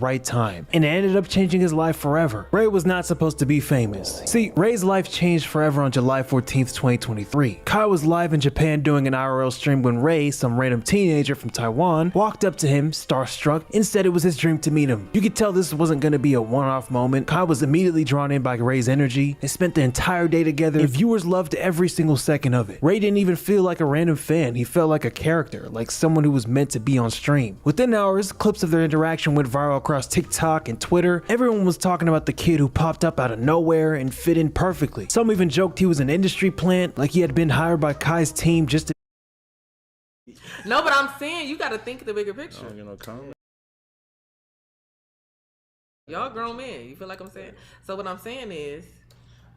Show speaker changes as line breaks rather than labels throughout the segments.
right time, and it ended up changing his life forever. Ray was not supposed to be famous. See, Ray's life changed forever on July 14th, 2023. Kai was live in Japan doing an IRL stream when Ray, some random teenager from Taiwan, walked up to him, starstruck, and said it was his dream to meet him. You could tell this wasn't going to be a one-off moment. Kai was immediately drawn in by Ray's energy. They spent the entire day together, and viewers loved every single second of it. Ray didn't even feel like a random fan. He felt like a character, like someone who was meant to be on stream. Within hours, clips of their interaction went viral across TikTok and Twitter. Everyone was talking about the kid who popped up out of nowhere and fit in perfectly. Some even joked he was an industry plant, like he had been hired by Kai's team just to...
No, but I'm saying you got to think of the bigger picture.
I don't get no comment.
Y'all grown men. You feel like I'm saying? So what I'm saying is,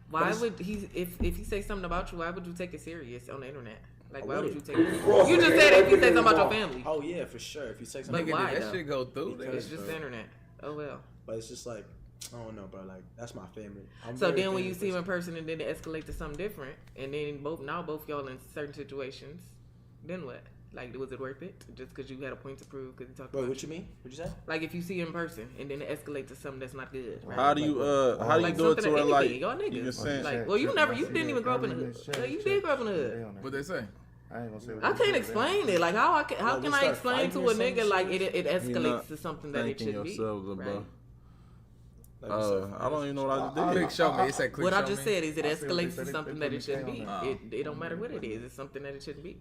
why would he, if he say something about you, why would you take it serious on the internet? Like, why would you take it? You just said if you say something about your family.
Oh yeah, for sure. If you say something,
But why?
That shit go through.
It's just the internet. Oh well.
But it's just like, I don't know, bro. Like, that's my family.
So then when you see him in person and then it escalate to something different, and then both y'all in certain situations, then what? Like, was it worth it? Just because you had a point to prove? Because you talked about
what you mean? What'd you say?
Like, if you see him in person and then it escalate to something that's not good. Right?
How do you
like
do it to where like
y'all niggas.
you can sense?
Like, well, you didn't even grow up in the hood. You did grow up in the hood.
What they say?
I ain't gonna say what
I can't explain it. Like, how can I explain to a nigga like it escalates
not
to something that it shouldn't be?
Bro.
Right?
I don't even know what I just did.
Click show me. It said click
What I
show
just
me.
said is it escalates to something that it shouldn't be.
Oh.
It don't matter what it is. It's something that it shouldn't be.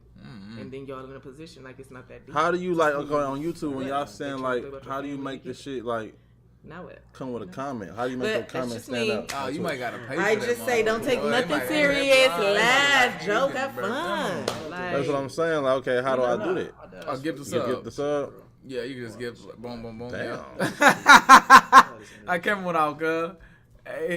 And then y'all in a position like it's not that deep.
How do you like on YouTube when y'all saying like how do you make the shit like
now what?
come with a comment? How do you make your comment stand out?
Oh, you might gotta pay for
I
that,
just say don't take
boy.
nothing serious. Laugh, joke, have fun.
That's what I'm saying. Like, okay, how do I do that?
Oh, give the
You
sub.
give the sub.
Yeah, you can just give boom, boom, boom.
Damn.
Yeah. I came one out, cuz. Hey.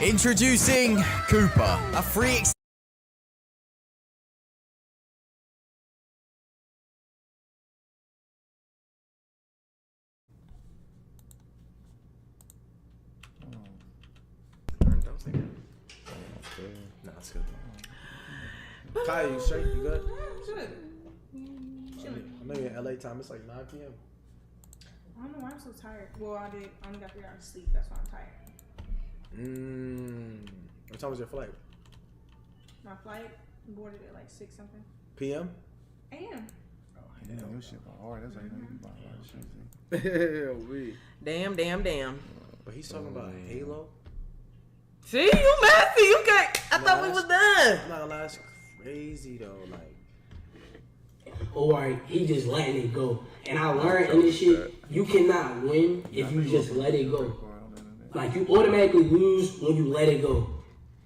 Introducing Cooper, a free
Nah, it's good. Kai, you straight? You good? I'm maybe in LA time. It's like 9 p.m.
I don't know why I'm so tired. Well, I only got 3 hours of sleep. That's why I'm tired.
What time was your flight?
My flight boarded at like 6 something.
PM?
AM.
Damn, your shit go hard. That's how you know you buy a lot of shit.
Damn.
But he's talking about Halo.
See, you messy. You can't. I thought we was done.
I'm not gonna lie, that's crazy though. Like,
or he just letting it go. And I learned in this shit, you cannot win if you just let it go. Like, you automatically lose when you let it go.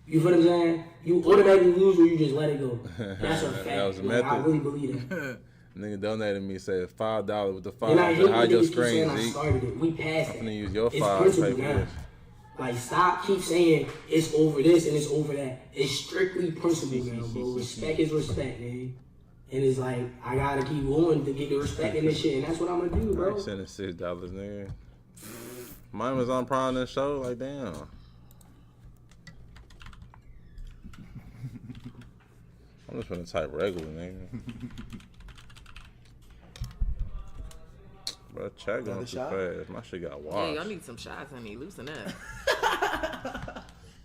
You feel what I'm saying? You automatically lose when you just let it go. That's a fact.
That was a
like, I
method.
really believe that.
Nigga donated me, said $5 with the
And I
$5.
hate
How
when
your
niggas keep saying
screen,
I
Zeke?
started it. We passed
I'm
it.
finna use your
It's
5 to pay
principle
for
now.
this.
Like, stop keep saying it's over this and it's over that. It's strictly principle now, bro. Respect is respect, man. And it's like, I gotta keep going to get the respect in this shit, and that's what I'm gonna do, bro.
I ain't sending $6, nigga. Mine was on Prime this show, like damn. I'm just gonna type regular, nigga. Bro, chat going too fast. My shit got washed.
Yeah, y'all need some shots, honey. Loosen up.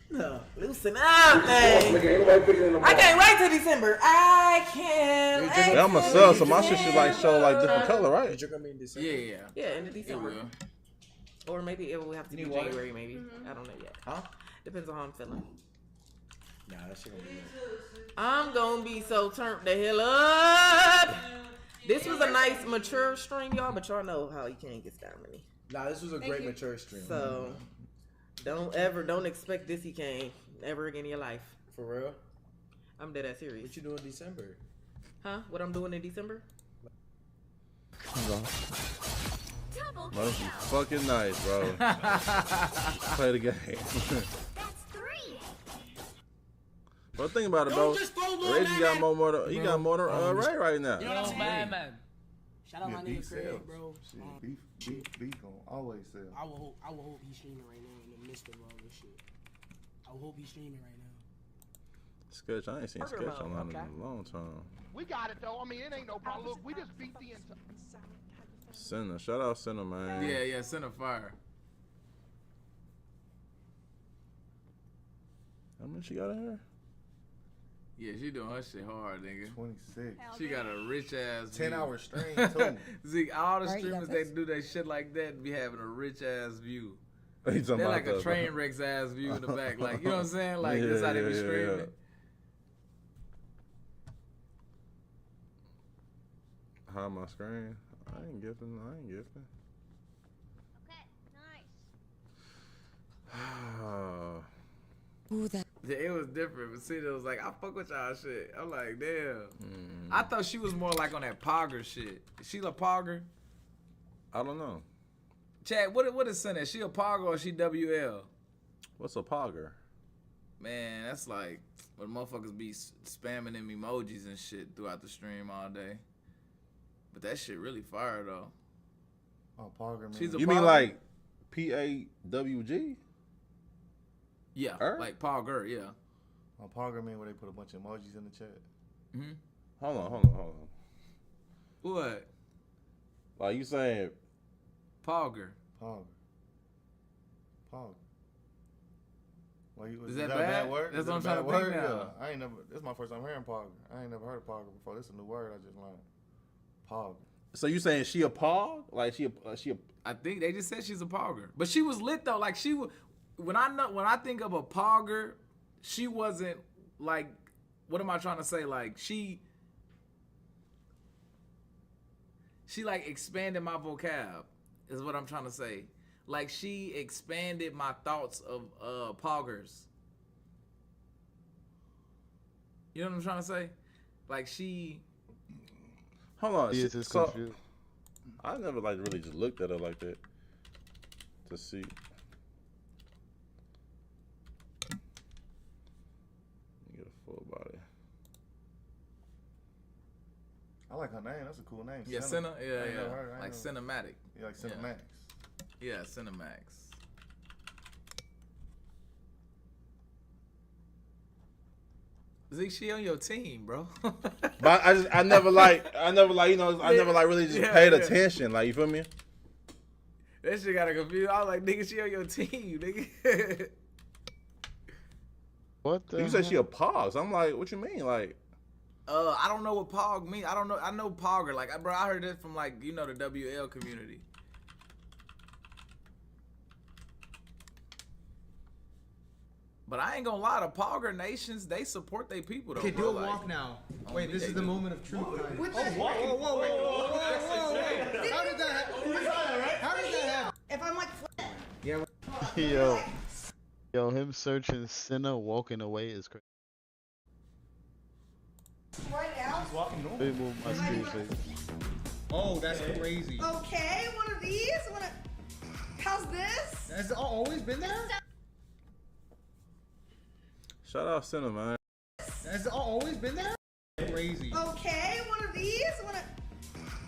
No, loosen up, man. I can't wait till December. I can't wait.
Yeah, I'm a sub, so my shit should like show like different color, right?
Yeah, in December. Or maybe it will have to be January, maybe. I don't know yet.
Huh?
Depends on how I'm feeling.
Nah, that shit gonna be good.
I'm gonna be so turned the hell up. This was a nice, mature stream, y'all, but y'all know how you can't get down with me.
Nah, this was a great mature stream.
So, don't expect this he can't ever again in your life.
For real?
I'm dead ass serious.
What you doing in December?
Huh? What I'm doing in December?
Must be fucking nice, bro. Play the game. But think about it, bro. Reggie got more than Ray right now.
Yo, man. Shout out my nigga Craig, bro.
Shit, beef gon' always sell.
I will hope he's streaming right now in the midst of all this shit. I will hope he's streaming right now.
Sketch, I ain't seen Sketch online in a long time.
We got it though. I mean, it ain't no problem. Look, we just beat the entire.
Senna, shout out Senna, man.
Yeah, Senna fire.
How much she got in here?
Yeah, she doing her shit hard, nigga.
26.
She got a rich ass
10-hour stream too.
See, all the streamers that do that shit like that be having a rich ass view.
They're
like a train wreck's ass view in the back. Like, you know what I'm saying? Like, that's how they be streaming.
Hide my screen. I ain't gifting.
Okay, nice.
Ooh, that. Yeah, it was different, but see, it was like, I fuck with y'all shit. I'm like, damn. I thought she was more like on that Pogger shit. Is she a Pogger?
I don't know.
Chad, what is Senna? Is she a Pogger or is she WL?
What's a Pogger?
Man, that's like when motherfuckers be spamming them emojis and shit throughout the stream all day. But that shit really fire though.
Oh, Pogger, man.
She's a
You
Pogger?
mean like PAWG?
Yeah, like Pogger, yeah.
Oh, Pogger mean where they put a bunch of emojis in the chat.
Mm-hmm.
Hold on.
What?
Like you saying
Pogger.
Pogger.
Is that bad?
Word?
That's
Is
what I'm
that a
trying to
bad
think
word?
now.
Yeah. I ain't never. This is my first time hearing Pogger. I ain't never heard of Pogger before. This is a new word I just learned. Pogger.
So you saying she a Pog? Like she a
I think they just said she's a Pogger, but she was lit though. Like she was. When I think of a Pogger, she wasn't like. What am I trying to say? Like she like expanded my vocab. Is what I'm trying to say. Like she expanded my thoughts of Poggers. You know what I'm trying to say? Like she.
Hold on.
So,
I never like really just looked at her like that to see. Get a full body.
I like her name. That's a cool name.
Yeah,
Senna.
Yeah. Like cinematic.
Yeah, like Cinemax.
Yeah, Cinemax. Zeke, she on your team, bro.
But I never like really just paid attention. Like, you feel me?
That shit got confused. I was like, nigga, she on your team, nigga.
What the?
You said she a Pog. So I'm like, what you mean? Like,
I don't know what Pog mean. I don't know. I know Pogger. Like, bro, I heard that from like the WL community. But I ain't gonna lie, the Pogger nations, they support their people though.
Okay,
bro.
do a walk now. Wait, this is the moment of truth.
What the
Whoa. How did that happen? How did that happen?
If I'm like,
Yo, him searching Senna walking away is crazy.
right now.
He's walking normal.
They move my screen, please.
Oh, that's crazy.
Okay, one of these. How's this?
Has it always been there?
Shout out Cinna, man.
Has it always been there? Crazy.
Okay, one of these.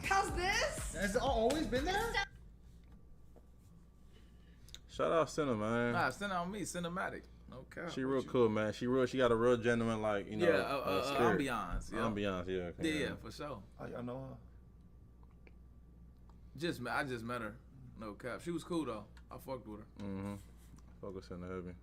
How's this?
Has it always been there?
Shout out Cinna, man.
Nah, send on me, cinematic. No cap.
She real cool, man. She got a real genuine, like, you know. Spirit.
Ambiance. Yeah.
Ambiance, yeah. Okay,
Yeah, for sure.
I know her.
I just met her. No cap. She was cool though. I fucked with her.
Mm-hmm. Focus on the heavy.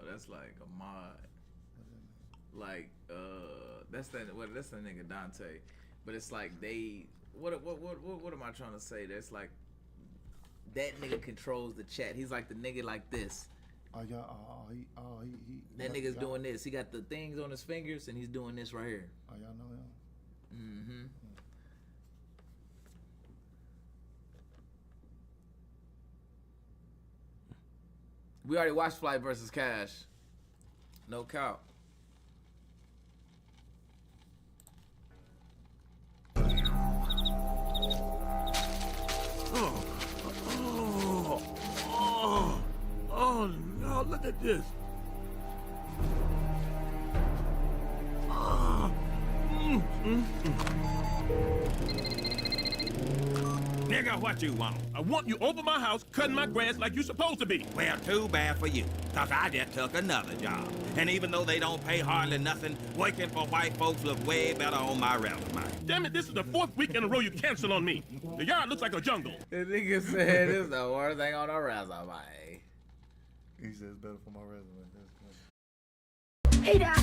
That's like a mod. Like that's that nigga Dante. But it's like they what am I trying to say? That's like that nigga controls the chat. He's like the nigga like this. That nigga's doing this. He got the things on his fingers and he's doing this right here.
Oh, y'all know him?
Mm-hmm. We already watched Flight versus Cash. No count.
Oh no, look at this. Nigga, what you want? I want you over my house cutting my grass like you supposed to be.
Well, too bad for you, cause I just took another job. And even though they don't pay hardly nothing, working for white folks look way better on my resume.
Damn it, this is the 4th week in a row you cancel on me. The yard looks like a jungle.
The nigga said this is the worst thing on the resume.
He says better for my resume.
Hey, Doc.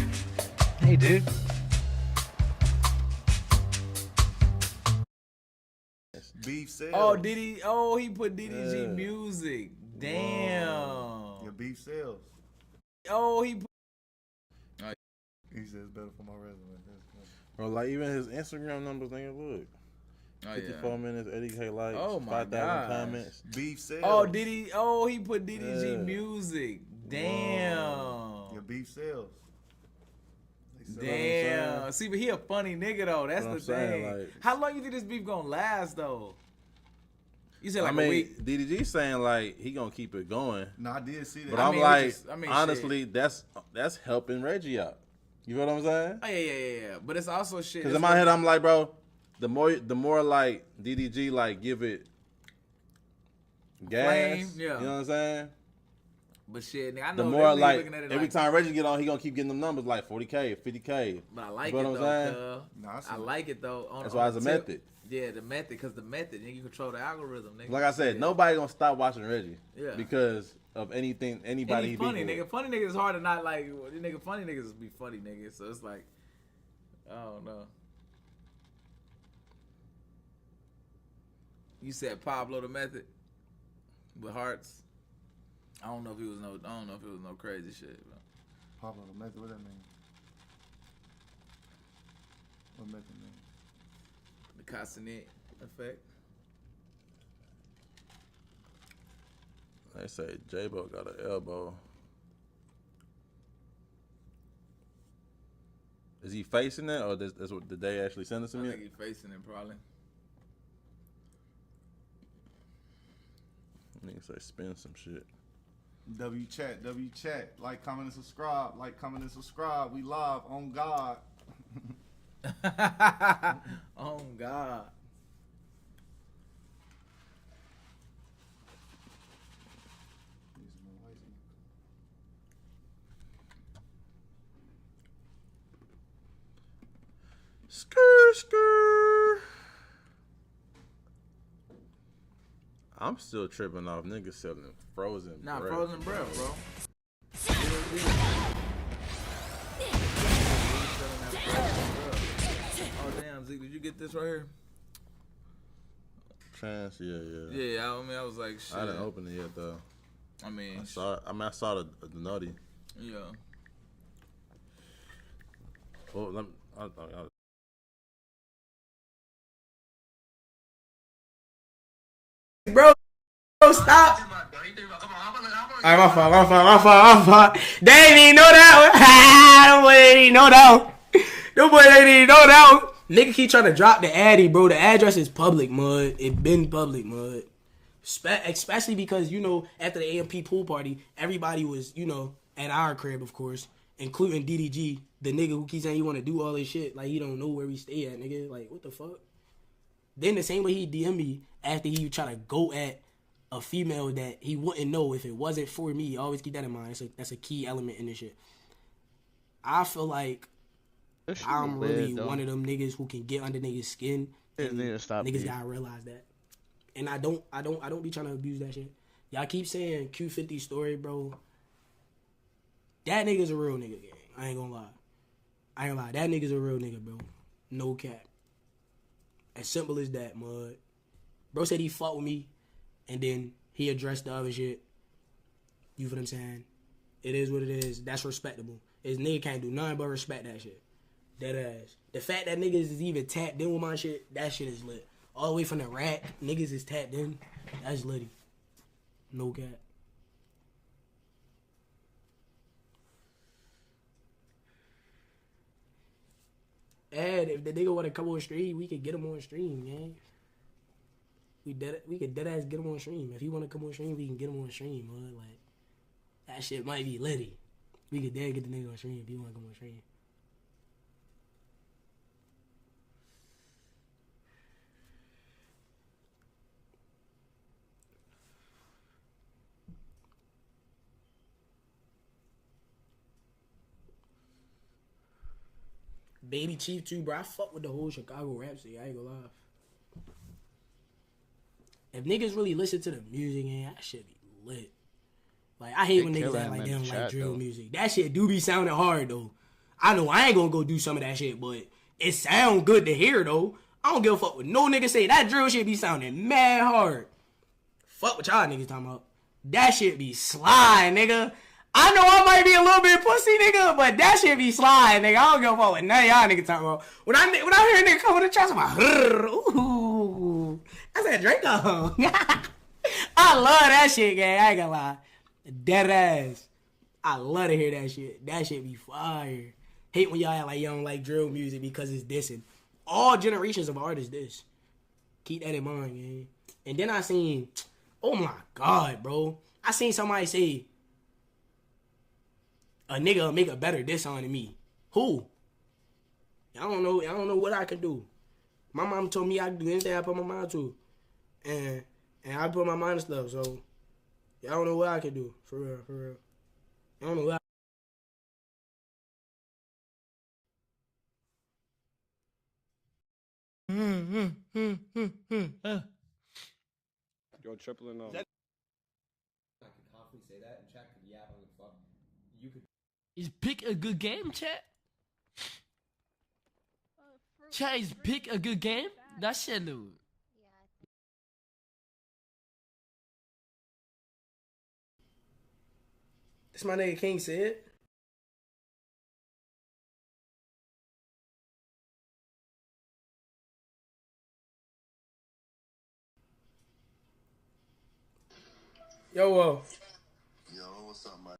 Hey, dude.
Beef sales.
Oh, Diddy. Oh, he put Diddy G music. Damn.
Whoa. Your beef sales.
Oh, he put.
He says better for my resume.
Bro, like even his Instagram numbers, nigga, look. 54 minutes, 80K likes,
Oh my
5,000 comments.
Beef sales.
Oh, Diddy. Oh, he put Diddy G music. Damn.
Whoa. Your beef sales.
Damn. See, but he a funny nigga though. That's the thing.
Like,
how long you think this beef gonna last though? You said like
I mean,
a week.
DDG saying like he gonna keep it going.
No, I did see that.
But I'm like, honestly, that's helping Reggie out. You know what I'm saying?
Oh yeah. But it's also shit.
Because in my head, I'm like, bro, the more like DDG like give it gas.
Flame, yeah.
You know what I'm saying?
But shit, nigga, I know
the more like
looking at it
every
like,
time Reggie get on, he gonna keep getting them numbers like 40K, 50K.
But I like
you
it
know
though.
what I'm saying?
I like it though.
That's why it's a method.
Yeah, the method, because the method, nigga, you control the algorithm, nigga.
Like I said, nobody gonna stop watching Reggie.
Yeah.
Because of anybody he
funny,
beat
nigga. Funny niggas is hard to not like. Nigga, funny niggas be funny, nigga. So it's like, I don't know. You said Pablo the Method with hearts. I don't know if it was no crazy shit. Bro.
Pablo the Method, what that mean? What method mean?
The Castanet effect.
They say J-Bo got an elbow. Is he facing it, or that's what did they actually send us him
I
yet?
think he's facing it probably.
Nigga say spin some shit.
W chat, like, comment, and subscribe. Like, comment, and subscribe. We live on God.
Oh God.
Skr. I'm still tripping off niggas selling frozen bread.
Frozen bread, bro. Oh damn, Zeke, did you get this right here?
Trans, yeah.
Yeah, I mean, I was like, shit.
I didn't open it yet though.
I mean,
I saw the nutty.
Yeah.
Well,
Bro, stop. Alright, my fault. They ain't even know that one. Them boy ain't even know that one. Nigga keep trying to drop the addy, bro. The address is public, mud. It been public, mud. Especially because, you know, after the AMP pool party, everybody was, you know, at our crib, of course, including DDG, the nigga who keeps saying he want to do all this shit. Like, he don't know where we stay at, nigga. Like, what the fuck? Then the same way he DM me after he try to go at a female that he wouldn't know if it wasn't for me. Always keep that in mind. That's a key element in this shit. I feel like I'm really one of them niggas who can get under niggas' skin. Niggas gotta realize that. And I don't be trying to abuse that shit. Y'all keep saying Q50 story, bro. That nigga's a real nigga, gang. I ain't gonna lie. That nigga's a real nigga, bro. No cap. As simple as that, mud. Bro said he fought with me, and then he addressed the other shit. You feel what I'm saying? It is what it is. That's respectable. His nigga can't do nothing but respect that shit. Dead ass. The fact that niggas is even tapped in with my shit, that shit is lit. All the way from the rack, niggas is tapped in. That's litty. No cap. And if the nigga want to come on stream, we could get him on stream, man. We could dead ass get him on stream. If he want to come on stream, we can get him on stream, man. Like, that shit might be litty. We could dead get the nigga on stream if he want to come on stream. Baby Chief too, bro. I fuck with the whole Chicago rap scene. I ain't gonna lie. If niggas really listen to the music, man, that shit be lit. Like, I hate when niggas act like they don't like drill music. That shit do be sounding hard, though. I know I ain't gonna go do some of that shit, but it sound good to hear, though. I don't give a fuck what no nigga say. That drill shit be sounding mad hard. Fuck what y'all niggas talking about. That shit be slide, nigga. I know I might be a little bit pussy, nigga, but that shit be slide, nigga. I don't give a fuck what none of y'all niggas talking about. When I hear a nigga come with the tracks, I'm like, ooh, that's that Draco. I love that shit, gang. I ain't gonna lie. Dead ass. I love to hear that shit. That shit be fire. Hate when y'all act like y'all don't like drill music because it's dissing. All generations of artists diss. Keep that in mind, gang. And then I seen, oh my God, bro. I seen somebody say, a nigga will make a better diss song than me. Who? I don't know what I can do. My mom told me I could do anything I put my mind to. And I put my mind to stuff, so I don't know what I can do. For real. I don't know what
Yo, tripling up.
I could confidently say that and chat could yap on the fuck. You could.
Is pick a good game, chat? Chat, is pick a good game? That shit, dude.
This my nigga King said. Yo,
Yo, what's up, man?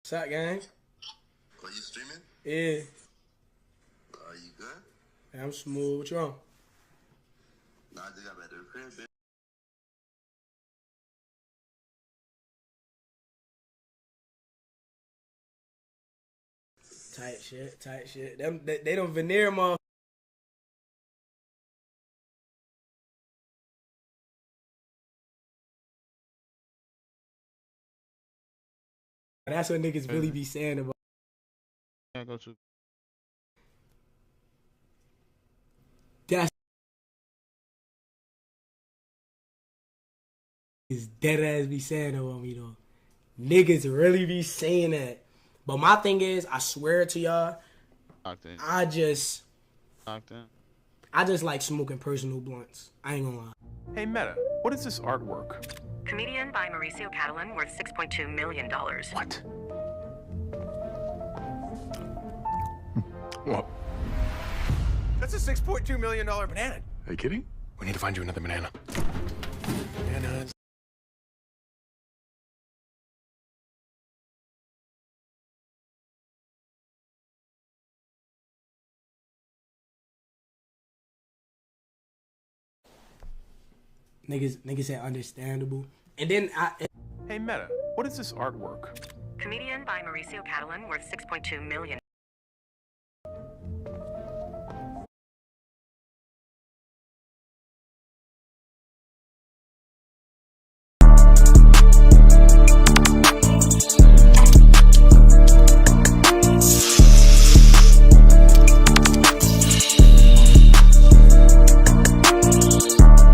What's up, gang?
Are you streaming?
Yeah.
Are you good?
Hey, I'm smooth. What you on?
Nah, I just got back to the crib, bitch.
Tight shit. They don't veneer motherfuckers. That's what niggas really be saying about.
Can't go to.
That's is dead ass be saying about me though. Niggas really be saying that. But my thing is, I swear to y'all, I just like smoking personal blunts. I ain't gonna lie.
Hey Meta, what is this artwork?
Comedian by Mauricio Catalan, worth $6.2 million.
What? What? That's a $6.2 million banana. Are you kidding? We need to find you another banana. Bananas.
Niggas said understandable. And then
Hey, Meta, what is this artwork?
Comedian by Mauricio Catalan worth $6.2 million.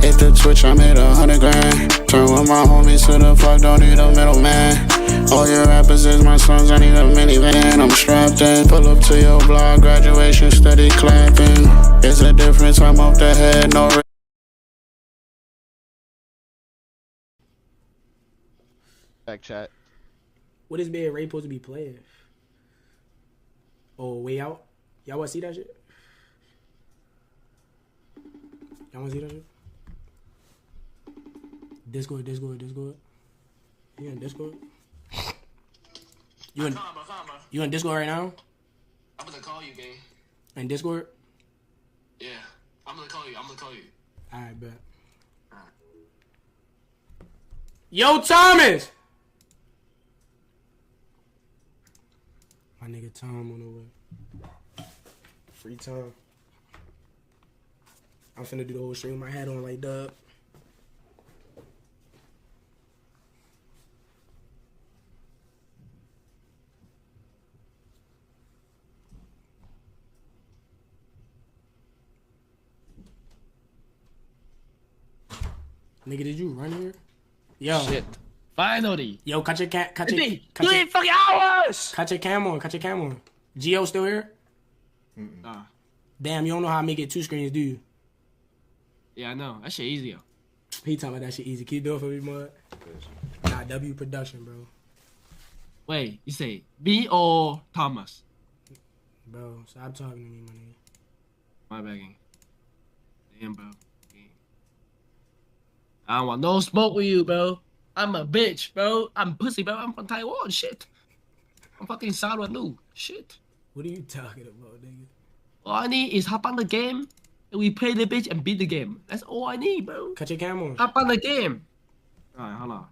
Hit the Twitch, I made 100 grand. Turn with my homies to the fuck, don't need a middleman. All your rappers is my sons, I need a minivan. I'm strapped in, pull up to your block, graduation steady clapping. It's a difference, I'm off the head, no.
Back chat.
what is Big Ray supposed to be playing? Oh, Way Out? Y'all wanna see that shit? Y'all wanna see that shit? Discord. You in Discord? You in Discord right now?
I'm gonna call you, gang.
In Discord?
Yeah, I'm gonna call you.
Alright, bet. Yo, Thomas! My nigga Tom on the way. Free time. I'm finna do the whole stream with my hat on like Dub. Nigga, did you run here? Yo.
Shit. Finally.
Yo, cut your
3 fucking hours!
Cut your cam on. Gio still here?
Nah.
Damn, you don't know how I make it 2 screens, do you?
Yeah, I know. That shit easier.
He talking about that shit easy. Keep doing it for me, Mud. Nah, W production, bro.
Wait, you say B or Thomas?
Bro, stop talking to me, my nigga.
My bad, gang. Damn, bro. Gang. I don't want no smoke with you, bro. I'm a bitch, bro. I'm pussy, bro. I'm from Taiwan, shit. I'm fucking Salvador, shit.
What are you talking about, nigga?
All I need is hop on the game, and we play the bitch and beat the game. That's all I need, bro.
Cut your camera on.
Hop on the game. Alright, hold on.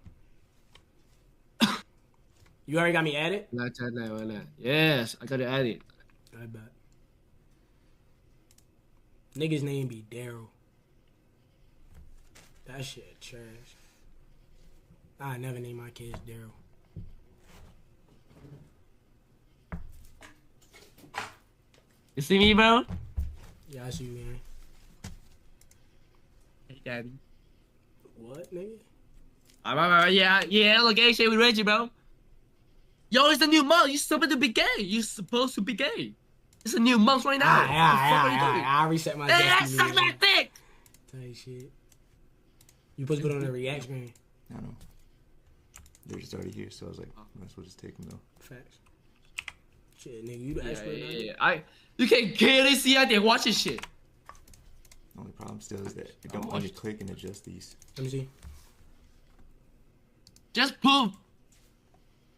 You already got me added?
Yes, I got it added.
I bet. Nigga's name be Daryl. That shit trash. I never name my kids Daryl.
You see me, bro?
Yeah, I see you, man.
Hey, daddy.
What, nigga?
Yeah, look, shit with Reggie, bro. Yo, it's the new month. You're supposed to be gay. You're supposed to be gay. It's a new month right now.
I reset my destiny.
Suck that dick!
Tight shit. You supposed to put on a react screen.
I know. They're just already here, so I was like, might as well just take them though.
Facts. Shit, nigga, you the expert.
Yeah. You can clearly see out there watching shit.
The only problem still is that it don't only click and adjust these.
Let me see.
Just put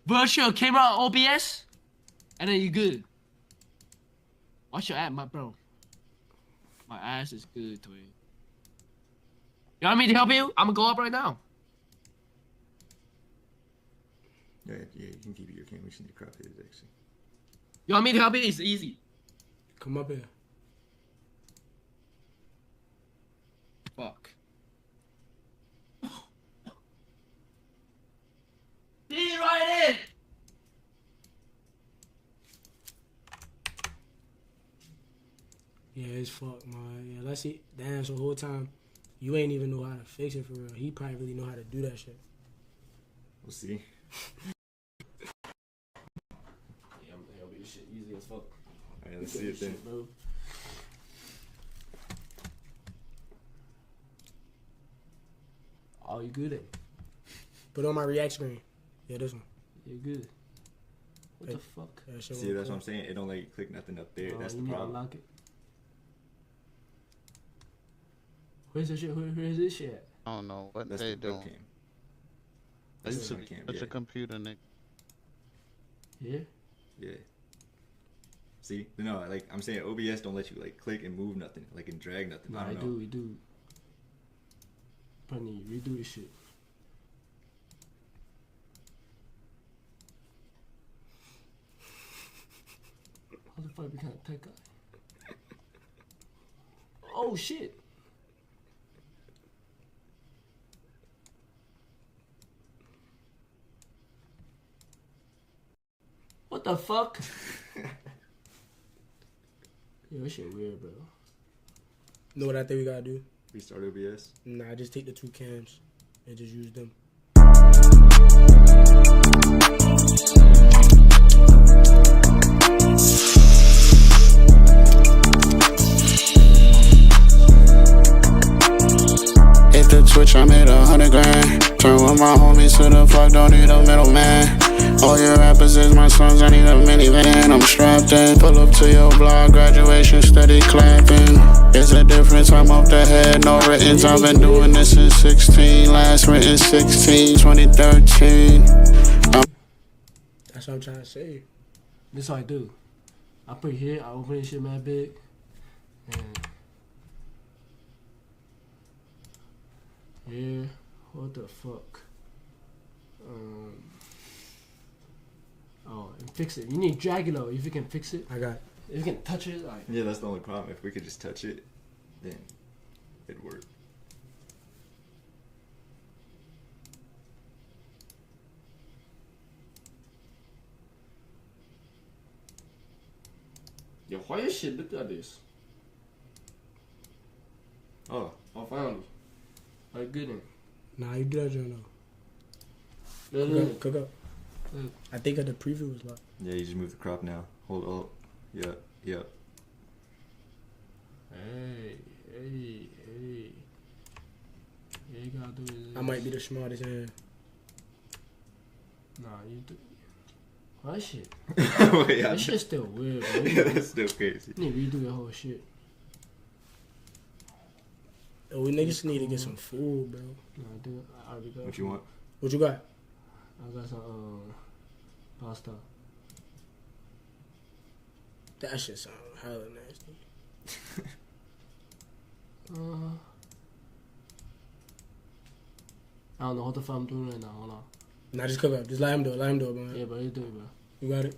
virtual camera on OBS, and then you good. Watch your ass, my bro. My ass is good, twin. You want me to help you? I'm gonna go up right now.
Yeah, you can keep it. Your camera. We should need to crop it actually.
You want me to help you? It's easy.
Come up here.
Fuck. Be right in.
Yeah, it's fuck, man. Yeah, let's see. Damn, so the whole time you ain't even know how to fix it for real. He probably really know how to do that shit.
We'll see.
Yeah, I'm gonna be this shit easy as fuck.
Alright, let's see it then.
Bro. Oh, you good at?
Put on my react screen. Yeah, this one.
You're good. What the fuck?
See, that's what I'm saying. It don't let you click nothing up there. That's the problem.
Unlock it. Where's the shit? Where's this shit?
I don't know what
That's
they
the
doing.
webcam.
That's
That's
a,
the webcam.
that's
Yeah.
a computer, nigga.
Yeah.
Yeah. See, no, like I'm saying, OBS don't let you like click and move nothing, like and drag nothing.
Nah,
I
I
don't know.
do. We do. Probably need to redo this shit. How the fuck become a tech guy? Oh shit. What the fuck? Yo, this shit weird, bro.
Know what I think we gotta do?
Restart OBS.
Nah, just take the 2 cams and just use them.
Hit the Twitch, I made 100 grand. Turn with my homies to the fuck, don't need a middleman. All your rappers is my sons, I need a minivan. I'm strapped in, pull up to your block, graduation steady clapping. There's a difference, I'm off the head, no writtens. I've been doing this since 16, last written 16, 2013.
That's what I'm trying to say.
This what I do. I put here, I open this shit mad big. And yeah, what the fuck? Oh, and fix it. You need Dragula if you can fix it.
I got it.
If you can touch it, like.
Yeah, that's the only problem. If we could just touch it, then it'd work.
Yo, why your shit look like this?
Oh.
I found it. Alright, good then.
Nah, you do that, Joe. Cook up. I think the preview was locked.
Yeah, you just move the crop now. Hold up. Yep.
Hey. Yeah, you gotta do this.
I might be the smartest hand.
Nah, you do. That shit.
Well, yeah,
that shit's still weird, bro.
Yeah, that's still crazy.
You need to redo your whole shit.
Oh, we niggas need to get some food, bro.
Nah, dude, I already got.
What you want?
What you got?
I got some pasta.
That shit sound hella nasty.
I don't know what the fuck I'm doing right now. Hold on.
Nah, just cook up. Just let him do it. Let him do it, man.
Yeah, bro, you do it, bro.
You got it?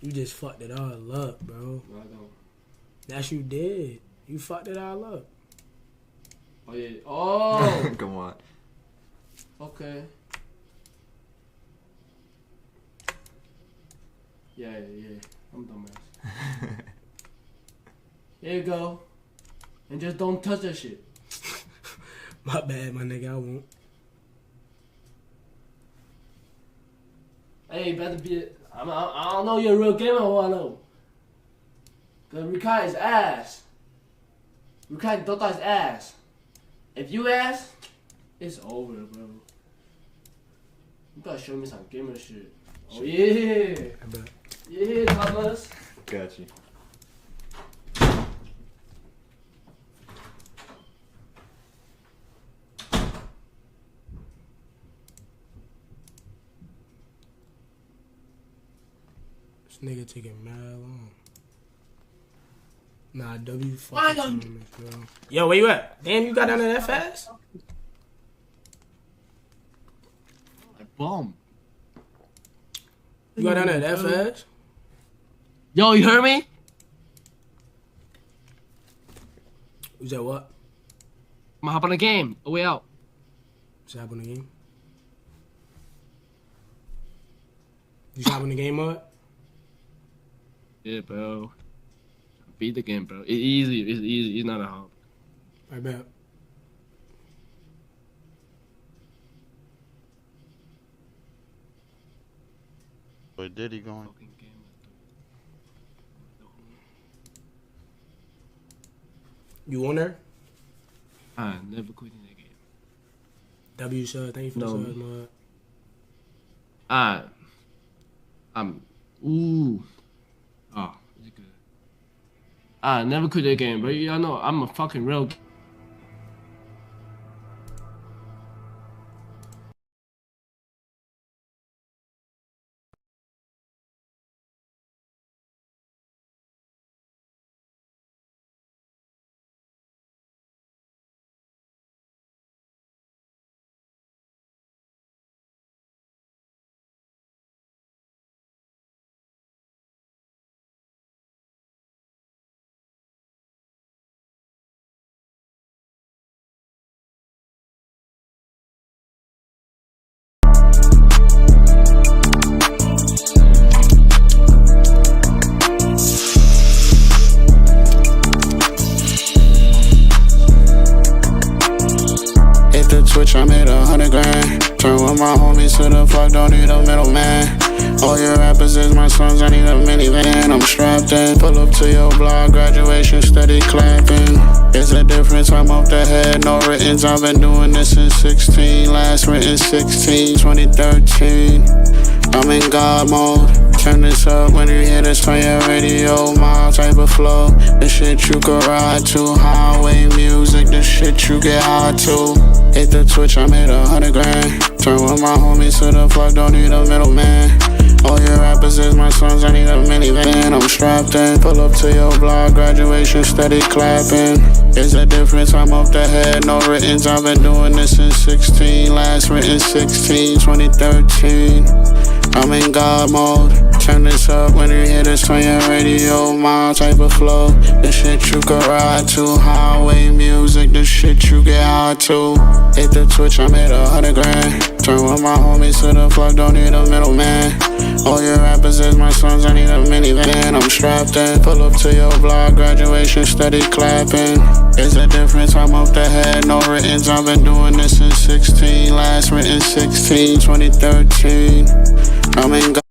You just fucked it all up, bro.
No, I don't.
That's you did. You fucked it all up.
Oh, yeah. Oh!
Come on.
Okay. Yeah. I'm dumbass. Here you go. And just don't touch that shit.
My bad, my nigga. I won't.
Hey, better be. I don't know you're a real gamer or no. Cause Rikai is ass. Rikai Dota is ass. If you ass, it's over, bro. You gotta show me some gamer shit. Oh yeah.
I bet.
Yeah, Thomas.
Got you.
This nigga taking mad long. Nah, W fucking bro. Yo, where you at? Damn, you got down there that fast?
Bomb.
You got down there that fast?
Yo, you heard me?
You said what?
I'm gonna hop on the game. A way out.
You hop on the game? You hop on the game mode?
Yeah, bro. Beat the game, bro. It's easy. It's easy. It's not a hard.
I bet.
Where Diddy going?
You on there?
I never quit in that game.
W sub, thank you for the sub, mod.
I'm. Ooh. Oh, is it good? I never quit the game, bro. Y'all know I'm a fucking real.
Hit the Twitch, I made 100 grand. Turn with my homies to the fuck, don't need a middleman. All your rappers is my sons, I need a minivan. I'm strapped in, pull up to your block, graduation, steady clapping. There's a difference, I'm off the head, no writtens. I've been doing this since 16, last written 16, 2013. I'm in God mode. Turn this up when you hear this on your radio. My type of flow, the shit you could ride to. Highway music, the shit you get high to. Hit the Twitch, I made 100 grand. Turn with my homies to the fuck, don't need a middleman. All your rappers is my sons, I need a minivan. I'm strapped in, pull up to your block, graduation, steady clapping. There's a difference, I'm off the head, no writtens. I've been doing this since 16, last written 16, 2013. I'm in God mode. Turn this up when you hear this on your radio. My type of flow, the shit you could ride to. Highway music, the shit you get high to. Hit the Twitch, I made 100 grand. Turn with my homies to the fuck, don't need a middleman. All your rappers is my sons, I need a minivan. I'm strapped in, pull up to your block, graduation, steady clapping. There's a difference, I'm off the head, no writtens. I've been doing this since 16, last written 16, 2013. I'm in God.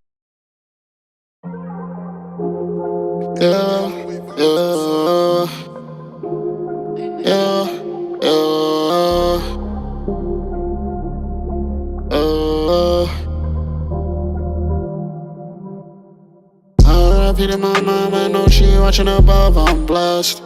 Yeah, yeah, yeah, R.I.P. to my mom, I know she watching above, I'm blessed.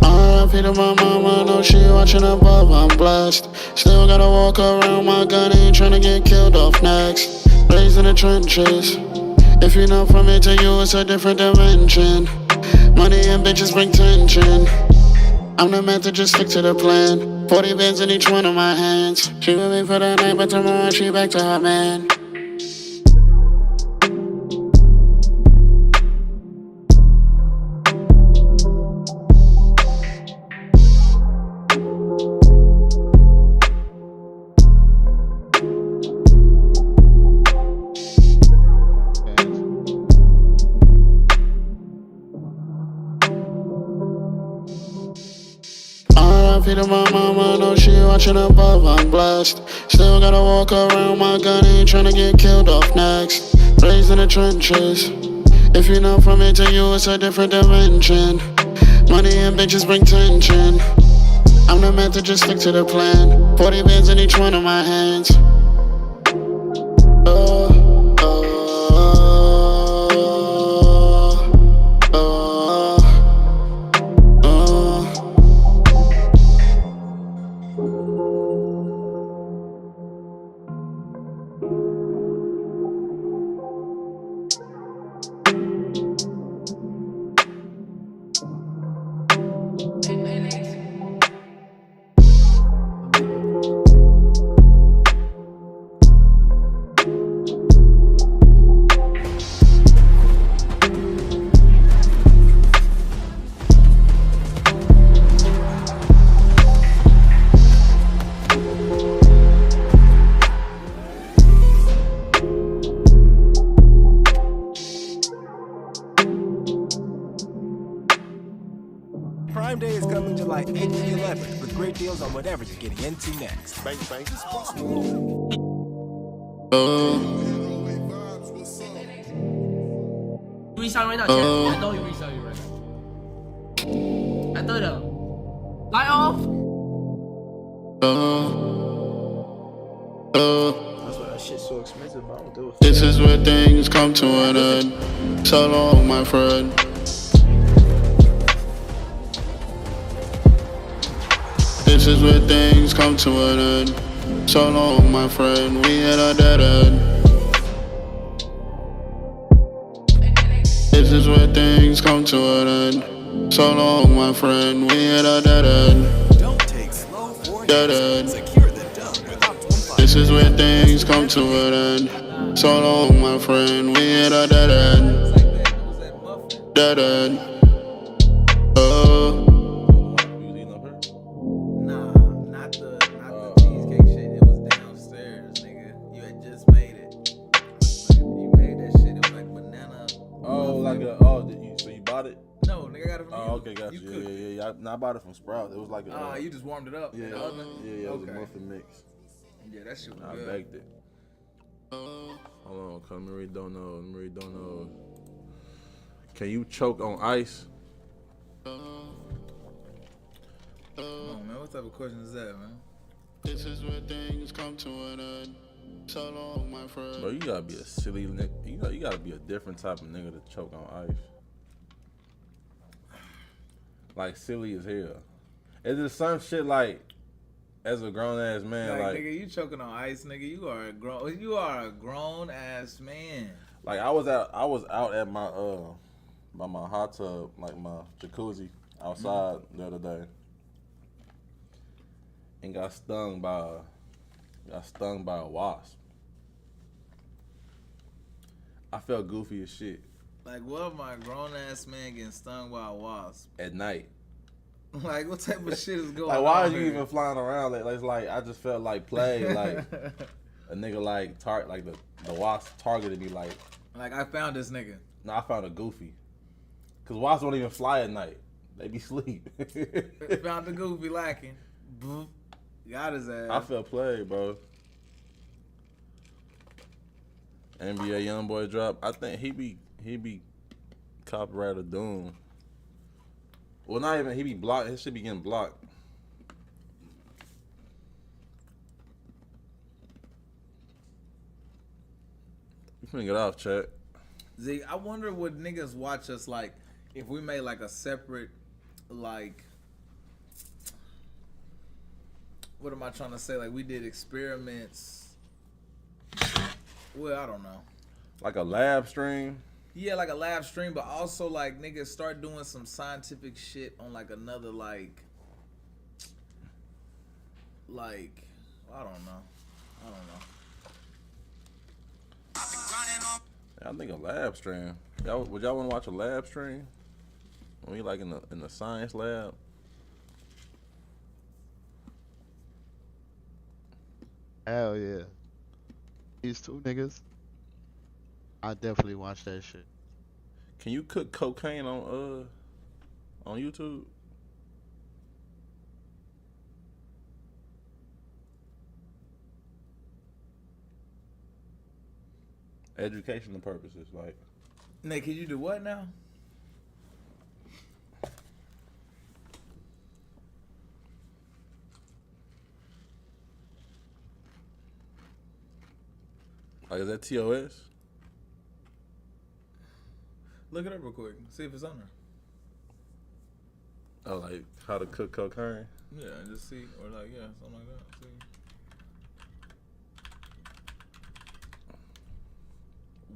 R.I.P. to my mama, I know she watching above, I'm blessed. Still gotta walk around, my gun ain't tryna get killed off next. Raised in the trenches. If you're not from it to you, it's a different dimension. Money and bitches bring tension. I'm the man to just stick to the plan. 40 bands in each one of my hands. She with me for the night, but tomorrow she back to her man. R.I.P. to my mama, I know she watching above, I'm blessed. Still gotta walk around, my gun ain't tryna get killed off next. Raised in the trenches. If you're not from it to you, it's a different dimension. Money and bitches bring tension. I'm the man to just stick to the plan. 40 bands in each one of my hands.
Prime Day is coming July 8th and 11th with great deals on whatever you're getting into next. Bang, bang.
You resign right now, Chad. I know you resign right now. I thought Light off.
That's why that shit's so expensive, but I don't do it.
This is where things come to an end. So long, my friend. This is where things come to an end. So long, my friend. We at a dead end. This is where things come to an end. So long, my friend. We at a dead end. Dead end. This is where things come to an end. So long, my friend. We at a dead end. Dead end.
Not the cheesecake shit. It was downstairs, nigga. You had just made it. You made that shit. It was like banana.
Oh, like a so you bought it?
No, nigga, I got it from you.
Oh, okay, got you. Yeah. I bought it from Sprouts. It was like a.
You just warmed it up in the oven.
Yeah, it was a muffin mix.
Yeah, that shit was
I
good.
baked it. Hold on, cause Marie don't know. Can you choke on ice?
Come on, man. What type of question is that, man?
This is where things come to an end. So long, my friend.
Bro, you gotta be a silly nigga. You gotta be a different type of nigga to choke on ice. Like silly as hell. Is it some shit like, as a grown ass man, like
nigga, you choking on ice, nigga. You are a grown ass man.
Like I was out at my by my hot tub, like my jacuzzi outside the other day, and got stung by a wasp. I felt goofy as shit.
Like, what am I, grown ass man getting stung by a wasp
at night?
Like, what type of shit is going
like,
on?
why are you
here?
even flying around? Like, it's like I just felt like play, like a nigga like the wasp targeted me, like
I found this nigga.
No, I found a goofy. Cause wasps don't even fly at night; they be sleep.
Found the goofy lacking. Got his ass.
I felt played, bro. NBA YoungBoy drop. I think he be copyrighted Doom. Well, not even he be blocked. His shit be getting blocked. You finna get off, chat.
Z, I wonder would niggas watch us like if we made like a separate like. What am I trying to say? Like we did experiments. Well, I don't know.
Like a lab stream?
Yeah, like a live stream, but also like niggas start doing some scientific shit on like another like I don't know.
I think a lab stream. Would y'all want to watch a lab stream? When you like in the science lab?
Hell yeah. These two niggas, I definitely watch that shit.
Can you cook cocaine on YouTube? Educational purposes, like.
Nate, can you do what now?
Like, is that TOS?
Look it up real quick. See if it's on there.
Oh, like how to cook cocaine?
Yeah, just see, or like something like that. See.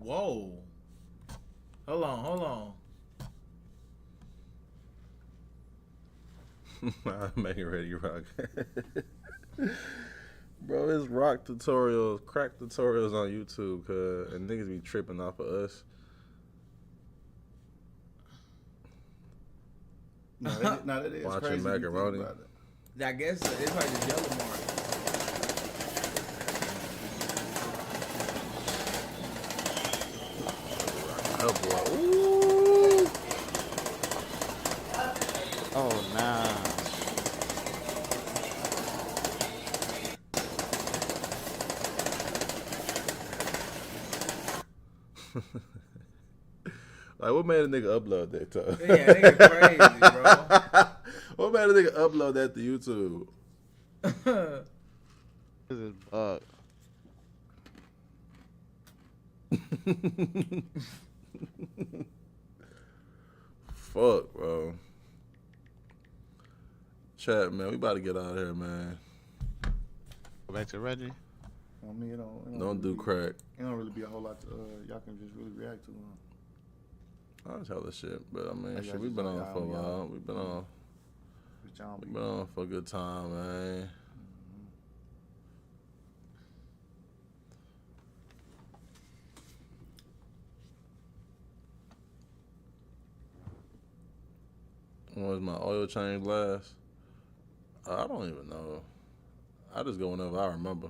Whoa. Hold on.
Make it ready, rock. Bro, it's rock tutorials, crack tutorials on YouTube, and niggas be tripping off of us.
No, that is
watching
crazy
macaroni.
I guess it's like the yellow mark.
Oh boy. Ooh.
Oh nah.
Like, what made a nigga upload that to?
Yeah, nigga crazy, bro.
What made a nigga upload that to YouTube?
This is bug.
Fuck, bro. Chat, man. We about to get out of here, man.
Go back to Reggie.
I mean, it don't
Don't
really
do crack.
It don't really be a whole lot to, y'all can just really react to.
I was hella shit, but I mean,
Hey,
shit,
y'all
we've
just
been
don't-
on for a
y'all-
while. We've been on. We've been on for a good time, man. When was my oil change last? I don't even know. I just go whenever I remember.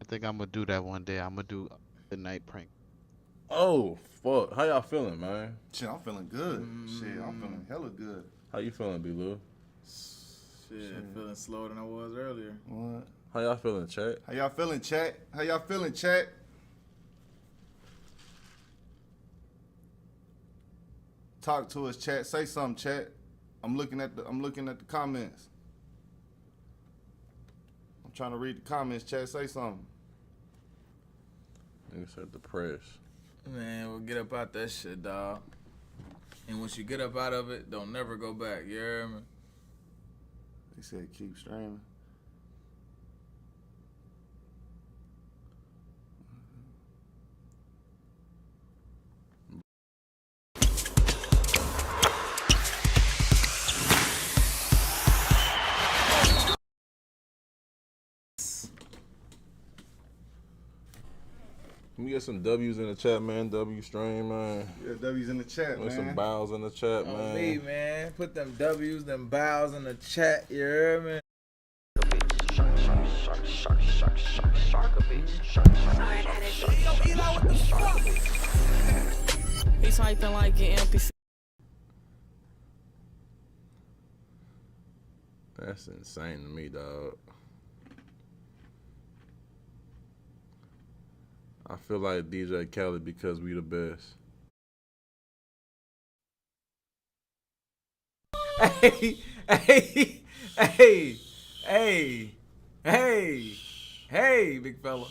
I think I'm gonna do that one day. I'm gonna do the night prank.
Oh, fuck. How y'all feeling, man?
Shit, I'm feeling good. Shit, I'm feeling hella good.
How you feeling, B-Lou?
Shit, feeling slower than I was earlier.
What?
How y'all feeling, chat?
How y'all feeling, chat? How y'all feeling, chat? Talk to us, chat. Say something, chat. I'm looking at the comments. I'm trying to read the comments, chat. Say something.
Niggas said depressed.
Man, we'll get up out that shit, dog. And once you get up out of it, don't never go back. You hear me?
They said keep streaming.
Let me get some W's in the chat, man. W stream, man.
Yeah, W's in the chat, man.
Some bows in the chat,
On
man.
me, man. Put them W's, them bows in the chat. You hear me?
He's hyping like an NPC.
That's insane to me, dog. I feel like DJ Khaled because we the best.
Hey, hey, hey, hey, hey, hey, big fella.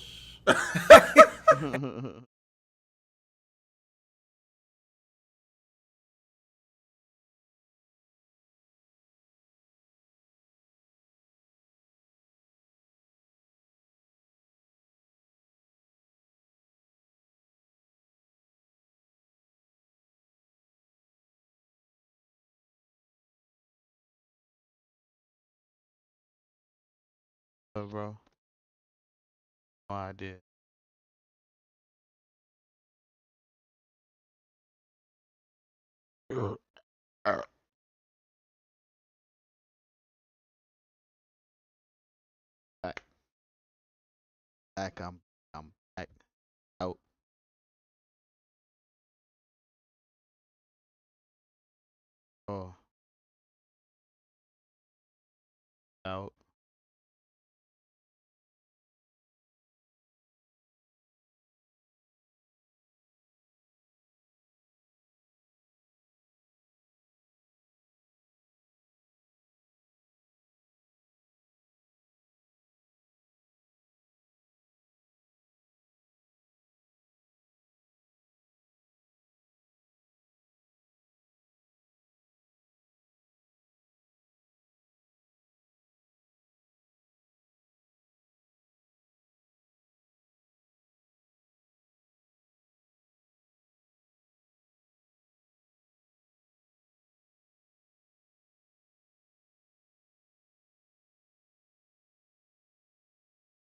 Bro. No idea. Back. Back. I'm back. Out. Oh. Out.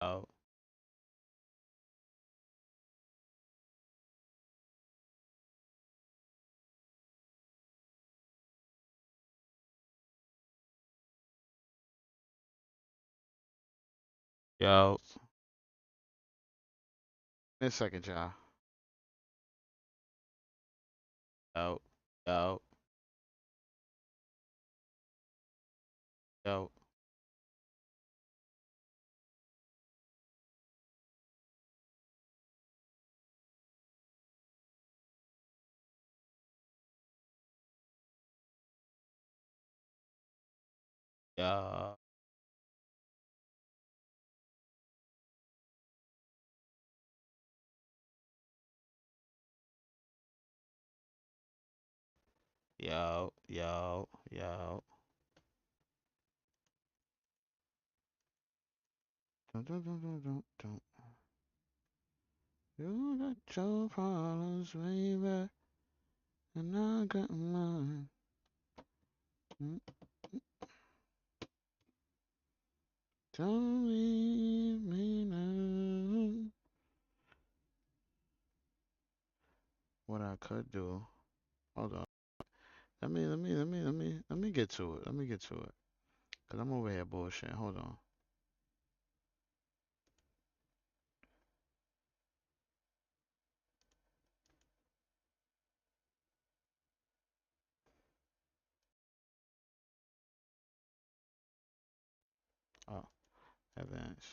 Out. Yo. In a second, y'all. Out. Out. Yo. Yeah. Yo, yo, yo. Dun, dun, dun, dun, dun, dun. You got your problems, baby, and I got mine. Don't leave me now. What I could do. Hold on. Let me get to it. Let me get to it. Cause I'm over here bullshit. Hold on. Oh, advance.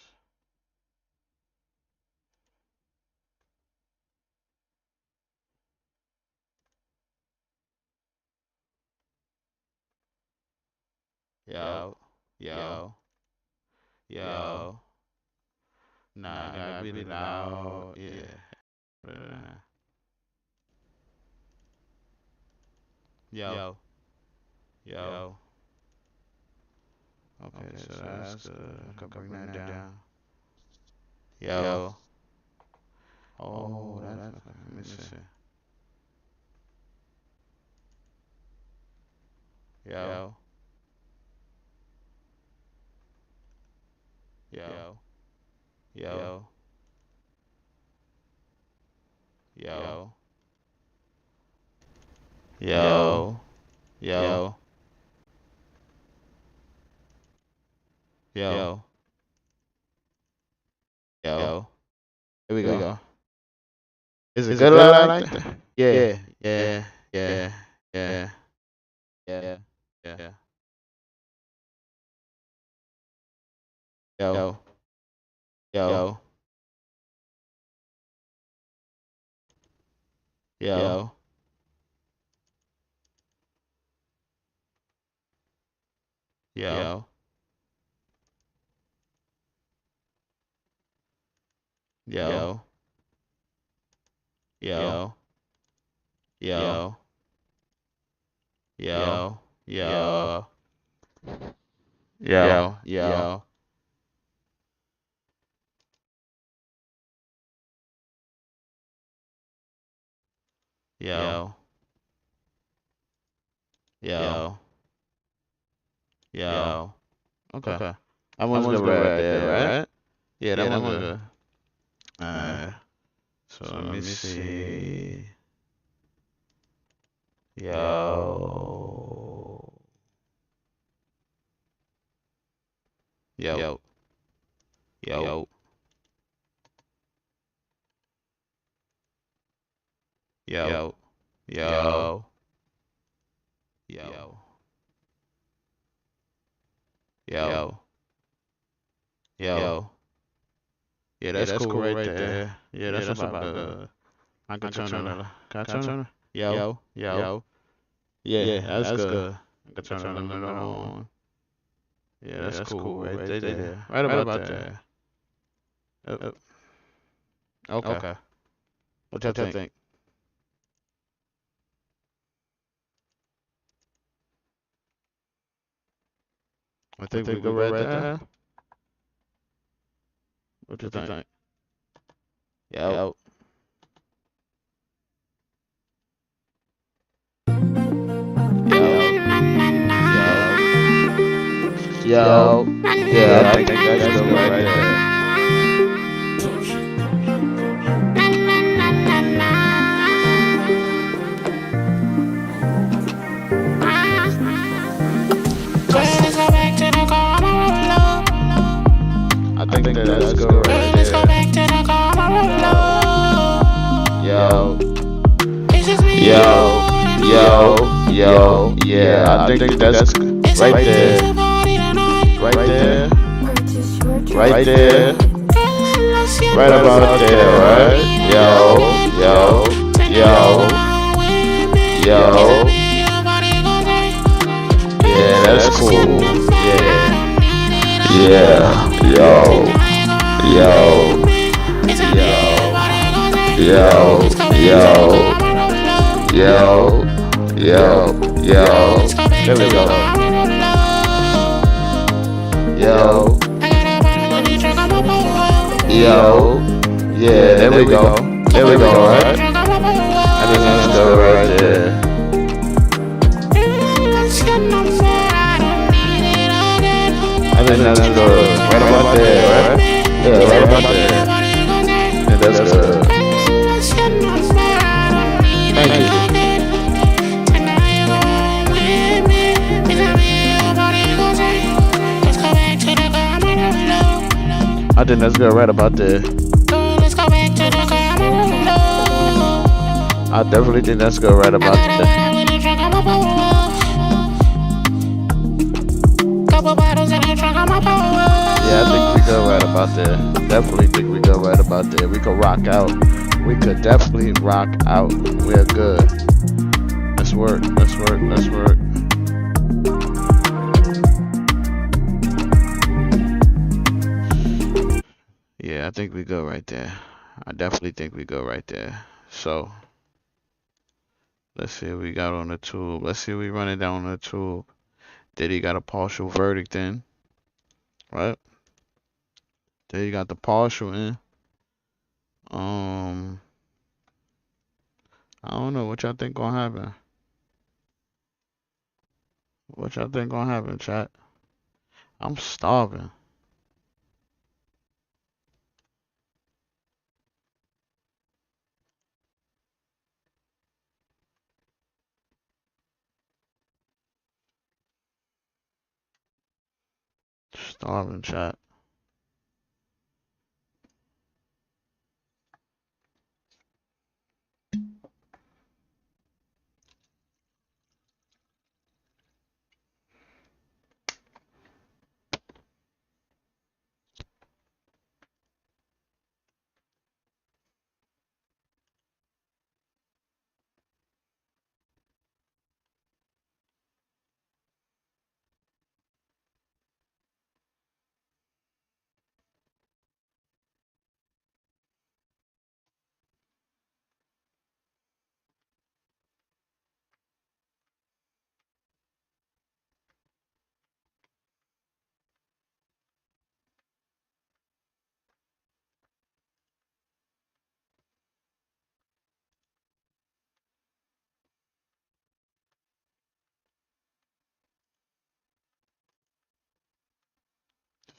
Yo, yo, yo. Nah, I gotta be loud. Yeah. Yo, yo. Okay, so that's good. I can bring that down. Yo. Oh, that's okay. Let me see. Yo. Yo. Yo. Yo. Yo. Yo. Yo. Yo. Here we go. Is it good like that? Yeah. Yeah. Yeah. Yeah. Yeah. Yeah. Yo. Yo. Yo. Yo. Yo. Yo. Yo. Yo. Yo. Yo. Yo. Yo. Yo. Yo. Okay. That one's good right there, right? Yeah, that one's good. Alright. So let me see. Yo. Yo. Yo. Yo. Yo. Yo. Yo. Yo. Yo. Yeah, that's cool right there. Yeah, that's about good. I can turn it. Can I turn it? Yo. Yo. Yeah, that's good. I can turn the limit on. Yeah, that's cool right there. Right about there. Okay. What y'all think? I think we go right there. What you think? Yo. Yo. Yeah, I think that's good right there. I think that's good right there. Yo. Yo. Yeah, I think that's right there. Right there. Right there. Right about there, right? Yo. Yeah, that's cool. Yeah. Yo. There we go. Yeah, there we go, right? I think that's good right there. I think that's good. Right about there, right? Yeah, right about there. And that's good. Thank you. I think that's good right about there. I definitely think that's good right about there. Yeah, I think we go right about there. Definitely think we go right about there. We could rock out. We could definitely rock out. We're good. Let's work. Yeah, I think we go right there. I definitely think we go right there. So, let's see what we got on the tube. Let's see what we running down on the tube. Diddy got a partial verdict in. Right? Diddy got the partial in. I don't know what y'all think gonna happen. What y'all think gonna happen, chat? I'm starving. Starving, chat.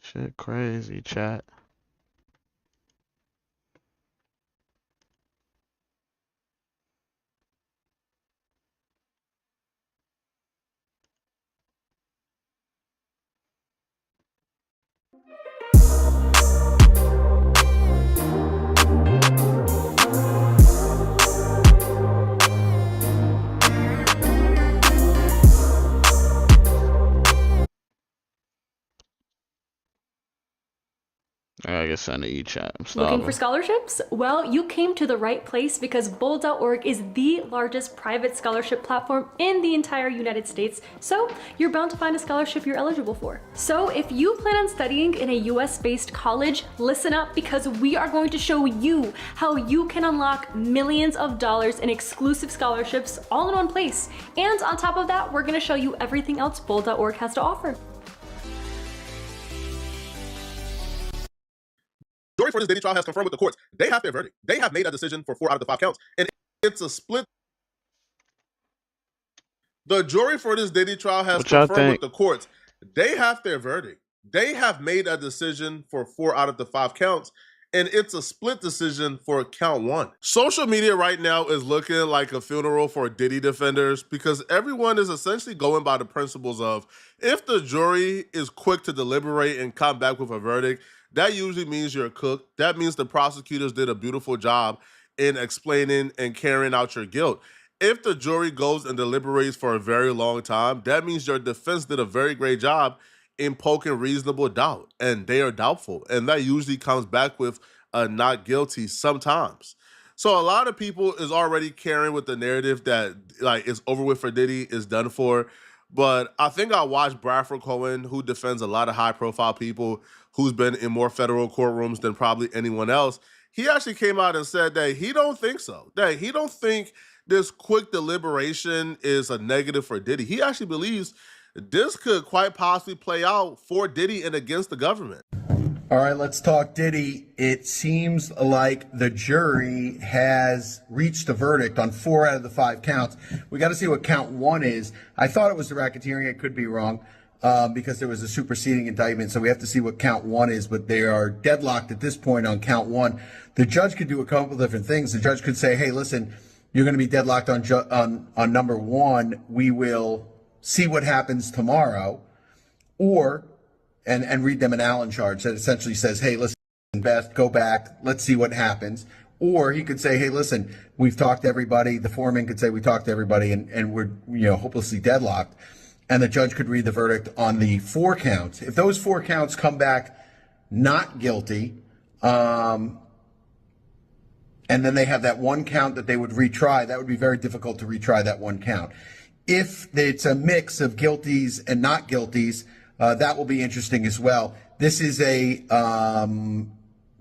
Shit crazy, chat. I guess I need chat. I'm starving.
Looking for scholarships? Well, you came to the right place because Bold.org is the largest private scholarship platform in the entire United States, so you're bound to find a scholarship you're eligible for. So if you plan on studying in a US-based college, listen up because we are going to show you how you can unlock millions of dollars in exclusive scholarships all in one place. And on top of that, we're going to show you everything else Bold.org has to offer.
Jury for this Diddy trial has confirmed with the courts they have their verdict. They have made a decision for 4 out of the 5 counts, and it's a split. The jury for this Diddy trial has confirmed with the courts they have their verdict. They have made a decision for 4 out of the 5 counts, and it's a split decision for count 1. Social media right now is looking like a funeral for Diddy defenders because everyone is essentially going by the principles of if the jury is quick to deliberate and come back with a verdict, that usually means you're cooked. That means the prosecutors did a beautiful job in explaining and carrying out your guilt. If the jury goes and deliberates for a very long time, that means your defense did a very great job invoking reasonable doubt, and they are doubtful. And that usually comes back with a not guilty sometimes. So a lot of people is already carrying with the narrative that like it's over with for Diddy, is done for. But I think I watched Bradford Cohen, who defends a lot of high profile people, who's been in more federal courtrooms than probably anyone else. He actually came out and said that he don't think so. That he don't think this quick deliberation is a negative for Diddy. He actually believes this could quite possibly play out for Diddy and against the government.
All right, let's talk Diddy. It seems like the jury has reached a verdict on 4 out of the 5 counts. We got to see what count 1 is. I thought it was the racketeering. It could be wrong because there was a superseding indictment. So we have to see what count 1 is, but they are deadlocked at this point on count 1. The judge could do a couple different things. The judge could say, hey, listen, you're going to be deadlocked on number 1. We will see what happens tomorrow. Or and read them an Allen charge that essentially says, hey, listen, best go back, let's see what happens. Or he could say, hey, listen, we've talked to everybody. The foreman could say, we talked to everybody and we're, hopelessly deadlocked. And the judge could read the verdict on the 4 counts. If those 4 counts come back not guilty, and then they have that 1 count that they would retry, that would be very difficult to retry that 1 count. If it's a mix of guilties and not guilties, that will be interesting as well. This is a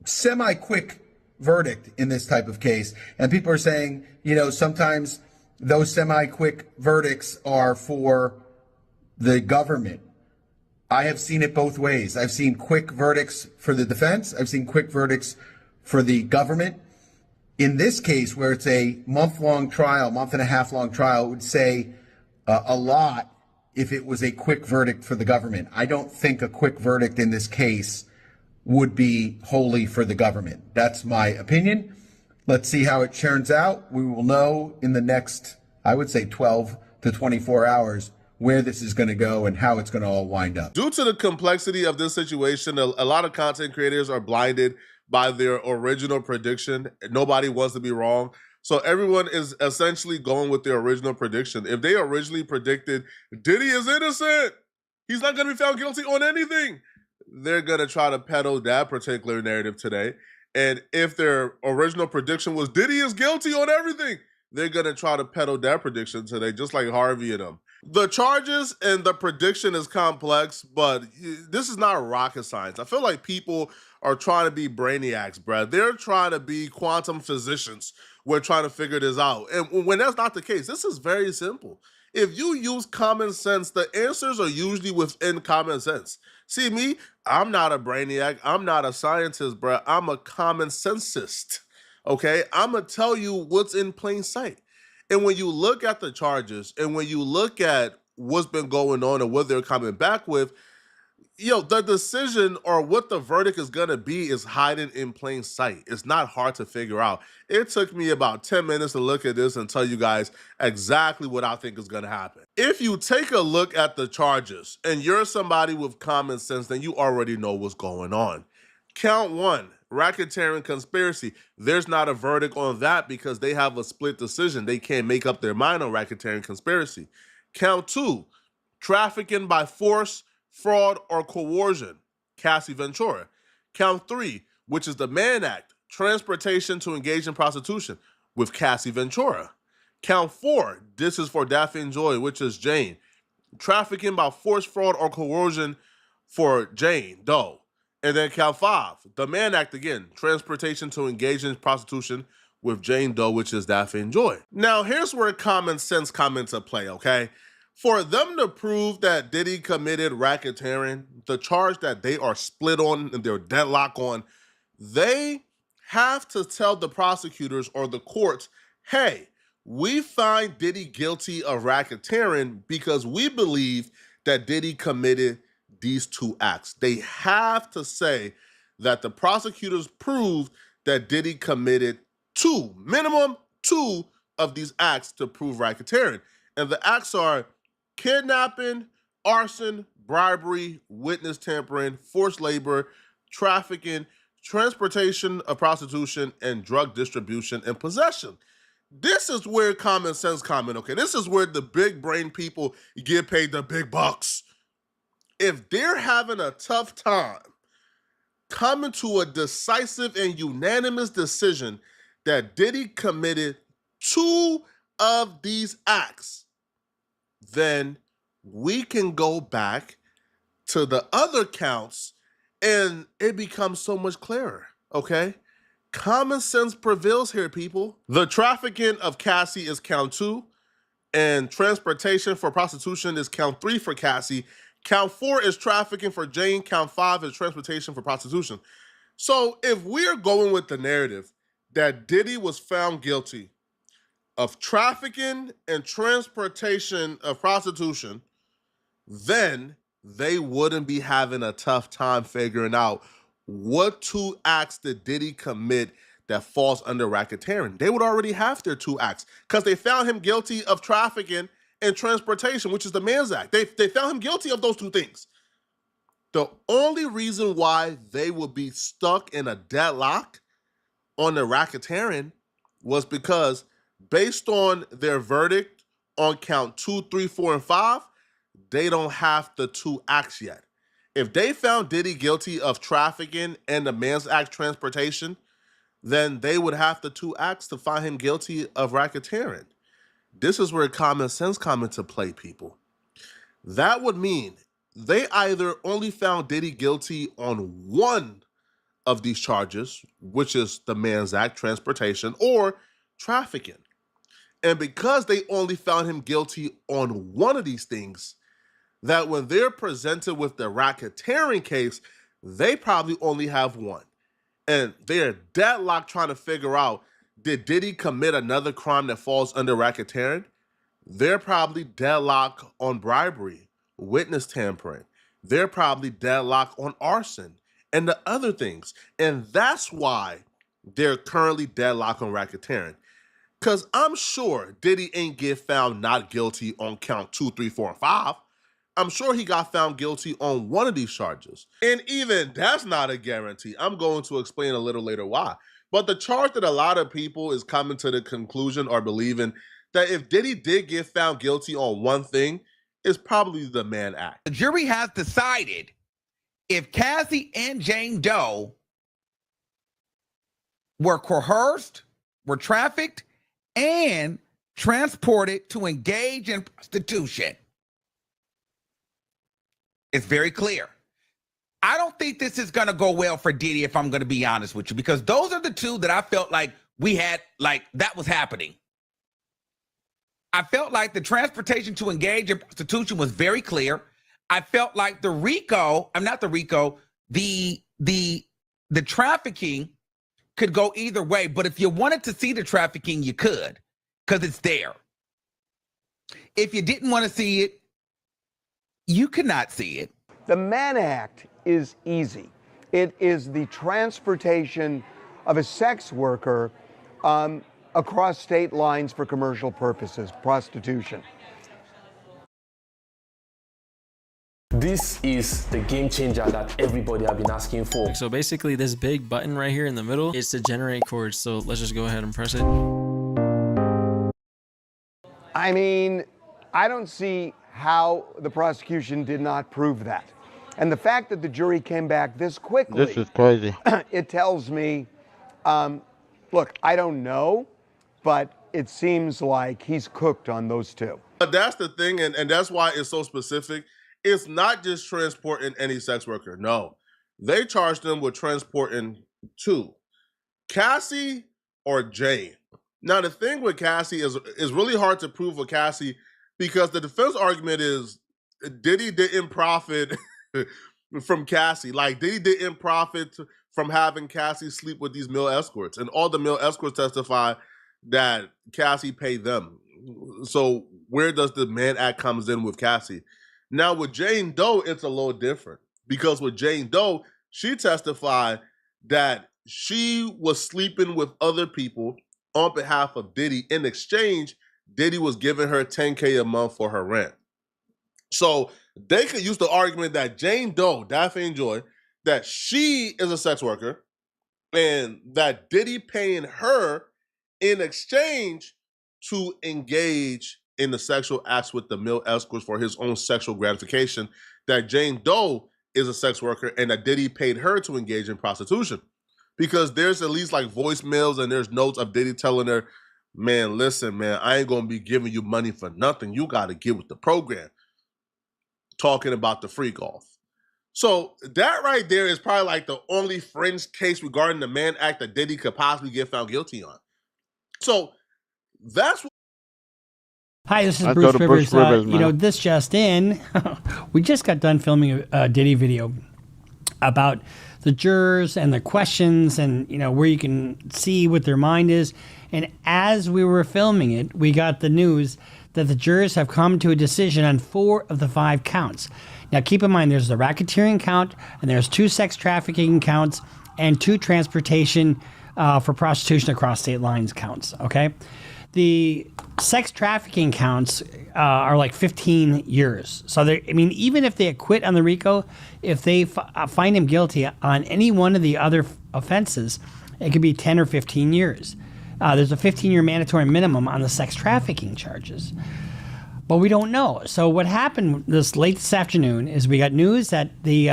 semi-quick verdict in this type of case. And people are saying, sometimes those semi-quick verdicts are for the government. I have seen it both ways. I've seen quick verdicts for the defense. I've seen quick verdicts for the government. In this case, where it's a month-long trial, month-and-a-half-long trial, it would say a lot if it was a quick verdict for the government. I don't think a quick verdict in this case would be wholly for the government. That's my opinion. Let's see how it turns out. We will know in the next, I would say, 12 to 24 hours where this is going to go and how it's going to all wind up.
Due to the complexity of this situation, a lot of content creators are blinded by their original prediction. Nobody wants to be wrong. So everyone is essentially going with their original prediction. If they originally predicted Diddy is innocent, he's not going to be found guilty on anything, they're going to try to peddle that particular narrative today. And if their original prediction was Diddy is guilty on everything, they're going to try to peddle that prediction today, just like Harvey and them. The charges and the prediction is complex, but this is not rocket science. I feel like people are trying to be brainiacs, bruh. They're trying to be quantum physicians. We're trying to figure this out. And when that's not the case, this is very simple. If you use common sense, the answers are usually within common sense. See me, I'm not a brainiac. I'm not a scientist, bruh. I'm a common sensist, okay? I'm going to tell you what's in plain sight. And when you look at the charges and when you look at what's been going on and what they're coming back with, the decision or what the verdict is going to be is hiding in plain sight. It's not hard to figure out. It took me about 10 minutes to look at this and tell you guys exactly what I think is going to happen. If you take a look at the charges and you're somebody with common sense, then you already know what's going on. Count 1, racketeering conspiracy. There's not a verdict on that because they have a split decision. They can't make up their mind on racketeering conspiracy. Count 2, trafficking by force, fraud, or coercion, Cassie Ventura. Count 3, which is the Mann Act, transportation to engage in prostitution, with Cassie Ventura. Count 4, this is for Daphne Joy, which is Jane. Trafficking by force, fraud, or coercion for Jane Doe. And then count 5, the Mann Act again, transportation to engage in prostitution with Jane Doe, which is Daphne Joy. Now, here's where common sense comes into play, okay? For them to prove that Diddy committed racketeering, the charge that they are split on and they're deadlocked on, they have to tell the prosecutors or the courts, hey, we find Diddy guilty of racketeering because we believe that Diddy committed these 2 acts. They have to say that the prosecutors proved that Diddy committed 2, minimum 2 of these acts to prove racketeering. And the acts are kidnapping, arson, bribery, witness tampering, forced labor, trafficking, transportation of prostitution, and drug distribution and possession. This is where common sense comes in, okay? This is where the big brain people get paid the big bucks. if they're having a tough time coming to a decisive and unanimous decision that Diddy committed 2 of these acts, then we can go back to the other counts and it becomes so much clearer, okay? Common sense prevails here, people. The trafficking of Cassie is count 2, and transportation for prostitution is count 3 for Cassie. Count 4 is trafficking for Jane. Count 5 is transportation for prostitution. So if we're going with the narrative that Diddy was found guilty of trafficking and transportation of prostitution, then they wouldn't be having a tough time figuring out what 2 acts did Diddy commit that falls under racketeering. They would already have their 2 acts because they found him guilty of trafficking and transportation, which is the Man's Act. They found him guilty of those 2 things. The only reason why they would be stuck in a deadlock on the racketeering was because based on their verdict on count 2, 3, 4, and 5, they don't have the 2 acts yet. If they found Diddy guilty of trafficking and the Man's Act transportation, then they would have the 2 acts to find him guilty of racketeering. This is where common sense comes into play, people. That would mean they either only found Diddy guilty on 1 of these charges, which is the Man's Act, transportation, or trafficking. And because they only found him guilty on 1 of these things, that when they're presented with the racketeering case, they probably only have 1. And they're deadlocked trying to figure out, did Diddy commit another crime that falls under racketeering? They're probably deadlocked on bribery, witness tampering. They're probably deadlocked on arson and the other things. And that's why they're currently deadlocked on racketeering. Because I'm sure Diddy ain't get found not guilty on count 2, 3, 4, and 5. I'm sure he got found guilty on 1 of these charges. And even that's not a guarantee. I'm going to explain a little later why. But the charge that a lot of people is coming to the conclusion or believing that if Diddy did get found guilty on 1 thing, is probably the Mann Act.
The jury has decided if Cassie and Jane Doe were coerced, were trafficked, and transported to engage in prostitution. It's very clear. I don't think this is going to go well for Diddy, if I'm going to be honest with you, because those are the 2 that I felt like we had, like that was happening. I felt like the transportation to engage in prostitution was very clear. I felt like the trafficking could go either way, but if you wanted to see the trafficking, you could, because it's there. If you didn't want to see it, you could not see it.
The Mann Act is easy. It is the transportation of a sex worker across state lines for commercial purposes, prostitution.
This is the game changer that everybody have been asking for.
So basically this big button right here in the middle is to generate chords. So let's just go ahead and press it.
I mean, I don't see how the prosecution did not prove that. And the fact that the jury came back this quickly.
This is crazy.
It tells me, look, I don't know, but it seems like he's cooked on those 2.
But that's the thing, and that's why it's so specific. It's not just transporting any sex worker. No, they charged them with transporting 2, Cassie or Jane. Now, the thing with Cassie is really hard to prove with Cassie because the defense argument is Diddy didn't profit from Cassie. Like, Diddy didn't profit from having Cassie sleep with these male escorts. And all the male escorts testify that Cassie paid them. So where does the Mann Act comes in with Cassie? Now, with Jane Doe, it's a little different. Because with Jane Doe, she testified that she was sleeping with other people on behalf of Diddy. In exchange, Diddy was giving her $10K a month for her rent. So they could use the argument that Jane Doe, Daphne Joy, that she is a sex worker and that Diddy paying her in exchange to engage in the sexual acts with the male escorts for his own sexual gratification, that Jane Doe is a sex worker and that Diddy paid her to engage in prostitution. Because there's at least like voicemails and there's notes of Diddy telling her, man, listen, man, I ain't gonna be giving you money for nothing. You gotta get with the program. Talking about the freak off. So that right there is probably like the only fringe case regarding the Mann Act that Diddy could possibly get found guilty on. So that's what.
Hi, this is Bruce Rivers. You know, this just in, we just got done filming a Diddy video about the jurors and the questions and, you know, where you can see what their mind is. And as we were filming it, we got the news that the jurors have come to a decision on 4 of the 5 counts. Now, keep in mind, there's the racketeering count, and there's 2 sex trafficking counts, and 2 transportation for prostitution across state lines counts, okay? The sex trafficking counts are like 15 years. So, I mean, even if they acquit on the RICO, if they find him guilty on any one of the other offenses, it could be 10 or 15 years. There's a 15-year mandatory minimum on the sex trafficking charges. But we don't know. So what happened late this afternoon is we got news that the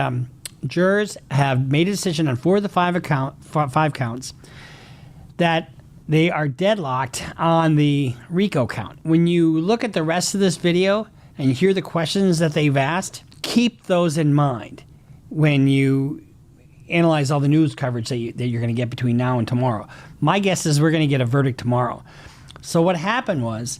jurors have made a decision on 4 of the 5 counts that they are deadlocked on the RICO count. When you look at the rest of this video and you hear the questions that they've asked, keep those in mind when you analyze all the news coverage that you're going to get between now and tomorrow. My guess is we're going to get a verdict tomorrow. So what happened was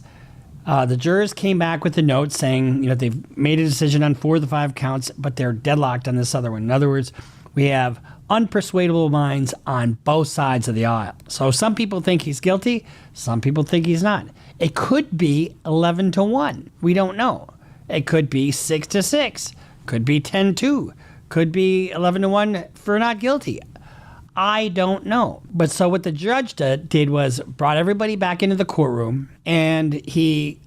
the jurors came back with the note saying, you know, they've made a decision on 4 of the 5 counts, but they're deadlocked on this other one. In other words, we have unpersuadable minds on both sides of the aisle. So some people think he's guilty, some people think he's not. It could be 11-1. We don't know. It could be 6-6, could be 10-2, could be 11-1 for not guilty. I don't know. But so what the judge did was brought everybody back into the courtroom, and he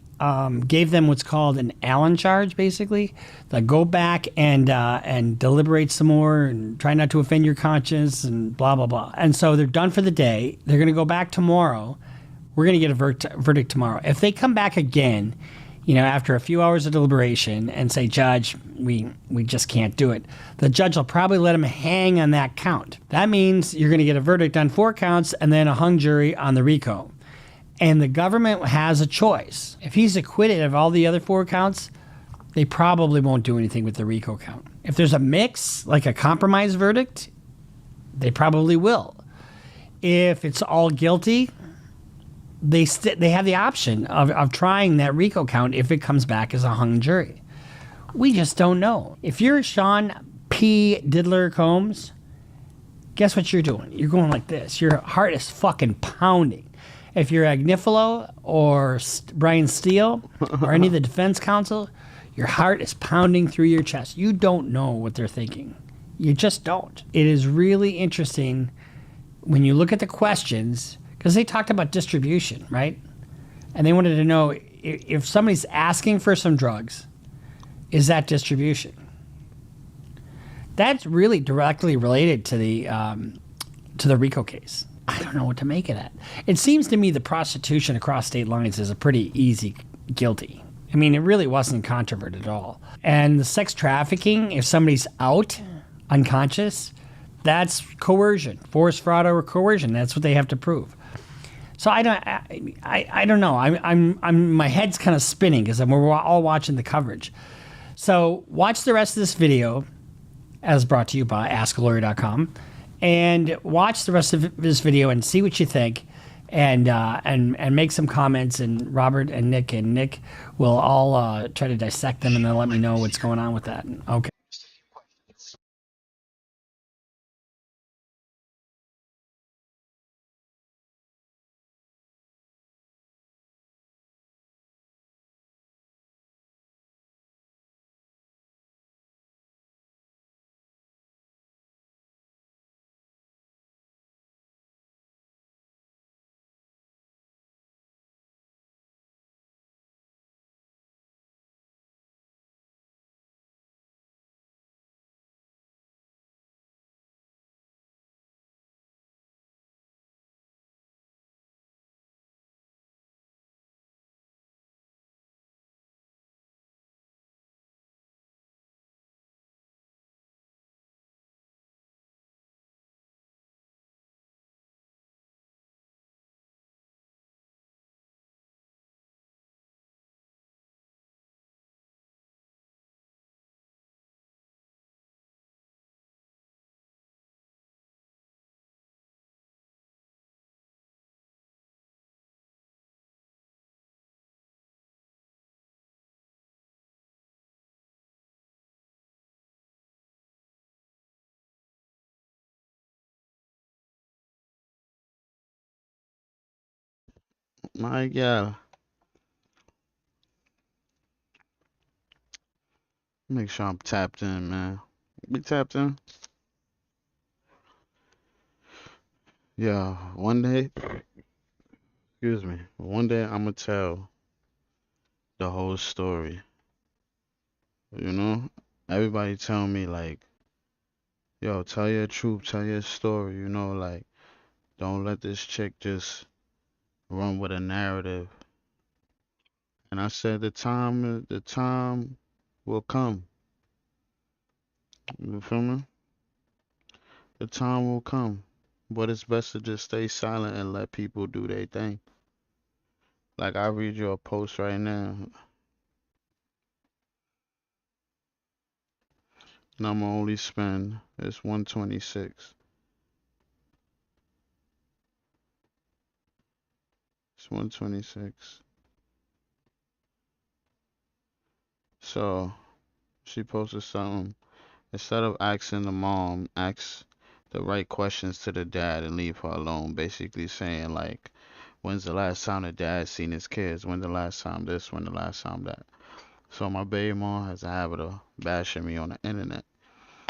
gave them what's called an Allen charge, basically. Like, go back and deliberate some more and try not to offend your conscience and blah, blah, blah. And so they're done for the day. They're going to go back tomorrow. We're going to get a verdict tomorrow. If they come back again, you know, after a few hours of deliberation and say, Judge, we just can't do it, the judge will probably let him hang on that count. That means you're going to get a verdict on 4 counts and then a hung jury on the RICO. And the government has a choice. If he's acquitted of all the other 4 counts, they probably won't do anything with the RICO count. If there's a mix, like a compromise verdict, they probably will. If it's all guilty, they have the option of trying that RICO count if it comes back as a hung jury. We just don't know. If you're Sean P. Diddler Combs, guess what you're doing? You're going like this. Your heart is fucking pounding. If you're Agnifilo or Brian Steele or any of the defense counsel, your heart is pounding through your chest. You don't know what they're thinking. You just don't. It is really interesting when you look at the questions, because they talked about distribution, right? And they wanted to know if somebody's asking for some drugs, is that distribution? That's really directly related to the RICO case. I don't know what to make of that. It seems to me the prostitution across state lines is a pretty easy guilty. I mean, it really wasn't controverted at all. And the sex trafficking, if somebody's out, unconscious, that's coercion, force, fraud, or coercion. That's what they have to prove. So I don't know. I'm my head's kind of spinning because we're all watching the coverage. So watch the rest of this video, as brought to you by AskALawyer.com, and watch the rest of this video and see what you think, and make some comments. And Robert and Nick will all try to dissect them and then let me know what's going on with that. Okay.
My gal. Make sure I'm tapped in, man. Be tapped in? Yeah, one day, excuse me, one day I'm gonna tell the whole story. You know? Everybody tell me, like, yo, tell your truth, tell your story, you know, like, don't let this chick just run with a narrative. And I said the time will come. You feel me? The time will come. But it's best to just stay silent and let people do their thing. Like I read your post right now. And I'ma only spend it's 126. It's 126. So she posted something. Instead of asking the mom, ask the right questions to the dad and leave her alone. Basically saying like, when's the last time the dad seen his kids? When the last time this? When the last time that? So my baby mom has a habit of bashing me on the internet,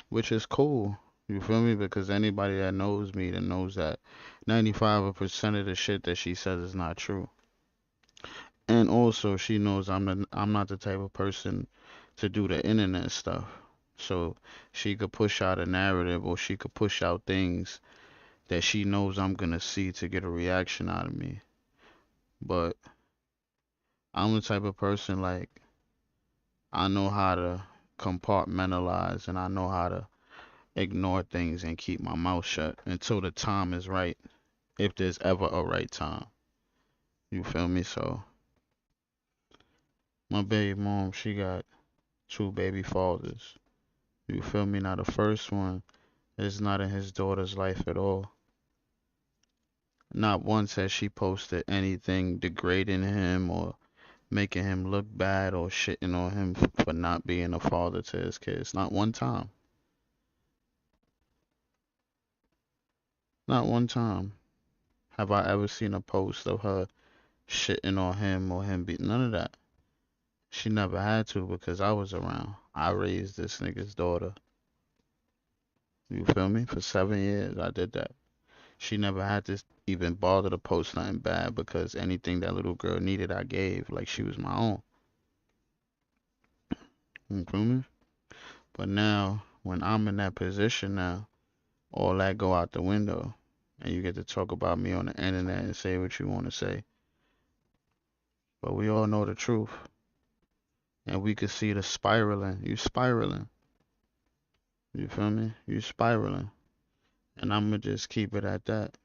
which is cool. You feel me? Because anybody that knows me that knows that 95% of the shit that she says is not true. And also she knows I'm not the type of person to do the internet stuff. So she could push out a narrative or she could push out things that she knows I'm gonna see to get a reaction out of me. But I'm the type of person like I know how to compartmentalize and I know how to ignore things and keep my mouth shut until the time is right, if there's ever a right time. You feel me? So my baby mom, she got two baby fathers. You feel me? Now the first one is not in his daughter's life at all. Not once has she posted anything degrading him or making him look bad or shitting on him for not being a father to his kids. Not one time. Not one time have I ever seen a post of her shitting on him or him being none of that. She never had to because I was around. I raised this nigga's daughter. You feel me? For 7 years I did that. She never had to even bother to post nothing bad because anything that little girl needed I gave like she was my own. You feel me? But now when I'm in that position now, all that go out the window and you get to talk about me on the internet and say what you want to say. But we all know the truth. And we could see the spiraling. You spiraling. You feel me? You spiraling. And I'm going to just keep it at that.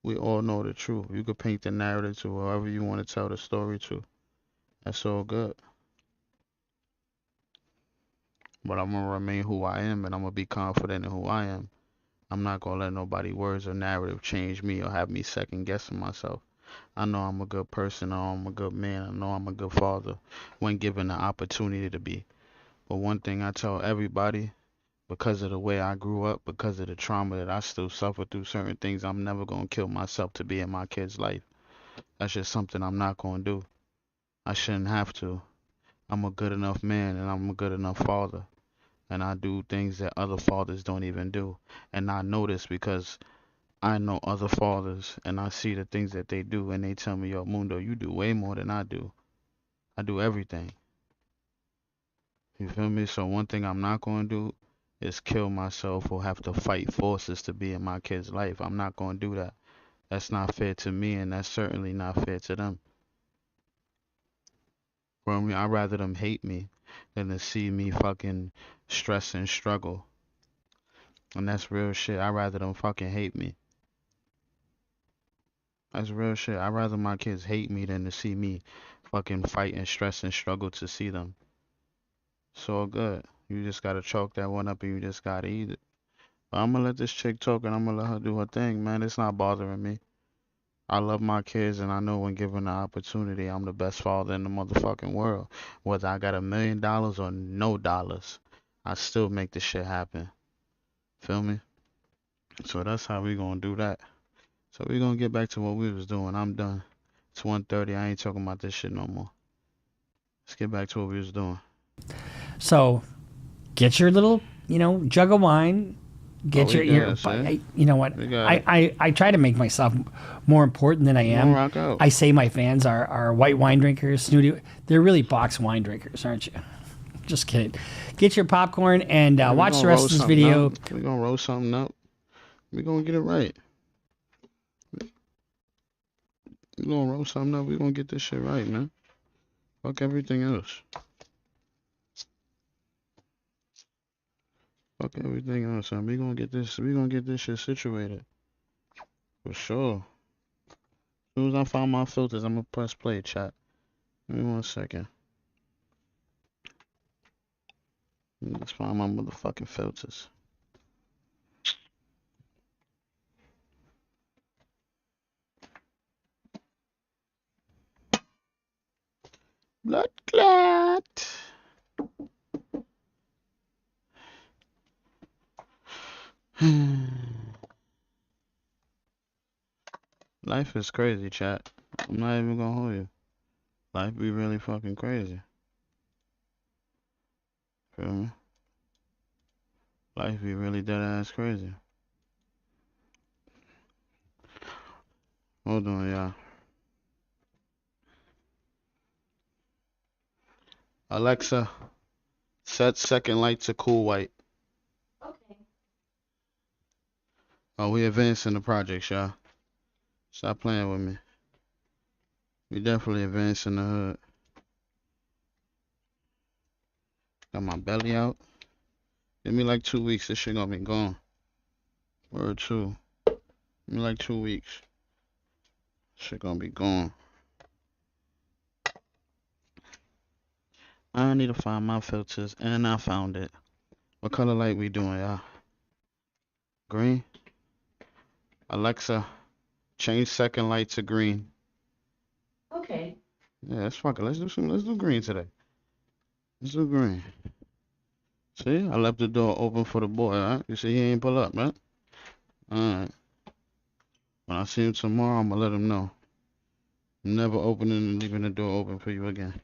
We all know the truth. You could paint the narrative to whoever you want to tell the story to. That's all good. But I'm going to remain who I am and I'm going to be confident in who I am. I'm not going to let nobody words or narrative change me or have me second guessing myself. I know I'm a good person. I know I'm a good man. I know I'm a good father when given the opportunity to be. But one thing I tell everybody, because of the way I grew up, because of the trauma that I still suffer through certain things, I'm never going to kill myself to be in my kid's life. That's just something I'm not going to do. I shouldn't have to. I'm a good enough man and I'm a good enough father. And I do things that other fathers don't even do. And I know this because I know other fathers and I see the things that they do and they tell me, yo, Mundo, you do way more than I do. I do everything. You feel me? So one thing I'm not going to do is kill myself or have to fight forces to be in my kid's life. I'm not going to do that. That's not fair to me and that's certainly not fair to them. For me, I'd rather them hate me than to see me fucking stress and struggle. And that's real shit. I'd rather them fucking hate me. That's real shit. I'd rather my kids hate me than to see me fucking fight and stress and struggle to see them. So good. You just gotta chalk that one up and you just gotta eat it. But I'm gonna let this chick talk and I'm gonna let her do her thing, man. It's not bothering me. I love my kids and I know when given the opportunity, I'm the best father in the motherfucking world. Whether I got $1 million or no dollars, I still make this shit happen. Feel me? So that's how we gonna do that. So we gonna get back to what we was doing. I'm done. It's 1:30. I ain't talking about this shit no more. Let's get back to what we was doing.
So, get your little, jug of wine. Get your you know what? I try to make myself more important than I am.
Rock out.
I say my fans are white wine drinkers, snooty. They're really box wine drinkers, aren't you? Just kidding. Get your popcorn and watch the rest of this video.
We're gonna roll something up. We're gonna get it right. We're gonna roll something up. We're gonna get this shit right, man. Fuck everything else. Fuck everything else, man. We gonna get this shit situated. For sure. As soon as I find my filters, I'm gonna press play, chat. Give me 1 second. Let's find my motherfucking filters. Blood clot. Life is crazy, chat. I'm not even gonna hold you. Life be really fucking crazy. Feel me? Life be really dead ass crazy. Hold on, y'all. Alexa, set second light to cool white.
Okay.
Oh, we advancing the project, y'all. Stop playing with me. We definitely advancing the hood. Got my belly out. Give me like 2 weeks. This shit gonna be gone. Word 2. Give me like 2 weeks. Shit gonna be gone. I need to find my filters, and I found it. What color light we doing, y'all? Green? Alexa, change second light to green.
Okay.
Yeah, let's fuck it. Let's do green today. Let's do green. See, I left the door open for the boy, right? You see he ain't pull up, right? Alright. When I see him tomorrow, I'm gonna let him know. I'm never opening and leaving the door open for you again.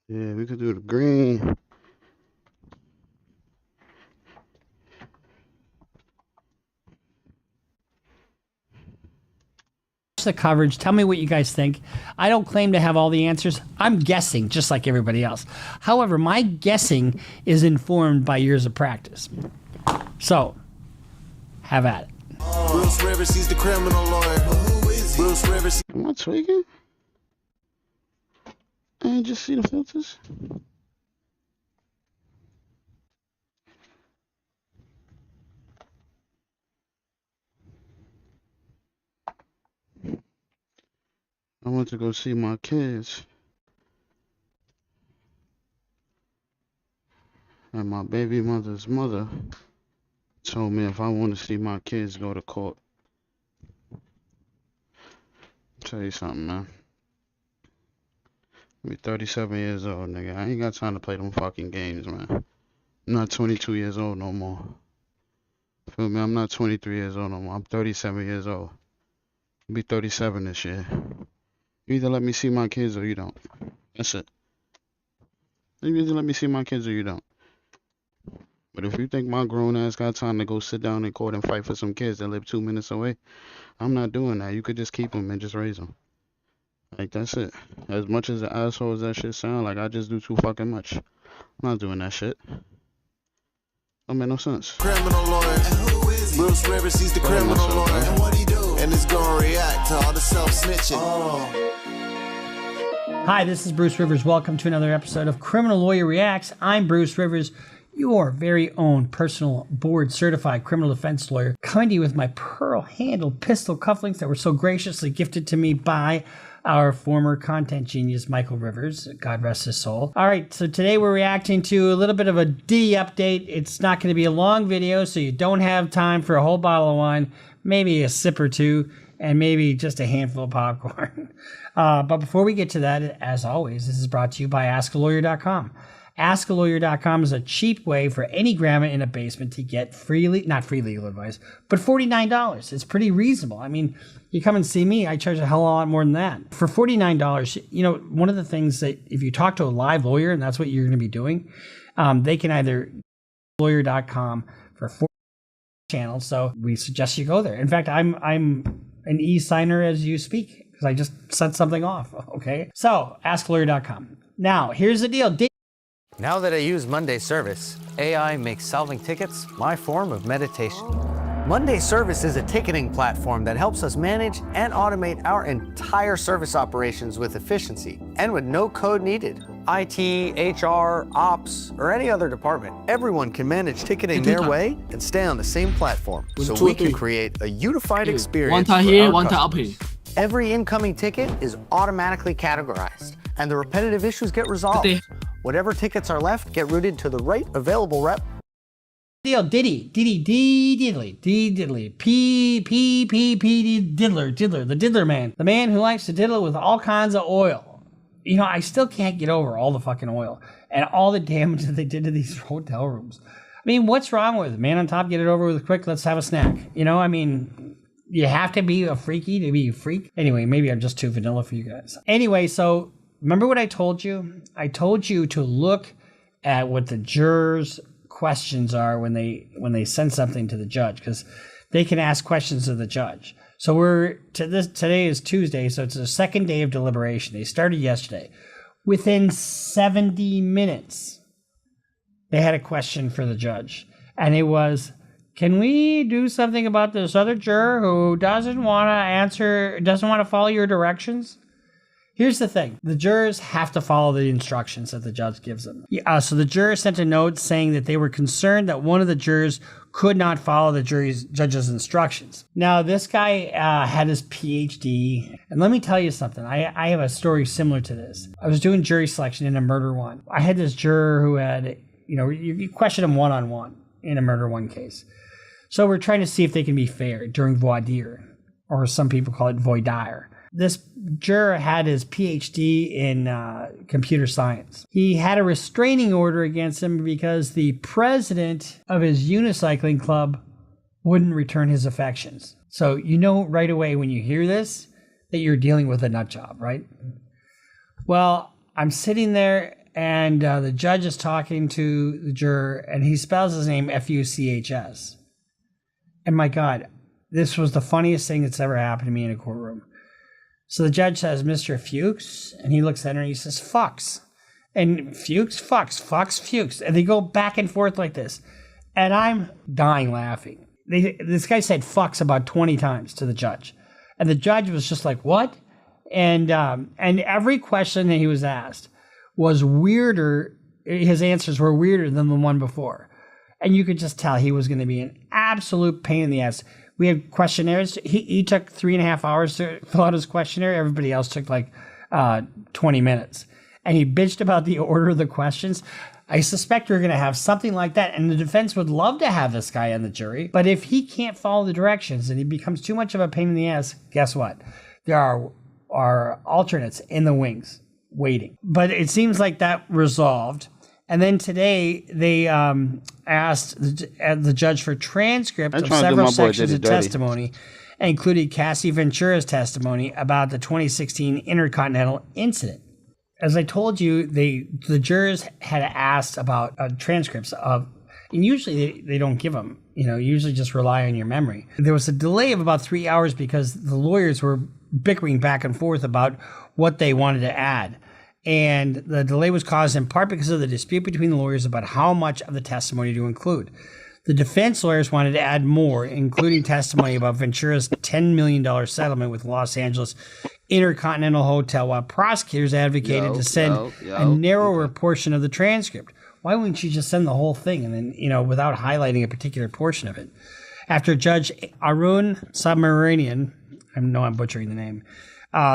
Yeah, we could do the green.
The coverage. Tell me what you guys think. I don't claim to have all the answers. I'm guessing just like everybody else. However, my guessing is informed by years of practice. So, have at it.
Bruce Rivers, he's the criminal lawyer. Bruce Rivers.
Am I tweaking? I ain't just see the filters. I went to go see my kids. And my baby mother's mother told me if I want to see my kids go to court. Tell you something, man. I'm 37 years old, nigga. I ain't got time to play them fucking games, man. I'm not 22 years old no more. Feel me? I'm not 23 years old no more. I'm 37 years old. I'll be 37 this year. You either let me see my kids or you don't. That's it. You either let me see my kids or you don't. But if you think my grown ass got time to go sit down in court and fight for some kids that live 2 minutes away, I'm not doing that. You could just keep them and just raise them. Like, that's it. As much as the asshole as that shit sound, like, I just do too fucking much. I'm not doing that shit. Don't make no sense.
Criminal lawyer. Bruce Rivers, he's the criminal lawyer. And what he do? And it's gonna react to all the self-snitching.
Hi, this is Bruce Rivers. Welcome to another episode of Criminal Lawyer Reacts. I'm Bruce Rivers, your very own personal board-certified criminal defense lawyer, coming to you with my pearl-handled pistol cufflinks that were so graciously gifted to me by our former content genius, Michael Rivers. God rest his soul. All right, so today we're reacting to a little bit of a Diddy update. It's not going to be a long video, so you don't have time for a whole bottle of wine, maybe a sip or two, and maybe just a handful of popcorn. But before we get to that, as always, this is brought to you by AskALawyer.com. AskALawyer.com is a cheap way for any grandma in a basement to get not free legal advice, but $49. It's pretty reasonable. I mean, you come and see me, I charge a hell of a lot more than that. For $49, you know, one of the things that if you talk to a live lawyer, and that's what you're going to be doing, they can either lawyer.com for 4 channels. So we suggest you go there. In fact, I'm an e-signer as you speak because I just sent something off. Okay. So AskLawyer.com. Now, here's the deal.
Now that I use Monday Service, AI makes solving tickets my form of meditation. Monday Service is a ticketing platform that helps us manage and automate our entire service operations with efficiency and with no code needed. IT, HR, ops, or any other department, everyone can manage ticketing their way and stay on the same platform, so we can create a unified experience.
One time here, one time up here.
Every incoming ticket is automatically categorized, and the repetitive issues get resolved. Whatever tickets are left get routed to the right available rep.
Diddy, diddly, diddler, the diddler man. The man who likes to diddle with all kinds of oil. You know, I still can't get over all the fucking oil and all the damage that they did to these hotel rooms. I mean, what's wrong with it? Man on top, get it over with quick, let's have a snack. You know, I mean, you have to be a freaky to be a freak. Anyway, maybe I'm just too vanilla for you guys. Anyway, so remember what I told you? I told you to look at what the jurors' questions are when they send something to the judge, because they can ask questions of the judge. So today is Tuesday, so it's the second day of deliberation. They started yesterday. Within 70 minutes, they had a question for the judge, and it was, can we do something about this other juror who doesn't want to follow your directions? Here's the thing. The jurors have to follow the instructions that the judge gives them. So the jurors sent a note saying that they were concerned that one of the jurors could not follow the judge's instructions. Now, this guy had his PhD. And let me tell you something. I have a story similar to this. I was doing jury selection in a murder one. I had this juror who had, you question him one-on-one in a murder one case. So we're trying to see if they can be fair during voir dire, or some people call it voir dire. This juror had his PhD in computer science. He had a restraining order against him because the president of his unicycling club wouldn't return his affections. So you know right away when you hear this that you're dealing with a nut job, right? Well, I'm sitting there and the judge is talking to the juror and he spells his name Fuchs. And my God, this was the funniest thing that's ever happened to me in a courtroom. So the judge says, Mr. Fuchs, and he looks at her and he says, Fuchs. And Fuchs, Fuchs, Fuchs. And they go back and forth like this. And I'm dying laughing. This guy said Fuchs about 20 times to the judge. And the judge was just like, what? And every question that he was asked was weirder. His answers were weirder than the one before. And you could just tell he was going to be an absolute pain in the ass. We had questionnaires. He took 3.5 hours to fill out his questionnaire. Everybody else took like 20 minutes. And he bitched about the order of the questions. I suspect you're going to have something like that. And the defense would love to have this guy on the jury. But if he can't follow the directions and he becomes too much of a pain in the ass, guess what? There are alternates in the wings waiting. But it seems like that resolved. And then today they asked the judge for transcripts of several sections of testimony, including Cassie Ventura's testimony about the 2016 Intercontinental incident. As I told you, the jurors had asked about transcripts of, and usually they don't give them, usually just rely on your memory. There was a delay of about 3 hours because the lawyers were bickering back and forth about what they wanted to add. And the delay was caused in part because of the dispute between the lawyers about how much of the testimony to include. The defense lawyers wanted to add more, including testimony about Ventura's $10 million settlement with Los Angeles Intercontinental Hotel, while prosecutors advocated to send a narrower portion of the transcript. Why wouldn't you just send the whole thing and then, without highlighting a particular portion of it? After Judge Arun Subramanian, I know I'm butchering the name,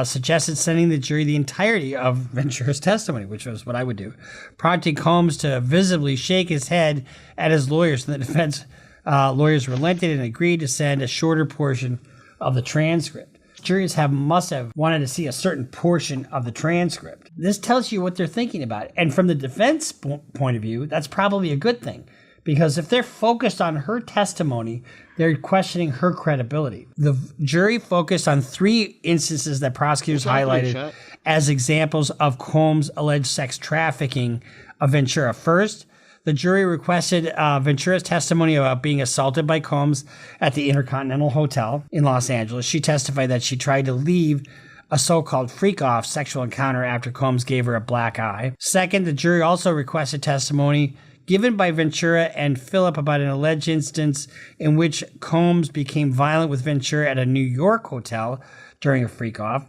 suggested sending the jury the entirety of Ventura's testimony, which was what I would do, prompting Combs to visibly shake his head at his lawyers. And the defense lawyers relented and agreed to send a shorter portion of the transcript. Juries must have wanted to see a certain portion of the transcript. This tells you what they're thinking about. And from the defense point of view, that's probably a good thing. Because if they're focused on her testimony, they're questioning her credibility. The jury focused on 3 instances that prosecutors highlighted as examples of Combs' alleged sex trafficking of Ventura. First, the jury requested Ventura's testimony about being assaulted by Combs at the Intercontinental Hotel in Los Angeles. She testified that she tried to leave a so-called freak-off sexual encounter after Combs gave her a black eye. Second, the jury also requested testimony given by Ventura and Phillip about an alleged instance in which Combs became violent with Ventura at a New York hotel during a freak-off.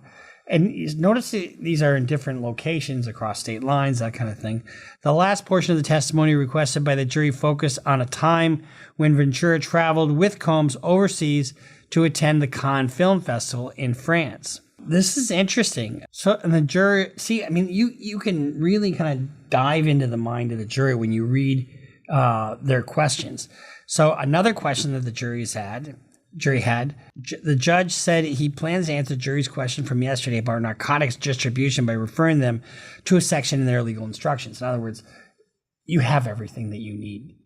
And notice these are in different locations across state lines, that kind of thing. The last portion of the testimony requested by the jury focused on a time when Ventura traveled with Combs overseas to attend the Cannes Film Festival in France. This is interesting. So, and the jury, you can really kind of dive into the mind of the jury when you read their questions. So another question that the jury had, the judge said he plans to answer the jury's question from yesterday about narcotics distribution by referring them to a section in their legal instructions. In other words, you have everything that you need,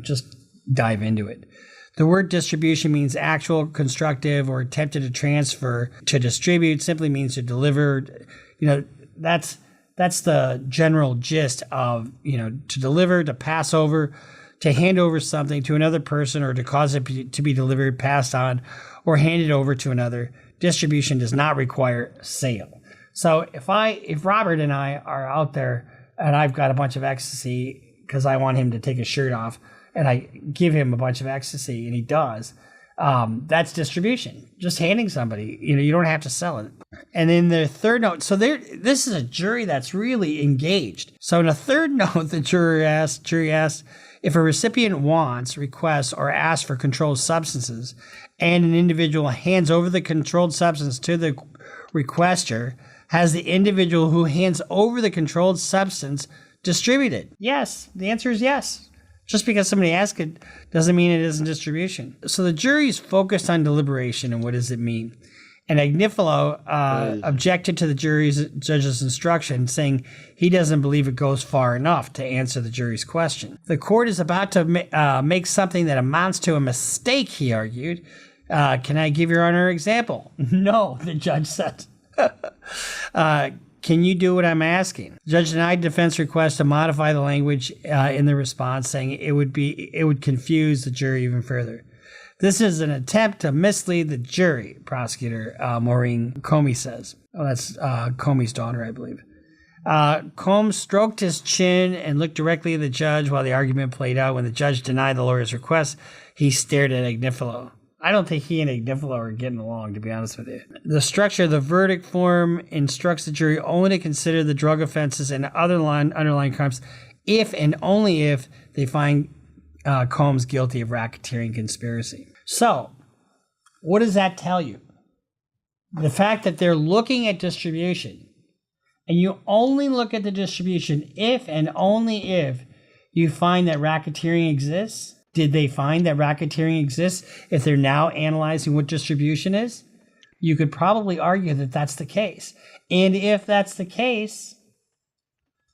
just dive into it. The word distribution means actual, constructive, or attempted to transfer. To distribute simply means to deliver. That's the general gist of, to deliver, to pass over, to hand over something to another person, or to cause it to be delivered, passed on, or handed over to another. Distribution does not require sale. So if Robert and I are out there and I've got a bunch of ecstasy because I want him to take his shirt off, and I give him a bunch of ecstasy, and he does, that's distribution. Just handing somebody, you don't have to sell it. And in the third note, so this is a jury that's really engaged. So in a third note, the jury asked if a recipient wants, requests, or asks for controlled substances, and an individual hands over the controlled substance to the requester, has the individual who hands over the controlled substance distributed? Yes, the answer is yes. Just because somebody asked it doesn't mean it isn't distribution. So the jury is focused on deliberation and what does it mean. And Agnifilo objected to the judge's instruction, saying he doesn't believe it goes far enough to answer the jury's question. The court is about to make something that amounts to a mistake, he argued. Can I give Your Honor an example? No, the judge said. Can you do what I'm asking? The judge denied defense request to modify the language in the response, saying it would confuse the jury even further. This is an attempt to mislead the jury, prosecutor Maureen Comey says. Oh, that's Comey's daughter, I believe. Combs stroked his chin and looked directly at the judge while the argument played out. When the judge denied the lawyer's request, he stared at Agnifilo. I don't think he and Agnifilo are getting along, to be honest with you. The structure of the verdict form instructs the jury only to consider the drug offenses and other underlying crimes if and only if they find Combs guilty of racketeering conspiracy. So, What does that tell you? The fact that they're looking at distribution, and you only look at the distribution if and only if you find that racketeering exists. Did they find that racketeering exists if they're now analyzing what distribution is? You could probably argue that that's the case. And if that's the case,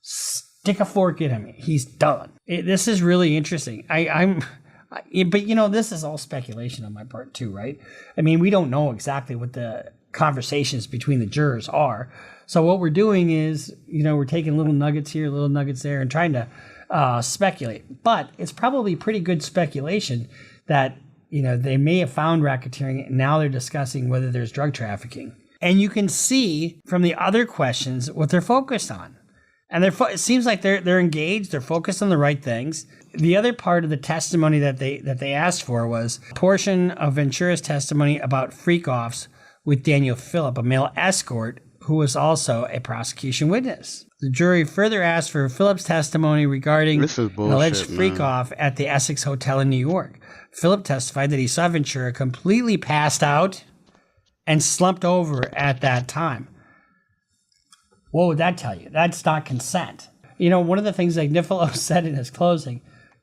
stick a fork in him. He's done. This is really interesting. But you know, this is all speculation on my part too, right? I mean, we don't know exactly what the conversations between the jurors are. So what we're doing is, you know, we're taking little nuggets here, little nuggets there, and trying to speculate. But it's probably pretty good speculation that, you know, they may have found racketeering and now they're discussing whether there's drug trafficking. And you can see from the other questions what they're focused on. And it seems like they're engaged, they're focused on the right things. The other part of the testimony that they asked for was a portion of Ventura's testimony about freak-offs with Daniel Phillip, a male escort who was also a prosecution witness. The jury further asked for Phillip's testimony regarding an alleged freak-off at the Essex Hotel in New York. Phillip testified that he saw Ventura completely passed out and slumped over at that time. What would that tell you? That's not consent. You know, one of the things that Nifolo said in his closing,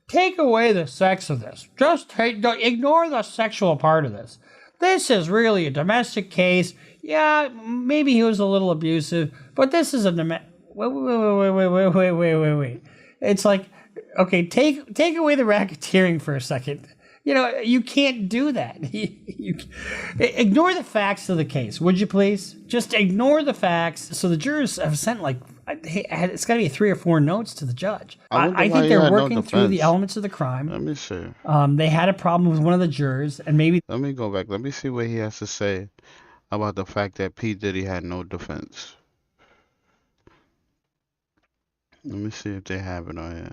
take away the sex of this. Just ignore the sexual part of this. This is really a domestic case. Yeah, maybe he was a little abusive, but this is a wait. It's like, okay, take away the racketeering for a second. You know, you can't do that. Ignore the facts of the case, would you please? Just ignore the facts. So the jurors have sent it's got to be 3 or 4 notes to the judge. I think they're working through the elements of the crime.
Let me see.
They had a problem with one of the jurors, and maybe.
Let me go back. Let me see what he has to say about the fact that P. Diddy had no defense. Let me see if they have it on here.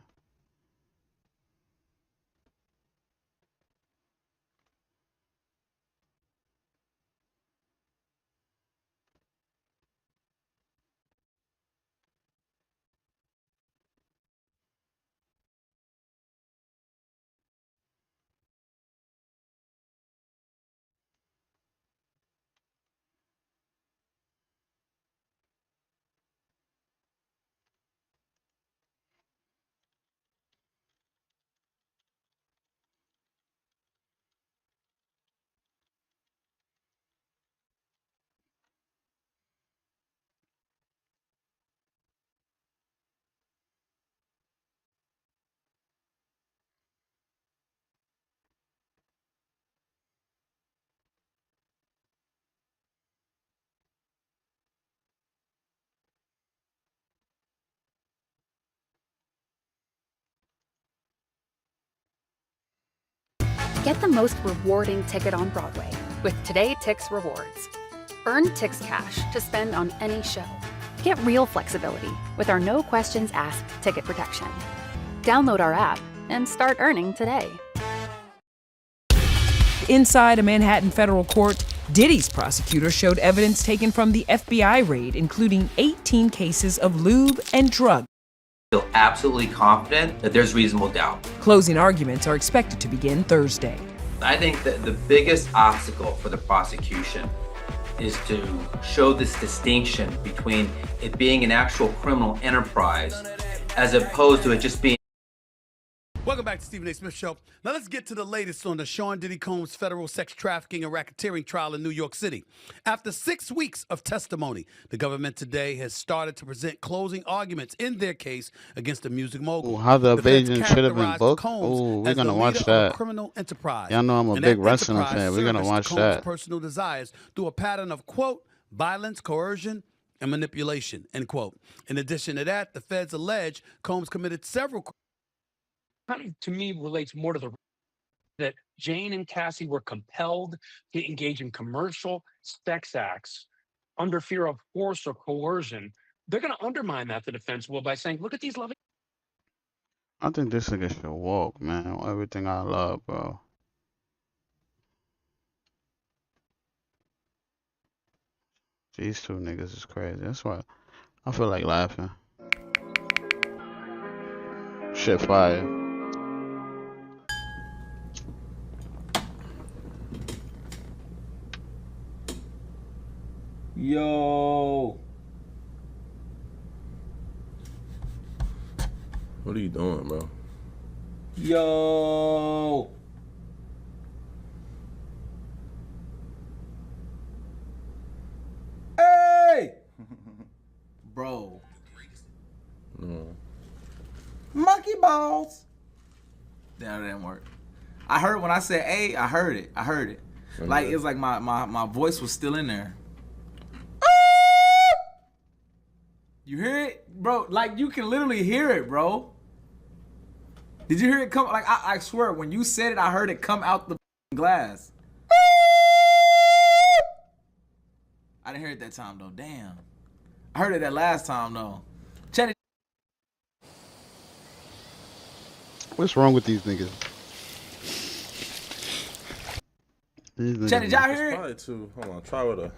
Get the most rewarding ticket on Broadway with Today Tix Rewards. Earn Tix Cash to spend on any show. Get real flexibility with our no questions asked ticket protection. Download our app and start earning today.
Inside a Manhattan federal court, Diddy's prosecutor showed evidence taken from the FBI raid, including 18 cases of lube and drugs.
Feel absolutely confident that there's reasonable doubt.
Closing arguments are expected to begin Thursday.
I think that the biggest obstacle for the prosecution is to show this distinction between it being an actual criminal enterprise as opposed to it just being.
Welcome back to Stephen A. Smith Show. Now let's get to the latest on the Sean Diddy Combs federal sex trafficking and racketeering trial in New York City. After 6 weeks of testimony, the government today has started to present closing arguments in their case against the music mogul.
Ooh, how the
defense
invasion should have been booked.
Combs
Ooh, we're
as the
gonna watch
leader of a
that.
criminal enterprise.
Y'all know I'm a
And
big
that
wrestling
enterprise
fan. We're gonna
serviced
watch
Combs'
that.
personal desires through a pattern of, quote, violence, coercion, and manipulation, end quote. In addition to that, the feds allege Combs committed several
kind of, to me, relates more to that Jane and Cassie were compelled to engage in commercial sex acts under fear of force or coercion. They're going to undermine that, the defense will, by saying, look at these loving.
I think this nigga should walk, man. Everything I love, bro. These two niggas is crazy. That's why I feel like laughing. Shit fire.
Yo.
What are you doing, bro?
Yo. Hey. Bro.
No.
Monkey balls. That didn't work. I heard when I said "hey," I heard it. I heard it. Like it's like my voice was still in there. You hear it, bro? Like you can literally hear it, bro. Did you hear it come? Like I swear, when you said it, I heard it come out the glass. I didn't hear it that time though. Damn. I heard it that last time though. Chat.
What's wrong with these niggas?
Chat, did y'all hear it?
Probably too. Hold on, try with a.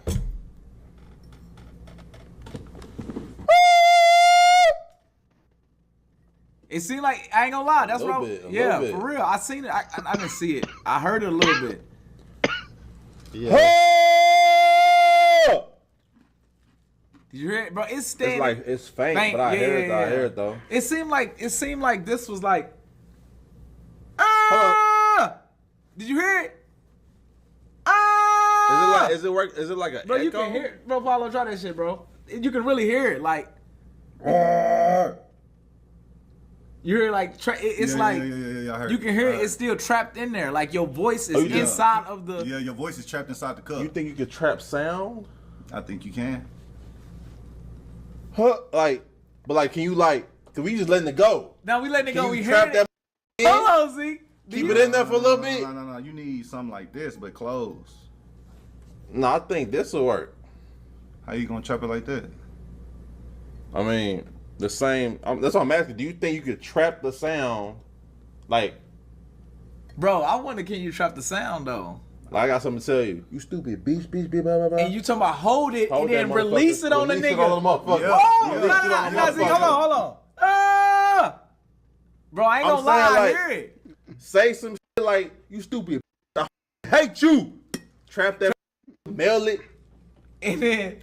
It seemed like, I ain't gonna lie, that's what
Yeah,
for real. I seen it. I didn't see it. I heard it a little bit.
Yeah.
Did you hear it, bro? It's standing.
It's like it's faint, but I hear it. I hear it though.
It seemed like this was like. Did you hear it?
Is it work? Is it like a
bro?
echo?
You can hear it, bro. Paulo, try that shit, bro. You can really hear it, like. You hear like it's like
I heard
you can hear it. It's still trapped in there. Like your voice is inside of the.
Yeah, your voice is trapped inside the cup.
You think you could trap sound?
I think you can.
Huh? Like, but like, can you like? Cause we just letting it go.
Now we letting it
Can
go.
you
We
trap
heard it. Hold on, Z.
Keep it in there for a little bit.
No. You need something like this, but close.
No, I think this will work.
How you gonna trap it like that?
I mean, the same. That's what I'm asking. Do you think you could trap the sound, like?
Bro, I wonder, can you trap the sound though?
Like, I got something to tell you. You stupid bitch, blah, blah, blah.
And you talking about hold it and then release it on the nigga.
Release it on the motherfucker.
Hold on. Bro, I ain't gonna lie, I hear it.
Say some shit like, you stupid bitch, I hate you. Trap that, mail it.
And then,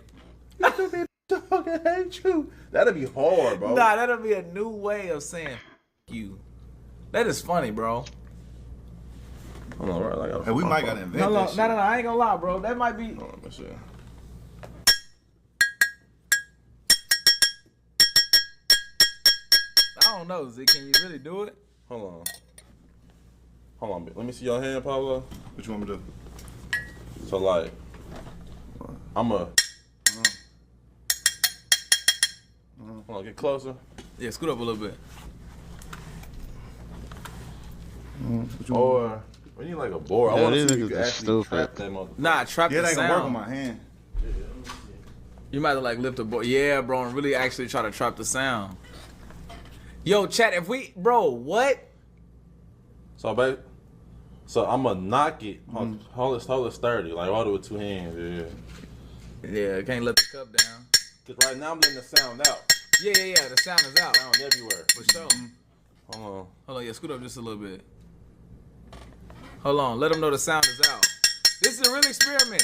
you stupid bitch, I fucking hate you. That'd be hard, bro.
Nah, that'll be a new way of saying you. That is funny, bro.
Hold on, right?
Hey, we might gotta invent
No,
that shit.
no, I ain't gonna lie, bro. That might be.
Hold on, let me see.
I don't know, Z. Can you really do it?
Hold on. Let me see your hand, Pablo.
What you want me to do?
So like, I'm a. Hold on, get closer.
Yeah, scoot up a little bit.
Or we need like a board. I
Yeah,
want to
these
see if you
niggas
can
are
actually
stupid.
trap that motherfucker.
Nah, trap
Yeah,
the
they
sound.
can work on my hand.
You might have like lift a board. Yeah, bro, and really actually try to trap the sound. Yo, chat, if we, bro, what?
So, babe, I'm gonna knock it. Hold it sturdy, like hold it with two hands.
Yeah, can't let the cup down.
Cause right now I'm letting the sound out.
Yeah, the sound is out.
Sound everywhere.
For sure.
Hold
on, yeah, scoot up just a little bit. Hold on, let them know the sound is out. This is a real experiment.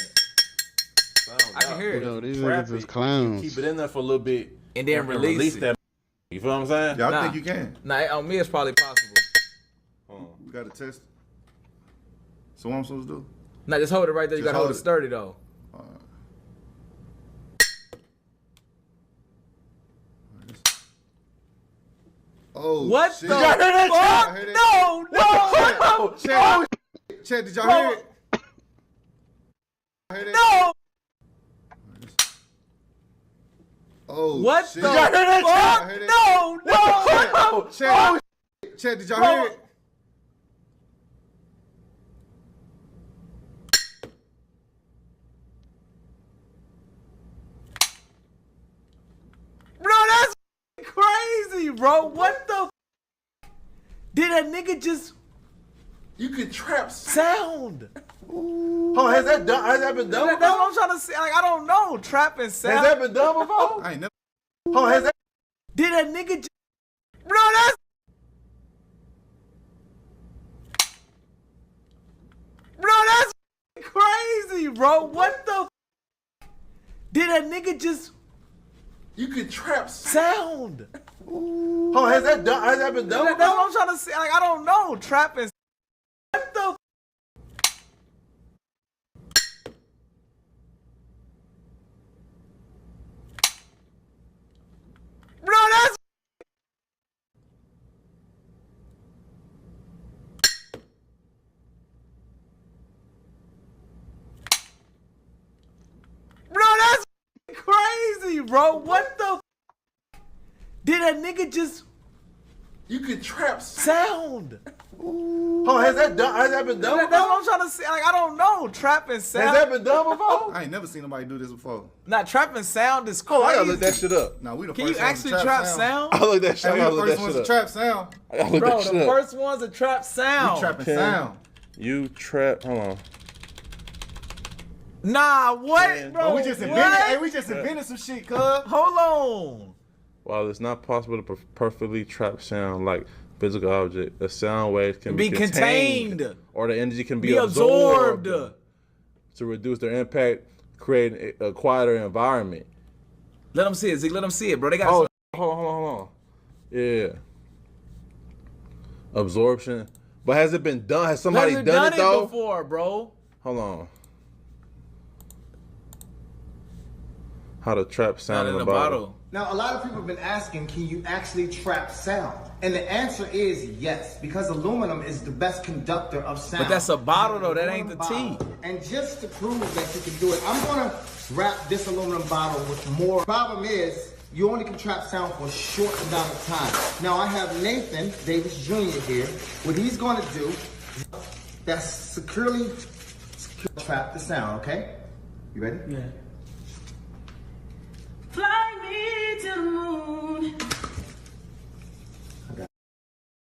I can hear it.
Yo, these
Trap
niggas is
it,
clowns.
Keep it in there for a little bit,
And then release it.
that. You feel what I'm saying?
Yeah, I think you can.
Nah, on me it's probably possible.
We gotta test. So what I'm supposed to do?
Nah, just hold it right there. You
Just
gotta hold
hold
it
it.
sturdy though.
Oh,
What
shit.
the
Did y'all hear that?
fuck?
Did y'all hear that?
No!
Chat, did y'all hear it? Hear that?
No!
Oh,
What
shit.
the
Did y'all hear that?
fuck?
Chat, did y'all hear that?
No!
Chat, did y'all hear it?
Bro, that's crazy, bro. What the? Did a nigga just?
You could trap
sound.
Oh, has that been done
That's what I'm trying to say. Like I don't know, trapping sound.
Has that been done before?
I ain't never.
Oh, has that?
Did a nigga? Bro, that's. Bro, that's crazy, bro. What the? Did a nigga just?
You can trap
sound.
Oh, has that been done?
That's what I'm trying to say. Like, I don't know. Trapping. What the? Bro, that's. Bro, that's crazy, bro. What the? Did a nigga just?
You can trap
sound.
Oh, has that been done?
That's what I'm trying to say. Like, I don't know. Trapping sound.
Has that been done before? I ain't never seen nobody do this before.
Nah, trapping sound is crazy.
Oh, I gotta look that shit up.
Nah, we the
Can
first
you
ones to
actually trap sound?
I look that shit.
Hey, we
I
the
look
first
that
ones
shit
to
up.
trap sound.
I look
Bro,
that shit
the
up.
first ones to trap sound.
We trapping sound.
You trap. Hold on.
Nah, what, bro?
Oh, we just invented. Hey, we just invented some shit, cuz.
Hold on.
While it's not possible to perfectly trap sound like physical object, the sound waves can be contained, or the energy can be absorbed to reduce their impact, creating a quieter environment.
Let them see it, Zeke. Let them see it, bro. They got.
Oh, hold on. Yeah. Absorption. But has it been done? Has somebody done it though?
Before, bro?
Hold on. How to trap sound in a bottle.
Now, a lot of people have been asking, can you actually trap sound? And the answer is yes, because aluminum is the best conductor of sound.
But that's a bottle, though. That ain't the tea.
And just to prove that you can do it, I'm going to wrap this aluminum bottle with more. Problem is, you only can trap sound for a short amount of time. Now, I have Nathan Davis Jr. here. What he's going to do, that's securely trap the sound, okay? You ready?
Yeah. Fly me to the moon.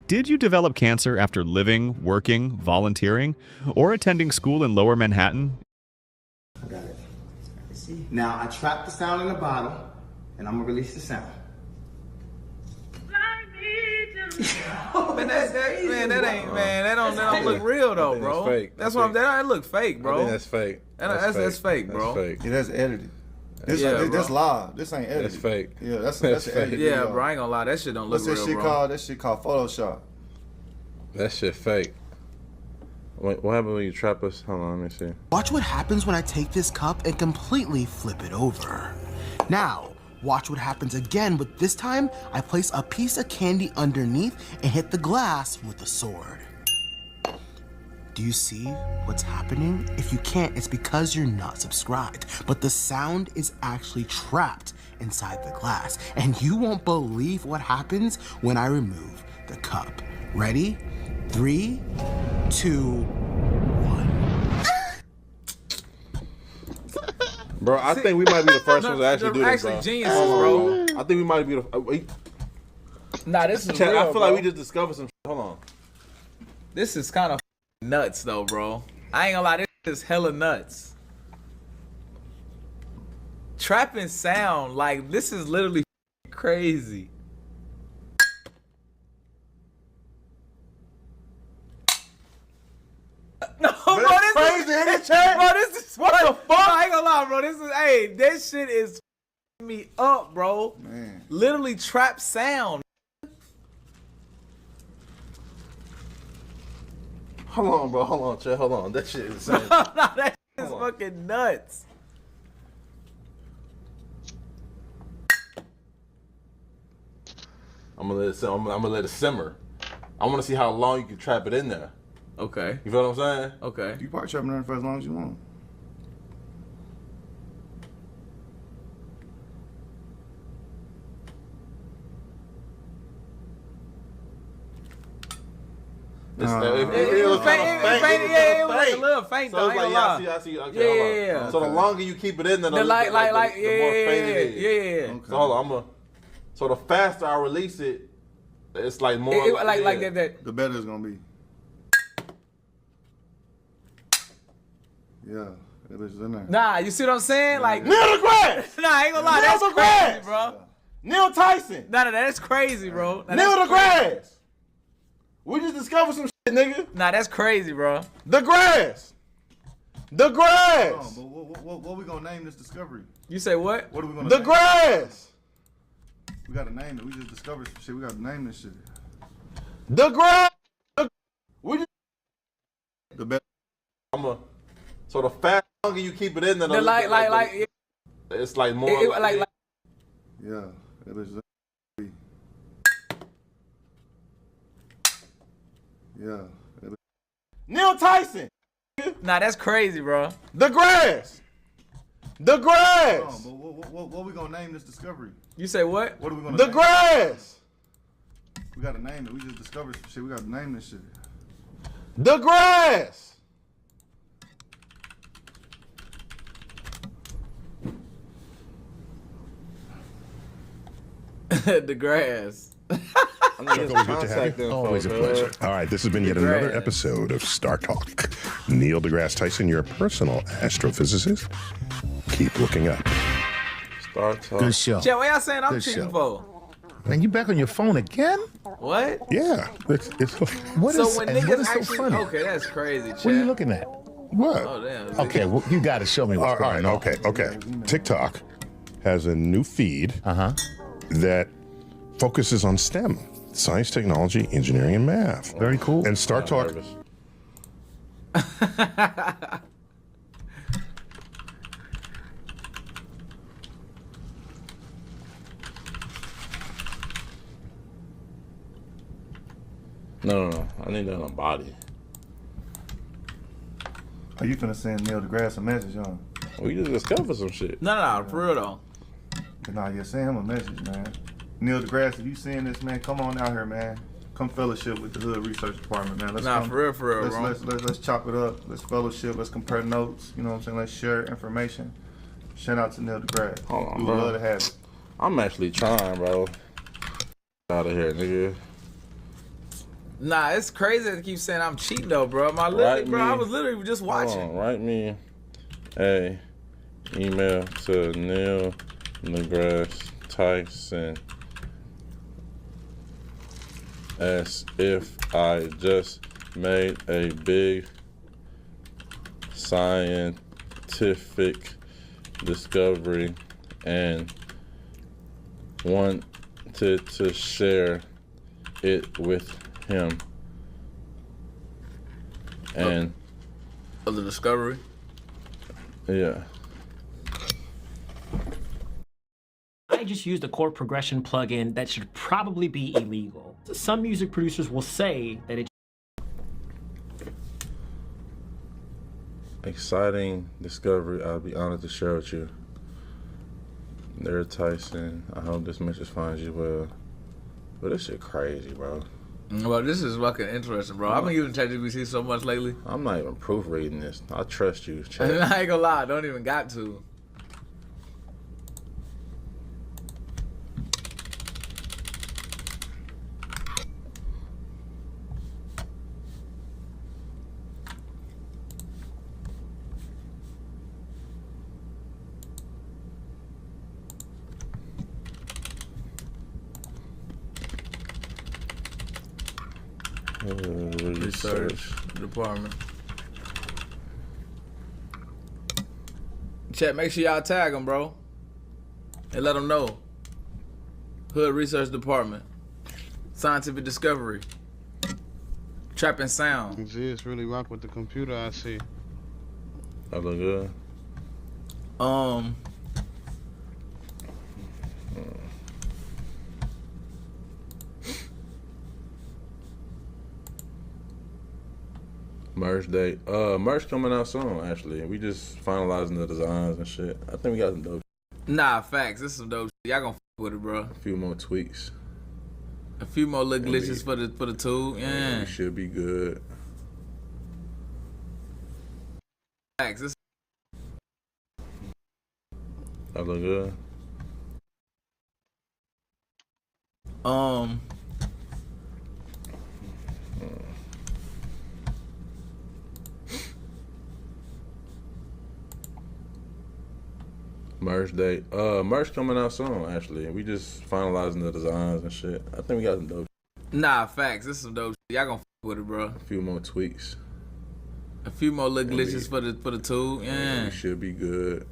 Did you develop cancer after living, working, volunteering, or attending school in Lower Manhattan?
I got it. Now I trap the sound in the bottle, and I'm gonna release the sound.
Man, that don't look real though, bro.
That's fake.
That's what that look fake, bro.
I think that's fake.
That's fake, bro.
That's fake.
Yeah, that's edited. That's live. This ain't edited.
That's fake.
Yeah, that's fake.
Yeah, bro. I ain't gonna lie. That shit don't look real, bro.
That shit called Photoshop.
That shit fake. Wait, what happened when you trap us? Hold on, let me see.
Watch what happens when I take this cup and completely flip it over. Now, watch what happens again, but this time I place a piece of candy underneath and hit the glass with a sword. Do you see what's happening? If you can't, it's because you're not subscribed. But the sound is actually trapped inside the glass, and you won't believe what happens when I remove the cup. Ready? 3, 2, 1.
Bro, I think we might be the first ones to actually do this, bro.
Actually geniuses, bro.
I think we might be the.
Nah, this is
Chat,
real,
I feel
bro.
like we just discovered some. Hold on.
This is kind of nuts, though, bro. I ain't gonna lie. This is hella nuts. Trapping sound, like, this is literally crazy. No, bro, this
crazy, ain't it, Chad?
Bro, this is what the fuck? I ain't gonna lie, bro. This shit is me up, bro.
Man.
Literally trap sound.
Hold on, bro. Hold on, Chad. Hold on. That shit is insane.
That shit is fucking nuts.
I'm gonna let it simmer. I want to see how long you can trap it in there.
Okay.
You feel what I'm saying?
Okay.
You probably trap it in for as long as you want.
It was a little faint, though.
So it's like, yeah, I see. Okay,
Yeah.
hold on. So the longer you keep it in there, the more faint it is.
Yeah.
Okay. So hold on, so the faster I release it, it's like more.
Like that.
The better it's gonna be. Yeah, it is in there.
Nah, you see what I'm saying? Like
Neil deGrasse.
Nah, I ain't gonna lie. That's crazy, bro.
Neil Tyson.
Nah, that's crazy, bro.
Neil deGrasse. We just discovered some shit, nigga.
Nah, that's crazy, bro.
The grass.
Oh, but what we gonna name this discovery?
You say what?
What are we gonna
The
name?
grass.
We gotta name it. We just discovered some shit. We gotta name this shit.
The grass.
The best.
So the fat longer you keep it in, then it's like more.
Yeah, it is. Yeah. It is.
Neil Tyson.
Nah, that's crazy, bro.
The grass. The grass.
Hold on, but what we gonna name this discovery?
You say what?
What are we gonna
The
name
grass.
We gotta name it. We just discovered some shit. We gotta name this shit.
The grass.
The grass.
Always a pleasure. All right, this has been yet another episode of Star Talk. Neil deGrasse Tyson, your personal astrophysicist. Keep looking up.
Star Talk.
Good show.
Chet, what y'all saying I'm
Good
cheating
show.
for?
Man, you back on your phone again?
What?
Yeah. It's
What
so
is
when
and
niggas
what is so
actually,
funny?
okay, that's crazy, Chet.
What are you looking at?
What?
Oh damn.
Okay, well, you got to show me what's going on.
Okay. TikTok has a new feed that focuses on STEM, science, technology, engineering, and math.
Very cool.
And Star Talk.
No. I need that on body.
Are you finna send Neil deGrasse a message, huh?
We just discovered some shit.
No, for real though.
Nah, yeah, send him a message, man. Neil deGrasse, if you seeing this, man, come on out here, man. Come fellowship with the Hood Research Department, man.
For real, bro.
Let's chop it up. Let's fellowship. Let's compare notes. You know what I'm saying? Let's share information. Shout out to Neil deGrasse.
Hold on,
We
bro.
would love to have it.
I'm actually trying, bro. Out of here, nigga.
Nah, it's crazy to keep saying I'm cheating though, bro. I was literally just watching.
Hold on, write me a email to Neil deGrasse Tyson as if I just made a big scientific discovery and wanted to share it with him. And
of the discovery?
Yeah.
I just used a chord progression plugin that should probably be illegal. Some music producers will say that it.
Exciting discovery I'll be honored to share with you. There, Tyson. I hope this message finds you well. But this shit crazy, bro.
Well, this is fucking interesting, bro. I've been using ChatGPT so much lately.
I'm not even proofreading this. I trust you,
I
Chat.
ain't gonna lie, I don't even got to. Research department. Chat, make sure y'all tag them, bro. And let them know. Hood Research Department. Scientific discovery. Trapping sound.
It's really rock with the computer, I see.
That look good. Merch date. Merch coming out soon, actually. We just finalizing the designs and shit. I think we got some dope.
Nah, facts. This is some dope shit. Y'all gonna f with it, bro.
A few more tweaks.
A few more little glitches for the tool. Yeah.
We should be good.
Facts. This
That look good. Merch date. Merch coming out soon, actually. We just finalizing the designs and shit. I think we got some dope.
Nah, facts. This is some dope shit. Y'all gonna f with it, bro.
A few more tweaks.
A few more little glitches for the tool. Yeah.
We should be good.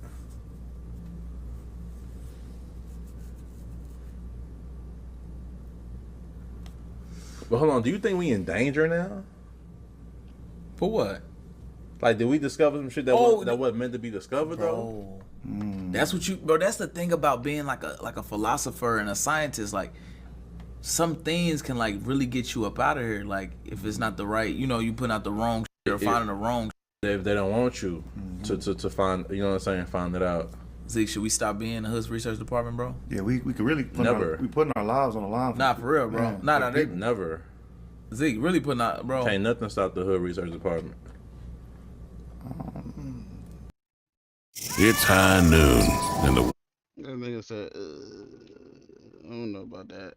But hold on, do you think we in danger now?
For what?
Like, did we discover some shit that wasn't meant to be discovered, though?
That's what bro. That's the thing about being like a philosopher and a scientist. Like, some things can like really get you up out of here. Like, if it's not the right, you putting out the wrong shit or finding the wrong.
If they don't want you to find, you know what I'm saying, find it out.
Zeke, should we stop being the Hood's research department, bro?
Yeah, we could really
Never.
We putting our lives on the line.
Nah, for real, bro. Nah,
never.
Zeke, really putting out, bro.
Can't nothing stop the Hood research department.
It's high noon, and the
That nigga said, I don't know about that.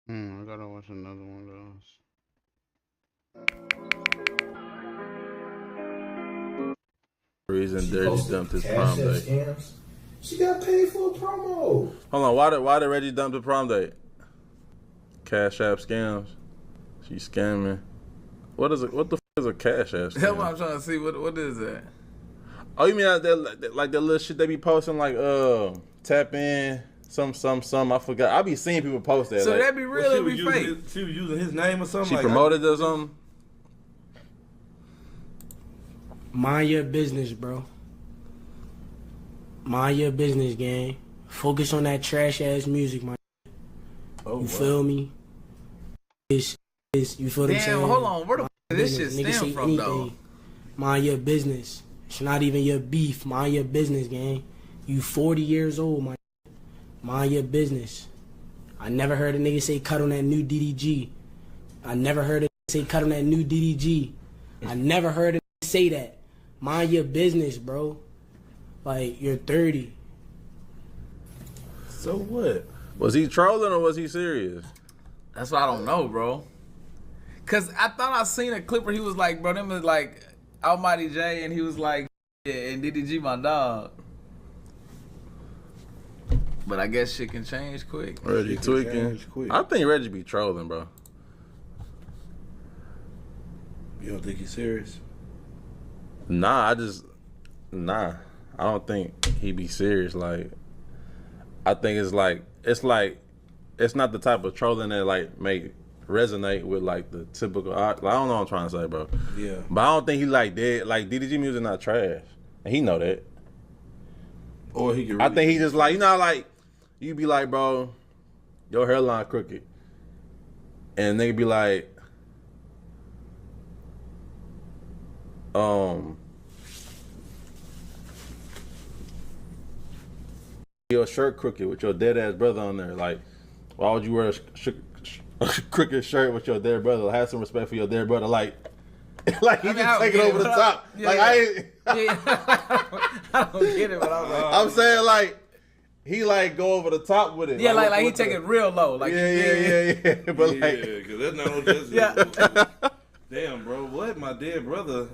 I gotta watch another one of those.
Reason Dirty dumped his prom date.
Scams. She got paid for a promo.
Hold on, why did Reggie dump the prom date? Cash App scams. She's scamming. What is it? What the f is a Cash App scam?
That's what I'm trying to see. What is that?
Oh, you mean like that little shit they be posting, like tap in some I forgot. I be seeing people post that.
So
like,
that be real or be fake?
She was using his name or something.
She promoted or something.
Mind your business, bro. Mind your business, gang. Focus on that trash ass music, man. You feel me? You feel what I'm saying?
Damn, hold on. Where the f this shit
Niggas
stem
say
from,
anything.
though?
Mind your business. It's not even your beef. Mind your business, gang. You 40 years old, man. Mind your business. I never heard a nigga say cut on that new DDG. I never heard a nigga say cut on that new DDG. I never heard a nigga say that. Mind your business, bro. Like, you're 30.
So what? Was he trolling or was he serious?
That's what I don't know, bro. Cause I thought I seen a clip where he was like, bro, them was like Almighty J, and he was like, yeah, and DDG my dog. But I guess shit can change quick.
Reggie tweaking. I think Reggie be trolling, bro.
You don't think he's serious?
Nah, I don't think he be serious. Like, I think it's not the type of trolling that like make resonate with like the typical. I don't know what I'm trying to say, bro.
Yeah.
But I don't think he like dead. Like DDG music not trash, and he know that.
Or he can.
I think he just like, you know, like you be like, bro, your hairline crooked, and nigga be like, your shirt crooked with your dead ass brother on there. Like, why would you wear a crooked shirt with your dead brother? Have some respect for your dead brother. Like he just take it over the top.
Yeah,
like
yeah. I don't get it, but
I'm saying like he like go over the top with it.
Yeah, like he take it real low. Like
yeah. But like,
because that's not no just. Yeah. Damn, bro, what? My dead brother.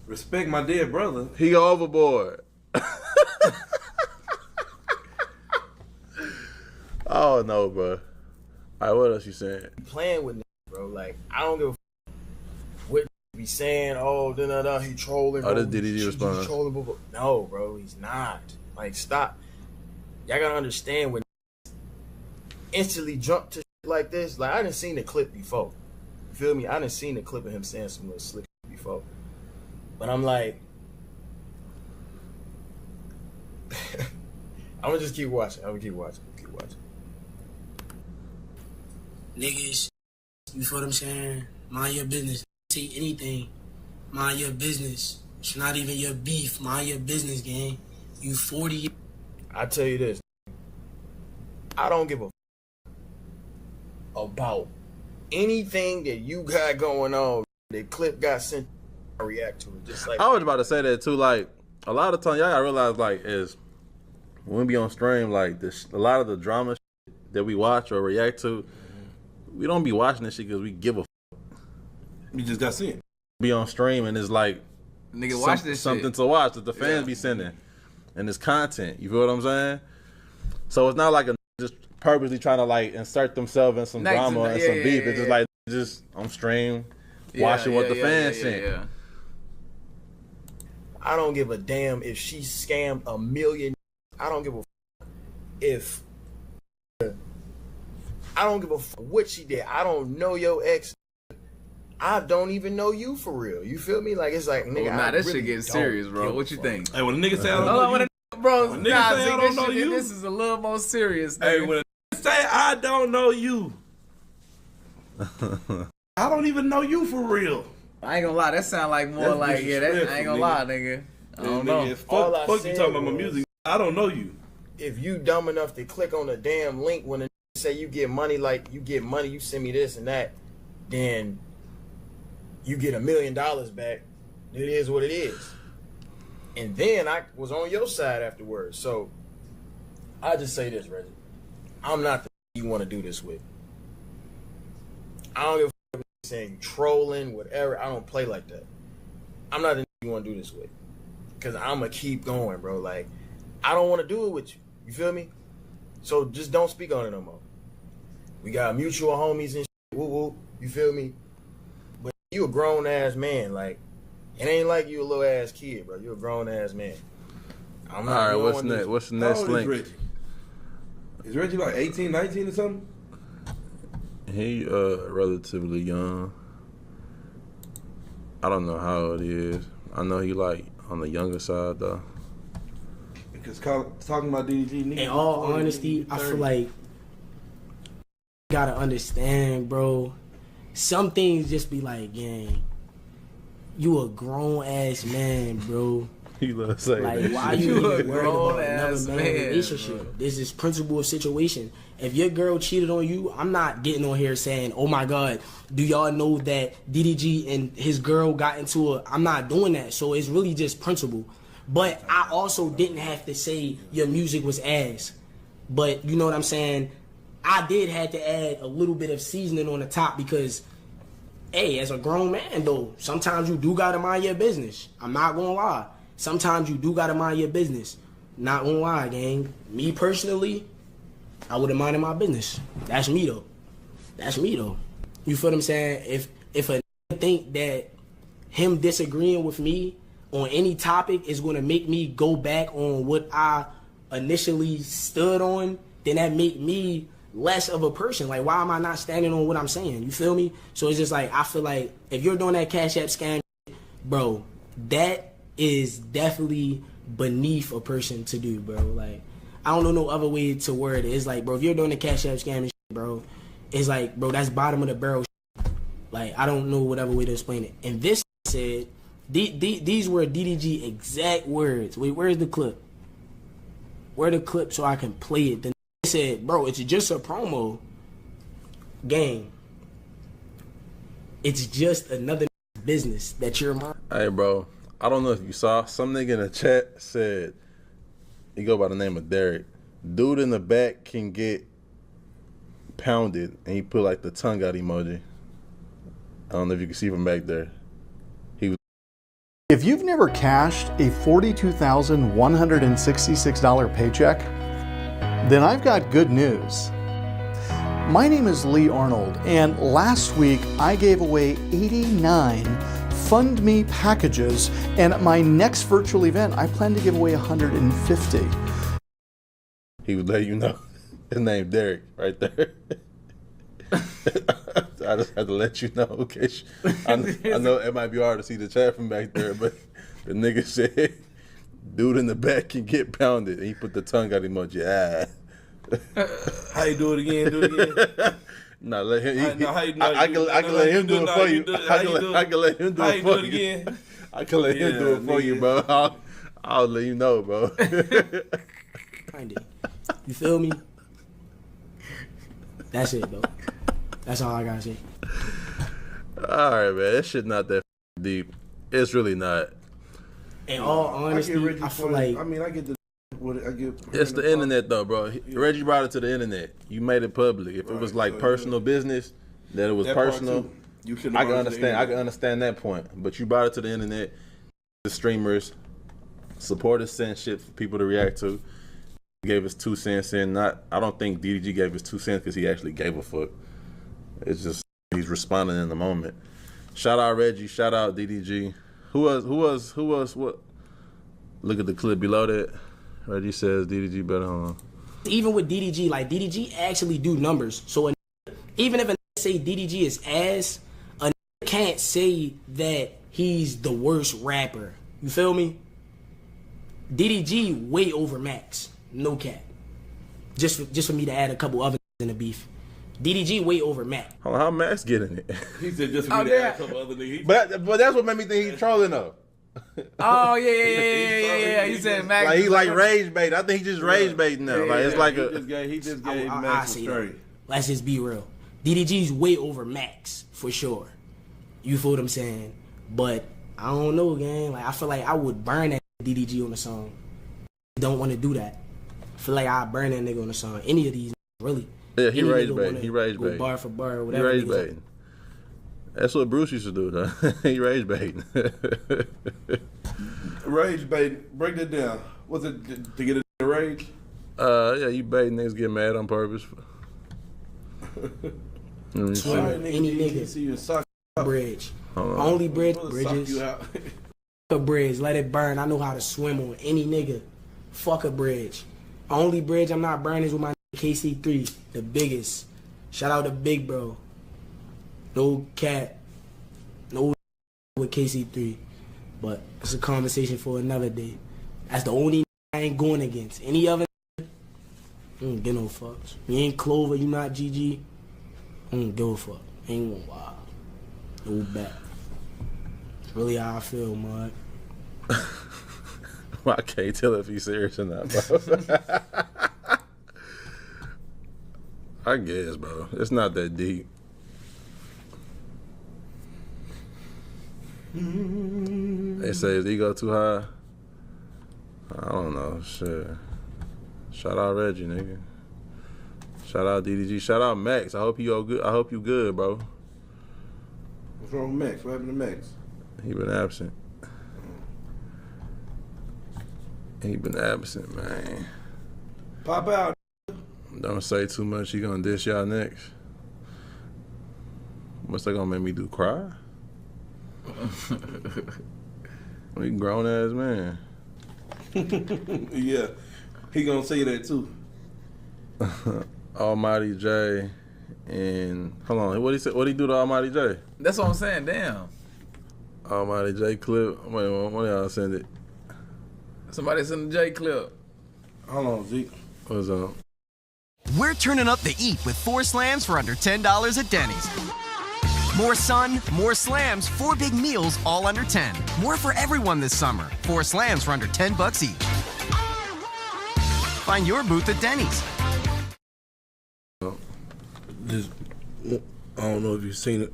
Respect my dead brother.
He overboard. Oh no, bro. All right, what else you saying?
Playing with niggas, bro. Like, I don't give a what be saying. Oh, he trolling.
Oh, this
bro.
DDG
He's
response.
trolling, blah, blah. No, bro, he's not. Like, stop. Y'all gotta understand when instantly jump to shit like this. Like, I done seen the clip before. You feel me? I done seen the clip of him saying some little slick shit before. But I'm like, I'm gonna just keep watching. Keep watching.
Niggas, you feel what I'm saying? Mind your business. Say anything. Mind your business. It's not even your beef. Mind your business, gang. You 40.
I tell you this. I don't give a about anything that you got going on. The clip got sent. I react to it just like
I was about to say that too. Like a lot of times, y'all gotta realize, like, is when we be on stream, like this, a lot of the drama that we watch or react to, we don't be watching this shit because we give a.
You just got sent.
Be on stream and it's like
nigga watch this
something
shit.
to watch that the fans be sending, and it's content. You feel what I'm saying? So it's not like a just purposely trying to like insert themselves in some drama and some beef. It's just like on stream, watching what the fans sent.
I don't give a damn if she scammed a million. I don't give a if. I don't give a what she did. I don't know your ex. I don't even know you for real. You feel me? Like, it's like, nigga,
nah, this
really
shit getting serious, bro. What you think?
Hey, when a nigga say I don't know you,
bro,
when a nigga say I don't know you,
this is a little more serious. Nigga.
Hey, when a nigga say I don't know you, I don't even know you for real.
I ain't gonna lie, that sound like more
That's
like I ain't
disrespectful,
gonna lie, nigga. I don't know.
Fuck you talking about my music. I don't know you.
If you dumb enough to click on the damn link when say you get money, like you get money, you send me this and that, then you get $1 million back. It is what it is. And then I was on your side afterwards. So I just say this, Reggie. I'm not the you want to do this with. I don't give a fuck saying trolling, whatever. I don't play like that. I'm not the you want to do this with. Because I'm going to keep going, bro. Like, I don't want to do it with you. You feel me? So just don't speak on it no more. We got mutual homies and shit. Woo woo. You feel me? But you a grown ass man. Like, it ain't like you a little ass kid, bro. You a grown ass man. I'm not.
All right, what's next? What's the next link?
Is Reggie like 18, 19 or something?
He relatively young. I don't know how old he is. I know he like on the younger side though.
Because talking about DDG,
in all honesty, I feel like you gotta understand, bro. Some things just be like, gang, you a grown ass man, bro.
He love saying
like,
that
why
shit.
you even worried about another man's relationship? Bro. This is principle situation. If your girl cheated on you, I'm not getting on here saying, oh my God, do y'all know that DDG and his girl got into a... I'm not doing that. So it's really just principle. But I also didn't have to say your music was ass. But you know what I'm saying? I did have to add a little bit of seasoning on the top because, hey, as a grown man though, sometimes you do gotta mind your business. I'm not gonna lie. Sometimes you do gotta mind your business. Not gonna lie, gang. Me personally, I would have minded my business. That's me though. That's me though. You feel what I'm saying? If a think that him disagreeing with me on any topic is gonna make me go back on what I initially stood on, then that make me less of a person. Like, why am I not standing on what I'm saying? You feel me? So it's just like, I feel like if you're doing that Cash App scam, bro, that is definitely beneath a person to do, bro. Like, I don't know no other way to word it. It's like, bro, if you're doing the Cash App scam and shit, bro, it's like, bro, that's bottom of the barrel shit. Like, I don't know whatever way to explain it. And this said, these were DDG exact words. Wait, where's the clip? Where the clip so I can play it? Then they said, bro, it's just a promo. Gang. It's just another business that you're on.
Hey, bro, I don't know if you saw, some nigga in the chat said, he go by the name of Derek. Dude in the back can get pounded, and he put like the tongue out emoji. I don't know if you can see from back there.
If you've never cashed a $42,166 paycheck, then I've got good news. My name is Lee Arnold, and last week I gave away 89 Fund Me packages, and at my next virtual event, I plan to give away 150.
He would let you know. His name Derek, right there. I just had to let you know, okay? I know it might be hard to see the chat from back there, but the nigga said, dude in the back can get pounded. And he put the tongue out emoji. Ah.
How you do it again? Do it again.
No, let him.
I can
let him do it for you. I can let him do it for you. I can let him do it for you, bro. I'll let you know, bro.
Kinda. You feel me? That's it, though. That's all I gotta say.
All right, man. That shit not that deep. It's really not.
In all honesty, I feel like.
I mean, I get the.
It's the internet, though, bro. Reggie brought it to the internet. You made it public. If it was like personal business, that it was
That
personal,
part too. You
I can understand. I can understand that point. But you brought it to the internet. The streamers, supporters sent shit for people to react to. He gave us 2 cents in. I don't think DDG gave us 2 cents because he actually gave a fuck. It's just he's responding in the moment. Shout out Reggie. Shout out DDG. Who was what? Look at the clip below that. Reggie says DDG better. Hold on.
Even with DDG, like DDG actually do numbers. So even if a say DDG is ass, a can't say that he's the worst rapper. You feel me? DDG way over Max. No cap. Just for me to add a couple other in the beef. DDG way over Max.
Hold on, how Max getting it?
He said just for me to add a couple other niggas.
But that's what made me think he's trolling though.
Oh yeah. He said Max.
Like he like rage bait. I think he just rage baiting now. Like it's like
he just gave Max a straight.
Let's just be real. DDG's way over Max for sure. You feel what I'm saying? But I don't know, gang. Like I feel like I would burn that DDG on the song. Don't want to do that. I feel like I'd burn that nigga on the song. Any of these, really.
Yeah, he rage baiting. He rage baiting.
Bar for bar, whatever.
He rage baiting. That's what Bruce used to do, though. He rage baiting.
Rage baiting. Break that down. Was it to get a rage?
Yeah, you baiting niggas get mad on purpose.
Any nigga.
See you suck
bridge. Only bridges. A bridge. Let it burn. I know how to swim on any nigga. Fuck a bridge. Only bridge I'm not burning is with my KC3, the biggest. Shout out to Big Bro. No cat. No with KC3. But it's a conversation for another day. That's the only I ain't going against. Any other I don't get no fucks. You ain't Clover, you not GG. I don't give a fuck. Ain't gonna lie. No back. It's really how I feel, mud.
Well, I can't tell if he's serious or not, bro. I guess, bro. It's not that deep. They say his ego too high. I don't know. Shit. Shout out Reggie, nigga. Shout out DDG. Shout out Max. I hope you all good. I hope you good, bro.
What's wrong with Max? What happened to Max?
He been absent. He been absent, man.
Pop out.
Don't say too much. He gonna dish y'all next. What's that gonna make me do? Cry? We grown ass man.
Yeah, he gonna say that too.
Almighty J and hold on, what he said? What he do to Almighty J?
That's what I'm saying. Damn.
Almighty J clip. Wait, when y'all send it?
Somebody send the J clip.
Hold on, Zeke.
What's up?
We're turning up the eat with 4 slams for under $10 at Denny's. More sun, more slams, 4 big meals, all under 10. More for everyone this summer. 4 slams for under $10 each. Find your booth at Denny's.
I don't know if you've seen it.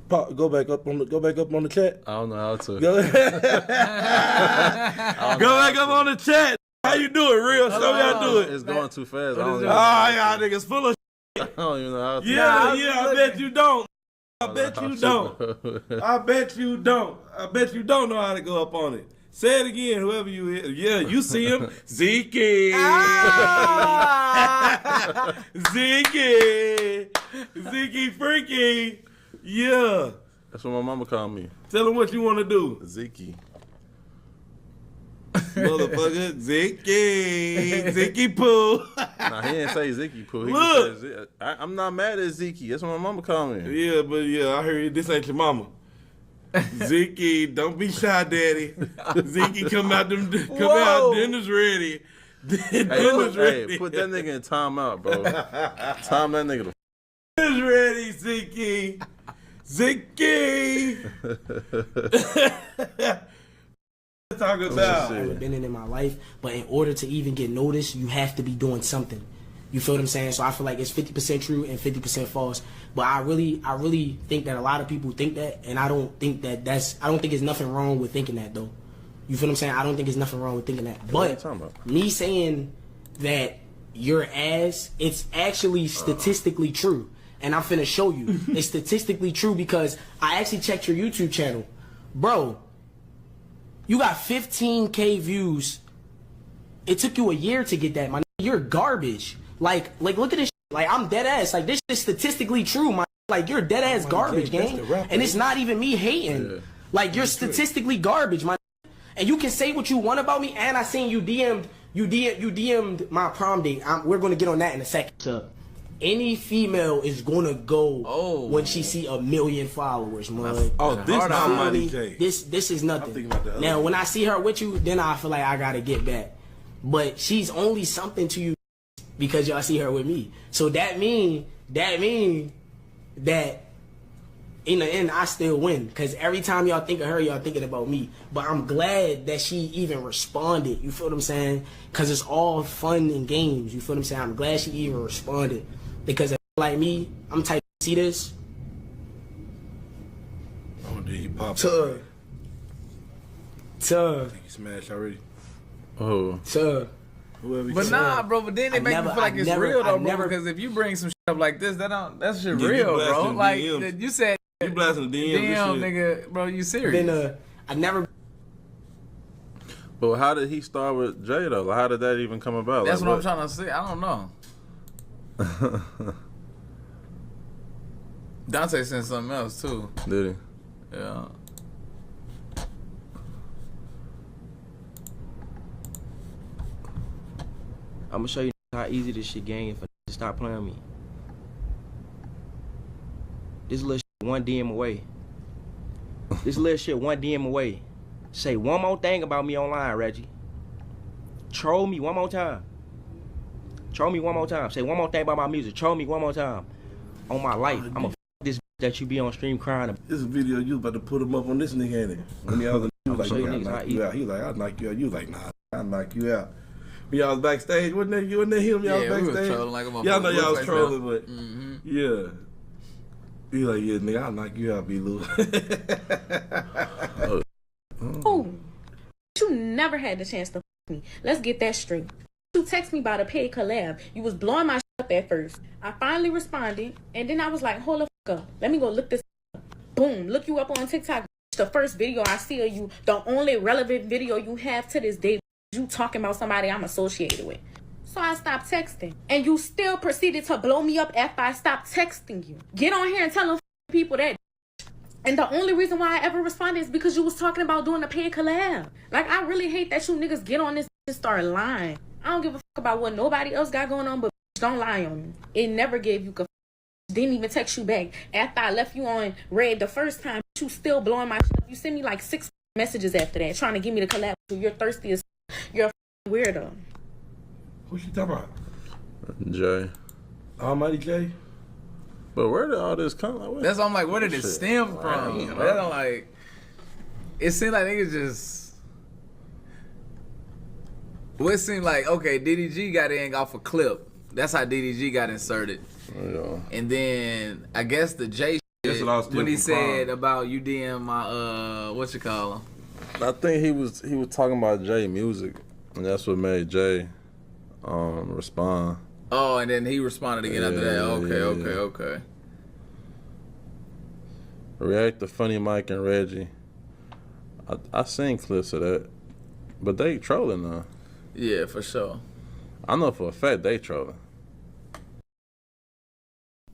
Go back up on the chat.
I don't know how to.
Go back up on the chat. How you do it, real? Show me how to do it.
It's going too fast. I don't
y'all niggas full of shit.
I don't even know how to.
Yeah, I bet you don't. I bet you don't. I bet you don't. I bet you don't know how to go up on it. Say it again, whoever you is. Yeah, you see him. Zeke. Zeke Freaky. Yeah.
That's what my mama called me.
Tell him what you want to do.
Zeke.
Motherfucker. Zeke Poo.
Nah, he didn't say Zeke Poo. He
Look.
just said, I'm not mad at Zeke. That's what my mama called me.
Yeah, but I heard this ain't your mama. Zeke, don't be shy, daddy. Zeke, come out, dinner's ready. Dinner's ready.
Hey, put that nigga in timeout, bro. Time that nigga.
Dinner's ready, Zeke. Zeke. Talk about.
I've ever been in my life, but in order to even get noticed, you have to be doing something. You feel what I'm saying? So I feel like it's 50% true and 50% false. But I really think that a lot of people think that, and I don't think that I don't think there's nothing wrong with thinking that though. You feel what I'm saying? I don't think there's nothing wrong with thinking that. But me saying that your ass, it's actually statistically true. And I'm finna show you. It's statistically true because I actually checked your YouTube channel. Bro, you got 15K views. It took you a year to get that, man. You're garbage. Like look at this shit. Like, I'm dead ass. Like, this is statistically true, man. Like, you're dead ass garbage, gang. And it's not even me hating. Yeah. Like, you're statistically garbage, man. And you can say what you want about me, and I seen you DM'd my prom date. We're gonna get on that in a second. So, any female is gonna go when she see 1 million followers, man.
Oh, this not Money J.
This is nothing. Now, when I see her with you, then I feel like I gotta get back. But she's only something to you because y'all see her with me. So that mean that in the end I still win. Cause every time y'all think of her, y'all thinking about me. But I'm glad that she even responded. You feel what I'm saying? Cause it's all fun and games. You feel what I'm saying? I'm glad she even responded. Because if like me, I'm type see this.
Oh, did he pop?
Tuh.
I think he smashed already.
Oh.
Tuh.
But nah, bro. But then they make me feel like it's real though, bro. Because if you bring some shit up like this, that shit real, bro. Like you said,
you blasting the
DM, nigga, bro. You serious?
I never.
But how did he start with Jay though? Like, how did that even come about?
That's like, what I'm trying to say. I don't know. Dante sent something else too.
Did he?
Yeah.
I'm gonna show you how easy this shit gang if to stop playing me. This little shit 1 DM away. This little shit 1 DM away. Say one more thing about me online, Reggie. Troll me one more time. Troll me one more time. Say one more thing about my music. Troll me one more time. On my life, I'm a this that you be on stream crying about.
This video you about to put him up on this nigga, ain't it? When y'all was like, I'll knock you out. He was like, I'll knock you out. You was like, nah, I'll knock you out. When y'all was backstage, wasn't that you and him? Y'all was backstage.
We was trolling like a motherfucker.
Y'all know y'all was trolling, but yeah. He like, yeah, nigga, I'll knock you out, B-Lou.
Oh, you never had the chance to me. Let's get that straight. You text me about a paid collab. You was blowing my shit up at first. I finally responded, and then I was like, hold the fuck up. Let me go look this up. Boom, look you up on TikTok. The first video I see of you, the only relevant video you have to this day, you talking about somebody I'm associated with. So I stopped texting. And you still proceeded to blow me up after I stopped texting you. Get on here and tell them people that. And the only reason why I ever responded is because you was talking about doing a paid collab. Like, I really hate that you niggas get on this and start lying. I don't give a fuck about what nobody else got going on, but don't lie on me. It never gave you didn't even text you back. After I left you on red the first time, you still blowing my shit up. You sent me like 6 messages after that, trying to get me to collab. You're thirsty as you're a weirdo.
Who she talking about?
Jay.
Almighty Jay?
But where did all this come from?
That's why I'm like, where did it stem from? That's like, it seemed like niggas just. Well, it seemed like, okay, DDG got in off a clip. That's how DDG got inserted.
Yeah.
And then I guess the J shit, when he said about you DM my what you call him.
I think he was talking about Jay music, and that's what made Jay respond.
Oh, and then he responded again after that. Okay.
React to Funny Mike and Reggie. I seen clips of that, but they trolling now.
Yeah, for sure.
I know for a fact they trolling.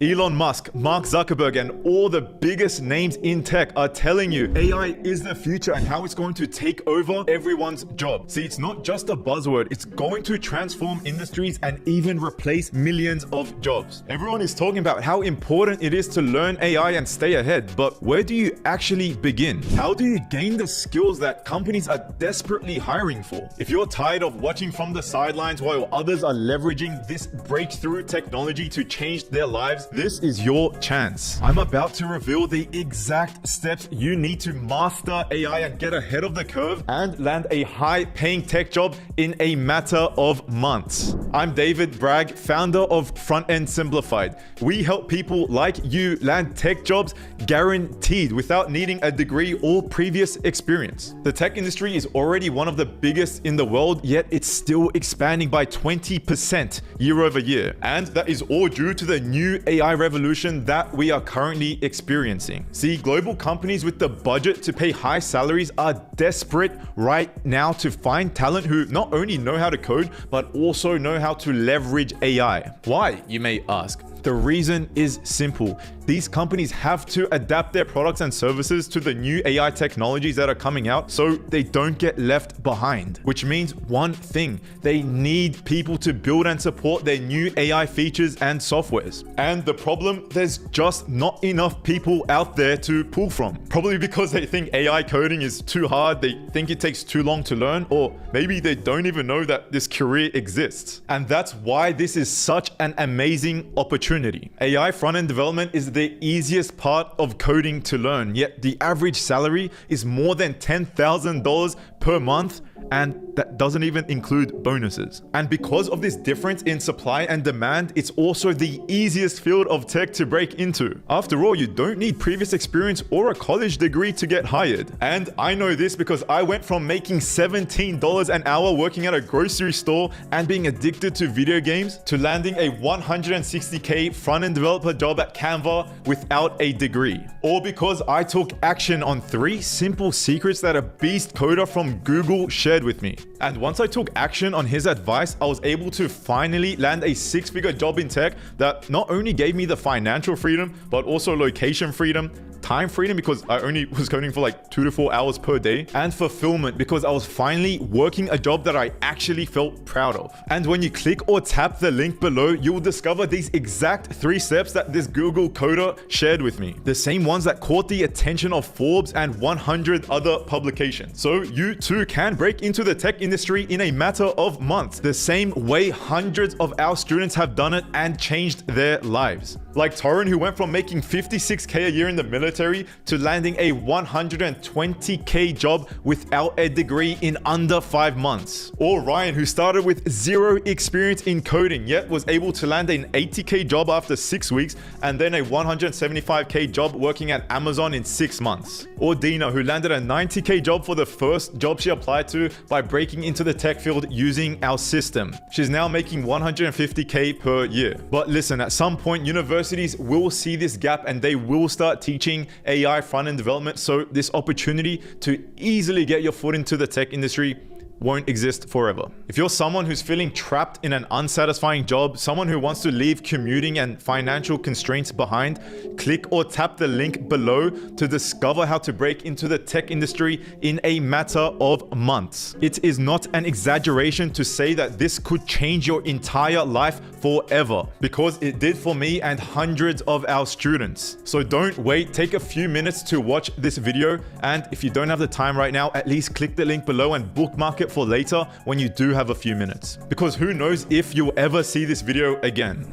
Elon Musk, Mark Zuckerberg, and all the biggest names in tech are telling you AI is the future and how it's going to take over everyone's job. See, it's not just a buzzword. It's going to transform industries and even replace millions of jobs. Everyone is talking about how important it is to learn AI and stay ahead, but where do you actually begin? How do you gain the skills that companies are desperately hiring for? If you're tired of watching from the sidelines while others are leveraging this breakthrough technology to change their lives, this is your chance. I'm about to reveal the exact steps you need to master AI and get ahead of the curve and land a high-paying tech job in a matter of months. I'm David Bragg, founder of Front End Simplified. We help people like you land tech jobs guaranteed without needing a degree or previous experience. The tech industry is already one of the biggest in the world, yet it's still expanding by 20% year over year. And that is all due to the new AI revolution that we are currently experiencing. See, global companies with the budget to pay high salaries are desperate right now to find talent who not only know how to code, but also know how to leverage AI. Why, you may ask? The reason is simple. These companies have to adapt their products and services to the new AI technologies that are coming out so they don't get left behind. Which means one thing, they need people to build and support their new AI features and softwares. And the problem, there's just not enough people out there to pull from. Probably because they think AI coding is too hard, they think it takes too long to learn, or maybe they don't even know that this career exists. And that's why this is such an amazing opportunity. AI front-end development is the easiest part of coding to learn, yet the average salary is more than $10,000 per month, and that doesn't even include bonuses. And because of this difference in supply and demand, it's also the easiest field of tech to break into. After all, you don't need previous experience or a college degree to get hired. And I know this because I went from making $17 an hour working at a grocery store and being addicted to video games to landing a $160K front-end developer job at Canva without a degree. Or because I took action on 3 simple secrets that a beast coder from Google shared with me. And once I took action on his advice, I was able to finally land a 6-figure job in tech that not only gave me the financial freedom, but also location freedom, time freedom because I only was coding for like 2 to 4 hours per day, and fulfillment because I was finally working a job that I actually felt proud of. And when you click or tap the link below, you will discover these exact 3 steps that this Google coder shared with me. The same ones that caught the attention of Forbes and 100 other publications. So you too can break into the tech industry in a matter of months, the same way hundreds of our students have done it and changed their lives. Like Torrin, who went from making $56K a year in the military to landing a $120K job without a degree in under 5 months. Or Ryan, who started with 0 experience in coding, yet was able to land an $80K job after 6 weeks and then a $175K job working at Amazon in 6 months. Or Dina, who landed a $90K job for the first job she applied to by breaking into the tech field using our system. She's now making $150K per year. But listen, at some point, universities will see this gap and they will start teaching AI front-end development, so this opportunity to easily get your foot into the tech industry won't exist forever. If you're someone who's feeling trapped in an unsatisfying job, someone who wants to leave commuting and financial constraints behind, click or tap the link below to discover how to break into the tech industry in a matter of months. It is not an exaggeration to say that this could change your entire life forever, because it did for me and hundreds of our students. So don't wait, take a few minutes to watch this video, and if you don't have the time right now, at least click the link below and bookmark it for later when you do have a few minutes. Because who knows if you'll ever see this video again.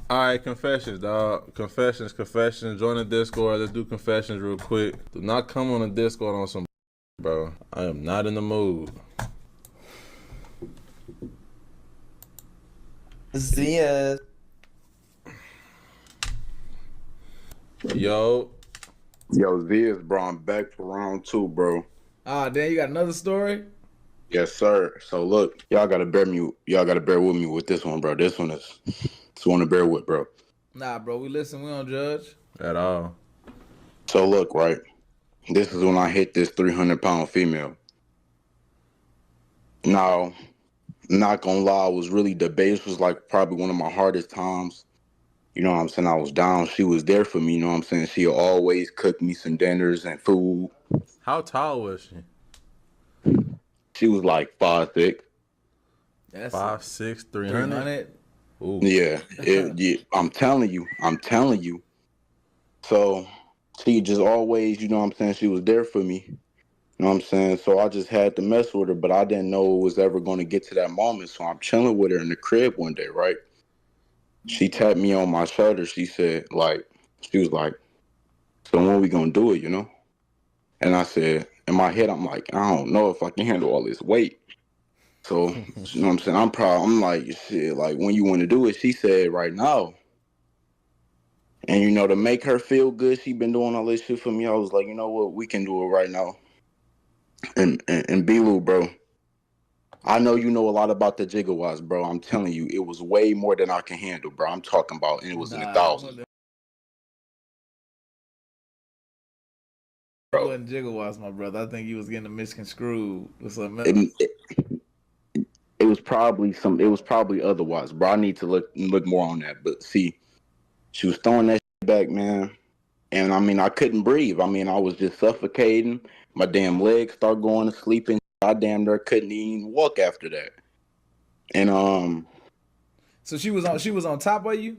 All right, confessions, dog. Confessions. Join the Discord. Let's do confessions real quick. Do not come on the Discord on some bro. I am not in the mood.
Zia.
Yo.
Yo, Ziz, bro, I'm back for round 2, bro.
Damn, you got another story?
Yes, sir. So look, y'all gotta bear with me with this one, bro. This one to bear with, bro.
Nah, bro, we listen. We don't judge.
At all.
So look, right. This is when I hit this 300-pound female. Now, not gonna lie, the base was like probably one of my hardest times. You know what I'm saying? I was down. She was there for me. You know what I'm saying? She always cooked me some dinners and food.
How tall was she?
She was like 5'6".
That's
5'6", 300.
Yeah, I'm telling you. So she just always, you know what I'm saying, she was there for me. You know what I'm saying? So I just had to mess with her, but I didn't know it was ever going to get to that moment. So I'm chilling with her in the crib one day, right? She tapped me on my shoulder. She was like, so when we going to do it, you know? And I said, in my head, I'm like, I don't know if I can handle all this weight. So, you know what I'm saying? I'm like, shit, like, when you want to do it? She said, right now. And, you know, to make her feel good, she been doing all this shit for me. I was like, you know what? We can do it right now. And B-Lou, bro, I know you know a lot about the gigawatts, bro. I'm telling you, it was way more than I can handle, bro. I'm talking about, and it was in the thousands.
It wasn't gigawatts, my brother. I think you was getting misconstrued with something else.
It was probably otherwise, bro. I need to look more on that. But see, she was throwing that shit back, man. And I mean, I couldn't breathe. I mean, I was just suffocating. My damn legs start going to sleep, and I damn near couldn't even walk after that. And
so she was on top of you?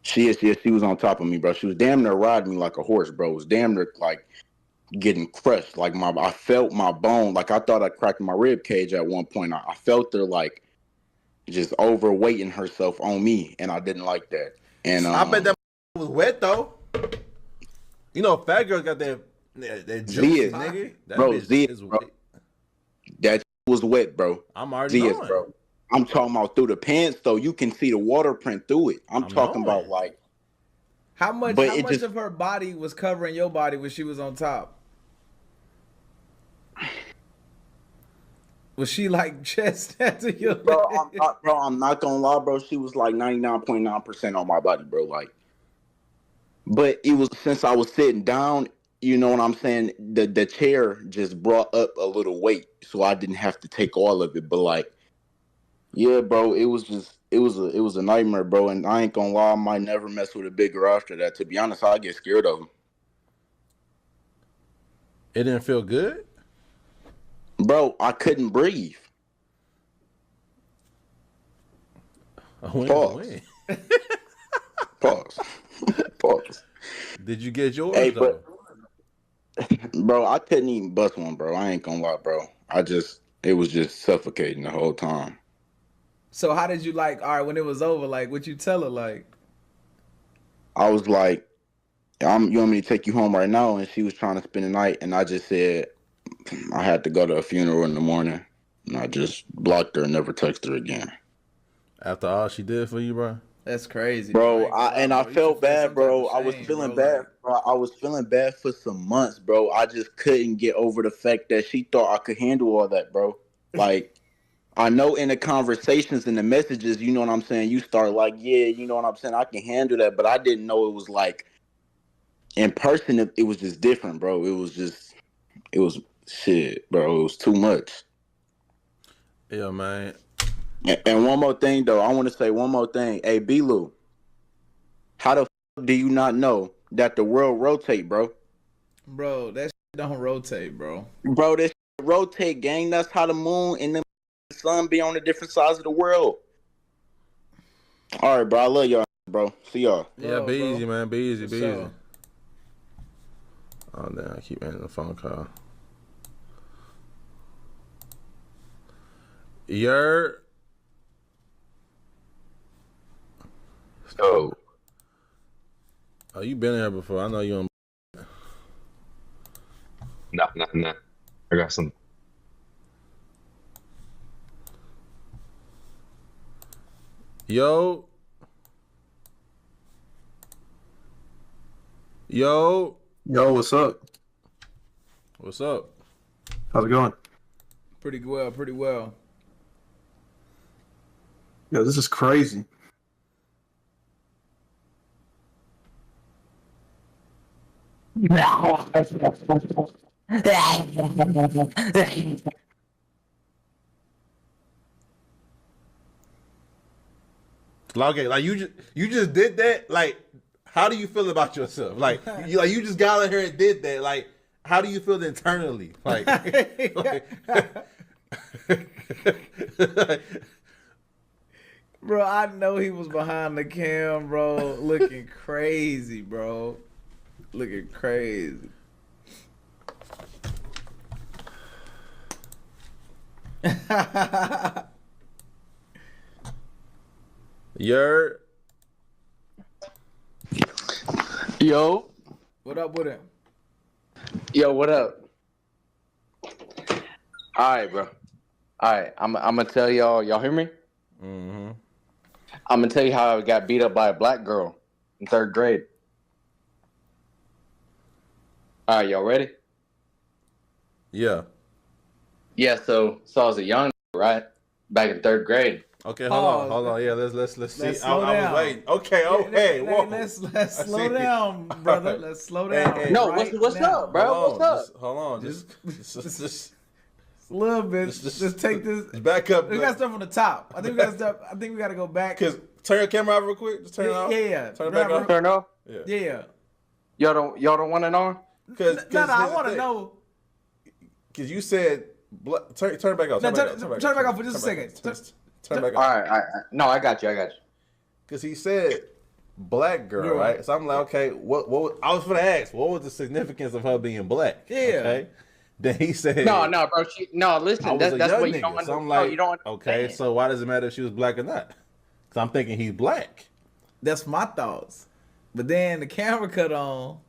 She was on top of me, bro. She was damn near riding me like a horse, bro. It was damn near like getting crushed. Like I felt my bone. Like I thought I cracked my rib cage at one point. I felt her like just overweighting herself on me, and I didn't like that. And
I bet that was wet though. You know, fat girls got that juicy, nigga. That
bro,
bitch is wet.
That was wet, bro.
I'm already knowing.
Bro. I'm talking about through the pants, though. You can see the water print through it. I'm talking about like
how much of her body was covering your body when she was on top? Was she like chest to your
bro? I'm not gonna lie, bro. She was like 99.9% on my body, bro. Like, but it was since I was sitting down. You know what I'm saying? The chair just brought up a little weight, so I didn't have to take all of it. But like, yeah, bro, it was a nightmare, bro. And I ain't gonna lie, I might never mess with a big girl after that. To be honest, I get scared of them.
It didn't feel good?
Bro, I couldn't breathe.
Pause.
Pause.
Did you get yours,
hey,
though?
Bro, I couldn't even bust one, bro. I ain't gonna lie, bro. It was just suffocating the whole time.
So how did you like, all right, when it was over, like, what you tell her, like?
I was like, you want me to take you home right now? And she was trying to spend the night, and I just said I had to go to a funeral in the morning. And I just blocked her and never texted her again.
After all she did for you, bro?
That's crazy,
bro. I felt bad, bro. I was feeling bad, bro. I was feeling bad for some months, bro. I just couldn't get over the fact that she thought I could handle all that, bro. Like, I know in the conversations and the messages, you know what I'm saying, you start like, yeah, you know what I'm saying, I can handle that, but I didn't know it was like in person. It was just different, bro. It was shit, bro. It was too much.
Yeah, man.
And one more thing, though. I want to say one more thing. Hey, B-Lou, how the fuck do you not know that the world rotate, bro?
Bro, that shit don't rotate, bro.
Bro, this shit rotate, gang. That's how the moon and the sun be on the different sides of the world. All right, bro. I love y'all, bro. See y'all.
Yeah, be easy, man. Be easy, be
sure.
easy. Oh, damn. I keep answering the phone call. You're...
Oh,
you been here before. I know you on.
Nah. I got some.
Yo. Yo,
what's up?
What's up?
How's it going?
Pretty well, pretty well.
Yo, this is crazy.
Okay, like you just did that. Like, how do you feel about yourself? Like you just got in here and did that. Like, how do you feel internally? Like,
Bro, I know he was behind the cam, bro, looking crazy, bro. Looking crazy.
You're.
Yo.
What up with him?
Yo, what up? All right, bro. All right, I'm gonna tell y'all. Y'all hear me?
Mm-hmm.
I'm gonna tell you how I got beat up by a black girl in 3rd grade. All right, y'all ready?
Yeah.
Yeah. So I was a young right back in 3rd grade.
Okay, hold on. Yeah, let's see.
Let's
I
slow
was
down.
waiting. Okay, okay. Whoa.
Let's slow down, brother. Let's slow down.
Hey,
No,
right
what's
now.
up, bro? What's up?
Hold on.
Just
Just
a little bit. Just take this.
back up.
We got stuff from the top. I think we got stuff. I think we got to go back.
Cause turn your camera off real quick. Just turn it off.
Yeah.
Turn it back off.
Turn off.
Yeah.
Y'all don't want it on?
Cause
No, I want to know.
Cause you said turn it back off.
Turn it back off for just a second.
Turn it back off.
All right. No, I got you.
Cause he said black girl,
Yeah.
right? So I'm like, okay, what I was gonna ask, what was the significance of her being black?
Yeah.
Okay. Then he said,
No, bro. Listen. That's what you don't
nigga. So I'm
understand.
like,
You don't
okay,
understand.
so why does it matter if she was black or not? Because I'm thinking he's black.
That's my thoughts. But then the camera cut on.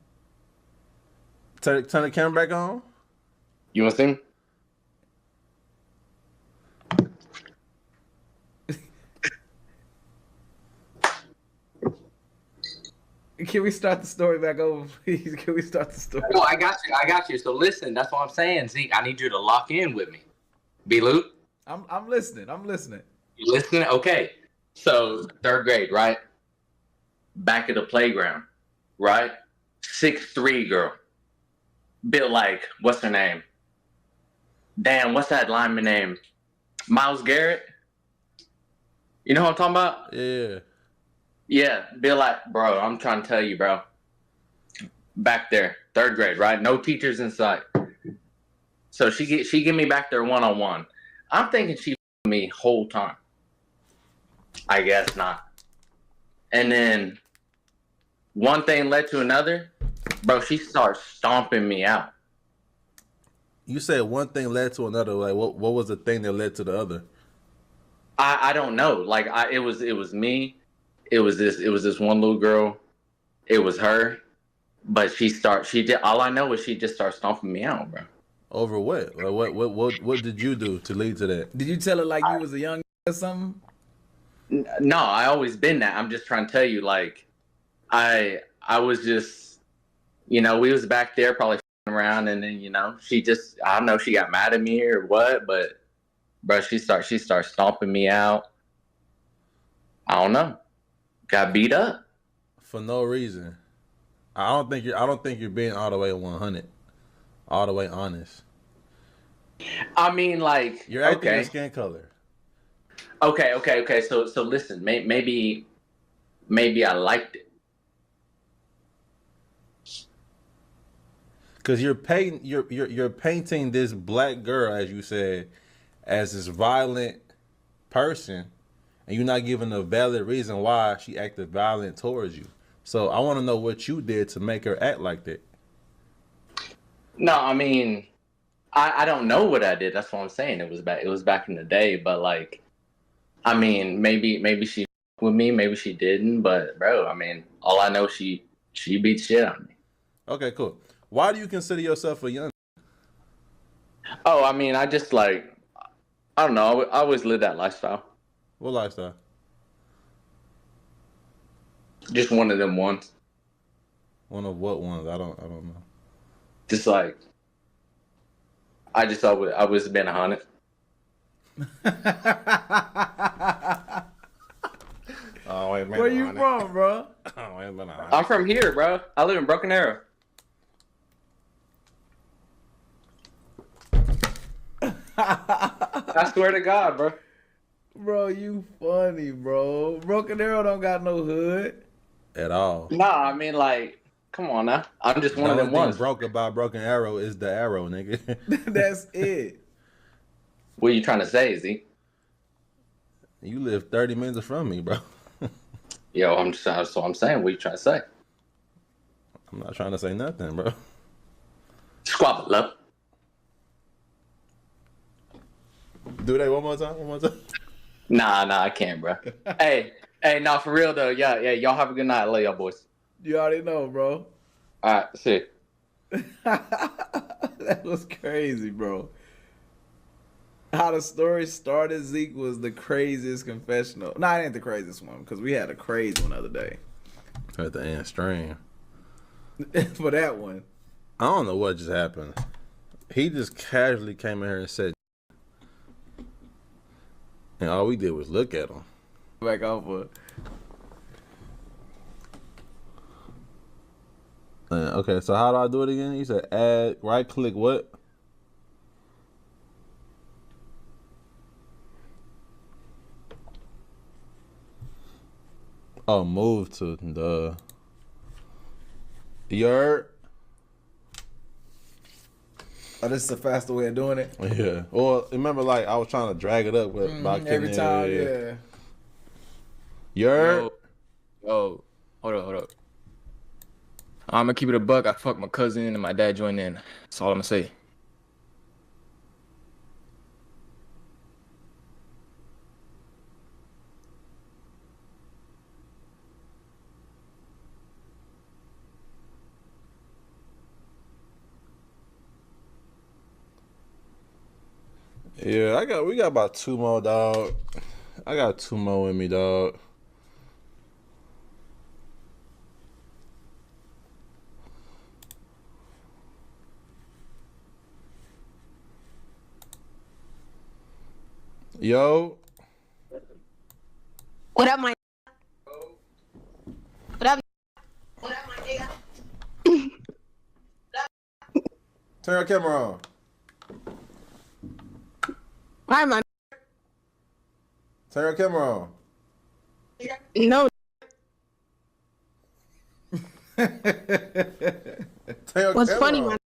Turn the camera back on.
You want to see me?
Can we start the story back over, please? Can we start the story?
No, I got you. So listen, that's what I'm saying. Zeke, I need you to lock in with me. B-Luke?
I'm listening.
You listening? Okay. So 3rd grade, right? Back at the playground, right? 6'3" girl. Built like, what's her name? Damn, what's that lineman name? Miles Garrett? You know what I'm talking about?
Yeah.
Yeah, built like, bro, I'm trying to tell you, bro. Back there, 3rd grade, right? No teachers in sight. So she get me back there one-on-one. I'm thinking she me whole time. I guess not. And then one thing led to another. Bro, she starts stomping me out.
You said one thing led to another. Like, what was the thing that led to the other?
I don't know. Like, it was me. It was this one little girl. It was her. But she did. All I know is she just started stomping me out, bro.
Over what? Like, what did you do to lead to that?
Did you tell her like you was a young or something?
No, I always been that. I'm just trying to tell you, like, I was just, we was back there probably f***ing around, and then she just, I don't know, she got mad at me or what, but bro, she starts stomping me out. I don't know. Got beat up
for no reason. I don't think you're being all the way 100, all the way honest.
I mean, like,
you're acting your skin color.
Okay. So listen, maybe I liked it.
Because you're painting this black girl, as you said, as this violent person, and you're not giving a valid reason why she acted violent towards you. So I want to know what you did to make her act like that.
No, I mean, I don't know what I did. That's what I'm saying. It was back in the day, but like, I mean, maybe she with me, maybe she didn't, but bro, I mean, all I know, she beat shit on me.
Okay, cool. Why do you consider yourself a young?
Oh, I mean, I just like, I don't know. I always lived that lifestyle.
What lifestyle?
Just one of them ones.
One of what ones? I don't know.
Just like, I just thought I was been 100.
Oh, wait, man,
Where you from, bro?
Oh, wait, man,
I'm from here, bro. I live in Broken Arrow. I swear to God, bro.
Bro, you funny, bro. Broken Arrow don't got no hood.
At all.
Nah, I mean, like, come on now. I'm just one of
The
them
only
ones.
thing broke about Broken Arrow is the arrow, nigga.
That's it.
What are you trying to say, Z?
You live 30 minutes from me, bro.
Yo, so I'm saying, what you trying to say?
I'm not trying to say nothing, bro.
Squabble up.
Do they one more time?
Nah, I can't, bro. hey, nah, for real though. Yeah, y'all have a good night. I love y'all boys.
You already know, bro.
All right, see.
That was crazy, bro. How the story started, Zeke, was the craziest confessional. No, it ain't the craziest one, because we had a crazy one the other day.
At the end stream.
For that one.
I don't know what just happened. He just casually came in here and said, and all we did was look at him.
Back off of.
Okay, so how do I do it again? You said add, right click what? Oh, move to the yard.
Oh, this is a faster way of doing it?
Yeah. Or remember, like, I was trying to drag it up with my
every time, yeah.
Yard.
Yo, hold up. I'm gonna keep it a buck. I fucked my cousin and my dad joined in. That's all I'm gonna say.
Yeah, we got about 2 more, dog. I got 2 more in me, dog. Yo.
What up, my? What up? What up, my nigga?
Turn your camera on.
Why, man?
Turn your camera on.
No.
What's
funny, man?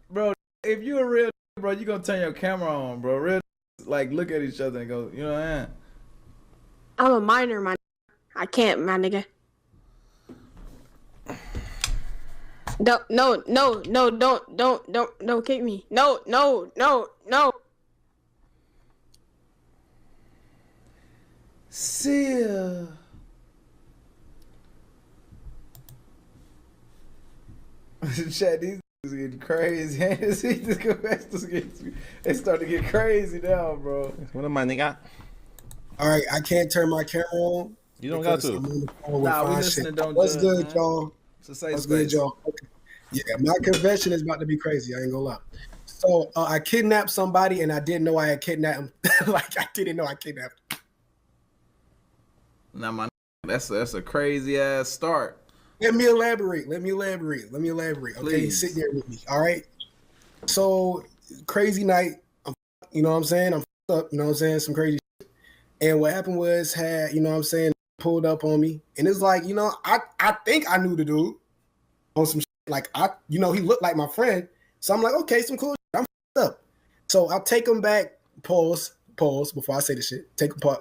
Bro, if you a real bro, you gonna turn your camera on, bro. Real like look at each other and go, you know what I mean?
I'm a minor, man. I can't, my nigga. Don't kick me. No.
See ya. Chat, these is getting crazy. These confessions they start to get crazy now, bro.
What am I, nigga?
All right, I can't turn my camera on.
You don't got to.
I'm on the phone with
Nah, we
fine
listening,
shit.
don't
What's
judge,
good,
man.
y'all?
It's a safe
What's
space.
good, y'all? Okay. Yeah, my confession is about to be crazy. I ain't gonna lie. So I kidnapped somebody, and I didn't know I had kidnapped him. Like I didn't know I kidnapped him.
Now, my that's a crazy ass start.
Let me elaborate. Okay,
Please.
sit there with me. All right. So crazy night. You know what I'm saying? I'm up. You know what I'm saying? Some crazy shit. And what happened was you know what I'm saying, pulled up on me, and it's like, you know, I think I knew the dude on some shit. Like he looked like my friend, so I'm like, okay, some cool shit. I'm up. So I'll take him back. Pause before I say the shit.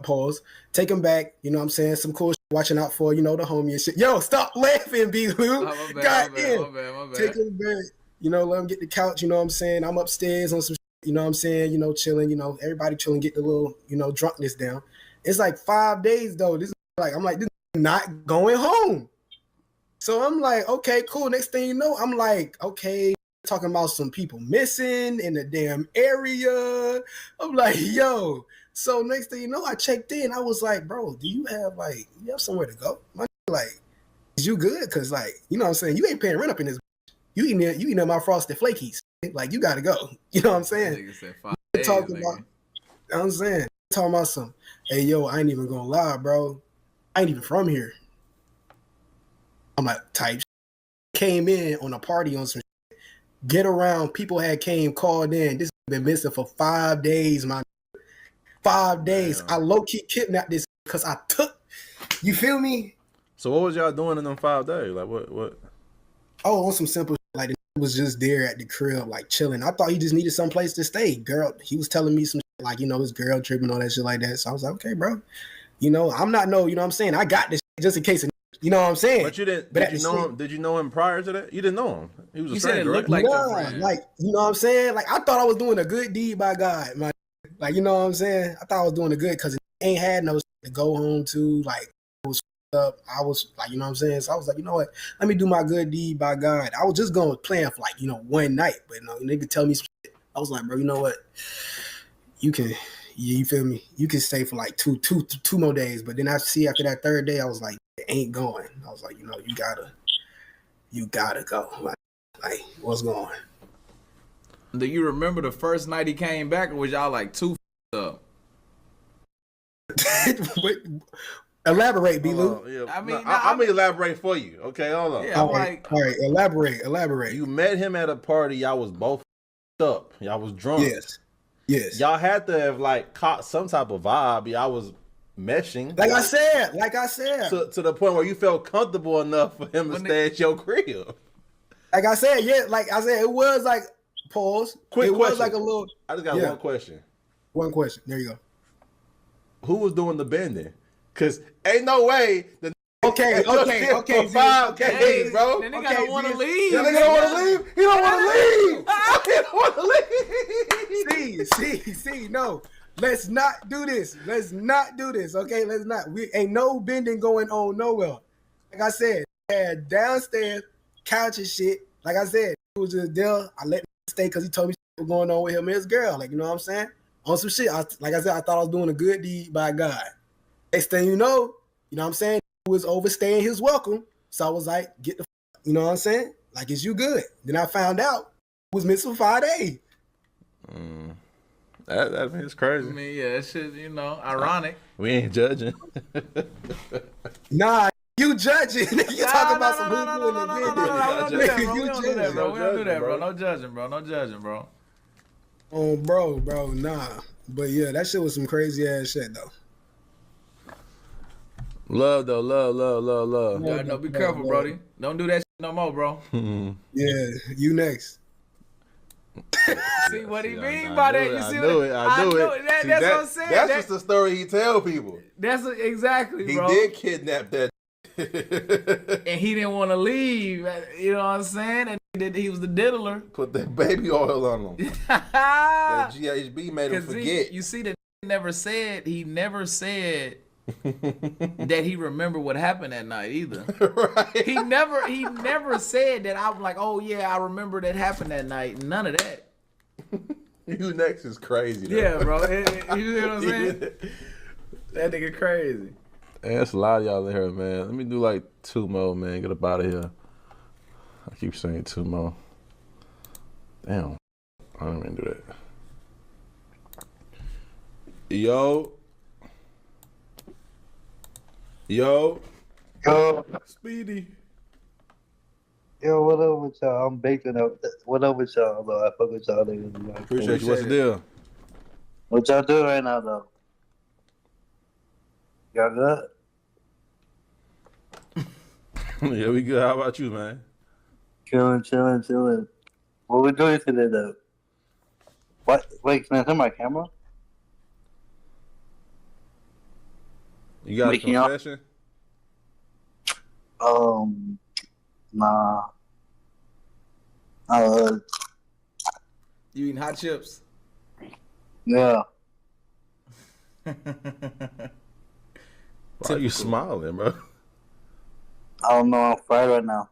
Pause. Take him back. You know what I'm saying? Some cool shit. Watching out for, you know, the homie and shit. Yo, stop laughing, B. Lou.
Oh, my
God
bad,
damn.
my bad.
Take him back. You know, let him get the couch. You know what I'm saying? I'm upstairs on some shit, you know what I'm saying? You know, chilling. You know, everybody chilling, get the little, you know, drunkenness down. It's like 5 days, though. This is not going home. So I'm like, okay, cool. Next thing you know, I'm like, okay, talking about some people missing in the damn area. I'm like, yo. So next thing you know, I checked in. I was like, bro, do you have somewhere to go? My like, is you good? Cause like, you know what I'm saying? You ain't paying rent up in this. You eating my frosted flakies. Like, you gotta go. You know what I'm saying?
Nigga said 5 days,
Talking
nigga.
about, you know what I'm saying? Talking about some, hey, yo, I ain't even gonna lie, bro. I ain't even from here. I'm like, type shit. Came in on a party on some shit. Get around, people had called in. This been missing for 5 days, man. 5 days.
Damn.
I low-key kidnapped this because I took, you feel me?
So what was y'all doing in them 5 days? Like what?
Oh, on some simple shit. Like, the was just there at the crib, like chilling. I thought he just needed some place to stay. Girl, he was telling me some shit, like, you know, his girl tripping, all that shit like that. So I was like, okay, bro. You know, I'm not you know what I'm saying? I got this shit just in case, you know what I'm saying?
But you didn't.
But
Did you know him prior to that? You didn't know him. He was a
you
stranger.
said it looked
right?
like your friend. Like, you know what I'm saying? Like, I thought I was doing a good deed by God, man. Like, you know what I'm saying? I thought I was doing a good because it ain't had no shit to go home to. Like, it was up. I was like, you know what I'm saying? So I was like, you know what? Let me do my good deed by God. I was just going plan for like, you know, one night, but you know, nigga tell me some shit. I was like, bro, you know what? You can, you feel me? You can stay for like two more days. But then I see after that third day, I was like, it ain't going. I was like, you know, you gotta go. Like what's going?
Do you remember the first night he came back, or was y'all like too up?
Wait, elaborate, B-Lou.
Yeah. I'm gonna elaborate for you. Okay, hold on.
Yeah, all right, elaborate.
You met him at a party. Y'all was both up. Y'all was drunk.
Yes.
Y'all had to have like caught some type of vibe. Y'all was meshing.
Like I said.
To the point where you felt comfortable enough for him to stay at your crib.
Like I said, yeah. Like I said, it was like pause.
Quick
it
question.
was like a little.
I just got one question.
One question. There you go.
Who was doing the bending? Cause ain't no way the
Okay.
for 5 days, bro.
The nigga don't want to leave.
The nigga don't want to leave. He don't want to leave. He don't want to leave.
See, no. Let's not do this. Okay, let's not. We ain't no bending going on nowhere. Like I said, had downstairs couch and shit. Like I said, it was just there. I let him stay because he told me what was going on with him and his girl. Like, you know what I'm saying? On some shit. Like I said, I thought I was doing a good deed by God. Next thing you know what I'm saying? He was overstaying his welcome. So I was like, get the you know what I'm saying? Like, is you good? Then I found out he was missing 5 days.
That is crazy.
I mean, yeah, that shit, you know, ironic.
We ain't judging.
Nah, you judging. You talking about some who's doing the bending.
We don't do that, bro. We don't do that, bro. No judging, bro.
Oh, bro, nah. But yeah, that shit was some crazy ass shit, though.
Love, though. Love.
Yeah, no, be careful, Brody. Don't do that shit no more, bro.
Yeah, you next.
See what he mean by that? You see
I knew it.
That's what I'm saying.
That's just the story he tell people.
That's exactly,
He
bro.
did kidnap that.
And he didn't want to leave. You know what I'm saying? And he was the diddler.
Put that baby oil on him. That GHB made him forget.
You see, that he never said that he remembered what happened that night either. Right. He never said that. I'm like, oh yeah, I remember that happened that night. None of that.
You next is crazy, though.
Yeah, bro. You know what I'm saying? That nigga crazy.
Hey, that's a lot of y'all in here, man. Let me do like 2 more, man. Get up out of here. I keep saying 2 more. Damn. I don't even do that. Yo. Speedy.
Yo, what up with y'all? I'm baking up. What up with y'all, though? I fuck with y'all niggas.
Appreciate you. What's the deal?
What y'all doing right now, though? Y'all good?
Yeah, we good. How about you, man?
Chilling. What we doing today, though? What? Wait, can I turn my camera?
You got
Making
a confession?
Nah.
You eating hot chips?
Yeah.
Why are you smiling, bro?
I don't know. I'm fried right now.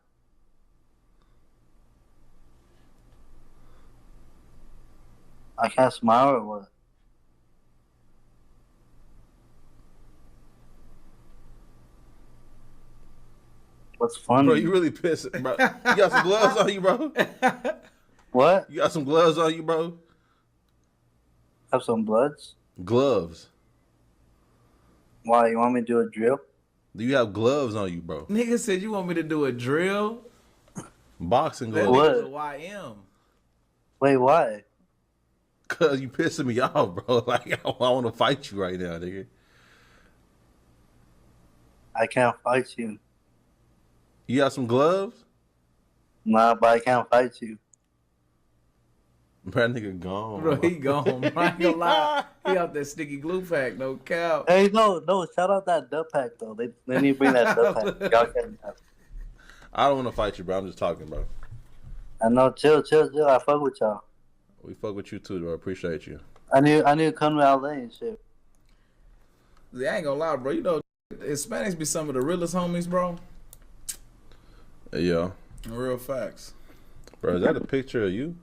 I can't smile or what? What's funny?
Bro, you really pissed, bro. You got some gloves on you, bro?
What?
You got some gloves on you, bro?
Have some bloods?
Gloves.
Why? You want me to do a drill?
Do you have gloves on you, bro?
Nigga said you want me to do a drill?
Boxing
That
gloves.
nigga's a YM.
Wait, why?
Cause you pissing me off, bro. Like I want to fight you right now, nigga.
I can't fight you.
You got some gloves?
Nah, but I can't fight you.
Bro, that nigga gone.
Bro, he gone. Bro. I ain't gonna lie. He out that sticky glue pack, no cow.
Hey, no, shout out that dub pack though. They need to bring that dub pack. Y'all can have.
I don't want to fight you, bro. I'm just talking, bro.
I know, chill. I fuck with y'all.
We fuck with you too, bro. Appreciate you.
I need to come to LA and shit.
See, I ain't gonna lie, bro. You know, Hispanics be some of the realest homies, bro.
Yeah.
Real facts.
Bro, is that a picture of you?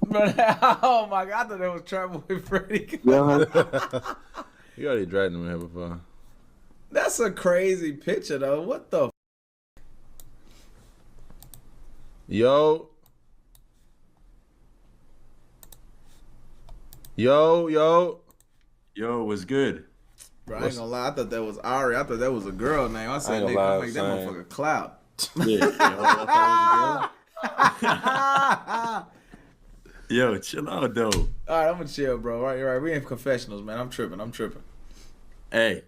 Bro, oh my God, I thought that was Trap Boy Freddy.
You already dragged him in here before.
That's a crazy picture, though. What the?
Yo, what's good?
Bro, I ain't gonna lie. I thought that was Ari. I thought that was a girl name. I said, nigga,
lie,
I make that motherfucker clout.
Yo, chill out, though.
All right, I'm gonna chill, bro. Right. We in confessionals, man. I'm tripping.
Hey,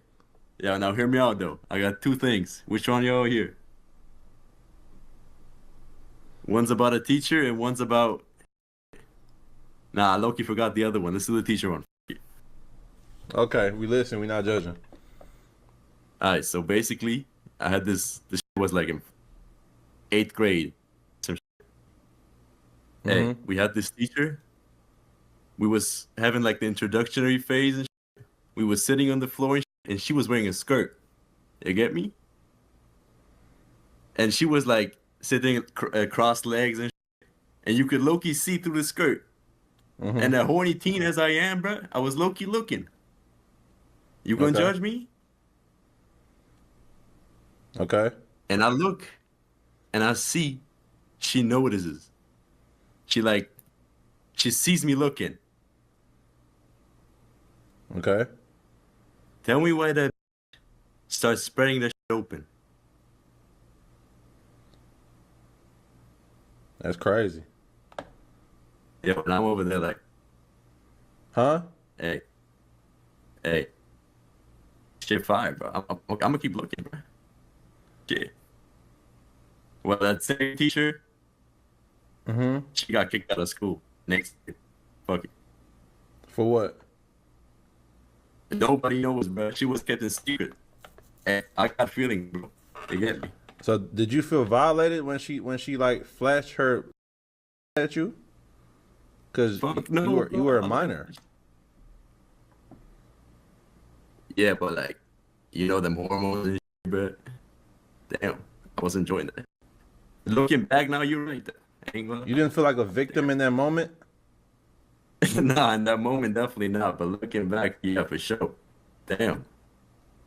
yeah, now hear me out, though. I got two things. Which one y'all hear? One's about a teacher and one's about... Nah, Loki forgot the other one. Let's do the teacher one.
Okay, we listen. We not judging.
All right, so basically, I had this was like in 8th grade. Hey, we had this teacher. We was having like the introductory phase and shit. We was sitting on the floor and she was wearing a skirt. You get me? And she was like sitting crossed legs and shit. And you could low-key see through the skirt. And that horny teen as I am, bro, I was low-key looking. You gonna judge me?
Okay.
And I look and I see she notices. She sees me looking.
Okay.
Tell me why that starts spreading that shit open.
That's crazy.
Yeah, and I'm over there like,
huh?
Hey, shit fire, bro. I'm gonna keep looking, bro. Shit. Well, that same teacher, she got kicked out of school next year. Fuck it.
For what?
Nobody knows, bro. She was kept in secret. And I got feeling, bro. You get me?
So did you feel violated when she like flashed her at you? Because you were a minor.
Yeah, but like, you know them hormones and shit, bro. Damn, I was enjoying that. Looking back now, you're right.
You didn't feel like a victim in that moment?
Nah, in that moment, definitely not. But looking back, yeah, for sure. Damn.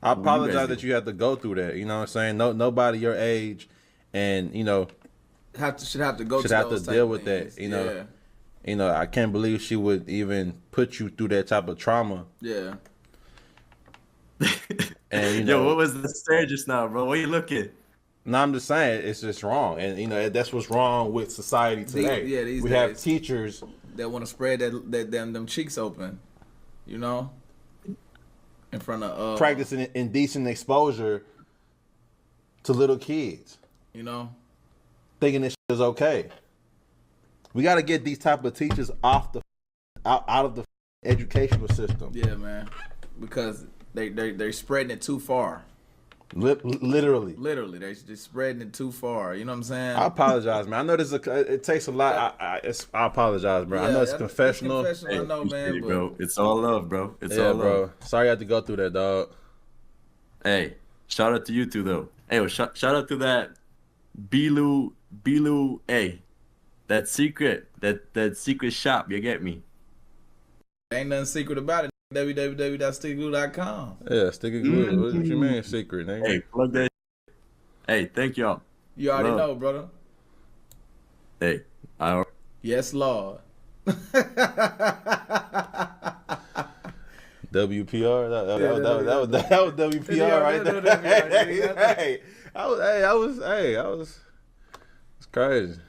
I apologize that you had to go through that. You know what I'm saying? Nobody your age, and you know,
should have to
deal with that. You know, I can't believe she would even put you through that type of trauma.
Yeah.
And you know,
yo, what was the stare just now, bro? What are you looking?
No, I'm just saying it's just wrong, and you know that's what's wrong with society today.
These
we
days,
have teachers
that want to spread them cheeks open, you know, in front of
practicing indecent exposure to little kids,
you know,
thinking this shit is okay. We got to get these type of teachers out of the educational system.
Yeah, man, because they're spreading it too far.
Literally,
they're spreading it too far. You know what I'm saying?
I apologize, man. I know it takes a lot. I apologize, bro. I know it's confessional.
I know, man,
bro. It's all love, bro. It's
all love.
Bro.
Sorry I had to go through that, dog.
Hey, shout out to you two, though. Hey, shout out to that Bilu. Hey, that secret shop. You get me?
Ain't nothing secret about it. www.stickglue.com.
Yeah, sticky glue. What you mean secret, nigga?
Hey, plug that. Hey, thank y'all.
You already
Love.
know, brother.
Hey, I.
Yes, Lord.
WPR. That was WPR right there. Hey, I was. It's crazy.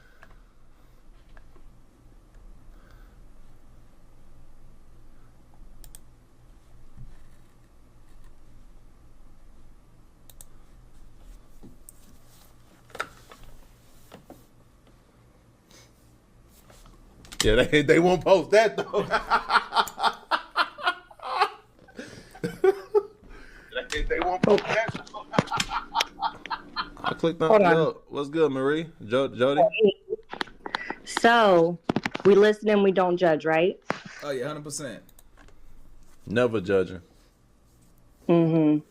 Yeah, they won't post that though. They won't post that. I clicked on.
Hold on.
Yo, what's good, Marie? Jody.
So, we listen and we don't judge, right?
Oh yeah, 100%.
Never judging.
So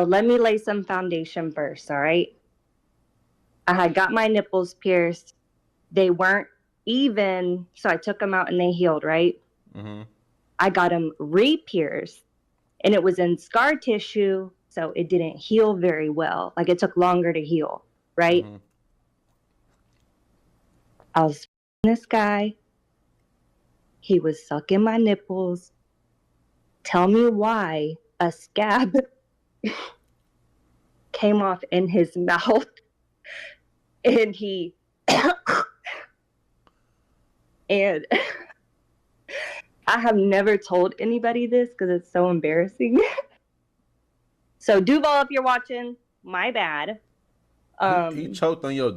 let me lay some foundation first, all right? I had got my nipples pierced. They weren't even, so I took them out and they healed, right? I got them re-pierced, and it was in scar tissue, so it didn't heal very well. Like, it took longer to heal, right? I was this guy. He was sucking my nipples. Tell me why a scab came off in his mouth, and he and I have never told anybody this because it's so embarrassing. So Duval, if you're watching, my bad.
He choked on your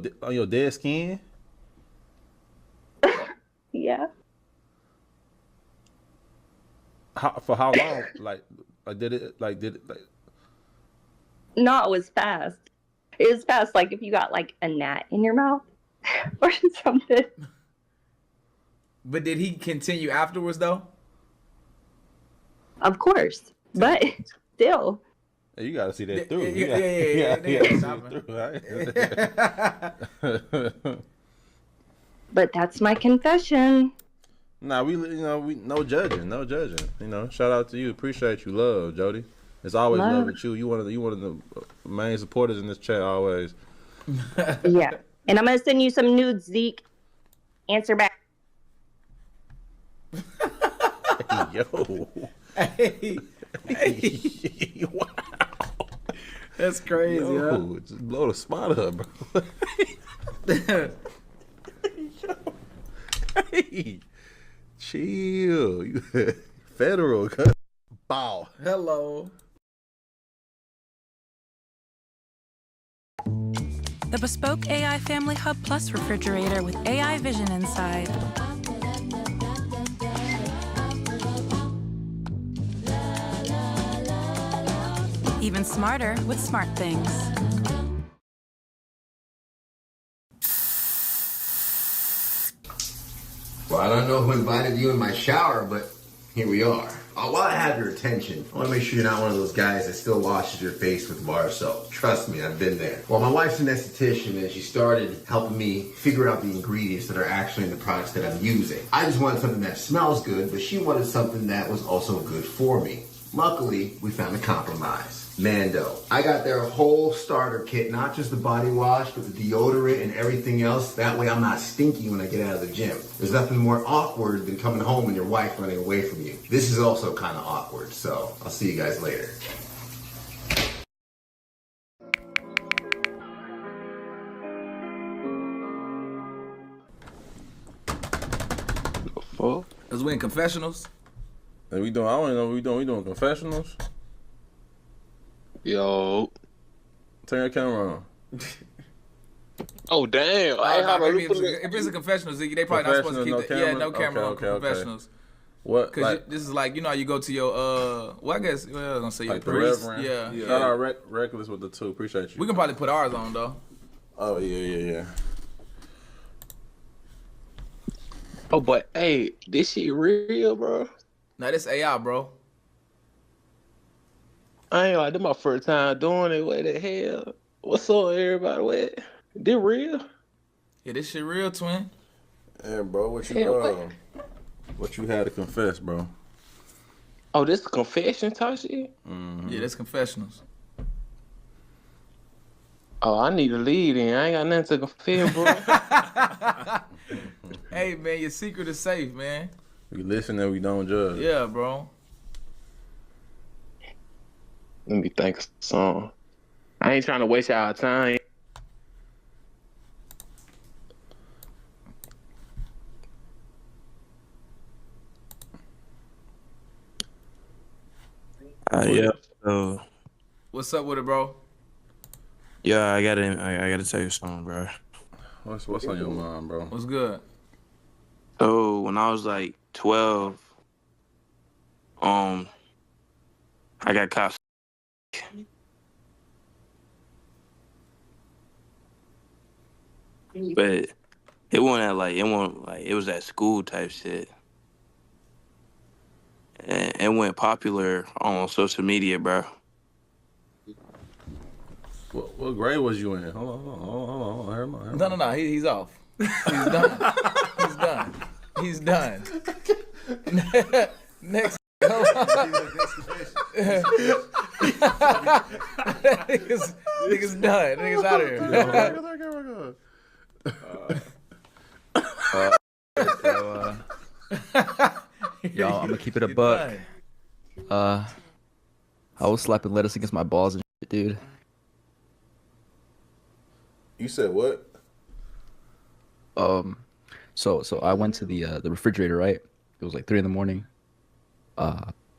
dead skin.
Yeah.
For how long? Did it?
No, it was fast. It was fast, like if you got like a gnat in your mouth or something.
But did he continue afterwards though?
Of course, but still.
Hey, you gotta see that through.
But that's my confession.
Nah, we no judging. Shout out to you. Appreciate you, love, Jody. It's always love with you. You one of the main supporters in this chat always.
Yeah, and I'm gonna send you some nudes, Zeke. Answer back.
Yo.
Hey.
Wow.
That's crazy,
Yo, just blow the spot up, bro. Hey, chill. You federal cut. Bow.
Hello.
The bespoke AI Family Hub Plus refrigerator with AI Vision inside. Even smarter with smart things.
Well, I don't know who invited you in my shower, but here we are. While I have your attention, I want to make sure you're not one of those guys that still washes your face with bar soap. Trust me, I've been there. Well, my wife's an esthetician, and she started helping me figure out the ingredients that are actually in the products that I'm using. I just wanted something that smells good, but she wanted something that was also good for me. Luckily, we found a compromise. Mando. I got their whole starter kit, not just the body wash, but the deodorant and everything else. That way I'm not stinky when I get out of the gym. There's nothing more awkward than coming home and your wife running away from you. This is also kind of awkward, so I'll see you guys later.
Fuck.
Cause we in confessionals.
Hey, we doing? I don't know. We doing confessionals.
Yo.
Turn your camera on.
Oh damn!
If it's a confessional, Ziggy, they probably not supposed to keep no camera on confessionals.
What?
Because this is like, you know how you go to your well, I guess I was gonna say your
like
priest.
Reverend.
Yeah.
Shout out Reckless with the 2. Appreciate you.
We can probably put ours on though.
Oh yeah.
Oh, but hey, this shit real, bro.
Nah, this AI, bro.
I ain't like, this my first time doing it. What the hell? What's up, everybody? What? This real?
Yeah, this shit real, twin.
Yeah, bro. What you had to confess, bro?
Oh, this confession type shit?
Mm-hmm.
Yeah, that's confessionals.
Oh, I need to leave then. I ain't got nothing to confess, bro.
Hey, man, your secret is safe, man.
We listen and we don't judge.
Yeah, bro.
Let me think of some. I ain't trying to waste y'all time.
Yeah. So,
What's up with it, bro?
yeah, I gotta tell you something, bro.
What's on your mind, bro?
What's good?
So when I was like 12, I got caught. But it was at school type shit. And it went popular on social media, bro.
What grade was you in? Hold on.
No. He's off. He's done. He's done. Next. Niggas done. Niggas out of here.
Y'all, I'm gonna keep it a buck. I was slapping lettuce against my balls and shit, dude.
You said what?
So I went to the refrigerator, right? It was like 3 a.m.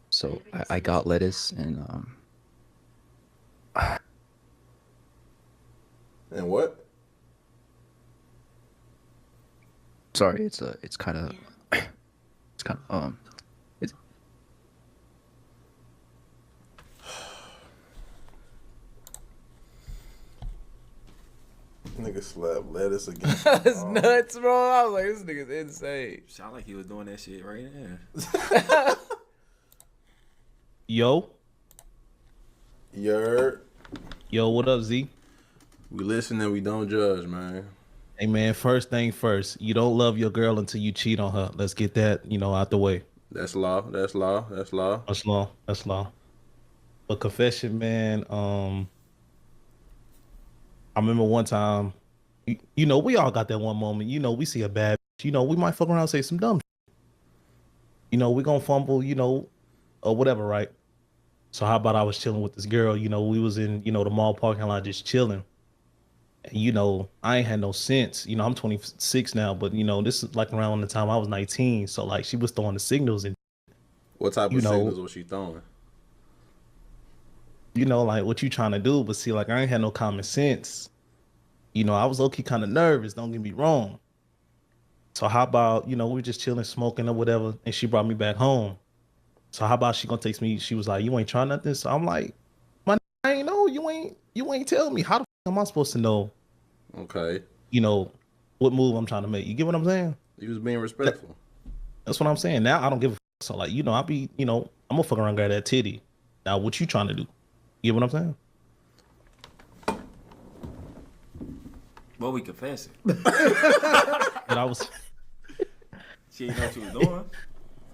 So I got lettuce and
And what?
Sorry, it's kind of it's
Nigga slap lettuce again.
That's nuts, bro. I was like, this nigga's insane.
Sound like he was doing that shit right there.
Yo, what up, Z?
We listen and we don't judge, man.
Hey, man, first thing first, you don't love your girl until you cheat on her. Let's get that, out the way.
That's law. That's law.
But confession, man, I remember one time, we all got that one moment, we see a bad, we might fuck around and say some dumb shit. We gonna fumble, or whatever, right? So how about I was chilling with this girl, we was in, the mall parking lot just chilling. And, I ain't had no sense. I'm 26 now, but, this is like around the time I was 19. So, like, she was throwing the signals. And
what type of signals was she throwing?
Like, what you trying to do? But see, like, I ain't had no common sense. I was low-key kind of nervous, don't get me wrong. So how about, we were just chilling, smoking or whatever, and she brought me back home. So how about she gonna text me? She was like, you ain't trying nothing? So I'm like, I ain't know. You ain't tell me. How the f am I supposed to know?
Okay.
What move I'm trying to make. You get what I'm saying?
You was being respectful.
That's what I'm saying. Now I don't give a f. So like, I be, I'm gonna fuck around, grab that titty. Now what you trying to do? You get what I'm saying?
What we confessing?
That I was.
She didn't know what she was doing.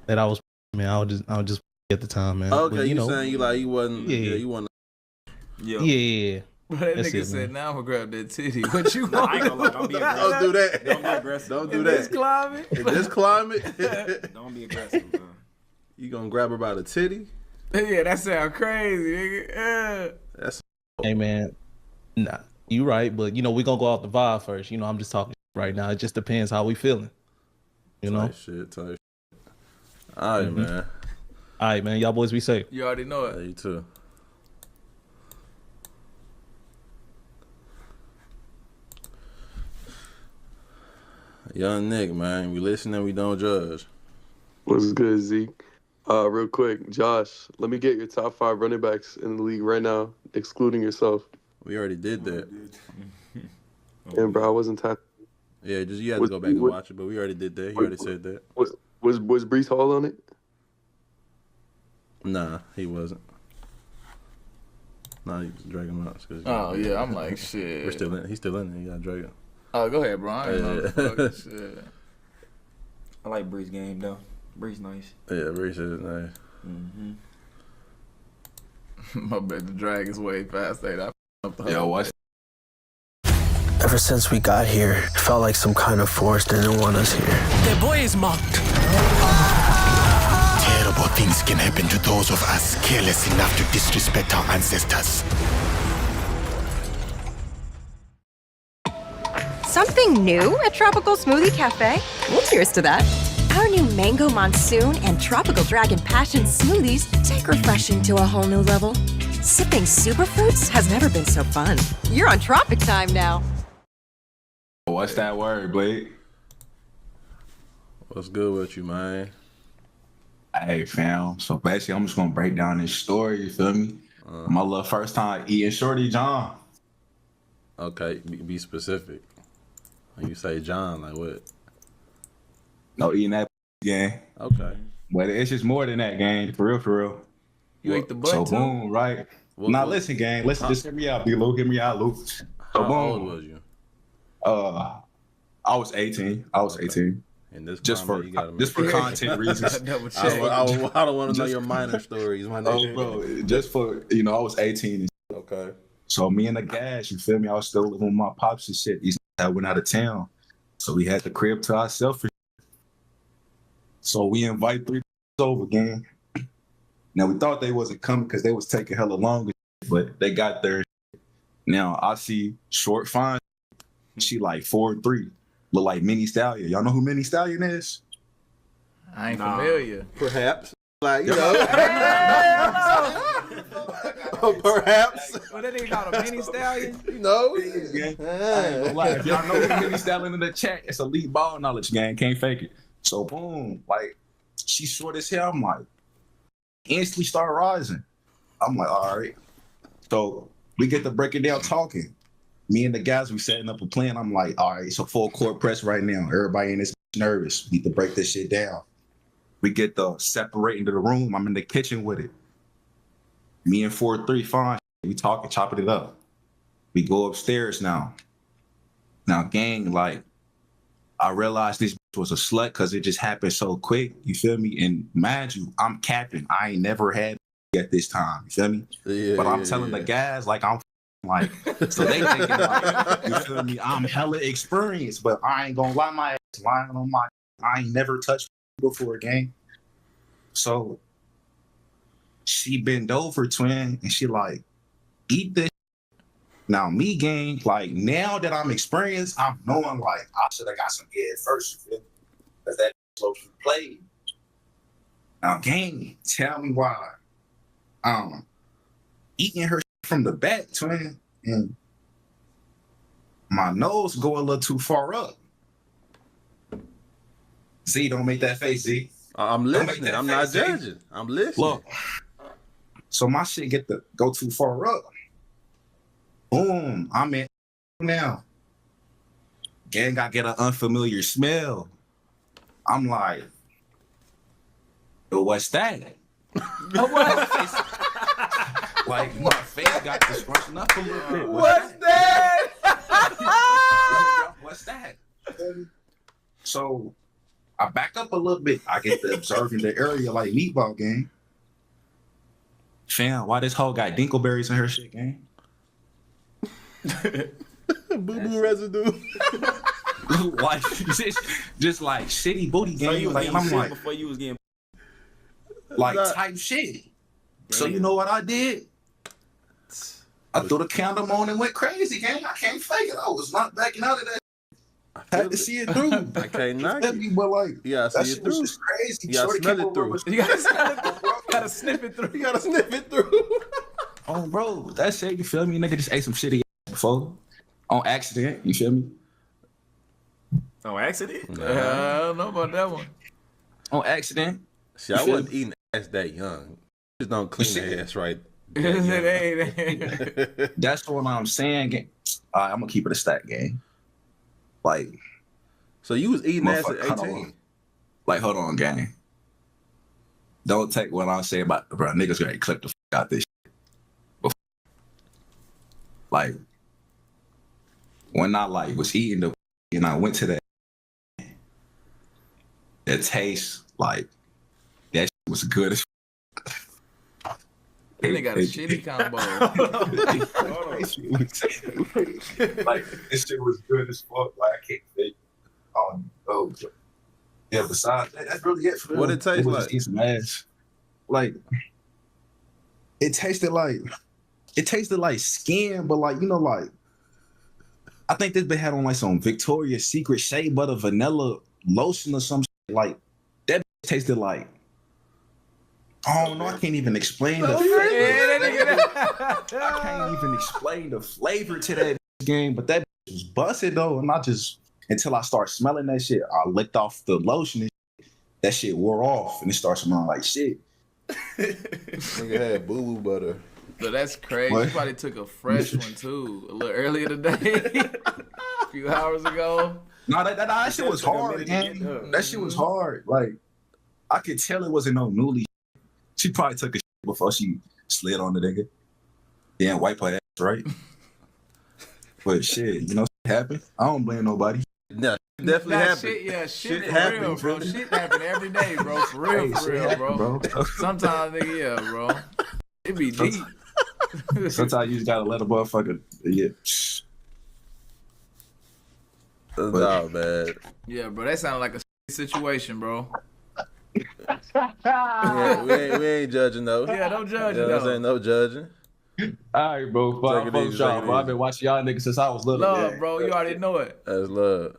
That I was, man. I was just at the time, man.
Okay,
but,
you saying you wasn't?
Yeah,
you wasn't.
Yeah.
But that
That's
nigga
it,
said,
man.
now I'm gonna grab that titty. What you
Nah, I ain't gonna lie. Don't be aggressive.
Don't do that.
Don't be aggressive.
Don't do
In
that.
this climate?
In this climate.
Don't be aggressive, bro.
You gonna grab her by the titty?
Yeah, that sound crazy, nigga. Yeah.
That's.
Hey, man. Nah, you right, but we gonna go off the vibe first. I'm just talking right now. It just depends how we feeling.
Type shit. All right, man.
All right, man. Y'all boys be safe.
You already know it.
Yeah, you too. Young Nick, man. We listen and we don't judge.
What's good, Zeke? Real quick, Josh, let me get your top 5 running backs in the league right now, excluding yourself.
We already did that.
And bro, I wasn't tapped.
Yeah, you had to go back and watch it, but we already did that. He already said that.
Was Breece Hall on it?
Nah, he wasn't. Nah, you just drag him out.
Oh yeah, I'm like shit.
He's still in there. You gotta drag him.
Oh, go ahead, bro. I ain't know fucking shit.
I like Breece game though. Breece nice.
Yeah, Breece is nice.
Mm-hmm. My bad, the drag is way past that.
Yo, what's
Ever since we got here, it felt like some kind of force didn't want us here.
The boy is mocked.
Terrible things can happen to those of us careless enough to disrespect our ancestors.
Something new at Tropical Smoothie Cafe? Well, cheers to that. Our new Mango Monsoon and Tropical Dragon Passion smoothies take refreshing to a whole new level. Sipping superfruits has never been so fun. You're on Tropic time now.
What's that word, Blake?
What's good with you, man?
Hey, fam. So basically, I'm just gonna break down this story. You feel me? My little first time eating Shorty John.
Okay, be specific. When you say John, like what?
No, eating that gang.
Okay.
But it's just more than that, gang. For real, for real.
You ate the butt
So
too?
boom, right? Now listen, gang. Listen, just hear me out, B-Lou. Hear me out, Lou. So
How
boom.
old was you?
I was 18. I was 18.
And this
just for
you gotta
just for
make-
content reasons.
I don't want to know your minor stories, my
Oh,
nigga.
bro, just for I was 18. And
Okay.
So me and the guys, you feel me? I was still living with my pops and shit. These niggas went out of town, so we had the crib to ourselves. So we invite 3 over, gang. Now we thought they wasn't coming because they was taking hella longer, but they got there. Now I see short fine. She like 4'3", look like Mini Stallion. Y'all know who Mini Stallion is?
I ain't familiar.
Perhaps. Like, you know. Perhaps.
What that nigga called a mini stallion?
You know.
I ain't gonna lie. If y'all know who Mini Stallion in the chat, it's elite ball knowledge, gang. Can't fake it. So boom, like she's short as hell. I'm like, instantly start rising. I'm like, all right. So we get to break it down talking. Me and the guys, we setting up a plan. I'm like, all right, so full court press right now. Everybody in this nervous. We need to break this shit down. We get the separate into the room. I'm in the kitchen with it. Me and 4-3, fine. We talking, chopping it up. We go upstairs now. Now, gang, like, I realized this was a slut because it just happened so quick. You feel me? And mind you, I'm capping. I ain't never had at this time. You feel me?
Yeah,
but I'm telling the guys, like, I'm like, so they thinking, like, you feel me? I'm hella experienced, but I ain't gonna lie, my ass lying on my. I ain't never touched before, gang. So she bend over, twin, and she like, eat this. Now me, gang, like now that I'm experienced, I'm knowing like I should have got some head first, you feel me? Because that slow played. Now, gang, tell me why. Eating her from the back, twin, and my nose go a little too far up. Z, don't make that face, Z.
I'm listening. I'm not judging. I'm listening.
Look, so my shit get to go too far up. Boom, I'm in now. Gang, I get an unfamiliar smell. I'm like, what's that? Like my face got to scrunching up a little bit.
What's that?
What's that? So I back up a little bit. I get to observing the area like meatball, gang. Fam, why this hoe got dinkleberries in her shit, gang?
Boo-boo residue.
Like just like shitty booty gang.
So you was
Like,
getting
I'm
shit
like,
before you was getting.
like type shit. So you know what I did? I threw the condom on and went crazy, gang. I can't fake it. I was not backing out of that. I had to see it through.
I can't knock it.
But like,
You gotta
that
see
shit
it
was
through.
just crazy.
You gotta
Shorty
smell
came
it
over
through.
with-
You gotta smell it through. Gotta sniff it through.
You gotta sniff it through.
Oh, bro, that shit, you feel me? Nigga just ate some shitty ass before. On accident, you feel me?
On accident?
I don't know about that one.
On accident.
See, I wasn't eating ass that young. Just don't clean the ass right.
It ain't.
That's what I'm saying, gang. I'm gonna keep it a stat, gang. Like,
so you was eating ass
motherfucker,
at
hold
18?
on. Like, hold on, gang. Don't take what I say about, bro, niggas gonna clip the out this shit. Like, when I like was eating the and I went to that, the taste, like, that shit was good as
They got a shitty combo.
Like this shit was good as fuck. Like I can't fake it. Oh, yeah. Besides, that's really it for
What
them.
it taste
was
like?
just eat some ass. Like it tasted like skin, but like like I think this bitch had on like some Victoria's Secret shea butter vanilla lotion or some shit. Like that bitch tasted like. I don't know. I can't even explain the flavor. I can't even explain the flavor to that game, but that was busted though, and I just until I start smelling that shit, I licked off the lotion and shit. That shit wore off, and it started smelling like shit.
Nigga had boo boo butter.
But that's crazy.
What?
You probably took a fresh one too, a little earlier today, a few hours ago.
No, that shit was hard, man. That shit was hard. Like I could tell it wasn't no newly. She probably took a shit before she slid on the nigga. Then wipe her ass, right? But shit, shit happened. I don't blame nobody.
Yeah, definitely happened.
Shit for real, bro. Shit happen every day, bro. For real, bro. Sometimes, nigga, yeah, bro. It be deep.
Sometimes you just gotta let a motherfucker. Yeah.
Nah, man.
Yeah, bro. That sounded like a situation, bro.
Yeah, we ain't judging though.
Yeah, don't judge it
There ain't no judging.
All right, bro. Fuck y'all, bro. I've been watching y'all niggas since I was little.
Love, bro. You already know it.
That's love.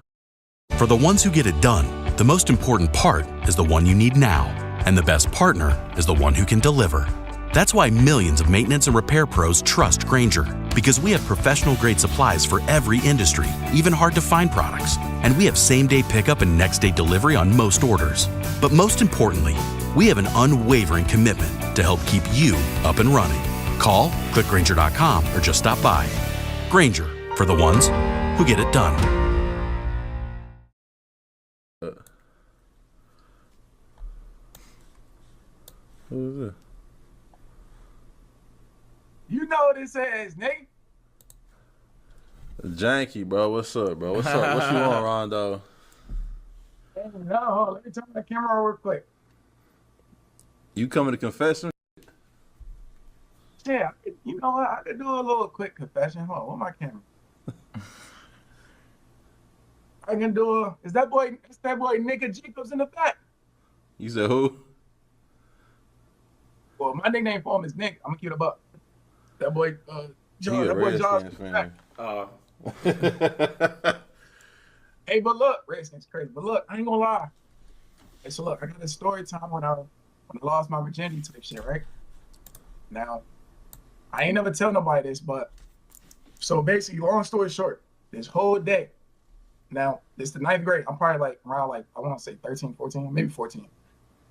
For the ones who get it done, the most important part is the one you need now. And the best partner is the one who can deliver. That's why millions of maintenance and repair pros trust Grainger, because we have professional-grade supplies for every industry, even hard-to-find products. And we have same-day pickup and next-day delivery on most orders. But most importantly, we have an unwavering commitment to help keep you up and running. Call, click Grainger.com, or just stop by. Grainger, for the ones who get it done.
Who is it?
You know what it says, nigga.
Janky, bro. What's up, bro? What's up? What you want, Rondo?
No, let me turn the camera on real quick.
You coming to confess some?
Yeah, you know what? I could do a little quick confession. Hold on, where's my camera? I can do it's that boy Nigga Jacobs in the back.
You said who?
Well, my nickname for him is Nick. I'm gonna keep it up. That boy, John. That boy Josh. Hey, but look, Redskins crazy. But look, I ain't gonna lie. Hey, so look, I got a story time when I lost my virginity type shit, right? Now, I ain't never tell nobody this, but so basically, long story short, this whole day. Now, this is the 9th grade. I'm probably like around like I want to say 13, 14, maybe 14.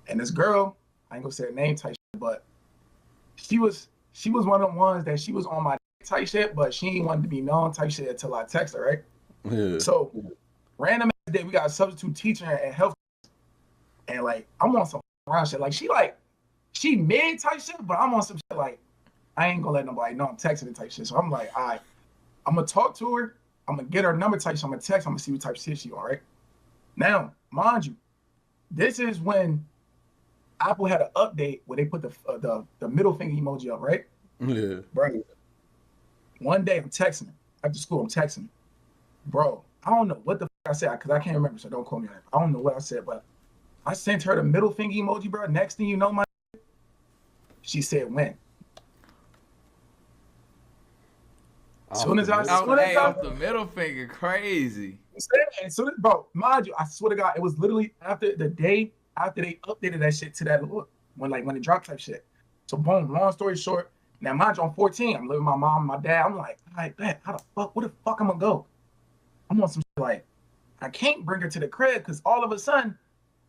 And this girl, I ain't gonna say her name type shit, but she was one of the ones that she was on my type shit, but she ain't wanted to be known type shit until I text her, right?
Yeah.
So random ass day, we got a substitute teacher at health, and like I'm on some around shit. Like she mid type shit, but I'm on some shit like I ain't gonna let nobody know I'm texting her type shit. So I'm like, all right, I'm gonna talk to her. I'm gonna get her number type shit. I'm gonna text. I'm gonna see what type of shit she on, right? Now, mind you, this is when Apple had an update where they put the middle finger emoji up, right?
Yeah.
Bro, one day I'm texting her. After school, I'm texting her. Bro, I don't know what the fuck I said, because I can't remember, so don't call me on it. I don't know what I said, but I sent her the middle finger emoji, bro. Next thing you know, she said when. Soon as I off the middle finger, crazy.
And so, bro, mind you, I swear to God, it was literally after the day after they updated that shit to that look when it dropped type shit. So boom, long story short, now mind you, I'm 14. I'm living with my mom and my dad. I'm like, all right, bet, where the fuck I'm gonna go? I'm on some shit like, I can't bring her to the crib because all of a sudden,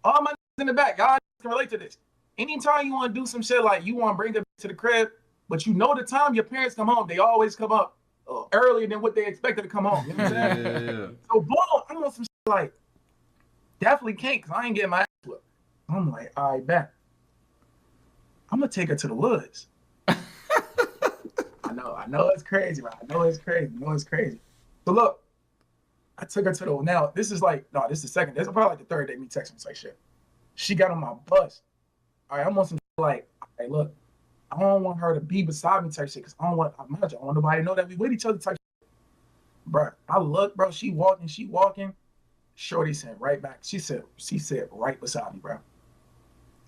all my in the back, y'all can relate to this. Anytime you want to do some shit like you want to bring her to the crib, but you know the time your parents come home, they always come up earlier than what they expected to come home. You know what I'm saying?
Yeah.
So boom, I'm on some shit like, definitely can't because I ain't getting my ass whipped. I'm like, all right, bet. I'm gonna take her to the woods. I know it's crazy, right? I know it's crazy. So look, I took her to the, now this is the second, this is probably like the third day me texting like shit. She got on my bus. All right, I'm on some like,
hey, look, I don't want her to be beside me type shit, because I don't want nobody to know that we with each other type shit. Bro, I look, bro, she walking. Shorty said right back. She said right beside me, bro.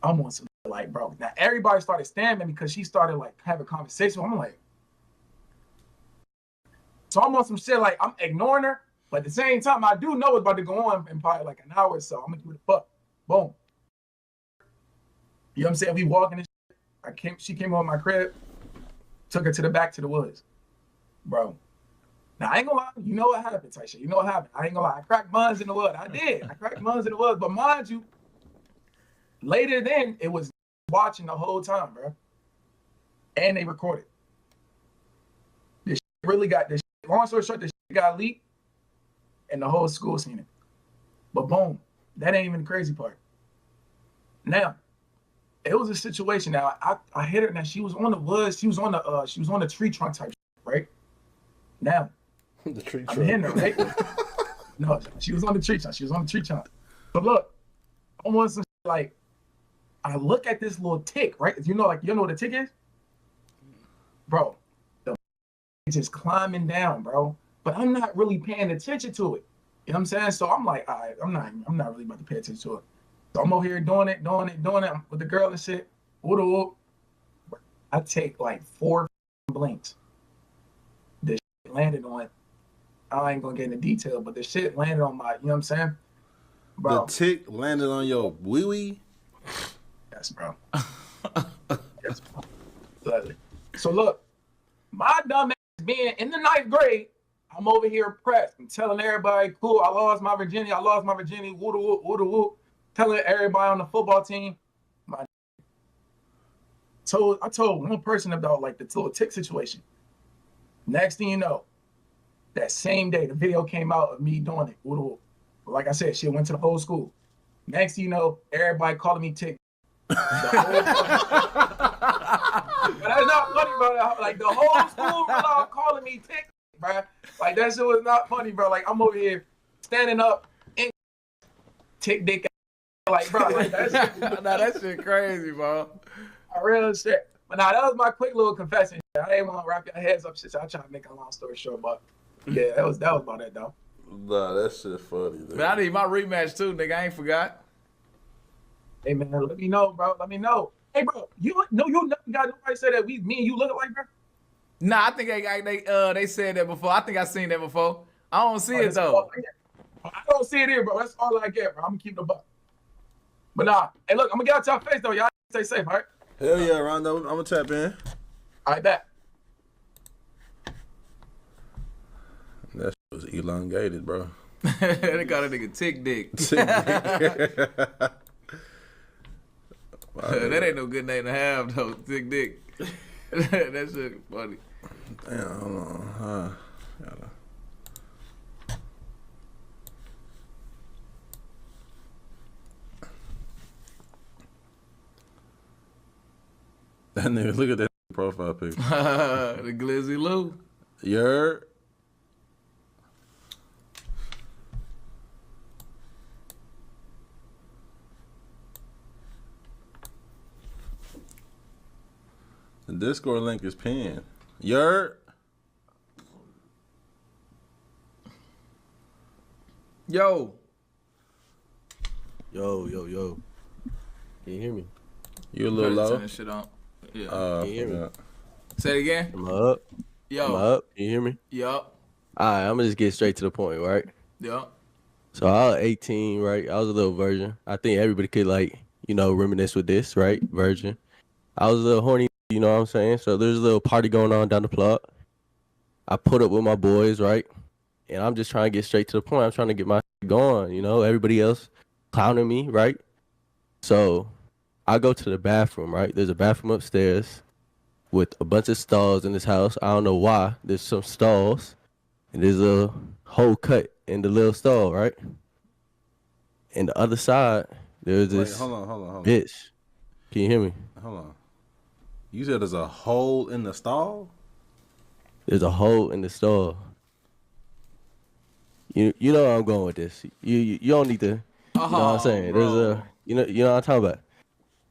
I'm on some like, bro. Now everybody started standing because she started like having conversation. I'm like, so I'm on some shit like I'm ignoring her, but at the same time I do know it's about to go on in probably like an hour or so. I'm gonna give it a fuck. Boom. You know what I'm saying? We walking and shit. She came on my crib, took her to the back to the woods, bro. Now, I ain't gonna lie, you know what happened, Taisha. You know what happened. I ain't gonna lie. I cracked buns in the wood. I did. I cracked buns in the wood. But mind you, later then, it was watching the whole time, bro. And they recorded. This shit really got this shit. Long story short, this shit got leaked and the whole school seen it. But boom, that ain't even the crazy part. Now, it was a situation. Now, I hit her. Now, she was on the woods. She was on the tree trunk type shit, right? Now,
the tree
I'm
trunk.
hitting her, right? No, she was on the tree trunk. But look, I want some like, I look at this little tick, right? You know what a tick is? Bro, the just climbing down, bro. But I'm not really paying attention to it. You know what I'm saying? So I'm like, all right, I'm not really about to pay attention to it. So I'm over here doing it with the girl and shit. I take like 4 blinks. This shit landed on, I ain't gonna get into detail, but the shit landed on my, you know what I'm saying? Bro.
The tick landed on your wee-wee?
Yes, bro. Yes, bro. So look, my dumb ass being in the 9th grade, I'm over here pressed. I'm telling everybody, cool, I lost my virginity, woo-da-woo, woo-da-woo. Telling everybody on the football team. I told one person about like the little tick situation. Next thing you know, that same day, the video came out of me doing it. Woo-da-woo. Like I said, shit went to the whole school. Next thing you know, everybody calling me tick. But that's not funny, bro. Like the whole school was calling me tick, bro. Like that shit was not funny, bro. Like I'm over here standing up and tick dick. Like, bro, like that shit.
Nah, that shit crazy, bro.
Real shit. But nah, that was my quick little confession. I ain't want to wrap your heads up shit. So I try to make a long story short, but yeah, that was about it though.
Nah, that shit funny. Dude.
Man, I need my rematch too, nigga. I ain't forgot.
Hey man, let me know, bro. Let me know. Hey, bro, you got nobody say that me and you look alike, bro?
Nah, I think they said that before. I think I seen that before. I don't see it though.
I don't see it here, bro. That's all I get, bro. I'm gonna keep the buck. But nah, hey, look, I'm gonna get out your face though. Y'all stay safe, all right?
Hell yeah, Rondo. I'm gonna tap in.
All right, bet.
That shit was elongated, bro.
They got a nigga tick dick.
Tick dick. Wow,
that ain't no good name to have though, tick dick. That shit funny.
Damn, hold on. That nigga, look at that profile picture.
The Glizzy Lou.
You heard? The Discord link is pinned. You heard?
Yo.
Yo. Can you hear me?
You a little low?
Turn that shit on. Yeah.
Can you hear me?
Say it again.
Am I up?
Yo.
Am I up? Can you hear me?
Yup.
All right, I'm gonna just get straight to the point, right?
Yup.
So I was 18, right? I was a little virgin. I think everybody could reminisce with this, right? Virgin. I was a little horny, you know what I'm saying? So there's a little party going on down the block. I put up with my boys, right? And I'm just trying to get straight to the point. I'm trying to get my shit going, you know? Everybody else clowning me, right? So I go to the bathroom, right? There's a bathroom upstairs with a bunch of stalls in this house. I don't know why. There's some stalls, and there's a hole cut in the little stall, right? And the other side, there's this
hold on.
bitch. Can you hear me?
Hold on. You said there's a hole in the stall?
There's a hole in the stall. You know where I'm going with this. You don't need to. You know what I'm saying?
Bro.
There's a you know what I'm talking about.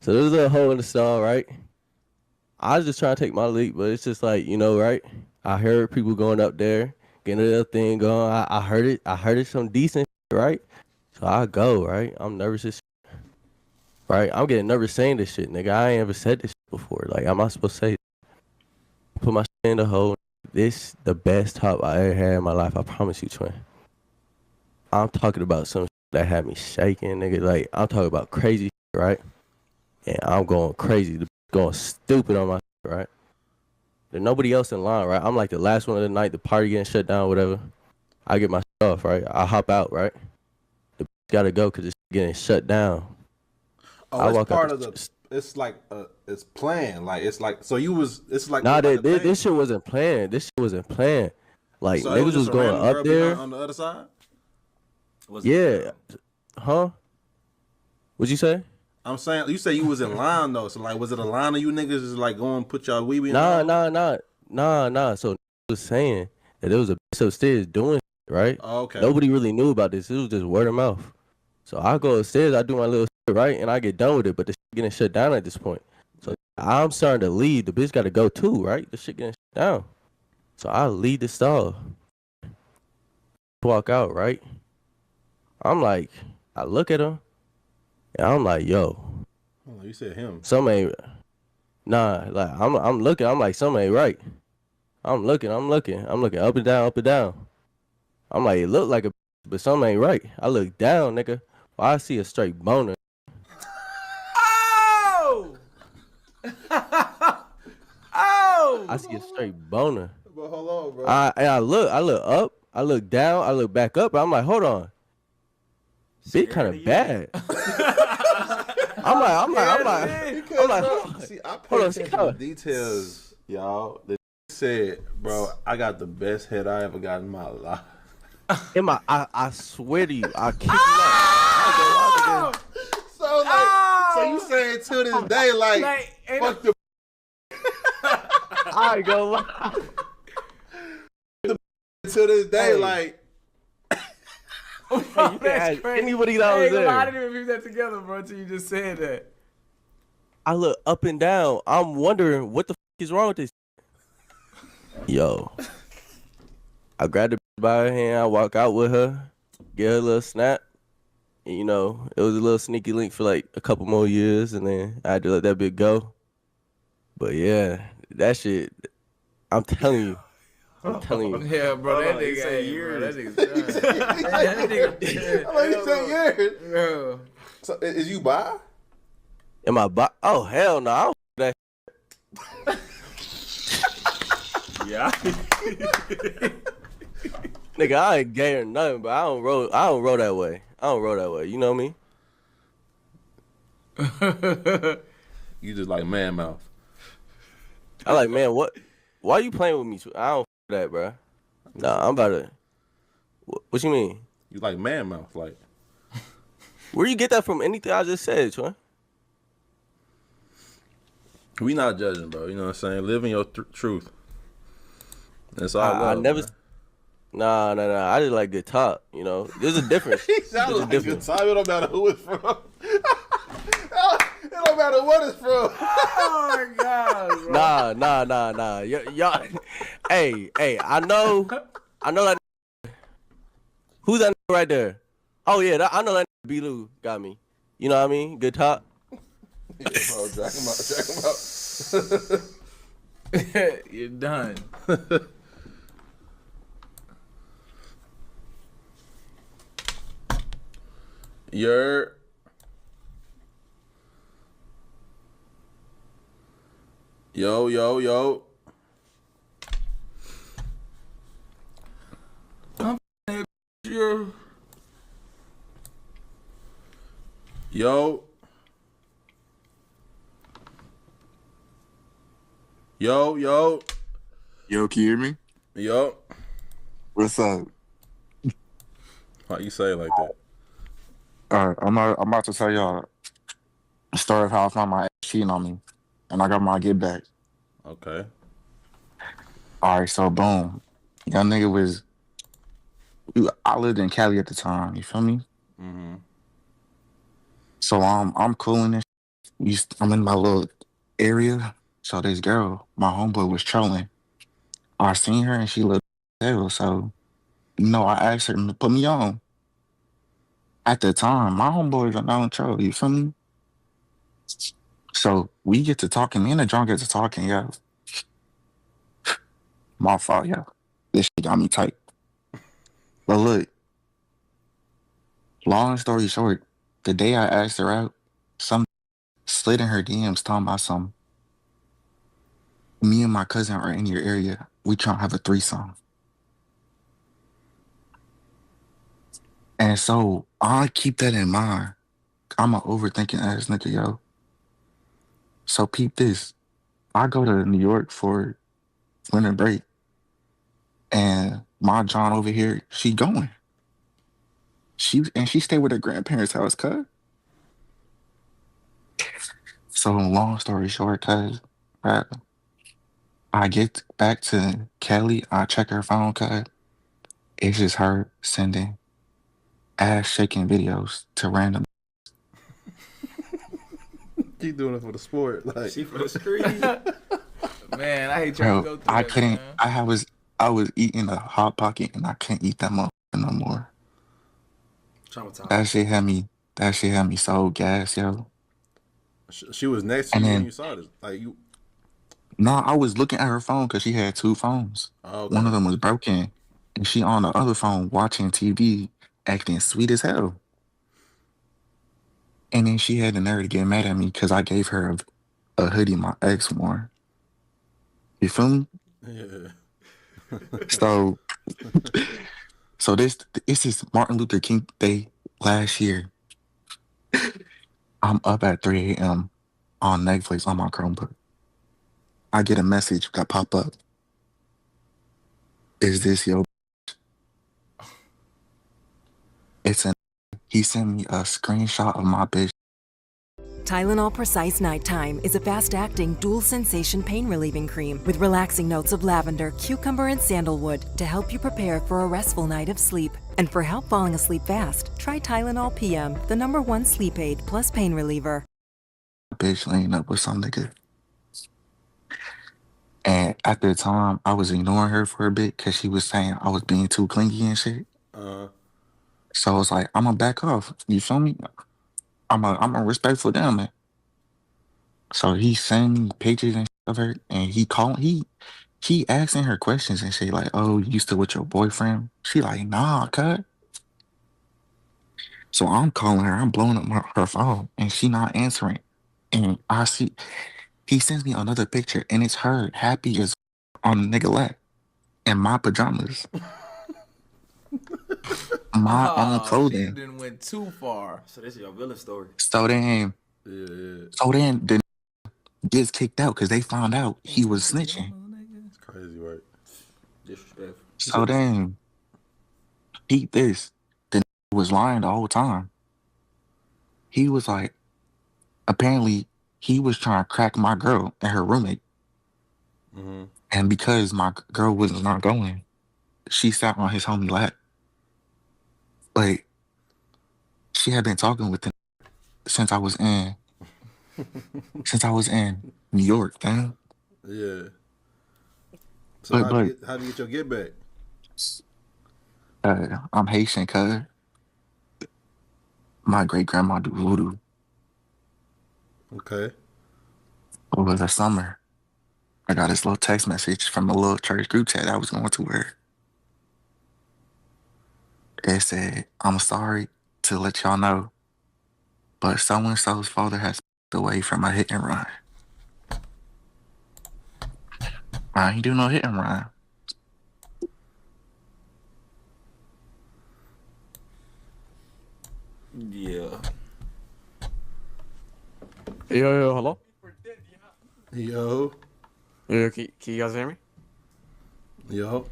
So there's a hole in the stall, right? I was just trying to take my leap, but it's just like, right? I heard people going up there, getting their thing going. I heard it. I heard it some decent shit, right? So I go, right? I'm nervous as shit, right? I'm getting nervous saying this shit, nigga. I ain't ever said this shit before. Like, am I supposed to say? Put my shit in the hole. This the best top I ever had in my life. I promise you, twin. I'm talking about some shit that had me shaking, nigga. Like, I'm talking about crazy shit, right? And I'm going crazy, going stupid on my shit, right? There's nobody else in line, right? I'm like the last one of the night, the party getting shut down, whatever. I get my shit off, right? I hop out, right? The gotta go because it's getting shut down.
Oh, it's part of the. It's like it's planned. Like it's like so you was. It's like
nah, this shit wasn't planned. This shit wasn't planned. Like
so
niggas was going up there
on the other side.
Yeah, huh? What'd you say?
I'm saying you say you was in line though. So like, was it a line of you niggas just like going put y'all weeby in?
Nah. So was saying that there was a bitch upstairs doing shit, right?
Oh, okay.
Nobody really knew about this. It was just word of mouth. So I go upstairs, I do my little shit, right, and I get done with it. But the shit getting shut down at this point. So I'm starting to leave. The bitch got to go too, right? The shit getting shut down. So I leave the stall. Walk out, right? I'm like, I look at him, and I'm like, yo.
Oh, you said him.
Some ain't. Nah, like I'm looking. I'm like, some ain't right. I'm looking up and down, up and down. I'm like, it look like a, but some ain't right. I look down, nigga. Well, I see a straight boner.
Oh! Oh!
I see a straight boner.
But hold on, bro.
I look up, I look down, I look back up. I'm like, hold on. Bit kind of bad. I'm like,
see, I pay attention to details, y'all. The said, bro, I got the best head I ever got in my life.
I swear to you, I kick you out.
So you saying to this day, like fuck the.
I ain't gonna lie.
To this day, like.
Hey, you can ask anybody that was there.
I didn't even put that together, bro, until you just said that.
I look up and down. I'm wondering what the f is wrong with this. Yo. I grabbed her by her hand. I walk out with her, get her a little snap. And, it was a little sneaky link for like a couple more years, and then I had to let that bit go. But yeah, that shit, I'm telling you.
Yeah, bro, that nigga ain't years. That nigga.
I'm like, you say years. Yeah. So is you bi?
Am I bi? Oh hell no! I don't that.
Yeah.
Nigga, I ain't gay or nothing, but I don't roll that way. You know me?
You just like man mouth.
I like, man, what? Why you playing with me? I don't that, bro. Nah, I'm about to. What you mean?
You like man mouth, like.
Where you get that from? Anything I just said, twin?
We not judging, bro. You know what I'm saying? Living your truth. That's all.
I never. Nah. I just like good talk. There's a difference.
He sounds like good talk. It don't matter who it's from. It don't matter what it's from.
Oh my god, bro.
Nah. Y'all. Hey. I know that. Who's that right there? Oh yeah, I know that B-Lou got me. You know what I mean? Good talk.
Yeah, bro, drag him out.
You're done.
You're. Yo. Yo.
Yo, can you hear me?
Yo.
What's up?
How you say it like that?
Alright, I'm about to tell y'all the story of how I found my ex cheating on me, and I got my get back.
Okay.
Alright, so boom, young nigga was. I lived in Cali at the time. You feel me?
Mm-hmm.
So I'm cooling this. I'm in my little area, So this girl, my homeboy was trolling. I seen her and she looked hell. So, I asked her to put me on. At the time, my homeboys are known troll, you feel me? So we get to talking, me and the drunk get to talking, yo. My fault, yo. This shit got me tight. But look, long story short, the day I asked her out, some slid in her DMs talking about some, me and my cousin are in your area. We trying to have a threesome. And so I keep that in mind. I'm an overthinking ass nigga, yo. So peep this. I go to New York for winter break. And my John over here, she going. She stayed with her grandparents' house, cuz. So long story short, cuz, right, I get back to Kelly, I check her phone, cuz. It's just her sending ass shaking videos to random.
She doing it for the sport. Like
she for the street.
Man, I hate trying to go through
I
that,
couldn't,
man.
I was eating a Hot Pocket and I can't eat that motherfucker no more.
Traumatized.
That shit had me so gassed, yo.
She was next to
And
you when
then,
you saw this. Like you.
no, I was looking at her phone because she had two phones.
Oh, okay.
One of them was broken, and she on the other phone watching TV, acting sweet as hell. And then she had the nerve to get mad at me because I gave her a hoodie my ex wore. You feel me?
Yeah.
So, this is Martin Luther King Day last year. I'm up at 3 a.m. on Netflix on my Chromebook. I get a message that pop up. Is this your? He sent me a screenshot of my bitch.
Tylenol Precise Nighttime is a fast-acting, dual-sensation pain-relieving cream with relaxing notes of lavender, cucumber, and sandalwood to help you prepare for a restful night of sleep. And for help falling asleep fast, try Tylenol PM, the #1 sleep aid plus pain reliever.
Bitch laying up with some nigga. And at the time, I was ignoring her for a bit because she was saying I was being too clingy and shit. So I was like, I'm gonna back off. You feel me? I'm a respectful gentleman. So he sent me pictures and shit of her, and he asking her questions and shit like, "Oh, you still with your boyfriend?" She like, "Nah, cut." So I'm calling her. I'm blowing up her phone, and she not answering. And I see he sends me another picture, and it's her happy as on the nigga lap in my pajamas. My own
She
clothing.
didn't went too far.
So this is your villain story.
So then, the gets kicked out because they found out he was snitching.
It's crazy, right?
Disrespectful.
So then, he was lying the whole time. He was like, apparently, he was trying to crack my girl and her roommate. And because my girl was not going, she sat on his homie lap. But she had been talking with him since I was in New York, damn.
Yeah. So how do you get your get back?
I'm Haitian, cuz. My great grandma do voodoo.
Okay.
Over the summer, I got this little text message from a little church group chat I was going to her. It said, "I'm sorry to let y'all know, but so-and-so's father has passed away from a hit and run." I ain't do no hit and run.
Yeah.
Yo, hello?
Yo.
Yo, can you guys hear me?
Yo.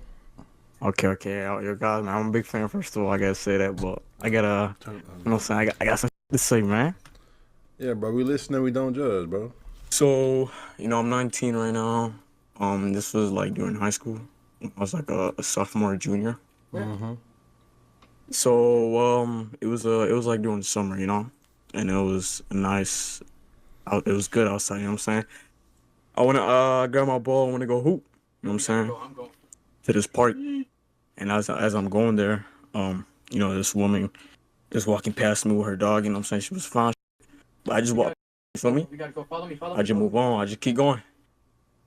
Okay, yo guys, man, I'm a big fan first of all, I gotta say that, but I gotta, you know what I'm saying, I got some to say, man.
Yeah, bro, we listen, we don't judge, bro.
So, I'm 19 right now. This was like during high school. I was like a sophomore, junior. So, it was like during the summer, and it was nice. It was good outside, you know what I'm saying? I wanna grab my ball. I wanna go hoop. You know what I'm saying? To this park, and as I'm going there, you know, this woman just walking past me with her dog. You know what I'm saying? She was fine, but I just walk. You feel me? I just move on. I just keep going.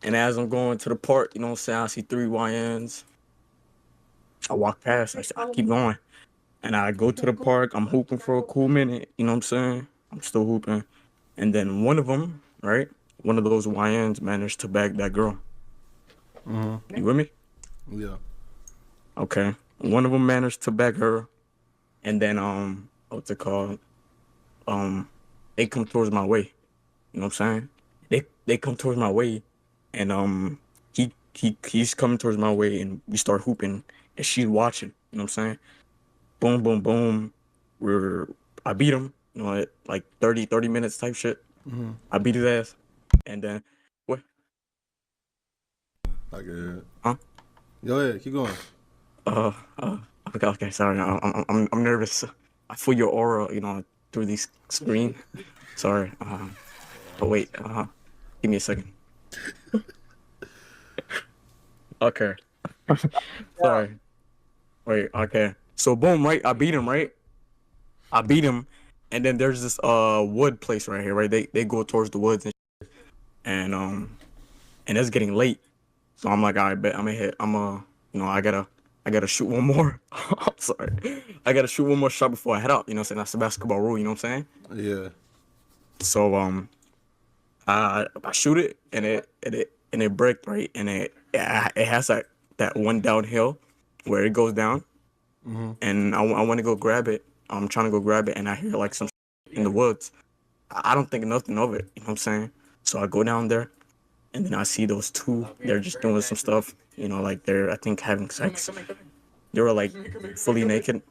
And as I'm going to the park, you know what I'm saying? I see 3 YNs. I walk past. I keep going. And I go to the park. I'm hooping for a cool minute. You know what I'm saying? I'm still hooping. And then one of them, right? One of those YNs managed to bag that girl. You with me?
Yeah.
Okay. One of them managed to bag her. And then, what's it called? They come towards my way. You know what I'm saying? They come towards my way. And, he's coming towards my way and we start hooping and she's watching. You know what I'm saying? Boom, boom, boom. I beat him, you know, at like 30 minutes type shit. I beat his ass. And then, what?
I get it.
Huh?
Go ahead, keep going.
Okay, sorry. I'm nervous. I feel your aura, you know, through this screen. Sorry. But wait, give me a second. Okay. Sorry. Wait, okay. So boom, right? I beat him, right? I beat him, and then there's this wood place right here, right? They go towards the woods and it's getting late. So I'm like, all right, bet I'm gonna hit. You know, I gotta shoot one more. I'm sorry. I gotta shoot one more shot before I head out. You know what I'm saying? That's the basketball rule. You know what I'm saying?
Yeah.
So I shoot it and it breaks, right, and it has that one downhill where it goes down, and I want to go grab it. I'm trying to go grab it, and I hear like some in the woods. I don't think nothing of it. You know what I'm saying? So I go down there, and then I see those two. They're just doing some stuff. You know, like they're, I think, having sex. They were like fully naked.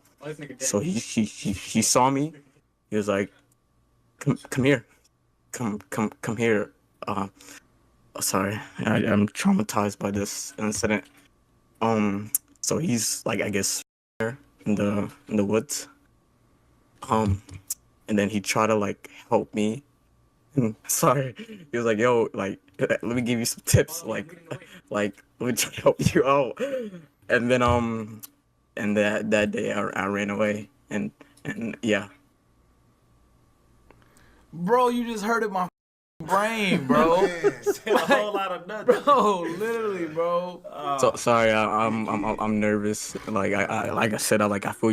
So he saw me. He was like, come here. Come here. Sorry, I'm traumatized by this incident. So he's like, I guess, there in the woods. And then he tried to like help me. Sorry, he was like, yo, like, let me give you some tips, like let me try to help you out. And then and that day I ran away, and yeah.
Bro, you just hurted my brain, bro.
A whole lot of nothing.
Bro, literally, bro.
So sorry, I'm nervous. Like I said, I feel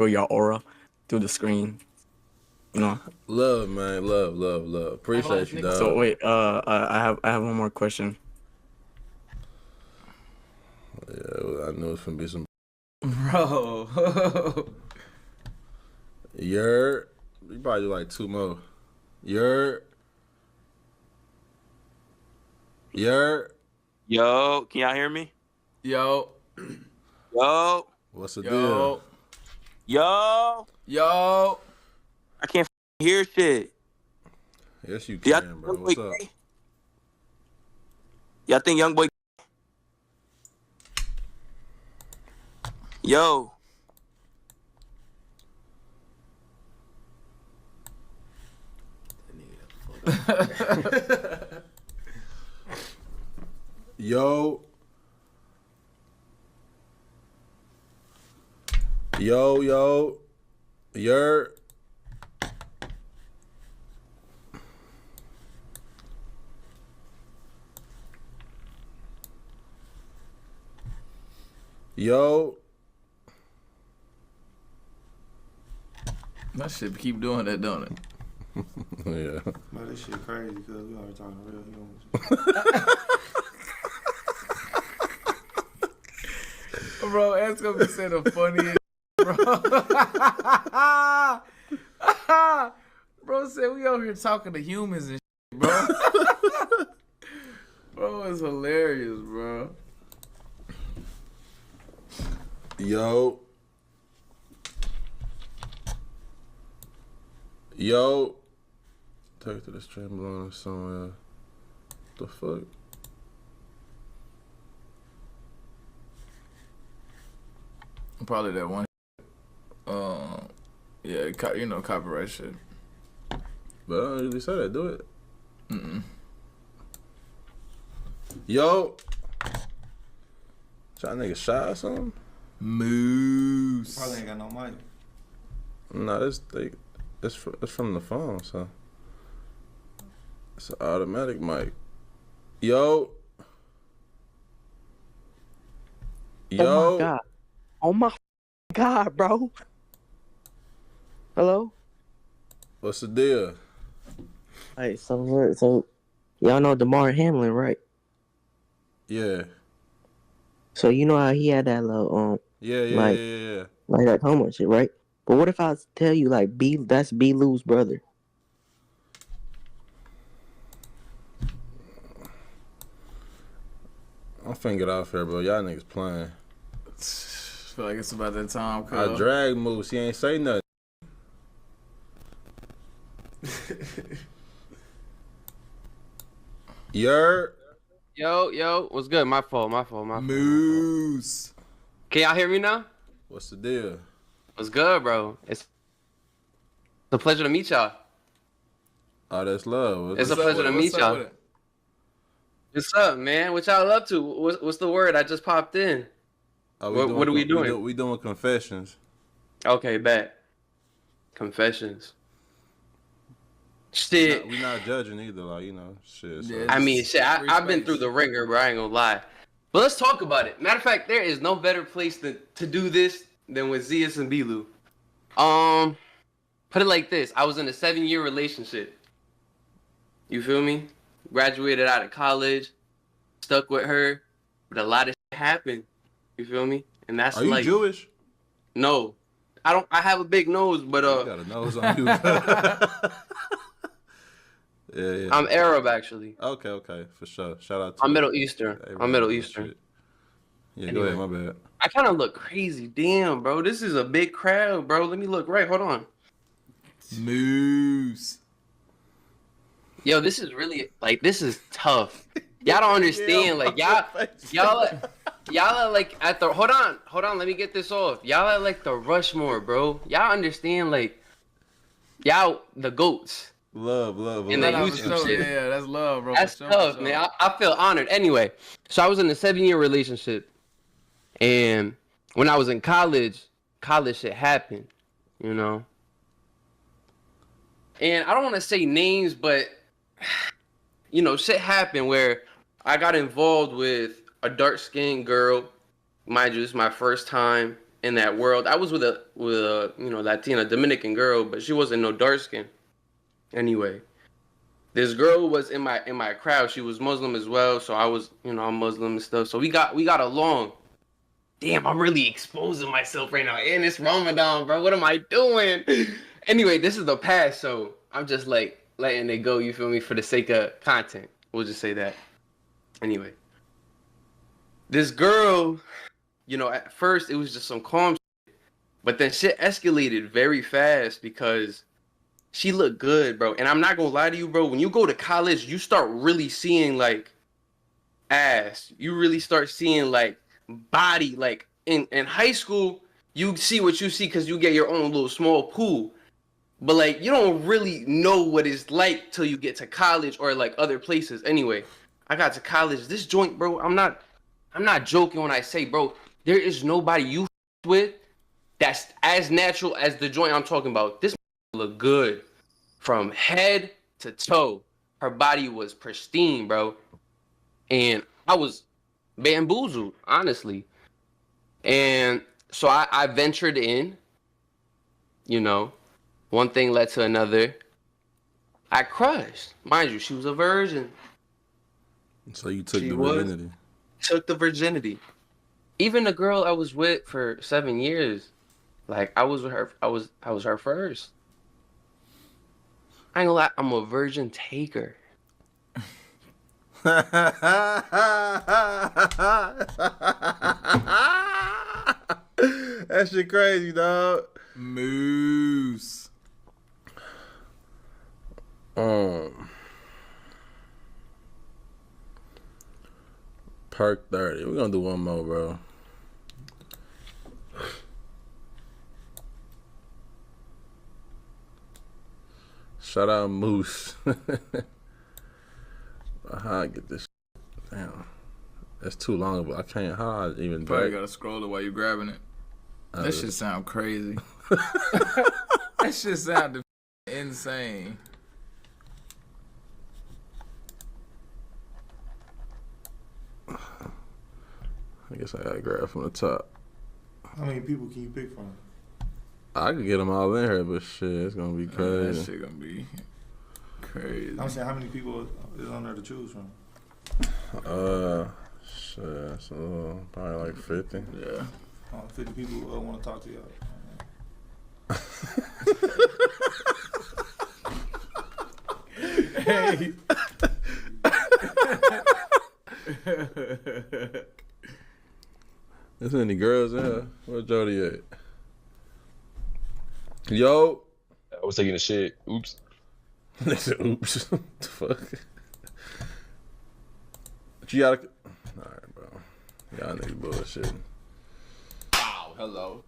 your aura through the screen. You know.
Love, man, love. Appreciate you, dog.
So wait, I have one more question.
Yeah, I know it's gonna be some.
Bro.
You probably do like 2 more. Yo,
can y'all hear me?
Yo.
What's the deal?
Yo. I can't hear shit.
Yes, you can, bro. What's up?
Y'all think young boy? Yo.
Yo. You're. Yo.
That shit keep doing that, don't it?
Yeah.
Man, this shit crazy because we already talking real humans.
Bro, that's gonna be saying the funniest, bro. Bro said we over here talking to humans and shit, bro. Bro, it's hilarious, bro.
Yo. Take to the stream belong somewhere. The fuck?
Probably that one. Yeah, you know, copyright shit.
But I don't really say that. Do it. Yo. Y'all nigga shy or something?
Moose.
Probably ain't got no mic.
No, it's from the phone, so it's an automatic mic. Yo.
Oh my God. Oh my God, bro. Hello?
What's the deal?
Hey, so y'all know DeMar Hamlin, right?
Yeah.
So you know how he had that little
Yeah.
like that homo shit, right? But what if I tell you like that's B Lou's brother?
I'm finna get off here, bro. Y'all niggas playing.
Feel like it's about that time.
I drag Moose. He ain't say nothing.
Yo, what's good? My fault.
Moose.
Can y'all hear me now?
What's the deal?
What's good, bro? It's a pleasure to meet y'all.
Oh, that's love.
It's a pleasure to meet y'all. What's up, man? What y'all up to? What's the word? I just popped in. What are we doing?
We doing confessions.
Okay, bet. Confessions. Shit.
We not judging either, like, you know, shit. So.
I mean, shit, I've been through the ringer, bro. I ain't gonna lie. But let's talk about it. Matter of fact, there is no better place to do this than with Zias and Bilu. Put it like this. I was in a 7-year relationship. You feel me? Graduated out of college. Stuck with her. But a lot of shit happened. You feel me? And that's
Are you Jewish?
No. I have a big nose, but
You got a nose on you. Yeah.
I'm Arab, actually.
Okay, for sure. Shout out to
I'm Middle Eastern. I'm Middle Eastern.
Yeah,
Anyway.
go ahead, my bad.
I kind of look crazy. Damn, bro. This is a big crowd, bro. Let me look right. Hold on.
Moose.
Yo, this is really, like, this is tough. Y'all don't understand. Like, y'all are like at the, hold on. Let me get this off. Y'all are like the Rushmore, bro. Y'all understand, like, y'all the GOATs.
Love.
In the YouTube shit.
Yeah, that's love, bro.
That's tough, man. I feel honored. Anyway, so I was in a 7-year relationship, and when I was in college shit happened, you know. And I don't want to say names, but you know, shit happened where I got involved with a dark-skinned girl. Mind you, this is my first time in that world. I was with a you know, Latina Dominican girl, but she wasn't no dark skin. Anyway, this girl was in my crowd. She was Muslim as well, so I was, you know, I'm Muslim and stuff. So we got along. Damn, I'm really exposing myself right now. And it's Ramadan, bro. What am I doing? Anyway, this is the past, so I'm just like letting it go, you feel me, for the sake of content. We'll just say that. Anyway, this girl, you know, at first it was just some calm shit, but then shit escalated very fast because she looked good, bro. And I'm not gonna lie to you, bro. When you go to college, you start really seeing like ass. You really start seeing like body. Like in high school, you see what you see because you get your own little small pool. But like you don't really know what it's like till you get to college or like other places. Anyway, I got to college. This joint, bro, I'm not joking when I say, bro, there is nobody you with that's as natural as the joint I'm talking about. This look good from head to toe. Her body was pristine, bro. And I was bamboozled, honestly. And so I ventured in, you know, one thing led to another. I crushed. Mind you, she was a virgin.
So you took the virginity.
Took the virginity. Even the girl I was with for 7 years, like I was with her, I was her first. I ain't gonna lie, I'm a virgin taker.
That shit crazy, dog.
Moose.
Perk 30. We're gonna do one more, bro. Shout out Moose. How I get this? Damn. That's too long, but I can't. How I even
Probably
drag?
gotta scroll it while you grabbing it.
Oh,
That
yeah.
shit sound crazy. That shit sounded insane.
I guess I gotta grab from the top.
How many people can you pick from?
I could get them all in here, but shit, it's gonna be crazy.
That shit gonna be crazy.
I'm saying, how many people is on there to choose from?
Shit, so probably like 50.
Yeah.
50 people want to talk to y'all.
Hey.
There's any girls in here? Where Jody at? Yo.
I was taking a shit. Oops.
They said, oops. What the fuck? But you gotta. Alright, bro. Y'all niggas bullshit.
Wow, hello.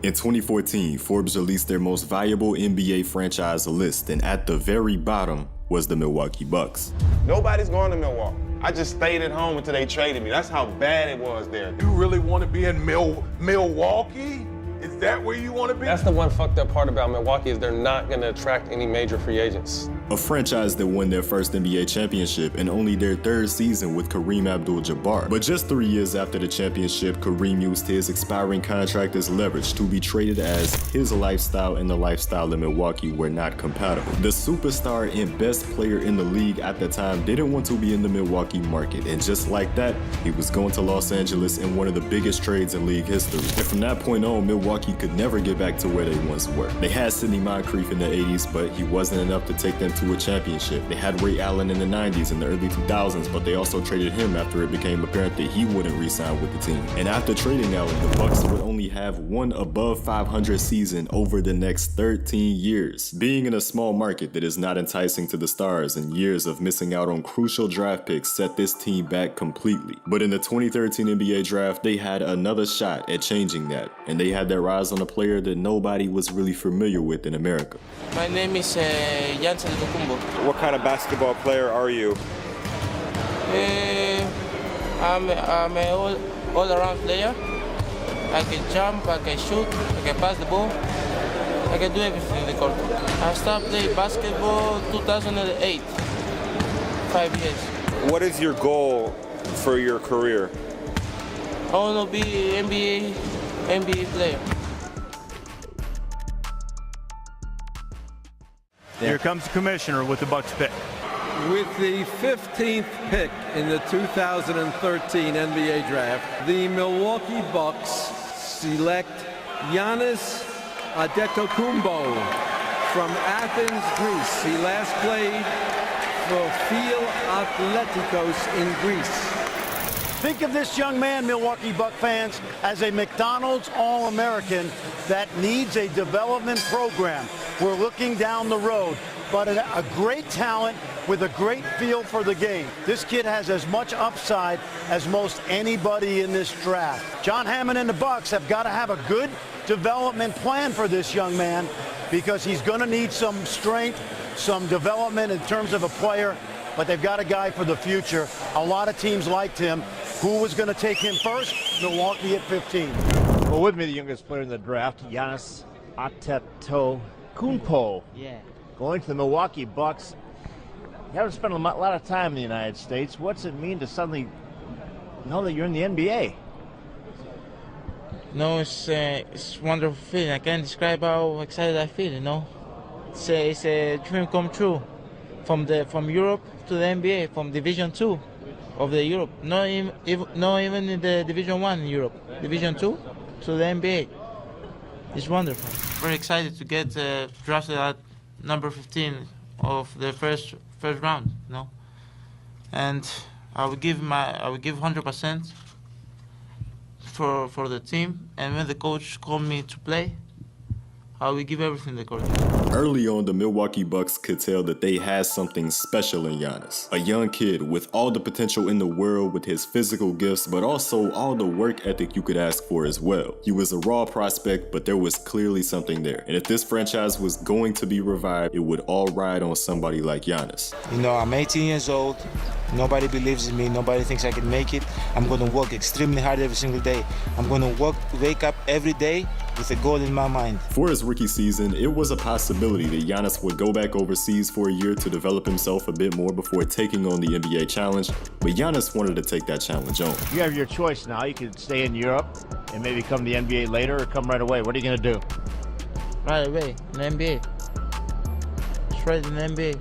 In 2014, Forbes released their most valuable NBA franchise list, and at the very bottom was the Milwaukee Bucks.
Nobody's going to Milwaukee. I just stayed at home until they traded me. That's how bad it was there.
You really want to be in Milwaukee? Is that where you want to be?
That's the one fucked up part about Milwaukee is they're not going to attract any major free agents.
A franchise that won their first NBA championship and only their third season with Kareem Abdul-Jabbar. But just 3 years after the championship, Kareem used his expiring contract as leverage to be traded as his lifestyle and the lifestyle in Milwaukee were not compatible. The superstar and best player in the league at the time didn't want to be in the Milwaukee market, and just like that, he was going to Los Angeles in one of the biggest trades in league history. And from that point on, Milwaukee could never get back to where they once were. They had Sidney Moncrief in the 80s, but he wasn't enough to take them to a championship. They had Ray Allen in the 90s and the early 2000s, but they also traded him after it became apparent that he wouldn't re-sign with the team. And after trading Allen, the Bucks would only have one above 500 season over the next 13 years. Being in a small market that is not enticing to the stars and years of missing out on crucial draft picks set this team back completely. But in the 2013 NBA draft, they had another shot at changing that, and they had their eyes on a player that nobody was really familiar with in America.
My name is Jansen Lukumbo.
What kind of basketball player are you?
I'm an all-around player. I can jump, I can shoot, I can pass the ball. I can do everything in the court. I started playing basketball 2008, 5 years.
What is your goal for your career?
I want to be NBA player.
Here comes the commissioner with the Bucks pick.
With the 15th pick in the 2013 NBA draft, the Milwaukee Bucks select Giannis Antetokounmpo from Athens, Greece. He last played for Fil Athleticos in Greece.
Think of this young man, Milwaukee Buck fans, as a McDonald's All-American that needs a development program. We're looking down the road, but a great talent with a great feel for the game. This kid has as much upside as most anybody in this draft. John Hammond and the Bucks have got to have a good development plan for this young man because he's going to need some strength, some development in terms of a player, but they've got a guy for the future. A lot of teams liked him. Who was going to take him first? Milwaukee at 15.
Well, with me, the youngest player in the draft, Giannis Antetokounmpo.
Yeah.
Going to the Milwaukee Bucks. You haven't spent a lot of time in the United States. What's it mean to suddenly know that you're in the NBA?
No, it's a wonderful feeling. I can't describe how excited I feel, you know. It's a dream come true. From Europe to the NBA, from Division 2 of the Europe. Not even in the Division 1 in Europe. Division 2 to the NBA. It's wonderful. Very excited to get drafted at number 15 of the first round, you know. And I will give 100% for the team. And when the coach called me to play, I will give everything the court.
Early on, the Milwaukee Bucks could tell that they had something special in Giannis. A young kid with all the potential in the world with his physical gifts, but also all the work ethic you could ask for as well. He was a raw prospect, but there was clearly something there. And if this franchise was going to be revived, it would all ride on somebody like Giannis.
You know, I'm 18 years old. Nobody believes in me. Nobody thinks I can make it. I'm going to work extremely hard every single day. I'm going to wake up every day with a goal in my mind.
For his rookie season, it was a possibility that Giannis would go back overseas for a year to develop himself a bit more before taking on the NBA challenge, but Giannis wanted to take that challenge on.
You have your choice now. You can stay in Europe and maybe come to the NBA later or come right away. What are you going to do?
Right away, in the NBA. Straight in the NBA.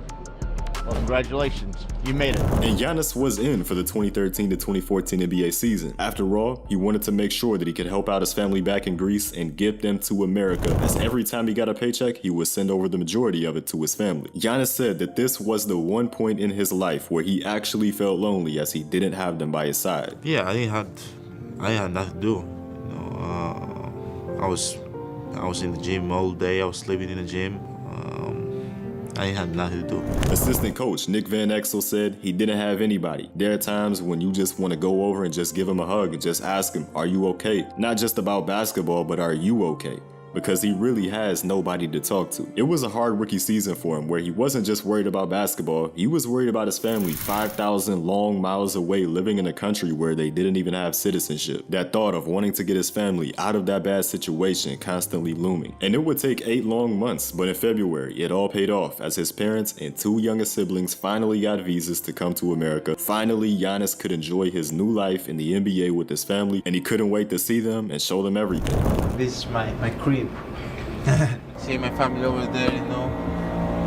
Well, congratulations. You made it.
And Giannis was in for the 2013 to 2014 NBA season. After all, he wanted to make sure that he could help out his family back in Greece and get them to America, as every time he got a paycheck, he would send over the majority of it to his family. Giannis said that this was the one point in his life where he actually felt lonely as he didn't have them by his side.
Yeah, I had nothing to do. You know, I was in the gym all day. I was sleeping in the gym. I had nothing to do.
Assistant coach Nick Van Exel said he didn't have anybody. There are times when you just want to go over and just give him a hug and just ask him, are you okay? Not just about basketball, but are you okay? Because he really has nobody to talk to. It was a hard rookie season for him where he wasn't just worried about basketball, he was worried about his family 5,000 long miles away living in a country where they didn't even have citizenship. That thought of wanting to get his family out of that bad situation constantly looming. And it would take 8 long months, but in February, it all paid off as his parents and 2 younger siblings finally got visas to come to America. Finally, Giannis could enjoy his new life in the NBA with his family, and he couldn't wait to see them and show them everything.
This is my crib. See my family over there, you know,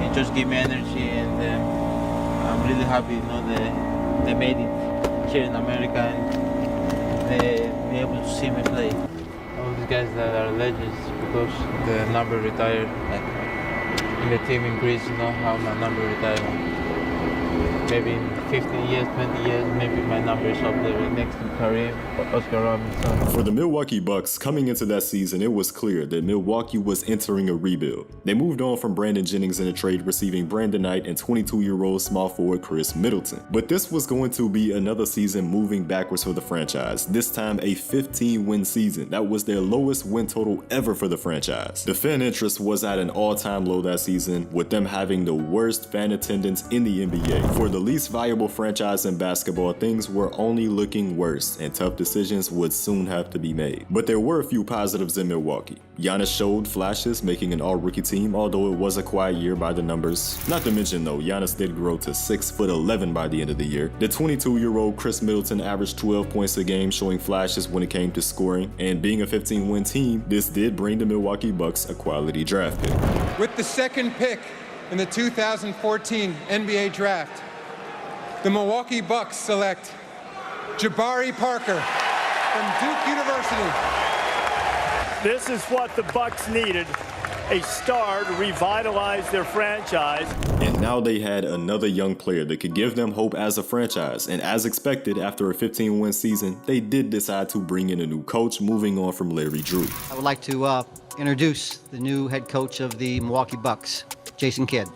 it just give me energy, and I'm really happy, you know, they made it here in America and they be able to see me play. All these guys that are legends because the number retired, like in the team in Greece, you know, how my number retired. Maybe in 15 years, 20 years, maybe my number is up there next to Kareem or Oscar Robinson.
For the Milwaukee Bucks, coming into that season, it was clear that Milwaukee was entering a rebuild. They moved on from Brandon Jennings in a trade, receiving Brandon Knight and 22-year-old small forward Chris Middleton. But this was going to be another season moving backwards for the franchise, this time a 15-win season. That was their lowest win total ever for the franchise. The fan interest was at an all-time low that season, with them having the worst fan attendance in the NBA. For the least valuable franchise in basketball, things were only looking worse, and tough decisions would soon have to be made. But there were a few positives in Milwaukee. Giannis showed flashes, making an all-rookie team, although it was a quiet year by the numbers. Not to mention though, Giannis did grow to 6'11" by the end of the year. The 22-year-old Chris Middleton averaged 12 points a game, showing flashes when it came to scoring, and being a 15-win team, this did bring the Milwaukee Bucks a quality draft pick.
With the second pick in the 2014 NBA Draft, the Milwaukee Bucks select Jabari Parker from Duke University.
This is what the Bucks needed, a star to revitalize their franchise.
And now they had another young player that could give them hope as a franchise. And as expected, after a 15-win season, they did decide to bring in a new coach, moving on from Larry Drew.
I would like to introduce the new head coach of the Milwaukee Bucks, Jason Kidd.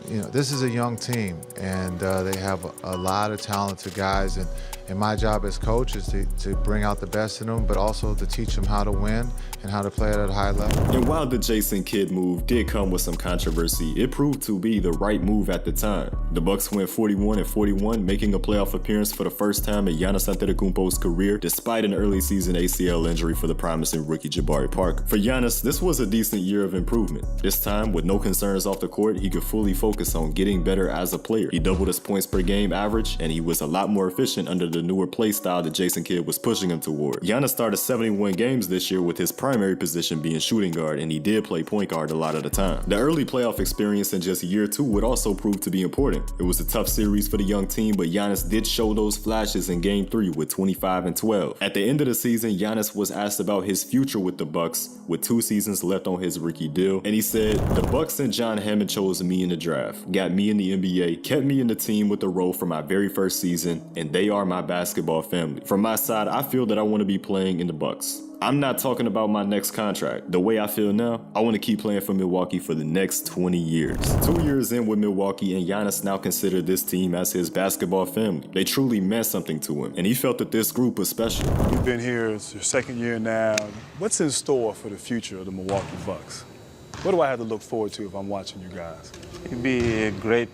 You know, this is a young team, and they have a lot of talented guys, and my job as coach is to bring out the best in them, but also to teach them how to win and how to play at a high level.
And while the Jason Kidd move did come with some controversy, it proved to be the right move at the time. The Bucks went 41-41, making a playoff appearance for the first time in Giannis Antetokounmpo's career, despite an early season ACL injury for the promising rookie Jabari Parker. For Giannis, this was a decent year of improvement. This time, with no concerns off the court, he could fully focus on getting better as a player. He doubled his points per game average, and he was a lot more efficient under the newer play style that Jason Kidd was pushing him toward. Giannis started 71 games this year with his primary position being shooting guard, and he did play point guard a lot of the time. The early playoff experience in just year 2 would also prove to be important. It was a tough series for the young team, but Giannis did show those flashes in game 3 with 25 and 12. At the end of the season, Giannis was asked about his future with the Bucks, with 2 seasons left on his rookie deal, and he said, "The Bucks and John Hammond chose me in the the draft, got me in the NBA, kept me in the team with the role for my very first season, and they are my basketball family. From my side, I feel that I want to be playing in the Bucks. I'm not talking about my next contract. The way I feel now, I want to keep playing for Milwaukee for the next 20 years. 2 years in with Milwaukee, and Giannis now considered this team as his basketball family. They truly meant something to him, and he felt that this group was special.
You've been here, it's your second year now. What's in store for the future of the Milwaukee Bucks? What do I have to look forward to if I'm watching you guys?
It'll be a great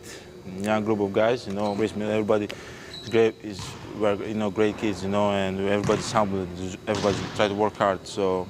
young group of guys, everybody is great, we're great kids, and everybody's humble, everybody try to work hard, so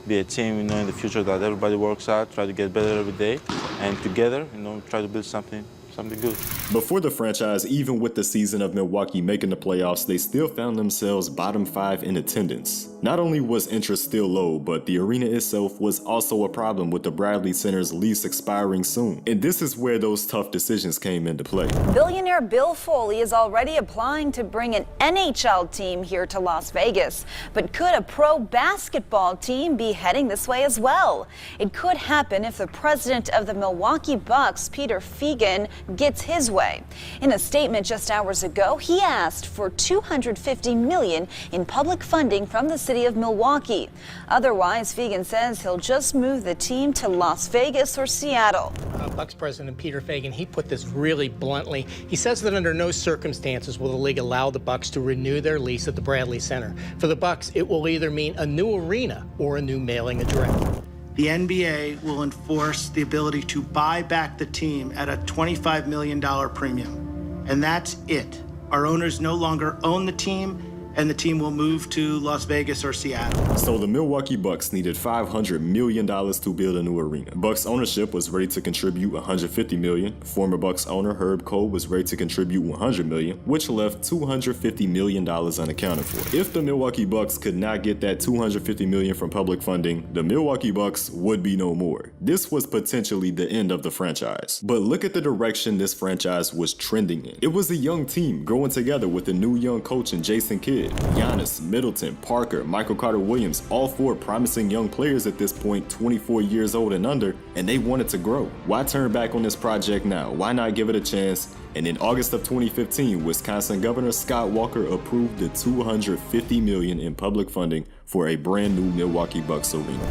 be a team, in the future that everybody works hard, try to get better every day, and together, try to build something good.
Before the franchise, even with the season of Milwaukee making the playoffs, they still found themselves bottom 5 in attendance. Not only was interest still low, but the arena itself was also a problem with the Bradley Center's lease expiring soon. And this is where those tough decisions came into play.
Billionaire Bill Foley is already applying to bring an NHL team here to Las Vegas. But could a pro basketball team be heading this way as well? It could happen if the president of the Milwaukee Bucks, Peter Feigin, gets his way. In a statement just hours ago, he asked for $250 million in public funding from the city of Milwaukee. Otherwise, Feigin says he'll just move the team to Las Vegas or Seattle.
Bucks president Peter Feigin, he put this really bluntly. He says that under no circumstances will the league allow the Bucks to renew their lease at the Bradley Center. For the Bucks, it will either mean a new arena or a new mailing address.
The NBA will enforce the ability to buy back the team at a $25 million premium. And that's it. Our owners no longer own the team, and the team will move to Las Vegas or Seattle.
So the Milwaukee Bucks needed $500 million to build a new arena. Bucks ownership was ready to contribute $150 million. Former Bucks owner Herb Cole was ready to contribute $100 million, which left $250 million unaccounted for. If the Milwaukee Bucks could not get that $250 million from public funding, the Milwaukee Bucks would be no more. This was potentially the end of the franchise. But look at the direction this franchise was trending in. It was a young team growing together with a new young coach in Jason Kidd. Giannis, Middleton, Parker, Michael Carter-Williams, all 4 promising young players at this point, 24 years old and under, and they wanted to grow. Why turn back on this project now? Why not give it a chance? And in August of 2015, Wisconsin Governor Scott Walker approved the $250 million in public funding for a brand new Milwaukee Bucks arena.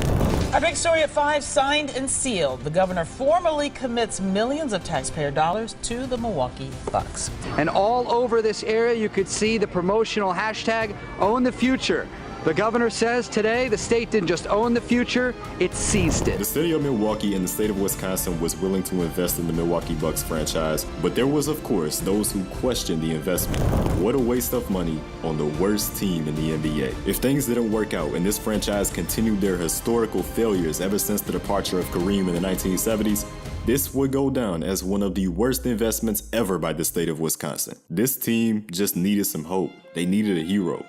Our big story at 5, signed and sealed. The governor formally commits millions of taxpayer dollars to the Milwaukee Bucks.
And all over this area, you could see the promotional hashtag Own the Future. The governor says today the state didn't just own the future, it seized it.
The city of Milwaukee and the state of Wisconsin was willing to invest in the Milwaukee Bucks franchise, but there was, of course, those who questioned the investment. What a waste of money on the worst team in the NBA. If things didn't work out and this franchise continued their historical failures ever since the departure of Kareem in the 1970s, this would go down as one of the worst investments ever by the state of Wisconsin. This team just needed some hope. They needed a hero.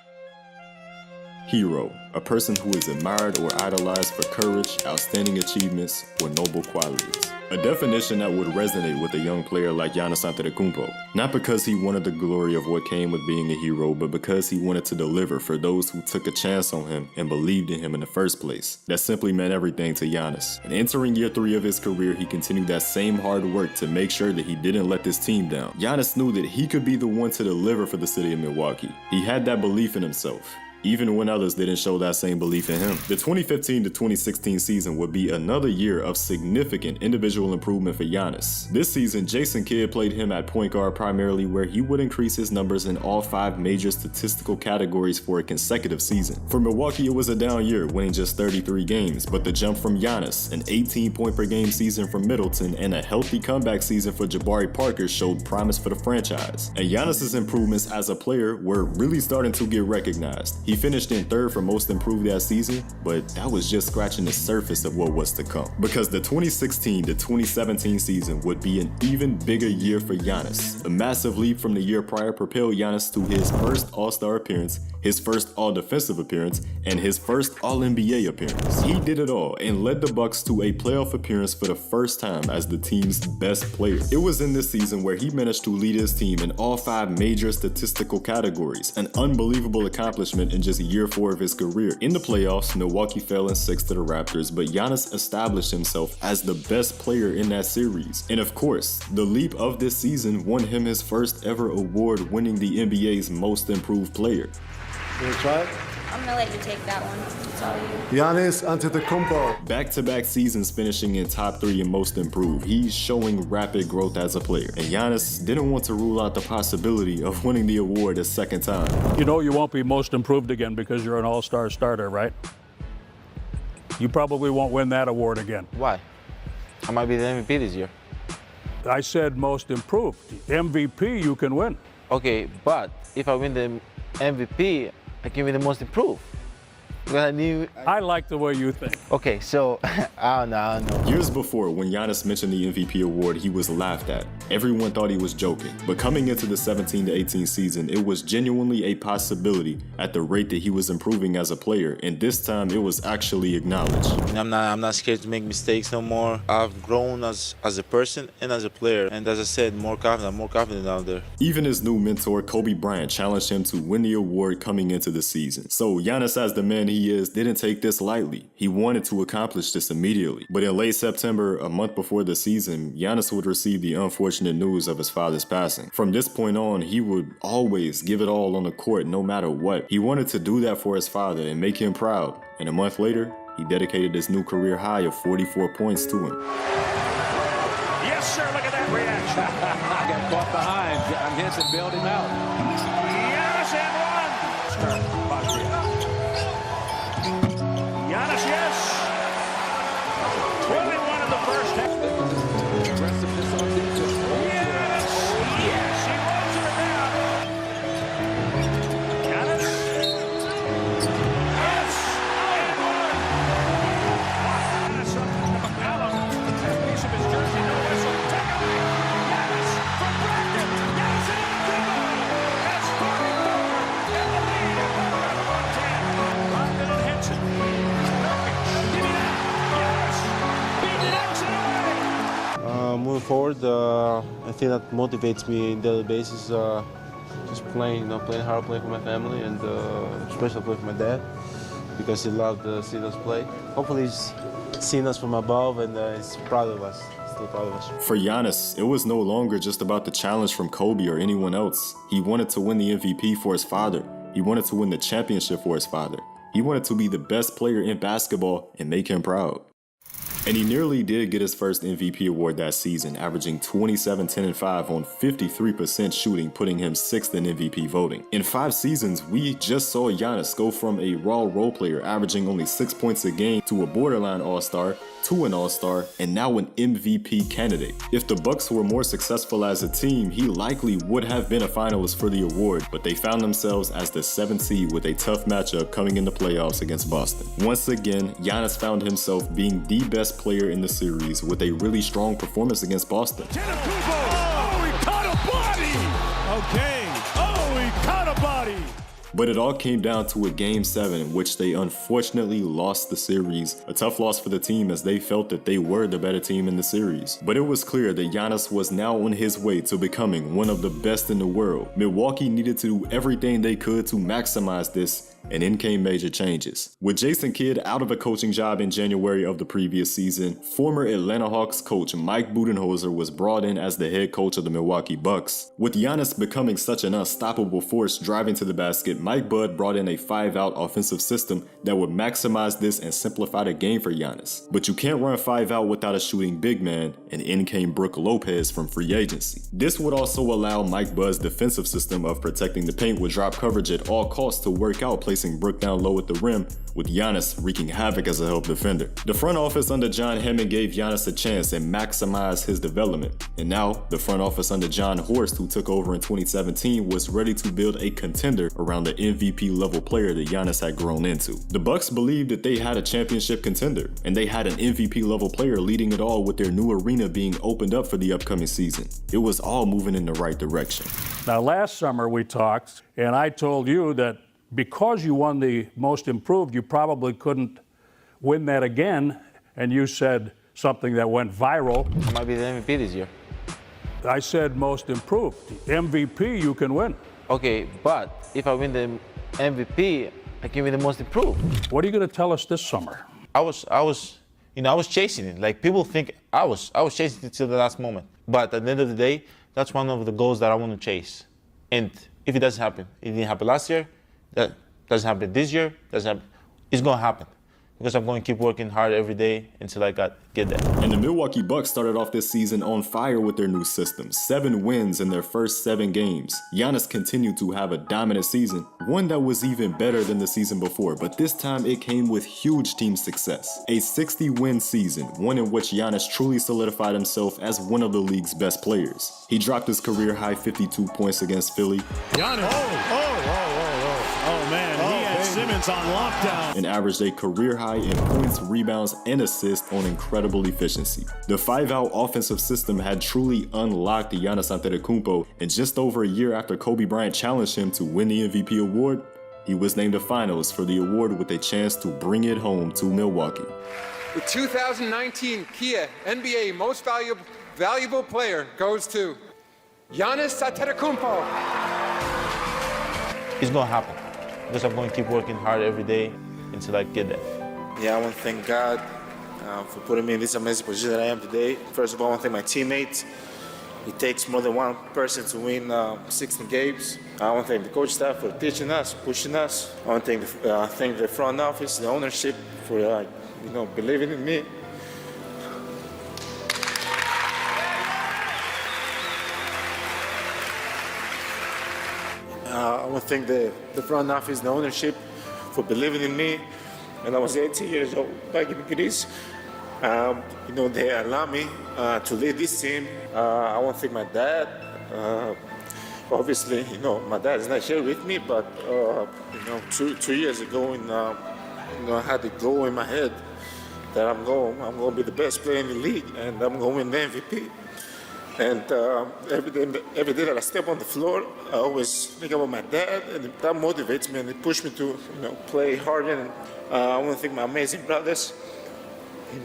Hero, a person who is admired or idolized for courage, outstanding achievements, or noble qualities. A definition that would resonate with a young player like Giannis Antetokounmpo. Not because he wanted the glory of what came with being a hero, but because he wanted to deliver for those who took a chance on him and believed in him in the first place. That simply meant everything to Giannis. And entering year 3 of his career, he continued that same hard work to make sure that he didn't let this team down. Giannis knew that he could be the one to deliver for the city of Milwaukee. He had that belief in himself, even when others didn't show that same belief in him. The 2015 to 2016 season would be another year of significant individual improvement for Giannis. This season, Jason Kidd played him at point guard primarily, where he would increase his numbers in all 5 major statistical categories for a consecutive season. For Milwaukee, it was a down year, winning just 33 games, but the jump from Giannis, an 18-point-per-game season from Middleton, and a healthy comeback season for Jabari Parker showed promise for the franchise. And Giannis's improvements as a player were really starting to get recognized. He finished in 3rd for most improved that season, but that was just scratching the surface of what was to come. Because the 2016 to 2017 season would be an even bigger year for Giannis. A massive leap from the year prior propelled Giannis to his first All-Star appearance, his first All-Defensive appearance, and his first All-NBA appearance. He did it all and led the Bucks to a playoff appearance for the first time as the team's best player. It was in this season where he managed to lead his team in all 5 major statistical categories, an unbelievable accomplishment in just year 4 of his career. In the playoffs, Milwaukee fell in 6 to the Raptors, but Giannis established himself as the best player in that series. And of course, the leap of this season won him his first ever award, winning the NBA's Most Improved Player.
You wanna try it?
I'm gonna let you take that one. It's all you.
Giannis Antetokounmpo. Back-to-back seasons finishing in top 3 in Most Improved. He's showing rapid growth as a player. And Giannis didn't want to rule out the possibility of winning the award a second time.
You know you won't be Most Improved again because you're an all-star starter, right? You probably won't win that award again.
Why? I might be the MVP this year.
I said Most Improved. MVP you can win.
Okay, but if I win the MVP, I can win the Most Improved.
I like the way you think.
Okay, so I don't know.
Years before, when Giannis mentioned the MVP award, he was laughed at. Everyone thought he was joking. But coming into the 17-18 season, it was genuinely a possibility at the rate that he was improving as a player, and this time it was actually acknowledged.
I'm not scared to make mistakes no more. I've grown as a person and as a player, and as I said, I'm more confident out there.
Even his new mentor, Kobe Bryant, challenged him to win the award coming into the season. So Giannis, as the man he is, didn't take this lightly. He wanted to accomplish this immediately. But in late September, a month before the season, Giannis would receive the unfortunate news of his father's passing. From this point on, he would always give it all on the court no matter what. He wanted to do that for his father and make him proud. And a month later, he dedicated his new career high of 44 points to him.
Yes, sir, look at that reaction. Got caught behind. Henson bailed him out. Giannis and one. Giannis, yes. 21 in the first half. Aggressiveness on defense. Yes, yes, he rolls it down. Giannis. Yes, and one. Giannis up to McCallum. That piece of his jersey, no whistle. Take it away. Giannis from Brandon. Giannis in the dribble. That's 44 in the lead. 110. Brandon and Henson.
Moving forward, I think that motivates me on a daily basis. Just playing, playing hard, playing for my family, and especially playing for my dad because he loved to see us play. Hopefully, he's seen us from above and he's proud of us. Still proud of us.
For Giannis, it was no longer just about the challenge from Kobe or anyone else. He wanted to win the MVP for his father. He wanted to win the championship for his father. He wanted to be the best player in basketball and make him proud. And he nearly did get his first MVP award that season, averaging 27, 10, and 5 on 53% shooting, putting him 6th in MVP voting. In 5 seasons, we just saw Giannis go from a raw role player averaging only 6 points a game to a borderline all-star, to an all-star, and now an MVP candidate. If the Bucks were more successful as a team, he likely would have been a finalist for the award, but they found themselves as the 7th seed with a tough matchup coming in the playoffs against Boston. Once again, Giannis found himself being the best player in the series with a really strong performance against Boston.
Oh, he caught a body! Okay. Oh, he caught a body!
But it all came down to a Game 7 in which they unfortunately lost the series. A tough loss for the team as they felt that they were the better team in the series. But it was clear that Giannis was now on his way to becoming one of the best in the world. Milwaukee needed to do everything they could to maximize this, and in came major changes. With Jason Kidd out of a coaching job in January of the previous season, former Atlanta Hawks coach Mike Budenholzer was brought in as the head coach of the Milwaukee Bucks. With Giannis becoming such an unstoppable force driving to the basket, Mike Bud brought in a 5-out offensive system that would maximize this and simplify the game for Giannis. But you can't run 5-out without a shooting big man, and in came Brook Lopez from free agency. This would also allow Mike Bud's defensive system of protecting the paint with drop coverage at all costs to work out, placing Brook down low at the rim, with Giannis wreaking havoc as a help defender. The front office under John Hammond gave Giannis a chance and maximized his development. And now, the front office under John Horst, who took over in 2017, was ready to build a contender around the MVP level player that Giannis had grown into. The Bucks believed that they had a championship contender, and they had an MVP level player leading it all with their new arena being opened up for the upcoming season. It was all moving in the right direction.
Now, last summer we talked, and I told you that because you won the Most Improved, you probably couldn't win that again, and you said something that went viral.
I might be the MVP this year.
I said Most Improved. MVP you can win.
Okay, but if I win the MVP, I can be the most improved.
What are you going to tell us this summer?
I was chasing it. Like people think I was chasing it till the last moment. But at the end of the day, that's one of the goals that I want to chase. And if it doesn't happen, it didn't happen last year, that doesn't happen this year, doesn't happen, it's going to happen. Because I'm going to keep working hard every day until I get there.
And the Milwaukee Bucks started off this season on fire with their new system. 7 wins in their first 7 games. Giannis continued to have a dominant season, one that was even better than the season before, but this time it came with huge team success. A 60-win season, one in which Giannis truly solidified himself as one of the league's best players. He dropped his career-high 52 points against Philly.
Giannis. Oh, man. He had Simmons on lockdown.
And averaged a career-high in points, rebounds, and assists on incredible efficiency. The 5-out offensive system had truly unlocked Giannis Antetokounmpo, and just over a year after Kobe Bryant challenged him to win the MVP award, he was named a finalist for the award with a chance to bring it home to Milwaukee.
The 2019 Kia NBA Most Valuable Player goes to Giannis Antetokounmpo.
It's going to happen. Because I'm going to keep working hard every day until I get there.
Yeah, I want to thank God for putting me in this amazing position that I am today. First of all, I want to thank my teammates. It takes more than one person to win 16 games. I want to thank the coach staff for teaching us, pushing us. I want to thank the front office, the ownership for believing in me. I want to thank the front office, the ownership for believing in me. And I was 18 years old back in Greece. They allowed me to lead this team. I want to thank my dad. Obviously, my dad is not here with me, but 2 years ago, I had the goal in my head that I'm going to be the best player in the league, and I'm going to win the MVP. And every day that I step on the floor, I always think about my dad, and that motivates me and it pushes me to play harder. And I want to thank my amazing brothers.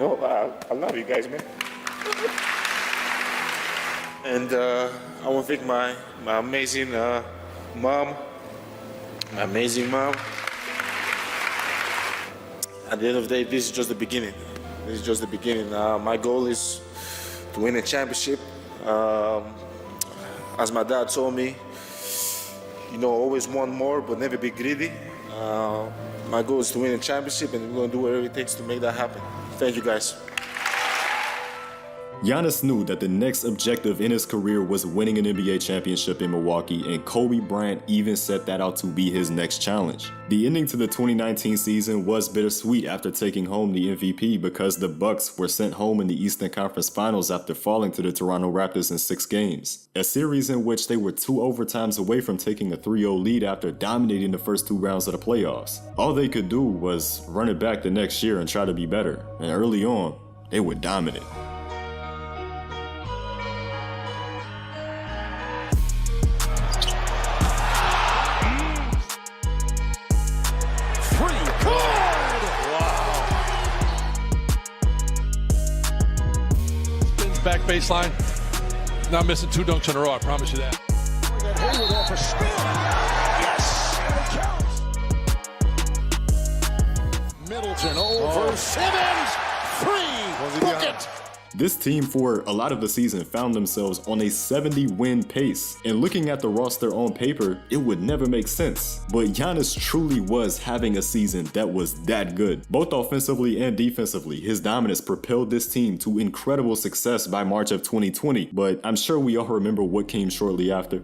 I love you guys, man. And I want to thank my amazing mom. My amazing mom. At the end of the day, this is just the beginning. This is just the beginning. My goal is to win a championship. As my dad told me, always want more, but never be greedy. My goal is to win a championship, and we're going to do whatever it takes to make that happen. Thank you, guys.
Giannis knew that the next objective in his career was winning an NBA championship in Milwaukee, and Kobe Bryant even set that out to be his next challenge. The ending to the 2019 season was bittersweet after taking home the MVP because the Bucks were sent home in the Eastern Conference Finals after falling to the Toronto Raptors in 6 games, a series in which they were 2 overtimes away from taking a 3-0 lead after dominating the first 2 rounds of the playoffs. All they could do was run it back the next year and try to be better, and early on, they were dominant.
Back baseline. Not missing 2 dunks in a row, I promise you that.
Hayward off a spin. Yes! Middleton over Simmons. Free. Book it.
This team for a lot of the season found themselves on a 70-win pace, and looking at the roster on paper, it would never make sense. But Giannis truly was having a season that was that good. Both offensively and defensively, his dominance propelled this team to incredible success by March of 2020, but I'm sure we all remember what came shortly after.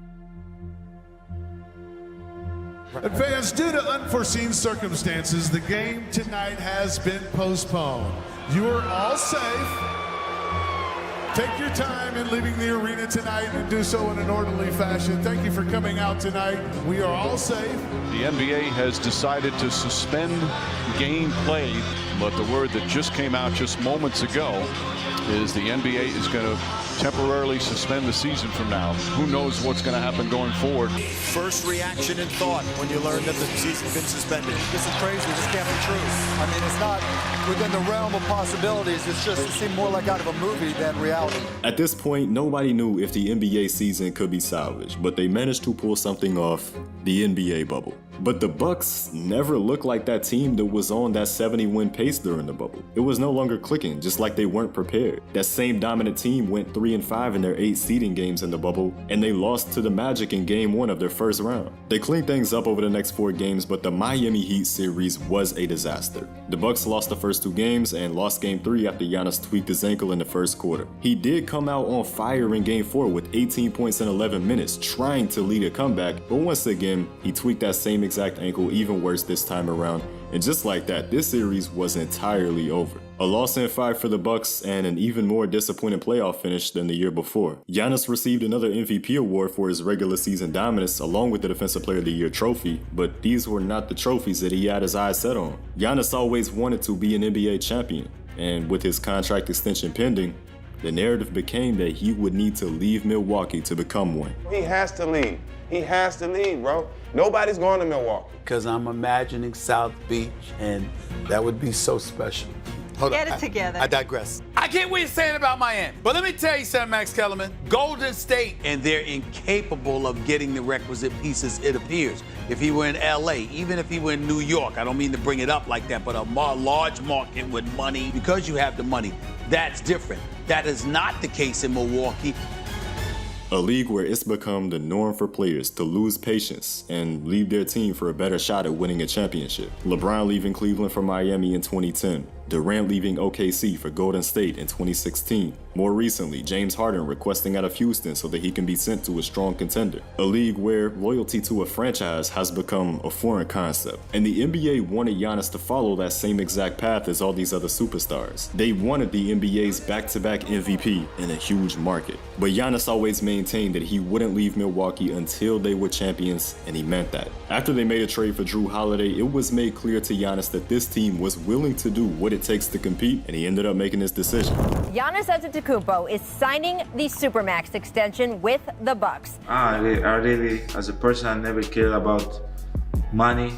And fans, due to unforeseen circumstances, the game tonight has been postponed. You are all safe. Take your time in leaving the arena tonight and do so in an orderly fashion. Thank you for coming out tonight. We are all safe.
The NBA has decided to suspend game play, but the word that just came out just moments ago is the NBA is going to temporarily suspend the season from now. Who knows what's going to happen going forward.
First reaction and thought when you learn that the season's been suspended.
This is crazy. This can't be true. I mean, it's not within the realm of possibilities. It seemed more like out of a movie than reality.
At this point, nobody knew if the NBA season could be salvaged, but they managed to pull something off: the NBA bubble. But the Bucks never looked like that team that was on that 70-win pace during the bubble. It was no longer clicking, just like they weren't prepared. That same dominant team went 3-5 in their 8 seeding games in the bubble, and they lost to the Magic in Game 1 of their first round. They cleaned things up over the next 4 games, but the Miami Heat series was a disaster. The Bucks lost the first 2 games and lost Game 3 after Giannis tweaked his ankle in the first quarter. He did come out on fire in Game 4 with 18 points in 11 minutes, trying to lead a comeback, but once again, he tweaked that same exact ankle even worse this time around, and just like that, this series was entirely over. A loss in 5 for the Bucks and an even more disappointing playoff finish than the year before. Giannis received another MVP award for his regular season dominance along with the Defensive Player of the Year trophy, but these were not the trophies that he had his eyes set on. Giannis always wanted to be an NBA champion, and with his contract extension pending, the narrative became that he would need to leave Milwaukee to become one.
He has to leave. He has to leave, bro. Nobody's going to Milwaukee.
Because I'm imagining South Beach, and that would be so special.
Get it together.
I digress. I get what you're saying about Miami. But let me tell you something, Max Kellerman. Golden State, and they're incapable of getting the requisite pieces, it appears. If he were in LA, even if he were in New York, I don't mean to bring it up like that, but a large market with money, because you have the money, that's different. That is not the case in Milwaukee.
A league where it's become the norm for players to lose patience and leave their team for a better shot at winning a championship. LeBron leaving Cleveland for Miami in 2010. Durant leaving OKC for Golden State in 2016. More recently, James Harden requesting out of Houston so that he can be sent to a strong contender. A league where loyalty to a franchise has become a foreign concept. And the NBA wanted Giannis to follow that same exact path as all these other superstars. They wanted the NBA's back-to-back MVP in a huge market. But Giannis always maintained that he wouldn't leave Milwaukee until they were champions, and he meant that. After they made a trade for Drew Holiday, it was made clear to Giannis that this team was willing to do what it takes to compete, and he ended up making his decision.
Giannis Antetokounmpo is signing the Supermax extension with the Bucks.
I really, as a person, I never cared about money.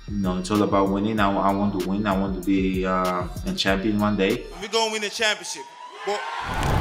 You know, it's all about winning. I want to win. I want to be a champion one day.
We're going to win the championship.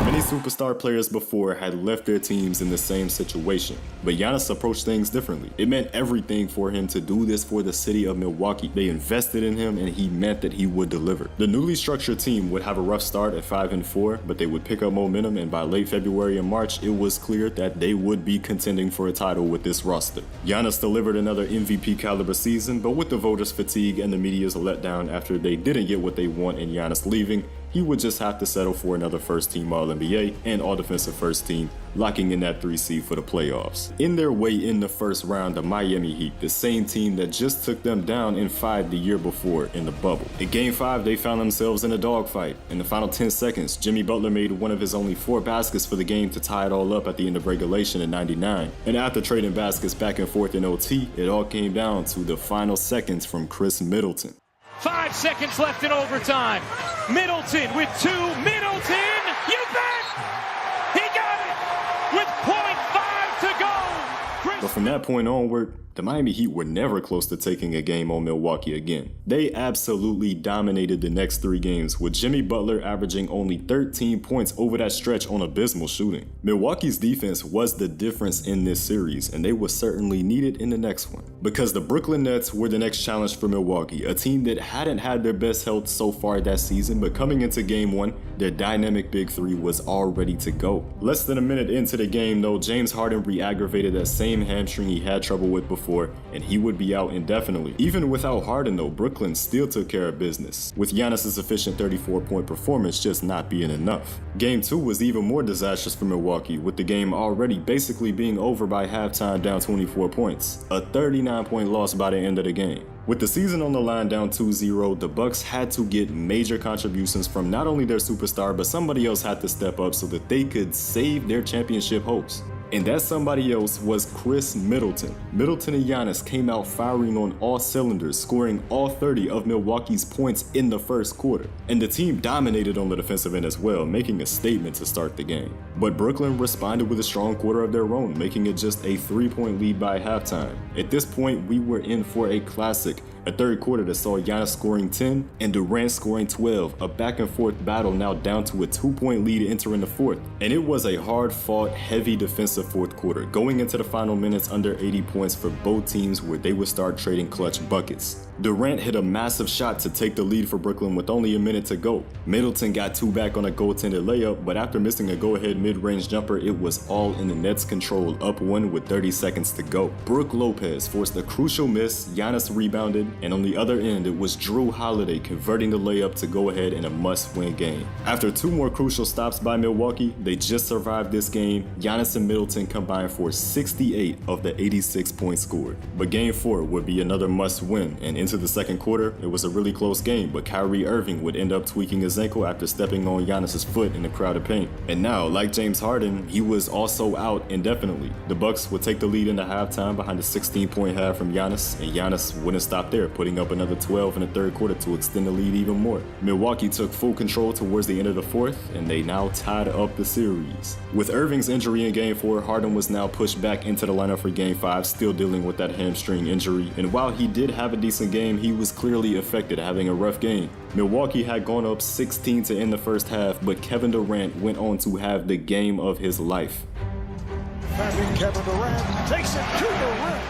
Many superstar players before had left their teams in the same situation, but Giannis approached things differently. It meant everything for him to do this for the city of Milwaukee. They invested in him, and he meant that he would deliver. The newly structured team would have a rough start at 5-4, but they would pick up momentum, and by late February and March, it was clear that they would be contending for a title with this roster. Giannis delivered another MVP caliber season, but with the voters' fatigue and the media's letdown after they didn't get what they want in Giannis leaving, he would just have to settle for another first-team All-NBA and All-Defensive First Team, locking in that 3 seed for the playoffs. In their way in the first round, the Miami Heat, the same team that just took them down in 5 the year before in the bubble. In Game 5, they found themselves in a dogfight. In the final 10 seconds, Jimmy Butler made one of his only 4 baskets for the game to tie it all up at the end of regulation in '99. And after trading baskets back and forth in OT, it all came down to the final seconds from Chris Middleton.
5 seconds left in overtime. Middleton with 2. Middleton, you bet! He got it with .5 to go.
But from that point onward, the Miami Heat were never close to taking a game on Milwaukee again. They absolutely dominated the next 3 games, with Jimmy Butler averaging only 13 points over that stretch on abysmal shooting. Milwaukee's defense was the difference in this series, and they were certainly needed in the next one. Because the Brooklyn Nets were the next challenge for Milwaukee, a team that hadn't had their best health so far that season, but coming into Game 1, their dynamic Big 3 was all ready to go. Less than a minute into the game though, James Harden re-aggravated that same hamstring he had trouble with before, and he would be out indefinitely. Even without Harden though, Brooklyn still took care of business, with Giannis' efficient 34-point performance just not being enough. Game 2 was even more disastrous for Milwaukee, with the game already basically being over by halftime down 24 points, a 39-point loss by the end of the game. With the season on the line down 2-0, the Bucks had to get major contributions from not only their superstar, but somebody else had to step up so that they could save their championship hopes. And that somebody else was Chris Middleton. Middleton and Giannis came out firing on all cylinders, scoring all 30 of Milwaukee's points in the first quarter. And the team dominated on the defensive end as well, making a statement to start the game. But Brooklyn responded with a strong quarter of their own, making it just a 3-point lead by halftime. At this point, we were in for a classic A third quarter that saw Giannis scoring 10 and Durant scoring 12, a back-and-forth battle now down to a 2-point lead entering the fourth. And it was a hard-fought, heavy defensive fourth quarter, going into the final minutes under 80 points for both teams where they would start trading clutch buckets. Durant hit a massive shot to take the lead for Brooklyn with only a minute to go. Middleton got 2 back on a goaltended layup, but after missing a go-ahead mid-range jumper, it was all in the Nets' control, up 1 with 30 seconds to go. Brook Lopez forced a crucial miss, Giannis rebounded, and on the other end, it was Drew Holiday converting the layup to go ahead in a must-win game. After 2 more crucial stops by Milwaukee, they just survived this game. Giannis and Middleton combined for 68 of the 86 points scored. But Game 4 would be another must-win, and into the second quarter, it was a really close game, but Kyrie Irving would end up tweaking his ankle after stepping on Giannis's foot in the crowded paint. And now, like James Harden, he was also out indefinitely. The Bucks would take the lead into halftime behind a 16-point half from Giannis, and Giannis wouldn't stop there, putting up another 12 in the third quarter to extend the lead even more. Milwaukee took full control towards the end of the fourth, and they now tied up the series. With Irving's injury in Game 4, Harden was now pushed back into the lineup for Game 5, still dealing with that hamstring injury. And while he did have a decent game, he was clearly affected, having a rough game. Milwaukee had gone up 16 to end the first half, but Kevin Durant went on to have the game of his life.
Kevin Durant takes it to Durant.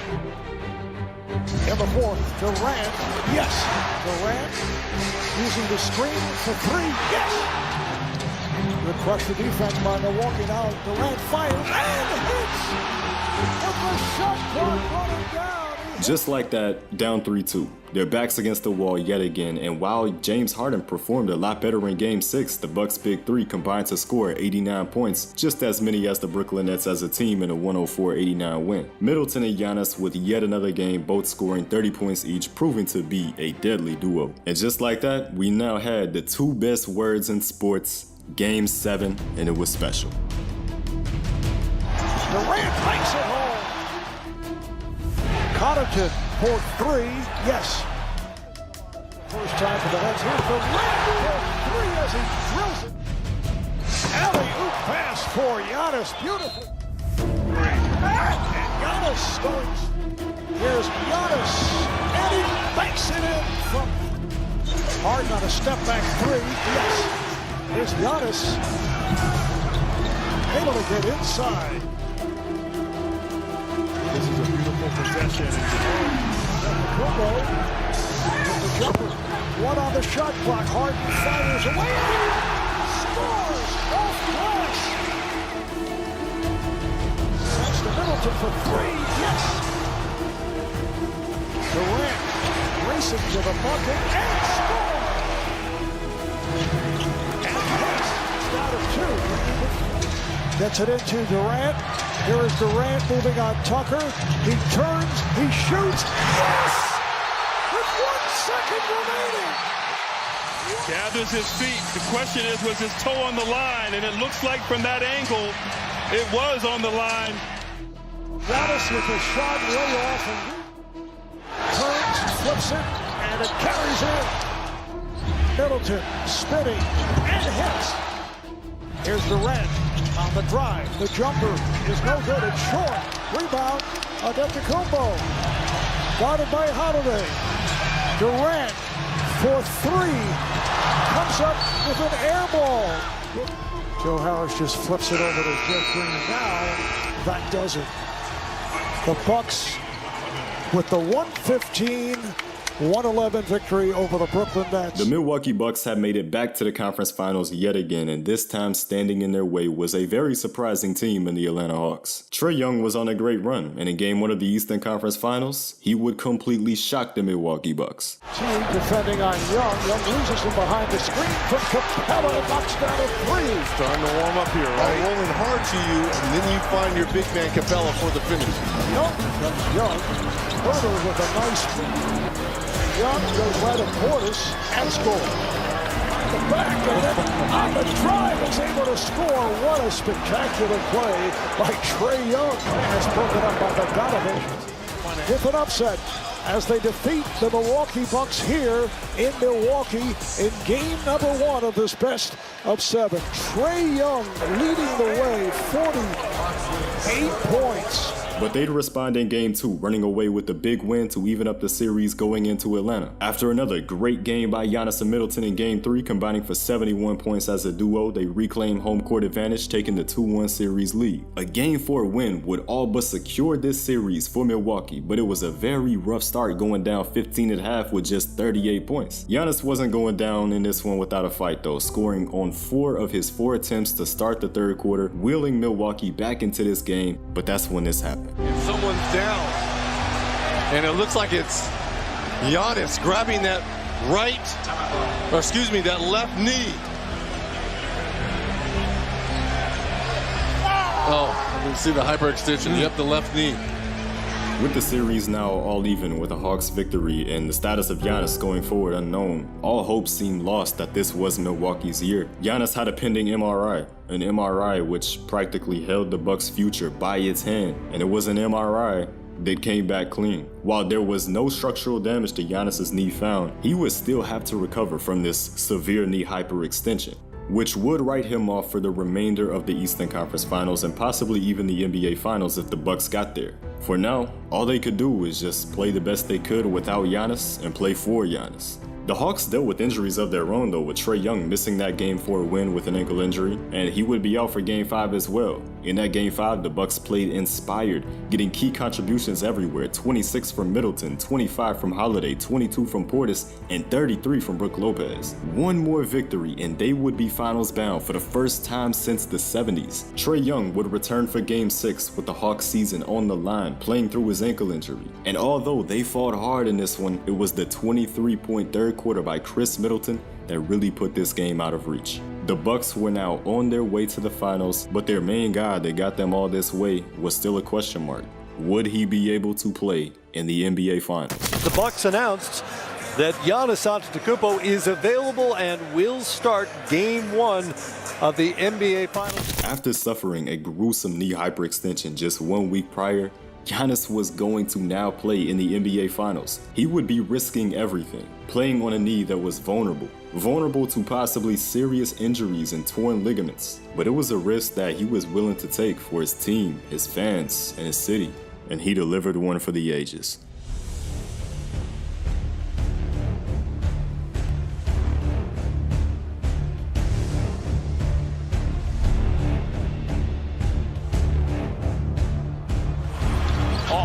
In the fourth, Durant, yes. Durant using the screen for 3, yes. Good crush the defense by Milwaukee. Now Durant fires and hits with the shot clock running down.
Just like that, down 3-2. Their backs against the wall yet again, and while James Harden performed a lot better in Game 6, the Bucks' big 3 combined to score 89 points, just as many as the Brooklyn Nets as a team in a 104-89 win. Middleton and Giannis with yet another game, both scoring 30 points each, proving to be a deadly duo. And just like that, we now had the 2 best words in sports, Game 7, and it was special.
Durant makes it home. Connaughton for 3, yes. First time for the Nets. Here's Durant for 3 as he drills it. Alley-oop pass for Giannis, beautiful. And Giannis scores. Here's Giannis, and he banks it in from Harden on a step-back 3, yes. Here's Giannis, able to get inside. This is a beautiful possession. Kumbo with the jumper. 1 on the shot clock. Harden fires away. Scores off glass. That's to Middleton for 3. Yes. Durant racing to the bucket and score. And pass. It's down to 2. Gets it into Durant. Here is Durant moving on Tucker. He turns, he shoots. Yes! With 1 second remaining.
Gathers his feet. The question is, was his toe on the line? And it looks like from that angle, it was on the line.
Giannis with a shot way off and turns, flips it, and it carries in. Middleton spinning and hits. Here's Durant on the drive. The jumper is no good. It's short. Rebound. Antetokounmpo. Guarded by Holiday. Durant for 3. Comes up with an air ball. Joe Harris just flips it over to Jeff Green. Now that does it. The Bucks with the 115-111 victory over the Brooklyn Nets.
The Milwaukee Bucks have made it back to the conference finals yet again, and this time standing in their way was a very surprising team in the Atlanta Hawks. Trae Young was on a great run, and in Game 1 of the Eastern Conference Finals, he would completely shock the Milwaukee Bucks.
Team defending on Young. Young loses him behind the screen from Capella. Knocks down a 3.
Starting to warm up here, right? Rolling hard to you, and then you find your big man Capella for the finish.
Young comes Young. Herter with a nice Young goes right at Portis and scores. The back and then on the drive is able to score. What a spectacular play by Trae Young. And it's broken up by Bogdanovich with an upset as they defeat the Milwaukee Bucks here in Milwaukee in game number 1 of this best of 7. Trae Young leading the way, 48 points.
But they'd respond in Game 2, running away with the big win to even up the series going into Atlanta. After another great game by Giannis and Middleton in Game 3, combining for 71 points as a duo, they reclaimed home court advantage, taking the 2-1 series lead. A Game 4 win would all but secure this series for Milwaukee, but it was a very rough start, going down 15 at half with just 38 points. Giannis wasn't going down in this one without a fight though, scoring on 4 of his 4 attempts to start the third quarter, wheeling Milwaukee back into this game, but that's when this happened.
If someone's down, and it looks like it's Giannis grabbing that that left knee. Oh, you can see the hyperextension. Yep, the left knee.
With the series now all even with a Hawks victory and the status of Giannis going forward unknown, all hope seemed lost that this was Milwaukee's year. Giannis had a pending MRI, an MRI which practically held the Bucks' future by its hand, and it was an MRI that came back clean. While there was no structural damage to Giannis's knee found, he would still have to recover from this severe knee hyperextension, which would write him off for the remainder of the Eastern Conference Finals and possibly even the NBA Finals if the Bucks got there. For now, all they could do was just play the best they could without Giannis and play for Giannis. The Hawks dealt with injuries of their own though, with Trae Young missing that Game 4 win with an ankle injury, and he would be out for Game 5 as well. In that Game 5, the Bucks played inspired, getting key contributions everywhere: 26 from Middleton, 25 from Holiday, 22 from Portis, and 33 from Brook Lopez. One more victory and they would be finals bound for the first time since the 70s. Trae Young would return for Game 6 with the Hawks season on the line, playing through his ankle injury. And although they fought hard in this one, it was the 23-point third quarter by Chris Middleton that really put this game out of reach. The Bucks were now on their way to the finals, but their main guy that got them all this way was still a question mark. Would he be able to play in the NBA Finals?
The Bucks announced that Giannis Antetokounmpo is available and will start Game 1 of the NBA Finals.
After suffering a gruesome knee hyperextension just 1 week prior, Giannis was going to now play in the NBA Finals. He would be risking everything, playing on a knee that was vulnerable to possibly serious injuries and torn ligaments. But it was a risk that he was willing to take for his team, his fans, and his city. And he delivered one for the ages.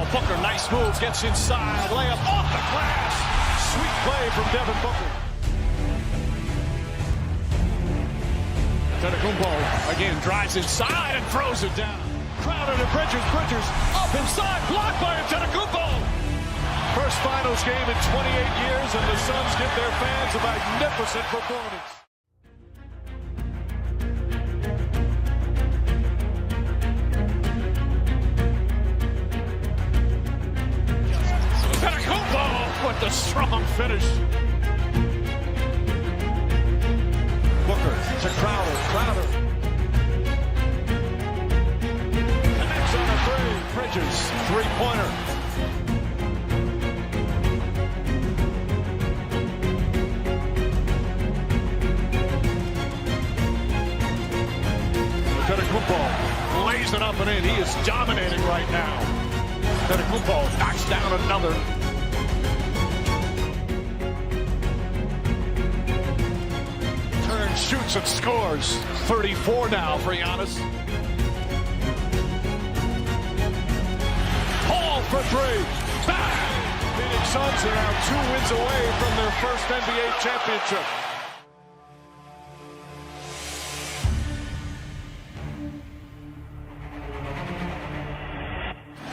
Booker, nice move, gets inside, layup off the glass. Sweet play from Devin Booker. Antetokounmpo again drives inside and throws it down. Crowder to Bridges, up inside, blocked by Antetokounmpo. First finals game in 28 years, and the Suns give their fans a magnificent performance. With the strong finish. Booker to Crowder. Connects on a three. Bridges, three-pointer. Antetokounmpo lays it up and in. He is dominating right now. Antetokounmpo knocks down another. Shoots and scores. 34 now for Giannis. Paul for three. Bang! Phoenix Suns are now 2 wins away from their first NBA championship.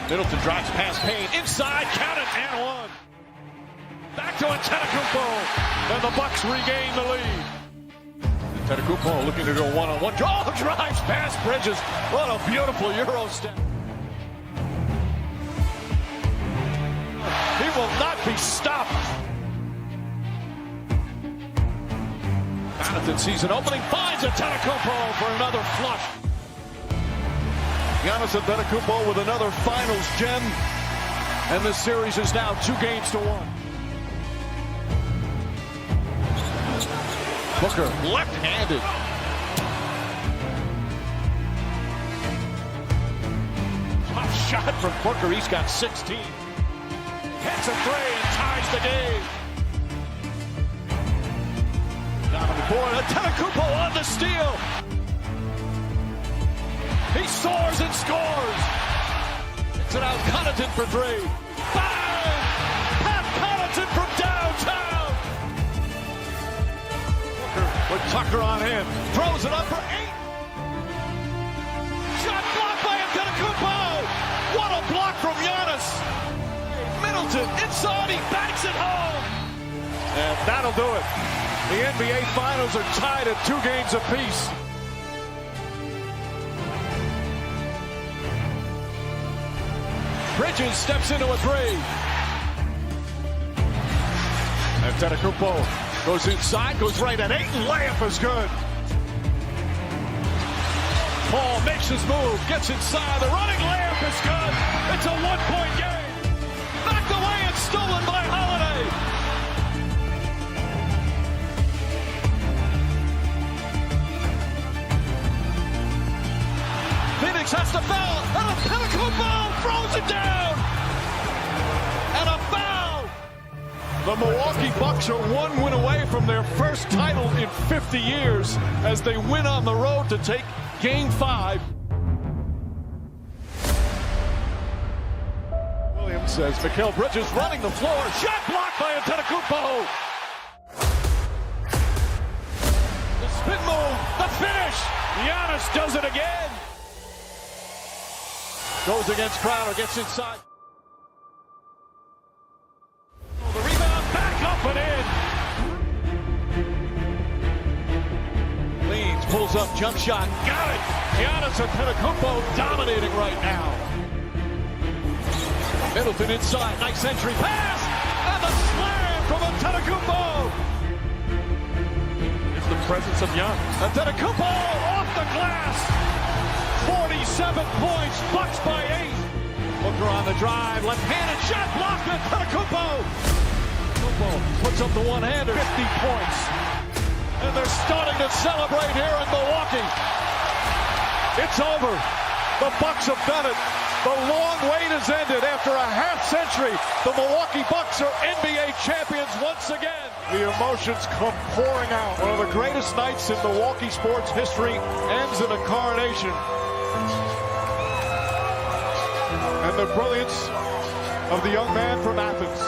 Middleton drives past Payne. Inside, count it, and one. Back to Antetokounmpo. And the Bucks regain the lead. Antetokounmpo looking to go one-on-one. Oh, drives past Bridges. What a beautiful Euro step. He will not be stopped. Jonathan sees an opening, finds Antetokounmpo for another flush. Giannis Antetokounmpo with another finals gem. And the series is now 2-1. Booker, left-handed. Tough shot from Booker. He's got 16. Hits a three and ties the game. Down on the board, Antetokounmpo on the steal. He soars and scores. It's it out, Connaughton for three. Bang! Pat Connaughton from downtown. Booker with Tucker on him. Throws it up for 8. Shot blocked by Antetokounmpo. What a block from Giannis. Middleton inside, he banks it home. And that'll do it. The NBA Finals are tied at 2 games apiece. Bridges steps into a three. Antetokounmpo goes inside, goes right at 8, and layup is good. Paul makes his move, gets inside, the running layup is good. It's a 1-point game. Knocked away and stolen by Holiday. Phoenix has to foul, and Antetokounmpo throws it down. And a foul. The Milwaukee Bucks are 1 win away from their first title in 50 years as they win on the road to take Game 5. Williams says Mikal Bridges running the floor. Shot blocked by Antetokounmpo. The spin move, the finish. Giannis does it again. Goes against Crowder, gets inside. The rebound, back up and in. Leans, pulls up, jump shot, got it. Giannis Antetokounmpo dominating right now. Middleton inside, nice entry pass, and the slam from Antetokounmpo. It's the presence of Giannis. Antetokounmpo off the glass. 47 points, Bucks by 8. Booker on the drive, left-handed shot blocked, Antetokounmpo. Antetokounmpo puts up the one-hander, 50 points. And they're starting to celebrate here in Milwaukee. It's over. The Bucks have done it. The long wait has ended. After a half-century, the Milwaukee Bucks are NBA champions once again. The emotions come pouring out. One of the greatest nights in Milwaukee sports history ends in a coronation. And the brilliance of the young man from Athens.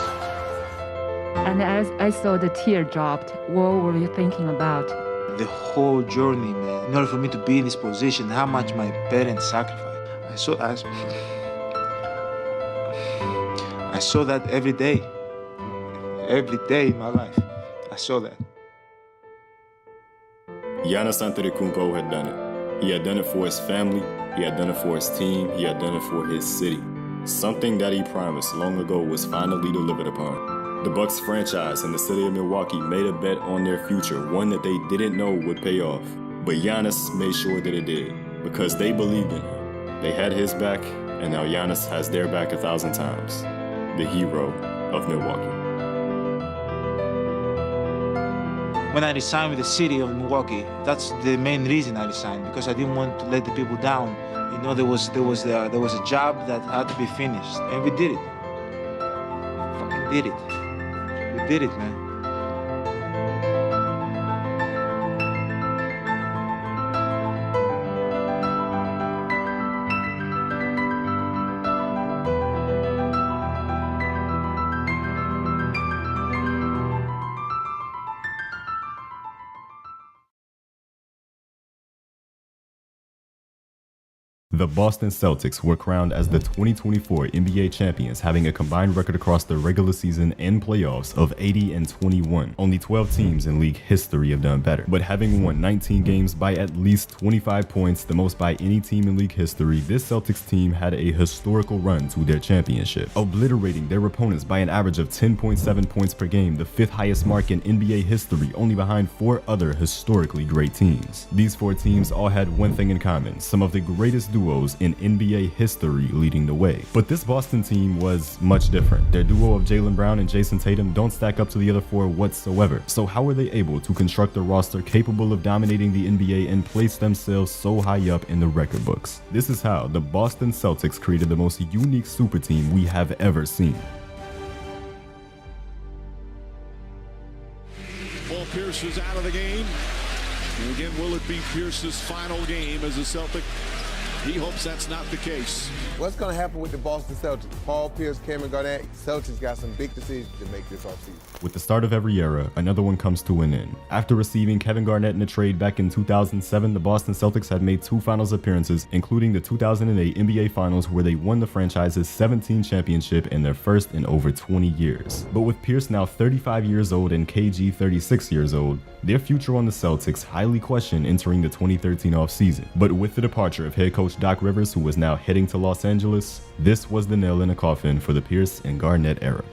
And as I saw the tear dropped, what were you thinking about?
The whole journey, man. In order for me to be in this position, how much my parents sacrificed. I saw that every day. Every day in my life. I saw that.
Giannis Antetokounmpo had done it. He had done it for his family, he had done it for his team, he had done it for his city. Something that he promised long ago was finally delivered upon. The Bucks franchise and the city of Milwaukee made a bet on their future, one that they didn't know would pay off. But Giannis made sure that it did, because they believed in him. They had his back, and now Giannis has their back 1,000 times. The hero of Milwaukee.
When I resigned with the city of Milwaukee, that's the main reason I resigned, because I didn't want to let the people down. You know, there was a job that had to be finished, and we did it. Fucking did it. We did it, man.
The Boston Celtics were crowned as the 2024 NBA champions, having a combined record across the regular season and playoffs of 80-21. Only 12 teams in league history have done better. But having won 19 games by at least 25 points, the most by any team in league history, this Celtics team had a historical run to their championship, obliterating their opponents by an average of 10.7 points per game, the 5th highest mark in NBA history, only behind 4 other historically great teams. These 4 teams all had one thing in common: some of the greatest duos duos in NBA history leading the way. But this Boston team was much different. Their duo of Jaylen Brown and Jason Tatum don't stack up to the other four whatsoever. So how were they able to construct a roster capable of dominating the NBA and place themselves so high up in the record books? This is how the Boston Celtics created the most unique super team we have ever seen.
Paul Pierce is out of the game. And again, will it be Pierce's final game as a Celtic? He hopes that's not the case.
What's going to happen with the Boston Celtics? Paul Pierce, Kevin Garnett, Celtics got some big decisions to make this offseason.
With the start of every era, another one comes to an end. After receiving Kevin Garnett in a trade back in 2007, the Boston Celtics had made 2 finals appearances, including the 2008 NBA Finals where they won the franchise's 17th championship and their first in over 20 years. But with Pierce now 35 years old and KG 36 years old, their future on the Celtics highly questioned entering the 2013 offseason. But with the departure of head coach Doc Rivers, who was now heading to Los Angeles, this was the nail in the coffin for the Pierce and Garnett era.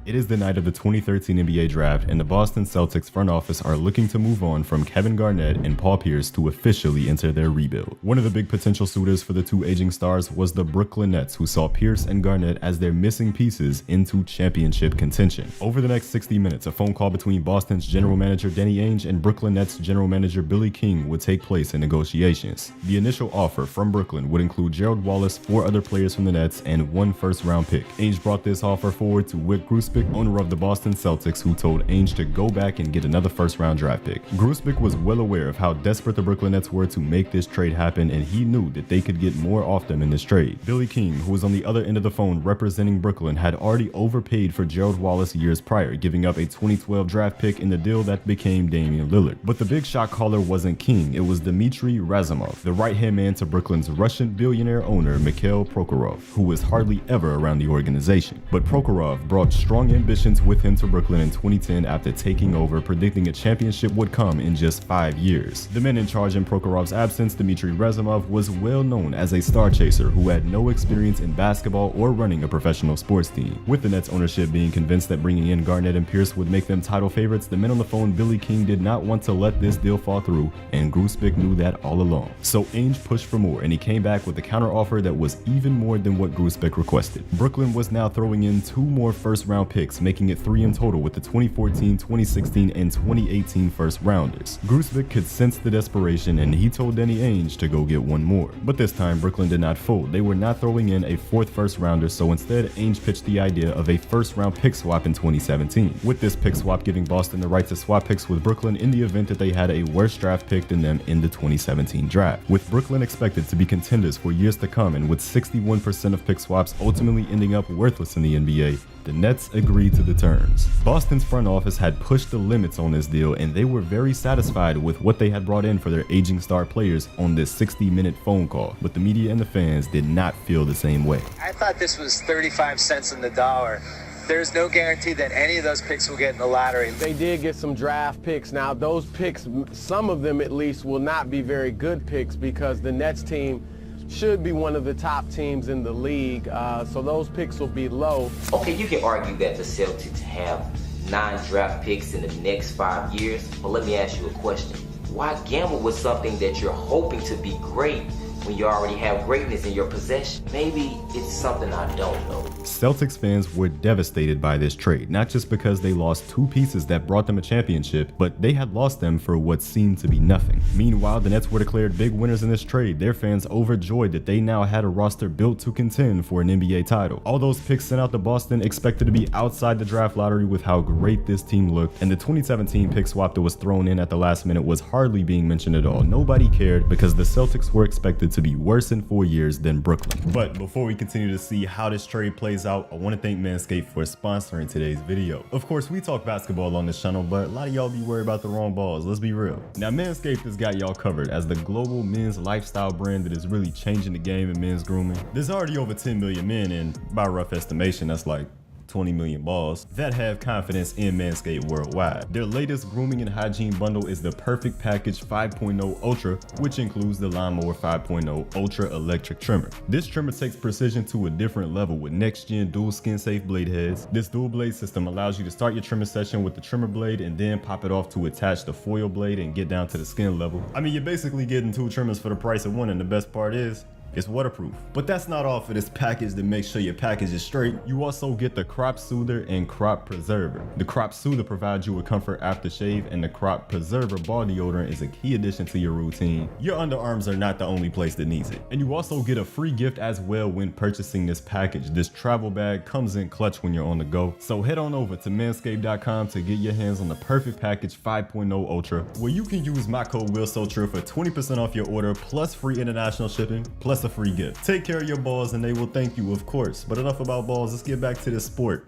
It is the night of the 2013 NBA Draft, and the Boston Celtics front office are looking to move on from Kevin Garnett and Paul Pierce to officially enter their rebuild. One of the big potential suitors for the 2 aging stars was the Brooklyn Nets, who saw Pierce and Garnett as their missing pieces into championship contention. Over the next 60 minutes, a phone call between Boston's general manager Danny Ainge and Brooklyn Nets general manager Billy King would take place in negotiations. The initial offer from Brooklyn would include Gerald Wallace, 4 other players from the Nets, and 1 first-round pick. Ainge brought this offer forward to Wyc Grousbeck, owner of the Boston Celtics, who told Ainge to go back and get another first-round draft pick. Grousbeck was well aware of how desperate the Brooklyn Nets were to make this trade happen, and he knew that they could get more off them in this trade. Billy King, who was on the other end of the phone representing Brooklyn, had already overpaid for Gerald Wallace years prior, giving up a 2012 draft pick in the deal that became Damian Lillard. But the big shot caller wasn't King, it was Dmitry Razumov, the right-hand man to Brooklyn's Russian billionaire owner Mikhail Prokhorov, who was hardly ever around the organization. But Prokhorov brought strong ambitions with him to Brooklyn in 2010 after taking over, predicting a championship would come in just 5 years. The man in charge in Prokhorov's absence, Dmitry Razumov, was well known as a star chaser who had no experience in basketball or running a professional sports team. With the Nets ownership being convinced that bringing in Garnett and Pierce would make them title favorites, the men on the phone, Billy King, did not want to let this deal fall through, and Grousbeck knew that all along. So Ainge pushed for more, and he came back with a counteroffer that was even more than what Grousbeck requested. Brooklyn was now throwing in 2 more first-round picks, making it 3 in total with the 2014, 2016, and 2018 first rounders. Grousbeck could sense the desperation, and he told Danny Ainge to go get 1 more. But this time, Brooklyn did not fold. They were not throwing in a 4th first rounder, so instead, Ainge pitched the idea of a first-round pick swap in 2017. With this pick swap giving Boston the right to swap picks with Brooklyn in the event that they had a worse draft pick than them in the 2017 draft. With Brooklyn expected to be contenders for years to come, and with 61% of pick swaps ultimately ending up worthless in the NBA, the Nets agreed to the terms. Boston's front office had pushed the limits on this deal, and they were very satisfied with what they had brought in for their aging star players on this 60-minute phone call, but the media and the fans did not feel the same way.
I thought this was 35 cents on the dollar. There's no guarantee that any of those picks will get in the lottery.
They did get some draft picks. Now, those picks, some of them at least, will not be very good picks because the Nets team should be one of the top teams in the league, so those picks will be low.
Okay, you can argue that the Celtics have 9 draft picks in the next 5 years, but let me ask you a question. Why gamble with something that you're hoping to be great when you already have greatness in your possession? Maybe it's something I don't know.
Celtics fans were devastated by this trade, not just because they lost 2 pieces that brought them a championship, but they had lost them for what seemed to be nothing. Meanwhile, the Nets were declared big winners in this trade, their fans overjoyed that they now had a roster built to contend for an NBA title. All those picks sent out to Boston expected to be outside the draft lottery with how great this team looked, and the 2017 pick swap that was thrown in at the last minute was hardly being mentioned at all. Nobody cared because the Celtics were expected to be worse in 4 years than Brooklyn. But before we continue to see how this trade plays out, I want to thank Manscaped for sponsoring today's video. Of course, we talk basketball on this channel, but a lot of y'all be worried about the wrong balls. Let's be real. Now, Manscaped has got y'all covered as the global men's lifestyle brand that is really changing the game in men's grooming. There's already over 10 million men, and by rough estimation, that's like 20 million balls that have confidence in Manscaped worldwide. Their latest grooming and hygiene bundle is the Perfect Package 5.0 Ultra, which includes the Lawnmower 5.0 Ultra electric trimmer. This trimmer takes precision to a different level with next-gen dual skin-safe blade heads. This dual blade system allows you to start your trimmer session with the trimmer blade and then pop it off to attach the foil blade and get down to the skin level. I mean, you're basically getting 2 trimmers for the price of 1, and the best part is, it's waterproof. But that's not all for this package that makes sure your package is straight. You also get the Crop Soother and Crop Preserver. The Crop Soother provides you with comfort after shave, and the Crop Preserver ball deodorant is a key addition to your routine. Your underarms are not the only place that needs it. And you also get a free gift as well when purchasing this package. This travel bag comes in clutch when you're on the go. So head on over to manscaped.com to get your hands on the Perfect Package 5.0 Ultra, where you can use my code WillSoTrue for 20% off your order, plus free international shipping, plus a free gift. Take care of your balls and they will thank you, of course. But enough about balls, let's get back to this sport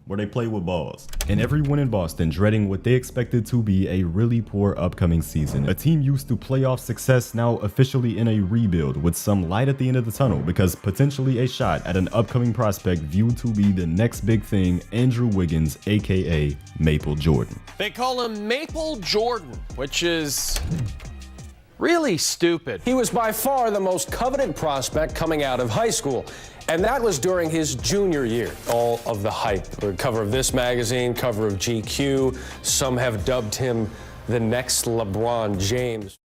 where they play with balls. And everyone in Boston dreading what they expected to be a really poor upcoming season. A team used to playoff success now officially in a rebuild with some light at the end of the tunnel because potentially a shot at an upcoming prospect viewed to be the next big thing, Andrew Wiggins, aka Maple Jordan.
They call him Maple Jordan, which is really stupid. He was by far the most coveted prospect coming out of high school, and that was during his junior year. All of the hype. The cover of this magazine, cover of GQ. Some have dubbed him the next LeBron James.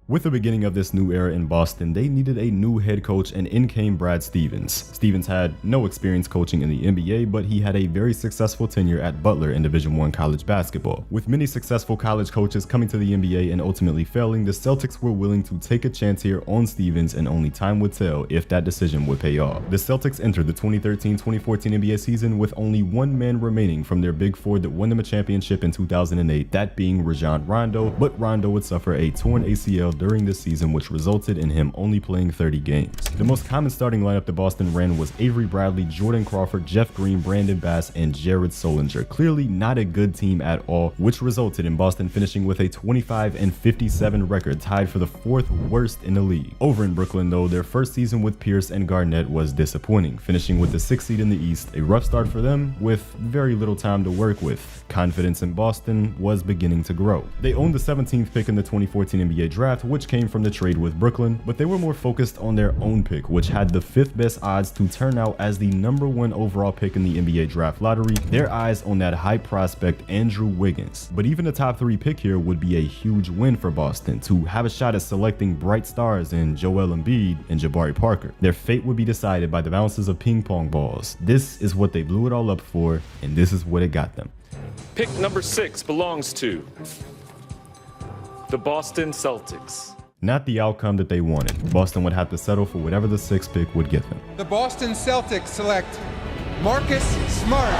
With the beginning of this new era in Boston, they needed a new head coach, and in came Brad Stevens. Stevens had no experience coaching in the NBA, but he had a very successful tenure at Butler in Division I college basketball. With many successful college coaches coming to the NBA and ultimately failing, the Celtics were willing to take a chance here on Stevens, and only time would tell if that decision would pay off. The Celtics entered the 2013-2014 NBA season with only one man remaining from their big four that won them a championship in 2008, that being Rajon Rondo, but Rondo would suffer a torn ACL during this season, which resulted in him only playing 30 games. The most common starting lineup that Boston ran was Avery Bradley, Jordan Crawford, Jeff Green, Brandon Bass, and Jared Solinger. Clearly not a good team at all, which resulted in Boston finishing with a 25-57 record, tied for the 4th worst in the league. Over in Brooklyn though, their first season with Pierce and Garnett was disappointing, finishing with the 6th seed in the East, a rough start for them with very little time to work with. Confidence in Boston was beginning to grow. They owned the 17th pick in the 2014 NBA draft, which came from the trade with Brooklyn, but they were more focused on their own pick, which had the 5th best odds to turn out as the #1 overall pick in the NBA draft lottery. Their eyes on that high prospect Andrew Wiggins. But even the top 3 pick here would be a huge win for Boston to have a shot at selecting bright stars in Joel Embiid and Jabari Parker. Their fate would be decided by the bounces of ping pong balls. This is what they blew it all up for, and this is what it got them.
Pick number 6 belongs to the Boston Celtics.
Not the outcome that they wanted. Boston would have to settle for whatever the 6th pick would give them.
The Boston Celtics select Marcus Smart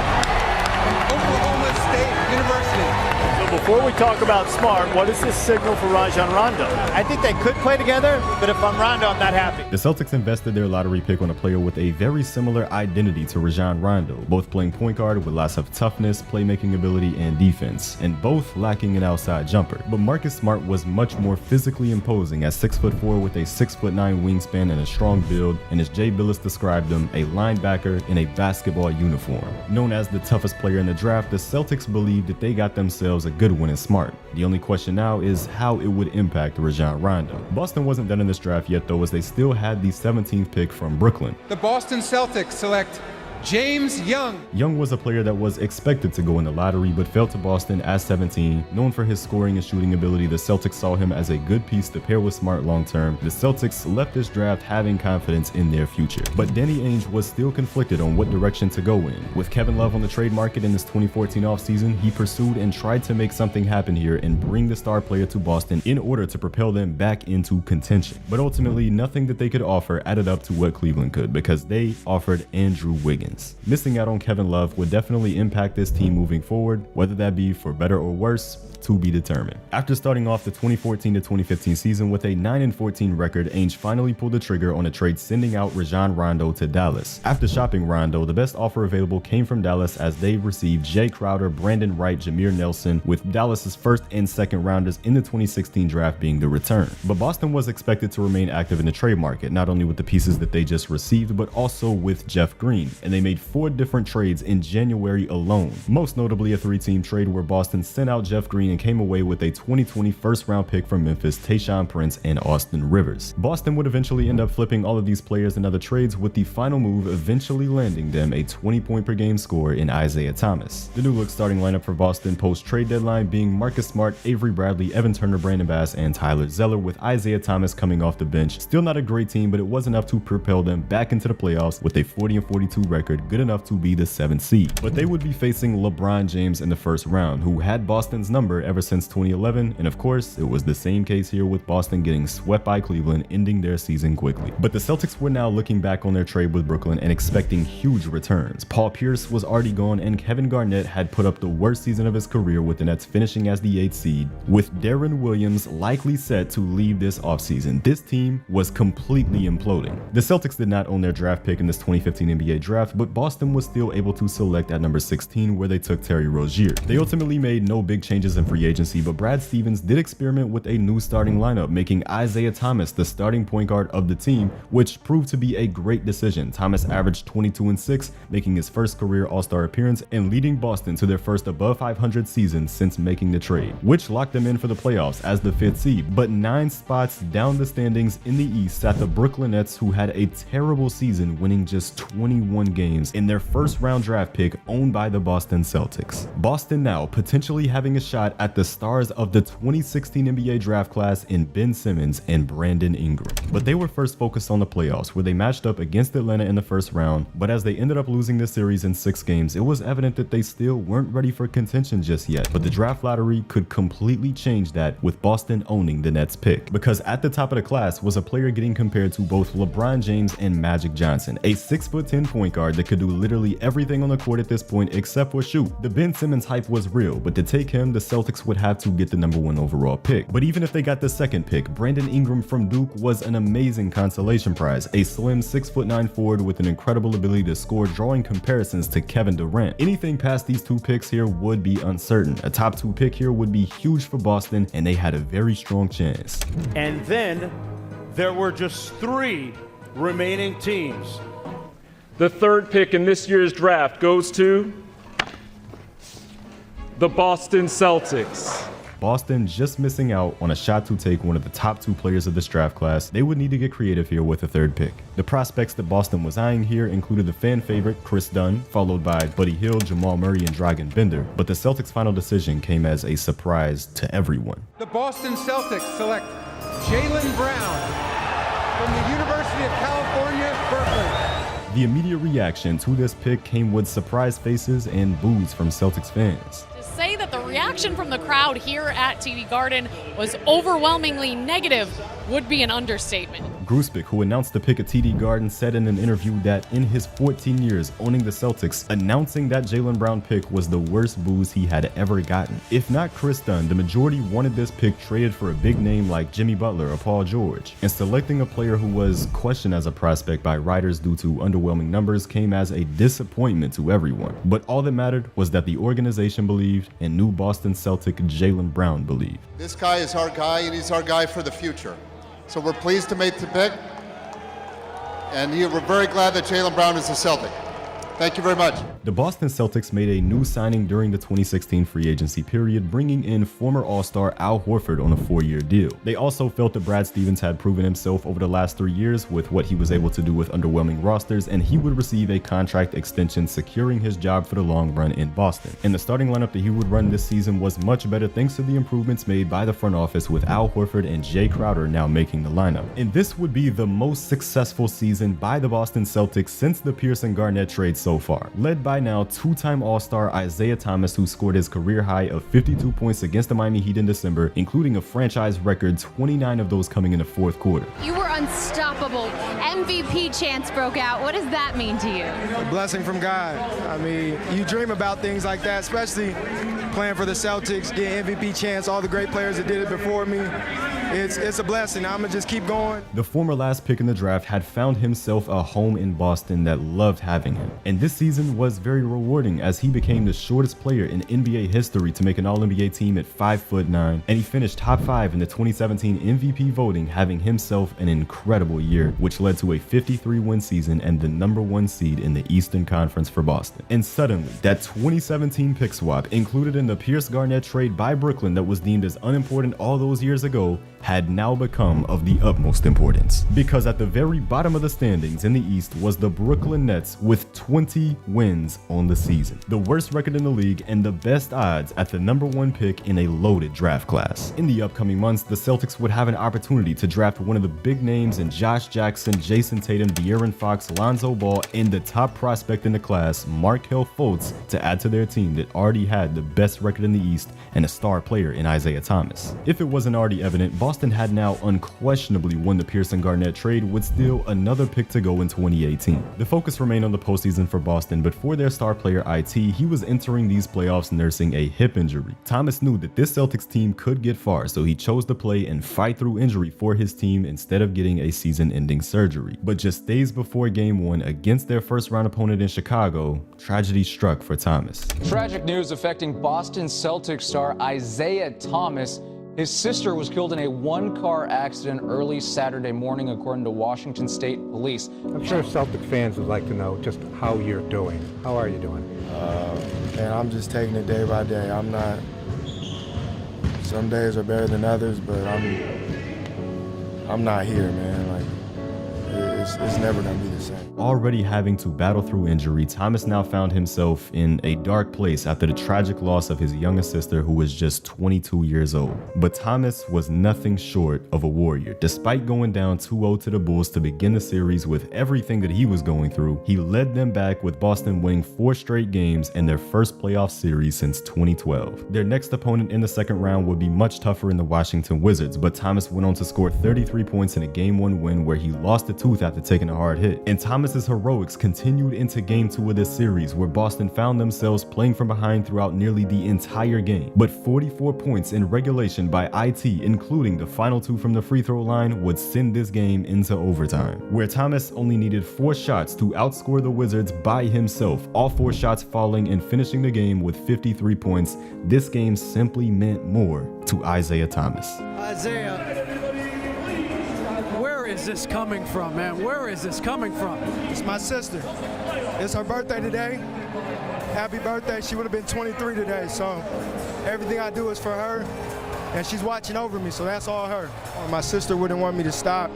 from Oklahoma State University.
So before we talk about Smart, what is this signal for Rajon Rondo? I think they could play together, but if I'm Rondo, I'm not happy.
The Celtics invested their lottery pick on a player with a very similar identity to Rajon Rondo, both playing point guard with lots of toughness, playmaking ability, and defense, and both lacking an outside jumper. But Marcus Smart was much more physically imposing at 6'4" with a 6'9" wingspan and a strong build, and as Jay Billis described him, a linebacker in a basketball uniform. Known as the toughest player in the draft, the Celtics believed that they got themselves a good one in Smart. The only question now is how it would impact Rajon Rondo. Boston wasn't done in this draft yet though, as they still had the 17th pick from Brooklyn.
The Boston Celtics select James Young.
Young was a player that was expected to go in the lottery but fell to Boston at 17. Known for his scoring and shooting ability, the Celtics saw him as a good piece to pair with Smart long term. The Celtics left this draft having confidence in their future. But Danny Ainge was still conflicted on what direction to go in. With Kevin Love on the trade market in this 2014 offseason, he pursued and tried to make something happen here and bring the star player to Boston in order to propel them back into contention. But ultimately, nothing that they could offer added up to what Cleveland could, because they offered Andrew Wiggins. Missing out on Kevin Love would definitely impact this team moving forward, whether that be for better or worse, to be determined. After starting off the 2014 to 2015 season with a 9-14 record, Ainge finally pulled the trigger on a trade sending out Rajon Rondo to Dallas. After shopping Rondo, the best offer available came from Dallas as they received Jay Crowder, Brandon Wright, Jameer Nelson, with Dallas's 1st and 2nd rounders in the 2016 draft being the return. But Boston was expected to remain active in the trade market, not only with the pieces that they just received, but also with Jeff Green, and they they made 4 different trades in January alone, most notably a 3-team trade where Boston sent out Jeff Green and came away with a 2020 first-round pick from Memphis, Tayshaun Prince, and Austin Rivers. Boston would eventually end up flipping all of these players in other trades, with the final move eventually landing them a 20-point-per-game score in Isaiah Thomas. The new look starting lineup for Boston post-trade deadline being Marcus Smart, Avery Bradley, Evan Turner, Brandon Bass, and Tyler Zeller, with Isaiah Thomas coming off the bench. Still not a great team, but it was enough to propel them back into the playoffs with a 40-42 record, good enough to be the 7th seed. But they would be facing LeBron James in the first round, who had Boston's number ever since 2011, and of course, it was the same case here with Boston getting swept by Cleveland, ending their season quickly. But the Celtics were now looking back on their trade with Brooklyn and expecting huge returns. Paul Pierce was already gone, and Kevin Garnett had put up the worst season of his career, with the Nets finishing as the 8th seed, with Darren Williams likely set to leave this offseason. This team was completely imploding. The Celtics did not own their draft pick in this 2015 NBA draft, but Boston was still able to select at number 16, where they took Terry Rozier. They ultimately made no big changes in free agency, but Brad Stevens did experiment with a new starting lineup, making Isaiah Thomas the starting point guard of the team, which proved to be a great decision. Thomas averaged 22-6, making his first career All-Star appearance and leading Boston to their first above 500 season since making the trade, which locked them in for the playoffs as the 5th seed. But 9 spots down the standings in the East sat the Brooklyn Nets, who had a terrible season, winning just 21 games in their first round draft pick owned by the Boston Celtics. Boston now potentially having a shot at the stars of the 2016 NBA draft class in Ben Simmons and Brandon Ingram. But they were first focused on the playoffs, where they matched up against Atlanta in the first round, but as they ended up losing this series in 6 games, it was evident that they still weren't ready for contention just yet. But the draft lottery could completely change that, with Boston owning the Nets pick, because at the top of the class was a player getting compared to both LeBron James and Magic Johnson, a 6'10" point guard that could do literally everything on the court at this point except for shoot. The Ben Simmons hype was real, but to take him, the Celtics would have to get the number 1 overall pick. But even if they got the 2nd pick, Brandon Ingram from Duke was an amazing consolation prize, a slim 6'9" forward with an incredible ability to score, drawing comparisons to Kevin Durant. Anything past these 2 picks here would be uncertain. A top 2 pick here would be huge for Boston, and they had a very strong chance.
And then there were just 3 remaining teams.
The 3rd pick in this year's draft goes to the Boston Celtics.
Boston just missing out on a shot to take one of the top 2 players of this draft class. They would need to get creative here with the 3rd pick. The prospects that Boston was eyeing here included the fan favorite Chris Dunn, followed by Buddy Hield, Jamal Murray, and Dragan Bender, but the Celtics' final decision came as a surprise to everyone.
The Boston Celtics select Jaylen Brown from the University of California, Berkeley.
The immediate reaction to this pick came with surprised faces and boos from Celtics fans.
Say that the reaction from the crowd here at TD Garden was overwhelmingly negative would be an understatement.
Gruspick, who announced the pick at TD Garden, said in an interview that in his 14 years owning the Celtics, announcing that Jaylen Brown pick was the worst boos he had ever gotten. If not Chris Dunn, the majority wanted this pick traded for a big name like Jimmy Butler or Paul George, and selecting a player who was questioned as a prospect by writers due to underwhelming numbers came as a disappointment to everyone. But all that mattered was that the organization believed, and new Boston Celtic Jaylen Brown believed.
This guy is our guy, and he's our guy for the future. So we're pleased to make the pick, and we're very glad that Jaylen Brown is a Celtic. Thank you very much.
The Boston Celtics made a new signing during the 2016 free agency period, bringing in former All-Star Al Horford on a 4-year deal. They also felt that Brad Stevens had proven himself over the last 3 years with what he was able to do with underwhelming rosters, and he would receive a contract extension, securing his job for the long run in Boston. And the starting lineup that he would run this season was much better thanks to the improvements made by the front office, with Al Horford and Jay Crowder now making the lineup. And this would be the most successful season by the Boston Celtics since the Pierce and Garnett trade so far, led by now 2-time All-Star Isaiah Thomas, who scored his career high of 52 points against the Miami Heat in December, including a franchise record 29 of those coming in the 4th quarter.
You were unstoppable. MVP chants broke out. What does that mean to you?
A blessing from God. I mean, you dream about things like that, especially playing for the Celtics, getting MVP chants, all the great players that did it before me. it's a blessing. I'm going to just keep going.
The former last pick in the draft had found himself a home in Boston that loved having him. And this season was very rewarding as he became the shortest player in NBA history to make an All-NBA team at 5'9", and he finished top 5 in the 2017 MVP voting, having himself an incredible year, which led to a 53-win season and the #1 seed in the Eastern Conference for Boston. And suddenly, that 2017 pick swap included in the Pierce Garnett trade by Brooklyn that was deemed as unimportant all those years ago had now become of the utmost importance. Because at the very bottom of the standings in the East was the Brooklyn Nets with 20 wins on the season, the worst record in the league and the best odds at the #1 pick in a loaded draft class. In the upcoming months, the Celtics would have an opportunity to draft one of the big names in Josh Jackson, Jason Tatum, De'Aaron Fox, Lonzo Ball, and the top prospect in the class, Markelle Fultz, to add to their team that already had the best record in the East and a star player in Isaiah Thomas. If it wasn't already evident, Boston had now unquestionably won the Pearson Garnett trade with still another pick to go in 2018. The focus remained on the postseason for Boston, but for their star player IT, he was entering these playoffs nursing a hip injury. Thomas knew that this Celtics team could get far, so he chose to play and fight through injury for his team instead of getting a season-ending surgery. But just days before Game 1 against their first-round opponent in Chicago, tragedy struck for Thomas.
Tragic news affecting Boston Celtics star Isaiah Thomas. His sister was killed in a one-car accident early Saturday morning, according to Washington State Police.
I'm sure Celtic fans would like to know just how you're doing. How are you doing?
And I'm just taking it day by day. I'm not. Some days are better than others, but I'm not here, man. Like, it's never gonna be the same.
Already having to battle through injury, Thomas now found himself in a dark place after the tragic loss of his youngest sister, who was just 22 years old. But Thomas was nothing short of a warrior. Despite going down 2-0 to the Bulls to begin the series with everything that he was going through, he led them back with Boston winning 4 straight games and their first playoff series since 2012. Their next opponent in the second round would be much tougher in the Washington Wizards, but Thomas went on to score 33 points in a Game 1 win where he lost a tooth after taking a hard hit. And Thomas's heroics continued into Game 2 of this series, where Boston found themselves playing from behind throughout nearly the entire game. But 44 points in regulation by IT, including the final 2 from the free throw line, would send this game into overtime, where Thomas only needed 4 shots to outscore the Wizards by himself, all 4 shots falling and finishing the game with 53 points. This game simply meant more to Isaiah Thomas.
Isaiah, where is this coming from, man? Where is this coming from?
It's my sister. It's her birthday today. Happy birthday. She would have been 23 today, so everything I do is for her, and she's watching over me, so that's all her. My sister wouldn't want me to stop.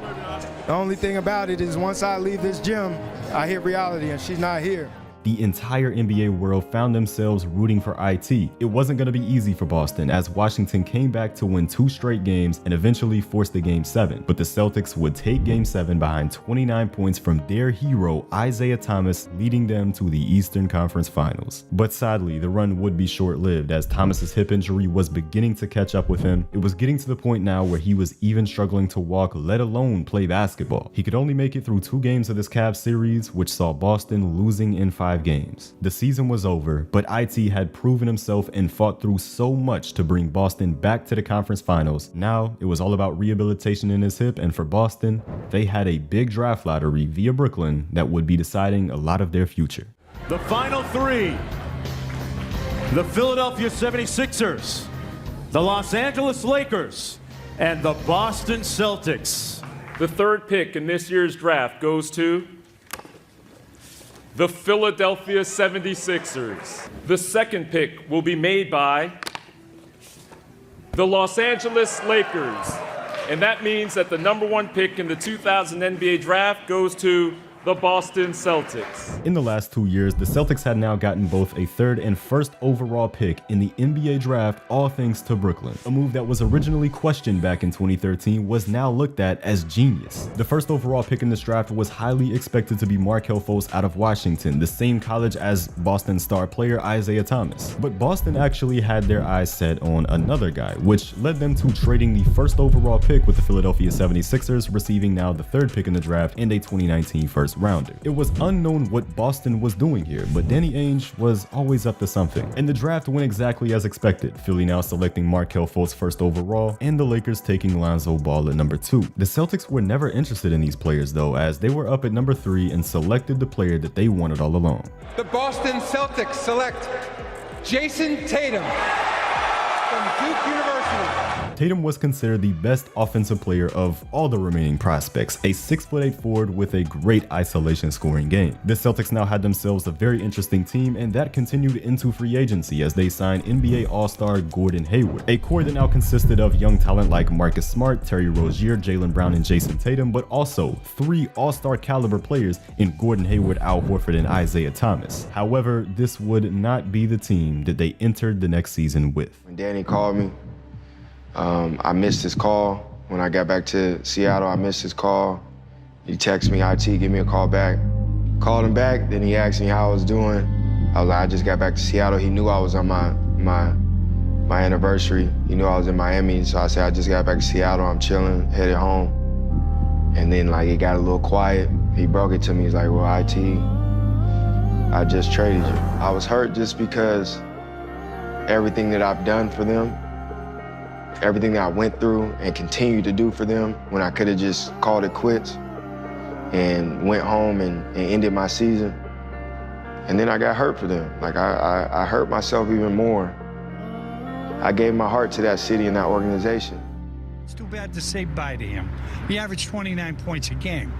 The only thing about it is once I leave this gym, I hit reality, and she's not here.
The entire NBA world found themselves rooting for IT. It wasn't going to be easy for Boston, as Washington came back to win 2 straight games and eventually forced the Game 7. But the Celtics would take Game 7 behind 29 points from their hero, Isaiah Thomas, leading them to the Eastern Conference Finals. But sadly, the run would be short-lived, as Thomas's hip injury was beginning to catch up with him. It was getting to the point now where he was even struggling to walk, let alone play basketball. He could only make it through 2 games of this Cavs series, which saw Boston losing in 5 games. The season was over, but IT had proven himself and fought through so much to bring Boston back to the conference finals. Now it was all about rehabilitation in his hip, and for Boston, they had a big draft lottery via Brooklyn that would be deciding a lot of their future.
The final 3: the Philadelphia 76ers, the Los Angeles Lakers, and the Boston Celtics.
The third pick in this year's draft goes to the Philadelphia 76ers. The second pick will be made by the Los Angeles Lakers. And that means that the #1 pick in the 2000 NBA draft goes to the Boston Celtics.
In the last 2 years, the Celtics had now gotten both a 3rd and 1st overall pick in the NBA draft, all thanks to Brooklyn. A move that was originally questioned back in 2013 was now looked at as genius. The 1st overall pick in this draft was highly expected to be Markelle Fultz out of Washington, the same college as Boston star player Isaiah Thomas. But Boston actually had their eyes set on another guy, which led them to trading the 1st overall pick with the Philadelphia 76ers, receiving now the 3rd pick in the draft and a 2019 first first rounder. It was unknown what Boston was doing here, but Danny Ainge was always up to something. And the draft went exactly as expected, Philly now selecting Markelle Fultz first overall, and the Lakers taking Lonzo Ball at number 2. The Celtics were never interested in these players though, as they were up at number 3 and selected the player that they wanted all along.
The Boston Celtics select Jason Tatum from Duke University.
Tatum was considered the best offensive player of all the remaining prospects, a 6'8" forward with a great isolation scoring game. The Celtics now had themselves a very interesting team, and that continued into free agency as they signed NBA All-Star Gordon Hayward, a core that now consisted of young talent like Marcus Smart, Terry Rozier, Jaylen Brown, and Jason Tatum, but also 3 All-Star caliber players in Gordon Hayward, Al Horford, and Isaiah Thomas. However, this would not be the team that they entered the next season with.
When Danny called me, I missed his call. When I got back to Seattle, I missed his call. He texted me, IT, give me a call back. Called him back, then he asked me how I was doing. I was like, I just got back to Seattle. He knew I was on my anniversary. He knew I was in Miami, so I said, I just got back to Seattle, I'm chilling, headed home. And then like it got a little quiet. He broke it to me, he's like, well, IT, I just traded you. I was hurt just because everything that I've done for them, everything that I went through and continue to do for them, when I could have just called it quits and went home and ended my season. And then I got hurt for them. Like I hurt myself even more. I gave my heart to that city and that organization.
It's too bad to say bye to him. He averaged 29 points a game.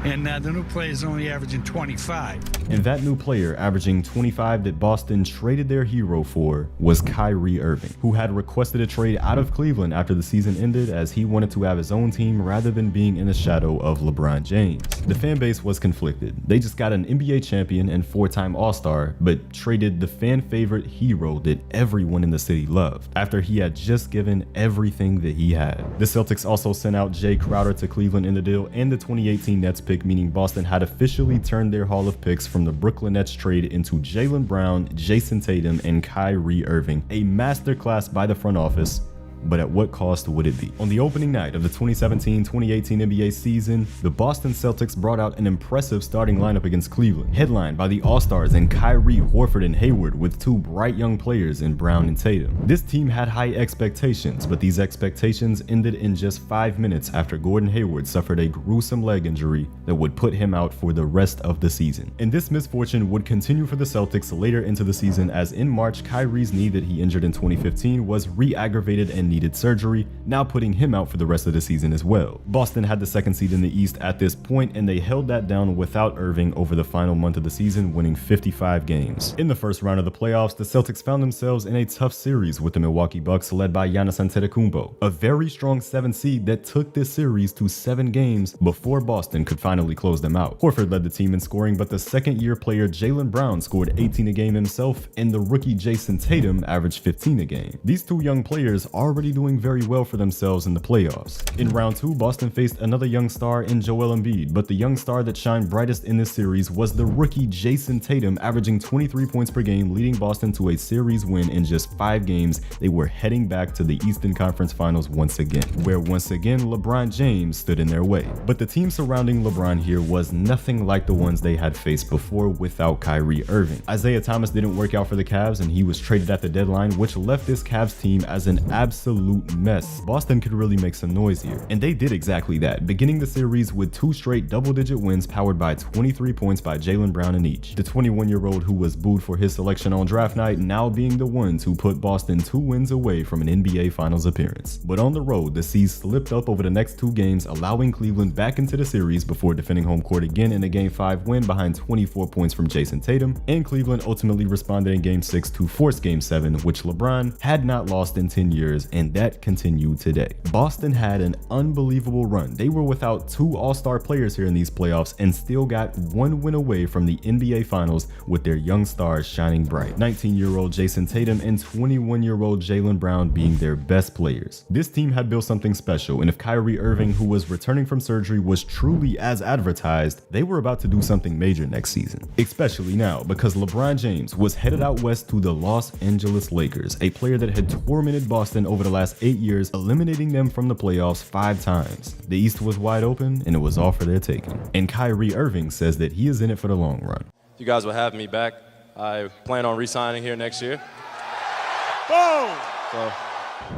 And the new player is only averaging 25.
And that new player averaging 25 that Boston traded their hero for was Kyrie Irving, who had requested a trade out of Cleveland after the season ended as he wanted to have his own team rather than being in the shadow of LeBron James. The fan base was conflicted. They just got an NBA champion and 4-time All-Star, but traded the fan favorite hero that everyone in the city loved after he had just given everything that he had. The Celtics also sent out Jay Crowder to Cleveland in the deal and the 2018 Nets pick, meaning Boston had officially turned their haul of picks from the Brooklyn Nets trade into Jaylen Brown, Jason Tatum, and Kyrie Irving, a masterclass by the front office. But at what cost would it be? On the opening night of the 2017-2018 NBA season, the Boston Celtics brought out an impressive starting lineup against Cleveland, headlined by the All-Stars in Kyrie, Horford, and Hayward, with 2 bright young players in Brown and Tatum. This team had high expectations, but these expectations ended in just 5 minutes after Gordon Hayward suffered a gruesome leg injury that would put him out for the rest of the season. And this misfortune would continue for the Celtics later into the season, as in March, Kyrie's knee that he injured in 2015 was re-aggravated and needed surgery, now putting him out for the rest of the season as well. Boston had the 2nd seed in the East at this point, and they held that down without Irving over the final month of the season, winning 55 games. In the first round of the playoffs, the Celtics found themselves in a tough series with the Milwaukee Bucks led by Giannis Antetokounmpo, a very strong 7 seed that took this series to 7 games before Boston could finally close them out. Horford led the team in scoring, but the second-year player Jaylen Brown scored 18 a game himself, and the rookie Jason Tatum averaged 15 a game. These 2 young players already doing very well for themselves in the playoffs. In round 2, Boston faced another young star in Joel Embiid, but the young star that shined brightest in this series was the rookie Jason Tatum, averaging 23 points per game, leading Boston to a series win in just 5 games. They were heading back to the Eastern Conference Finals once again, where once again LeBron James stood in their way. But the team surrounding LeBron here was nothing like the ones they had faced before without Kyrie Irving. Isaiah Thomas didn't work out for the Cavs, and he was traded at the deadline, which left this Cavs team as an absolute mess. Boston could really make some noise here, and they did exactly that, beginning the series with 2 straight double-digit wins powered by 23 points by Jaylen Brown in each. The 21-year-old who was booed for his selection on draft night now being the ones who put Boston 2 wins away from an NBA Finals appearance. But on the road, the C's slipped up over the next 2 games, allowing Cleveland back into the series before defending home court again in a Game 5 win behind 24 points from Jason Tatum, and Cleveland ultimately responded in Game 6 to force Game 7, which LeBron had not lost in 10 years, and that continued today. Boston had an unbelievable run. They were without 2 all-star players here in these playoffs and still got 1 win away from the NBA Finals with their young stars shining bright. 19-year-old Jason Tatum and 21-year-old Jaylen Brown being their best players. This team had built something special, and if Kyrie Irving, who was returning from surgery, was truly as advertised, they were about to do something major next season. Especially now, because LeBron James was headed out west to the Los Angeles Lakers, a player that had tormented Boston over the the last 8 years, eliminating them from the playoffs 5 times. The East was wide open, and it was all for their taking. And Kyrie Irving says that he is in it for the long run.
You guys will have me back. I plan on re-signing here next year.
Boom!
So.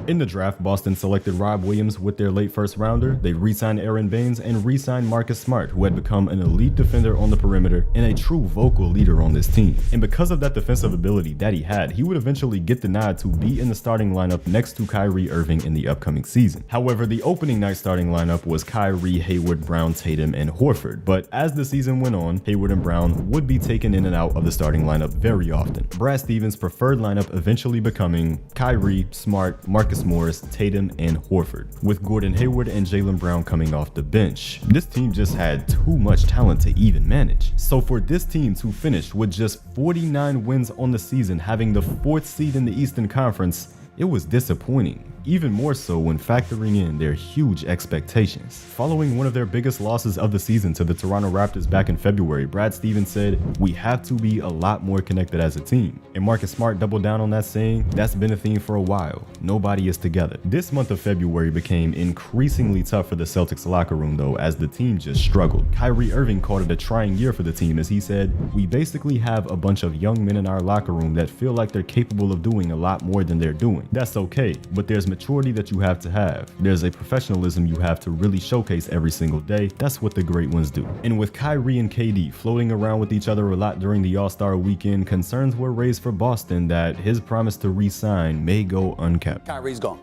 In the draft, Boston selected Rob Williams with their late first rounder. They re-signed Aaron Baines and re-signed Marcus Smart, who had become an elite defender on the perimeter and a true vocal leader on this team. And because of that defensive ability that he had, he would eventually get the nod to be in the starting lineup next to Kyrie Irving in the upcoming season. However, the opening night starting lineup was Kyrie, Hayward, Brown, Tatum, and Horford. But as the season went on, Hayward and Brown would be taken in and out of the starting lineup very often. Brad Stevens' preferred lineup eventually becoming Kyrie, Smart, Marcus Morris, Tatum, and Horford, with Gordon Hayward and Jaylen Brown coming off the bench. This team just had too much talent to even manage. So for this team to finish with just 49 wins on the season, having the 4th seed in the Eastern Conference, it was disappointing. Even more so when factoring in their huge expectations. Following one of their biggest losses of the season to the Toronto Raptors back in February, Brad Stevens said, "We have to be a lot more connected as a team." And Marcus Smart doubled down on that, saying, "That's been a theme for a while. Nobody is together." This month of February became increasingly tough for the Celtics locker room though, as the team just struggled. Kyrie Irving called it a trying year for the team as he said, "We basically have a bunch of young men in our locker room that feel like they're capable of doing a lot more than they're doing. That's okay, but there's maturity that you have to have. There's a professionalism you have to really showcase every single day. That's what the great ones do." And with Kyrie and KD floating around with each other a lot during the All-Star weekend, concerns were raised for Boston that his promise to re-sign may go unkept.
Kyrie's gone.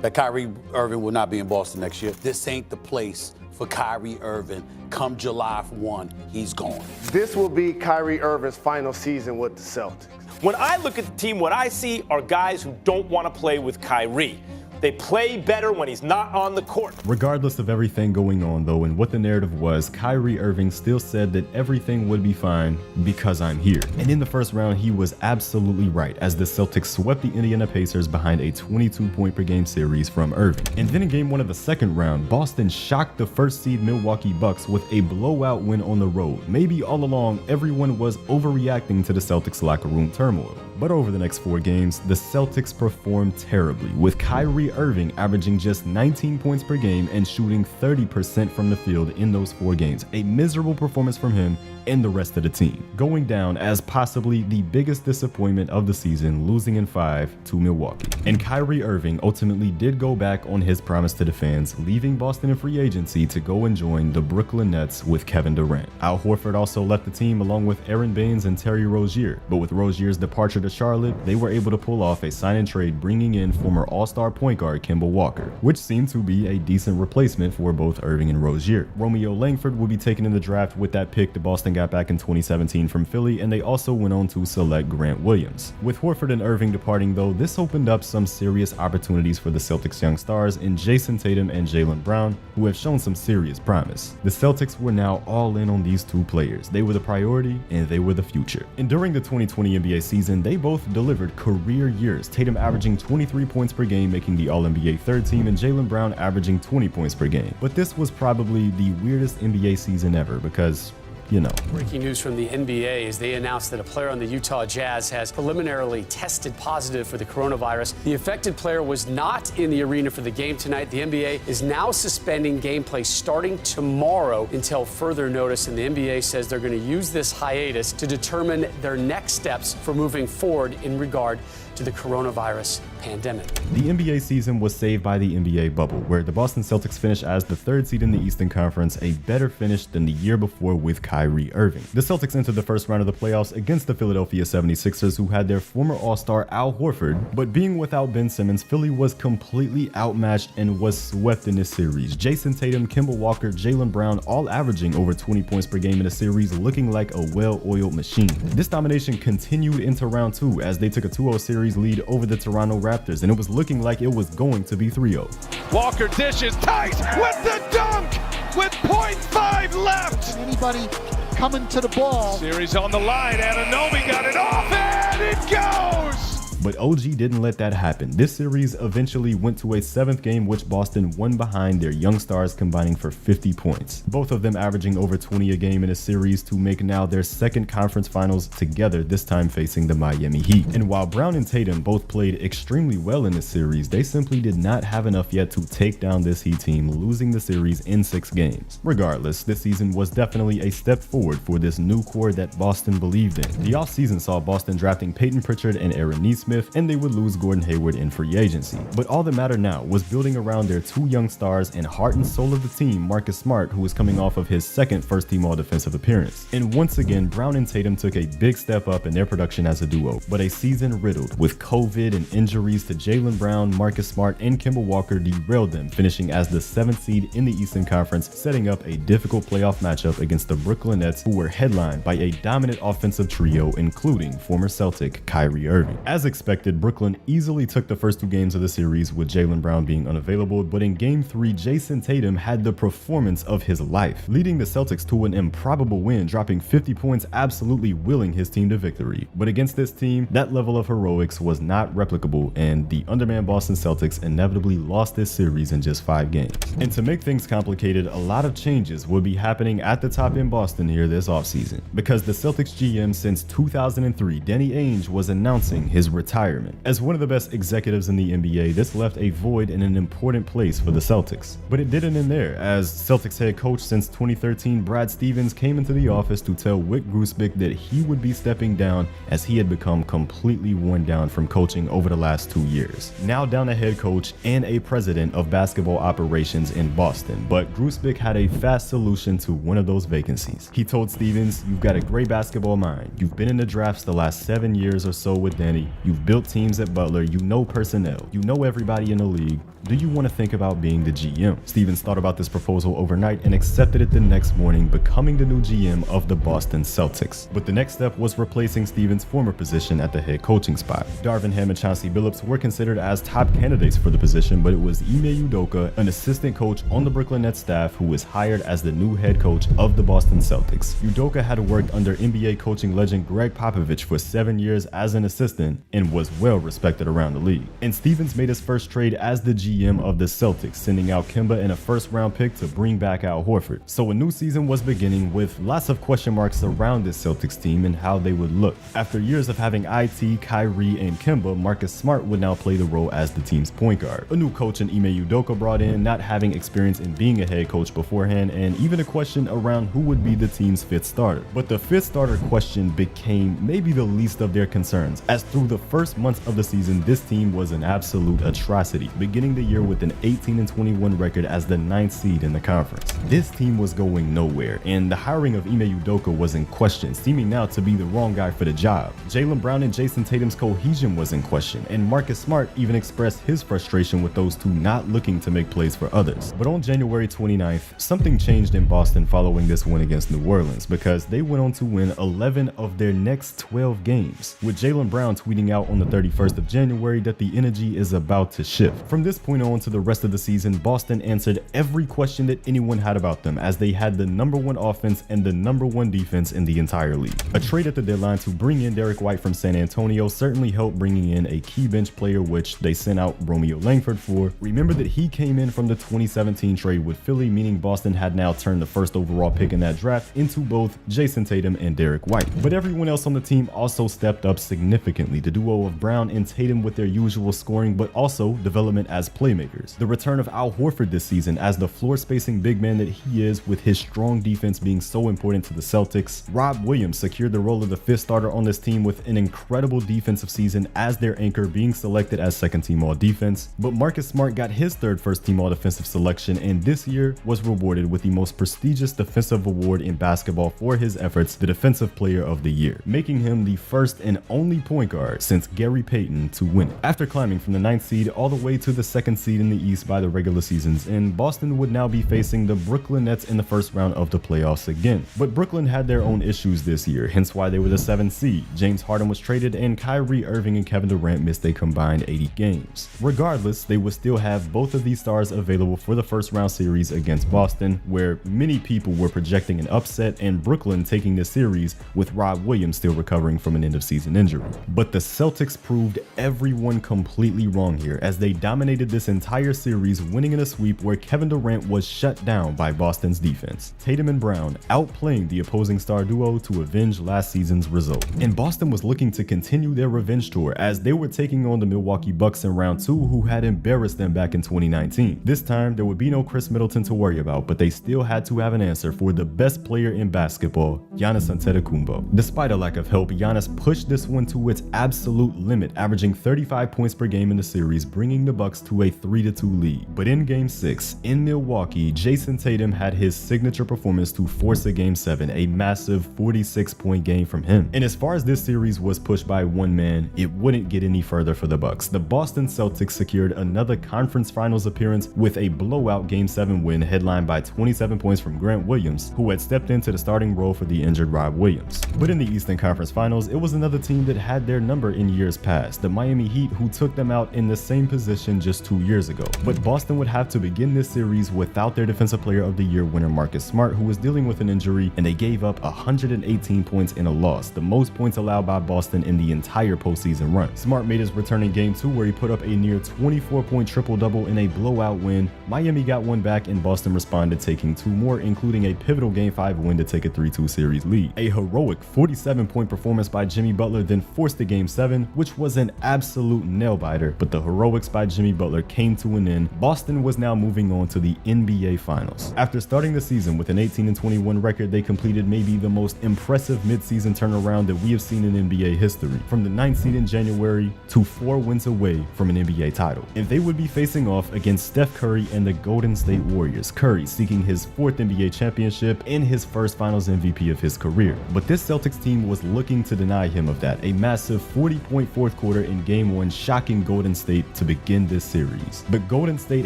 That Kyrie Irving will not be in Boston next year. This ain't the place for Kyrie Irving. Come July 1, he's gone.
This will be Kyrie Irving's final season with the Celtics.
When I look at the team, what I see are guys who don't want to play with Kyrie. They play better when he's not on the court.
Regardless of everything going on though and what the narrative was, Kyrie Irving still said that everything would be fine because I'm here. And in the first round, he was absolutely right as the Celtics swept the Indiana Pacers behind a 22-point per game series from Irving. And then in game 1 of the second round, Boston shocked the first seed Milwaukee Bucks with a blowout win on the road. Maybe all along, everyone was overreacting to the Celtics locker room turmoil. But over the next 4 games, the Celtics performed terribly, with Kyrie Irving averaging just 19 points per game and shooting 30% from the field in those 4 games. A miserable performance from him and the rest of the team, going down as possibly the biggest disappointment of the season, losing in 5 to Milwaukee. And Kyrie Irving ultimately did go back on his promise to the fans, leaving Boston in free agency to go and join the Brooklyn Nets with Kevin Durant. Al Horford also left the team along with Aaron Baines and Terry Rozier, but with Rozier's departure to Charlotte, they were able to pull off a sign and trade, bringing in former All-Star point guard Kemba Walker, which seemed to be a decent replacement for both Irving and Rozier. Romeo Langford will be taken in the draft with that pick the Boston got back in 2017 from Philly, and they also went on to select Grant Williams. With Horford and Irving departing though, this opened up some serious opportunities for the Celtics young stars in Jason Tatum and Jaylen Brown, who have shown some serious promise. The Celtics were now all in on these 2 players. They were the priority and they were the future. And during the 2020 NBA season, they both delivered career years, Tatum averaging 23 points per game, making the All-NBA 3rd team, and Jaylen Brown averaging 20 points per game. But this was probably the weirdest NBA season ever because, you know.
Breaking news from the NBA is they announced that a player on the Utah Jazz has preliminarily tested positive for the coronavirus. The affected player was not in the arena for the game tonight. The NBA is now suspending gameplay starting tomorrow until further notice, and the NBA says they're going to use this hiatus to determine their next steps for moving forward in regard to the coronavirus pandemic.
The NBA season was saved by the NBA bubble, where the Boston Celtics finished as the 3rd seed in the Eastern Conference, a better finish than the year before with Kyrie Irving. The Celtics entered the first round of the playoffs against the Philadelphia 76ers, who had their former All-Star Al Horford, but being without Ben Simmons, Philly was completely outmatched and was swept in this series. Jason Tatum, Kemba Walker, Jaylen Brown all averaging over 20 points per game in the series, looking like a well-oiled machine. This domination continued into round 2 as they took a 2-0 series lead over the Toronto Raptors, and it was looking like it was going to be 3-0.
Walker dishes tight with the dunk with 0.5 left.
Anybody coming to the ball.
Series on the line. Anunoby got it off and it goes.
But OG didn't let that happen. This series eventually went to a 7th game, which Boston won behind their young stars combining for 50 points. Both of them averaging over 20 a game in a series to make now their 2nd conference finals together, this time facing the Miami Heat. And while Brown and Tatum both played extremely well in this series, they simply did not have enough yet to take down this Heat team, losing the series in 6 games. Regardless, this season was definitely a step forward for this new core that Boston believed in. The offseason saw Boston drafting Peyton Pritchard and Aaron Nesmith, and they would lose Gordon Hayward in free agency. But all that mattered now was building around their 2 young stars and heart and soul of the team, Marcus Smart, who was coming off of his 2nd first-team all-defensive appearance. And once again, Brown and Tatum took a big step up in their production as a duo, but a season riddled with COVID and injuries to Jaylen Brown, Marcus Smart, and Kemba Walker derailed them, finishing as the 7th seed in the Eastern Conference, setting up a difficult playoff matchup against the Brooklyn Nets, who were headlined by a dominant offensive trio, including former Celtic Kyrie Irving. As expected, Brooklyn easily took the first 2 games of the series, with Jaylen Brown being unavailable, but in Game 3, Jason Tatum had the performance of his life, leading the Celtics to an improbable win, dropping 50 points, absolutely willing his team to victory. But against this team, that level of heroics was not replicable, and the undermanned Boston Celtics inevitably lost this series in just 5 games. And to make things complicated, a lot of changes will be happening at the top in Boston here this offseason, because the Celtics GM since 2003, Danny Ainge, was announcing his retirement. As one of the best executives in the NBA, this left a void in an important place for the Celtics. But it didn't end there, as Celtics head coach since 2013, Brad Stevens, came into the office to tell Wyc Grousbeck that he would be stepping down as he had become completely worn down from coaching over the last 2 years. Now down a head coach and a president of basketball operations in Boston, but Grousbeck had a fast solution to one of those vacancies. He told Stevens, "You've got a great basketball mind. You've been in the drafts the last 7 years or so with Danny. You've built teams at Butler. You know personnel. You know everybody in the league. Do you want to think about being the GM?" Stevens thought about this proposal overnight and accepted it the next morning, becoming the new GM of the Boston Celtics. But the next step was replacing Stevens' former position at the head coaching spot. Darvin Ham and Chauncey Billups were considered as top candidates for the position, but it was Ime Udoka, an assistant coach on the Brooklyn Nets staff, who was hired as the new head coach of the Boston Celtics. Udoka had worked under NBA coaching legend Greg Popovich for 7 years as an assistant and was well respected around the league. And Stevens made his first trade as the GM of the Celtics, sending out Kemba and a first-round pick to bring back Al Horford. So a new season was beginning, with lots of question marks around this Celtics team and how they would look. After years of having IT, Kyrie, and Kemba, Marcus Smart would now play the role as the team's point guard. A new coach in Ime Udoka brought in, not having experience in being a head coach beforehand, and even a question around who would be the team's 5th starter. But the 5th starter question became maybe the least of their concerns, as through the first months of the season, this team was an absolute atrocity, beginning the year with an 18-21 record as the 9th seed in the conference. This team was going nowhere, and the hiring of Ime Udoka was in question, seeming now to be the wrong guy for the job. Jaylen Brown and Jason Tatum's cohesion was in question, and Marcus Smart even expressed his frustration with those two not looking to make plays for others. But on January 29th, something changed in Boston following this win against New Orleans, because they went on to win 11 of their next 12 games, with Jaylen Brown tweeting out on the 31st of January that the energy is about to shift. From this point on to the rest of the season, Boston answered every question that anyone had about them, as they had the #1 offense and the #1 defense in the entire league. A trade at the deadline to bring in Derek White from San Antonio certainly helped, bringing in a key bench player, which they sent out Romeo Langford for. Remember that he came in from the 2017 trade with Philly, meaning Boston had now turned the 1st overall pick in that draft into both Jason Tatum and Derek White. But everyone else on the team also stepped up significantly. The duo of Brown and Tatum with their usual scoring, but also development as playmakers. The return of Al Horford this season as the floor spacing big man that he is, with his strong defense being so important to the Celtics. Rob Williams secured the role of the 5th starter on this team with an incredible defensive season as their anchor, being selected as 2nd team all defense. But Marcus Smart got his 3rd first team all defensive selection, and this year was rewarded with the most prestigious defensive award in basketball for his efforts, the Defensive Player of the Year, making him the first and only point guard since Gary Payton to win it. After climbing from the 9th seed all the way to the 2nd seed in the East by the regular seasons, and Boston would now be facing the Brooklyn Nets in the first round of the playoffs again. But Brooklyn had their own issues this year, hence why they were the 7th seed. James Harden was traded, and Kyrie Irving and Kevin Durant missed a combined 80 games. Regardless, they would still have both of these stars available for the first round series against Boston, where many people were projecting an upset and Brooklyn taking the series with Rob Williams still recovering from an end of season injury. But the Celtics Celtics proved everyone completely wrong here as they dominated this entire series, winning in a sweep where Kevin Durant was shut down by Boston's defense. Tatum and Brown outplaying the opposing star duo to avenge last season's result. And Boston was looking to continue their revenge tour as they were taking on the Milwaukee Bucks in round 2, who had embarrassed them back in 2019. This time, there would be no Chris Middleton to worry about, but they still had to have an answer for the best player in basketball, Giannis Antetokounmpo. Despite a lack of help, Giannis pushed this one to its absolute limit, averaging 35 points per game in the series, bringing the Bucks to a 3-2 lead. But in Game 6, in Milwaukee, Jason Tatum had his signature performance to force a Game 7, a massive 46-point game from him. And as far as this series was pushed by one man, it wouldn't get any further for the Bucks. The Boston Celtics secured another conference finals appearance with a blowout Game 7 win headlined by 27 points from Grant Williams, who had stepped into the starting role for the injured Rob Williams. But in the Eastern Conference Finals, it was another team that had their number in years past, the Miami Heat, who took them out in the same position just 2 years ago. But Boston would have to begin this series without their Defensive Player of the Year winner Marcus Smart, who was dealing with an injury, and they gave up 118 points in a loss, the most points allowed by Boston in the entire postseason run. Smart made his return in Game 2 where he put up a near 24-point triple-double in a blowout win. Miami got one back and Boston responded, taking 2 more, including a pivotal Game 5 win to take a 3-2 series lead. A heroic 47-point performance by Jimmy Butler then forced the Game 7, which was an absolute nail-biter, but the heroics by Jimmy Butler came to an end. Boston was now moving on to the NBA Finals. After starting the season with an 18-21 record, they completed maybe the most impressive midseason turnaround that we have seen in NBA history, from the 9th seed in January to 4 wins away from an NBA title. And they would be facing off against Steph Curry and the Golden State Warriors, Curry seeking his 4th NBA championship and his first Finals MVP of his career. But this Celtics team was looking to deny him of that, a massive 40-point fourth quarter in Game 1 shocking Golden State to begin this series. But Golden State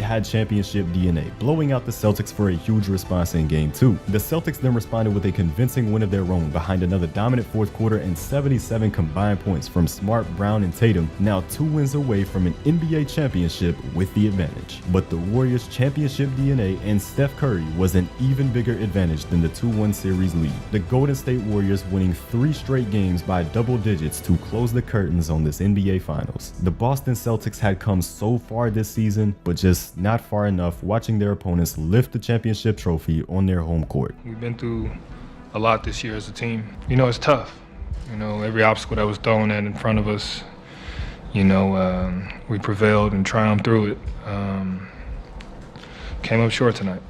had championship DNA, blowing out the Celtics for a huge response in Game 2. The Celtics then responded with a convincing win of their own behind another dominant fourth quarter and 77 combined points from Smart, Brown, and Tatum, now 2 wins away from an NBA championship with the advantage. But the Warriors' championship DNA and Steph Curry was an even bigger advantage than the 2-1 series lead, the Golden State Warriors winning 3 straight games by double digits to close the curtains on this NBA Finals. The Boston Celtics had come so far this season, but just not far enough, watching their opponents lift the championship trophy on their home court.
We've been through a lot this year as a team. You know, it's tough. You know, every obstacle that was thrown in front of us, you know, we prevailed and triumphed through it. Came up short tonight.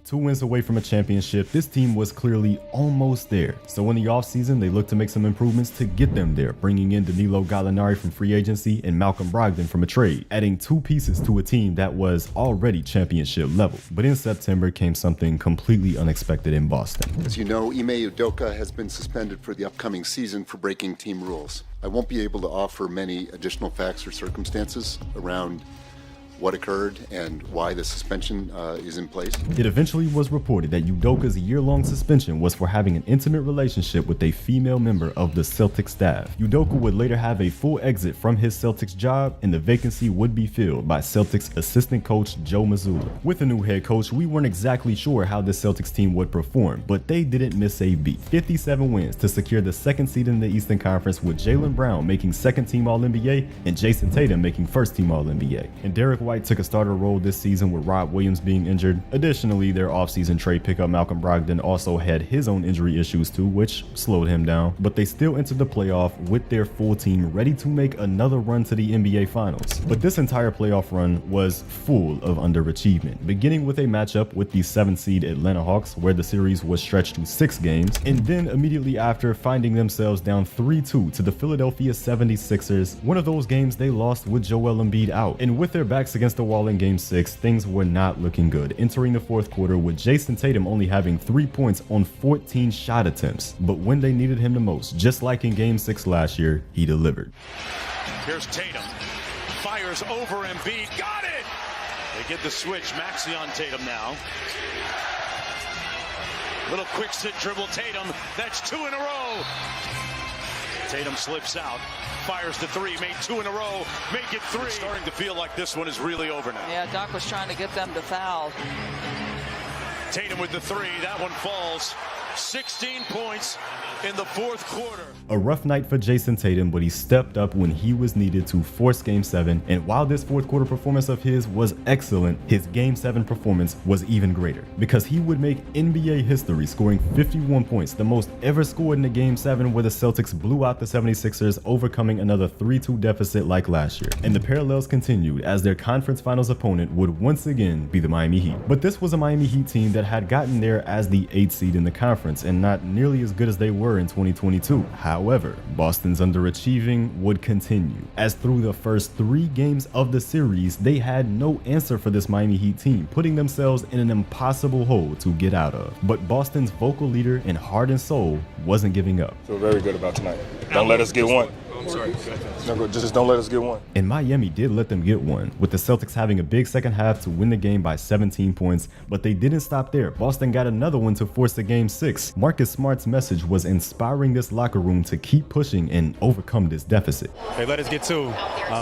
2 wins away from a championship, this team was clearly almost there. So in the offseason, they looked to make some improvements to get them there, bringing in Danilo Gallinari from free agency and Malcolm Brogdon from a trade, adding 2 pieces to a team that was already championship level. But in September came something completely unexpected in Boston.
As you know, Ime Udoka has been suspended for the upcoming season for breaking team rules. I won't be able to offer many additional facts or circumstances around what occurred and why the suspension is in place.
It eventually was reported that Udoka's year-long suspension was for having an intimate relationship with a female member of the Celtics staff. Udoka would later have a full exit from his Celtics job, and the vacancy would be filled by Celtics assistant coach Joe Mazzulla. With a new head coach, we weren't exactly sure how the Celtics team would perform, but they didn't miss a beat. 57 wins to secure the 2nd seed in the Eastern Conference, with Jaylen Brown making 2nd team All-NBA and Jason Tatum making 1st team All-NBA. And Derek White took a starter role this season with Rob Williams being injured. Additionally, their offseason trade pickup Malcolm Brogdon also had his own injury issues too, which slowed him down, but they still entered the playoff with their full team ready to make another run to the NBA Finals. But this entire playoff run was full of underachievement, beginning with a matchup with the 7th seed Atlanta Hawks, where the series was stretched to 6 games, and then immediately after finding themselves down 3-2 to the Philadelphia 76ers, one of those games they lost with Joel Embiid out. And with their backs against the wall in Game 6, things were not looking good, entering the fourth quarter with Jason Tatum only having 3 points on 14 shot attempts. But when they needed him the most, just like in Game 6 last year, he delivered.
Here's Tatum, fires over Embiid, got it! They get the switch, Maxey on Tatum now. Little quick sit dribble, Tatum, that's 2 in a row. Tatum slips out, fires the 3, made 2 in a row, make it 3. It's starting to feel like this one is really over now.
Yeah, Doc was trying to get them to foul.
Tatum with the 3, that one falls. 16 points in the fourth quarter.
A rough night for Jason Tatum, but he stepped up when he was needed to force Game 7, and while this fourth quarter performance of his was excellent, his Game 7 performance was even greater, because he would make NBA history, scoring 51 points, the most ever scored in a Game 7 where the Celtics blew out the 76ers, overcoming another 3-2 deficit like last year. And the parallels continued as their conference finals opponent would once again be the Miami Heat. But this was a Miami Heat team that had gotten there as the 8th seed in the conference and not nearly as good as they were in 2022. However, Boston's underachieving would continue, as through the first 3 games of the series, they had no answer for this Miami Heat team, putting themselves in an impossible hole to get out of. But Boston's vocal leader and heart and soul wasn't giving up.
Feel very good about tonight. Don't let us get one. I'm sorry. No, just don't let us get one.
And Miami did let them get one, with the Celtics having a big second half to win the game by 17 points, but they didn't stop there. Boston got another one to force the Game 6. Marcus Smart's message was inspiring this locker room to keep pushing and overcome this deficit.
They let us get 2,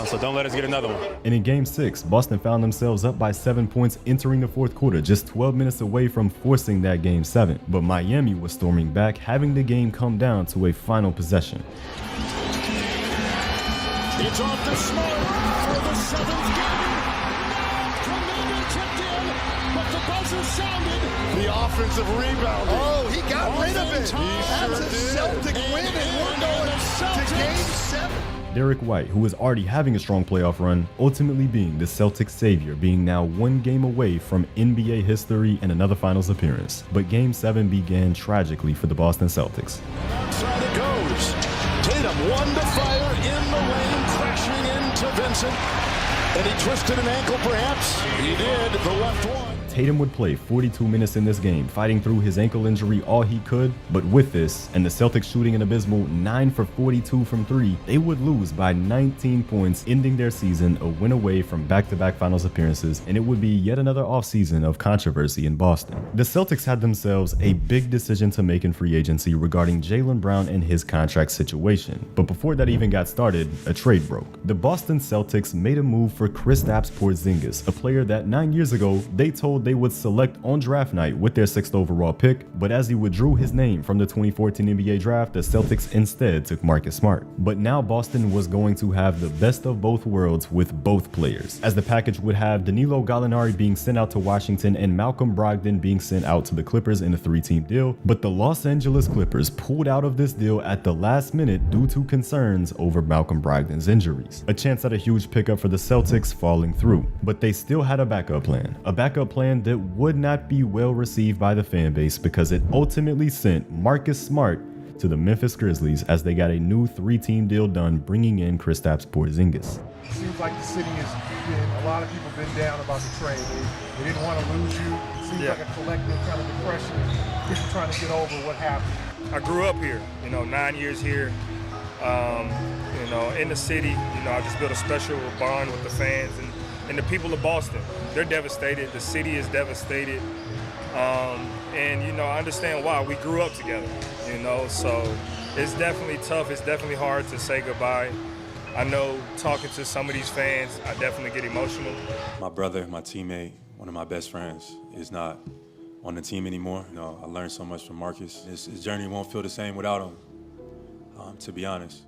so don't let us get another one.
And in Game 6, Boston found themselves up by 7 points entering the fourth quarter, just 12 minutes away from forcing that Game 7. But Miami was storming back, having the game come down to a final possession.
It's off to Smart for the 7th game. Tremendous tipped in, but the buzzer sounded. The offensive rebound.
Oh, he got rid of it. That's a Celtic win, and we're going to Game 7.
Derek White, who was already having a strong playoff run, ultimately being the Celtics' savior, being now 1 game away from NBA history and another finals appearance. But Game 7 began tragically for the Boston Celtics.
Outside it goes. Tatum won the fire in the lane, crashing into Vincent. And he twisted an ankle, perhaps. He did, the left one.
Tatum would play 42 minutes in this game, fighting through his ankle injury all he could, but with this, and the Celtics shooting an abysmal 9 for 42 from 3, they would lose by 19 points, ending their season a win away from back-to-back finals appearances, and it would be yet another offseason of controversy in Boston. The Celtics had themselves a big decision to make in free agency regarding Jaylen Brown and his contract situation, but before that even got started, a trade broke. The Boston Celtics made a move for Kristaps Porzingis, a player that 9 years ago they told they would select on draft night with their 6th overall pick, but as he withdrew his name from the 2014 NBA draft, the Celtics instead took Marcus Smart. But now Boston was going to have the best of both worlds with both players, as the package would have Danilo Gallinari being sent out to Washington and Malcolm Brogdon being sent out to the Clippers in a 3-team deal, but the Los Angeles Clippers pulled out of this deal at the last minute due to concerns over Malcolm Brogdon's injuries. A chance at a huge pickup for the Celtics falling through, but they still had a backup plan that would not be well received by the fan base because it ultimately sent Marcus Smart to the Memphis Grizzlies as they got a new 3-team deal done, bringing in Kristaps Porzingis.
It seems like the city a lot of people been down about the trade. They didn't want to lose you. It seems like a collective kind of depression. People trying to get over what happened.
I grew up here, 9 years here, in the city. I just built a special bond with the fans and the people of Boston. They're devastated. The city is devastated. And I understand why. We grew up together, so it's definitely tough. It's definitely hard to say goodbye. I know talking to some of these fans, I definitely get emotional.
My brother, my teammate, one of my best friends is not on the team anymore. I learned so much from Marcus. His journey won't feel the same without him, to be honest.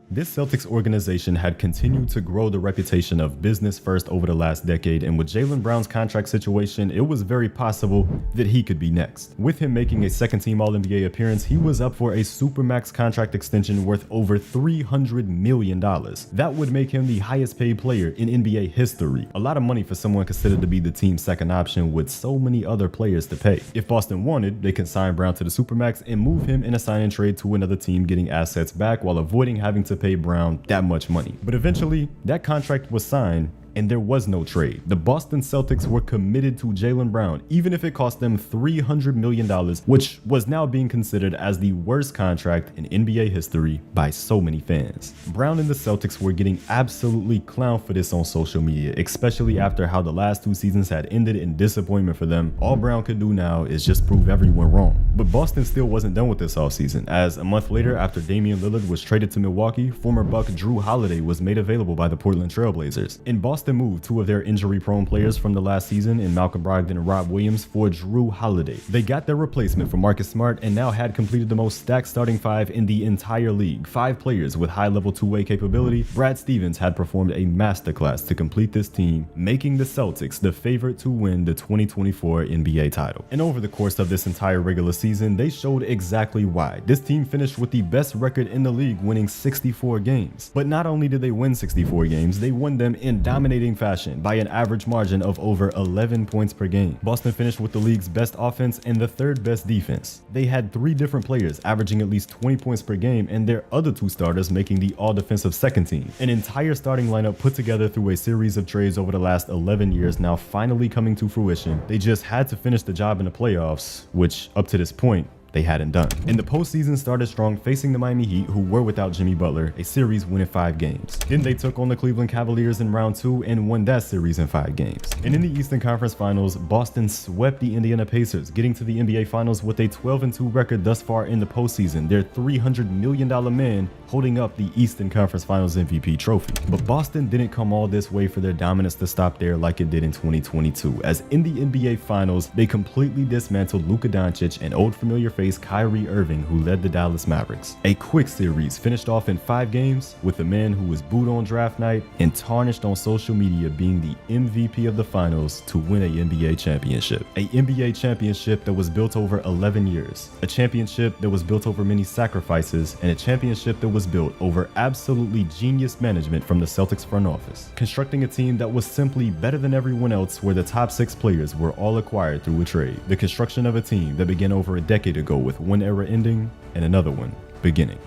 This Celtics organization had continued to grow the reputation of business first over the last decade, and with Jaylen Brown's contract situation, it was very possible that he could be next. With him making a 2nd-team All-NBA appearance, he was up for a Supermax contract extension worth over $300 million. That would make him the highest paid player in NBA history. A lot of money for someone considered to be the team's 2nd option with so many other players to pay. If Boston wanted, they could sign Brown to the Supermax and move him in a sign-and trade to another team, getting assets back while avoiding having to pay Brown that much money. But eventually, that contract was signed and there was no trade. The Boston Celtics were committed to Jaylen Brown, even if it cost them $300 million, which was now being considered as the worst contract in NBA history by so many fans. Brown and the Celtics were getting absolutely clowned for this on social media, especially after how the last 2 seasons had ended in disappointment for them. All Brown could do now is just prove everyone wrong. But Boston still wasn't done with this offseason, as a month later, after Damian Lillard was traded to Milwaukee, former Buck Drew Holiday was made available by the Portland Trail Blazers. In Boston, Boston moved two of their injury-prone players from the last season in Malcolm Brogdon and Rob Williams for Drew Holiday. They got their replacement for Marcus Smart and now had completed the most stacked starting five in the entire league. 5 players with high-level two-way capability. Brad Stevens had performed a masterclass to complete this team, making the Celtics the favorite to win the 2024 NBA title. And over the course of this entire regular season, they showed exactly why. This team finished with the best record in the league, winning 64 games. But not only did they win 64 games, they won them in dominating fashion by an average margin of over 11 points per game. Boston finished with the league's best offense and the 3rd best defense. They had 3 different players averaging at least 20 points per game and their other 2 starters making the all-defensive second team. An entire starting lineup put together through a series of trades over the last 11 years now finally coming to fruition. They just had to finish the job in the playoffs, which up to this point, they hadn't done. And the postseason started strong, facing the Miami Heat, who were without Jimmy Butler, a series winning 5 games. Then they took on the Cleveland Cavaliers in round 2 and won that series in 5 games. And in the Eastern Conference Finals, Boston swept the Indiana Pacers, getting to the NBA Finals with a 12-2 record thus far in the postseason, their $300 million man holding up the Eastern Conference Finals MVP trophy. But Boston didn't come all this way for their dominance to stop there like it did in 2022, as in the NBA Finals, they completely dismantled Luka Doncic and old familiar face Kyrie Irving, who led the Dallas Mavericks. A quick series finished off in 5 games with the man who was booed on draft night and tarnished on social media being the MVP of the finals to win a NBA championship. A NBA championship that was built over 11 years. A championship that was built over many sacrifices, and a championship that was built over absolutely genius management from the Celtics front office. Constructing a team that was simply better than everyone else, where the top 6 players were all acquired through a trade. The construction of a team that began over a decade ago with one era ending and another one beginning.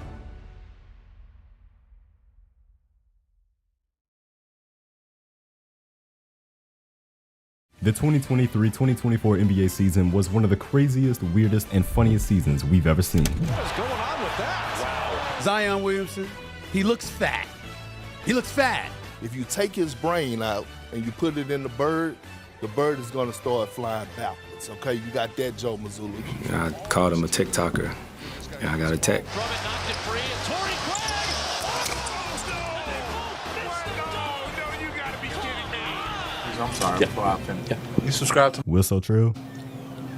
The 2023-2024 NBA season was one of the craziest, weirdest, and funniest seasons we've ever seen.
What's going on with that?
Wow. Zion Williamson, he looks fat. He looks fat.
If you take his brain out and you put it in the bird is going to start flying backwards, okay? You got that, Joe Mazzulla.
I called him a TikToker. I got a tech.
I'm sorry, before I finish. You subscribe to
Will So True?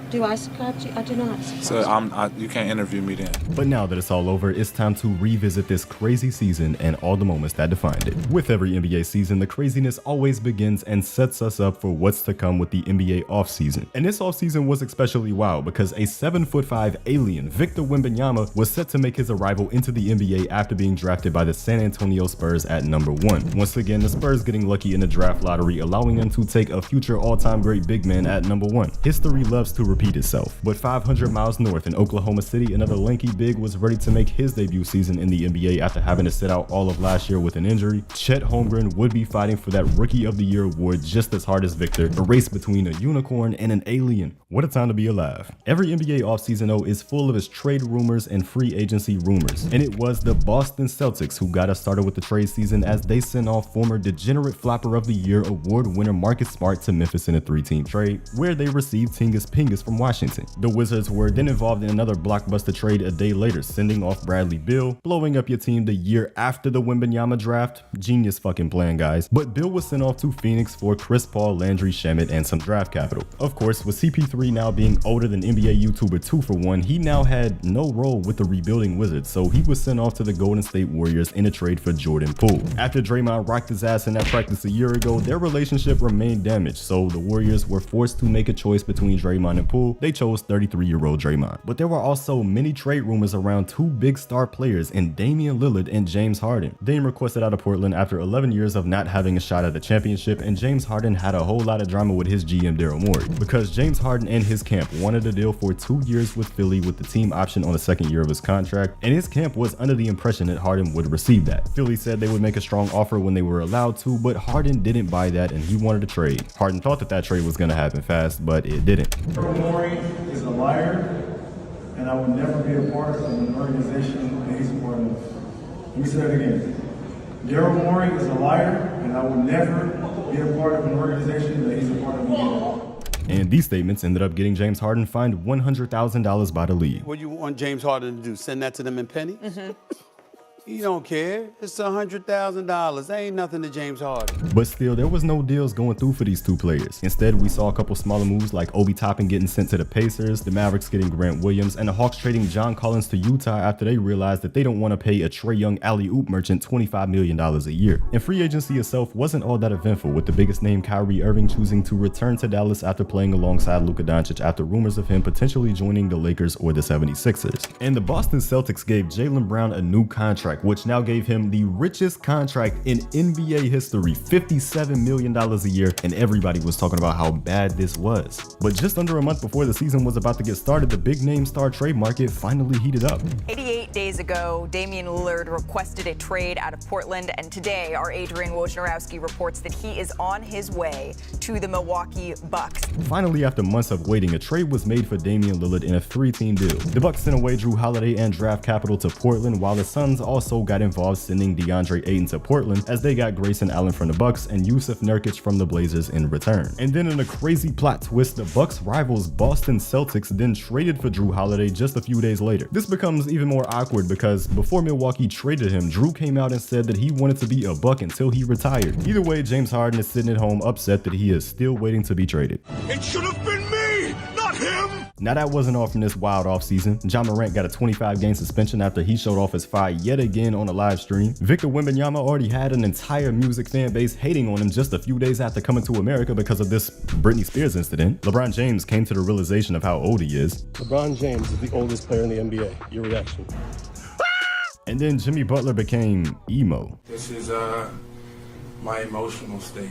Do I subscribe to you? I do not subscribe.
So you can't interview me then.
But now that it's all over, it's time to revisit this crazy season and all the moments that defined it. With every NBA season, the craziness always begins and sets us up for what's to come with the NBA offseason. And this offseason was especially wild because a 7'5" alien, Victor Wembanyama, was set to make his arrival into the NBA after being drafted by the San Antonio Spurs at number 1. Once again, the Spurs getting lucky in the draft lottery, allowing them to take a future all-time great big man at number 1. History loves to repeat itself. But 500 miles north in Oklahoma City, another lanky big was ready to make his debut season in the NBA after having to sit out all of last year with an injury. Chet Holmgren would be fighting for that Rookie of the Year award just as hard as Victor, a race between a unicorn and an alien. What a time to be alive. Every NBA offseason though is full of its trade rumors and free agency rumors, and it was the Boston Celtics who got us started with the trade season as they sent off former Degenerate Flopper of the Year award winner Marcus Smart to Memphis in a 3-team trade, where they received Tingus Pingus from Washington. The Wizards were then involved in another blockbuster trade a day later, sending off Bradley Beal, blowing up your team the year after the Wembanyama draft. Genius fucking plan, guys. But Beal was sent off to Phoenix for Chris Paul, Landry Shamet, and some draft capital. Of course, with CP3 now being older than NBA YouTuber 2 for 1, he now had no role with the rebuilding Wizards, so he was sent off to the Golden State Warriors in a trade for Jordan Poole. After Draymond rocked his ass in that practice a year ago, their relationship remained damaged, so the Warriors were forced to make a choice between Draymond and Poole. They chose 33-year-old Draymond. But there were also many trade rumors around 2 big star players in Damian Lillard and James Harden. Dame requested out of Portland after 11 years of not having a shot at the championship, and James Harden had a whole lot of drama with his GM Daryl Morey, because James Harden and his camp wanted a deal for 2 years with Philly with the team option on the 2nd year of his contract, and his camp was under the impression that Harden would receive that. Philly said they would make a strong offer when they were allowed to, but Harden didn't buy that and he wanted a trade. Harden thought that trade was going to happen fast, but it didn't.
Daryl Morey is a liar, and I would never be a part of an organization that he's a part of. Let me say that again. Daryl Morey is a liar, and I would never be a part of an organization that he's a part of again.
And these statements ended up getting James Harden fined $100,000 by the league.
What do you want James Harden to do? Send that to them in pennies?
He don't care. It's $100,000. That ain't nothing to James Harden.
But still, there was no deals going through for these two players. Instead, we saw a couple smaller moves like Obi Toppin getting sent to the Pacers, the Mavericks getting Grant Williams, and the Hawks trading John Collins to Utah after they realized that they don't want to pay a Trae Young alley-oop merchant $25 million a year. And free agency itself wasn't all that eventful, with the biggest name Kyrie Irving choosing to return to Dallas after playing alongside Luka Doncic after rumors of him potentially joining the Lakers or the 76ers. And the Boston Celtics gave Jaylen Brown a new contract, which now gave him the richest contract in NBA history, $57 million a year, and everybody was talking about how bad this was. But just under a month before the season was about to get started, the big name star trade market finally heated up.
88 days ago, Damian Lillard requested a trade out of Portland, and today our Adrian Wojnarowski reports that he is on his way to the Milwaukee Bucks.
Finally, after months of waiting, a trade was made for Damian Lillard in a 3-team deal. The Bucks sent away Drew Holiday and draft capital to Portland, while the Suns also got involved, sending DeAndre Ayton to Portland as they got Grayson Allen from the Bucks and Yusuf Nurkic from the Blazers in return. And then in a crazy plot twist, the Bucks rivals Boston Celtics then traded for Drew Holiday just a few days later. This becomes even more awkward because before Milwaukee traded him, Drew came out and said that he wanted to be a Buck until he retired. Either way, James Harden is sitting at home upset that he is still waiting to be traded.
It should have been me, not him!
Now that wasn't all from this wild offseason. Ja Morant got a 25-game suspension after he showed off his fire yet again on a live stream. Victor Wembanyama already had an entire music fan base hating on him just a few days after coming to America because of this Britney Spears incident. LeBron James came to the realization of how old he is.
LeBron James is the oldest player in the NBA. Your reaction?
And then Jimmy Butler became emo.
This is my emotional state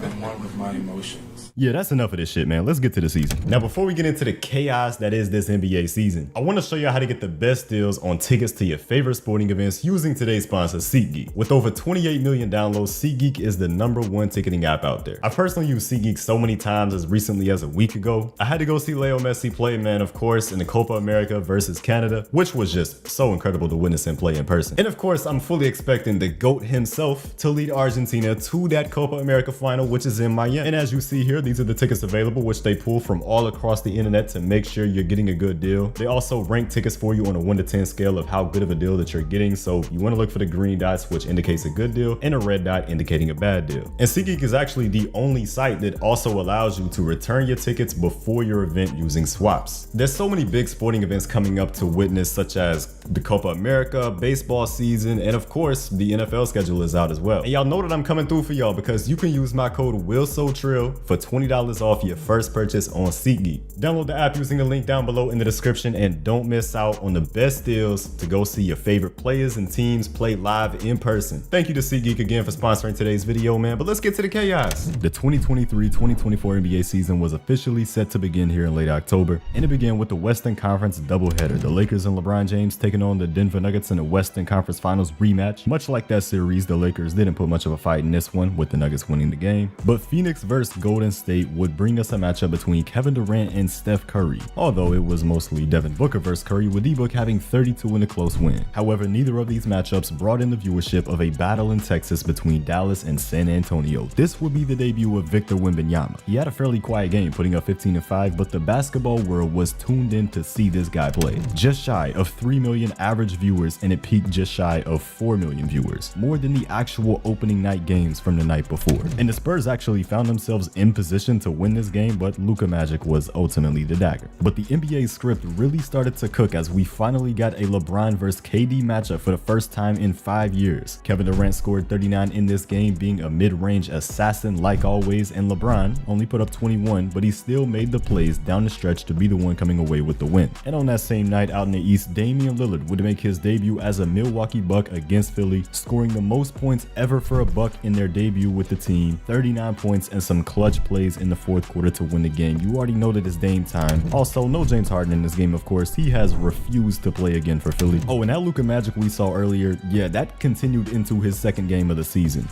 and one of my emotions.
Yeah, that's enough of this shit, man. Let's get to the season. Now, before we get into the chaos that is this NBA season, I want to show you how to get the best deals on tickets to your favorite sporting events using today's sponsor, SeatGeek. With over 28 million downloads, SeatGeek is the #1 ticketing app out there. I've personally used SeatGeek so many times as recently as a week ago. I had to go see Leo Messi play, man, of course, in the Copa America versus Canada, which was just so incredible to witness him play in person. And of course, I'm fully expecting the GOAT himself to lead Argentina to that Copa America final, which is in Miami. And as you see here, these are the tickets available, which they pull from all across the internet to make sure you're getting a good deal. They also rank tickets for you on a 1 to 10 scale of how good of a deal that you're getting. So you want to look for the green dots, which indicates a good deal, and a red dot indicating a bad deal. And SeatGeek is actually the only site that also allows you to return your tickets before your event using swaps. There's so many big sporting events coming up to witness, such as the Copa America, baseball season, and of course, the NFL schedule is out as well. And y'all know that I'm coming through for y'all because you can use my code WILSOTRILL for $20 off your first purchase on SeatGeek. Download the app using the link down below in the description and don't miss out on the best deals to go see your favorite players and teams play live in person. Thank you to SeatGeek again for sponsoring today's video, man, but let's get to the chaos. The 2023-2024 NBA season was officially set to begin here in late October, and it began with the Western Conference doubleheader. The Lakers and LeBron James taking on the Denver Nuggets in the Western Conference Finals rematch. Much like that series, the Lakers didn't put much of a fight in this one, with the Nuggets winning the game. But Phoenix versus Golden State would bring us a matchup between Kevin Durant and Steph Curry, although it was mostly Devin Booker versus Curry, with D-Book having 32 in a close win. However, neither of these matchups brought in the viewership of a battle in Texas between Dallas and San Antonio. This would be the debut of Victor Wembanyama. He had a fairly quiet game, putting up 15-5, but the basketball world was tuned in to see this guy play. Just shy of 3 million average viewers, and it peaked just shy of 4 million viewers, more than the actual opening night games from the night before. And the Spurs actually found themselves in position to win this game, but Luka Magic was ultimately the dagger. But the NBA script really started to cook as we finally got a LeBron versus KD matchup for the first time in 5 years. Kevin Durant scored 39 in this game, being a mid-range assassin like always, and LeBron only put up 21, but he still made the plays down the stretch to be the one coming away with the win. And on that same night out in the East, Damian Lillard would make his debut as a Milwaukee Buck against Philly, scoring the most points ever for a Buck in their debut with the team, 39 points and some clutch plays in the fourth quarter to win the game. You already know that it's Dame time. Also, no James Harden in this game, of course. He has refused to play again for Philly. Oh, and that Luka Magic we saw earlier, yeah, that continued into his second game of the season.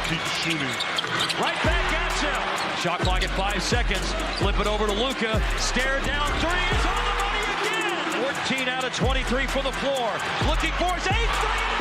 Keep shooting. Right back at you. Shot clock at 5 seconds. Flip it over to Luka. Stare down three. It's on the money again. 14 out of 23 for the floor. Looking for his 8th three.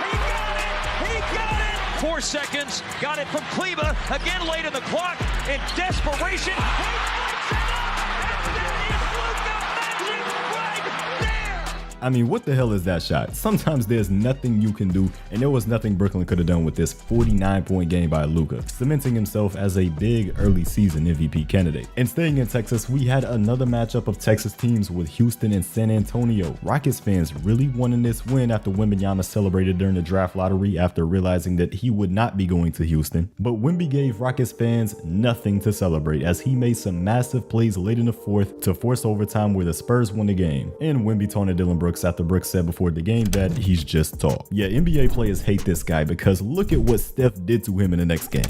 He got it. He got it. 4 seconds. Got it from Kleba. Again late in the clock. In desperation. He breaks it up. And that is Luka Magic right there.
I mean, what the hell is that shot? Sometimes there's nothing you can do, and there was nothing Brooklyn could have done with this 49-point game by Luka, cementing himself as a big early season MVP candidate. And staying in Texas, we had another matchup of Texas teams with Houston and San Antonio. Rockets fans really wanting this win after Wembanyama celebrated during the draft lottery after realizing that he would not be going to Houston. But Wemby gave Rockets fans nothing to celebrate as he made some massive plays late in the fourth to force overtime where the Spurs won the game. And Wemby taunted Dillon Brooks after Brooks said before the game that he's just tall. Yeah, NBA players hate this guy because look at what Steph did to him in the next game.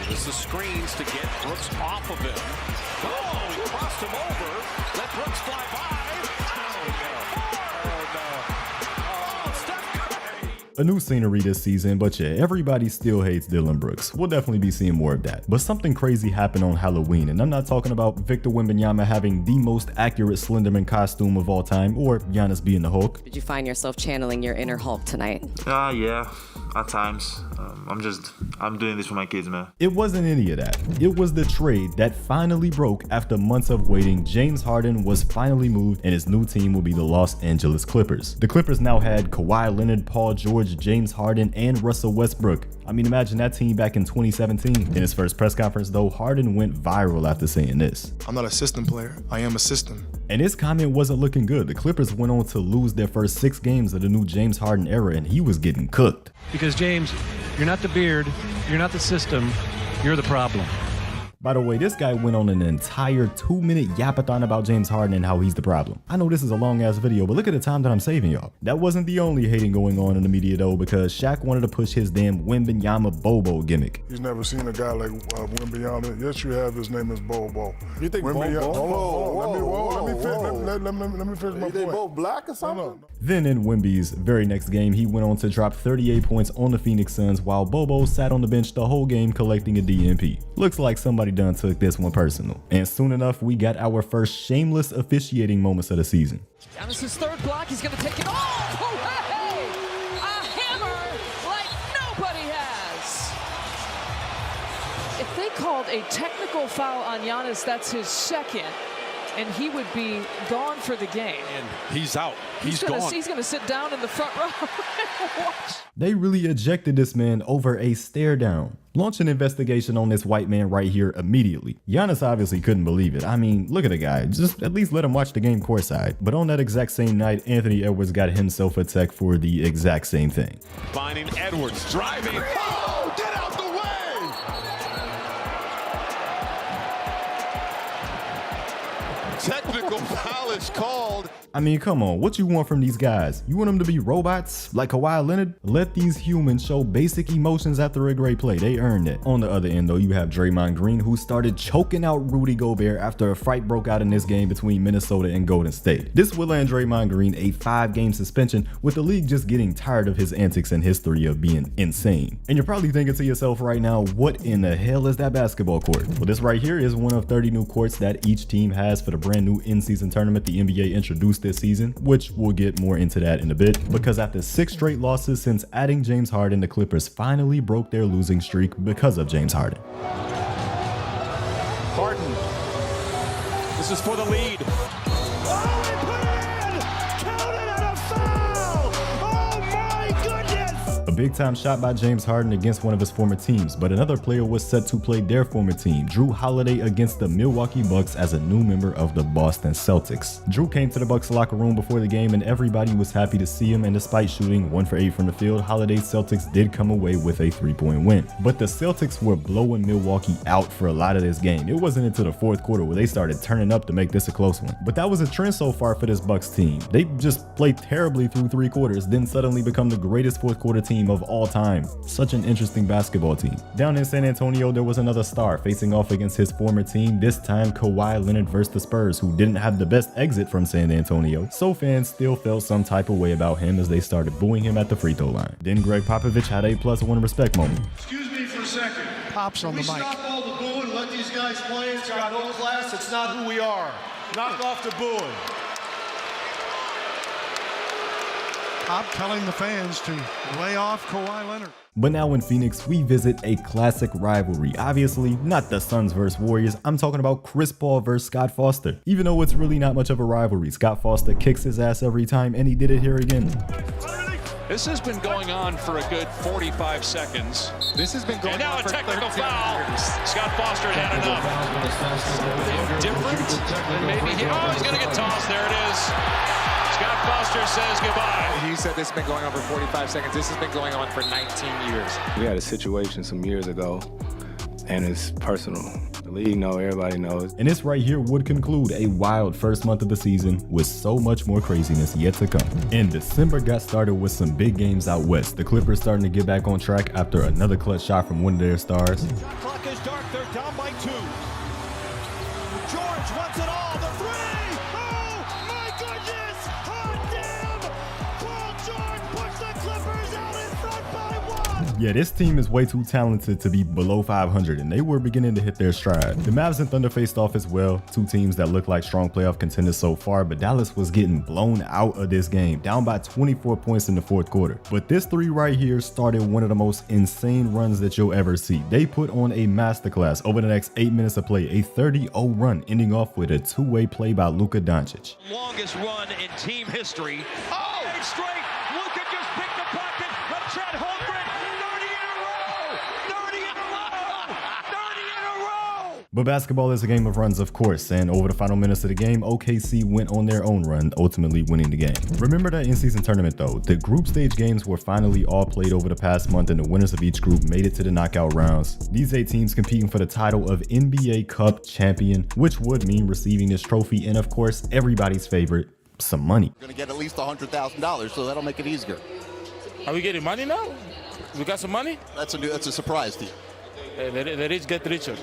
This is screens to get Brooks off of him. Oh, he crossed him over. Let Brooks fly by.
A new scenery this season, but yeah, everybody still hates Dillon Brooks. We'll definitely be seeing more of that. But something crazy happened on Halloween, and I'm not talking about Victor Wembanyama having the most accurate Slenderman costume of all time, or Giannis being the Hulk.
Did you find yourself channeling your inner Hulk tonight?
Yeah, at times. I'm doing this for my kids, man.
It wasn't any of that. It was the trade that finally broke after months of waiting. James Harden was finally moved, and his new team will be the Los Angeles Clippers. The Clippers now had Kawhi Leonard, Paul George, James Harden, and Russell Westbrook. I mean, imagine that team back in 2017. In his first press conference, though, Harden went viral after saying this.
I'm not a system player. I am a system.
And his comment wasn't looking good. The Clippers went on to lose their first 6 games of the new James Harden era, and he was getting cooked.
Because, James, you're not the beard, you're not the system, you're the problem.
By the way, this guy went on an entire 2-minute yapathon about James Harden and how he's the problem. I know this is a long-ass video, but look at the time that I'm saving y'all. That wasn't the only hating going on in the media though, because Shaq wanted to push his damn Wembanyama Bobo gimmick.
He's never seen a guy like Wembanyama. Yes, you have. His name is Bobo.
You think Bobo?
Let me finish my point.
They both black or something?
No.
Then in Wemby's very next game, he went on to drop 38 points on the Phoenix Suns while Bobo sat on the bench the whole game collecting a DNP. Looks like somebody done took this one personal. And soon enough, we got our first shameless officiating moments of the season.
Giannis' third block, he's gonna take it off! Hooray! A hammer like nobody has! If they called a technical foul on Giannis, that's his second, and he would be gone for the game.
And he's out. He's gone.
He's gonna sit down in the front row and watch.
They really ejected this man over a stare down. Launch an investigation on this white man right here immediately. Giannis obviously couldn't believe it. I mean, look at the guy. Just at least let him watch the game courtside. But on that exact same night, Anthony Edwards got himself a tech for the exact same thing.
Finding Edwards, driving.
Oh, get out the way! Technical foul is called.
I mean, come on, what you want from these guys? You want them to be robots like Kawhi Leonard? Let these humans show basic emotions after a great play. They earned it. On the other end, though, you have Draymond Green, who started choking out Rudy Gobert after a fight broke out in this game between Minnesota and Golden State. This will land Draymond Green a 5-game suspension, with the league just getting tired of his antics and history of being insane. And you're probably thinking to yourself right now, what in the hell is that basketball court? Well, this right here is one of 30 new courts that each team has for the brand new in-season tournament the NBA introduced this season, which we'll get more into that in a bit, because after 6 straight losses since adding James Harden, the Clippers finally broke their losing streak because of James Harden.
Harden. This is for the lead.
Oh, he put it in! Counted on a foul! Oh my goodness!
A big-time shot by James Harden against one of his former teams, but another player was set to play their former team, Drew Holiday, against the Milwaukee Bucks as a new member of the Boston Celtics. Drew came to the Bucks locker room before the game and everybody was happy to see him, and despite shooting 1 for 8 from the field, Holiday's Celtics did come away with a 3-point win. But the Celtics were blowing Milwaukee out for a lot of this game. It wasn't until the 4th quarter where they started turning up to make this a close one. But that was a trend so far for this Bucks team. They just played terribly through 3 quarters, then suddenly become the greatest 4th quarter team of all time. Such an interesting basketball team. Down in San Antonio, there was another star facing off against his former team, this time Kawhi Leonard versus the Spurs, who didn't have the best exit from San Antonio, so fans still felt some type of way about him as they started booing him at the free throw line. Then Greg Popovich had a +1 respect moment.
Excuse me for a second.
Pops on the mic.
Stop all the booing and let these guys play. It's got no class. It's not who we are. Knock off the booing.
Pop telling the fans to lay off Kawhi Leonard.
But now in Phoenix, we visit a classic rivalry. Obviously, not the Suns versus Warriors. I'm talking about Chris Paul versus Scott Foster. Even though it's really not much of a rivalry, Scott Foster kicks his ass every time, and he did it here again.
This has been going on for a good 45 seconds.
This has been going on.
And now
for
a technical
13
foul.
years.
Scott Foster had enough. Different than maybe he. Oh, he's going to get tossed. There it is. Scott Foster says goodbye.
He said this has been going on for 45 seconds. This has been going on for 19 years.
We had a situation some years ago, and it's personal. The league knows, everybody knows.
And this right here would conclude a wild first month of the season with so much more craziness yet to come. And December got started with some big games out west. The Clippers starting to get back on track after another clutch shot from one of their stars.
Shot clock is dark. They're down by 2. George wants it all. The 3. Oh, my goodness. Hot damn. Paul George puts the Clippers out in front by 1.
Yeah, this team is way too talented to be below 500, and they were beginning to hit their stride. The Mavs and Thunder faced off as well, two teams that look like strong playoff contenders so far, but Dallas was getting blown out of this game, down by 24 points in the fourth quarter. But this three right here started one of the most insane runs that you'll ever see. They put on a masterclass over the next 8 minutes of play, a 30-0 run, ending off with a two-way play by Luka Doncic.
Longest run in team history. Oh, straight. Luka just picked the pocket of Chet Holmgren. 30 in a row. 30 in a row.
But basketball is a game of runs, of course, and over the final minutes of the game, OKC went on their own run, ultimately winning the game. Remember that in-season tournament though, the group stage games were finally all played over the past month, and the winners of each group made it to the knockout rounds. These 8 teams competing for the title of NBA Cup champion, which would mean receiving this trophy, and of course, everybody's favorite, some money.
We're gonna get at least $100,000, so that'll make it easier.
Are we getting money now? We got some money?
That's a surprise to you.
The rich get richer.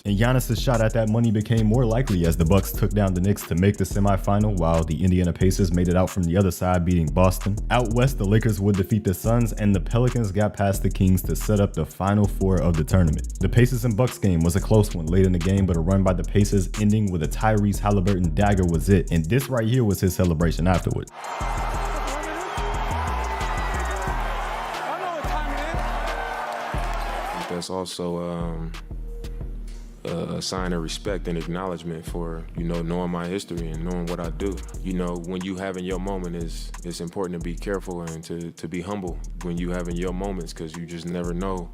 And Giannis' shot at that money became more likely as the Bucks took down the Knicks to make the semifinal, while the Indiana Pacers made it out from the other side, beating Boston. Out west, the Lakers would defeat the Suns, and the Pelicans got past the Kings to set up the final 4 of the tournament. The Pacers and Bucks game was a close one late in the game, but a run by the Pacers ending with a Tyrese Halliburton dagger was it, and this right here was his celebration afterward.
That's also a sign of respect and acknowledgement for, knowing my history and knowing what I do. When you having your moment, it's important to be careful and to be humble when you having your moments, because you just never know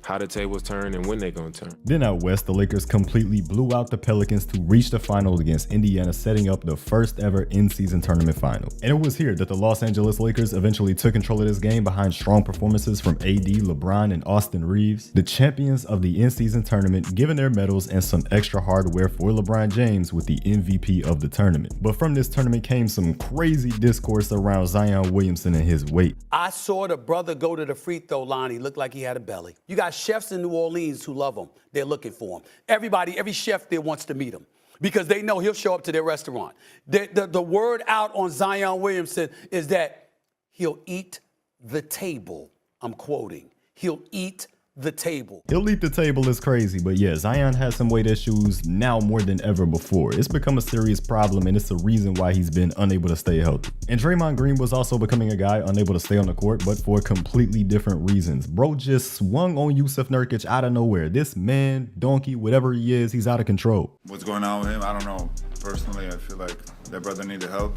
how the tables turn and when they're gonna turn.
Then out west, the Lakers completely blew out the Pelicans to reach the finals against Indiana, setting up the first ever in-season tournament final. And it was here that the Los Angeles Lakers eventually took control of this game behind strong performances from AD, LeBron, and Austin Reeves. The champions of the in-season tournament given their medals and some extra hardware for LeBron James with the MVP of the tournament. But from this tournament came some crazy discourse around Zion Williamson and his weight.
I saw the brother go to the free throw line. He looked like he had a belly. You got chefs in New Orleans who love him. They're looking for him. Every chef there wants to meet him because they know he'll show up to their restaurant. The word out on Zion Williamson is that he'll eat the table. I'm quoting. He'll eat the table.
He'll eat the table is crazy, but yeah, Zion has some weight issues now more than ever before. It's become a serious problem, and it's a reason why he's been unable to stay healthy. And Draymond Green was also becoming a guy unable to stay on the court, but for completely different reasons. Bro just swung on Yusuf Nurkic out of nowhere. This man, donkey, whatever he is, he's out of control.
What's going on with him? I don't know. Personally, I feel like that brother needed help.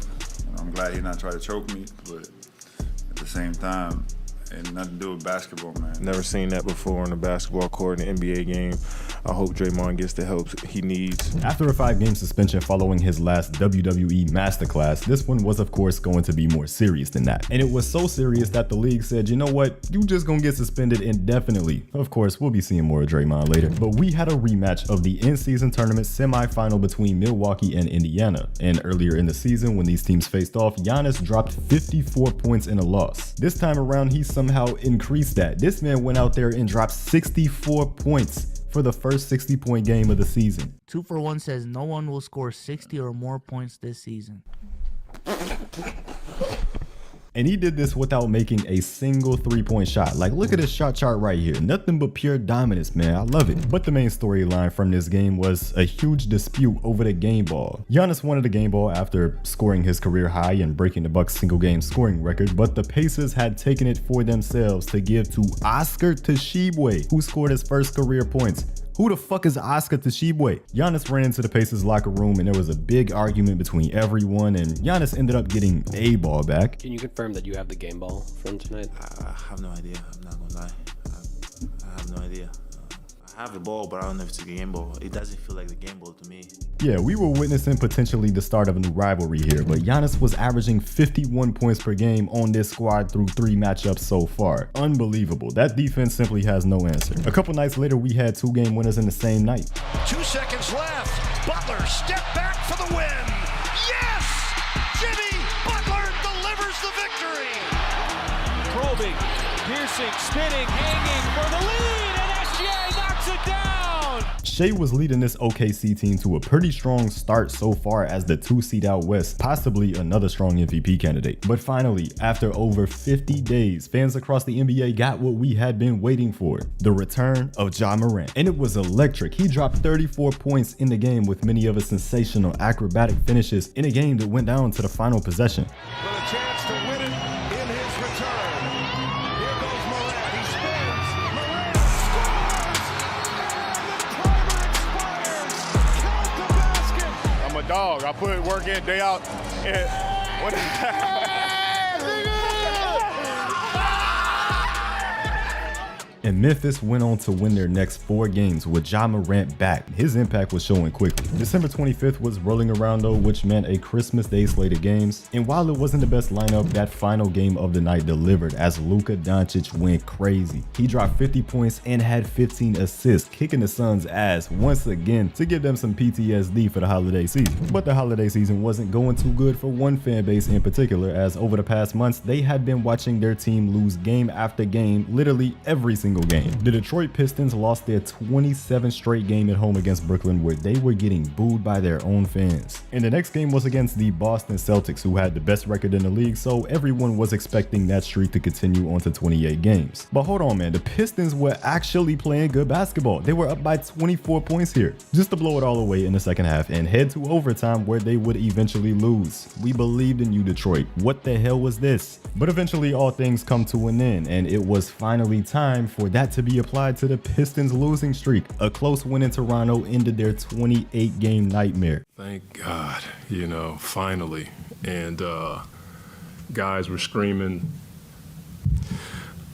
I'm glad he not trying to choke me, but at the same time, and nothing to do with basketball, man.
Never seen that before on the basketball court in the NBA game. I hope Draymond gets the help he needs.
After a 5-game suspension following his last WWE masterclass, this one was of course going to be more serious than that. And it was so serious that the league said, you know what, you just gonna get suspended indefinitely. Of course, we'll be seeing more of Draymond later. But we had a rematch of the in-season tournament semifinal between Milwaukee and Indiana. And earlier in the season, when these teams faced off, Giannis dropped 54 points in a loss. This time around, he somehow increased that. This man went out there and dropped 64 points for the first 60-point game of the season.
2for1 says no one will score 60 or more points this season.
And he did this without making a single three-point shot. Like, look at this shot chart right here. Nothing but pure dominance, man. I love it. But the main storyline from this game was a huge dispute over the game ball. Giannis wanted the game ball after scoring his career high and breaking the Bucks single game scoring record, but the Pacers had taken it for themselves to give to Oscar Tshiebwe, who scored his first career points. Who the fuck is Oscar Tshiebwe? Giannis ran into the Pacers locker room and there was a big argument between everyone, and Giannis ended up getting a ball back.
Can you confirm that you have the game ball from tonight?
I have no idea. I'm not gonna lie. I have no idea. I have the ball, but I don't know if it's a game ball. It doesn't feel like the game ball to me.
Yeah, we were witnessing potentially the start of a new rivalry here, but Giannis was averaging 51 points per game on this squad through 3 matchups so far. Unbelievable. That defense simply has no answer. A couple nights later, we had 2 game winners in the same night.
2 seconds left. Butler step back for the win. Yes! Jimmy Butler delivers the victory.
Probing, piercing, spinning, hanging for the lead, and SGA knocks it down.
Shea was leading this OKC team to a pretty strong start so far as the 2 seed out west, possibly another strong MVP candidate. But finally, after over 50 days, fans across the NBA got what we had been waiting for, the return of Ja Morant. And it was electric. He dropped 34 points in the game with many of his sensational acrobatic finishes in a game that went down to the final possession.
For a chance to win it in his return. Here goes Morant. He spins. Morant scores! And the timer expires. Count the basket.
I'm a dog. I put work in day out.
And Memphis went on to win their next 4 games with Ja Morant back. His impact was showing quickly. December 25th was rolling around though, which meant a Christmas Day slate of games. And while it wasn't the best lineup, that final game of the night delivered as Luka Doncic went crazy. He dropped 50 points and had 15 assists, kicking the Suns' ass once again to give them some PTSD for the holiday season. But the holiday season wasn't going too good for one fan base in particular, as over the past months, they had been watching their team lose game after game, literally every single game. The Detroit Pistons lost their 27th straight game at home against Brooklyn, where they were getting booed by their own fans. And the next game was against the Boston Celtics, who had the best record in the league, so everyone was expecting that streak to continue on to 28 games. But hold on, man, the Pistons were actually playing good basketball. They were up by 24 points here, just to blow it all away in the second half and head to overtime where they would eventually lose. We believed in you, Detroit. What the hell was this? But eventually all things come to an end, and it was finally time for that to be applied to the Pistons' losing streak. A close win in Toronto ended their 28-game nightmare.
Thank God, finally. And guys were screaming.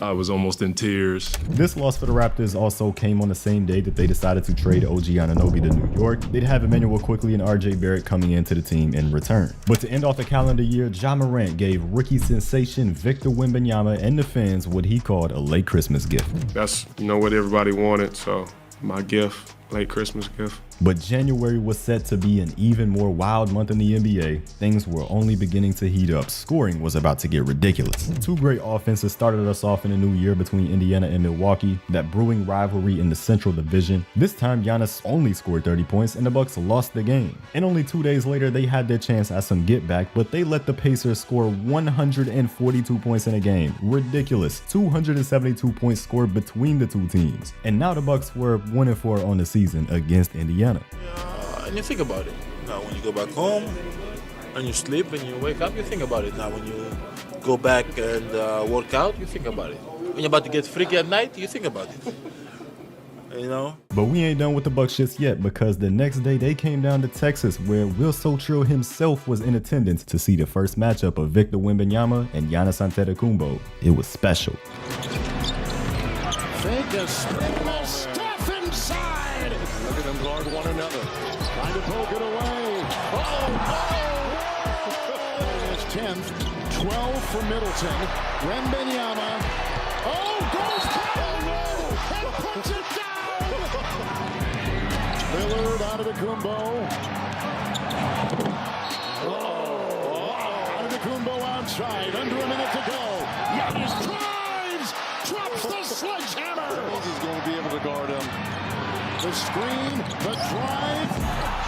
I was almost in tears.
This loss for the Raptors also came on the same day that they decided to trade OG Anunoby to New York. They'd have Emmanuel Quickley and RJ Barrett coming into the team in return. But to end off the calendar year, Ja Morant gave rookie sensation Victor Wembanyama and the fans what he called a late Christmas gift.
That's what everybody wanted, so my gift, late Christmas gift.
But January was set to be an even more wild month in the NBA. Things were only beginning to heat up. Scoring was about to get ridiculous. 2 great offenses started us off in a new year between Indiana and Milwaukee, that brewing rivalry in the Central Division. This time, Giannis only scored 30 points and the Bucks lost the game. And only 2 days later, they had their chance at some get back, but they let the Pacers score 142 points in a game. Ridiculous. 272 points scored between the 2 teams. And now the Bucks were 1-4 on the season against Indiana.
And you think about it. Now, when you go back home and you sleep and you wake up, you think about it. Now, when you go back and work out, you think about it. When you're about to get freaky at night, you think about it.
But we ain't done with the Bucks just yet, because the next day they came down to Texas, where Will Sotrill himself was in attendance to see the first matchup of Victor Wembanyama and Giannis Antetokounmpo. It was special.
Fake a spin, stuff inside. Look at them guard one another. Trying to poke it away. It's 10th, 12 for Middleton. Wembanyama. Goes down. And puts it down. Lillard out of the Kumbo. Antetokounmpo outside. Under a minute to go. Giannis drives. Drops the sledgehammer. He's going to be able to guard him. The screen, the drive.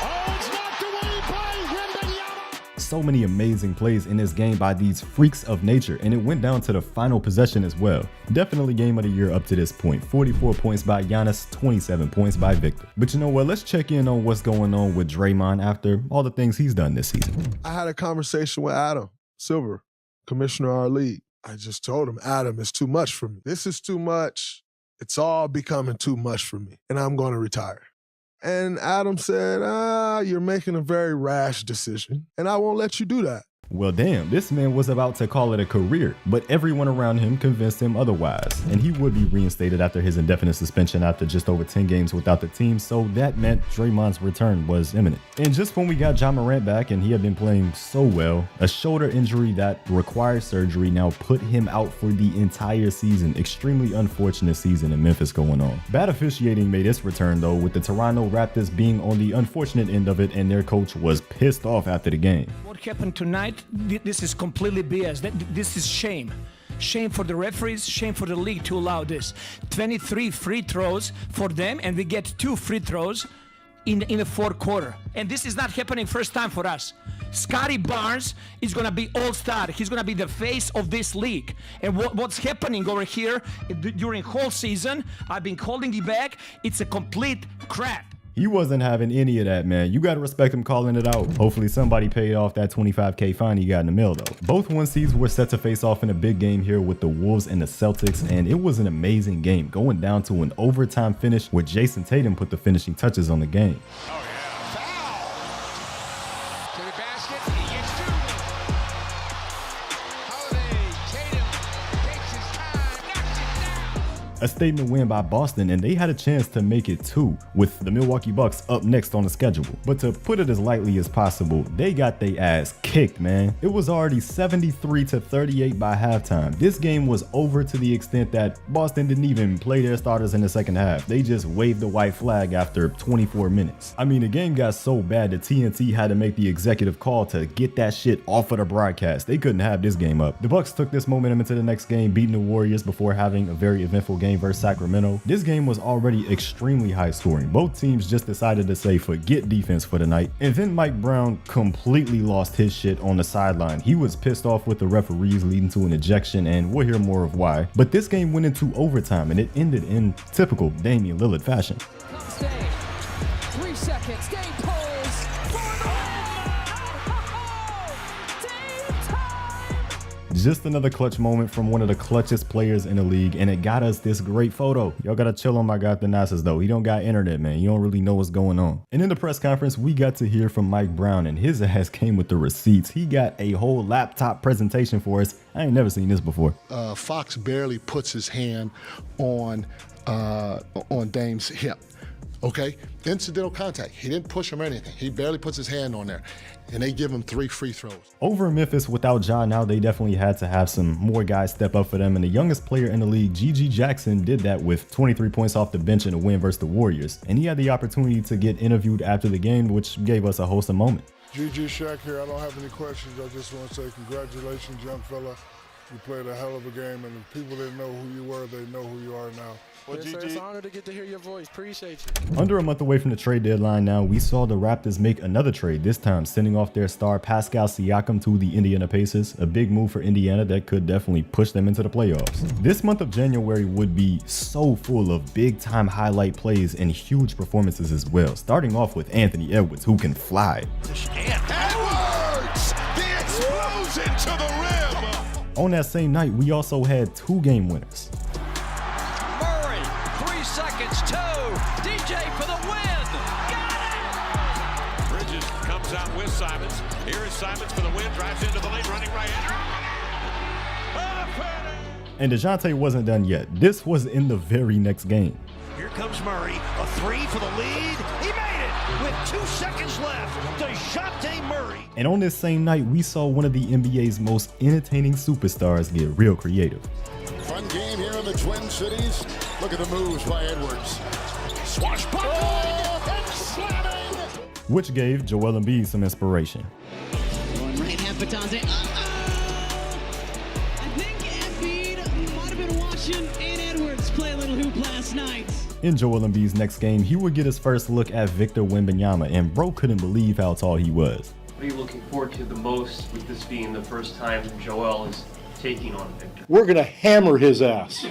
Oh, it's knocked away by Wembanyama.
so many amazing plays in this game by these freaks of nature, and it went down to the final possession as well. Definitely game of the year up to this point. 44 points by Giannis, 27 points by Victor. But you know what? Let's check in on what's going on with Draymond after all the things he's done this season.
I had a conversation with Adam Silver, commissioner of our league. I just told him, Adam, it's too much for me. This is too much. It's all becoming too much for me, and I'm going to retire. And Adam said, you're making a very rash decision, and I won't let you do that.
Well, damn, this man was about to call it a career, but everyone around him convinced him otherwise, and he would be reinstated after his indefinite suspension after just over 10 games without the team, so that meant Draymond's return was imminent. And just when we got Ja Morant back and he had been playing so well, a shoulder injury that required surgery now put him out for the entire season. Extremely unfortunate season in Memphis going on. Bad officiating made its return though, with the Toronto Raptors being on the unfortunate end of it, and their coach was pissed off after the game.
What happened tonight, this is completely BS. This is shame. Shame for the referees, shame for the league to allow this. 23 free throws for them, and we get 2 free throws in the fourth quarter. And this is not happening first time for us. Scotty Barnes is going to be all-star. He's going to be the face of this league. And what's happening over here during whole season, I've been calling it back, it's a complete crap.
He wasn't having any of that, man. You gotta respect him calling it out. Hopefully somebody paid off that $25K fine he got in the mail though. Both 1 seeds were set to face off in a big game here with the Wolves and the Celtics, and it was an amazing game, going down to an overtime finish where Jason Tatum put the finishing touches on the game. A statement win by Boston, and they had a chance to make it too, with the Milwaukee Bucks up next on the schedule. But to put it as lightly as possible, they got their ass kicked, man. It was already 73-38 by halftime. This game was over to the extent that Boston didn't even play their starters in the second half. They just waved the white flag after 24 minutes. I mean, the game got so bad that TNT had to make the executive call to get that shit off of the broadcast. They couldn't have this game up. The Bucks took this momentum into the next game, beating the Warriors before having a very eventful game versus Sacramento. This game was already extremely high scoring. Both teams just decided to say forget defense for the night. And then Mike Brown completely lost his shit on the sideline. He was pissed off with the referees, leading to an ejection, and we'll hear more of why. But this game went into overtime, and it ended in typical Damian Lillard fashion.
3 seconds, Dame pulls for the win!
Just another clutch moment from one of the clutchest players in the league, and it got us this great photo. Y'all gotta chill on my guy Thanasis though. He don't got internet, man. You don't really know what's going on. And in the press conference, we got to hear from Mike Brown, and his ass came with the receipts. He got a whole laptop presentation for us. I ain't never seen this before.
Fox barely puts his hand on Dame's hip. Okay, incidental contact. He didn't push him or anything. He barely puts his hand on there, and they give him 3 free throws.
Over in Memphis, without Ja now, they definitely had to have some more guys step up for them, and the youngest player in the league, Gigi Jackson, did that with 23 points off the bench in a win versus the Warriors, and he had the opportunity to get interviewed after the game, which gave us a wholesome moment.
Gigi, Shaq here. I don't have any questions. I just want to say congratulations, young fella. You played a hell of a game, and if people didn't know who you were, they know who you are now.
Well, yes, sir, it's an honor to get to hear your voice. Appreciate you.
Under a month away from the trade deadline now, we saw the Raptors make another trade, this time sending off their star Pascal Siakam to the Indiana Pacers, a big move for Indiana that could definitely push them into the playoffs. This month of January would be so full of big-time highlight plays and huge performances as well, starting off with Anthony Edwards, who can fly.
Edwards! The explosion to the rim!
On that same night, we also had 2 game winners.
Murray, 3 seconds, 2. DJ for the win. Got it!
Bridges comes out with Simons. Here is Simons for the win. Drives into the lane, running right-hander.
And DeJounte wasn't done yet. This was in the very next game.
Here comes Murray. A 3 for the lead. He made it with 2 seconds left. DeJounte Murray.
And on this same night, we saw one of the NBA's most entertaining superstars get real creative.
Fun game here in the Twin Cities. Look at the moves by Edwards. Swashbuckling and slamming.
Which gave Joel Embiid some inspiration.
Going right hand Batanze. I think Embiid might have been watching Ant Edwards play a little hoop last night.
In Joel Embiid's next game, he would get his first look at Victor Wembanyama, and bro couldn't believe how tall he was.
What are you looking forward to the most with this being the first time Joel is taking on Victor?
We're going to hammer his ass.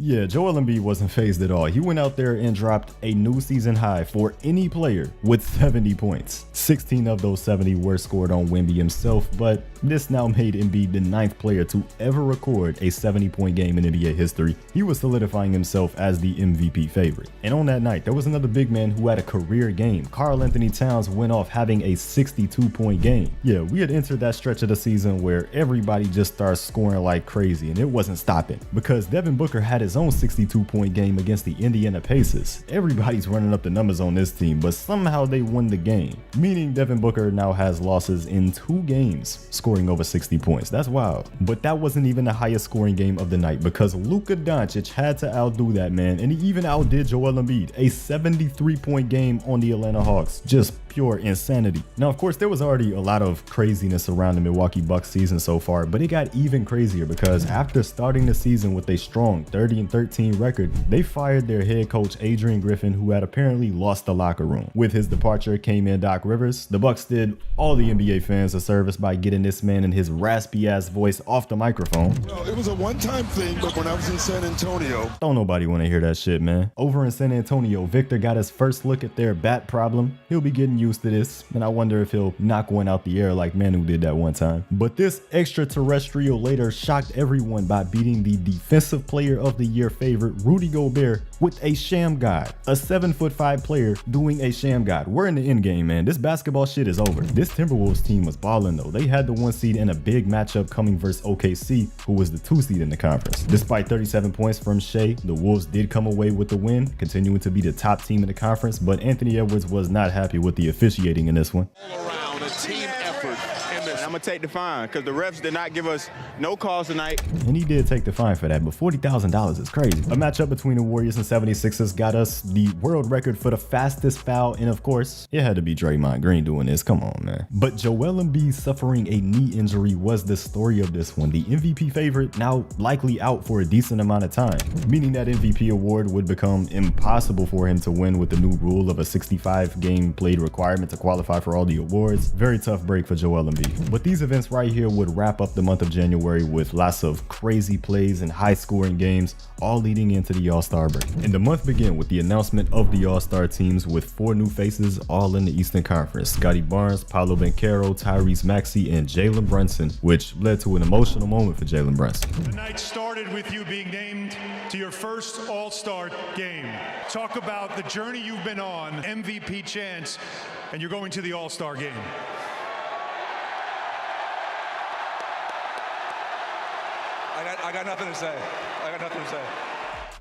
Yeah, Joel Embiid wasn't fazed at all. He went out there and dropped a new season high for any player with 70 points. 16 of those 70 were scored on Wemby himself, but this now made Embiid the 9th player to ever record a 70-point game in NBA history. He was solidifying himself as the MVP favorite. And on that night, there was another big man who had a career game. Karl Anthony Towns went off having a 62-point game. Yeah, we had entered that stretch of the season where everybody just starts scoring like crazy, and it wasn't stopping because Devin Booker had his own 62-point game against the Indiana Pacers. Everybody's running up the numbers on this team, but somehow they won the game, meaning Devin Booker now has losses in 2 games, scoring over 60 points. That's wild. But that wasn't even the highest scoring game of the night because Luka Doncic had to outdo that man, and he even outdid Joel Embiid, a 73-point game on the Atlanta Hawks. Just pure insanity. Now, of course, there was already a lot of craziness around the Milwaukee Bucks season so far, but it got even crazier because after starting the season with a strong 30-13 record, they fired their head coach Adrian Griffin, who had apparently lost the locker room. With his departure came in Doc Rivers. The Bucks did all the NBA fans a service by getting this man and his raspy-ass voice off the microphone.
Well, it was a one-time thing, but when I was in San Antonio...
Don't nobody want to hear that shit, man. Over in San Antonio, Victor got his first look at their bat problem. He'll be getting used to this, and I wonder if he'll knock one out the air like Manu did that one time. But this extraterrestrial later shocked everyone by beating the Defensive Player of the Year favorite Rudy Gobert with a sham god. A 7'5" player doing a sham god. We're in the end game, man. This basketball shit is over. This Timberwolves team was balling though. They had the 1 seed in a big matchup coming versus OKC, who was the 2 seed in the conference. Despite 37 points from Shea, the Wolves did come away with the win, continuing to be the top team in the conference, but Anthony Edwards was not happy with the officiating in this one.
All around a team effort in this. I'm going to take the fine because the refs did not give us no calls tonight.
And he did take the fine for that, but $40,000 is crazy. A matchup between the Warriors and 76ers got us the world record for the fastest foul, and of course, it had to be Draymond Green doing this. Come on, man. But Joel Embiid suffering a knee injury was the story of this one. The MVP favorite now likely out for a decent amount of time, meaning that MVP award would become impossible for him to win with the new rule of a 65-game played requirement to qualify for all the awards. Very tough break for Joel Embiid. But these events right here would wrap up the month of January with lots of crazy plays and high-scoring games, all leading into the All-Star break. And the month began with the announcement of the All-Star teams with 4 new faces all in the Eastern Conference. Scotty Barnes, Paolo Banchero, Tyrese Maxey, and Jalen Brunson, which led to an emotional moment for Jalen Brunson.
The night started with you being named to your first All-Star game. Talk about the journey you've been on, MVP chance, and you're going to the All-Star game.
I got nothing to say. I got nothing to say.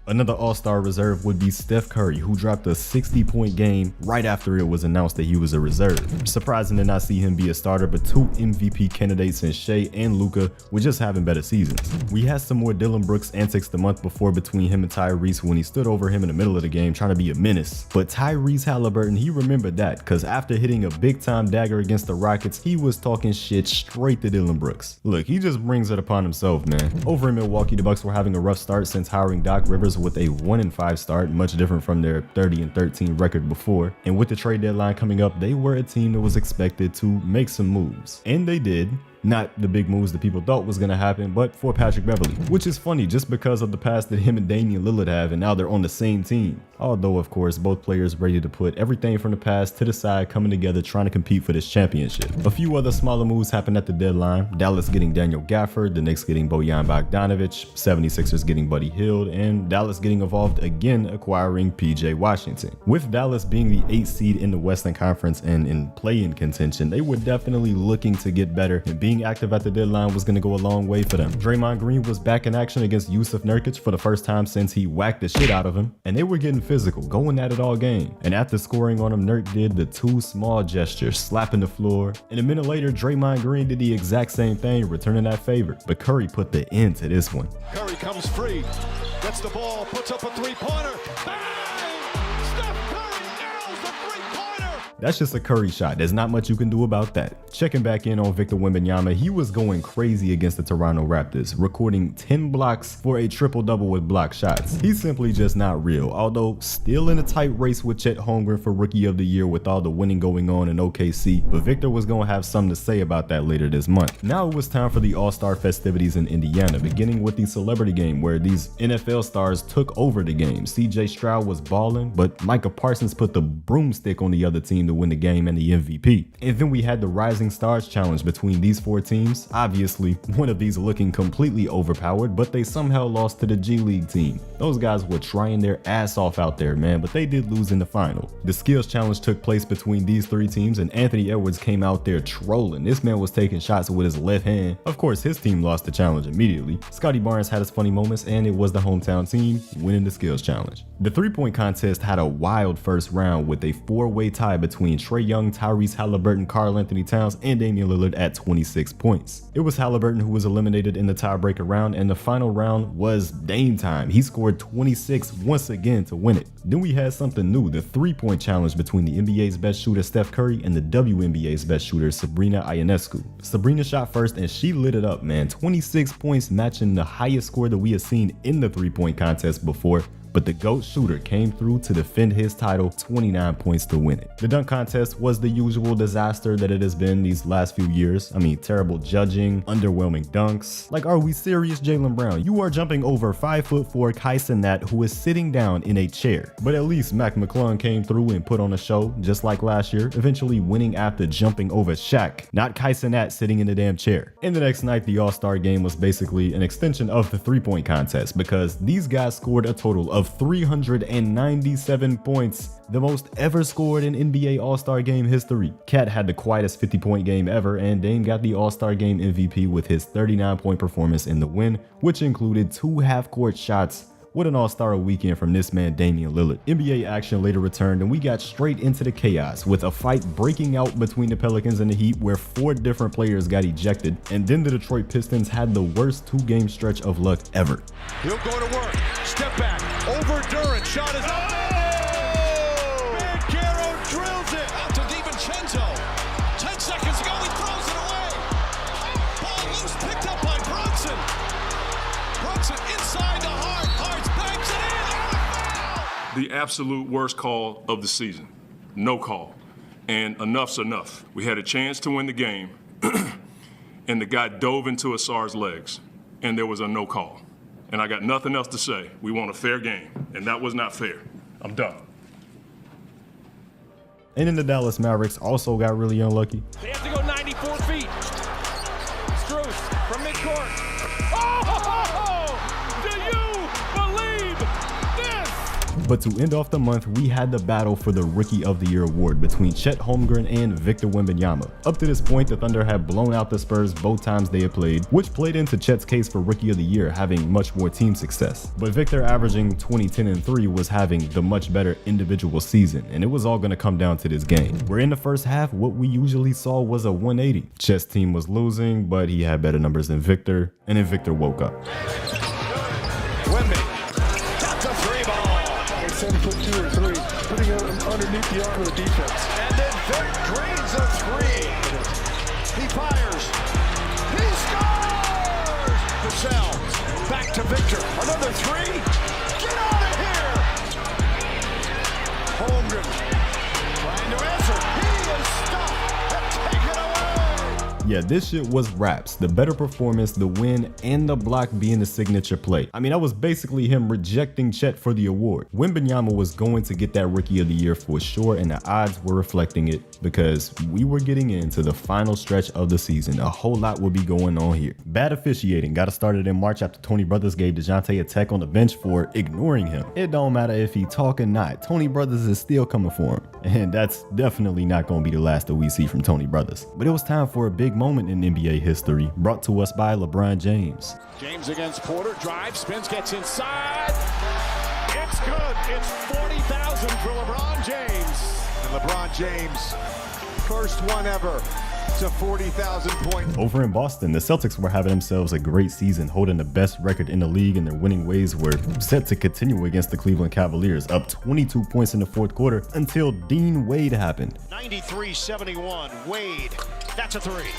Another All-Star reserve would be Steph Curry, who dropped a 60-point game right after it was announced that he was a reserve. Surprising to not see him be a starter, but 2 MVP candidates in Shea and Luka were just having better seasons. We had some more Dillon Brooks antics the month before between him and Tyrese when he stood over him in the middle of the game trying to be a menace. But Tyrese Halliburton, he remembered that, because after hitting a big-time dagger against the Rockets, he was talking shit straight to Dillon Brooks. Look, he just brings it upon himself, man. Over in Milwaukee, the Bucks were having a rough start since hiring Doc Rivers with a 1-5 start, much different from their 30-13 record before. And with the trade deadline coming up, they were a team that was expected to make some moves. And they did. Not the big moves that people thought was going to happen, but for Patrick Beverley, which is funny just because of the past that him and Damian Lillard have, and now they're on the same team. Although, of course, both players ready to put everything from the past to the side, coming together trying to compete for this championship. A few other smaller moves happened at the deadline. Dallas getting Daniel Gafford, the Knicks getting Bojan Bogdanovic, 76ers getting Buddy Hield, and Dallas getting involved again, acquiring PJ Washington. With Dallas being the 8th seed in the Western Conference and in play-in contention, they were definitely looking to get better, and being active at the deadline was going to go a long way for them. Draymond Green was back in action against Yusuf Nurkic for the first time since he whacked the shit out of him, and they were getting physical, going at it all game. And after scoring on him, Nurk did the 2 small gestures, slapping the floor, and a minute later, Draymond Green did the exact same thing, returning that favor. But Curry put the end to this one.
Curry comes free, gets the ball, puts up a three-pointer. Bang! Steph Curry nails the three-pointer!
That's just a Curry shot. There's not much you can do about that. Checking back in on Victor Wembanyama, he was going crazy against the Toronto Raptors, recording 10 blocks for a triple-double with block shots. He's simply just not real, although still in a tight race with Chet Holmgren for Rookie of the Year with all the winning going on in OKC, but Victor was going to have something to say about that later this month. Now it was time for the All-Star festivities in Indiana, beginning with the celebrity game where these NFL stars took over the game. CJ Stroud was balling, but Micah Parsons put the broomstick on the other team to win the game and the MVP. And then we had the Rising Stars Challenge between these four teams. Obviously, one of these looking completely overpowered, but they somehow lost to the G League team. Those guys were trying their ass off out there, man, but they did lose in the final. The Skills Challenge took place between these three teams, and Anthony Edwards came out there trolling. This man was taking shots with his left hand. Of course, his team lost the challenge immediately. Scotty Barnes had his funny moments, and it was the hometown team winning the Skills Challenge. The three-point contest had a wild first round with a four-way tie between Trae Young, Tyrese Halliburton, Karl Anthony Towns, and Damian Lillard at 26 points. It was Halliburton who was eliminated in the tiebreaker round, and the final round was Dame time. He scored 26 once again to win it. Then we had something new, the three-point challenge between the NBA's best shooter Steph Curry and the WNBA's best shooter Sabrina Ionescu. Sabrina shot first and she lit it up, man. 26 points, matching the highest score that we have seen in the three-point contest before. But the GOAT shooter came through to defend his title, 29 points to win it. The dunk contest was the usual disaster that it has been these last few years. I mean, terrible judging, underwhelming dunks. Like, are we serious, Jaylen Brown? You are jumping over 5'4" Kai Cenat, who is sitting down in a chair. But at least Mac McClung came through and put on a show, just like last year, eventually winning after jumping over Shaq, not Kai Cenat sitting in the damn chair. And the next night, the All-Star game was basically an extension of the three-point contest because these guys scored a total of 397 points, the most ever scored in NBA All-Star Game history. Cat had the quietest 50-point game ever, and Dame got the All-Star Game MVP with his 39-point performance in the win, which included 2 half-court shots. What an all-star weekend from this man Damian Lillard. NBA action later returned and we got straight into the chaos with a fight breaking out between the Pelicans and the Heat where 4 different players got ejected, and then the Detroit Pistons had the worst 2-game stretch of luck ever.
He'll go to work, step back, over Durant, shot is up. Banchero drills it out to DiVincenzo. 10 seconds ago, he throws it away. Ball loose, picked up by Brunson. Brunson inside the Hart.
The absolute worst call of the season. No call. And enough's enough. We had a chance to win the game, and the guy dove into Asar's legs, and there was a no call. And I got nothing else to say. We want a fair game, and that was not fair. I'm done.
And then the Dallas Mavericks also got really unlucky.
They have to go 94 feet. Strus from midcourt. Oh! Do you believe this?
But to end off the month, we had the battle for the Rookie of the Year award between Chet Holmgren and Victor Wembanyama. Up to this point, the Thunder had blown out the Spurs both times they had played, which played into Chet's case for Rookie of the Year, having much more team success. But Victor, averaging 20, 10, and 3, was having the much better individual season, and it was all going to come down to this game. Where in the first half, what we usually saw was a 180. Chet's team was losing, but he had better numbers than Victor, and then Victor woke up.
Put 2 or 3, putting it underneath the arm of the defense.
And then Vic drains a 3. He fires. He scores! Vassell back to Victor. Another 3. Get out of here! Holmgren trying to answer. He is stopped and taken away.
Yeah, this shit was raps. The better performance, the win, and the block being the signature play. I mean, that was basically him rejecting Chet for the award. Wembanyama was going to get that Rookie of the Year for sure, and the odds were reflecting it because we were getting into the final stretch of the season. A whole lot will be going on here. Bad officiating got started in March after Tony Brothers gave DeJounte a tech on the bench for ignoring him. It don't matter if he talk or not. Tony Brothers is still coming for him. And that's definitely not going to be the last that we see from Tony Brothers. But it was time for a big moment in NBA history, brought to us by LeBron James.
James against Porter, drives, spins, gets inside. It's good. It's 40,000 for LeBron James. And LeBron James, first one ever It's a 40,000 point.
Over in Boston, the Celtics were having themselves a great season, holding the best record in the league, and their winning ways were set to continue against the Cleveland Cavaliers, up 22 points in the fourth quarter until Dean Wade happened.
93-71, Wade, that's a three.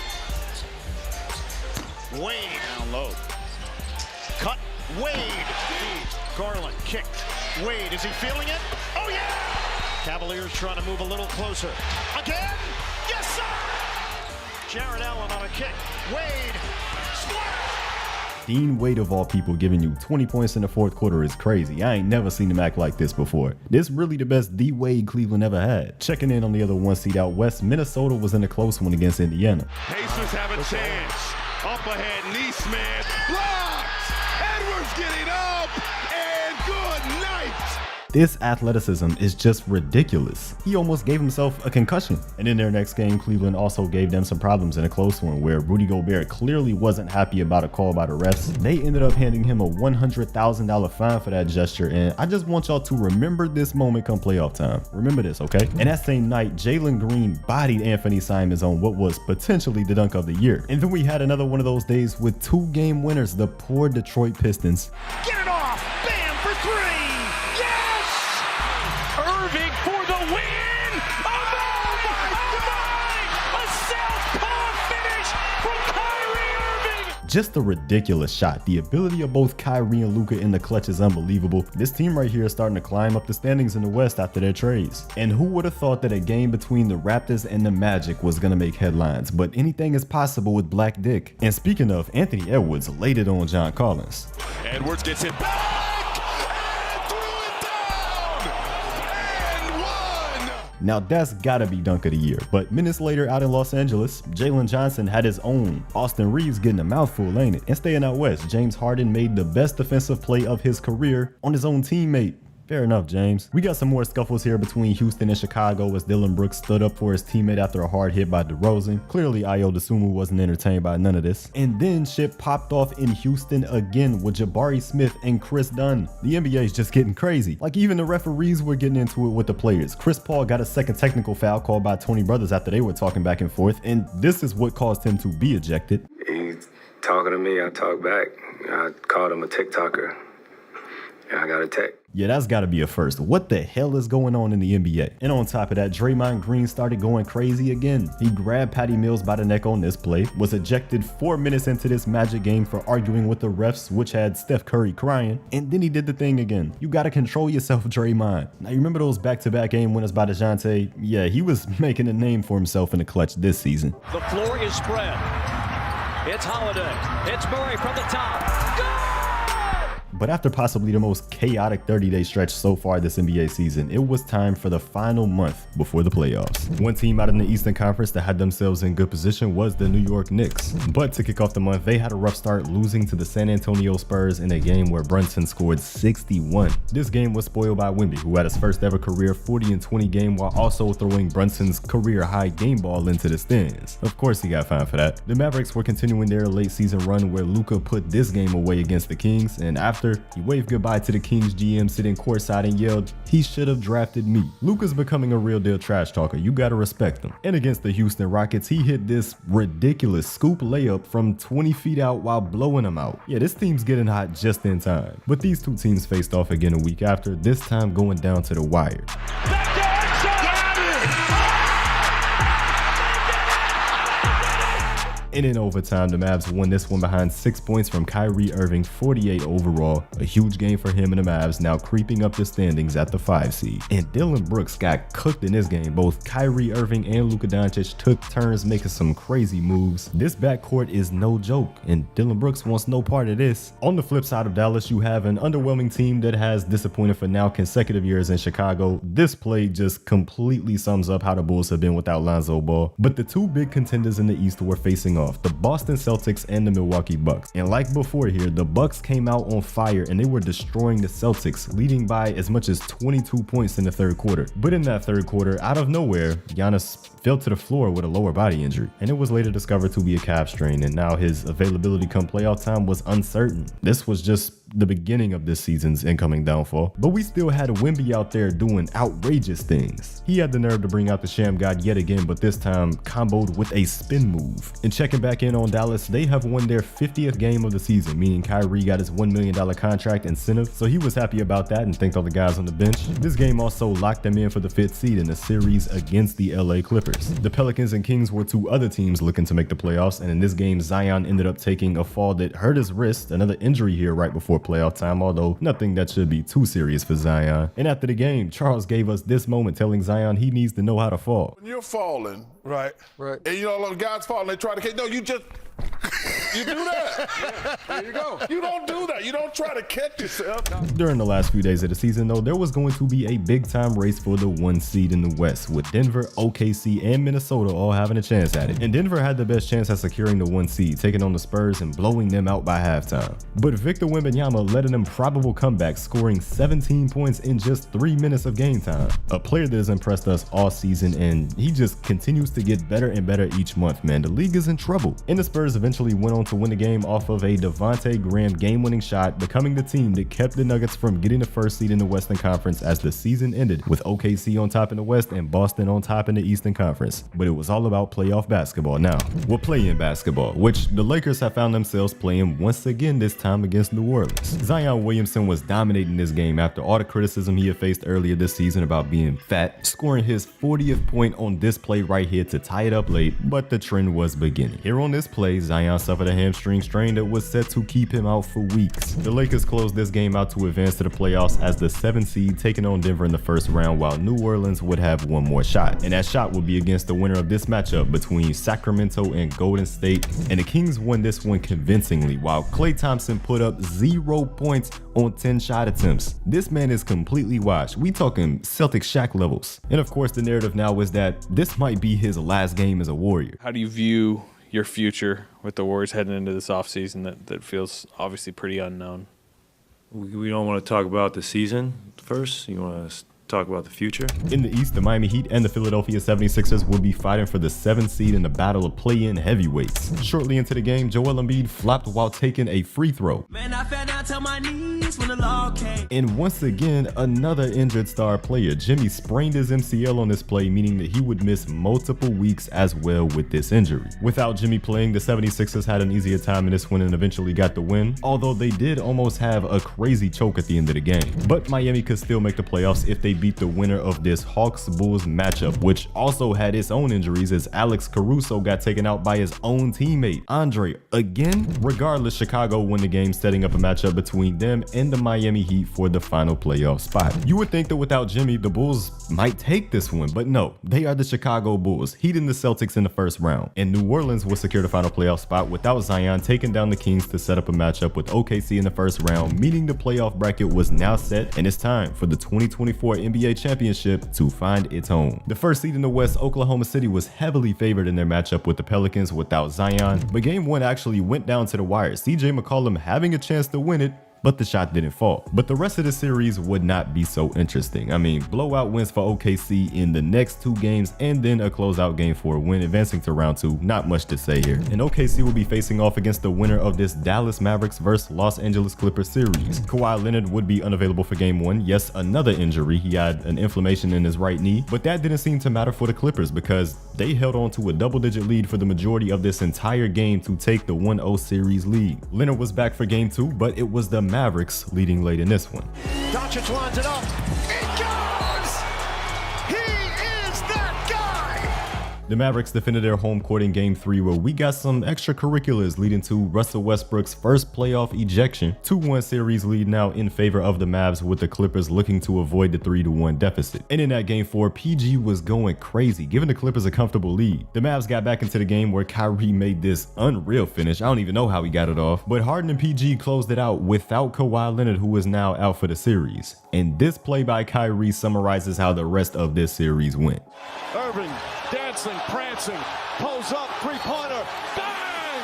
Wade down low. Cut, Wade. Garland kicked. Wade, is he feeling it? Oh yeah! Cavaliers trying to move a little closer. Again? Yes, sir! Jared Allen on a kick. Wade, splash!
Dean Wade of all people giving you 20 points in the fourth quarter is crazy. I ain't never seen him act like this before. This really the best D Wade Cleveland ever had. Checking in on the other one seed out west, Minnesota was in a close one against Indiana.
Pacers have a chance. Up ahead, Neesmith blocks. Edwards getting up, and good night.
This athleticism is just ridiculous. He almost gave himself a concussion. And in their next game, Cleveland also gave them some problems in a close one where Rudy Gobert clearly wasn't happy about a call by the refs. They ended up handing him a $100,000 fine for that gesture, and I just want y'all to remember this moment come playoff time. Remember this, okay? And that same night, Jalen Green bodied Anthony Simons on what was potentially the dunk of the year. And then we had another one of those days with 2 game winners, the poor Detroit Pistons.
Get it off! Bam for three!
Irving for the win! Oh my! A southpaw finish from Kyrie Irving!
Just a ridiculous shot. The ability of both Kyrie and Luka in the clutch is unbelievable. This team right here is starting to climb up the standings in the West after their trades. And who would have thought that a game between the Raptors and the Magic was gonna make headlines? But anything is possible with Black Dick. And speaking of, Anthony Edwards laid it on John Collins.
Edwards gets it back.
Now that's gotta be dunk of the year, but minutes later out in Los Angeles, Jalen Johnson had his own. Austin Reeves getting a mouthful, ain't it? And staying out west, James Harden made the best defensive play of his career on his own teammate. Fair enough, James. We got some more scuffles here between Houston and Chicago as Dillon Brooks stood up for his teammate after a hard hit by DeRozan. Clearly, Ayo Dosunmu wasn't entertained by none of this. And then shit popped off in Houston again with Jabari Smith and Chris Dunn. The NBA is just getting crazy. Like even the referees were getting into it with the players. Chris Paul got a second technical foul called by Tony Brothers after they were talking back and forth, and this is what caused him to be ejected.
He's talking to me, I talk back. I called him a TikToker. I got a tech.
Yeah, that's gotta be a first. What the hell is going on in the NBA? And on top of that, Draymond Green started going crazy again. He grabbed Patty Mills by the neck on this play, was ejected 4 minutes into this Magic game for arguing with the refs, which had Steph Curry crying, and then he did the thing again. You gotta control yourself, Draymond. Now you remember those back-to-back game winners by DeJounte? Yeah, he was making a name for himself in the clutch this season.
The floor is spread. It's Holiday. It's Murray from the top. Go!
But after possibly the most chaotic 30-day stretch so far this NBA season, it was time for the final month before the playoffs. One team out in the Eastern Conference that had themselves in good position was the New York Knicks. But to kick off the month, they had a rough start, losing to the San Antonio Spurs in a game where Brunson scored 61. This game was spoiled by Wemby, who had his first ever career 40-20 game while also throwing Brunson's career high game ball into the stands. Of course he got fined for that. The Mavericks were continuing their late season run where Luka put this game away against the Kings, and after, he waved goodbye to the Kings GM sitting courtside and yelled, "He should have drafted me." Luka's becoming a real deal trash talker. You gotta respect him. And against the Houston Rockets, he hit this ridiculous scoop layup from 20 feet out while blowing them out. Yeah, this team's getting hot just in time. But these two teams faced off again a week after, this time going down to the wire. And in overtime, the Mavs won this one behind 6 points from Kyrie Irving, 48 overall. A huge game for him and the Mavs, now creeping up the standings at the 5 seed. And Dillon Brooks got cooked in this game. Both Kyrie Irving and Luka Doncic took turns making some crazy moves. This backcourt is no joke, and Dillon Brooks wants no part of this. On the flip side of Dallas, you have an underwhelming team that has disappointed for now consecutive years in Chicago. This play just completely sums up how the Bulls have been without Lonzo Ball. But the two big contenders in the East were facing off, the Boston Celtics and the Milwaukee Bucks. And like before here, the Bucks came out on fire and they were destroying the Celtics, leading by as much as 22 points in the third quarter. But in that third quarter, out of nowhere, Giannis fell to the floor with a lower body injury, and it was later discovered to be a calf strain, and now his availability come playoff time was uncertain. This was just the beginning of this season's incoming downfall, but we still had Wemby out there doing outrageous things. He had the nerve to bring out the sham god yet again, but this time comboed with a spin move. And checking back in on Dallas, they have won their 50th game of the season, meaning Kyrie got his $1 million contract incentive, so he was happy about that and thanked all the guys on the bench. This game also locked them in for the 5th seed in the series against the LA Clippers. The Pelicans and Kings were two other teams looking to make the playoffs, and in this game, Zion ended up taking a fall that hurt his wrist, another injury here right before playoff time, although nothing that should be too serious for Zion. And after the game, Charles gave us this moment telling Zion he needs to know how to fall.
When you're falling, right, and you know, a lot of guys fall and they try to catch, no, you just, you do that. Yeah, there you go. You don't do that. You don't try to catch yourself.
During the last few days of the season, though, there was going to be a big-time race for the 1 seed in the West, with Denver, OKC, and Minnesota all having a chance at it. And Denver had the best chance at securing the 1 seed, taking on the Spurs and blowing them out by halftime. But Victor Wembanyama led an improbable comeback, scoring 17 points in just 3 minutes of game time. A player that has impressed us all season, and he just continues to get better and better each month, man. The league is in trouble. And the Spurs eventually went on to win the game off of a Devontae Graham game-winning shot, becoming the team that kept the Nuggets from getting the 1st seed in the Western Conference as the season ended, with OKC on top in the West and Boston on top in the Eastern Conference. But it was all about playoff basketball now. We're playing basketball, which the Lakers have found themselves playing once again, this time against New Orleans. Zion Williamson was dominating this game after all the criticism he had faced earlier this season about being fat, scoring his 40th point on this play right here to tie it up late, but the trend was beginning. Here on this play, Zion suffered a hamstring strain that was set to keep him out for weeks. The Lakers closed this game out to advance to the playoffs as the 7th seed, taking on Denver in the first round, while New Orleans would have one more shot. And that shot would be against the winner of this matchup between Sacramento and Golden State. And the Kings won this one convincingly, while Klay Thompson put up 0 points on 10 shot attempts. This man is completely washed. We talking Celtic Shaq levels. And of course, the narrative now is that this might be his last game as a Warrior.
How do you view your future with the Warriors heading into this offseason that feels obviously pretty unknown?
We don't want to talk about the season first. You want to talk about the future.
In the East, the Miami Heat and the Philadelphia 76ers will be fighting for the 7th seed in the battle of play-in heavyweights. Shortly into the game, Joel Embiid flopped while taking a free throw.
Man, I fell down to my knees when the law came.
And once again, another injured star player, Jimmy, sprained his MCL on this play, meaning that he would miss multiple weeks as well with this injury. Without Jimmy playing, the 76ers had an easier time in this one and eventually got the win, although they did almost have a crazy choke at the end of the game. But Miami could still make the playoffs if they beat the winner of this Hawks-Bulls matchup, which also had its own injuries as Alex Caruso got taken out by his own teammate, Andre, again. Regardless, Chicago won the game, setting up a matchup between them and the Miami Heat for the final playoff spot. You would think that without Jimmy, the Bulls might take this one, but no, they are the Chicago Bulls, heating the Celtics in the first round. And New Orleans will secure the final playoff spot without Zion, taking down the Kings to set up a matchup with OKC in the first round, meaning the playoff bracket was now set, and it's time for the 2024 NBA Championship to find its home. The 1st seed in the West, Oklahoma City, was heavily favored in their matchup with the Pelicans without Zion, but game 1 actually went down to the wire, CJ McCollum having a chance to win it, but the shot didn't fall. But the rest of the series would not be so interesting. I mean, blowout wins for OKC in the next 2 games and then a closeout game for a win, advancing to round 2. Not much to say here. And OKC will be facing off against the winner of this Dallas Mavericks versus Los Angeles Clippers series. Kawhi Leonard would be unavailable for game 1. Yes, another injury. He had an inflammation in his right knee, but that didn't seem to matter for the Clippers because they held on to a double-digit lead for the majority of this entire game to take the 1-0 series lead. Leonard was back for game 2, but it was the Mavericks leading late in this one.
Doncic lines it up. It goes! He is that guy!
The Mavericks defended their home court in game 3, where we got some extracurriculars leading to Russell Westbrook's first playoff ejection. 2-1 series lead now in favor of the Mavs, with the Clippers looking to avoid the 3-1 deficit. And in that game 4, PG was going crazy, giving the Clippers a comfortable lead. The Mavs got back into the game where Kyrie made this unreal finish. I don't even know how he got it off, but Harden and PG closed it out without Kawhi Leonard, who is now out for the series. And this play by Kyrie summarizes how the rest of this series went.
Irving dancing, prancing, pulls up, three-pointer, bang!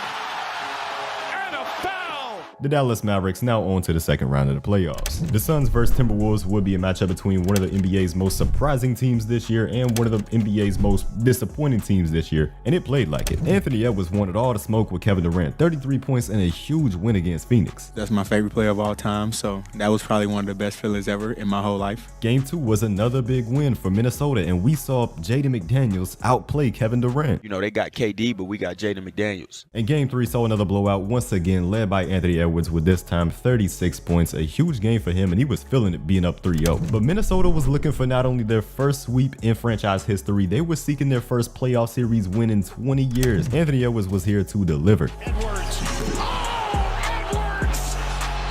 And a foul!
The Dallas Mavericks now on to the second round of the playoffs. The Suns versus Timberwolves would be a matchup between one of the NBA's most surprising teams this year and one of the NBA's most disappointing teams this year, and it played like it. Anthony Edwards wanted all the smoke with Kevin Durant, 33 points and a huge win against Phoenix.
That's my favorite player of all time, so that was probably one of the best feelings ever in my whole life.
Game 2 was another big win for Minnesota, and we saw Jaden McDaniels outplay Kevin Durant.
You know, they got KD, but we got Jaden McDaniels.
And Game 3 saw another blowout, once again led by Anthony Edwards with this time 36 points, a huge game for him, and he was feeling it being up 3-0. But Minnesota was looking for not only their first sweep in franchise history, they were seeking their first playoff series win in 20 years. Anthony Edwards was here to deliver.
Edwards.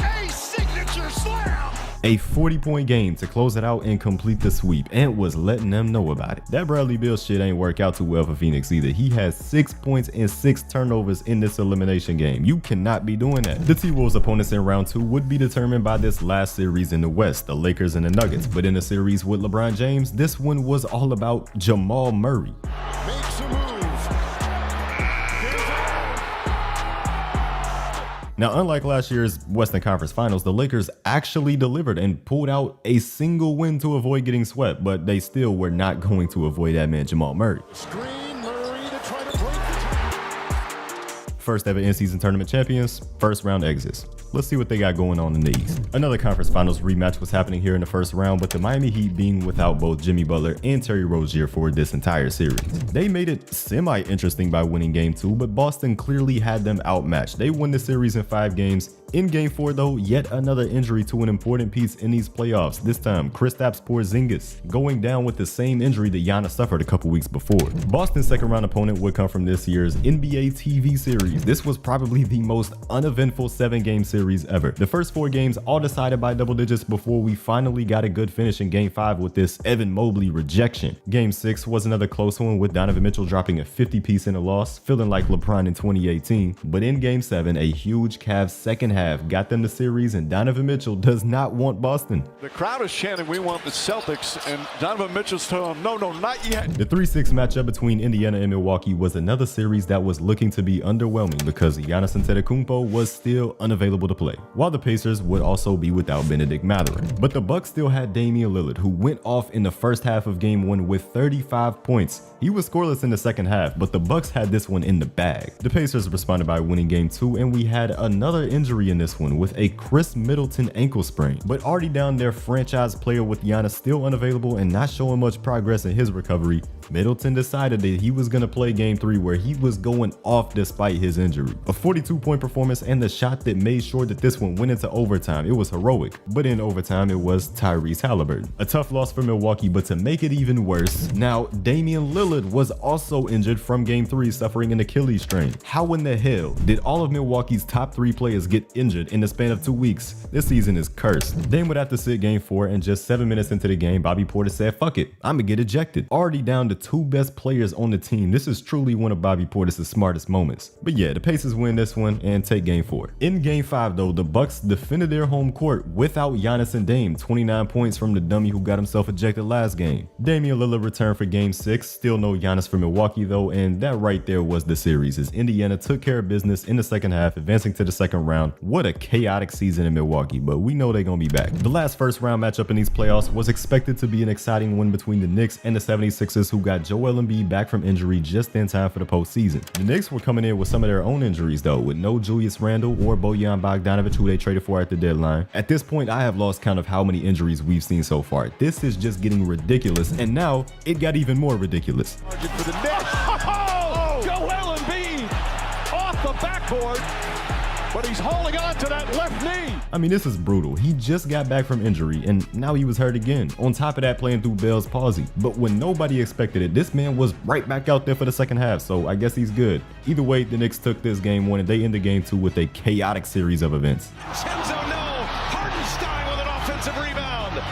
A signature slam.
A 40-point game to close it out and complete the sweep, and was letting them know about it. That Bradley Beal shit ain't work out too well for Phoenix either. He has 6 points and 6 turnovers in this elimination game. You cannot be doing that. The T-Wolves opponents in round 2 would be determined by this last series in the West, the Lakers and the Nuggets. But in the series with LeBron James, this one was all about Jamal Murray.
Makes a move.
Now, unlike last year's Western Conference Finals, the Lakers actually delivered and pulled out a single win to avoid getting swept, but they still were not going to avoid that man Jamal Murray.
Screen Murray to try to break the
First ever in-season tournament champions, first round exits. Let's see what they got going on in the East. Another conference finals rematch was happening here in the first round, but the Miami Heat being without both Jimmy Butler and Terry Rozier for this entire series. They made it semi-interesting by winning game 2, but Boston clearly had them outmatched. They won the series in 5 games. In game 4 though, yet another injury to an important piece in these playoffs, this time Kristaps Porzingis, going down with the same injury that Giannis suffered a couple weeks before. Boston's second round opponent would come from this year's NBA TV series. This was probably the most uneventful 7-game series ever. The first 4 games all decided by double digits before we finally got a good finish in game 5 with this Evan Mobley rejection. Game 6 was another close one with Donovan Mitchell dropping a 50-piece in a loss, feeling like LeBron in 2018. But in game 7, a huge Cavs second half got them the series, and Donovan Mitchell does not want Boston.
The crowd is chanting, "We want the Celtics," and Donovan Mitchell's telling them, "No, not yet."
The 3-6 matchup between Indiana and Milwaukee was another series that was looking to be underwhelming because Giannis Antetokounmpo was still unavailable to play, while the Pacers would also be without Benedict Mathurin. But the Bucks still had Damian Lillard, who went off in the first half of game 1 with 35 points. He was scoreless in the second half, but the Bucks had this one in the bag. The Pacers responded by winning game 2, and we had another injury in this one with a Chris Middleton ankle sprain. But already down their franchise player with Giannis still unavailable and not showing much progress in his recovery, Middleton decided that he was going to play game 3 where he was going off despite his injury. A 42-point performance and the shot that made sure that this one went into overtime. It was heroic, but in overtime it was Tyrese Halliburton. A tough loss for Milwaukee, but to make it even worse, now Damian Lillard was also injured from game 3, suffering an Achilles strain. How in the hell did all of Milwaukee's top 3 players get injured in the span of 2 weeks? This season is cursed. Dame would have to sit game 4, and just 7 minutes into the game, Bobby Portis said, "Fuck it, I'm gonna get ejected." Already down to 2 best players on the team. This is truly one of Bobby Portis' smartest moments. But yeah, the Pacers win this one and take game 4. In game 5 though, the Bucks defended their home court without Giannis and Dame, 29 points from the dummy who got himself ejected last game. Damian Lillard returned for game 6, still no Giannis for Milwaukee though, and that right there was the series as Indiana took care of business in the second half, advancing to the second round. What a chaotic season in Milwaukee, but we know they're gonna be back. The last first round matchup in these playoffs was expected to be an exciting one between the Knicks and the 76ers, who got Joel Embiid back from injury just in time for the postseason. The Knicks were coming in with some of their own injuries though, with no Julius Randle or Bojan Bogdanovic, who they traded for at the deadline. At this point, I have lost count of how many injuries we've seen so far. This is just getting ridiculous, and now it got even more ridiculous.
For the Knicks. Oh, Joel Embiid off the backboard, but he's holding on to that left knee.
I mean, this is brutal. He just got back from injury, and now he was hurt again. On top of that, playing through Bell's palsy. But when nobody expected it, this man was right back out there for the second half, so I guess he's good. Either way, the Knicks took this game 1, and they ended game 2 with a chaotic series of events.
Hardenstein with an offensive rebound.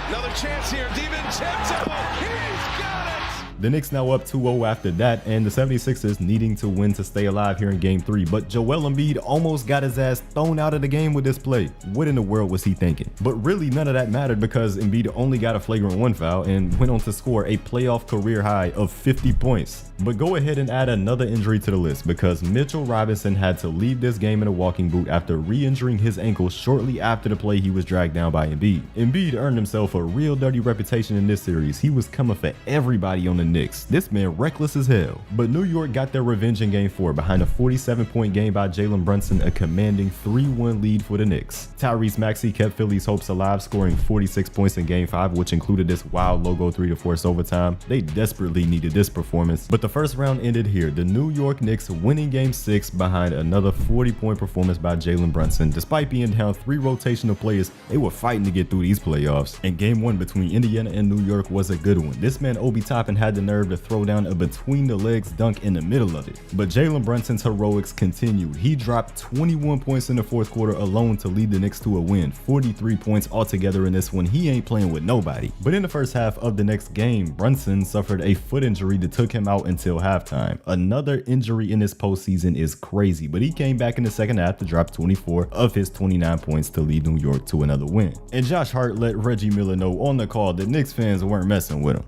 Another chance here. DiVincenzo. He's got it.
The Knicks now up 2-0 after that, and the 76ers needing to win to stay alive here in game 3, but Joel Embiid almost got his ass thrown out of the game with this play. What in the world was he thinking? But really none of that mattered because Embiid only got a flagrant 1 foul and went on to score a playoff career high of 50 points. But go ahead and add another injury to the list because Mitchell Robinson had to leave this game in a walking boot after re-injuring his ankle shortly after the play he was dragged down by Embiid. Embiid earned himself a real dirty reputation in this series. He was coming for everybody on the Knicks. This man reckless as hell. But New York got their revenge in game 4 behind a 47-point game by Jalen Brunson, a commanding 3-1 lead for the Knicks. Tyrese Maxey kept Philly's hopes alive, scoring 46 points in game 5, which included this wild logo 3 to force overtime. They desperately needed this performance, but the first round ended here. The New York Knicks winning game 6 behind another 40-point performance by Jalen Brunson. Despite being down 3 rotational players, they were fighting to get through these playoffs. And game 1 between Indiana and New York was a good one. This man Obi Toppin had the nerve to throw down a between the legs dunk in the middle of it. But Jalen Brunson's heroics continued. He dropped 21 points in the fourth quarter alone to lead the Knicks to a win. 43 points altogether in this one. He ain't playing with nobody. But in the first half of the next game, Brunson suffered a foot injury that took him out until halftime. Another injury in this postseason is crazy, but he came back in the second half to drop 24 of his 29 points to lead New York to another win. And Josh Hart let Reggie Miller know on the call that Knicks fans weren't messing with him.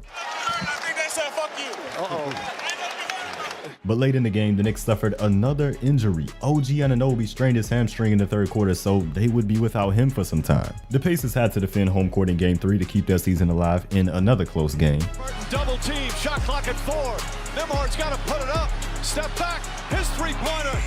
But late in the game, the Knicks suffered another injury. OG Anunoby strained his hamstring in the third quarter, so they would be without him for some time. The Pacers had to defend home court in game 3 to keep their season alive in another close game.
Double team, shot clock at 4. Nembhard's got to put it up. Step back, his three-pointer.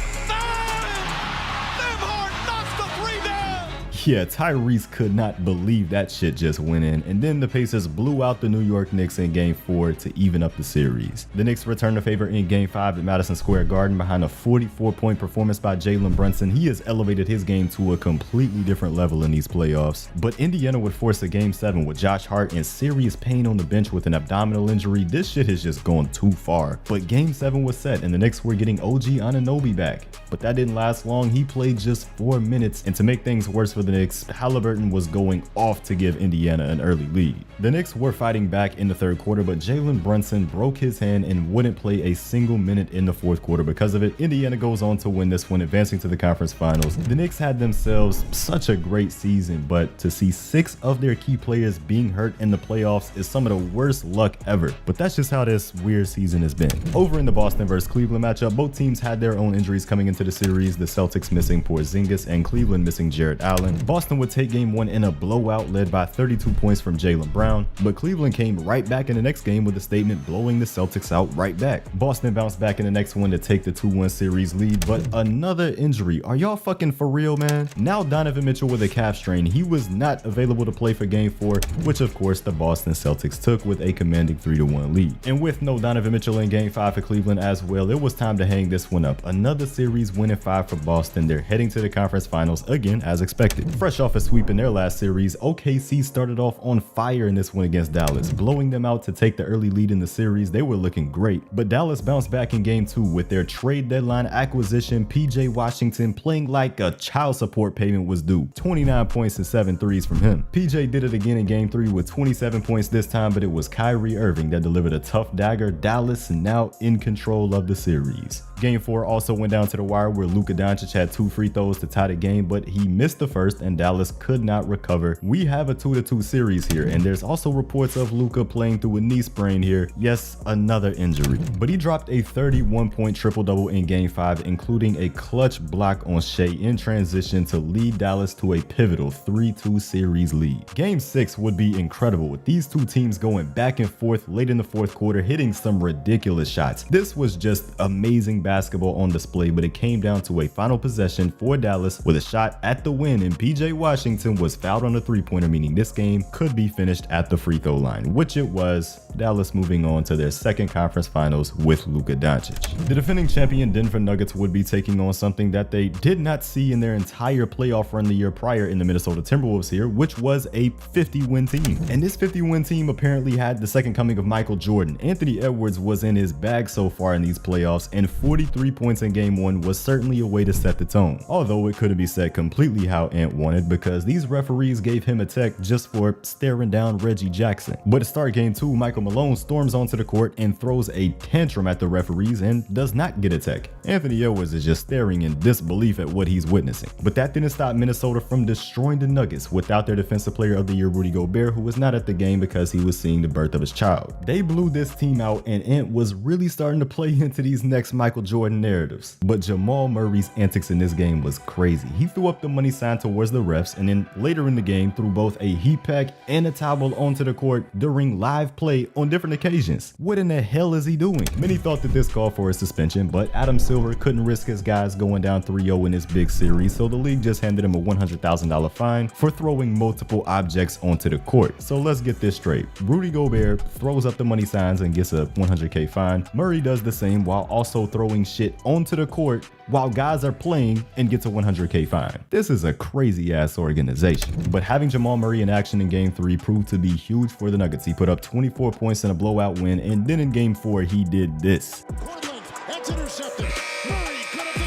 Nembhard knocks the 3 down.
Yeah, Tyrese could not believe that shit just went in, and then the Pacers blew out the New York Knicks in game 4 to even up the series. The Knicks returned the favor in game 5 at Madison Square Garden behind a 44-point performance by Jalen Brunson. He has elevated his game to a completely different level in these playoffs. But Indiana would force a game 7 with Josh Hart in serious pain on the bench with an abdominal injury. This shit has just gone too far. But game 7 was set and the Knicks were getting OG Anunoby back. But that didn't last long. He played just 4 minutes, and to make things worse for the Knicks, Halliburton was going off to give Indiana an early lead. The Knicks were fighting back in the third quarter, but Jalen Brunson broke his hand and wouldn't play a single minute in the fourth quarter. Because of it, Indiana goes on to win this one, advancing to the conference finals. The Knicks had themselves such a great season, but to see 6 of their key players being hurt in the playoffs is some of the worst luck ever. But that's just how this weird season has been. Over in the Boston versus Cleveland matchup, both teams had their own injuries coming into the series. The Celtics missing Porzingis and Cleveland missing Jarrett Allen. Boston would take game 1 in a blowout led by 32 points from Jaylen Brown, but Cleveland came right back in the next game with a statement, blowing the Celtics out right back. Boston bounced back in the next one to take the 2-1 series lead, but another injury. Are y'all fucking for real, man? Now Donovan Mitchell with a calf strain. He was not available to play for game 4, which of course the Boston Celtics took with a commanding 3-1 lead. And with no Donovan Mitchell in game 5 for Cleveland as well, it was time to hang this one up. Another series win in 5 for Boston. They're heading to the conference finals again as expected. Fresh off a sweep in their last series, OKC started off on fire in this one against Dallas, blowing them out to take the early lead in the series. They were looking great, but Dallas bounced back in game 2 with their trade deadline acquisition, PJ Washington, playing like a child support payment was due. 29 points and 7 threes from him. PJ did it again in game 3 with 27 points this time, but it was Kyrie Irving that delivered a tough dagger. Dallas now in control of the series. Game 4 also went down to the wire where Luka Doncic had 2 free throws to tie the game, but he missed the first and Dallas could not recover. We have a 2-2 series here, and there's also reports of Luka playing through a knee sprain here. Yes, another injury. But he dropped a 31-point triple-double in game 5, including a clutch block on Shea in transition to lead Dallas to a pivotal 3-2 series lead. Game 6 would be incredible with these two teams going back and forth late in the fourth quarter, hitting some ridiculous shots. This was just amazing basketball on display, but it came down to a final possession for Dallas with a shot at the win, and PJ Washington was fouled on a 3-pointer, meaning this game could be finished at the free throw line, which it was. Dallas moving on to their second conference finals with Luka Doncic. The defending champion Denver Nuggets would be taking on something that they did not see in their entire playoff run the year prior in the Minnesota Timberwolves here, which was a 50-win team. And this 50-win team apparently had the second coming of Michael Jordan. Anthony Edwards was in his bag so far in these playoffs, and 43 points in game 1 was certainly a way to set the tone, although it couldn't be said completely how Ant wanted because these referees gave him a tech just for staring down Reggie Jackson. But to start game 2, Michael Malone storms onto the court and throws a tantrum at the referees and does not get a tech. Anthony Edwards is just staring in disbelief at what he's witnessing. But that didn't stop Minnesota from destroying the Nuggets without their Defensive Player of the Year Rudy Gobert, who was not at the game because he was seeing the birth of his child. They blew this team out, and Ant was really starting to play into these next Michael Jordan narratives. But Jamal Murray's antics in this game was crazy. He threw up the money sign towards the refs, and then later in the game threw both a heat pack and a towel onto the court during live play on different occasions. What in the hell is he doing? Many thought that this called for a suspension, but Adam Silver couldn't risk his guys going down 3-0 in this big series, so the league just handed him a $100,000 fine for throwing multiple objects onto the court. So let's get this straight. Rudy Gobert throws up the money signs and gets a $100K fine. Murray does the same while also throwing shit onto the court while guys are playing and gets a $100K fine. This is a crazy ass organization. But having Jamal Murray in action in game 3 proved to be huge for the Nuggets. He put up 24 points in a blowout win, and then in game 4 he did this.
Portland, that's intercepted. Murray, good at the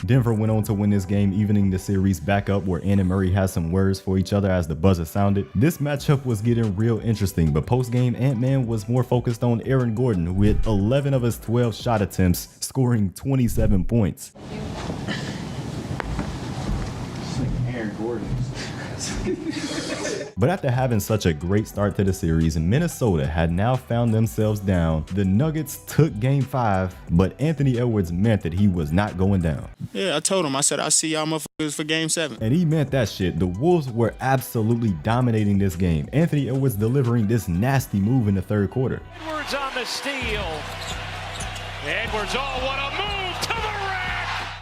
Denver went on to win this game, evening the series back up, where Ant and Murray had some words for each other as the buzzer sounded. This matchup was getting real interesting, but post-game Ant-Man was more focused on Aaron Gordon, who hit 11 of his 12 shot attempts, scoring 27 points.
Aaron Gordon.
But after having such a great start to the series, Minnesota had now found themselves down. The Nuggets took game 5, but Anthony Edwards meant that he was not going down.
Yeah, I told him, I said, I'll see y'all motherfuckers for game 7.
And he meant that shit. The Wolves were absolutely dominating this game. Anthony Edwards delivering this nasty move in the third quarter.
Edwards on the steal. Edwards, oh, what a move to the rack!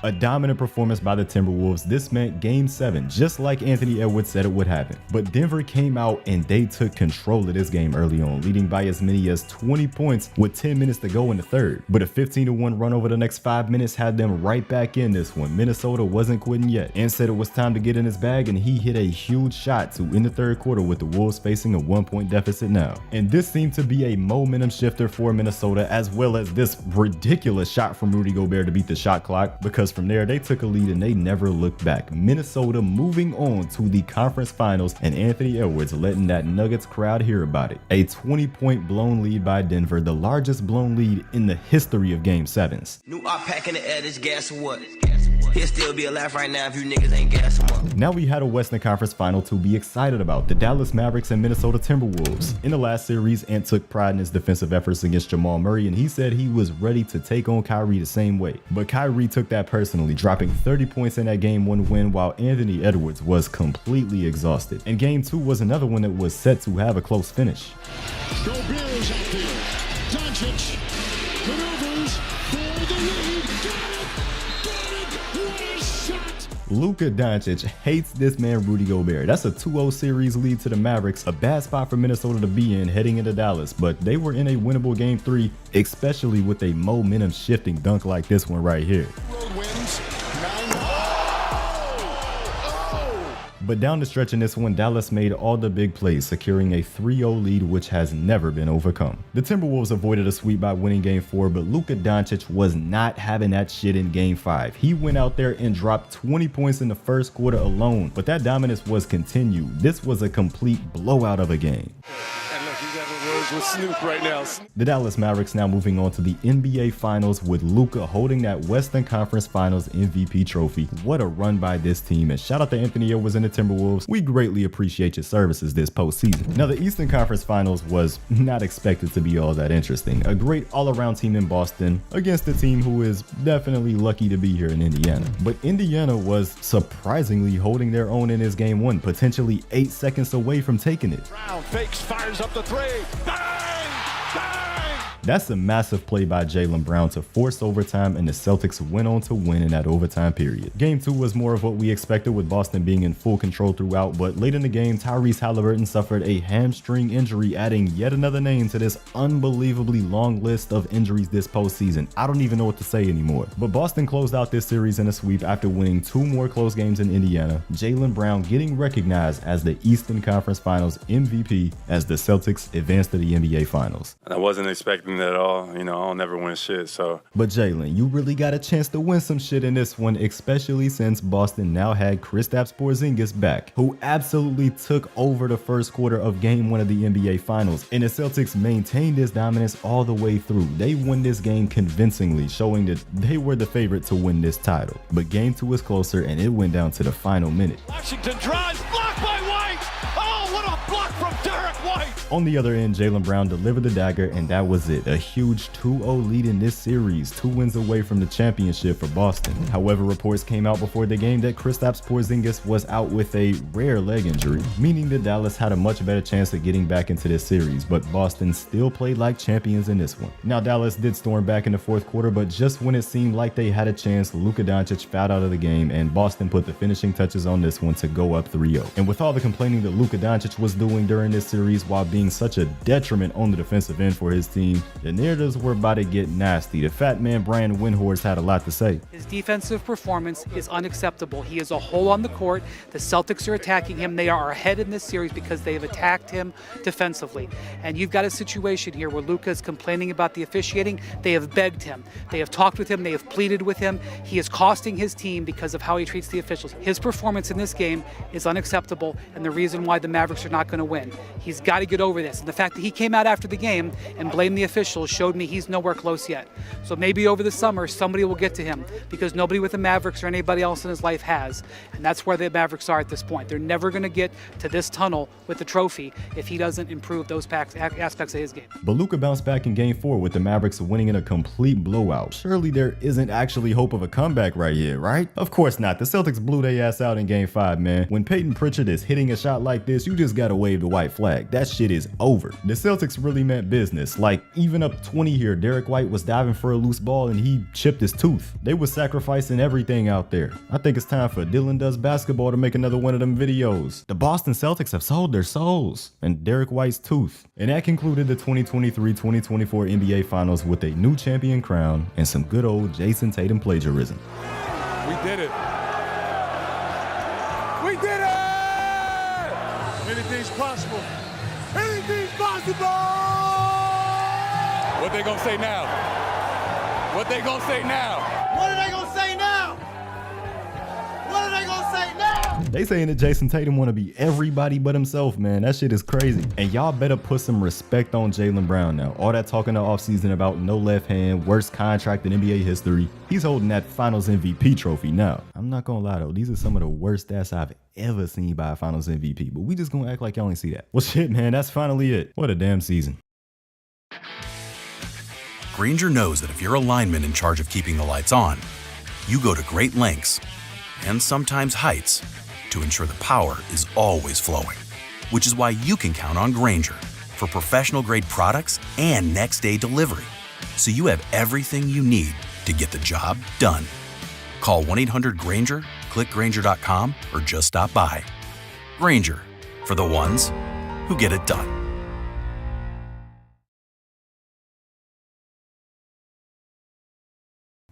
A dominant performance by the Timberwolves. This meant game 7, just like Anthony Edwards said it would happen. But Denver came out and they took control of this game early on, leading by as many as 20 points with 10 minutes to go in the third. But a 15-1 run over the next 5 minutes had them right back in this one. Minnesota wasn't quitting yet. Ant said it was time to get in his bag, and he hit a huge shot to end the third quarter with the Wolves facing a 1-point deficit now. And this seemed to be a momentum shifter for Minnesota, as well as this ridiculous shot from Rudy Gobert to beat the shot clock, because from there they took a lead and they never looked back. Minnesota moving on to the conference finals, and Anthony Edwards letting that Nuggets crowd hear about it. A 20-point blown lead by Denver, the largest blown lead in the history of game 7s.
New op pack in the air, this gas or what? He'll still be alive right now if you niggas ain't gas him up.
Now we had a Western Conference final to be excited about, the Dallas Mavericks and Minnesota Timberwolves. In the last series, Ant took pride in his defensive efforts against Jamal Murray, and he said he was ready to take on Kyrie the same way. But Kyrie took that personally, dropping 30 points in that game 1 win, while Anthony Edwards was completely exhausted. And game 2 was another one that was set to have a close finish.
Gobert's out there. Doncic maneuvers for the lead. Got it! What a shot!
Luka Doncic hates this man Rudy Gobert. That's a 2-0 series lead to the Mavericks, a bad spot for Minnesota to be in heading into Dallas, but they were in a winnable game 3, especially with a momentum shifting dunk like this one right here. But down the stretch in this one, Dallas made all the big plays, securing a 3-0 lead, which has never been overcome. The Timberwolves avoided a sweep by winning game 4, but Luka Doncic was not having that shit in game 5. He went out there and dropped 20 points in the first quarter alone, but that dominance was continued. This was a complete blowout of a game.
With Snoop right now.
The Dallas Mavericks now moving on to the NBA Finals, with Luka holding that Western Conference Finals MVP trophy. What a run by this team, and shout out to Anthony Edwards and the Timberwolves. We greatly appreciate your services this postseason. Now the Eastern Conference Finals was not expected to be all that interesting. A great all-around team in Boston against a team who is definitely lucky to be here in Indiana. But Indiana was surprisingly holding their own in this game 1, potentially 8 seconds away from taking it.
Brown fakes, fires up the 3. Bang! Bang!
That's a massive play by Jaylen Brown to force overtime, and the Celtics went on to win in that overtime period. Game 2 was more of what we expected, with Boston being in full control throughout, but late in the game, Tyrese Halliburton suffered a hamstring injury, adding yet another name to this unbelievably long list of injuries this postseason. I don't even know what to say anymore. But Boston closed out this series in a sweep after winning 2 more close games in Indiana, Jaylen Brown getting recognized as the Eastern Conference Finals MVP as the Celtics advanced to the NBA Finals.
I wasn't expecting mean that at all. You know, I'll never win shit, so.
But Jalen, you really got a chance to win some shit in this one, especially since Boston now had Kristaps Porzingis back, who absolutely took over the first quarter of Game 1 of the NBA Finals, and the Celtics maintained this dominance all the way through. They won this game convincingly, showing that they were the favorite to win this title. But Game 2 was closer, and it went down to the final minute.
Washington drives, blocked by White. Oh, what a block from Derek White.
On the other end, Jaylen Brown delivered the dagger, and that was it. A huge 2-0 lead in this series, 2 wins away from the championship for Boston. However, reports came out before the game that Kristaps Porzingis was out with a rare leg injury, meaning that Dallas had a much better chance of getting back into this series, but Boston still played like champions in this one. Now, Dallas did storm back in the fourth quarter, but just when it seemed like they had a chance, Luka Doncic fouled out of the game, and Boston put the finishing touches on this one to go up 3-0. And with all the complaining that Luka Doncic was doing during this series while being such a detriment on the defensive end for his team, the narratives were about to get nasty. The fat man Brian Windhorst had a lot to say.
His defensive performance is unacceptable. He is a hole on the court. The Celtics are attacking him. They are ahead in this series because they have attacked him defensively. And you've got a situation here where Luka is complaining about the officiating. They have begged him. They have talked with him. They have pleaded with him. He is costing his team because of how he treats the officials. His performance in this game is unacceptable, and the reason why the Mavericks are not going to win. He's got to get over this. And the fact that he came out after the game and blamed the officials showed me he's nowhere close yet. So maybe over the summer, somebody will get to him, because nobody with the Mavericks or anybody else in his life has. And that's where the Mavericks are at this point. They're never going to get to this tunnel with the trophy if he doesn't improve those aspects of his game.
But Luka bounced back in Game 4 with the Mavericks winning in a complete blowout. Surely there isn't actually hope of a comeback right here, right? Of course not. The Celtics blew their ass out in Game 5, man. When Peyton Pritchard is hitting a shot like this, you just gotta wave the white flag. That shit is over. The Celtics really meant business. Like, even up 20 here, Derek White was diving for a loose ball and he chipped his tooth. They were sacrificing everything out there. I think it's time for Dylan Does Basketball to make another one of them videos. The Boston Celtics have sold their souls and Derek White's tooth. And that concluded the 2023-2024 NBA Finals with a new champion crown and some good old Jason Tatum plagiarism.
We did it. We did it!
Anything's possible. Anything's possible!
What they gonna say now? What they gonna say now?
What are they gonna say now? What are they gonna say now?
They saying that Jason Tatum want to be everybody but himself, man. That shit is crazy. And y'all better put some respect on Jaylen Brown now. All that talk in the offseason about no left hand, worst contract in NBA history. He's holding that Finals MVP trophy now. I'm not gonna lie though, these are some of the worst stats I've ever seen by a Finals MVP, but we just gonna act like y'all ain't see that. Well shit, man, that's finally it. What a damn season.
Grainger knows that if you're a lineman in charge of keeping the lights on, you go to great lengths and sometimes heights to ensure the power is always flowing. Which is why you can count on Grainger for professional-grade products and next-day delivery, so you have everything you need to get the job done. Call 1-800-GRAINGER, click Grainger.com, or just stop by. Grainger, for the ones who get it done.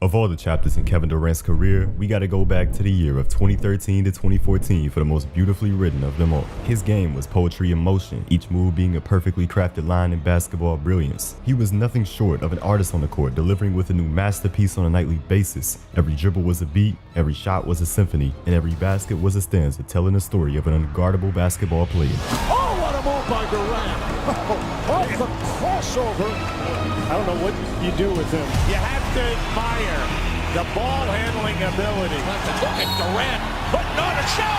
Of all the chapters in Kevin Durant's career, we gotta go back to the year of 2013 to 2014 for the most beautifully written of them all. His game was poetry in motion, each move being a perfectly crafted line in basketball brilliance. He was nothing short of an artist on the court, delivering with a new masterpiece on a nightly basis. Every dribble was a beat, every shot was a symphony, and every basket was a stanza telling the story of an unguardable basketball player.
Oh, what a move by Durant. Oh, the crossover. I don't know what you do with him. You have to admire the ball handling ability. Look at Durant putting on a show.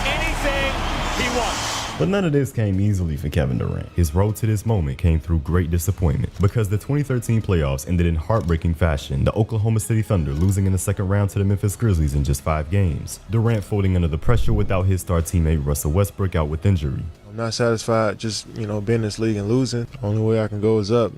Anything he wants.
But none of this came easily for Kevin Durant. His road to this moment came through great disappointment because the 2013 playoffs ended in heartbreaking fashion, the Oklahoma City Thunder losing in the second round to the Memphis Grizzlies in just 5 games. Durant folding under the pressure without his star teammate Russell Westbrook out with injury.
I'm not satisfied just, being in this league and losing. The only way I can go is up,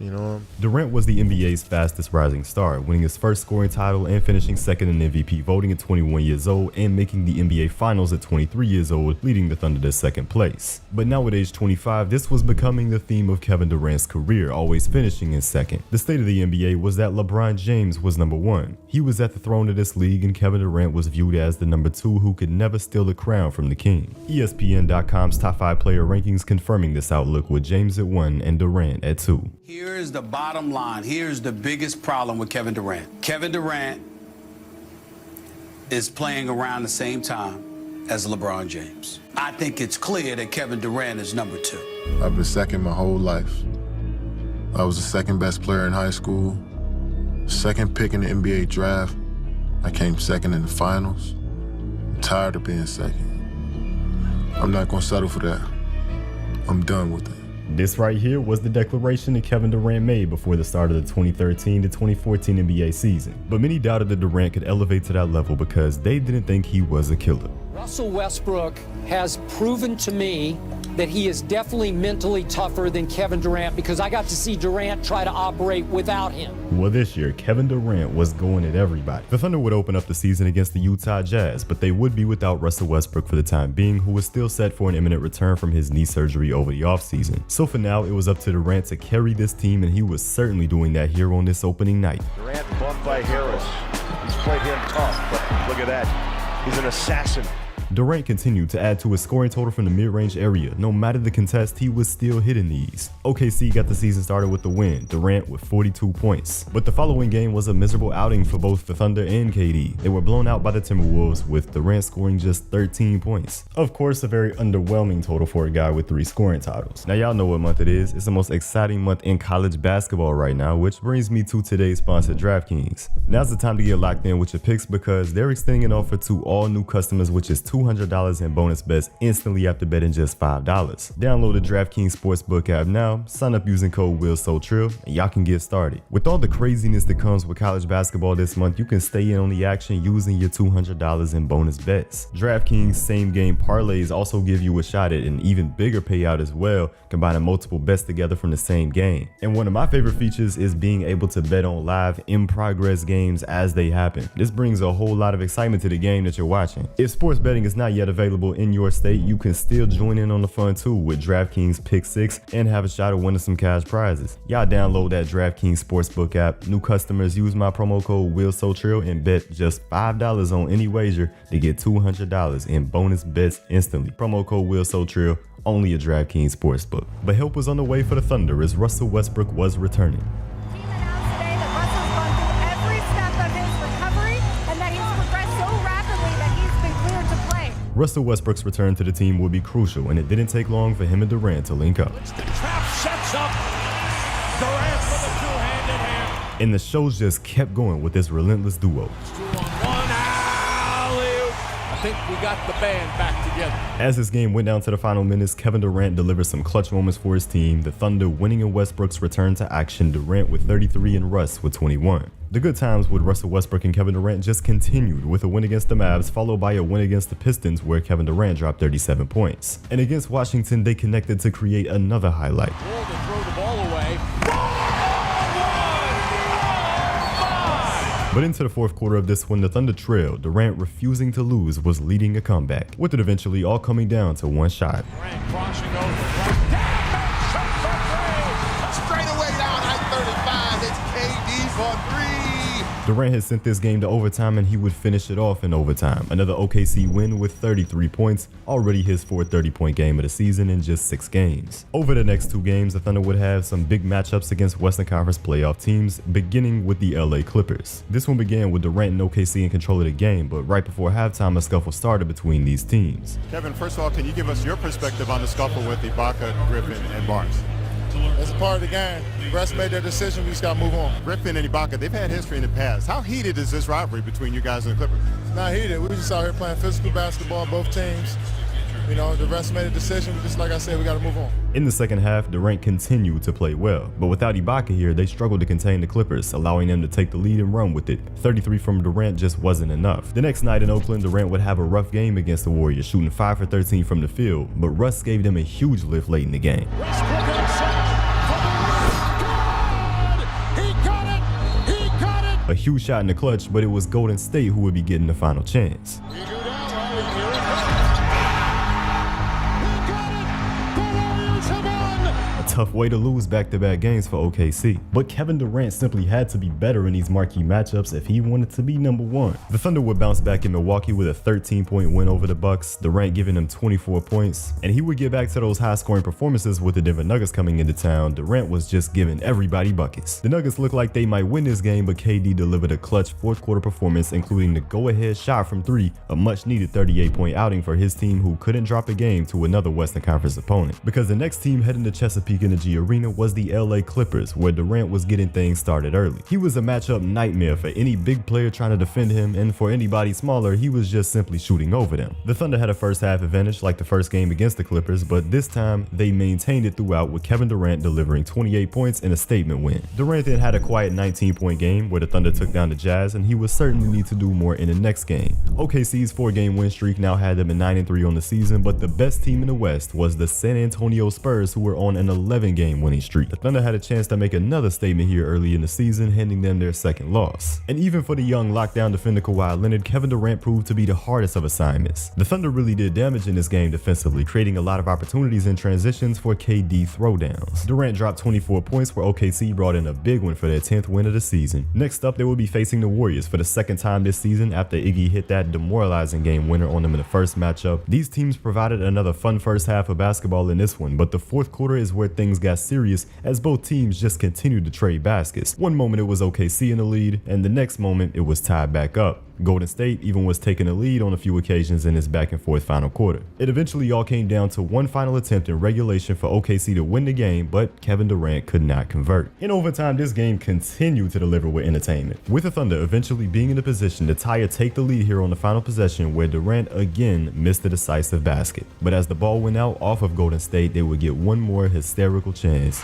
Durant was the NBA's fastest rising star, winning his first scoring title and finishing second in MVP voting at 21 years old and making the NBA Finals at 23 years old, leading the Thunder to second place. But now at age 25, this was becoming the theme of Kevin Durant's career, always finishing in second. The state of the NBA was that LeBron James was number 1. He was at the throne of this league and Kevin Durant was viewed as the number 2 who could never steal the crown from the king. ESPN.com's top 5 player rankings confirming this outlook with James at 1 and Durant at 2.
Here's the bottom line. Here's the biggest problem with Kevin Durant. Kevin Durant is playing around the same time as LeBron James. I think it's clear that Kevin Durant is number 2.
I've been second my whole life. I was the second best player in high school, second pick in the NBA draft. I came second in the finals. I'm tired of being second. I'm not gonna settle for that. I'm done with it.
This right here was the declaration that Kevin Durant made before the start of the 2013 to 2014 NBA season. But many doubted that Durant could elevate to that level because they didn't think he was a killer.
Russell Westbrook has proven to me that he is definitely mentally tougher than Kevin Durant because I got to see Durant try to operate without him.
Well, this year, Kevin Durant was going at everybody. The Thunder would open up the season against the Utah Jazz, but they would be without Russell Westbrook for the time being, who was still set for an imminent return from his knee surgery over the offseason. So for now, it was up to Durant to carry this team, and he was certainly doing that here on this opening night.
Durant bumped by Harris. He's played him tough, but look at that. He's an assassin.
Durant continued to add to his scoring total from the mid-range area. No matter the contest, he was still hitting these. OKC got the season started with the win, Durant with 42 points. But the following game was a miserable outing for both the Thunder and KD. They were blown out by the Timberwolves, with Durant scoring just 13 points. Of course, a very underwhelming total for a guy with 3 scoring titles. Now y'all know what month it is. It's the most exciting month in college basketball right now, which brings me to today's sponsor, DraftKings. Now's the time to get locked in with your picks because they're extending an offer to all new customers, which is $200 in bonus bets instantly after betting just $5. Download the DraftKings Sportsbook app now, sign up using code WillSoTrill, and y'all can get started. With all the craziness that comes with college basketball this month, you can stay in on the action using your $200 in bonus bets. DraftKings same game parlays also give you a shot at an even bigger payout as well, combining multiple bets together from the same game. And one of my favorite features is being able to bet on live in progress games as they happen. This brings a whole lot of excitement to the game that you're watching. If sports betting is not yet available in your state, you can still join in on the fun too with DraftKings Pick 6 and have a shot at winning some cash prizes. Y'all download that DraftKings Sportsbook app. New customers use my promo code WillSoTrill and bet just $5 on any wager to get $200 in bonus bets instantly. Promo code WillSoTrill, only at DraftKings Sportsbook. But help was on the way for the Thunder as Russell Westbrook was returning. Russell Westbrook's return to the team would be crucial, and it didn't take long for him and Durant to link up.
The trap sets up Durant for the two-handed hand.
And the shows just kept going with this relentless duo.
2-on-1 alley-oop. I think we got the band back together.
As this game went down to the final minutes, Kevin Durant delivered some clutch moments for his team, the Thunder winning in Westbrook's return to action, Durant with 33 and Russ with 21. The good times with Russell Westbrook and Kevin Durant just continued with a win against the Mavs, followed by a win against the Pistons where Kevin Durant dropped 37 points. And against Washington, they connected to create another highlight.
To throw the ball away.
But into the fourth quarter of this one, the Thunder trailed. Durant, refusing to lose, was leading a comeback, with it eventually all coming down to one shot.
Durant crossing over. Straight away down I-35. It's KD for 3.
Durant had sent this game to overtime and he would finish it off in overtime. Another OKC win with 33 points, already his fourth 30-point game of the season in just 6 games. Over the next 2 games, the Thunder would have some big matchups against Western Conference playoff teams, beginning with the LA Clippers. This one began with Durant and OKC in control of the game, but right before halftime, a scuffle started between these teams.
Kevin, first of all, can you give us your perspective on the scuffle with Ibaka, Griffin, and Barnes?
It's a part of the game. Russ made their decision. We just got to move on.
Griffin and Ibaka, they've had history in the past. How heated is this rivalry between you guys and the Clippers?
It's not heated. We just out here playing physical basketball, both teams. You know, the rest made a decision. Just like I said, we got to move on.
In the second half, Durant continued to play well, but without Ibaka here, they struggled to contain the Clippers, allowing them to take the lead and run with it. 33 from Durant just wasn't enough. The next night in Oakland, Durant would have a rough game against the Warriors, shooting 5 for 13 from the field, but Russ gave them a huge lift late in the game. A huge shot in the clutch, but it was Golden State who would be getting the final chance. A tough way to lose back-to-back games for OKC. But Kevin Durant simply had to be better in these marquee matchups if he wanted to be number one. The Thunder would bounce back in Milwaukee with a 13-point win over the Bucks, Durant giving them 24 points, and he would get back to those high-scoring performances with the Denver Nuggets coming into town. Durant was just giving everybody buckets. The Nuggets looked like they might win this game, but KD delivered a clutch fourth-quarter performance, including the go-ahead shot from three, a much-needed 38-point outing for his team, who couldn't drop a game to another Western Conference opponent. Because the next team heading to Chesapeake Energy Arena was the LA Clippers, where Durant was getting things started early. He was a matchup nightmare for any big player trying to defend him, and for anybody smaller, he was just simply shooting over them. The Thunder had a first-half advantage like the first game against the Clippers, but this time they maintained it throughout, with Kevin Durant delivering 28 points in a statement win. Durant then had a quiet 19-point game where the Thunder took down the Jazz, and he would certainly need to do more in the next game. OKC's 4-game win streak now had them at 9-3 on the season, but the best team in the West was the San Antonio Spurs, who were on an 11-game winning streak. The Thunder had a chance to make another statement here early in the season, handing them their second loss. And even for the young lockdown defender Kawhi Leonard, Kevin Durant proved to be the hardest of assignments. The Thunder really did damage in this game defensively, creating a lot of opportunities and transitions for KD throwdowns. Durant dropped 24 points, where OKC brought in a big one for their 10th win of the season. Next up, they will be facing the Warriors for the second time this season after Iggy hit that demoralizing game winner on them in the first matchup. These teams provided another fun first half of basketball in this one, but the fourth quarter is where things got serious as both teams just continued to trade baskets. One moment it was OKC in the lead, and the next moment it was tied back up. Golden State even was taking a lead on a few occasions in this back and forth final quarter. It eventually all came down to one final attempt in regulation for OKC to win the game, but Kevin Durant could not convert. In overtime, this game continued to deliver with entertainment, with the Thunder eventually being in a position to tie or take the lead here on the final possession, where Durant again missed the decisive basket. But as the ball went out off of Golden State, they would get one more hysterical chance.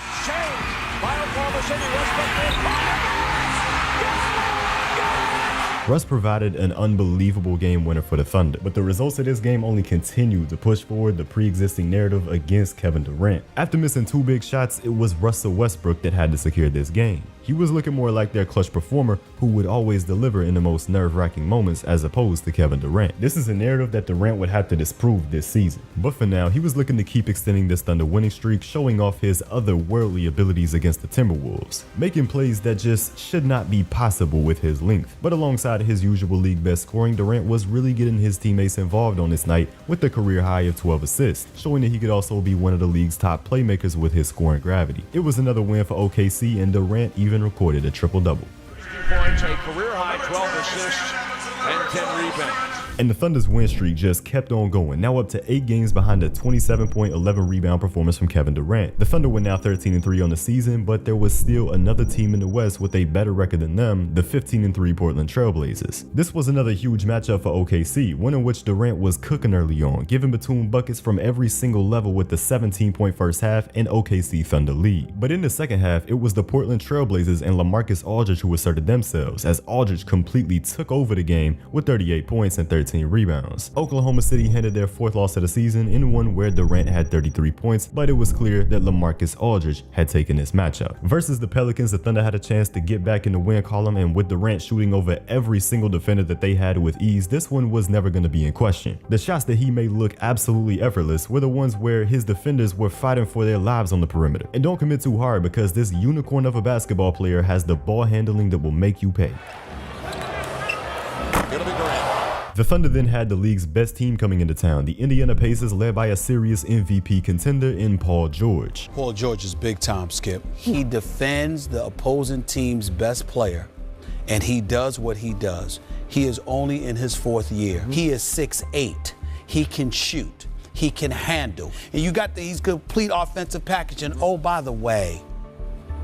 Russ provided an unbelievable game winner for the Thunder, but the results of this game only continued to push forward the pre-existing narrative against Kevin Durant. After missing two big shots, it was Russell Westbrook that had to secure this game. He was looking more like their clutch performer who would always deliver in the most nerve-wracking moments, as opposed to Kevin Durant. This is a narrative that Durant would have to disprove this season. But for now, he was looking to keep extending this Thunder winning streak, showing off his otherworldly abilities against the Timberwolves, making plays that just should not be possible with his length. But alongside his usual league best scoring, Durant was really getting his teammates involved on this night with a career high of 12 assists, showing that he could also be one of the league's top playmakers with his scoring gravity. It was another win for OKC, and Durant even recorded a triple-double.
60 points, a career high 12 assists, and 10 rebounds.
And the Thunder's win streak just kept on going, now up to 8 games behind a 27-point, 11-rebound performance from Kevin Durant. The Thunder were now 13-3 on the season, but there was still another team in the West with a better record than them, the 15-3 Portland Trail Blazers. This was another huge matchup for OKC, one in which Durant was cooking early on, giving Batum buckets from every single level with the 17-point first half and OKC Thunder lead. But in the second half, it was the Portland Trail Blazers and LaMarcus Aldridge who asserted themselves, as Aldridge completely took over the game with 38 points and 13 rebounds. Oklahoma City handed their 4th loss of the season in one where Durant had 33 points, but it was clear that LaMarcus Aldridge had taken this matchup. Versus the Pelicans, the Thunder had a chance to get back in the win column, and with Durant shooting over every single defender that they had with ease, this one was never going to be in question. The shots that he made look absolutely effortless were the ones where his defenders were fighting for their lives on the perimeter. And don't commit too hard, because this unicorn of a basketball player has the ball handling that will make you pay. The Thunder then had the league's best team coming into town, the Indiana Pacers, led by a serious MVP contender in Paul George.
Paul George is big time, Skip. He defends the opposing team's best player, and he does what he does. He is only in his 4th year. He is 6'8". He can shoot. He can handle. And you got he's complete offensive package. And oh, by the way,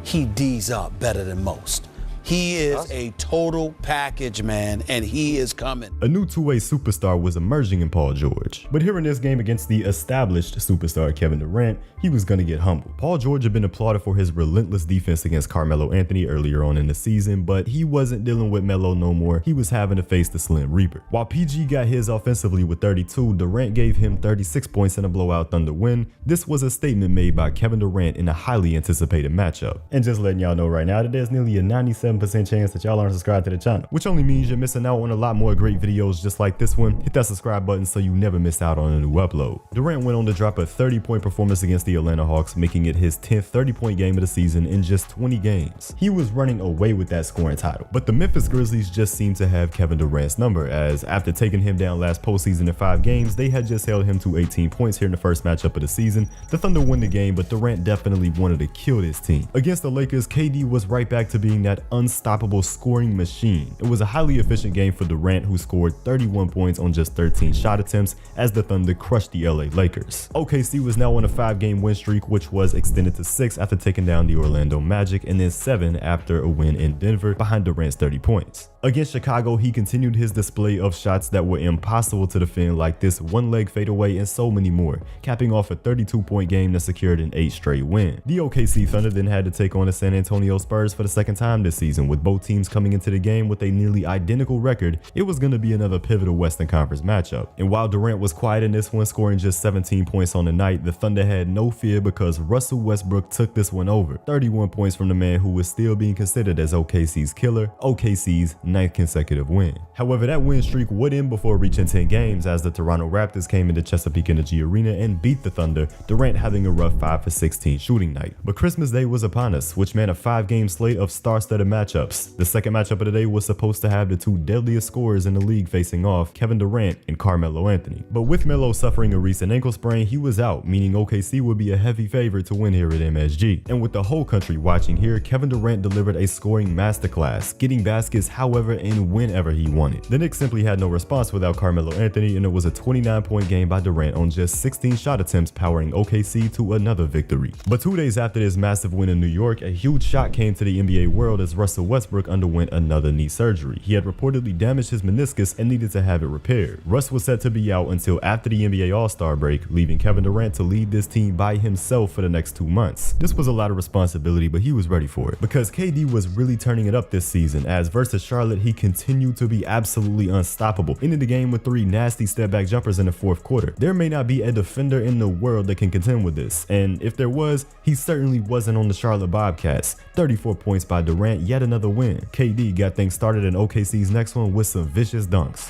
he D's up better than most. He is a total package, man, and he is coming.
A new two-way superstar was emerging in Paul George. But here in this game against the established superstar Kevin Durant, he was going to get humbled. Paul George had been applauded for his relentless defense against Carmelo Anthony earlier on in the season, but he wasn't dealing with Melo no more. He was having to face the Slim Reaper. While PG got his offensively with 32, Durant gave him 36 points in a blowout Thunder win. This was a statement made by Kevin Durant in a highly anticipated matchup. And just letting y'all know right now that there's nearly a 97% 97% chance that y'all aren't subscribed to the channel, which only means you're missing out on a lot more great videos just like this one. Hit that subscribe button so you never miss out on a new upload. Durant went on to drop a 30-point performance against the Atlanta Hawks, making it his 10th 30-point game of the season in just 20 games. He was running away with that scoring title, but the Memphis Grizzlies just seemed to have Kevin Durant's number, as after taking him down last postseason in 5 games, they had just held him to 18 points here in the first matchup of the season. The Thunder won the game, but Durant definitely wanted to kill this team. Against the Lakers, KD was right back to being that unstoppable scoring machine. It was a highly efficient game for Durant, who scored 31 points on just 13 shot attempts as the Thunder crushed the LA Lakers. OKC was now on a 5-game win streak, which was extended to 6 after taking down the Orlando Magic, and then 7 after a win in Denver behind Durant's 30 points. Against Chicago, he continued his display of shots that were impossible to defend, like this one-leg fadeaway and so many more, capping off a 32-point game that secured an 8 straight win. The OKC Thunder then had to take on the San Antonio Spurs for the second time this season, with both teams coming into the game with a nearly identical record. It was going to be another pivotal Western Conference matchup. And while Durant was quiet in this one, scoring just 17 points on the night, the Thunder had no fear because Russell Westbrook took this one over. 31 points from the man who was still being considered as OKC's killer, OKC's 9th consecutive win. However, that win streak would end before reaching 10 games, as the Toronto Raptors came into Chesapeake Energy Arena and beat the Thunder, Durant having a rough 5 for 16 shooting night. But Christmas Day was upon us, which meant a 5-game slate of star-studded matchups. The second matchup of the day was supposed to have the 2 deadliest scorers in the league facing off, Kevin Durant and Carmelo Anthony. But with Melo suffering a recent ankle sprain, he was out, meaning OKC would be a heavy favorite to win here at MSG. And with the whole country watching here, Kevin Durant delivered a scoring masterclass, getting baskets however and whenever he wanted. The Knicks simply had no response without Carmelo Anthony, and it was a 29-point game by Durant on just 16 shot attempts, powering OKC to another victory. But 2 days after this massive win in New York, a huge shock came to the NBA world as Russell Westbrook underwent another knee surgery. He had reportedly damaged his meniscus and needed to have it repaired. Russ was set to be out until after the NBA All-Star break, leaving Kevin Durant to lead this team by himself for the next 2 months. This was a lot of responsibility, but he was ready for it, because KD was really turning it up this season, as versus Charlotte, he continued to be absolutely unstoppable, ending the game with 3 nasty step-back jumpers in the 4th quarter. There may not be a defender in the world that can contend with this, and if there was, he certainly wasn't on the Charlotte Bobcats. 34 points by Durant, yet another win. KD got things started in OKC's next one with some vicious dunks.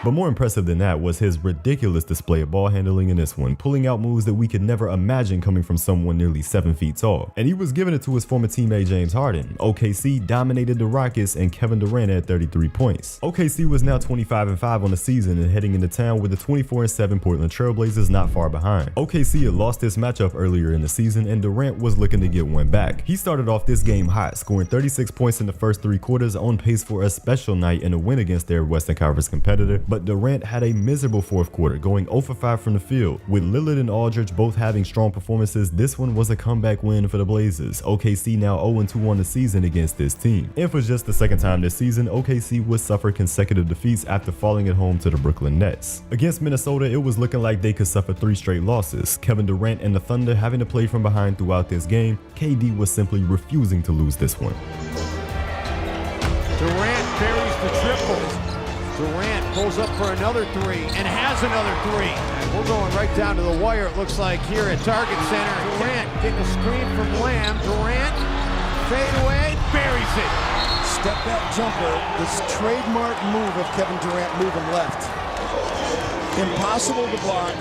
But more impressive than that was his ridiculous display of ball handling in this one, pulling out moves that we could never imagine coming from someone nearly 7 feet tall. And he was giving it to his former teammate James Harden. OKC dominated the Rockets, and Kevin Durant had 33 points. OKC was now 25-5 on the season and heading into town with the 24-7 Portland Trailblazers not far behind. OKC had lost this matchup earlier in the season, and Durant was looking to get one back. He started off this game hot, scoring 36 points in the first 3 quarters, on pace for a special night and a win against their Western Conference competitor. But Durant had a miserable 4th quarter, going 0 for 5 from the field. With Lillard and Aldridge both having strong performances, this one was a comeback win for the Blazers. OKC now 0-2 on the season against this team. And for just the second time this season, OKC would suffer consecutive defeats after falling at home to the Brooklyn Nets. Against Minnesota, it was looking like they could suffer 3 straight losses. Kevin Durant and the Thunder having to play from behind throughout this game, KD was simply refusing to lose this one.
Durant buries the triple. Durant pulls up for another 3 and has another 3. And we're going right down to the wire, it looks like, here at Target Center. Durant getting a screen from Lamb. Durant, fade away, buries it.
Step back jumper, this trademark move of Kevin Durant moving left. Impossible to block,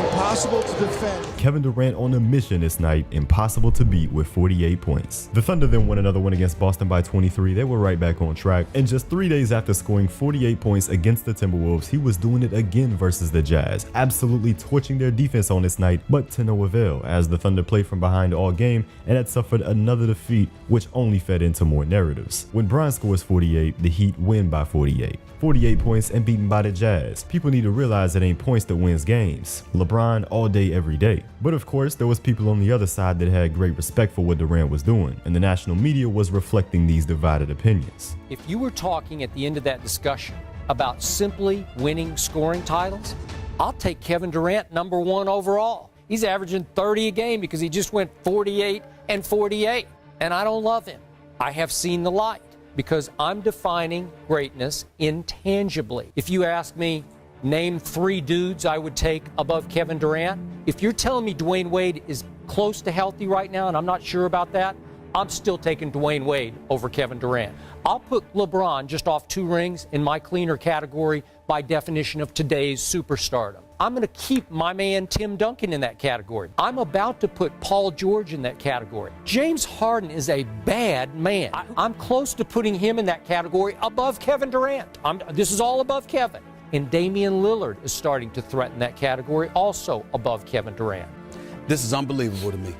impossible to defend.
Kevin Durant on a mission this night, impossible to beat with 48 points. The Thunder then won another one against Boston by 23. They were right back on track. And just 3 days after scoring 48 points against the Timberwolves, he was doing it again versus the Jazz, absolutely torching their defense on this night, but to no avail, as the Thunder played from behind all game and had suffered another defeat, which only fed into more narratives. When Bron scores 48, the Heat win by 48. 48 points and beaten by the Jazz. People need to realize it ain't points that wins games. LeBron all day, every day. But of course, there was people on the other side that had great respect for what Durant was doing, and the national media was reflecting these divided opinions.
If you were talking at the end of that discussion about simply winning scoring titles, I'll take Kevin Durant number 1 overall. He's averaging 30 a game because he just went 48 and 48, and I don't love him. I have seen the light, because I'm defining greatness intangibly. If you ask me, name 3 dudes I would take above Kevin Durant. If you're telling me Dwayne Wade is close to healthy right now, and I'm not sure about that, I'm still taking Dwayne Wade over Kevin Durant. I'll put LeBron just off 2 rings in my cleaner category by definition of today's superstardom. I'm going to keep my man Tim Duncan in that category. I'm about to put Paul George in that category. James Harden is a bad man. I'm close to putting him in that category above Kevin Durant. This is all above Kevin. And Damian Lillard is starting to threaten that category, also above Kevin Durant.
This is unbelievable to me.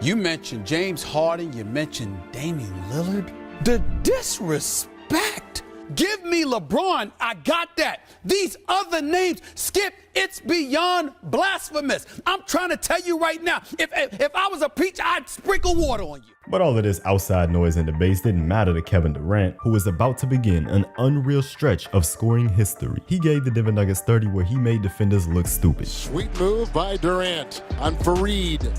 You mentioned James Harden, you mentioned Damian Lillard. The disrespect. Give me LeBron. I got that. These other names, Skip, it's beyond blasphemous. I'm trying to tell you right now, if I was a preacher, I'd sprinkle water on you.
But all of this outside noise and debates didn't matter to Kevin Durant, who is about to begin an unreal stretch of scoring history. He gave the Denver Nuggets 30 where he made defenders look stupid.
Sweet move by Durant on Fareed.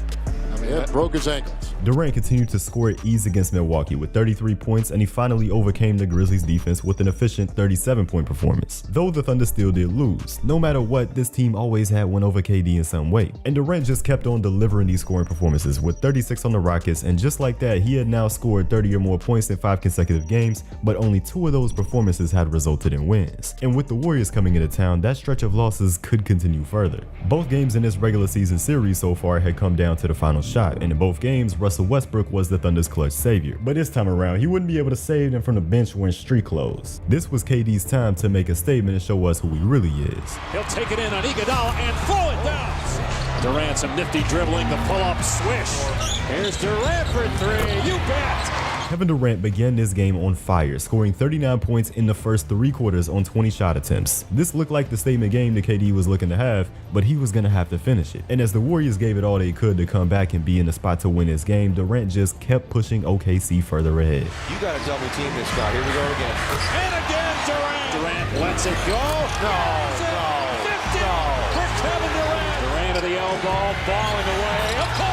It broke his ankles.
Durant continued to score at ease against Milwaukee with 33 points, and he finally overcame the Grizzlies defense with an efficient 37-point performance. Though the Thunder still did lose, no matter what, this team always had one over KD in some way. And Durant just kept on delivering these scoring performances with 36 on the Rockets, and just like that, he had now scored 30 or more points in 5 consecutive games, but only 2 of those performances had resulted in wins. And with the Warriors coming into town, that stretch of losses could continue further. Both games in this regular season series so far had come down to the final shot, and in both games, Russell Westbrook was the Thunder's clutch savior. But this time around, he wouldn't be able to save them from the bench wearing street clothes. This was KD's time to make a statement and show us who he really is.
He'll take it in on Iguodala and throw it down. Durant, some nifty dribbling, the pull-up swish. Here's Durant for 3, you bet.
Kevin Durant began this game on fire, scoring 39 points in the first 3 quarters on 20 shot attempts. This looked like the statement game that KD was looking to have, but he was going to have to finish it. And as the Warriors gave it all they could to come back and be in the spot to win this game, Durant just kept pushing OKC further ahead.
You got to double team this guy. Here we go again.
And again, Durant. Durant lets it go. No. 50 for Kevin Durant. Durant to the elbow, falling away. Of course.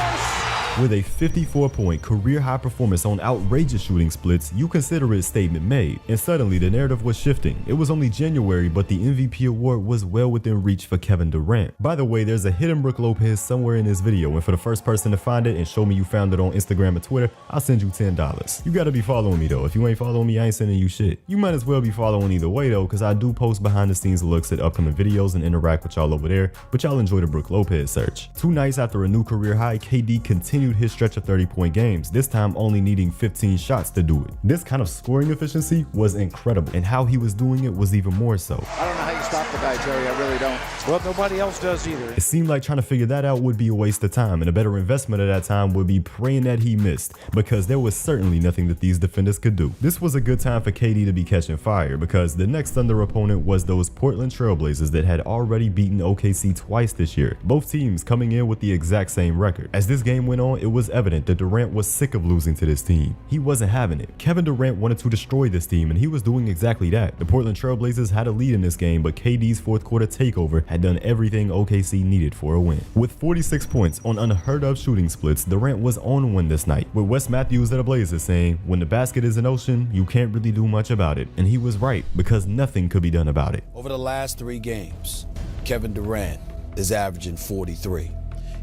With a 54-point career-high performance on outrageous shooting splits, you consider it statement made, and suddenly the narrative was shifting. It was only January, but the MVP award was well within reach for Kevin Durant. By the way, there's a hidden Brook Lopez somewhere in this video, and for the first person to find it and show me you found it on Instagram and Twitter, I'll send you $10. You gotta be following me though. If you ain't following me, I ain't sending you shit. You might as well be following either way though, because I do post behind the scenes looks at upcoming videos and interact with y'all over there, but y'all enjoy the Brook Lopez search. 2 nights after a new career high, KD continued his stretch of 30-point games, this time only needing 15 shots to do it. This kind of scoring efficiency was incredible, and how he was doing it was even more so.
I don't know how you stop the guy, Jerry. I really don't. Well, nobody else does either.
It seemed like trying to figure that out would be a waste of time, and a better investment at that time would be praying that he missed, because there was certainly nothing that these defenders could do. This was a good time for KD to be catching fire, because the next Thunder opponent was those Portland Trailblazers that had already beaten OKC twice this year, both teams coming in with the exact same record. As this game went on, it was evident that Durant was sick of losing to this team. He wasn't having it. Kevin Durant wanted to destroy this team, and he was doing exactly that. The Portland Trailblazers had a lead in this game, but KD's fourth quarter takeover had done everything OKC needed for a win. With 46 points on unheard of shooting splits, Durant was on one this night, with Wes Matthews of the Blazers saying, "When the basket is an ocean, you can't really do much about it." And he was right, because nothing could be done about it.
Over the last 3 games, Kevin Durant is averaging 43.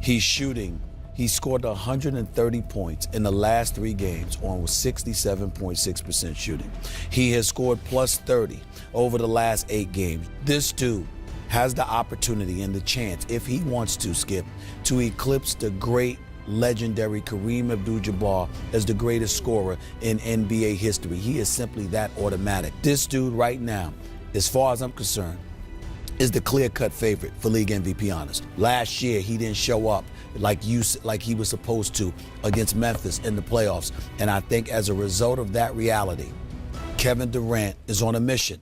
He scored 130 points in the last 3 games on 67.6% shooting. He has scored plus 30 over the last 8 games. This dude has the opportunity and the chance, if he wants to, Skip, to eclipse the great legendary Kareem Abdul-Jabbar as the greatest scorer in NBA history. He is simply that automatic. This dude right now, as far as I'm concerned, is the clear-cut favorite for league MVP honors. Last year, he didn't show up like he was supposed to against Memphis in the playoffs. And I think as a result of that reality, Kevin Durant is on a mission.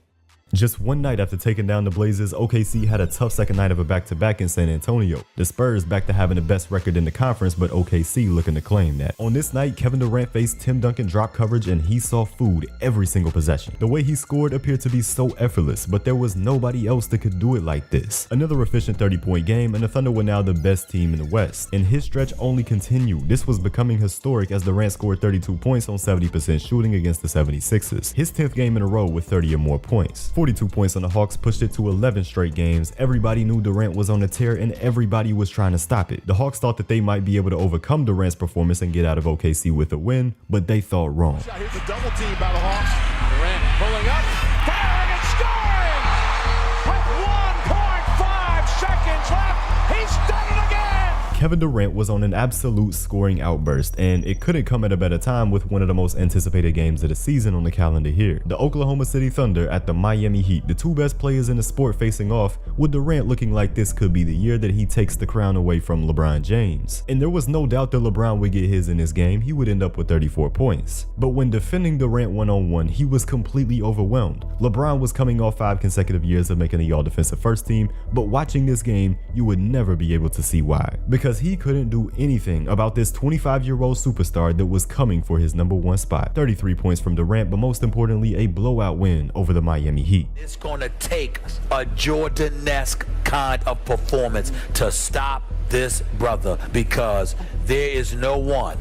Just one night after taking down the Blazers, OKC had a tough second night of a back-to-back in San Antonio. The Spurs back to having the best record in the conference, but OKC looking to claim that. On this night, Kevin Durant faced Tim Duncan drop coverage, and he saw food every single possession. The way he scored appeared to be so effortless, but there was nobody else that could do it like this. Another efficient 30-point game, and the Thunder were now the best team in the West. And his stretch only continued. This was becoming historic as Durant scored 32 points on 70% shooting against the 76ers. His 10th game in a row with 30 or more points. 42 points on the Hawks pushed it to 11 straight games. Everybody knew Durant was on a tear and everybody was trying to stop it. The Hawks thought that they might be able to overcome Durant's performance and get out of OKC with a win, but they thought wrong.
Here's a double team by the Hawks. Durant pulling up, firing and scoring! With 1.5 seconds left, he's done it again!
Kevin Durant was on an absolute scoring outburst, and it couldn't come at a better time with one of the most anticipated games of the season on the calendar here. The Oklahoma City Thunder at the Miami Heat, the two best players in the sport facing off, with Durant looking like this could be the year that he takes the crown away from LeBron James. And there was no doubt that LeBron would get his in this game. He would end up with 34 points. But when defending Durant one-on-one, he was completely overwhelmed. LeBron was coming off 5 consecutive years of making the all-defensive first team, but watching this game, you would never be able to see why. Because he couldn't do anything about this 25-year-old superstar that was coming for his #1 spot. 33 points from Durant, but most importantly, a blowout win over the Miami Heat.
It's gonna take a Jordan-esque kind of performance to stop this brother, because there is no one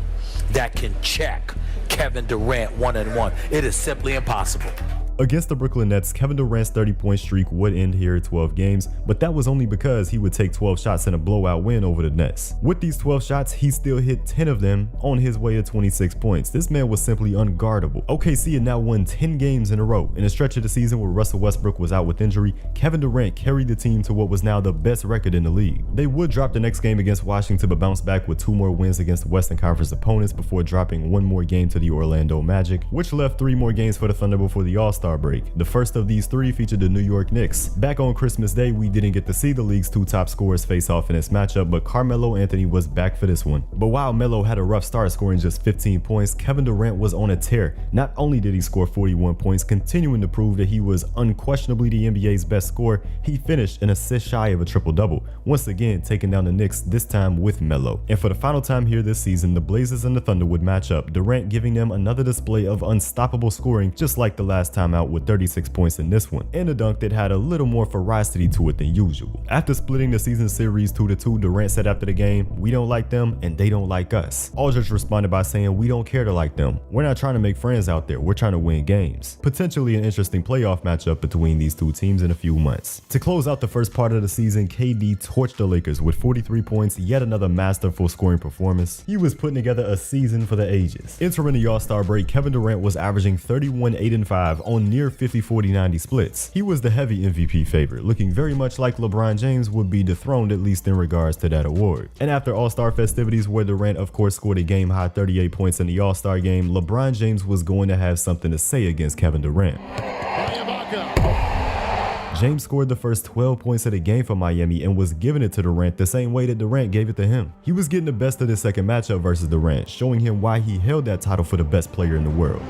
that can check Kevin Durant one-on-one. It is simply impossible.
Against the Brooklyn Nets, Kevin Durant's 30-point streak would end here at 12 games, but that was only because he would take 12 shots in a blowout win over the Nets. With these 12 shots, he still hit 10 of them on his way to 26 points. This man was simply unguardable. OKC had now won 10 games in a row. In a stretch of the season where Russell Westbrook was out with injury, Kevin Durant carried the team to what was now the best record in the league. They would drop the next game against Washington, but bounce back with 2 more wins against the Western Conference opponents before dropping 1 more game to the Orlando Magic, which left 3 more games for the Thunder before the All-Star break. The first of these 3 featured the New York Knicks. Back on Christmas Day, we didn't get to see the league's 2 top scorers face off in this matchup, but Carmelo Anthony was back for this one. But while Melo had a rough start scoring just 15 points, Kevin Durant was on a tear. Not only did he score 41 points, continuing to prove that he was unquestionably the NBA's best scorer, he finished an assist shy of a triple-double, once again taking down the Knicks, this time with Melo. And for the final time here this season, the Blazers and the Thunder would match up, Durant giving them another display of unstoppable scoring, just like the last time out with 36 points in this one, and a dunk that had a little more ferocity to it than usual. After splitting the season series 2-2, Durant said after the game, "We don't like them and they don't like us." Aldridge responded by saying, "We don't care to like them. We're not trying to make friends out there. We're trying to win games." Potentially an interesting playoff matchup between these two teams in a few months. To close out the first part of the season, KD torched the Lakers with 43 points, yet another masterful scoring performance. He was putting together a season for the ages. Entering the All-Star break, Kevin Durant was averaging 31, 8, and 5 on near 50-40-90 splits. He was the heavy MVP favorite, looking very much like LeBron James would be dethroned, at least in regards to that award. And after All-Star festivities, where Durant of course scored a game-high 38 points in the All-Star game, LeBron James was going to have something to say against Kevin Durant. James scored the first 12 points of the game for Miami and was giving it to Durant the same way that Durant gave it to him. He was getting the best of the second matchup versus Durant, showing him why he held that title for the best player in the world.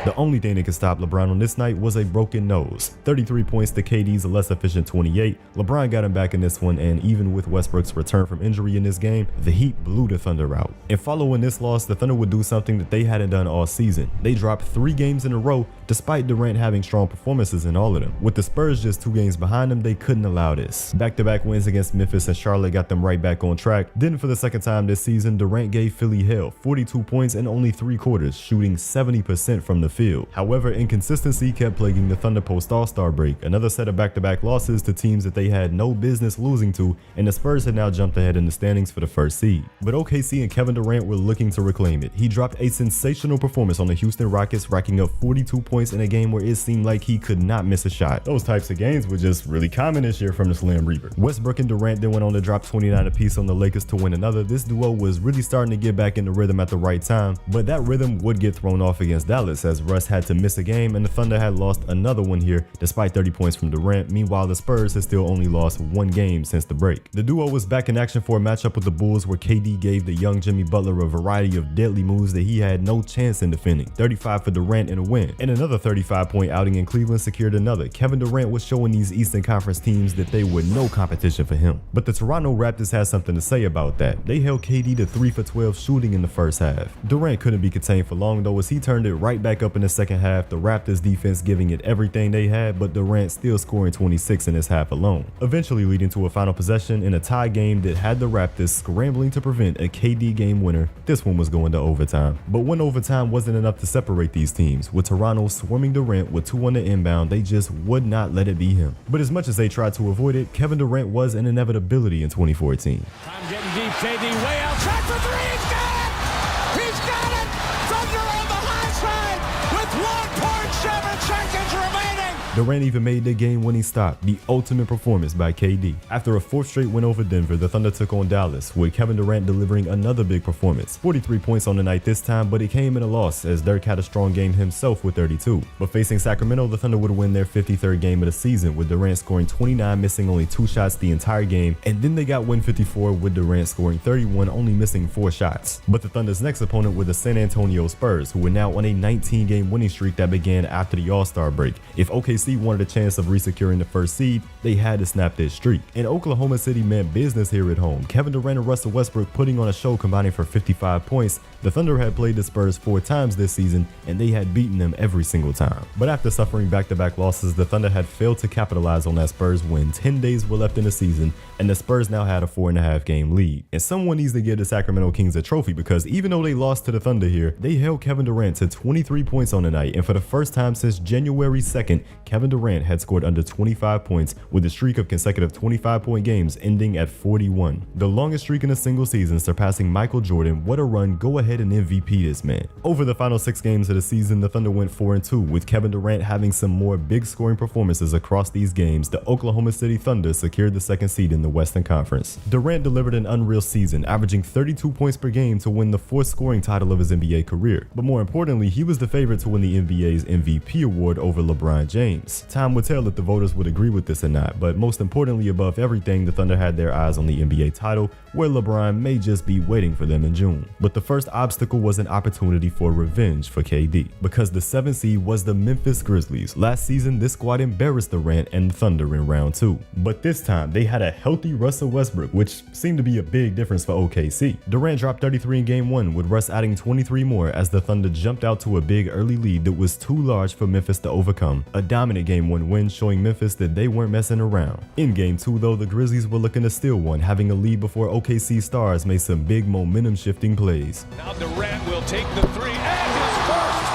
The only thing that could stop LeBron on this night was a broken nose. 33 points to KD's less efficient 28. LeBron got him back in this one, and even with Westbrook's return from injury in this game, the Heat blew the Thunder out. And following this loss, the Thunder would do something that they hadn't done all season. They dropped 3 games in a row, despite Durant having strong performances in all of them. With the Spurs just 2 games behind them, they couldn't allow this. Back-to-back wins against Memphis and Charlotte got them right back on track. Then for the second time this season, Durant gave Philly hell, 42 points in only 3 quarters, shooting 70% from the field. However, inconsistency kept plaguing the Thunder post All-Star break. Another set of back-to-back losses to teams that they had no business losing to, and the Spurs had now jumped ahead in the standings for the first seed. But OKC and Kevin Durant were looking to reclaim it. He dropped a sensational performance on the Houston Rockets, racking up 42 points in a game where it seemed like he could not miss a shot. Those types of games were just really common this year from the Slim Reaper. Westbrook and Durant then went on to drop 29 apiece on the Lakers to win another. This duo was really starting to get back in the rhythm at the right time, but that rhythm would get thrown off against Dallas as Russ had to miss a game and the Thunder had lost another one here despite 30 points from Durant. Meanwhile, the Spurs had still only lost 1 game since the break. The duo was back in action for a matchup with the Bulls where KD gave the young Jimmy Butler a variety of deadly moves that he had no chance in defending. 35 for Durant in a win, and another 35-point outing in Cleveland secured another. Kevin Durant was showing these Eastern Conference teams that they were no competition for him. But the Toronto Raptors had something to say about that. They held KD to 3 for 12 shooting in the first half. Durant couldn't be contained for long though, as he turned it it right back up in the second half, the Raptors defense giving it everything they had, but Durant still scoring 26 in this half alone, eventually leading to a final possession in a tie game that had the Raptors scrambling to prevent a KD game winner. This one was going to overtime, but when overtime wasn't enough to separate these teams, with Toronto swarming Durant with 2 on the inbound, they just would not let it be him. But as much as they tried to avoid it, Kevin Durant was an inevitability in 2014.
I'm getting deep, KD way outside for three. He's got it! He's got it! Thunder on the high side with 1.7 seconds remaining.
Durant even made the game-winning stop, the ultimate performance by KD. After a 4th straight win over Denver, the Thunder took on Dallas, with Kevin Durant delivering another big performance. 43 points on the night this time, but it came in a loss as Dirk had a strong game himself with 32. But facing Sacramento, the Thunder would win their 53rd game of the season, with Durant scoring 29, missing only 2 shots the entire game, and then they got win 54 with Durant scoring 31, only missing 4 shots. But the Thunder's next opponent were the San Antonio Spurs, who were now on a 19-game winning streak that began after the All-Star break. If OKC wanted a chance of resecuring the first seed, they had to snap this streak. And Oklahoma City meant business here at home. Kevin Durant and Russell Westbrook putting on a show, combining for 55 points. The Thunder had played the Spurs 4 times this season, and they had beaten them every single time. But after suffering back-to-back losses, the Thunder had failed to capitalize on that Spurs win. 10 days were left in the season, and the Spurs now had a 4.5 game lead. And someone needs to give the Sacramento Kings a trophy, because even though they lost to the Thunder here, they held Kevin Durant to 23 points on the night, and for the first time since January 2nd, Kevin Durant had scored under 25 points, with a streak of consecutive 25-point games ending at 41. The longest streak in a single season, surpassing Michael Jordan. What a run. Go ahead and MVP this man. Over the final 6 games of the season, the Thunder went 4-2, with Kevin Durant having some more big scoring performances across these games. The Oklahoma City Thunder secured the 2nd seed in the Western Conference. Durant delivered an unreal season, averaging 32 points per game to win the 4th scoring title of his NBA career. But more importantly, he was the favorite to win the NBA's MVP award over LeBron James. Time would tell if the voters would agree with this or not, but most importantly, above everything, the Thunder had their eyes on the NBA title, where LeBron may just be waiting for them in June. But the first obstacle was an opportunity for revenge for KD, because the 7th seed was the Memphis Grizzlies. Last season, this squad embarrassed Durant and the Thunder in round 2. But this time, they had a healthy Russell Westbrook, which seemed to be a big difference for OKC. Durant dropped 33 in game 1, with Russ adding 23 more as the Thunder jumped out to a big early lead that was too large for Memphis to overcome. A dominant game 1 win, showing Memphis that they weren't messing around. In game 2 though, the Grizzlies were looking to steal one, having a lead before OKC stars made some big momentum shifting plays.
Now Durant will take the 3 and his first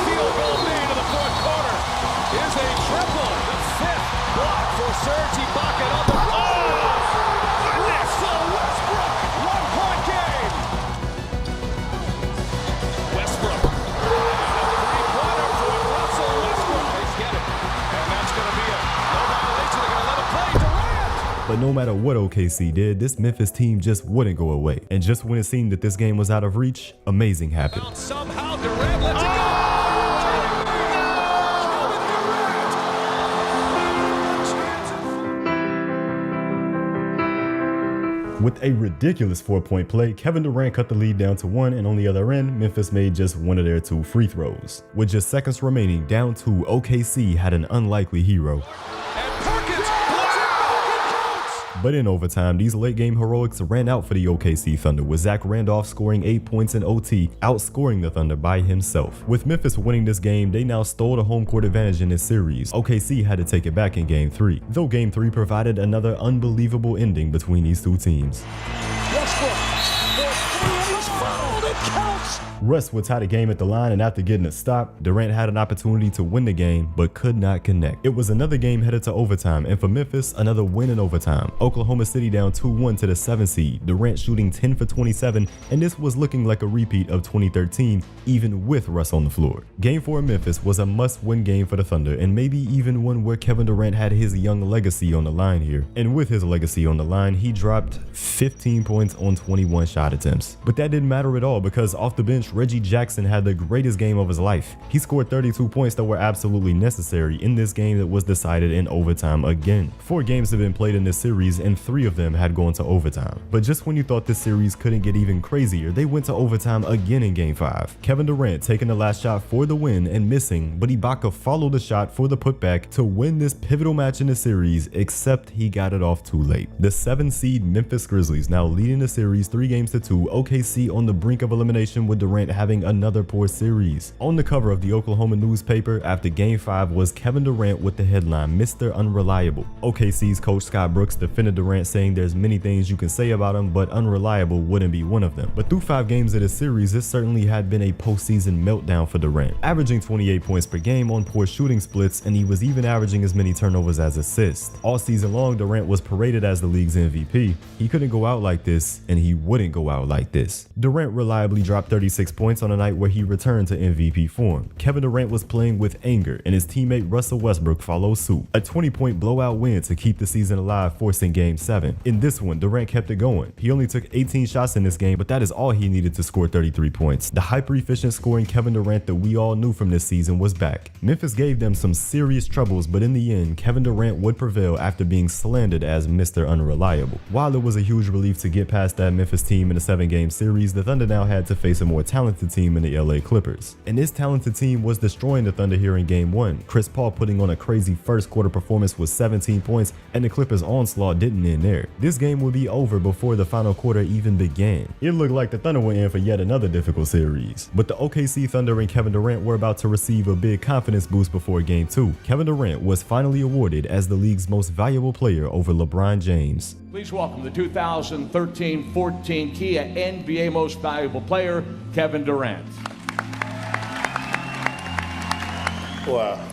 field goal made in the 4th quarter is a triple. The 5th block for Serge Ibaka on the Russell Westbrook 1-point game. Westbrook, a 3-pointer for Russell Westbrook. They get it, and that's going to be a no violation. They're going to let it play. Durant.
But no matter what OKC did, this Memphis team just wouldn't go away. And just when it seemed that this game was out of reach, amazing happened.
Somehow Durant lets it go.
With a ridiculous 4-point play, Kevin Durant cut the lead down to 1, and on the other end, Memphis made just one of their 2 free throws. With just seconds remaining, down 2, OKC had an unlikely hero. But in overtime, these late-game heroics ran out for the OKC Thunder, with Zach Randolph scoring 8 points in OT, outscoring the Thunder by himself. With Memphis winning this game, they now stole the home court advantage in this series. OKC had to take it back in Game 3, though Game 3 provided another unbelievable ending between these 2 teams. Russ would tie the game at the line, and after getting a stop, Durant had an opportunity to win the game, but could not connect. It was another game headed to overtime, and for Memphis, another win in overtime. Oklahoma City down 2-1 to the 7th seed, Durant shooting 10 for 27, and this was looking like a repeat of 2013, even with Russ on the floor. Game 4 in Memphis was a must-win game for the Thunder, and maybe even one where Kevin Durant had his young legacy on the line here. And with his legacy on the line, he dropped 15 points on 21 shot attempts. But that didn't matter at all, because off the bench, Reggie Jackson had the greatest game of his life. He scored 32 points that were absolutely necessary in this game that was decided in overtime again. 4 games have been played in this series, and 3 of them had gone to overtime. But just when you thought this series couldn't get even crazier, they went to overtime again in Game 5. Kevin Durant taking the last shot for the win and missing, but Ibaka followed the shot for the putback to win this pivotal match in the series, except he got it off too late. The 7th seed Memphis Grizzlies now leading the series 3-2. OKC on the brink of elimination, with Durant Durant having another poor series. On the cover of the Oklahoma newspaper after Game 5 was Kevin Durant with the headline, Mr. Unreliable. OKC's coach Scott Brooks defended Durant, saying there's many things you can say about him, but unreliable wouldn't be one of them. But through 5 games of the series, this certainly had been a postseason meltdown for Durant, averaging 28 points per game on poor shooting splits, and he was even averaging as many turnovers as assists. All season long, Durant was paraded as the league's MVP. He couldn't go out like this, and he wouldn't go out like this. Durant reliably dropped 36 points on a night where he returned to MVP form. Kevin Durant was playing with anger, and his teammate Russell Westbrook followed suit. A 20-point blowout win to keep the season alive, forcing Game 7. In this one, Durant kept it going. He only took 18 shots in this game, but that is all he needed to score 33 points. The hyper-efficient scoring Kevin Durant that we all knew from this season was back. Memphis gave them some serious troubles, but in the end, Kevin Durant would prevail after being slandered as Mr. Unreliable. While it was a huge relief to get past that Memphis team in a 7-game series, the Thunder now had to face a more talented team in the LA Clippers. And this talented team was destroying the Thunder here in Game 1. Chris Paul putting on a crazy first quarter performance with 17 points, and the Clippers' onslaught didn't end there. This game would be over before the final quarter even began. It looked like the Thunder were in for yet another difficult series. But the OKC Thunder and Kevin Durant were about to receive a big confidence boost before Game 2. Kevin Durant was finally awarded as the league's most valuable player over LeBron James.
Please welcome the 2013-14 Kia NBA Most Valuable Player, Kevin Durant.
Wow.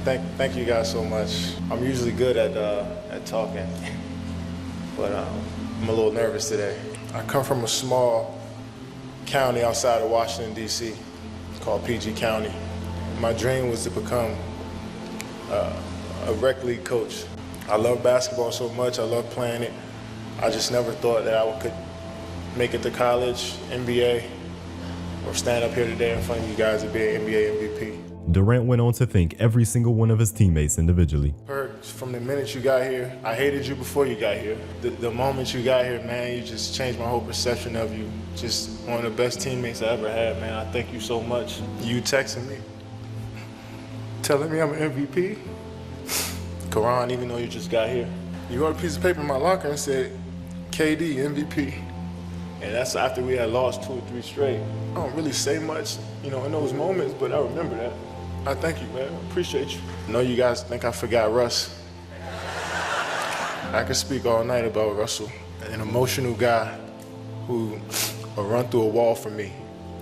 Thank you guys so much. I'm usually good at talking, but I'm a little nervous today. I come from a small county outside of Washington, D.C. called PG County. My dream was to become a rec league coach. I love basketball so much. I love playing it. I just never thought that I could make it to college, NBA, or stand up here today in front of you guys and be an NBA MVP.
Durant went on to thank every single one of his teammates individually.
From the minute you got here, I hated you before you got here. The moment you got here, man, you just changed my whole perception of you. Just one of the best teammates I ever had, man. I thank you so much. You texting me, telling me I'm an MVP. Karan, even though you just got here. You wrote a piece of paper in my locker and said, KD, MVP. And that's after we had lost 2 or 3 straight. I don't really say much, in those moments, but I remember that. I thank you, man. I appreciate you. I know you guys think I forgot Russ. I could speak all night about Russell, an emotional guy who will run through a wall for me.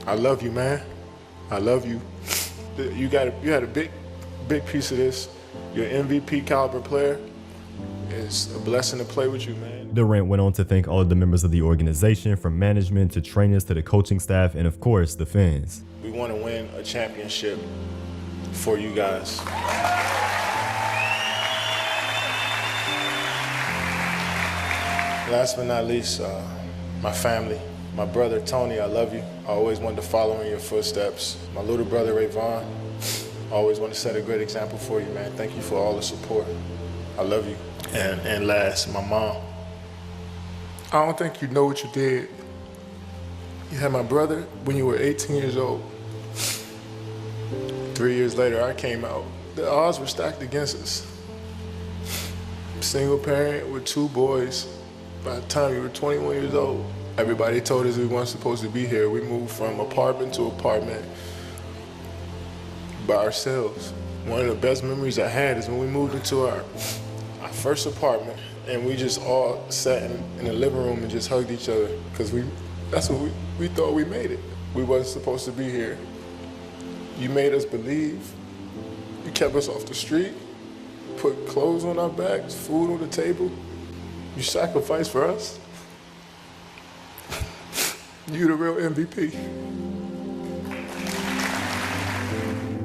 I love you, man. I love you. You had a big piece of this. You're an MVP caliber player. It's a blessing to play with you, man.
Durant went on to thank all of the members of the organization, from management to trainers to the coaching staff, and of course, the fans.
We want to win a championship for you guys. Last but not least, my family. My brother, Tony, I love you. I always wanted to follow in your footsteps. My little brother, Rayvon, I always want to set a great example for you, man. Thank you for all the support. I love you. And last, my mom. I don't think you know what you did. You had my brother when you were 18 years old. 3 years later, I came out. The odds were stacked against us. Single parent with 2 boys. By the time you were 21 years old, everybody told us we weren't supposed to be here. We moved from apartment to apartment by ourselves. One of the best memories I had is when we moved into our first apartment, and we just all sat in the living room and just hugged each other, because that's what we thought we made it. We wasn't supposed to be here. You made us believe. You kept us off the street, put clothes on our backs, food on the table. You sacrificed for us. You the real MVP.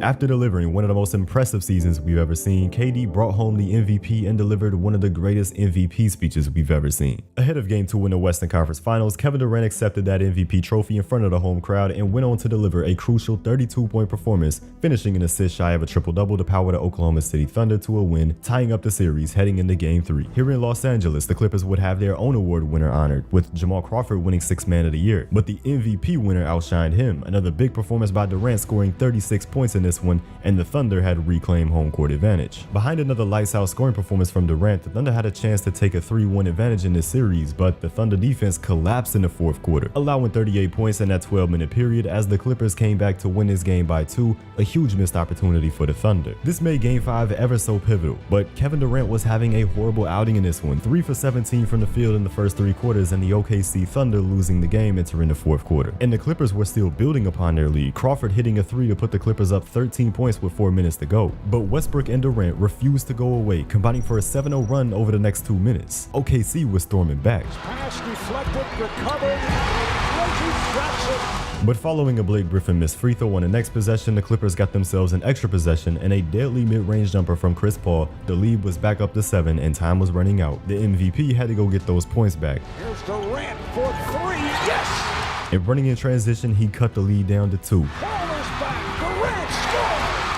After delivering one of the most impressive seasons we've ever seen, KD brought home the MVP and delivered one of the greatest MVP speeches we've ever seen. Ahead of Game 2 in the Western Conference Finals, Kevin Durant accepted that MVP trophy in front of the home crowd and went on to deliver a crucial 32-point performance, finishing an assist shy of a triple-double to power the Oklahoma City Thunder to a win, tying up the series heading into Game 3. Here in Los Angeles, the Clippers would have their own award winner honored, with Jamal Crawford winning 6th Man of the Year. But the MVP winner outshined him, another big performance by Durant, scoring 36 points in this this one, and the Thunder had reclaimed home court advantage. Behind another lights-out scoring performance from Durant, the Thunder had a chance to take a 3-1 advantage in this series, but the Thunder defense collapsed in the fourth quarter, allowing 38 points in that 12-minute period as the Clippers came back to win this game by 2, a huge missed opportunity for the Thunder. This made Game 5 ever so pivotal, but Kevin Durant was having a horrible outing in this one, 3 for 17 from the field in the first 3 quarters, and the OKC Thunder losing the game entering the fourth quarter. And the Clippers were still building upon their lead, Crawford hitting a 3 to put the Clippers up 13 points with 4 minutes to go. But Westbrook and Durant refused to go away, combining for a 7-0 run over the next 2 minutes. OKC was storming back.
Pass deflected, recovered, Reggie Jackson.
But following a Blake Griffin missed free throw on the next possession, the Clippers got themselves an extra possession and a deadly mid-range jumper from Chris Paul. The lead was back up to 7 and time was running out. The MVP had to go get those points back.
Here's Durant for 3, yes!
And running in transition, he cut the lead down to 2.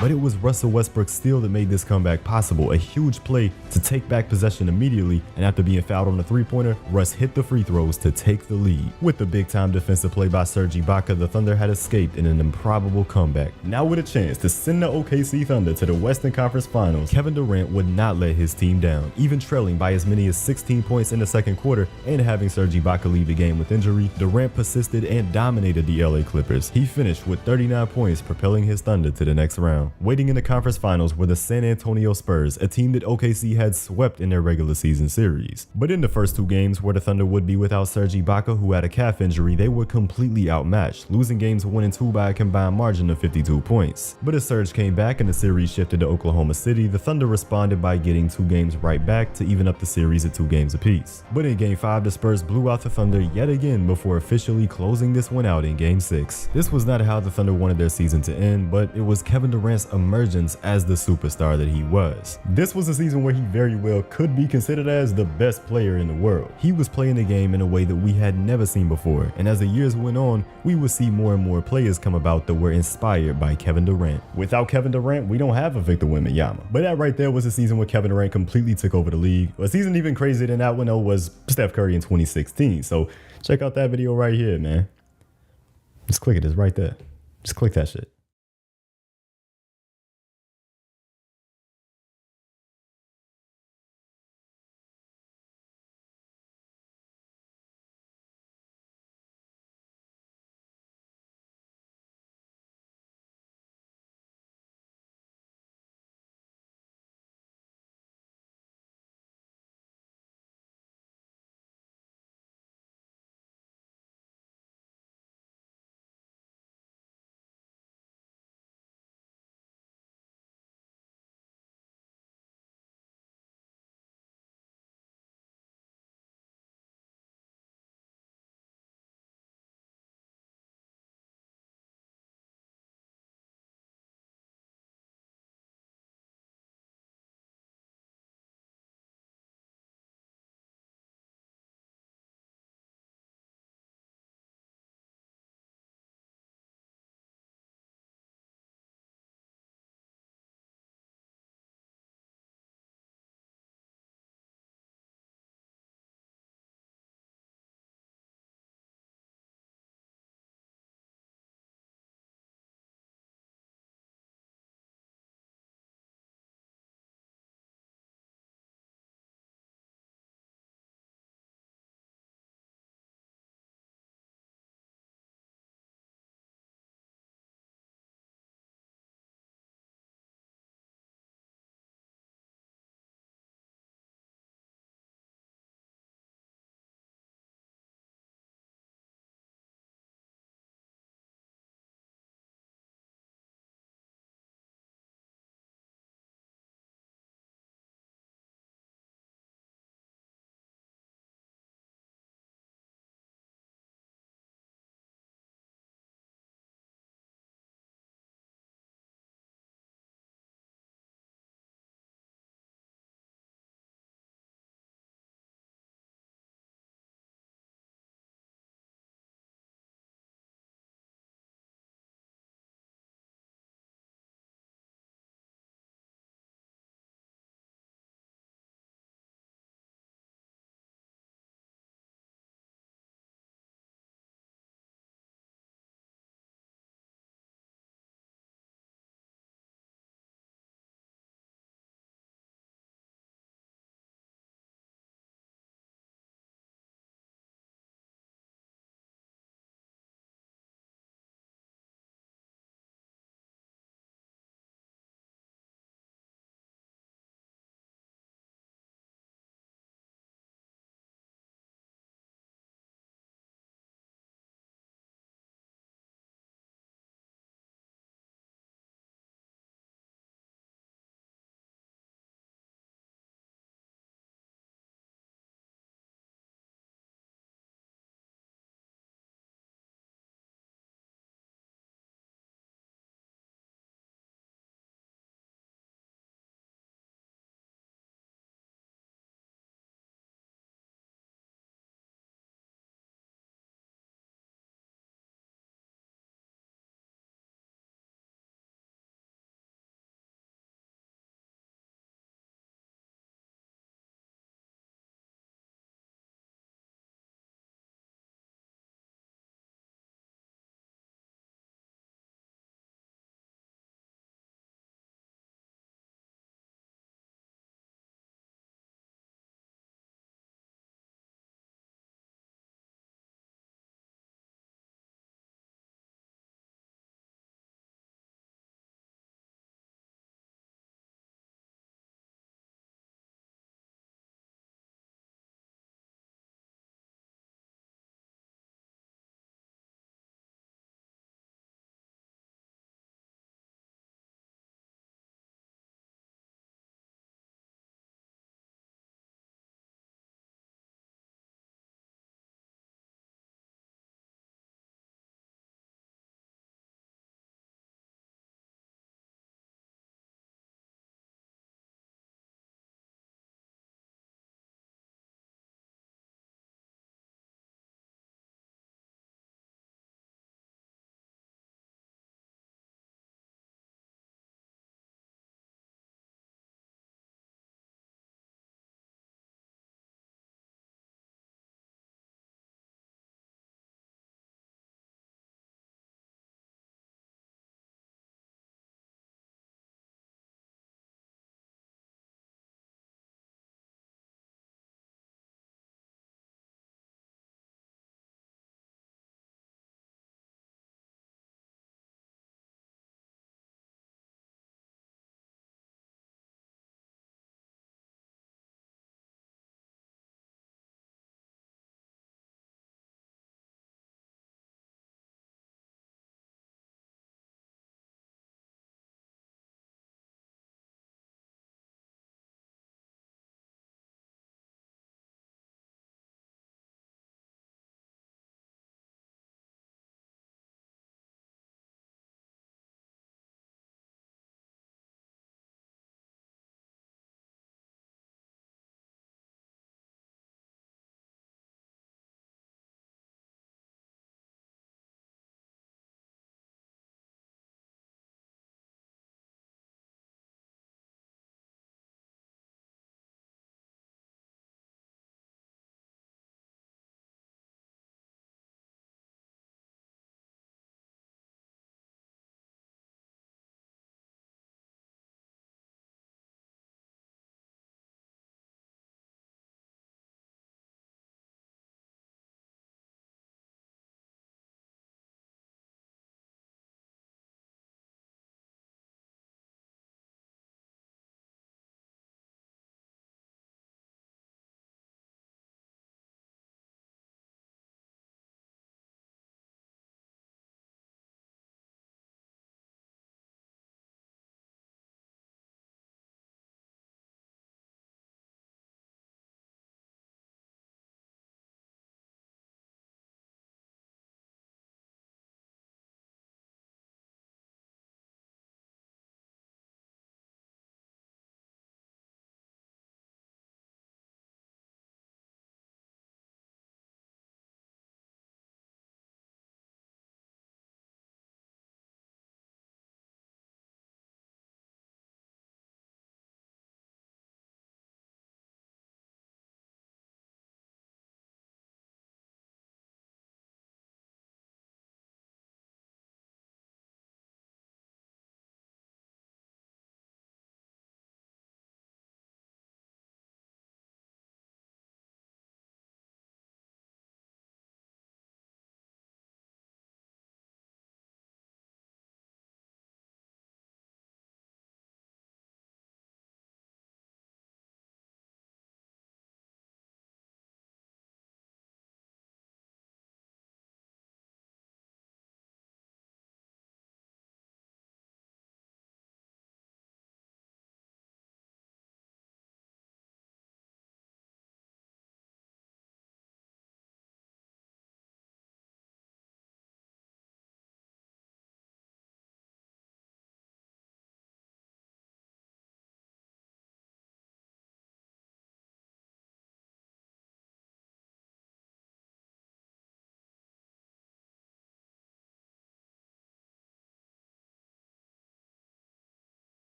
But it was Russell Westbrook's steal that made this comeback possible, a huge play to take back possession immediately, and after being fouled on the three-pointer, Russ hit the free throws to take the lead. With the big-time defensive play by Serge Ibaka, the Thunder had escaped in an improbable comeback. Now with a chance to send the OKC Thunder to the Western Conference Finals, Kevin Durant would not let his team down, even trailing by as many as 16 points in the second quarter and having Serge Ibaka leave the game with injury. Durant persisted and dominated the LA Clippers. He finished with 39 points, propelling his Thunder to the next round. Waiting in the conference finals were the San Antonio Spurs, a team that OKC had swept in their regular season series. But in the first 2 games where the Thunder would be without Serge Ibaka, who had a calf injury, they were completely outmatched, losing games 1 and 2 by a combined margin of 52 points. But as Serge came back and the series shifted to Oklahoma City, the Thunder responded by getting 2 games right back to even up the series at 2 games apiece. But in Game 5, the Spurs blew out the Thunder yet again before officially closing this one out in Game 6. This was not how the Thunder wanted their season to end, but it was Kevin Durant's emergence as the superstar that he was. This was a season where he very well could be considered as the best player in the world. He was playing the game in a way that we had never seen before, and as the years went on, we would see more and more players come about that were inspired by Kevin Durant. Without Kevin Durant, we don't have a Victor Wembanyama. But that right there was a season where Kevin Durant completely took over the league. A season even crazier than that one though was Steph Curry in 2016. So check out that video right here, man. Just click it, it's right there. Just click that shit.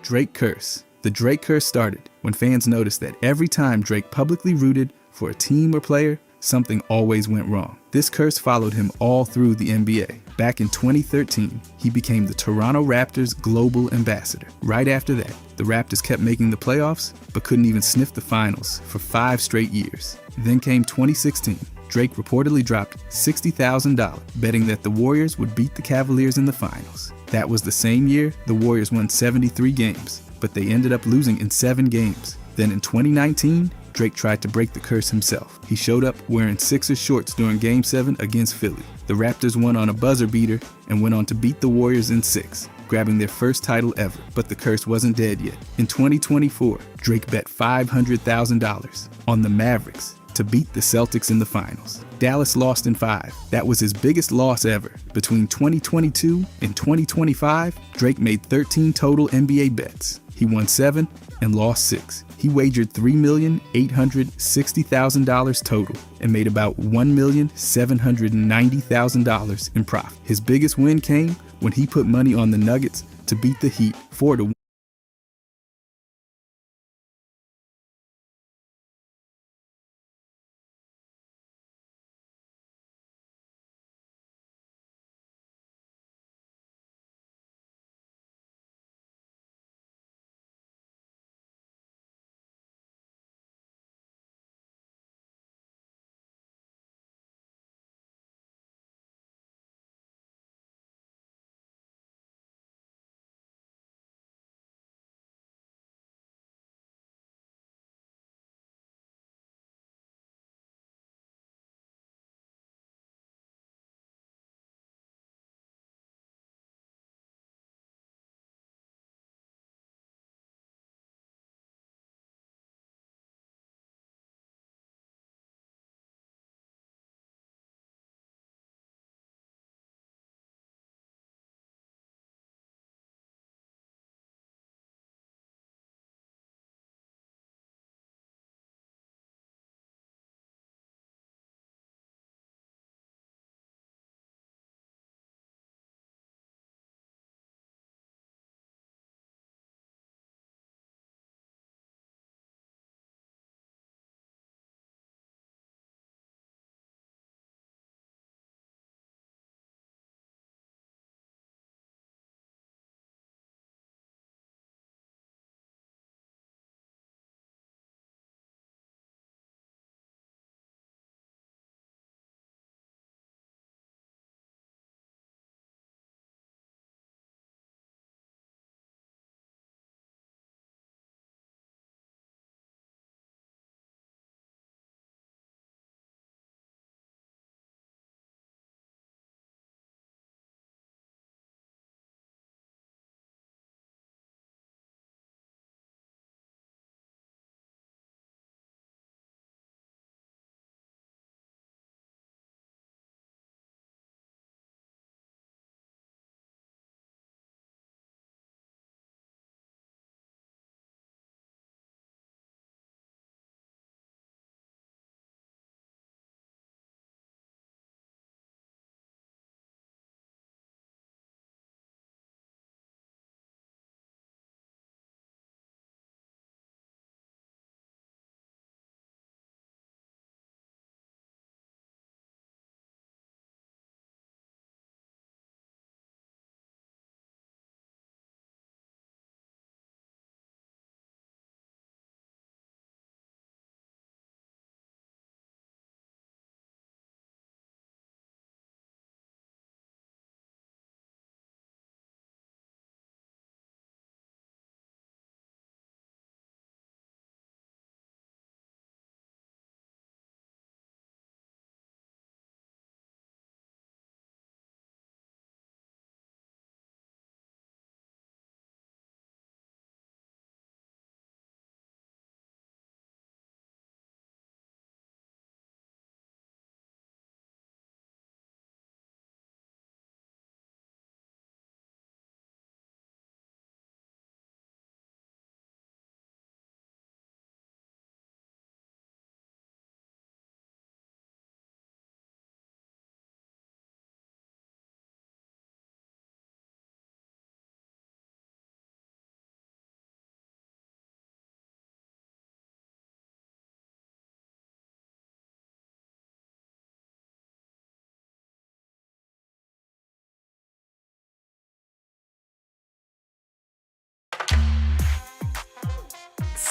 Drake curse. The Drake curse started when fans noticed that every time Drake publicly rooted for a team or player, something always went wrong. This curse followed him all through the NBA. Back in 2013, he became the Toronto Raptors global ambassador. Right after that, the Raptors kept making the playoffs, but couldn't even sniff the finals for 5 straight years. Then came 2016. Drake reportedly dropped $60,000 betting that the Warriors would beat the Cavaliers in the finals. That was the same year the Warriors won 73 games, but they ended up losing in 7 games. Then in 2019, Drake tried to break the curse himself. He showed up wearing Sixers shorts during Game 7 against Philly. The Raptors won on a buzzer beater and went on to beat the Warriors in 6, grabbing their first title ever. But the curse wasn't dead yet. In 2024, Drake bet $500,000 on the Mavericks to beat the Celtics in the finals. Dallas lost in 5. That was his biggest loss ever. Between 2022 and 2025, Drake made 13 total NBA bets. He won 7 and lost 6. He wagered $3,860,000 total and made about $1,790,000 in profit. His biggest win came when he put money on the Nuggets to beat the Heat 4-1.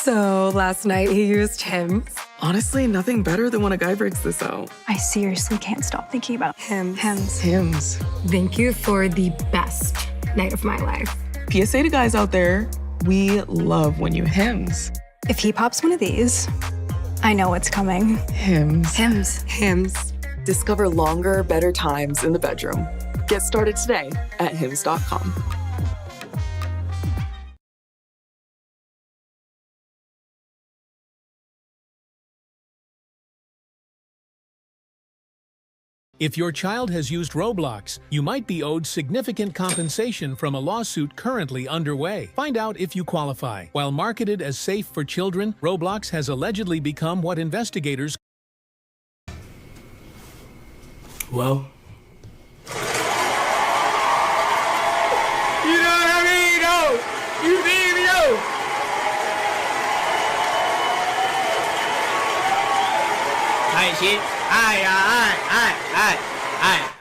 So last night he used Hims. Honestly, nothing better than when a guy breaks this out.
I seriously can't stop thinking about
Hims.
Hims.
Hims.
Thank you for the best night of my life.
PSA to guys out there, we love when you Hims.
If he pops one of these, I know what's coming.
Hims.
Hims.
Hims. Discover longer, better times in the bedroom. Get started today at hims.com.
If your child has used Roblox, you might be owed significant compensation from a lawsuit currently underway. Find out if you qualify. While marketed as safe for children, Roblox has allegedly become what investigators
Well, you know what I mean, though? You feel me, though? Alright, shit.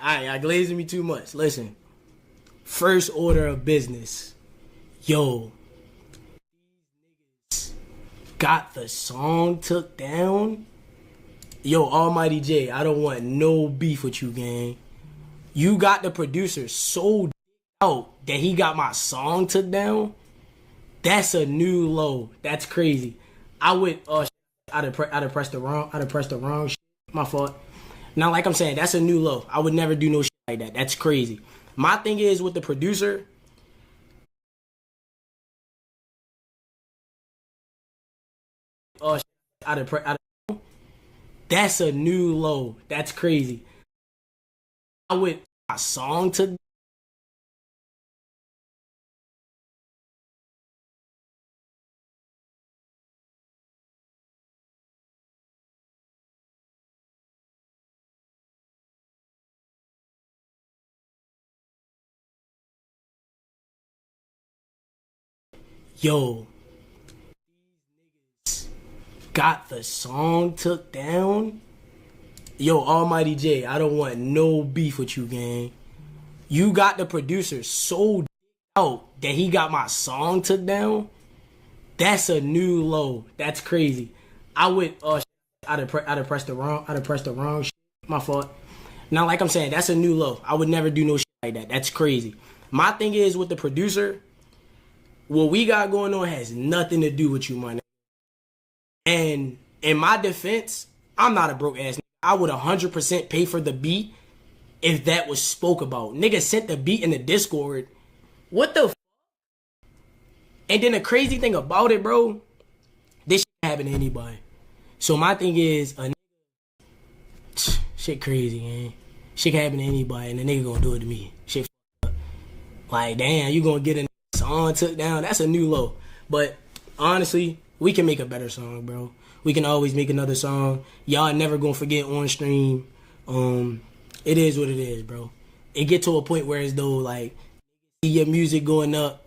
Alright, y'all glazing me too much. Listen, first order of business. Yo, got the song took down? Yo, Almighty J, I don't want no beef with you, gang. You got the producer so out that he got my song took down? That's a new low. That's crazy. I'd have pressed the wrong shit. My fault. Now, like I'm saying, that's a new low. I would never do no shit like that. That's crazy. My thing is with the producer, that's a new low. That's crazy. I would my song to yo, got the song took down? Yo, Almighty J, I don't want no beef with you, gang. You got the producer so out that he got my song took down? That's a new low. That's crazy. I'd have pressed the wrong shit. My fault. Now, like I'm saying, that's a new low. I would never do no shit like that. That's crazy. My thing is with the producer, what we got going on has nothing to do with you, my nigga. And in my defense, I'm not a broke ass nigga. I would 100% pay for the beat if that was spoke about. Nigga sent the beat in the Discord. What the f? And then the crazy thing about it, bro, this shit can happen to anybody. So my thing is, shit crazy, man. Shit can happen to anybody, and the nigga gonna do it to me. Shit up. Like, damn, you gonna get a song took down? That's a new low. But honestly, we can make a better song, bro. We can always make another song. Y'all never gonna forget on stream. It is what it is, bro. It get to a point where it's though, like, see your music going up,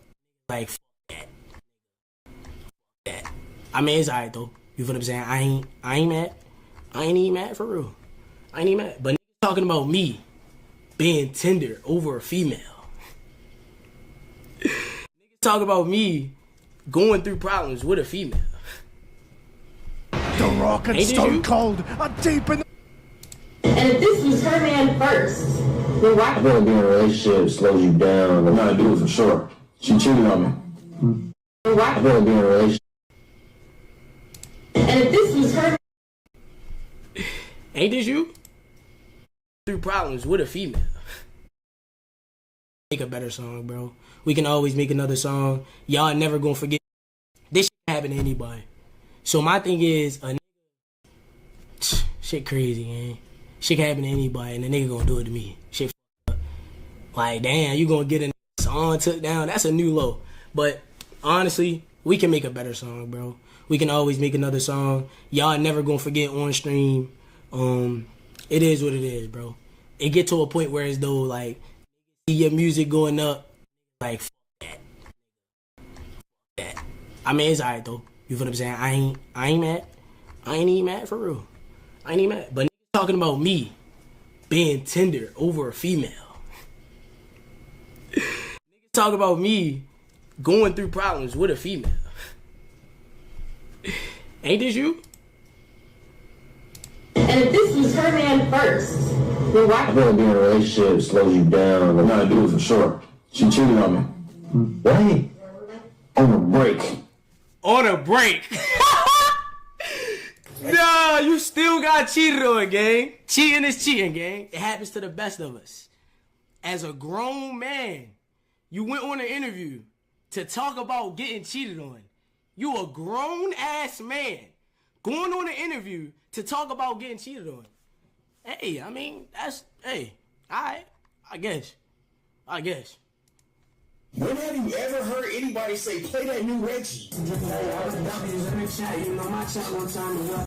like, f that. I mean, it's alright though. You feel what I'm saying? I ain't mad. I ain't even mad for real. I ain't even mad. But talking about me being tender over a female. Talk about me going through problems with a female.
The Rock and Stone Cold are deep in the...
And if this was her man first, then why?
I feel like being in a relationship slows you down. I'm not do it for sure. She cheated on me.
Why?
I feel like being in a relationship.
And if this was her...
Ain't this you? Through problems with a female. Make a better song, bro. We can always make another song. Y'all never gonna forget. This shit can happen to anybody. So my thing is, shit crazy, man. Shit can happen to anybody, and the nigga gonna do it to me. Shit up. Like, damn, you gonna get a song took down? That's a new low. But honestly, we can make a better song, bro. We can always make another song. Y'all never gonna forget on stream. It is what it is, bro. It get to a point where it's though, like, see your music going up, like, that. I mean, it's alright though. You feel what I'm saying? I ain't mad. I ain't even mad for real. I ain't even mad. But talking about me being tender over a female. Talk about me going through problems with a female. Ain't this you?
And if this was her man first, then why?
I feel like being in a relationship slows you down. I'm not gonna do it for sure. She cheated on me. Why? On a break.
On a break. Nah, you still got cheated on, gang. Cheating is cheating, gang. It happens to the best of us. As a grown man, you went on an interview to talk about getting cheated on. You a grown ass man going on an interview to talk about getting cheated on. Hey, I mean, that's, hey, I guess.
When have you ever heard anybody say, play that new Reggie?
Hey, I was in the chat. You know, my chat one time was up.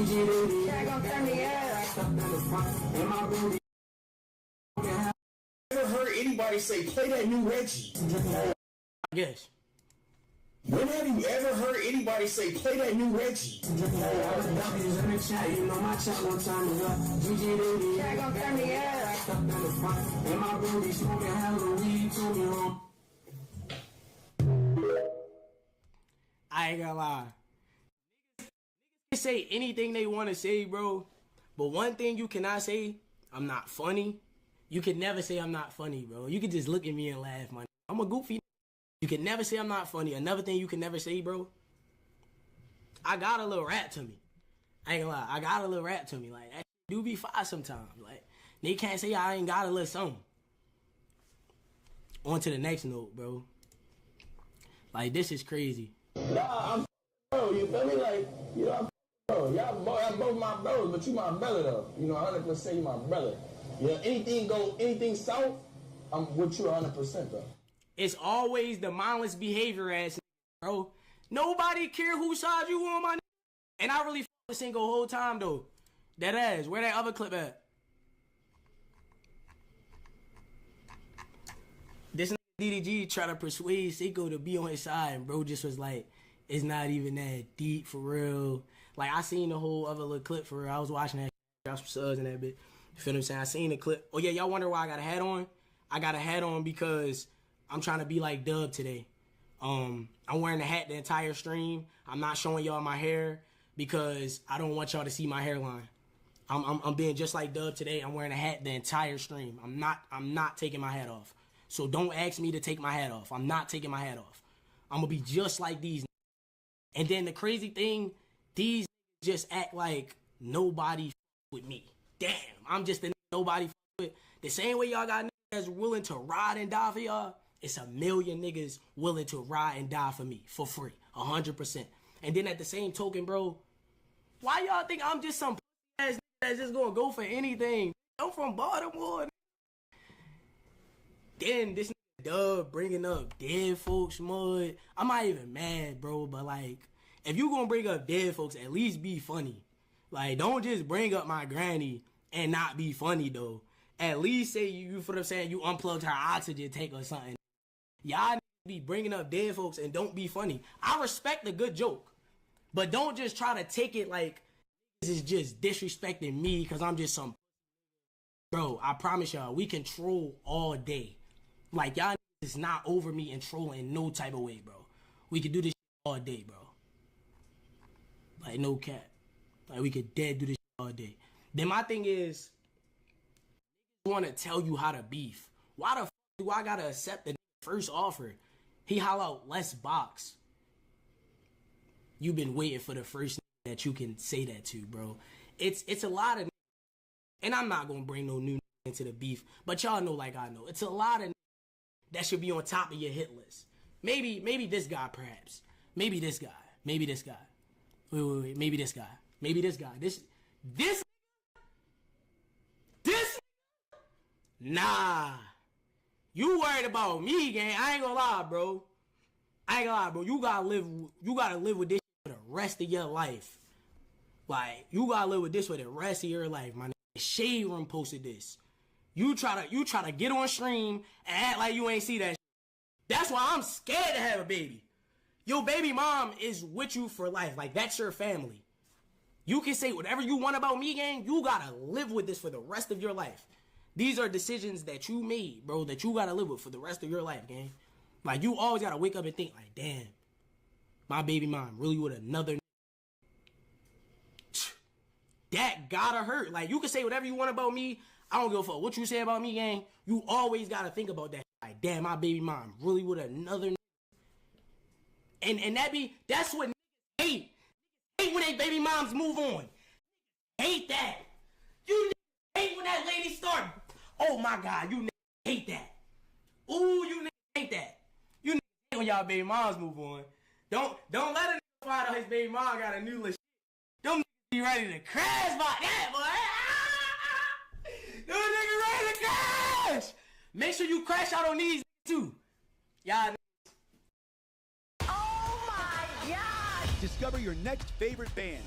Ever heard anybody say, play that new Reggie?
Yes.
When have you ever heard anybody say, play that new Reggie?
I ain't gonna lie. Niggas can say anything they want to say, bro. But one thing you cannot say, I'm not funny. You can never say I'm not funny, bro. You can just look at me and laugh, man. I'm a goofy. You can never say I'm not funny. Another thing you can never say, bro, I got a little rap to me. I ain't gonna lie. I got a little rap to me. Like, that do be fire sometimes. Like, they can't say I ain't got a little something. On to the next note, bro. Like, this is crazy.
Nah, I'm bro, you feel me? Like, you know, I'm bro. Y'all both my brothers, but you my brother, though. You know, 100% you my brother. Yeah, anything south, I'm with you 100%, though.
It's always the mindless behavior ass, bro. Nobody care whose side you on, my nigga. And I really the single whole time, though. That ass. Where that other clip at? This nigga DDG try to persuade Seiko to be on his side, and bro just was like, it's not even that deep, for real. Like, I seen the whole other little clip, for real. I was watching that, got some subs and that bit. You feel what I'm saying? I seen the clip. Oh, yeah, y'all wonder why I got a hat on? I got a hat on because I'm trying to be like Dub today. I'm wearing a hat the entire stream. I'm not showing y'all my hair because I don't want y'all to see my hairline. I'm being just like Dub today. I'm wearing a hat the entire stream. I'm not taking my hat off. So don't ask me to take my hat off. I'm not taking my hat off. I'm gonna be just like these. And then the crazy thing, these just act like nobody with me. Damn, I'm just the nobody with. The same way y'all got niggas that's willing to ride and die for y'all, it's a million niggas willing to ride and die for me for free, 100%. And then at the same token, bro, why y'all think I'm just some ass nigga that's just gonna go for anything? I'm from Baltimore. Then this nigga Dub bringing up dead folks mud. I'm not even mad, bro, but like, if you gonna bring up dead folks, at least be funny. Like, don't just bring up my granny and not be funny, though. At least say you for them saying you unplugged her oxygen tank or something. Y'all be bringing up dead folks and don't be funny. I respect a good joke, but don't just try to take it like this is just disrespecting me because I'm just some. Bro, I promise y'all, we can troll all day. Like, y'all is not over me and trolling in no type of way, bro. We can do this all day, bro. Like, no cap. Like, we could dead do this all day. Then my thing is, niggas want to tell you how to beef. Why the fuck do I gotta accept the first offer? He holler out, let's box. You been waiting for the first that you can say that to, bro. It's a lot of, and I'm not gonna bring no new into the beef, but y'all know like I know. It's a lot of that should be on top of your hit list. Maybe this guy, perhaps. Maybe this guy. Maybe this guy. Wait. Maybe this guy. Maybe this guy. This. Nah. You worried about me, gang. I ain't gonna lie, bro. You gotta live with this for the rest of your life. Like, you gotta live with this for the rest of your life, my nigga. Shade Room posted this. You try to get on stream and act like you ain't see that shit. That's why I'm scared to have a baby. Your baby mom is with you for life. Like, that's your family. You can say whatever you want about me, gang. You gotta live with this for the rest of your life. These are decisions that you made, bro, that you gotta live with for the rest of your life, gang. Like, you always gotta wake up and think, like, damn, my baby mom really with another. That gotta hurt. Like, you can say whatever you want about me. I don't give a fuck what you say about me, gang. You always gotta think about that. Like, damn, my baby mom really with another. And that's what niggas hate. Hate when they baby moms move on. Hate that. You niggas hate when that lady start. Oh my God, you niggas hate that. Ooh, you niggas hate that. You niggas hate when y'all baby moms move on. Don't let a nigga find out his baby mom got a new little shit. Them niggas be ready to crash by that, boy. Them niggas ready to crash. Make sure you crash out on these too. Y'all.
Discover your next favorite band.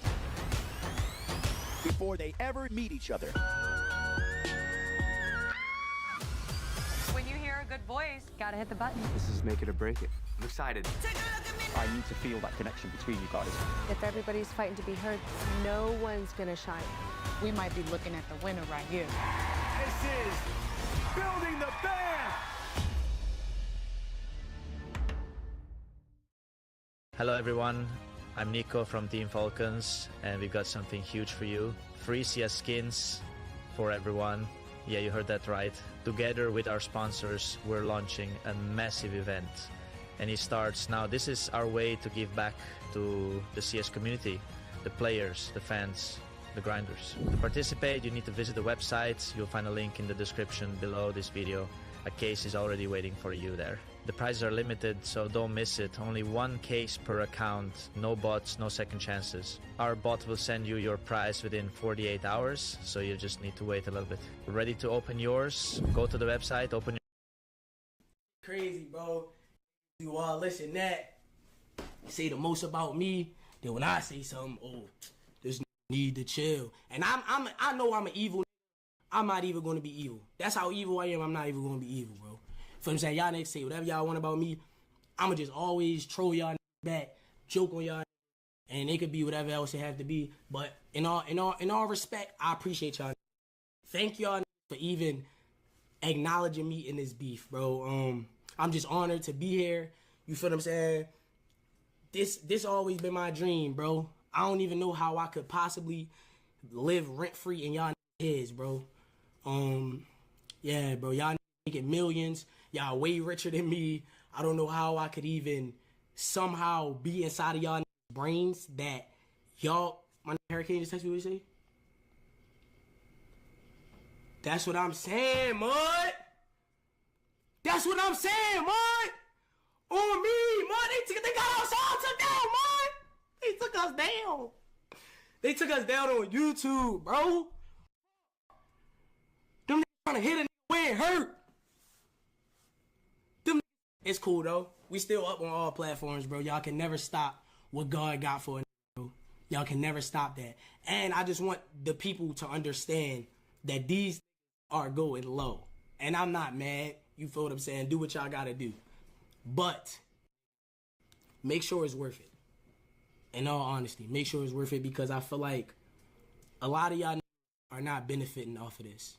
before they ever meet each other.
When you hear a good voice, gotta hit the button.
This is make it or break it. I'm excited. I need to feel that connection between you guys.
If everybody's fighting to be heard, no one's gonna shine.
We might be looking at the winner right here.
This is building the band.
Hello everyone, I'm Nico from Team Falcons, and we've got something huge for you. Free CS skins for everyone. Yeah, you heard that right. Together with our sponsors, we're launching a massive event. And it starts now. This is our way to give back to the CS community, the players, the fans, the grinders. To participate, you need to visit the website. You'll find a link in the description below this video. A case is already waiting for you there. The prizes are limited, so don't miss it. Only one case per account. No bots, no second chances. Our bot will send you your prize within 48 hours, so you just need to wait a little bit. Ready to open yours? Go to the website, open your...
Crazy, bro. You all listen that. Say the most about me. Then when I say something, oh, this need to chill. And I know I'm an evil. I'm not even going to be evil. That's how evil I am. I'm not even going to be evil, bro. For I'm saying, y'all niggas say whatever y'all want about me. I'ma just always troll y'all back, joke on y'all, and it could be whatever else it have to be. But in all respect, I appreciate y'all. Thank y'all for even acknowledging me in this beef, bro. I'm just honored to be here. You feel what I'm saying? This always been my dream, bro. I don't even know how I could possibly live rent free in y'all heads, bro. Yeah, bro. Y'all making millions. Y'all way richer than me. I don't know how I could even somehow be inside of y'all brains that y'all... My Hurricane just text me what you say? That's what I'm saying, mud. That's what I'm saying, mud. On me, mud. They got us all took down, mud. They took us down. They took us down on YouTube, bro. Them niggas trying to hit a nigga where it hurt. It's cool though. We still up on all platforms, bro. Y'all can never stop what God got for a nigga, bro. Y'all can never stop that. And I just want the people to understand that these are going low. And I'm not mad. You feel what I'm saying? Do what y'all gotta do. But make sure it's worth it. In all honesty, make sure it's worth it, because I feel like a lot of y'all are not benefiting off of this.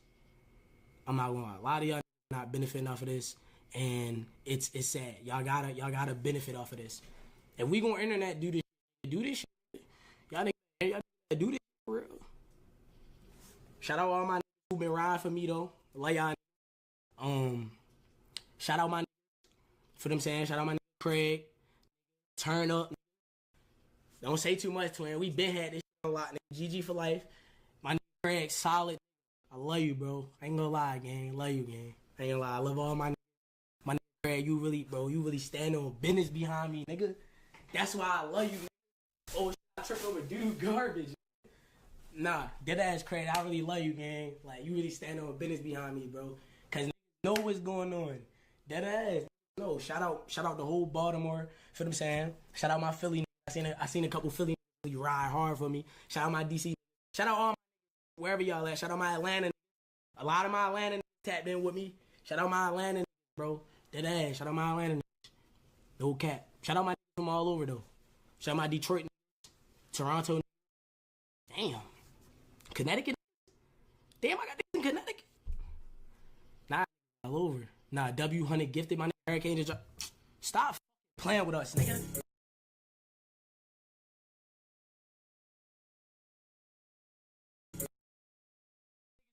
I'm not gonna lie. A lot of y'all are not benefiting off of this. And it's sad. Y'all gotta benefit off of this. If we gonna internet do this shit, y'all niggas do this for real. Shout out all my niggas who been riding for me though. Like y'all. Shout out my niggas for them saying. Shout out my nigga Craig. Turn up. Don't say too much, twin. We been had this shit a lot. Nigga. GG for life. My nigga Craig, solid. I love you, bro. I ain't gonna lie, gang. I love you, gang. I ain't gonna lie. I love all my niggas. My nigga Craig, you really stand on business behind me, nigga. That's why I love you, nigga. Oh, I tripped over dude garbage. Nah, dead ass Craig, I really love you, gang. Like, you really stand on business behind me, bro. Cause niggas know what's going on. Dead ass. No, shout out the whole Baltimore. Feel what I'm saying? Shout out my Philly. I seen a couple Philly really ride hard for me. Shout out my DC. Shout out all my wherever y'all at. Shout out my Atlanta. A lot of my Atlanta tapped in with me. Shout out my Atlanta, bro. Dead ass. Shout out my Atlanta. No cap. Shout out my from all over though. Shout out my Detroit, Toronto. Damn. Connecticut. Damn, I got this in Connecticut. Nah, all over. Nah, W100 gifted my Hurricane to drop. Stop playing with us, nigga.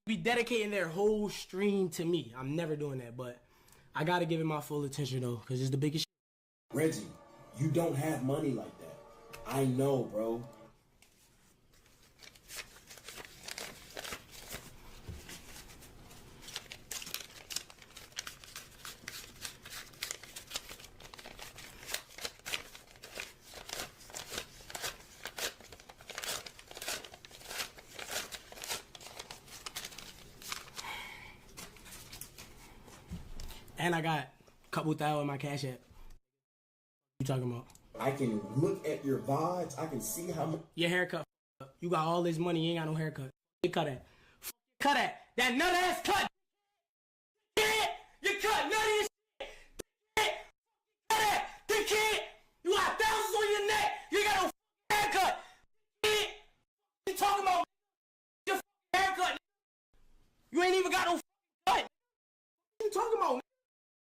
Be dedicating their whole stream to me. I'm never doing that, but I gotta give it my full attention though, because it's the biggest shit.
Reggie, you don't have money like that. I know, bro.
And I got a couple thousand in my Cash App. What you talking about?
I can look at your VODs. I can see how much.
Your haircut. You got all this money, you ain't got no haircut. You cut it. Cut it. That nut ass cut. You cut nutty as shit. Cut it. Dickhead. You got thousands on your neck. You ain't got no haircut. You talking about your haircut? You ain't even got no cut. What you talking about?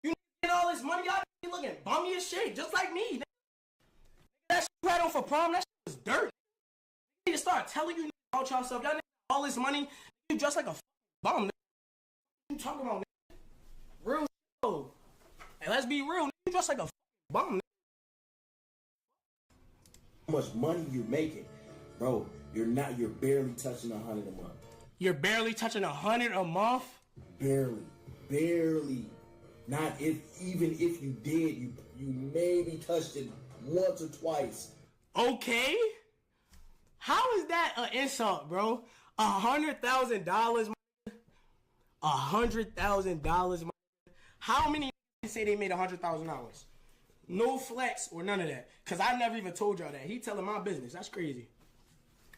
You get all this money out, you looking bummy as shit, just like me. That shit you had on for prom, that shit was dirt. You need to start telling you about y'all stuff. Y'all niggas got all this money, you dress like a bum. What you talking about? Real shit though. Hey, let's be real. You dress like a bum.
How much money you making, bro? You're barely touching 100 a month.
You're barely touching 100 a month?
Barely. Not even if you did, you maybe touched it once or twice.
Okay. How is that an insult, bro? $100,000, $100,000. How many say they made $100,000? No flex or none of that. Cause I never even told y'all that. He telling my business. That's crazy.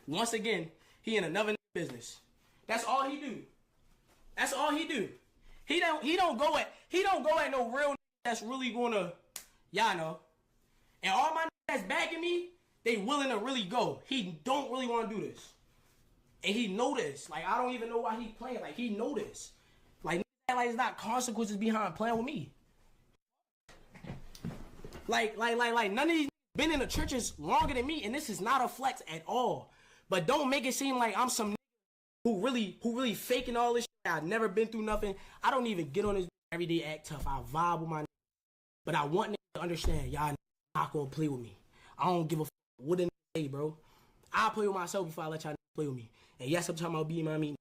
Once again, he in another business. That's all he do. That's all he do. He don't go at no real that's really gonna, y'all know. And all my that's backing me, they willing to really go. He don't really want to do this. And he know this. Like, I don't even know why he playing. Like, he know this. Like it's not consequences behind playing with me. Like, none of these been in the churches longer than me, and this is not a flex at all. But don't make it seem like I'm some who really faking all this shit. I've never been through nothing. I don't even get on this everyday act tough. I vibe with my niggas. But I want niggas to understand, y'all not gonna play with me. I don't give a fuck what a nigga say, bro. I'll play with myself before I let y'all play with me. And yes, I'm talking about being my meeting.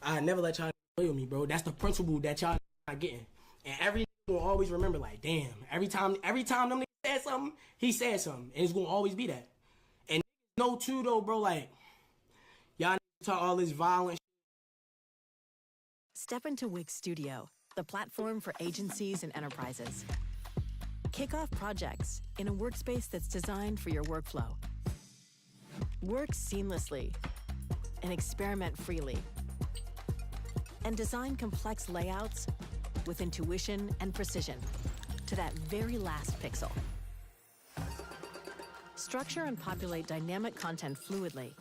I never let y'all play with me, bro. That's the principle that y'all not getting. And every nigga will always remember, like, damn, every time them niggas said something, he said something. And it's gonna always be that. And niggas know too, though, bro, like, y'all niggas talk all this violence.
Step into Wix Studio, the platform for agencies and enterprises. Kick off projects in a workspace that's designed for your workflow. Work seamlessly and experiment freely. And design complex layouts with intuition and precision to that very last pixel. Structure and populate dynamic content fluidly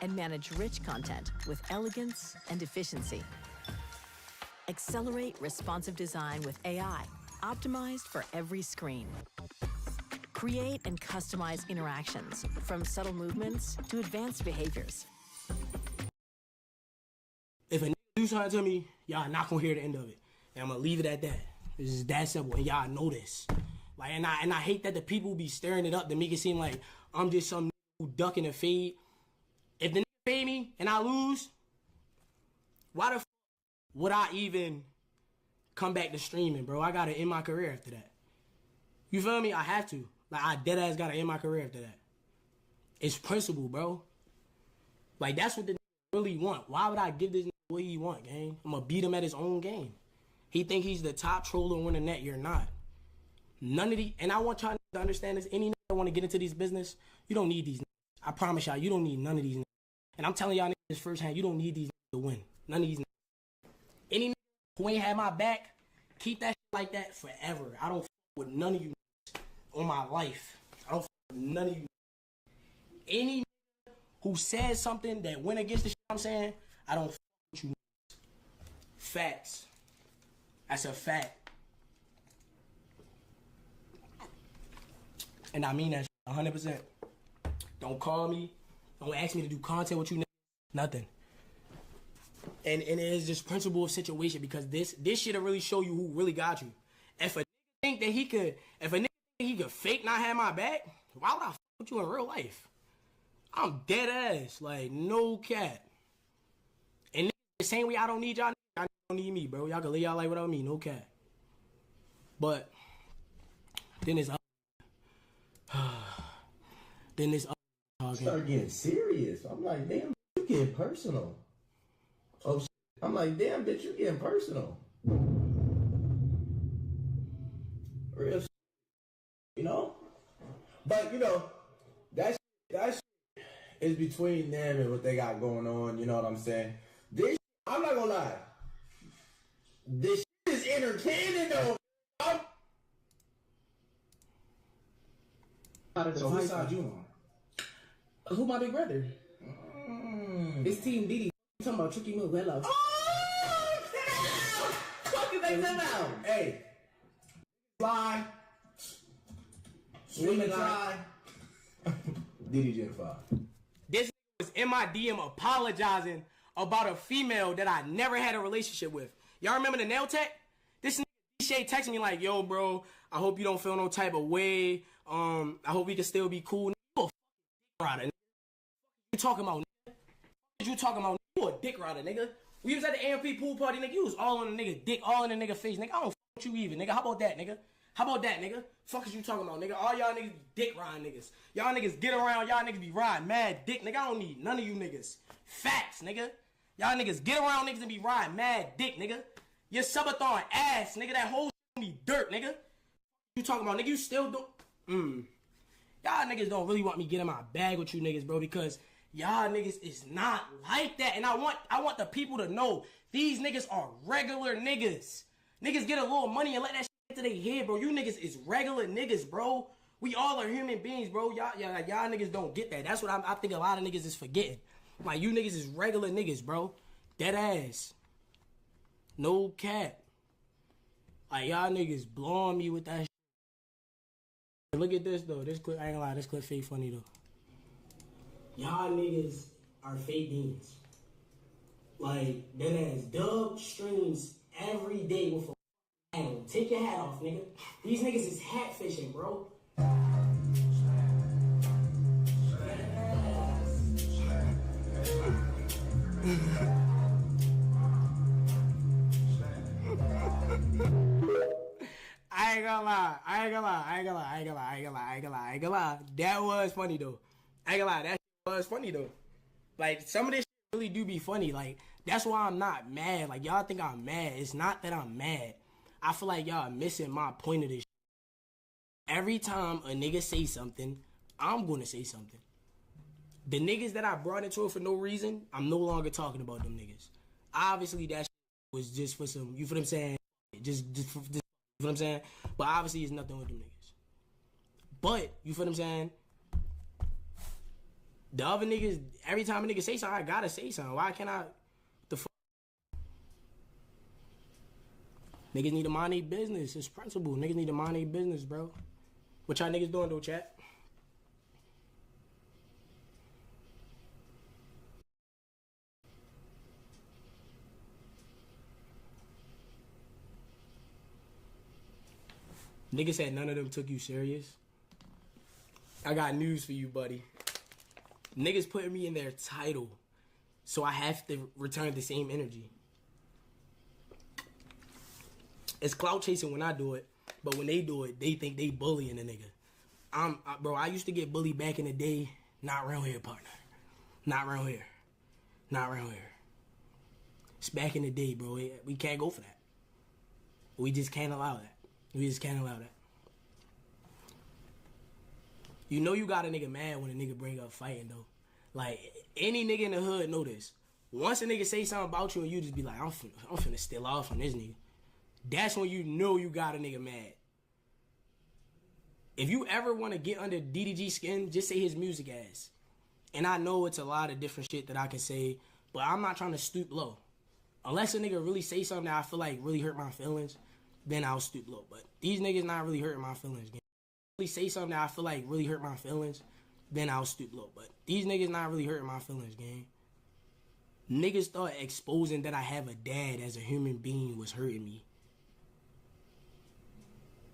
and manage rich content with elegance and efficiency. Accelerate responsive design with AI, optimized for every screen. Create and customize interactions, from subtle movements to advanced behaviors.
If a nigga do something to me, y'all not gonna hear the end of it. And I'm gonna leave it at that. This is that simple, and y'all know this. Like, and I hate that the people be stirring it up to make it seem like I'm just some nigga who ducking a fade. If the nigga fade me and I lose, why the would I even come back to streaming, bro? I gotta end my career after that. You feel me? I have to. Like, I dead ass gotta end my career after that. It's principle, bro. Like, that's what the nigga really want. Why would I give this nigga what he want, gang? I'm gonna beat him at his own game. He think he's the top troller on the net. You're not. None of these, and I want y'all to understand this. Any nigga that want to get into these business, you don't need these niggas. I promise y'all, you don't need none of these niggas. And I'm telling y'all niggas this firsthand, you don't need these niggas to win. None of these niggas. Any nigga who ain't had my back, keep that shit like that forever. I don't f with none of you niggas on my life. I don't f with none of you. Any nigga who says something that went against the shit I'm saying, I don't f with you niggas. Facts. That's a fact. And I mean that 100%. Don't call me. Don't ask me to do content with you niggas. Nothing. And it is just principle of situation, because this shit'll really show you who really got you. If a nigga think that he could fake not have my back, why would I f with you in real life? I'm dead ass, like, no cap. And the same way I don't need y'all don't need me, bro. Y'all can live y'all life without me, no cap. But then it's up. Then it's up talking.
Start getting serious. I'm like, damn, you getting personal. Oh, shit. I'm like, damn, bitch, you getting personal. Real shit. You know? But, you know, that shit
it's between them and what they got going on. You know what I'm saying? This, I'm not gonna lie. This is entertaining though. So whose side you on?
Who my big brother? It's Team Diddy. You talking about Tricky Move? Hello.
Fuck you think that out? Hey. Fly. Swing and try. Diddy Gen 5.
This was in my DM apologizing about a female that I never had a relationship with. Y'all remember the nail tech? This nigga Shay texting me like, yo, bro, I hope you don't feel no type of way. I hope we can still be cool. You a dick rider. You talking about, nigga? What you talking about? You a dick rider, nigga. We was at the AMP pool party, nigga. You was all on the nigga dick, all in the nigga face, nigga. I don't fuck with you even, nigga. How about that, nigga? How about that, nigga? Fuck is you talking about, nigga? All y'all niggas be dick riding niggas. Y'all niggas get around, y'all niggas be riding mad dick, nigga. I don't need none of you niggas. Facts, nigga. Y'all niggas get around niggas and be riding mad dick, nigga. Your subathon ass, nigga. That whole shit be dirt, nigga. You talking about, nigga? You still do? Y'all niggas don't really want me get in my bag with you niggas, bro, because y'all niggas is not like that. And I want the people to know these niggas are regular niggas. Niggas get a little money and let that shit to their head, bro. You niggas is regular niggas, bro. We all are human beings, bro. Y'all niggas don't get that. That's what I think a lot of niggas is forgetting. Like, you niggas is regular niggas, bro. Dead ass. No cap. Like, y'all niggas blowing me with that shit. Look at this, though. This clip, I ain't gonna lie, this clip fake funny, though. Y'all niggas are fake demons. Like, dead ass. Dub streams every day with a hat. Take your hat off, nigga. These niggas is hat fishing, bro. I ain't gonna lie. That was funny though. I ain't gonna lie, that was funny though. Like, some of this really do be funny. Like, that's why I'm not mad. Like, y'all think I'm mad. It's not that I'm mad. I feel like y'all missing my point of this. Every time a nigga say something, I'm gonna say something. The niggas that I brought into it for no reason, I'm no longer talking about them niggas. Obviously, that was just for some, you feel what I'm saying? Just you feel what I'm saying? But obviously, it's nothing with them niggas. But, you feel what I'm saying? The other niggas, every time a nigga say something, I gotta say something. Why can't I? The fuck? Niggas need to mind their business. It's principle. Niggas need to mind their business, bro. What y'all niggas doing though, chat? Niggas said none of them took you serious. I got news for you, buddy. Niggas putting me in their title, so I have to return the same energy. It's clout chasing when I do it, but when they do it, they think they bullying a nigga. Bro, I used to get bullied back in the day. Not around here, partner. Not around here. Not around here. It's back in the day, bro. We can't go for that. We just can't allow that. We just can't allow that. You know you got a nigga mad when a nigga bring up fighting, though. Like, any nigga in the hood know this. Once a nigga say something about you and you just be like, I'm finna steal off on this nigga. That's when you know you got a nigga mad. If you ever want to get under DDG skin, just say his music ass. And I know it's a lot of different shit that I can say, but I'm not trying to stoop low. Unless a nigga really say something that I feel like really hurt my feelings, then I'll stoop low. But these niggas not really hurting my feelings, gang. Really say something that I feel like really hurt my feelings, then I'll stoop low. But these niggas not really hurting my feelings, gang. Niggas thought exposing that I have a dad as a human being was hurting me.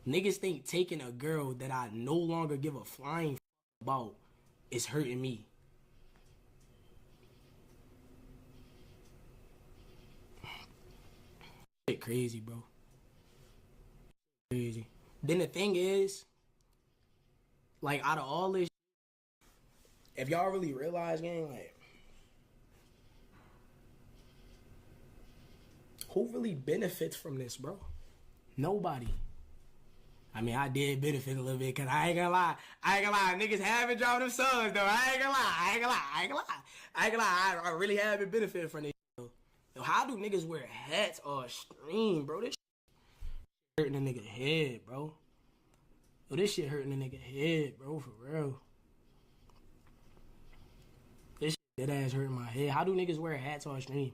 Niggas think taking a girl that I no longer give a flying about is hurting me. Shit crazy, bro. Crazy. Then the thing is, like, out of all this, if y'all really realize, gang, like, who really benefits from this, bro? Nobody. I mean, I did benefit a little bit, because I ain't gonna lie. Niggas have been dropping them songs, though. I ain't gonna lie. I really have been benefiting from this shit, though. Yo, how do niggas wear hats or stream, bro? This shit hurting a nigga head, bro. Yo, this shit hurting a nigga head, bro, for real. This shit dead ass hurting my head. How do niggas wear hats or stream?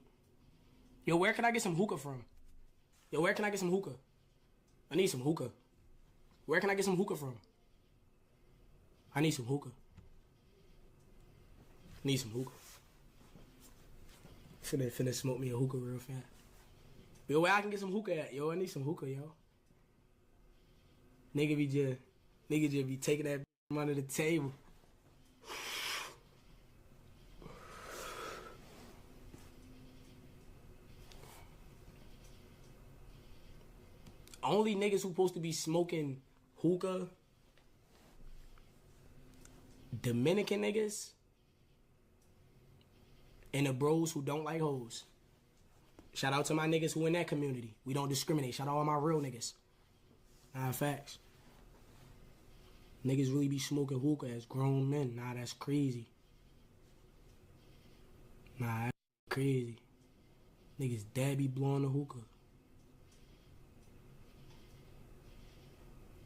Yo, where can I get some hookah from? Yo, where can I get some hookah? I need some hookah. Where can I get some hookah from? I need some hookah. Need some hookah. Finna smoke me a hookah real fast. Yo, where I can get some hookah at? Yo, I need some hookah, yo. Nigga just be taking that from under the table. Only niggas who supposed to be smoking hookah, Dominican niggas, and the bros who don't like hoes. Shout out to my niggas who in that community. We don't discriminate. Shout out all my real niggas. Nah, facts. Niggas really be smoking hookah as grown men. Nah, that's crazy. Nah, that's crazy. Niggas dad be blowing the hookah.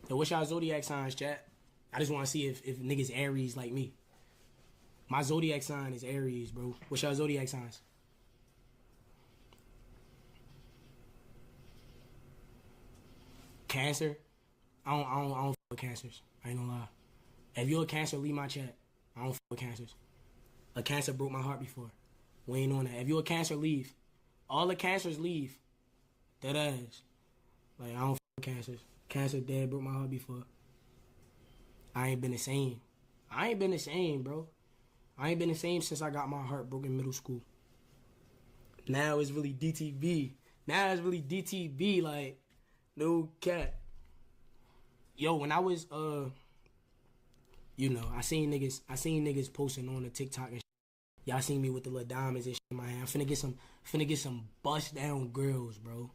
So what's y'all zodiac signs, chat? I just want to see if niggas Aries like me. My zodiac sign is Aries, bro. What's y'all zodiac signs? Cancer? I don't fuck with cancers. I ain't gonna lie. If you're a Cancer, leave my chat. I don't fuck with cancers. A Cancer broke my heart before. We ain't on that. If you're a Cancer, leave. All the Cancers leave. Dead ass. Like, I don't fuck with cancers. Cancer dead broke my heart before. I ain't been the same. I ain't been the same, bro. I ain't been the same since I got my heart broken in middle school. Now it's really DTB. Like, no cat. Yo, when I was, I seen niggas posting on the TikTok and shit. Y'all seen me with the little diamonds and shit in my hand. I'm finna get some bust down grills, bro.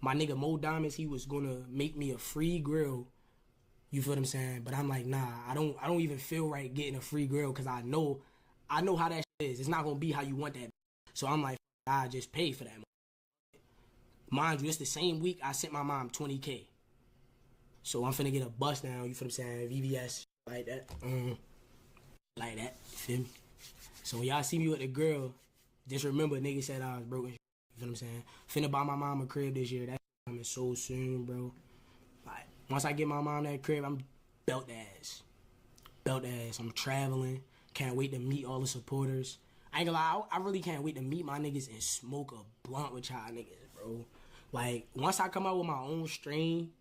My nigga Mo Diamonds, he was gonna make me a free grill. You feel what I'm saying? But I'm like, nah, I don't even feel right getting a free grill, because I know how that shit is. It's not gonna be how you want that. So I'm like, I just pay for that. Mind you, it's the same week I sent my mom $20K. So I'm finna get a bust down, you feel what I'm saying? VVS, like that. Like that, you feel me? So when y'all see me with the girl, just remember nigga said I was broken. You feel what I'm saying? Finna buy my mom a crib this year. That coming so soon, bro. Like, once I get my mom that crib, I'm belt ass. I'm traveling. Can't wait to meet all the supporters. I ain't gonna lie, I really can't wait to meet my niggas and smoke a blunt with y'all niggas, bro. Like, once I come out with my own strain,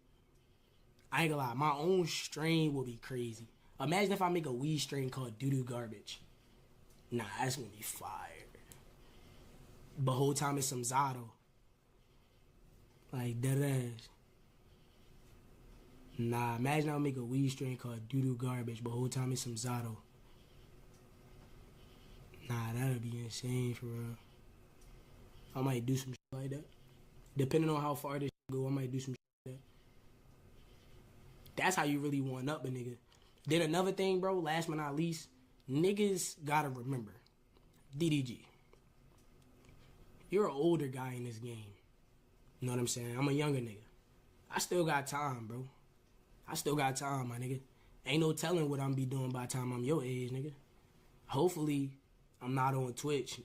I ain't gonna lie, my own strain will be crazy. Imagine if I make a weed strain called Doo-Doo Garbage. Nah, that's gonna be fire. But whole time it's some Zato. Like, dead ass. Nah, imagine I make a weed strain called Doo-Doo Garbage, but whole time it's some Zato. Nah, that'd be insane for real. I might do some shit like that. Depending on how far this shit go, I might do some shit like that. That's how you really one up a nigga. Then another thing, bro, last but not least, niggas gotta remember, DDG, you're an older guy in this game. You know what I'm saying? I'm a younger nigga. I still got time, bro. I still got time, my nigga. Ain't no telling what I'm be doing by the time I'm your age, nigga. Hopefully, I'm not on Twitch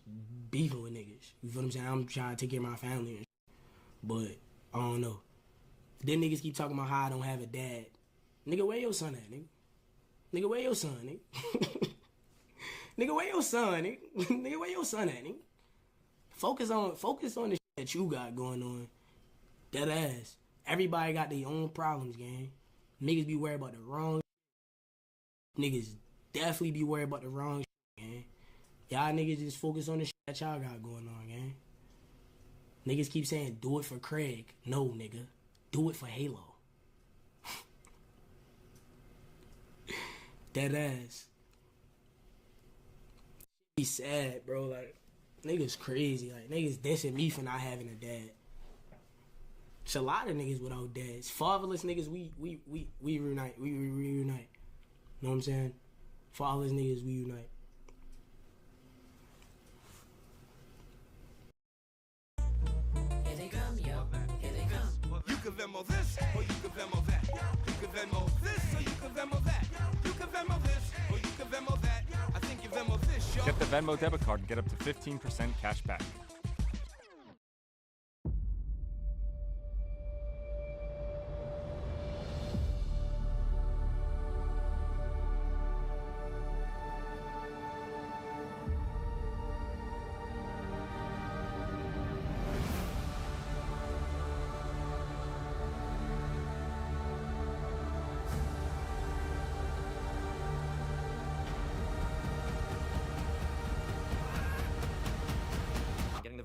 beefing with niggas. You feel what I'm saying? I'm trying to take care of my family and shit. But, I don't know. Then niggas keep talking about how I don't have a dad. Nigga, where your son at, nigga? Nigga, where your son, nigga? Nigga, where your son, nigga? Nigga, where your son at, nigga? Focus on the shit that you got going on. Dead ass. Everybody got their own problems, gang. Niggas be worried about the wrong shit. Niggas definitely be worried about the wrong shit, gang. Y'all niggas just focus on the shit that y'all got going on, gang. Niggas keep saying, do it for Craig. No, nigga. Do it for Halo. Dead ass. Be sad, bro. Like, niggas crazy. Like, niggas dissing me for not having a dad. It's a lot of niggas without dads. Fatherless niggas, we reunite. We reunite. Know what I'm saying? Fatherless niggas, we unite.
Here they come, yo. Here they come. You can Venmo this, or you can Venmo that. You can Venmo this, or you can Venmo that. You can Venmo this, or you can Venmo that. I think you Venmo this, yo.
Get the Venmo debit card and get up to 15% cash back.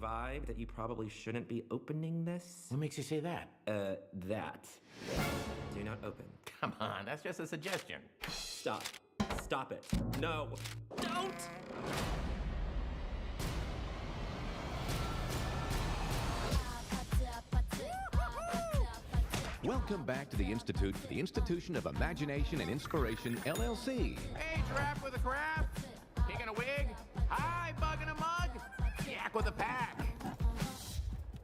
Vibe that you probably shouldn't be opening this.
What makes you say that?
That. Do not open.
Come on, that's just a suggestion.
Stop. Stop it. No. Don't!
Welcome back to the Institute for the Institution of Imagination and Inspiration, LLC.
Hey, giraffe with a crab, king in a wig, hi, bug in a mug, yak with a pack.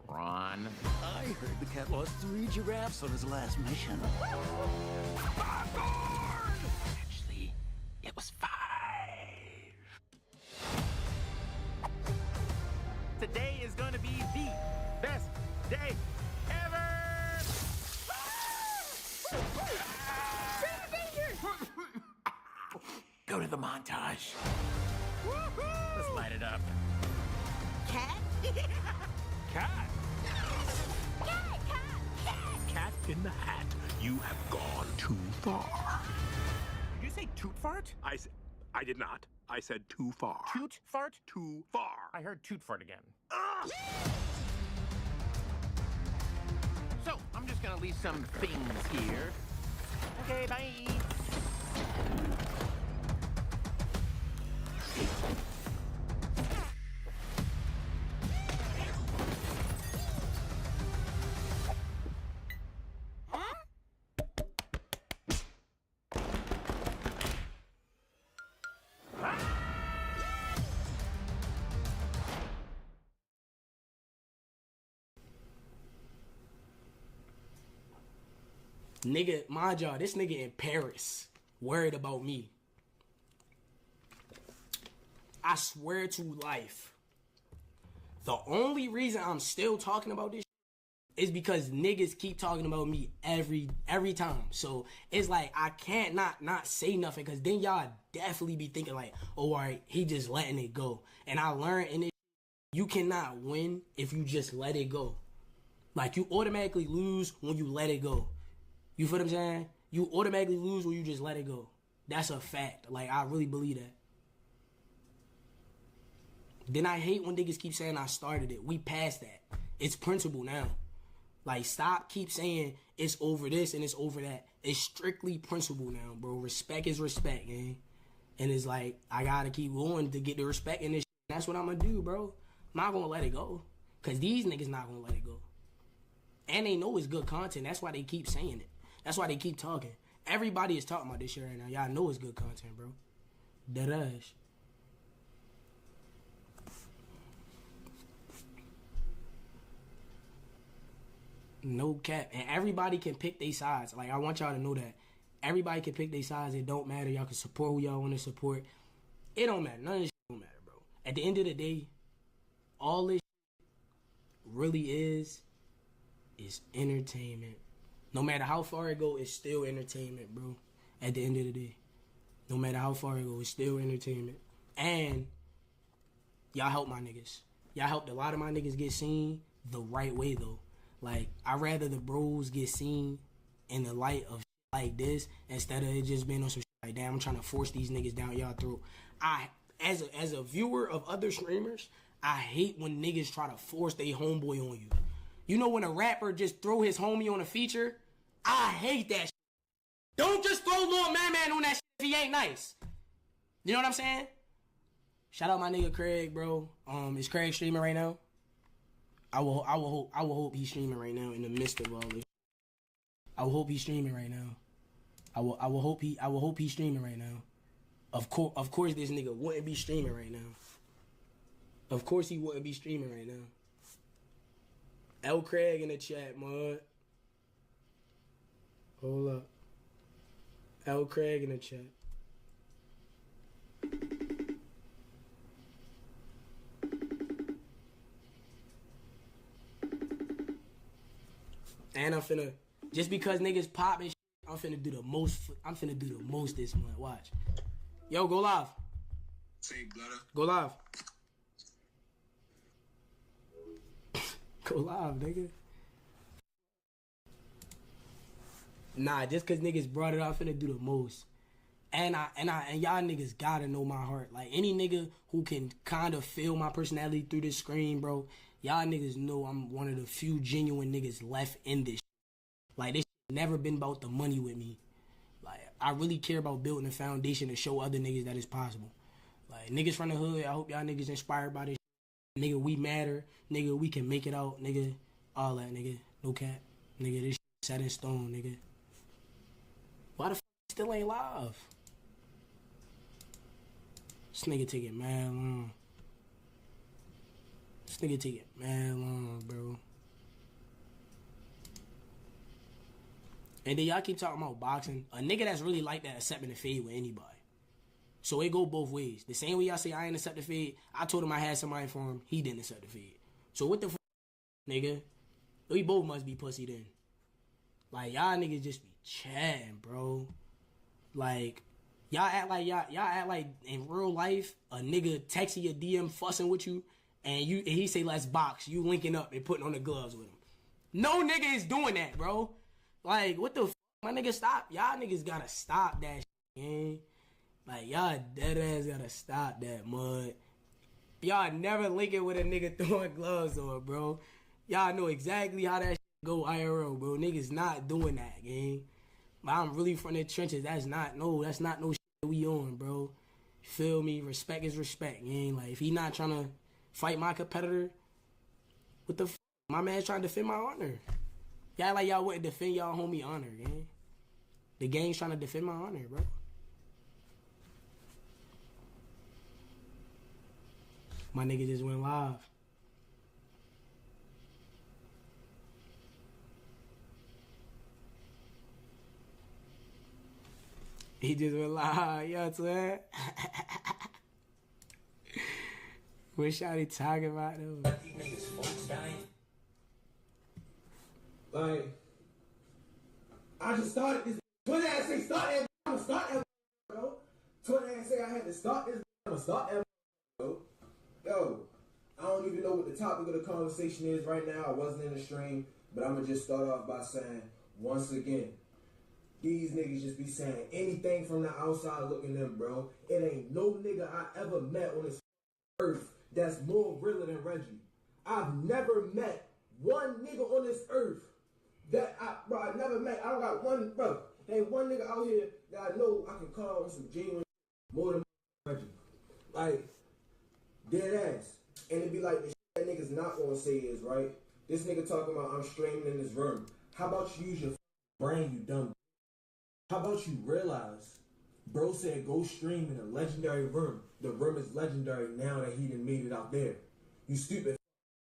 Ron.
I heard the cat lost 3 giraffes on his last mission.
Actually, it was 5. Today is gonna be the best day ever! Go to the montage. Let's light it up.
Cat?
Cat? Cat in the Hat, you have gone too far. Did you say toot fart? I did not. I said too far. Toot fart? Too far. I heard toot fart again. So, I'm just gonna leave some things here. Okay, bye.
Nigga, mind y'all, this nigga in Paris worried about me. I swear to life, the only reason I'm still talking about this is because niggas keep talking about me every time. So it's like I can't not say nothing, because then y'all definitely be thinking like, oh, all right, he just letting it go. And I learned in it, you cannot win if you just let it go. Like, you automatically lose when you let it go. You feel what I'm saying? You automatically lose when you just let it go. That's a fact. Like, I really believe that. Then I hate when niggas keep saying I started it. We passed that. It's principle now. Like, stop keep saying it's over this and it's over that. It's strictly principle now, bro. Respect is respect, man. And it's like, I gotta keep going to get the respect in this shit. That's what I'm gonna do, bro. I'm not gonna let it go. Because these niggas not gonna let it go. And they know it's good content. That's why they keep saying it. That's why they keep talking. Everybody is talking about this shit right now. Y'all know it's good content, bro. Deadass. No cap. And everybody can pick their sides. Like, I want y'all to know that. Everybody can pick their sides. It don't matter. Y'all can support who y'all want to support. It don't matter. None of this shit don't matter, bro. At the end of the day, all this really is entertainment. No matter how far it go, it's still entertainment, bro. At the end of the day. No matter how far it go, it's still entertainment. And y'all help my niggas. Y'all helped a lot of my niggas get seen the right way, though. Like, I'd rather the bros get seen in the light of shit like this instead of it just being on some shit like, damn, I'm trying to force these niggas down y'all throat. As a viewer of other streamers, I hate when niggas try to force their homeboy on you. You know when a rapper just throw his homie on a feature? I hate that shit. Don't just throw Lil Man on that shit if he ain't nice. You know what I'm saying? Shout out my nigga Craig, bro. Is Craig streaming right now? I will hope he's streaming right now in the midst of all this. I will hope he's streaming right now. I will hope he's streaming right now. Of course this nigga wouldn't be streaming right now. Of course he wouldn't be streaming right now. L. Craig in the chat, mud. Hold up. L. Craig in the chat. And I'm finna, just because niggas pop and shit, I'm finna do the most this month. Watch. Yo, go live.
Say, Blooder.
Go live. Go live, nigga. Nah, just cause niggas brought it up, I'm finna do the most. And y'all niggas gotta know my heart. Like, any nigga who can kind of feel my personality through this screen, bro, y'all niggas know I'm one of the few genuine niggas left in this shit. Like, this shit never been about the money with me. Like, I really care about building a foundation to show other niggas that it's possible. Like, niggas from the hood, I hope y'all niggas inspired by this shit. Nigga, we matter. Nigga, we can make it out. Nigga, all that, nigga. No cap. Nigga, this shit set in stone, nigga. Why the f*** still ain't live? This nigga taking mad long. This nigga taking mad long, bro. And then y'all keep talking about boxing. A nigga that's really like that accepting the fade with anybody. So it go both ways. The same way y'all say I ain't accept the fade, I told him I had somebody for him. He didn't accept the fade. So what the f***, nigga? We both must be pussy then. Like, y'all niggas just be chatting, bro. Like, y'all act like in real life, a nigga texting your DM fussing with you, and he say let's box. You linking up and putting on the gloves with him. No nigga is doing that, bro. Like, what the f***? My nigga, stop. Y'all niggas gotta stop that shit, man. Like, y'all dead ass gotta stop that, mud. Y'all never linking with a nigga throwing gloves on, bro. Y'all know exactly how that shit go IRL, bro. Niggas not doing that, gang. But I'm really from the trenches. That's not no shit we on, bro. Feel me? Respect is respect, gang. Like, if he not trying to fight my competitor, what the f***? My man's trying to defend my honor. Y'all like y'all wouldn't defend y'all homie honor, gang. The gang's trying to defend my honor, bro. My nigga just went live. He just went live. Yo, twin. What Shawty talking about, though?
Like, I just started this. Twin ass say start that. I'ma start that, bro. Twin ass say I had to start this. I'ma start that, bro. Yo, I don't even know what the topic of the conversation is right now. I wasn't in the stream, but I'm gonna just start off by saying, once again, these niggas just be saying anything from the outside looking in, bro. It ain't no nigga I ever met on this earth that's more realer than Reggie. I've never met one nigga on this earth that I never met. I don't got one, bro. There ain't one nigga out here that I know I can call on some genuine more than Reggie. Like, dead ass. And it be like the shit that niggas not gonna say is, right? This nigga talking about I'm streaming in this room. How about you use your brain, you dumb? How about you realize, bro said go stream in a legendary room. The room is legendary now that he done made it out there. You stupid.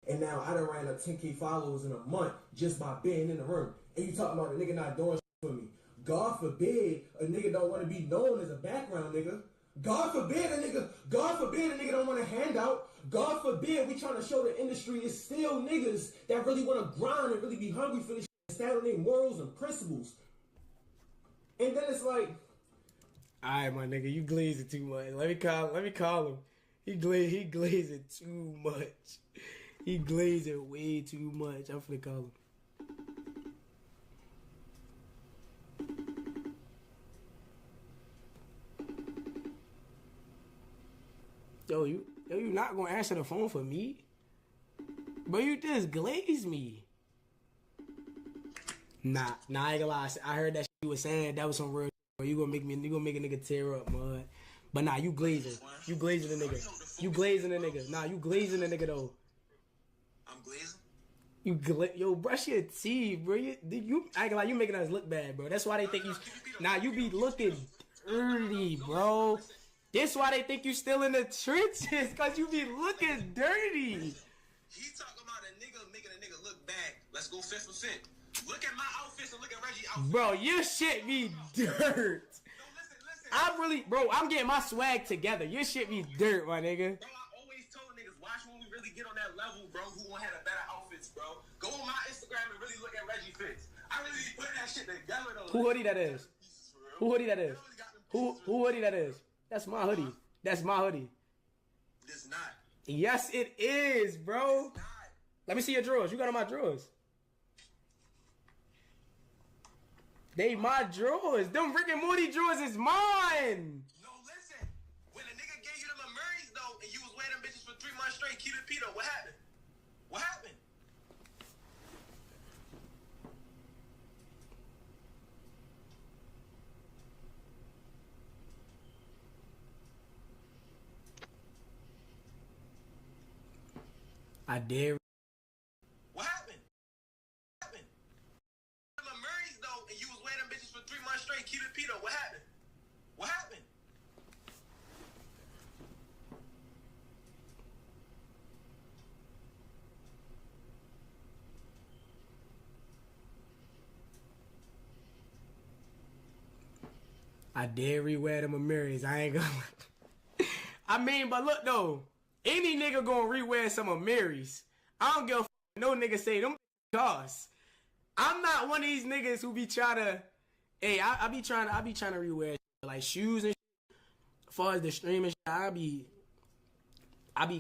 And now I done ran up 10K followers in a month just by being in the room. And you talking about a nigga not doing shit for me. God forbid a nigga don't want to be known as a background nigga. God forbid a nigga don't want a handout. God forbid we trying to show the industry is still niggas that really want to grind and really be hungry for this shit and stand on their morals and principles. And then it's like,
alright, my nigga, you glazing too much. Let me call him. He glazing too much. He glazing way too much. I'm finna call him. Yo, you not gonna answer the phone for me? Bro, you just glazed me. Nah, I ain't gonna lie. I heard that shit you was saying. That was some real shit, bro. You gonna make a nigga tear up, mud. But nah, you glazing. You glazing the nigga. You glazing the nigga. Nah, you glazing the nigga, though.
I'm glazing?
Yo, brush your teeth, bro. You acting like you making us look bad, bro. That's why they think you. Nah, you be looking dirty, bro. That's why they think you still in the trenches, cause you be looking dirty.
He talking about a nigga making a nigga look bad. Let's go fit for fit. Look at my outfits and look at Reggie's outfit.
Bro, your shit be dirt. I'm getting my swag together. Your shit be dirt, my nigga.
Bro, I always told niggas, watch when we really get on that level, bro, who gonna have a better outfits, bro. Go on my Instagram and really look at Reggie fits. I really be putting that shit together, though.
Who hoodie that is? Who hoodie that is? Who hoodie that is? That's my hoodie. That's my hoodie.
It's not.
Yes, it is, bro. Let me see your drawers. You got on my drawers. They my drawers. Them Rick and Morty drawers is mine.
No, listen. When a nigga gave you them Murrays, though, and you was wearing them bitches for 3 months straight, keep it Pito, what happened? What happened?
I dare.
What happened? What happened? Them Murrays, though, and you was wearing them bitches for 3 months straight, keep it Pito, what happened? What happened?
I dare rewear them Amiris. I ain't gonna. I mean, but look though, any nigga gonna rewear some Amiris. I don't give a f- no nigga say them costs. I'm not one of these niggas who be trying to. Hey, I be trying to rewear like shoes and shit. As far as the streaming, I be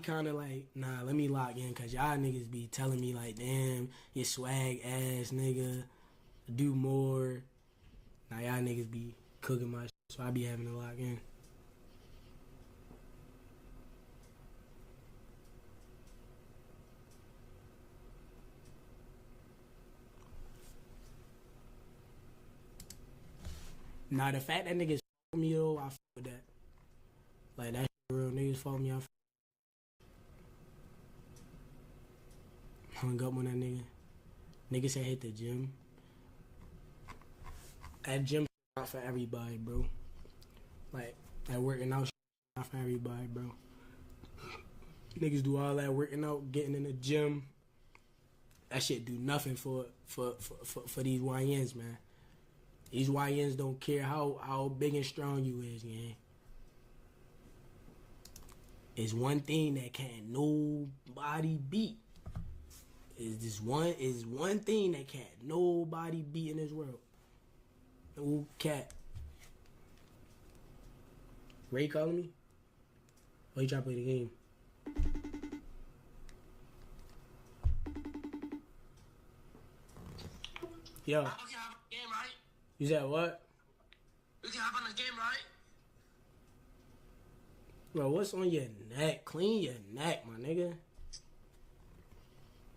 kind of like, nah, let me lock in, cause y'all niggas be telling me like, damn, you swag ass nigga, do more. Now y'all niggas be cooking my shit, so I be having to lock in. Nah, the fact that niggas f me though, I f with that. Like that shit real, niggas fuck me, I f. Hung up on that nigga. Nigga said hit the gym. That gym not for everybody, bro. Like that working out not for everybody, bro. Niggas do all that working out, getting in the gym. That shit do nothing for these YNs, man. These YNs don't care how big and strong you is, man. It's one thing that can't nobody beat. Is one thing that can't nobody beat in this world. No cat. Ray calling me? Oh, you trying to play the game? Yo. You said what?
We can hop on the game, right?
Bro, what's on your neck? Clean your neck, my nigga.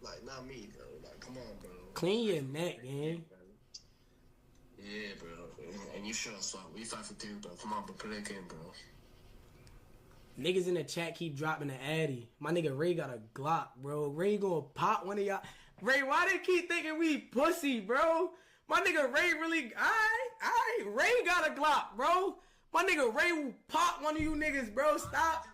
Like, not me, bro. Like, come on, bro.
Clean your neck, man.
Yeah, bro. And you sure swap. We 5 for 3, bro. Come on, bro. Play that game, bro.
Niggas in the chat keep dropping the addy. My nigga Ray got a Glock, bro. Ray gonna pop one of y'all. Ray, why they keep thinking we pussy, bro? My nigga Ray really, alright, Ray got a Glock, bro. My nigga Ray will pop one of you niggas, bro. Stop.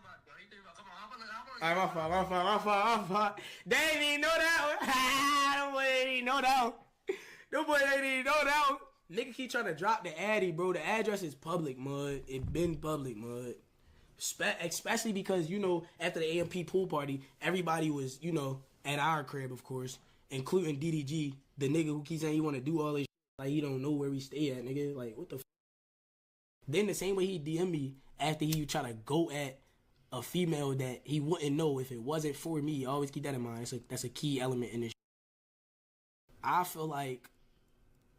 Alright, my fault. They ain't even know that one. Nobody ain't even know that one. Nobody ain't even know that one. Nigga keep trying to drop the addy, bro. The address is public, mud. It been public, mud. Especially because, you know, after the AMP pool party, everybody was, you know, at our crib, of course, including DDG, the nigga who keeps saying he want to do all this shit, like he don't know where we stay at, nigga. Like, what the f? Then the same way he DM me after he try to go at a female that he wouldn't know if it wasn't for me. Always keep that in mind. That's a key element in this shit. I feel like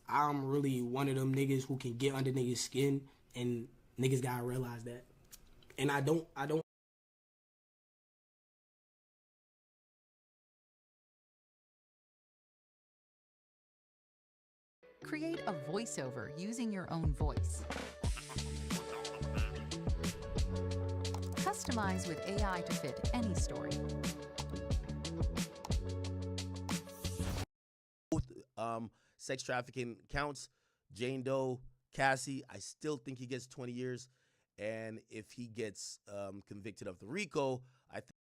I'm really one of them niggas who can get under niggas' skin, and niggas gotta realize that. And I don't.
Create a voiceover using your own voice. Customize with AI to fit any story.
sex trafficking counts. Jane Doe, Cassie, I still think he gets 20 years. And if he gets convicted of the RICO, I think.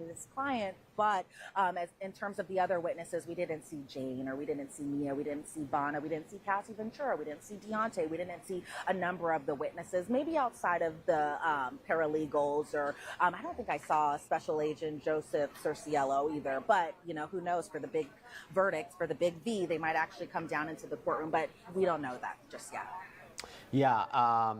This client, but as in terms of the other witnesses, we didn't see Jane, or we didn't see Mia, we didn't see Vanna, we didn't see Cassie Ventura, we didn't see Deontay, we didn't see a number of the witnesses, maybe outside of the paralegals, or I don't think I saw Special Agent Joseph Cerciello either, but who knows, for the big verdicts, for the big V, they might actually come down into the courtroom, but we don't know that just yet.
Yeah,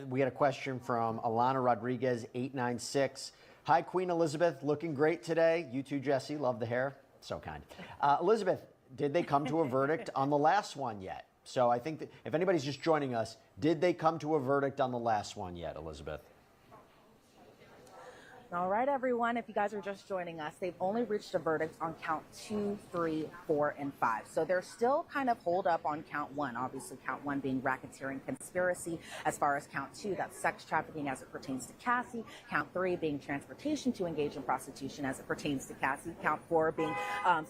we had a question from Alana Rodriguez, 896. Hi, Queen Elizabeth. Looking great today. You too, Jesse. Love the hair. So kind. Elizabeth, did they come to a verdict on the last one yet? So I think that if anybody's just joining us, did they come to a verdict on the last one yet, Elizabeth?
All right, everyone, if you guys are just joining us, they've only reached a verdict on count 2, 3, 4, and 5. So they're still kind of holed up on count 1. Obviously, count 1 being racketeering conspiracy. As far as count 2, that's sex trafficking as it pertains to Cassie. Count 3 being transportation to engage in prostitution as it pertains to Cassie. Count 4 being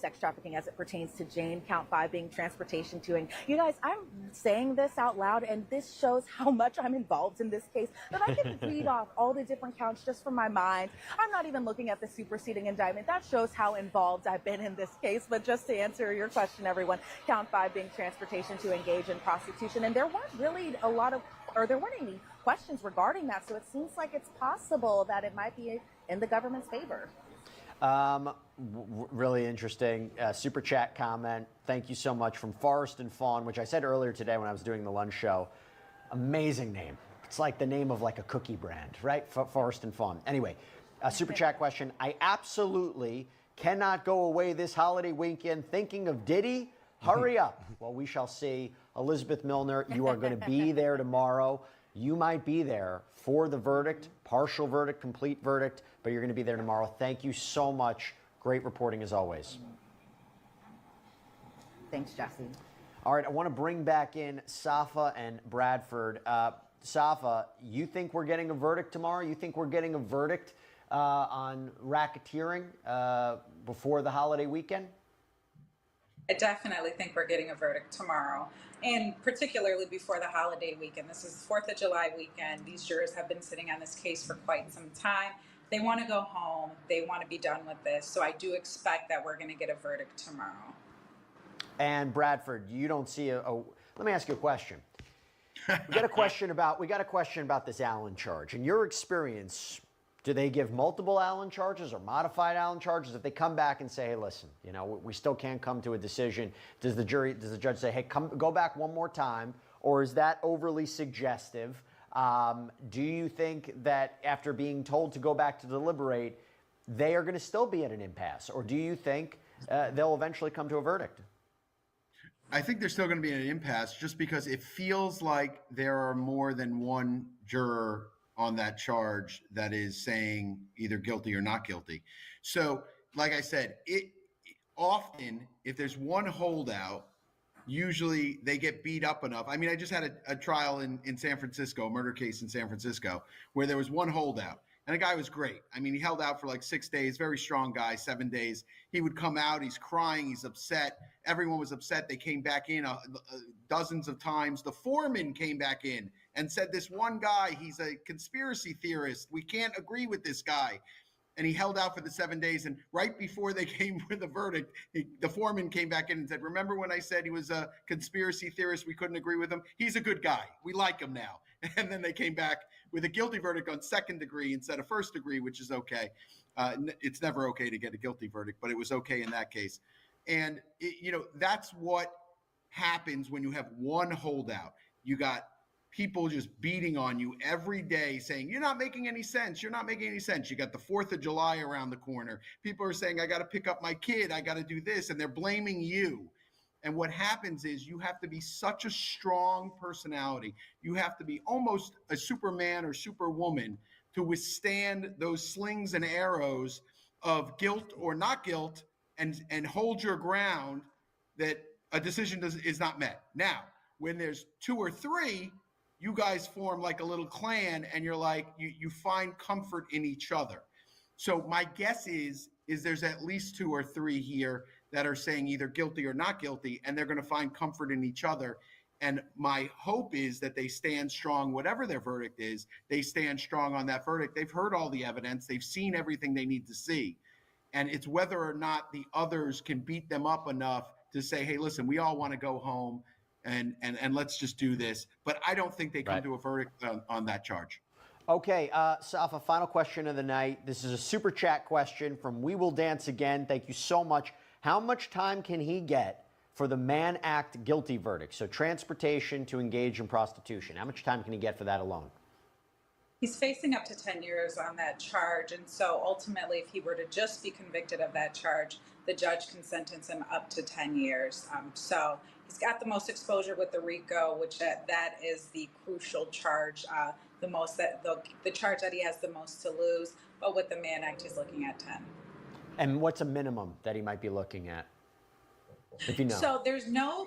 sex trafficking as it pertains to Jane. Count 5 being transportation to... You guys, I'm saying this out loud, and this shows how much I'm involved in this case, that I can read off all the different counts just from my mind. I'm not even looking at the superseding indictment. That shows how involved I've been in this case. But just to answer your question, everyone, count 5 being transportation to engage in prostitution. And there weren't really there weren't any questions regarding that. So it seems like it's possible that it might be in the government's favor.
Really interesting super chat comment. Thank you so much from Forrest and Fawn, which I said earlier today when I was doing the lunch show. Amazing name. It's like the name of like a cookie brand, right? Forrest and Fawn. Anyway. A super chat question. I absolutely cannot go away this holiday weekend thinking of Diddy. Hurry up. Well, we shall see. Elizabeth Milner, you are going to be there tomorrow. You might be there for the verdict, partial verdict, complete verdict, but you're going to be there tomorrow. Thank you so much. Great reporting as always.
Thanks, Jesse.
All right, I want to bring back in Safa and Bradford. Safa, you think we're getting a verdict tomorrow? You think we're getting a verdict on racketeering before the holiday weekend?
I definitely think we're getting a verdict tomorrow, and particularly before the holiday weekend. This is 4th of July weekend. These jurors have been sitting on this case for quite some time. They want to go home. They want to be done with this. So I do expect that we're going to get a verdict tomorrow.
And Bradford, you don't see let me ask you a question. We got a question about this Allen charge. In your experience, do they give multiple Allen charges or modified Allen charges? If they come back and say, hey, listen, we still can't come to a decision, does the judge say, hey, go back one more time? Or is that overly suggestive? Do you think that after being told to go back to deliberate, they are going to still be at an impasse? Or do you think they'll eventually come to a verdict?
I think they're still going to be at an impasse just because it feels like there are more than one juror on that charge that is saying either guilty or not guilty. So, like I said, often, if there's one holdout, usually they get beat up enough. I mean, I just had a trial in San Francisco, a murder case in San Francisco, where there was one holdout. And the guy was great. I mean, he held out for like 6 days, very strong guy, 7 days. He would come out, he's crying, he's upset. Everyone was upset. They came back in dozens of times. The foreman came back in and said, this one guy, he's a conspiracy theorist. We can't agree with this guy. And he held out for the 7 days. And right before they came with a verdict, the foreman came back in and said, remember when I said he was a conspiracy theorist? We couldn't agree with him. He's a good guy. We like him now. And then they came back with a guilty verdict on second degree instead of first degree, which is okay. It's never okay to get a guilty verdict, but it was okay in that case. And, that's what happens when you have one holdout. You got people just beating on you every day saying, you're not making any sense. You're not making any sense. You got the 4th of July around the corner. People are saying, I got to pick up my kid. I got to do this. And they're blaming you. And what happens is you have to be such a strong personality. You have to be almost a Superman or Superwoman to withstand those slings and arrows of guilt or not guilt and hold your ground that a decision is not met. Now, when there's 2 or 3, you guys form like a little clan and you're like, you find comfort in each other. So my guess is there's at least 2 or 3 here that are saying either guilty or not guilty, and they're going to find comfort in each other. And my hope is that they stand strong, whatever their verdict is, they stand strong on that verdict. They've heard all the evidence. They've seen everything they need to see. And it's whether or not the others can beat them up enough to say, hey, listen, we all want to go home and let's just do this. But I don't think they come to a verdict on that charge.
Okay, Safa, final question of the night. This is a super chat question from We Will Dance Again. Thank you so much. How much time can he get for the Mann Act guilty verdict? So transportation to engage in prostitution. How much time can he get for that alone?
He's facing up to 10 years on that charge. And so ultimately, if he were to just be convicted of that charge, the judge can sentence him up to 10 years. So he's got the most exposure with the RICO, which that is the crucial charge, the charge that he has the most to lose. But with the Mann Act, he's looking at 10.
And what's a minimum that he might be looking at, if you know?
So there's no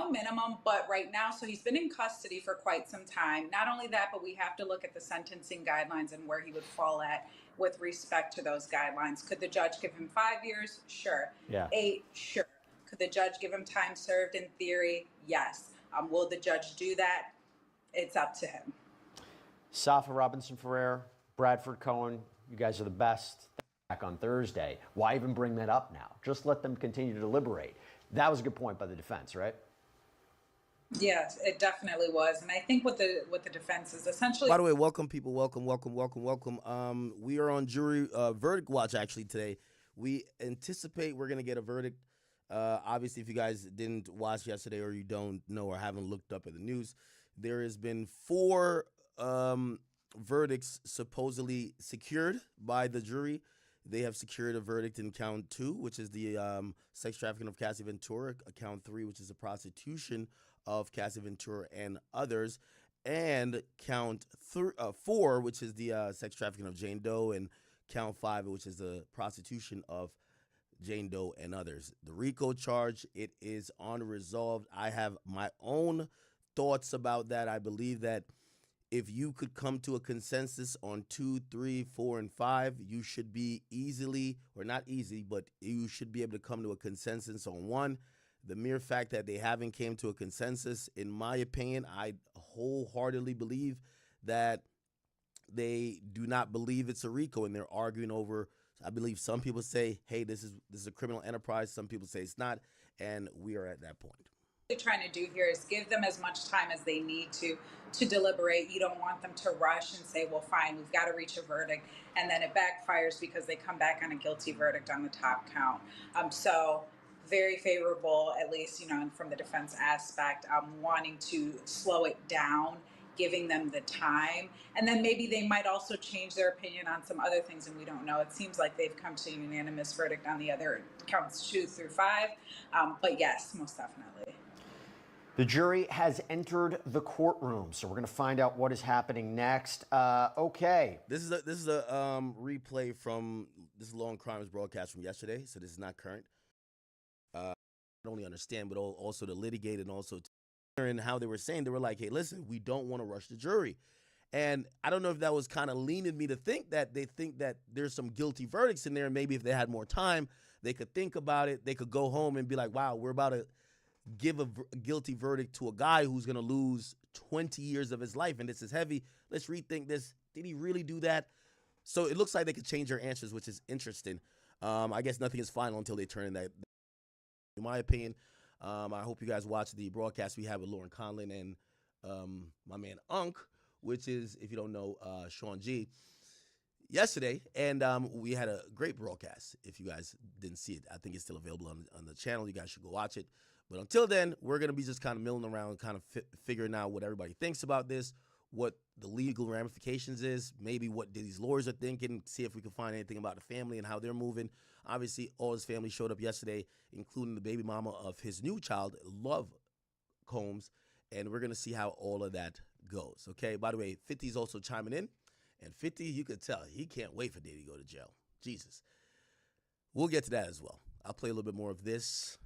minimum, but right now, so he's been in custody for quite some time. Not only that, but we have to look at the sentencing guidelines and where he would fall at with respect to those guidelines. Could the judge give him 5 years? Sure.
Yeah.
8? Sure. Could the judge give him time served? In theory, yes. Will the judge do that? It's up to him.
Safa Robinson-Ferrer, Bradford Cohen, you guys are the best. Back on Thursday. Why even bring that up now? Just let them continue to deliberate. That was a good point by the defense, right?
Yes, it definitely was. And I think what the defense is essentially...
By the way, welcome, people. Welcome. We are on jury verdict watch, actually, today. We anticipate we're going to get a verdict. Obviously, if you guys didn't watch yesterday or you don't know or haven't looked up at the news, there has been 4 verdicts supposedly secured by the jury. They have secured a verdict in count 2, which is the sex trafficking of Cassie Ventura, count 3, which is the prostitution of Cassie Ventura and others, and count 4, which is the sex trafficking of Jane Doe, and count 5, which is the prostitution of Jane Doe and others. The RICO charge, it is unresolved. I have my own thoughts about that. I believe that if you could come to a consensus on 2, 3, 4, and 5, you should be easily, or not easy, but you should be able to come to a consensus on 1. The mere fact that they haven't came to a consensus, in my opinion, I wholeheartedly believe that they do not believe it's a RICO, and they're arguing over. I believe some people say, hey, this is a criminal enterprise. Some people say it's not, and we are at that point.
What you're trying to do here is give them as much time as they need to deliberate. You don't want them to rush and say, well, fine, we've got to reach a verdict, and then it backfires because they come back on a guilty verdict on the top count. So very favorable, at least, from the defense aspect, wanting to slow it down, giving them the time, and then maybe they might also change their opinion on some other things, and we don't know. It seems like they've come to a unanimous verdict on the other counts 2 through 5, but yes, most definitely.
The jury has entered the courtroom, so we're going to find out what is happening next. Okay.
This is a replay from this Law & Crimes broadcast from yesterday, so this is not current. Not only understand, but also to litigate and also to hear how they were saying. They were like, hey, listen, we don't want to rush the jury. And I don't know if that was kind of leaning me to think that they think that there's some guilty verdicts in there. Maybe if they had more time, they could think about it. They could go home and be like, wow, we're about to give a guilty verdict to a guy who's going to lose 20 years of his life, and this is heavy. Let's rethink this. Did he really do that? So it looks like they could change their answers, which is interesting. I guess nothing is final until they turn in that. In my opinion, I hope you guys watch the broadcast we have with Lauren Conlon and my man Unc, which is, if you don't know, Sean G. yesterday, and we had a great broadcast. If you guys didn't see it, I think it's still available on the channel. You guys should go watch it. But until then, we're going to be just kind of milling around, kind of figuring out what everybody thinks about this, what the legal ramifications is, maybe what Diddy's lawyers are thinking, see if we can find anything about the family and how they're moving. Obviously, all his family showed up yesterday, including the baby mama of his new child, Love Combs, and we're going to see how all of that goes. Okay, by the way, 50's also chiming in, and 50, you could tell, he can't wait for Diddy to go to jail. Jesus. We'll get to that as well. I'll play a little bit more of this.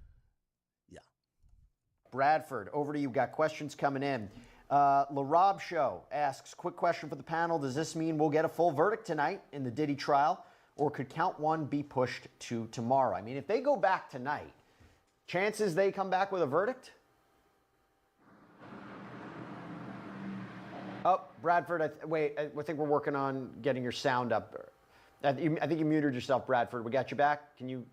Bradford, over to you. Got questions coming in. LaRob Show asks, quick question for the panel. Does this mean we'll get a full verdict tonight in the Diddy trial, or could count one be pushed to tomorrow? I mean, if they go back tonight, chances they come back with a verdict? Oh, Bradford, I think we're working on getting your sound up. I think you muted yourself, Bradford. We got you back. Can you...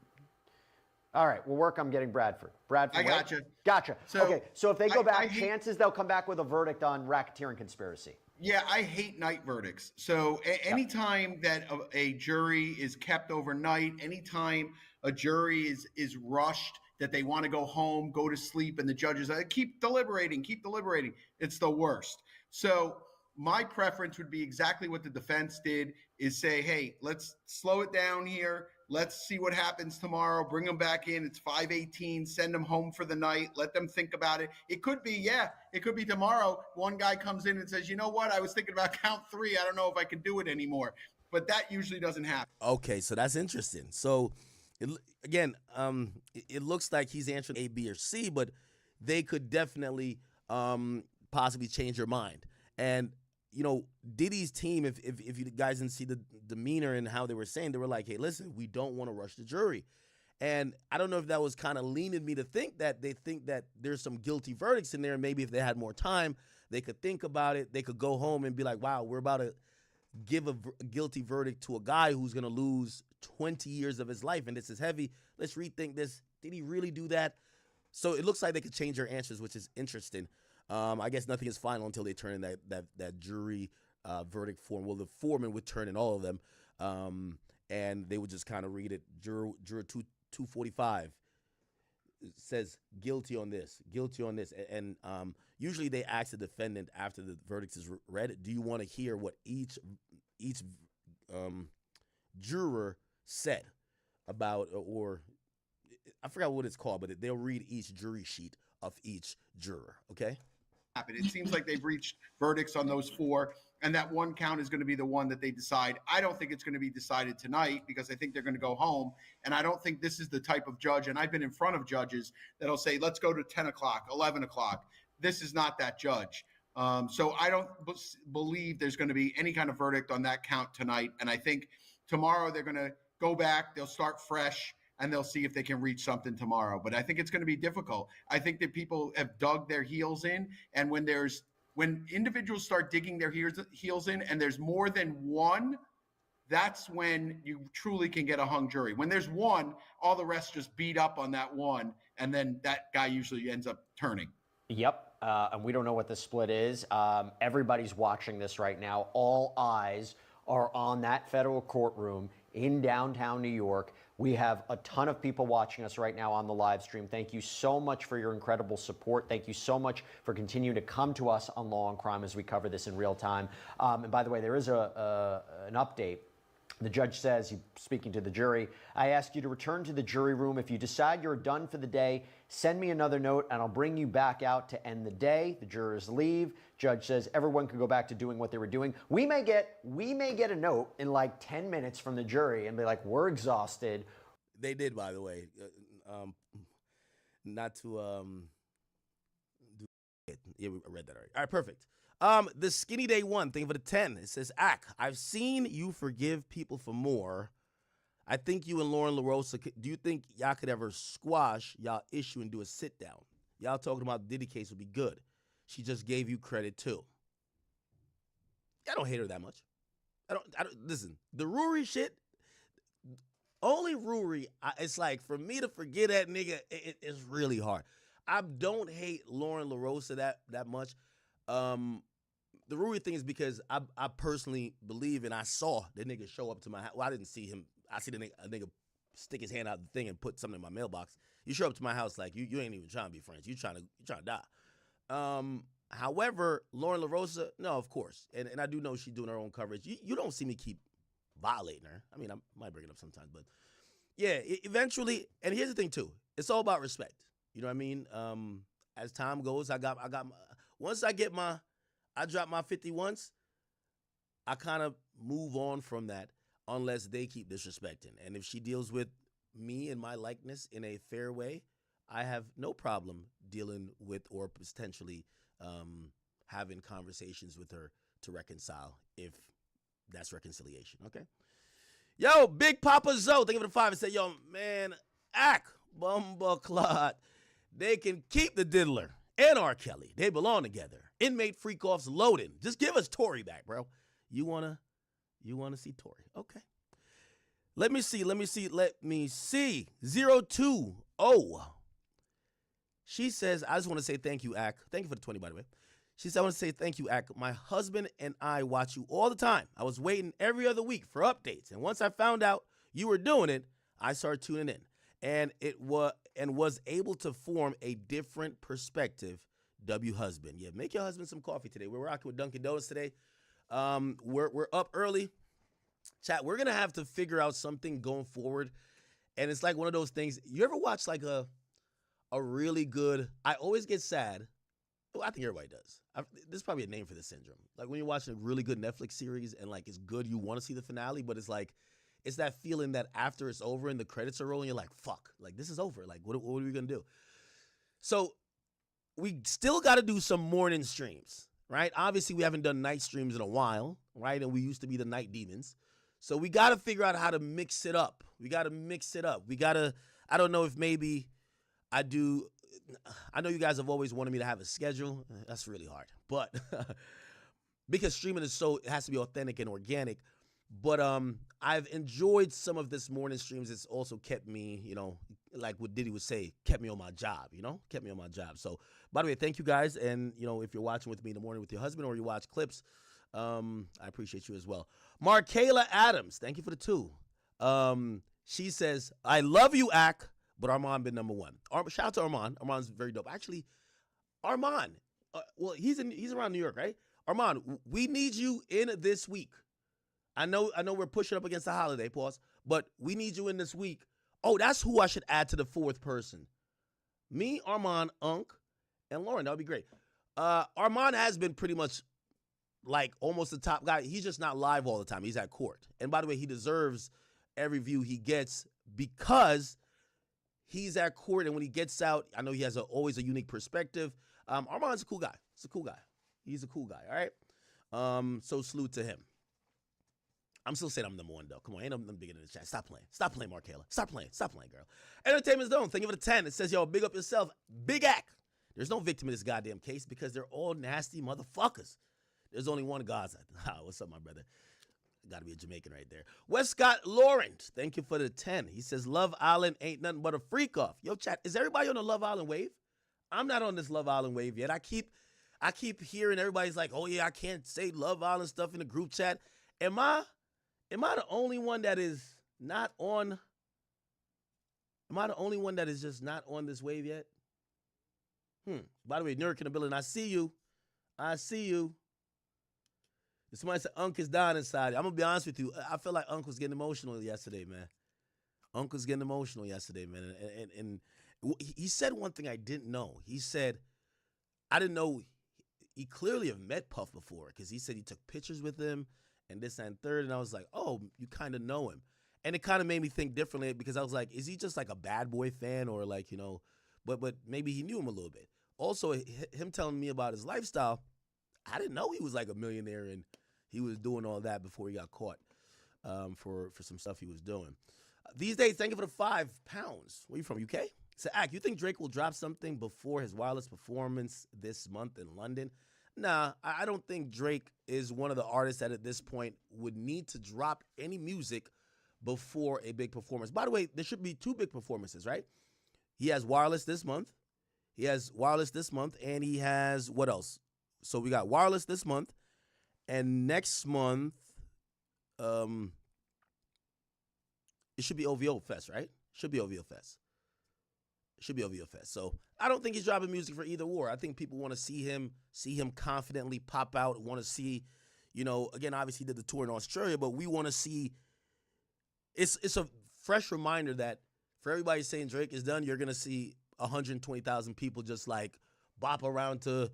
All right, we'll work on getting Bradford.
I got you.
Gotcha.
So,
okay, so if they go back, chances they'll come back with a verdict on racketeering conspiracy.
Yeah, I hate night verdicts. So anytime that a jury is kept overnight, anytime a jury is rushed, that they want to go home, go to sleep, and the judges keep deliberating, it's the worst. So my preference would be exactly what the defense did, is say, hey, let's slow it down here. Let's see what happens tomorrow. Bring them back in. It's 5:18. Send them home for the night. Let them think about it. It could be tomorrow. One guy comes in and says, you know what? I was thinking about count 3. I don't know if I can do it anymore. But that usually doesn't happen.
Okay, so that's interesting. So, it looks like he's answering A, B, or C, but they could definitely possibly change your mind. And Diddy's team, if you guys didn't see the demeanor and how they were saying, they were like, hey, listen, we don't want to rush the jury. And I don't know if that was kind of leaning me to think that they think that there's some guilty verdicts in there. And maybe if they had more time, they could think about it. They could go home and be like, wow, we're about to give a guilty verdict to a guy who's going to lose 20 years of his life. And this is heavy. Let's rethink this. Did he really do that? So it looks like they could change their answers, which is interesting. I guess nothing is final until they turn in that jury verdict form. Well, the foreman would turn in all of them, and they would just kind of read it. Juror 245 says guilty on this, and usually they ask the defendant after the verdict is read, do you want to hear what each juror said about, or I forgot what it's called, but they'll read each jury sheet of each juror. Okay.
It seems like they've reached verdicts on those 4, and that one count is going to be the one that they decide. I don't think it's going to be decided tonight because I think they're going to go home, and I don't think this is the type of judge, and I've been in front of judges that'll say, let's go to 10 o'clock, 11 o'clock. This is not that judge. So I don't believe there's going to be any kind of verdict on that count tonight, and I think tomorrow they're going to go back, they'll start fresh, and they'll see if they can reach something tomorrow. But I think it's going to be difficult. I think that people have dug their heels in, and when individuals start digging their heels in and there's more than one, that's when you truly can get a hung jury. When there's one, all the rest just beat up on that one, and then that guy usually ends up turning.
Yep, and we don't know what the split is. Everybody's watching this right now. All eyes are on that federal courtroom in downtown New York. We have a ton of people watching us right now on the live stream. Thank you so much for your incredible support. Thank you so much for continuing to come to us on Law and Crime as we cover this in real time. And by the way, there is an update. The judge says, speaking to the jury, I ask you to return to the jury room. If you decide you're done for the day, send me another note and I'll bring you back out to end the day. The jurors leave. Judge says everyone can go back to doing what they were doing. We may get a note in like 10 minutes from the jury and be like, we're exhausted.
They did, by the way. Not to do it. Yeah, I read that already. All right, perfect. The Skinny Day 1, thing for the 10. It says, I've seen you forgive people for more. I think you and Lauren LaRosa, do you think y'all could ever squash y'all issue and do a sit down? Y'all talking about the Diddy case would be good. She just gave you credit too. I don't hate her that much. I don't listen, the Ruri shit, only Ruri, it's like for me to forget that nigga, it's really hard. I don't hate Lauren LaRosa that much. the Rui thing is because I personally believe, and I saw the nigga show up to my house. Well, I didn't see him. I see a nigga stick his hand out the thing and put something in my mailbox. You show up to my house like you ain't even trying to be friends. You trying to die. However, Lauren LaRosa, no, of course, and I do know she's doing her own coverage. You don't see me keep violating her. I mean, I might bring it up sometimes, but yeah, eventually. And here's the thing too: it's all about respect. You know what I mean? As time goes, I got once I drop my 50 once, I kind of move on from that unless they keep disrespecting. And if she deals with me and my likeness in a fair way, I have no problem dealing with or potentially having conversations with her to reconcile if that's reconciliation, okay? Yo, Big Papa Zoe, thank you for the 5 and say, yo, man, Bumbleclot, they can keep the Diddler and R. Kelly. They belong together. Inmate freak-offs loading. Just give us Tory back, bro. You wanna see Tory? Okay. Let me see. 020. She says, I just want to say thank you, Ak. Thank you for the 20, by the way. She said, I want to say thank you, Ak. My husband and I watch you all the time. I was waiting every other week for updates. And once I found out you were doing it, I started tuning in. And was able to form a different perspective. W husband. Yeah, make your husband some coffee today. We're rocking with Dunkin' Donuts today. We're up early. Chat, we're gonna have to figure out something going forward. And it's like one of those things. You ever watch like a really good, I always get sad. Well, I think everybody does. There's probably a name for this syndrome. Like when you're watching a really good Netflix series and like it's good, you want to see the finale, but it's like, it's that feeling that after it's over and the credits are rolling, you're like, fuck, like this is over. Like, what are we gonna do? So we still got to do some morning streams, right? Obviously, we haven't done night streams in a while, right? And we used to be the night demons. So we got to figure out how to mix it up. We got to, I don't know if maybe I know you guys have always wanted me to have a schedule. That's really hard. But because streaming is it has to be authentic and organic. But I've enjoyed some of this morning streams. It's also kept me, like what Diddy would say, kept me on my job, kept me on my job. So, by the way, thank you guys. And, if you're watching with me in the morning with your husband or you watch clips, I appreciate you as well. Markayla Adams, thank you for the 2. She says, I love you, Ak, but Armand been number 1. Shout out to Armand. Armand's very dope. Actually, Armand, well, he's around New York, right? Armand, we need you in this week. I know we're pushing up against the holiday, pause, but we need you in this week. Oh, that's who I should add to the 4th person. Me, Armand, Unc, and Lauren. That would be great. Armand has been pretty much like almost the top guy. He's just not live all the time. He's at court. And by the way, he deserves every view he gets because he's at court. And when he gets out, I know he has always a unique perspective. Armand's a cool guy. He's a cool guy. All right. So salute to him. I'm still saying I'm number 1, though. Come on, ain't nothing bigger than the chat. Stop playing, Markayla. Stop playing, girl. Entertainment Zone, thank you for the 10. It says, yo, big up yourself. Big Ak. There's no victim in this goddamn case because they're all nasty motherfuckers. There's only one Gaza. What's up, my brother? Got to be a Jamaican right there. Westcott Laurent, thank you for the 10. He says, Love Island ain't nothing but a freak off. Yo, chat, is everybody on the Love Island wave? I'm not on this Love Island wave yet. I keep hearing everybody's like, oh, yeah, I can't say Love Island stuff in the group chat. Am I the only one that is not on? Am I the only one that is just not on this wave yet? By the way, Nurk in the building, I see you. If somebody said Unc is down inside, I'm going to be honest with you. I feel like Unc was getting emotional yesterday, man. And he said one thing I didn't know. He said, I didn't know. He clearly have met Puff before because he said he took pictures with him and this and third. And I was like, oh, you kind of know him. And it kind of made me think differently because I was like, is he just like a Bad Boy fan or like, but maybe he knew him a little bit. Also, him telling me about his lifestyle, I didn't know he was like a millionaire and he was doing all that before he got caught for some stuff he was doing. These days, thank you for the £5. Where you from, UK? So, Ak, you think Drake will drop something before his wireless performance this month in London? Nah, I don't think Drake is one of the artists that at this point would need to drop any music before a big performance. By the way, there should be 2 big performances, right? He has wireless this month. And he has what else? So we got wireless this month, And next month, it should be OVO Fest, right? Should be OVO Fest. Should be OVO Fest. So I don't think he's dropping music for either war. I think people want to see him confidently pop out. Want to see, again, obviously he did the tour in Australia, but we want to see. It's a fresh reminder that for everybody saying Drake is done, you're gonna see 120,000 people just like bop around to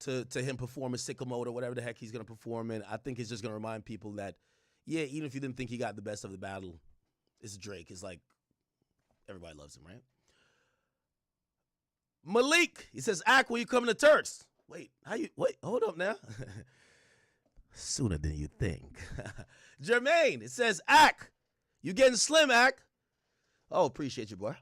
him perform a sicko mode or whatever the heck he's gonna perform in. I think it's just gonna remind people that, yeah, even if you didn't think he got the best of the battle, it's Drake. It's like everybody loves him, right? Malik, he says, Ak, when you coming to Turks? Wait, hold up now. Sooner than you think. Jermaine, it says, Ak, you getting slim, Ak. Oh, appreciate you, boy.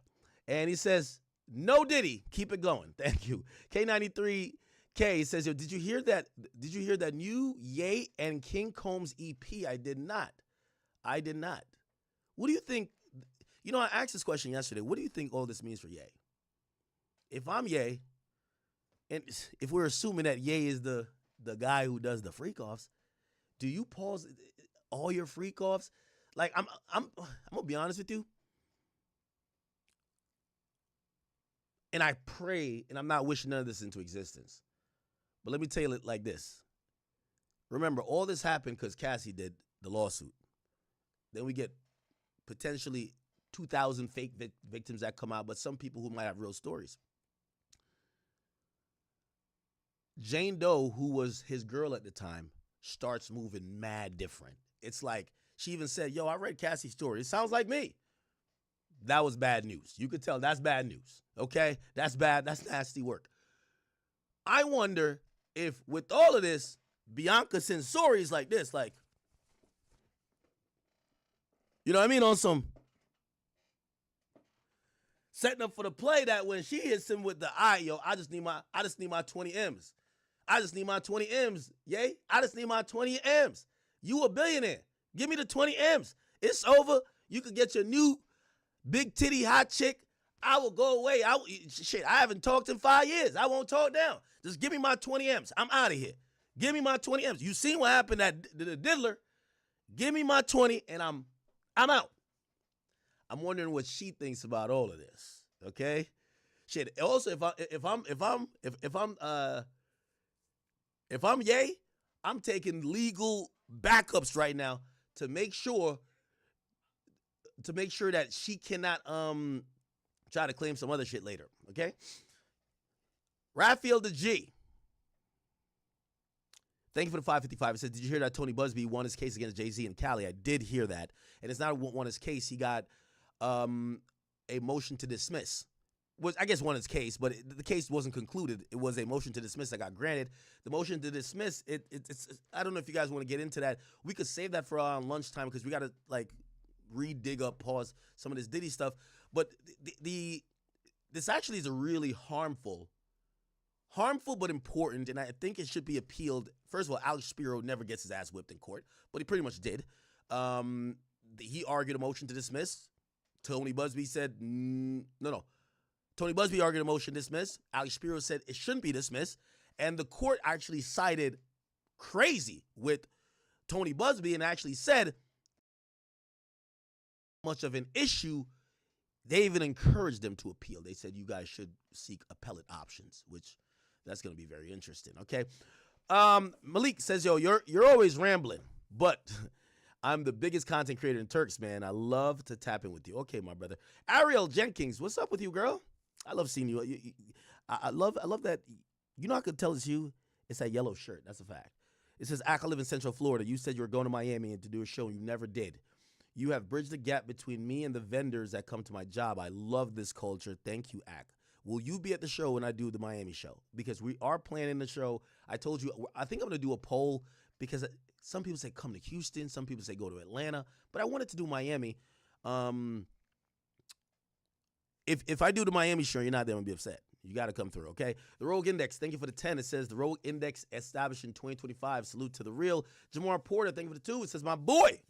And he says, no Diddy, keep it going. Thank you. K93K says, yo, did you hear that new Ye and King Combs EP? I did not. What do you think? I asked this question yesterday. What do you think all this means for Ye? If I'm Ye, and if we're assuming that Ye is the guy who does the freak offs, do you pause all your freak offs? Like I'm gonna be honest with you. And I pray, and I'm not wishing none of this into existence. But let me tell you it like this. Remember, all this happened because Cassie did the lawsuit. Then we get potentially 2,000 fake victims that come out, but some people who might have real stories. Jane Doe, who was his girl at the time, starts moving mad different. It's like, she even said, yo, I read Cassie's story. It sounds like me. That was bad news. You could tell that's bad news, okay? That's bad. That's nasty work. I wonder if with all of this, Bianca sends stories like this, like, you know what I mean, on some setting up for the play that when she hits him with the yo, I just need my 20 M's. I just need my 20 M's, yay? I just need my 20 M's. You a billionaire. Give me the 20 M's. It's over. You could get your new big titty hot chick. I will go away. I haven't talked in 5 years. I won't talk down. Just give me my 20 M's. I'm out of here. Give me my 20 M's. You seen what happened at the Diddler. Give me my 20 and I'm out. I'm wondering what she thinks about all of this. Okay? Shit. Also, if I'm Ye, I'm taking legal backups right now to make sure that she cannot try to claim some other shit later. Okay? Raphael the G. Thank you for the 555. It says, did you hear that Tony Busby won his case against Jay-Z and Cali? I did hear that. And it's not won his case. He got a motion to dismiss. I guess won his case, but the case wasn't concluded. It was a motion to dismiss that got granted. The motion to dismiss, it's I don't know if you guys want to get into that. We could save that for lunchtime because we got to pause some of this Diddy stuff. But this actually is a really harmful but important, and I think it should be appealed. First of all, Alex Spiro never gets his ass whipped in court, but he pretty much did. He argued a motion to dismiss. Tony Busby said, no. Tony Busby argued a motion to dismiss. Alex Spiro said it shouldn't be dismissed. And the court actually sided crazy with Tony Busby and actually said much of an issue, they even encouraged them to appeal. They said you guys should seek appellate options, which that's going to be very interesting, okay? Malik says, yo, you're always rambling, but I'm the biggest content creator in Turks, man. I love to tap in with you. Okay, my brother. Ariel Jenkins, what's up with you, girl? I love seeing you. I love that. You know I could tell it's you? It's that yellow shirt. That's a fact. It says, I live in Central Florida. You said you were going to Miami and to do a show. You never did. You have bridged the gap between me and the vendors that come to my job. I love this culture. Thank you, Ak. Will you be at the show when I do the Miami show? Because we are planning the show. I told you, I think I'm going to do a poll because some people say come to Houston. Some people say go to Atlanta. But I wanted to do Miami. If I do the Miami show, you're not there, I'm going to be upset. You got to come through, okay? The Rogue Index, thank you for the 10. It says the Rogue Index established in 2025. Salute to the real. Jamar Porter, thank you for the 2. It says my boy.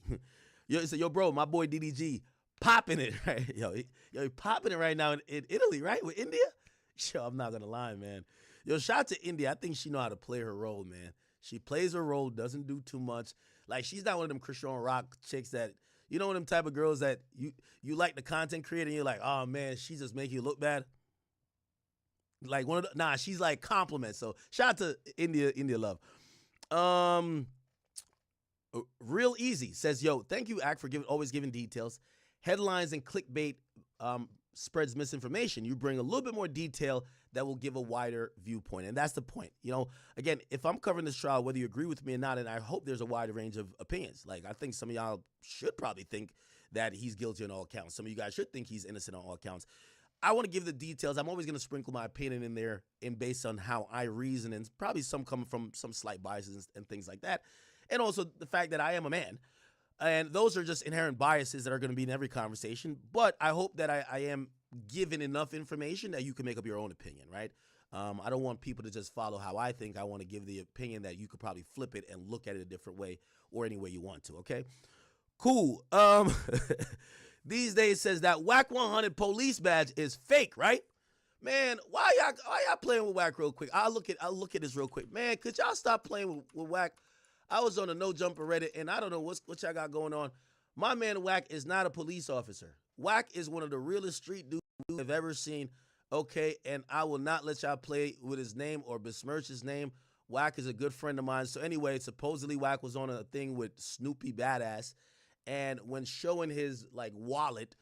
It said, yo, bro, my boy DDG popping it, right? Yo, he popping it right now in Italy, right? With India? Yo, I'm not going to lie, man. Yo, shout out to India. I think she know how to play her role, man. She plays her role, doesn't do too much. Like, she's not one of them Christian Rock chicks that, you know, one of them type of girls that you like the content creator and you're like, oh man, she just make you look bad. Like she's like compliments. So shout out to India Love. Real Easy says, yo, thank you, Act, for always giving details. Headlines and clickbait spreads misinformation. You bring a little bit more detail that will give a wider viewpoint. And that's the point. You know, again, if I'm covering this trial, whether you agree with me or not, and I hope there's a wide range of opinions. Like, I think some of y'all should probably think that he's guilty on all counts. Some of you guys should think he's innocent on all counts. I want to give the details. I'm always going to sprinkle my opinion in there and based on how I reason, and probably some coming from some slight biases and things like that. And also the fact that I am a man. And those are just inherent biases that are going to be in every conversation. But I hope that I am given enough information that you can make up your own opinion, right? I don't want people to just follow how I think. I want to give the opinion that you could probably flip it and look at it a different way or any way you want to, okay? Cool. These days says that WAC 100 police badge is fake, right? Man, why y'all playing with WAC real quick? I'll look at this real quick. Man, could y'all stop playing with WAC? I was on a No Jumper Reddit, and I don't know what y'all got going on. My man WAC is not a police officer. WAC is one of the realest street dudes I've ever seen. Okay, and I will not let y'all play with his name or besmirch his name. WAC is a good friend of mine. So anyway, supposedly WAC was on a thing with Snoopy Badass, and when showing his like wallet,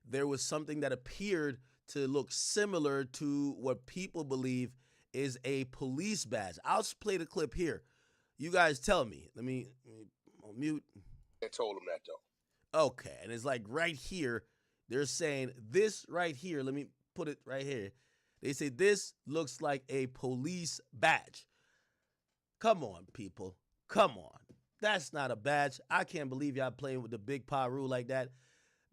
there was something that appeared to look similar to what people believe is a police badge. I'll just play the clip here. You guys tell me. Let me mute.
I told him that though.
Okay, and it's like right here, they're saying this right here. Let me put it right here. They say this looks like a police badge. Come on, people. Come on. That's not a badge. I can't believe y'all playing with the big Paru like that.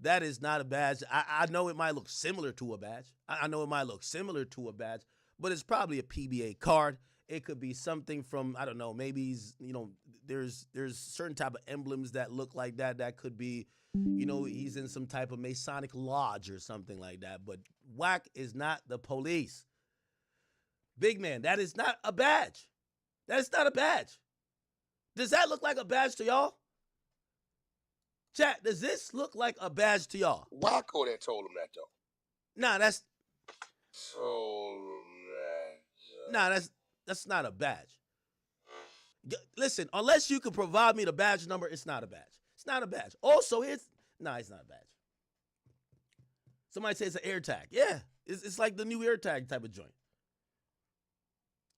That is not a badge. I know it might look similar to a badge. I know it might look similar to a badge, but it's probably a PBA card. It could be something from, I don't know, maybe he's, you know, there's certain type of emblems that look like that. That could be, you know, he's in some type of Masonic lodge or something like that. But WAC is not the police. Big man, that is not a badge. That is not a badge. Does that look like a badge to y'all? Chat, does this look like a badge to y'all?
Wacko that told him that though.
Nah, that's...
Told him that.
Nah, that's not a badge. Listen, unless you can provide me the badge number, it's not a badge. It's not a badge. Also, it's not a badge. Somebody says it's an AirTag. Yeah, it's like the new AirTag type of joint.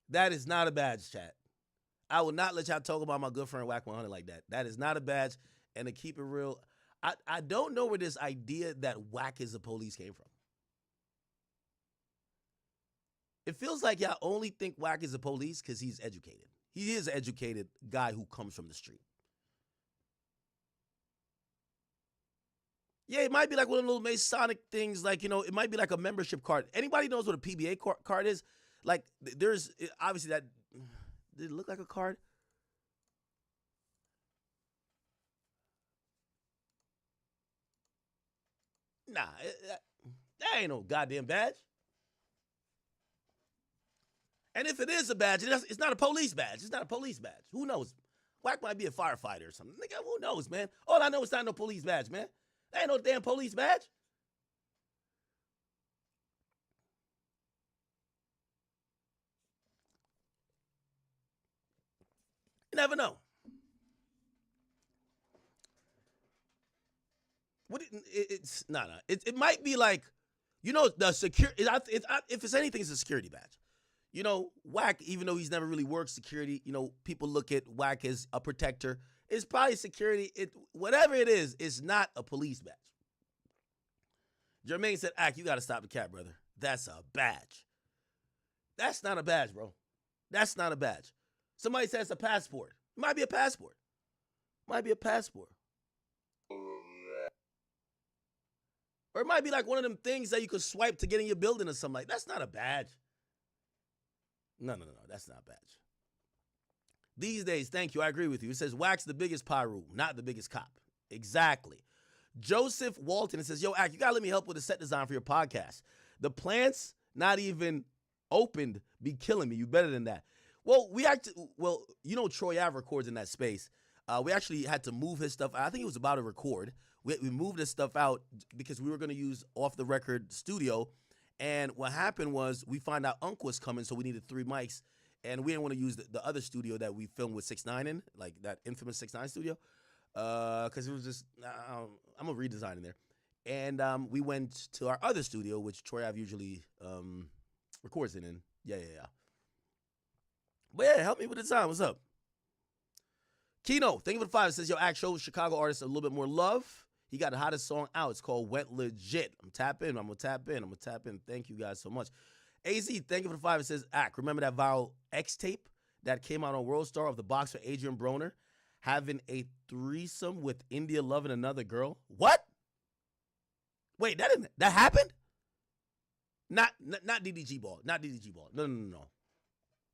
That is not a badge, chat. I will not let y'all talk about my good friend WAC 100 like that. That is not a badge. And to keep it real, I don't know where this idea that WAC is the police came from. It feels like y'all only think WAC is the police because he's educated. He is an educated guy who comes from the street. Yeah, it might be like one of those Masonic things, like, you know, it might be like a membership card. Anybody knows what a PBA card is? Like, there's obviously that. Did it look like a card? Nah, that ain't no goddamn badge. And if it is a badge, it's not a police badge. It's not a police badge. Who knows? WAC might be a firefighter or something. Nigga, who knows, man? All I know is not no police badge, man. That ain't no damn police badge. You never know. What it's not. It might be like, you know, the security. If it's anything, it's a security badge. You know, WAC, even though he's never really worked security, you know, people look at WAC as a protector. It's probably security. Whatever it is, it's not a police badge. Jermaine said, "Ack, you got to stop the cat, brother. That's a badge. That's not a badge, bro. That's not a badge. Somebody says it's a passport. It might be a passport. Might be a passport. Or it might be like one of them things that you could swipe to get in your building or something like that. That's not a badge. No, that's not a badge. These days, thank you, I agree with you. It says, WAC's the biggest Pyru, not the biggest cop. Exactly. Joseph Walton, it says, yo, Ack, you got to let me help with the set design for your podcast. The plants not even opened be killing me. You better than that. Well, you know, Troy Ave records in that space. We actually had to move his stuff. I think it was about to record. We moved his stuff out because we were going to use off the record studio. And what happened was we found out Unc was coming, so we needed 3 mics. And we didn't want to use the other studio that we filmed with 6ix9ine in, like that infamous 6ix9ine studio, because it was just, I'm a redesign in there. And we went to our other studio, which Troy Ave usually records in. Yeah. But yeah, help me with the design. What's up? Kino, thank you for the 5. It says, yo, Act show Chicago artist a little bit more love. He got the hottest song out. It's called Went Legit. I'm going to tap in. Thank you guys so much. AZ, thank you for the 5. It says, Act, remember that viral X tape that came out on World Star of the boxer Adrian Broner having a threesome with India Love and another girl? What? Wait, that happened? Not DDG Ball. Not DDG Ball. No.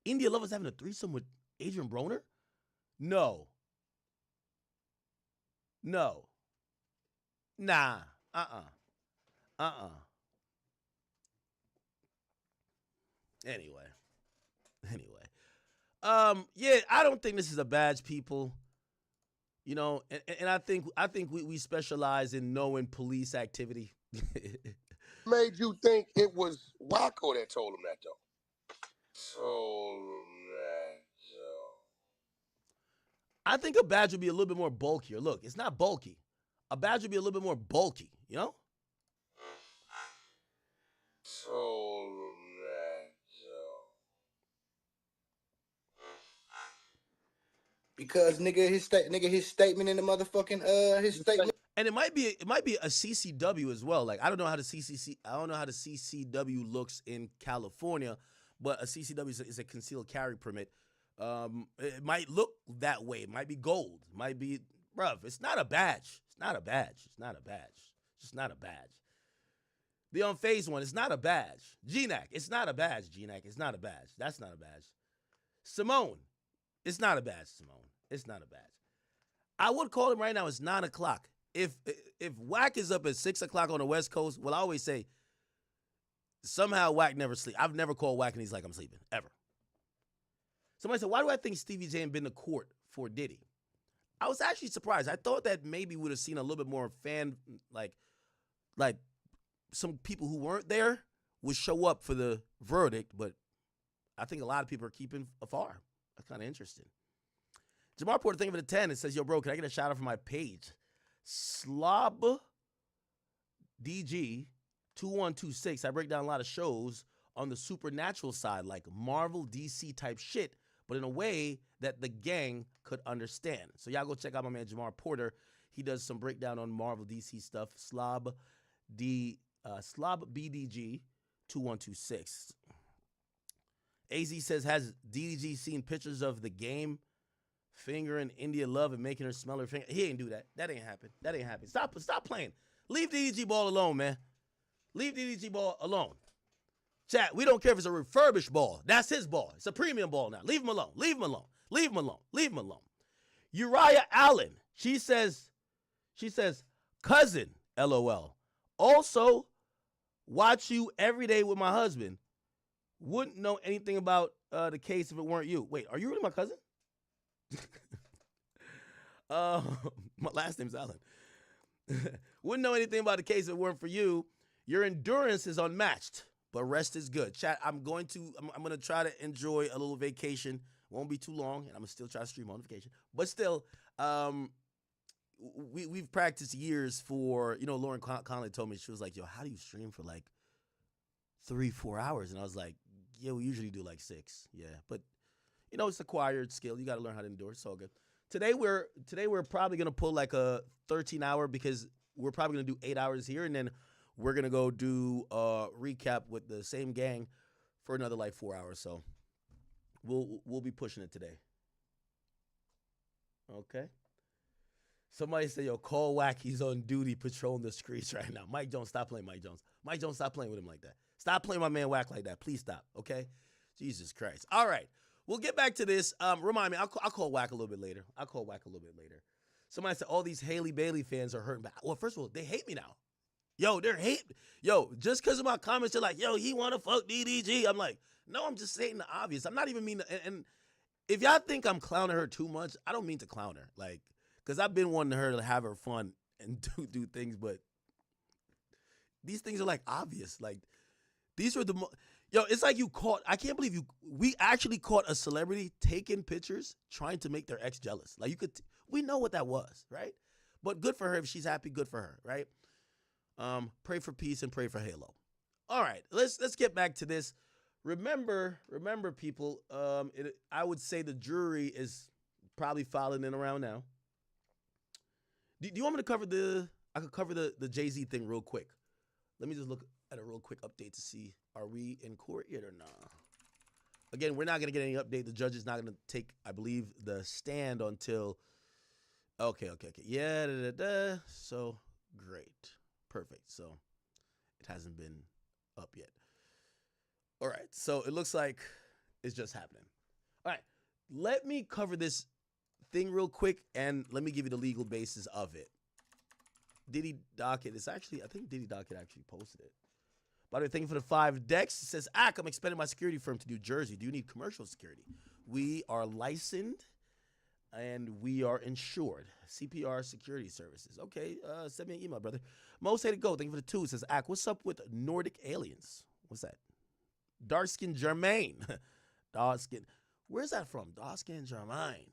India Love is having a threesome with Adrian Broner? No. Nah. Anyway. Yeah, I don't think this is a badge, people. You know, and I think we specialize in knowing police activity.
Made you think it was Wacko that told him that, though?
I think a badge would be a little bit more bulkier. Look, it's not bulky. A badge would be a little bit more bulky, you know?
Because his statement in the motherfucking his statement.
And it might be a CCW as well. Like I don't know how the CCW looks in California, but a CCW is a concealed carry permit. It might look that way. It might be gold. It might be, bruv. It's not a badge. It's not a badge. Just not a badge. The unfazed one, it's not a badge. GNAC, it's not a badge. GNAC, it's not a badge. That's not a badge. Simone, it's not a badge. Simone, it's not a badge. I would call him right now. It's 9 o'clock. If Wack is up at 6 o'clock on the West Coast, well, I always say somehow Wack never sleep. I've never called Wack and he's like, I'm sleeping, ever. Somebody said, why do I think Stevie J ain't been to court for Diddy? I was actually surprised. I thought that maybe we would have seen a little bit more fan, like some people who weren't there would show up for the verdict, but I think a lot of people are keeping afar. That's kind of interesting. Jamar Porter, thank you for the 10. It says, yo, bro, can I get a shout out from my page? Slob DG 2126. I break down a lot of shows on the supernatural side, like Marvel, DC type shit, but in a way that the gang could understand. So y'all go check out my man Jamar Porter. He does some breakdown on Marvel, DC stuff. Slob BDG 2126. AZ says, has DDG seen pictures of the game fingering India Love and making her smell her finger? He ain't do that. That ain't happen. Stop playing. Leave DDG Ball alone, man. Leave DDG Ball alone. Chat, we don't care if it's a refurbished ball. That's his ball. It's a premium ball now. Leave him alone. Uriah Allen. She says, cousin, LOL. Also, watch you every day with my husband. Wouldn't know anything about the case if it weren't you. Wait, are you really my cousin? My last name's Allen. Wouldn't know anything about the case if it weren't for you. Your endurance is unmatched, but rest is good. Chat, I'm going to try to enjoy a little vacation. Won't be too long, and I'm going to still try to stream on vacation. But still, we've practiced years for, Lauren Conley told me, she was like, yo, how do you stream for like 3-4 hours? And I was like, yeah, we usually do like 6. Yeah, but it's acquired skill. You got to learn how to endure. It's all good. Today we're probably gonna pull like a 13-hour because we're probably gonna do 8 hours here, and then we're gonna go do a recap with the same gang for another like 4 hours. So we'll be pushing it today. Okay. Somebody say, yo, call Wack. He's on duty patrolling the streets right now. Mike Jones, stop playing Mike Jones. Mike Jones, stop playing with him like that. Stop playing my man Wack like that. Please stop. Okay. Jesus Christ. All right. We'll get back to this. Remind me, I'll call Wack a little bit later. Somebody said all these Haley Bailey fans are hurting back. Well, first of all, they hate me now. Yo, just because of my comments, they're like, yo, he want to fuck DDG. I'm like, no, I'm just saying the obvious. I'm not even mean to, and if y'all think I'm clowning her too much, I don't mean to clown her. Like, because I've been wanting her to have her fun and do things, but these things are like obvious. Like, these are yo, it's like you caught, I can't believe we actually caught a celebrity taking pictures trying to make their ex jealous. Like, we know what that was, right? But good for her. If she's happy, good for her, right? Pray for peace and pray for Halo. All right, let's get back to this. Remember, people, I would say the jury is probably filing in around now. Do you want me to cover I could cover the Jay-Z thing real quick. Let me just look at a real quick update to see, are we in court yet or not? Again, we're not going to get any update. The judge is not going to take, I believe, the stand until, okay. Yeah, so great. Perfect. So it hasn't been up yet. All right, so it looks like it's just happening. All right, let me cover this thing real quick, and let me give you the legal basis of it. Diddy Docket is actually, I think Diddy Docket actually posted it. By the way, thank you for the 5 decks. It says, I'm expanding my security firm to New Jersey. Do you need commercial security? We are licensed, and we are insured. CPR Security Services. Okay, send me an email, brother. Mo say to go. Thank you for the 2. It says, what's up with Nordic aliens? What's that? Dark skin Jermaine. Dark skin. Where's that from? Dark skin Jermaine.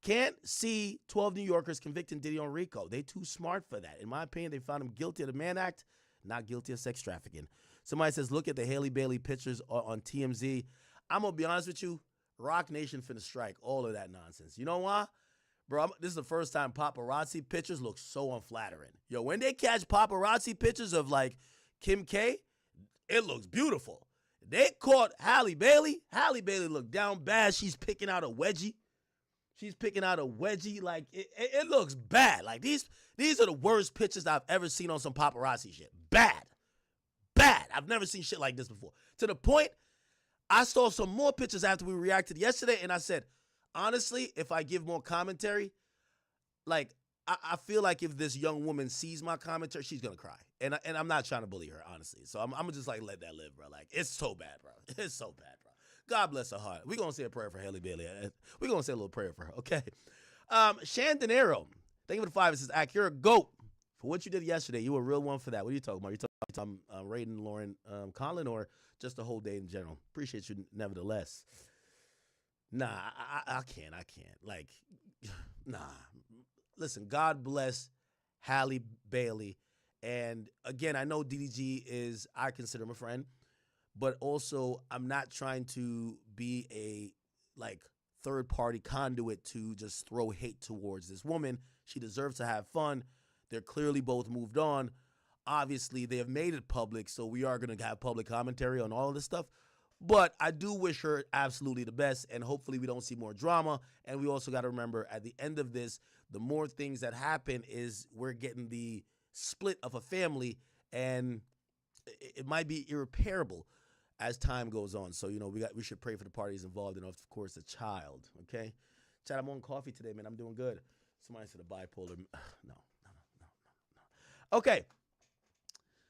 Can't see 12 New Yorkers convicting Diddy on RICO. They too smart for that. In my opinion, they found him guilty of the Mann Act, not guilty of sex trafficking. Somebody says, look at the Haley Bailey pictures on TMZ. I'm going to be honest with you. Rock Nation finna strike all of that nonsense. You know why? Bro, this is the first time paparazzi pictures look so unflattering. Yo, when they catch paparazzi pictures of, like, Kim K, it looks beautiful. They caught Halle Bailey. Halle Bailey looked down bad. She's picking out a wedgie. Like, it looks bad. Like, these are the worst pictures I've ever seen on some paparazzi shit. Bad. I've never seen shit like this before. To the point, I saw some more pictures after we reacted yesterday, and I said, honestly, if I give more commentary, like, I feel like if this young woman sees my commentary, she's going to cry. And I'm not trying to bully her, honestly. So I'm going to just, like, let that live, bro. Like, it's so bad, bro. It's so bad, bro. God bless her heart. We're going to say a prayer for Haley Bailey. We're going to say a little prayer for her, okay? Shandonero, thank you for the 5. It says, you're a GOAT. For what you did yesterday, you were a real one for that. What are you talking about? You talking rating Lauren Conlon or just the whole day in general? Appreciate you nevertheless. Nah, I can't. Like, nah. Listen, God bless Halle Bailey. And again, I know DDG is, I consider him a friend, but also I'm not trying to be a, like, third-party conduit to just throw hate towards this woman. She deserves to have fun. They're clearly both moved on. Obviously, they have made it public, so we are going to have public commentary on all of this stuff. But I do wish her absolutely the best, and hopefully we don't see more drama. And we also got to remember, at the end of this, the more things that happen is we're getting the split of a family, and it might be irreparable as time goes on. So, you know, we should pray for the parties involved and, of course, the child, okay? Chad, I'm on coffee today, man. I'm doing good. Somebody said a bipolar. No. Okay.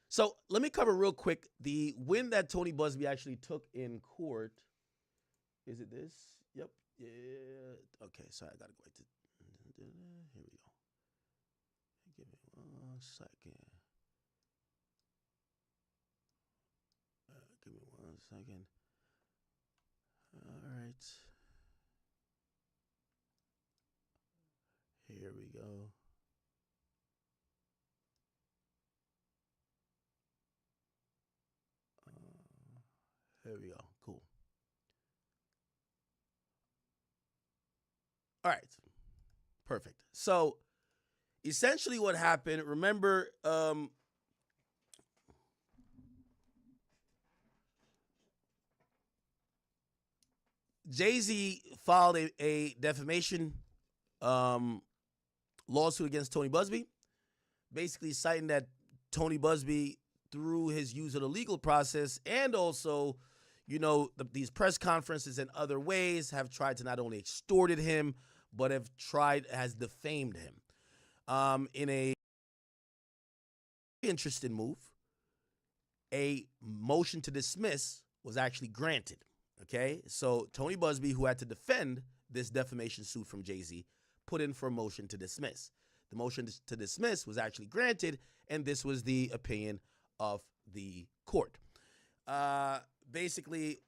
So let me cover real quick the win that Tony Busby actually took in court. Is it this? Yep. Yeah. Okay, sorry, I got to go right to. Here we go. Give me 1 second. Give me 1 second. All right. Here we go. Here we go. Cool. All right. Perfect. So essentially what happened, remember, Jay-Z filed a defamation lawsuit against Tony Busby, basically citing that Tony Busby, through his use of the legal process and also, you know, these press conferences and other ways, have tried to not only extorted him, but has defamed him. In a interesting move, a motion to dismiss was actually granted. Okay, so Tony Busby, who had to defend this defamation suit from Jay-Z, put in for a motion to dismiss. The motion to dismiss was actually granted, and this was the opinion of the court. Basically,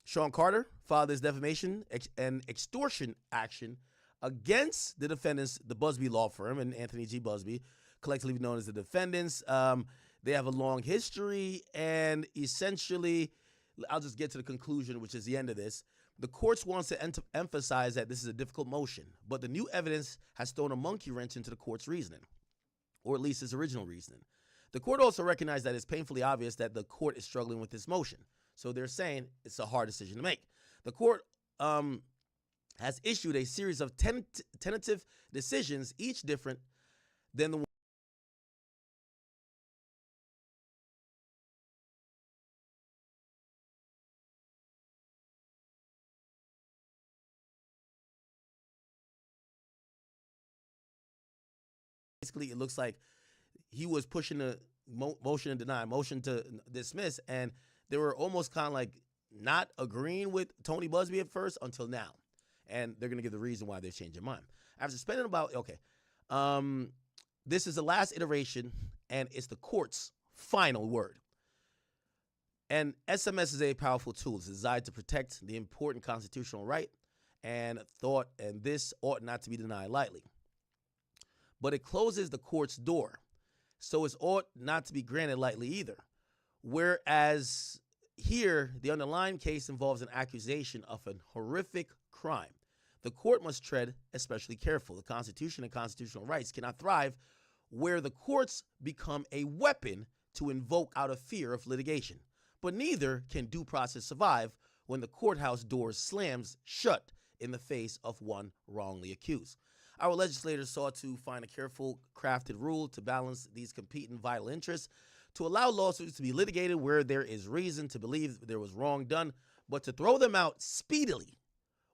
Sean Carter filed this defamation and extortion action against the defendants, the Busby law firm and Anthony G. Busby, collectively known as the defendants. They have a long history, and essentially, I'll just get to the conclusion, which is the end of this. The courts wants to emphasize that this is a difficult motion, but the new evidence has thrown a monkey wrench into the court's reasoning, or at least its original reasoning. The court also recognized that it's painfully obvious that the court is struggling with this motion. So they're saying it's a hard decision to make. The court has issued a series of tentative decisions, each different than the one. Basically, it looks like he was pushing a motion to deny, motion to dismiss, and they were almost kind of like not agreeing with Tony Busby at first until now. And they're going to give the reason why they're changing their mind. After spending this is the last iteration, and it's the court's final word. And SMS is a powerful tool. It's designed to protect the important constitutional right and thought, and this ought not to be denied lightly. But it closes the court's door, so it ought not to be granted lightly either. Whereas here, the underlying case involves an accusation of a horrific crime. The court must tread especially careful. The Constitution and constitutional rights cannot thrive where the courts become a weapon to invoke out of fear of litigation. But neither can due process survive when the courthouse door slams shut in the face of one wrongly accused. Our legislators sought to find a careful crafted rule to balance these competing vital interests, to allow lawsuits to be litigated where there is reason to believe there was wrong done, but to throw them out speedily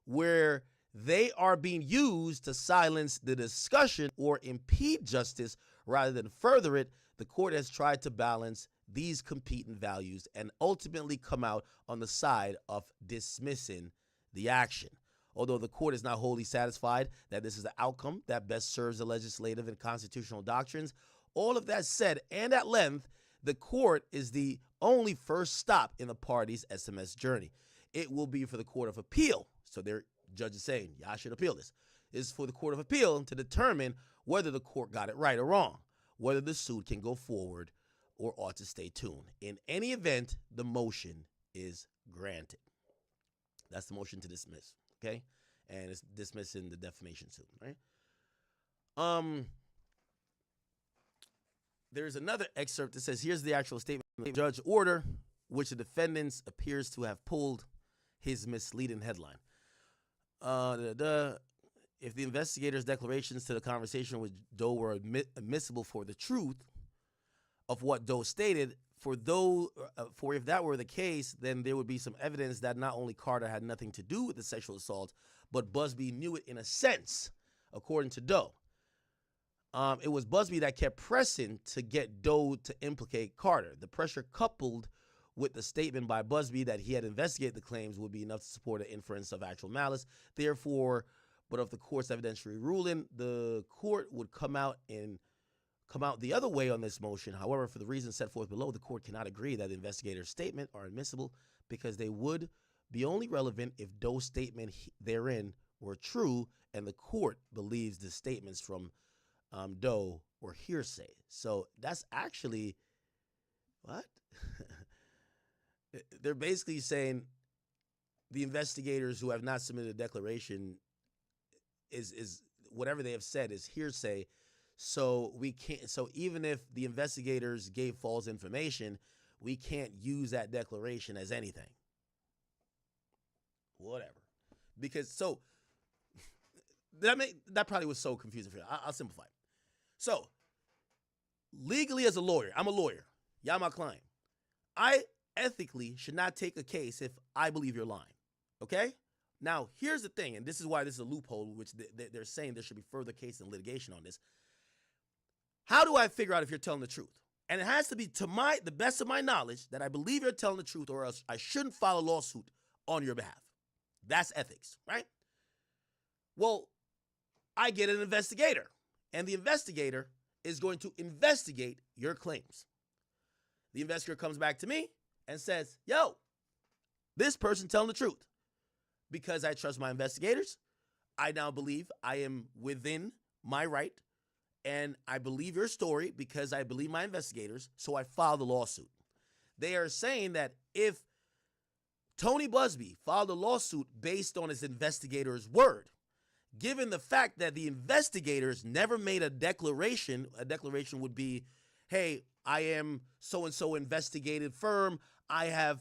where they are being used to silence the discussion or impede justice rather than further it. The court has tried to balance these competing values and ultimately come out on the side of dismissing the action. Although the court is not wholly satisfied that this is the outcome that best serves the legislative and constitutional doctrines, all of that said, and at length, the court is the only first stop in the party's SMS journey. It will be for the Court of Appeal. So their judge is saying, y'all should appeal this. It's for the Court of Appeal to determine whether the court got it right or wrong, whether the suit can go forward or ought to stay tuned. In any event, the motion is granted. That's the motion to dismiss, okay? And it's dismissing the defamation suit, right? There's another excerpt that says, here's the actual statement of the judge order, which the defendants appears to have pulled his misleading headline. If the investigator's declarations to the conversation with Doe were admissible for the truth of what Doe stated, for if that were the case, then there would be some evidence that not only Carter had nothing to do with the sexual assault, but Busby knew it in a sense, according to Doe. It was Busby that kept pressing to get Doe to implicate Carter. The pressure coupled with the statement by Busby that he had investigated the claims would be enough to support an inference of actual malice. Therefore, but of the court's evidentiary ruling, the court would come out the other way on this motion. However, for the reasons set forth below, the court cannot agree that the investigator's statement are admissible because they would be only relevant if Doe's statement therein were true, and the court believes the statements from Doe were hearsay. So that's actually what? They're basically saying the investigators who have not submitted a declaration is whatever they have said is hearsay. So we can't. So even if the investigators gave false information, we can't use that declaration as anything. Whatever, because so that probably was so confusing for you. I'll simplify it. So legally, as a lawyer, I'm a lawyer. Y'all my client. I ethically should not take a case if I believe you're lying. Okay? Now, here's the thing, and this is why this is a loophole, which they're saying there should be further case and litigation on this. How do I figure out if you're telling the truth? And it has to be to the best of my knowledge that I believe you're telling the truth, or else I shouldn't file a lawsuit on your behalf. That's ethics, right? Well, I get an investigator, and the investigator is going to investigate your claims. The investigator comes back to me and says, yo, this person telling the truth. Because I trust my investigators, I now believe I am within my right, and I believe your story because I believe my investigators, so I filed a lawsuit. They are saying that if Tony Busby filed a lawsuit based on his investigator's word, given the fact that the investigators never made a declaration would be, hey, I am so-and-so investigated firm, I have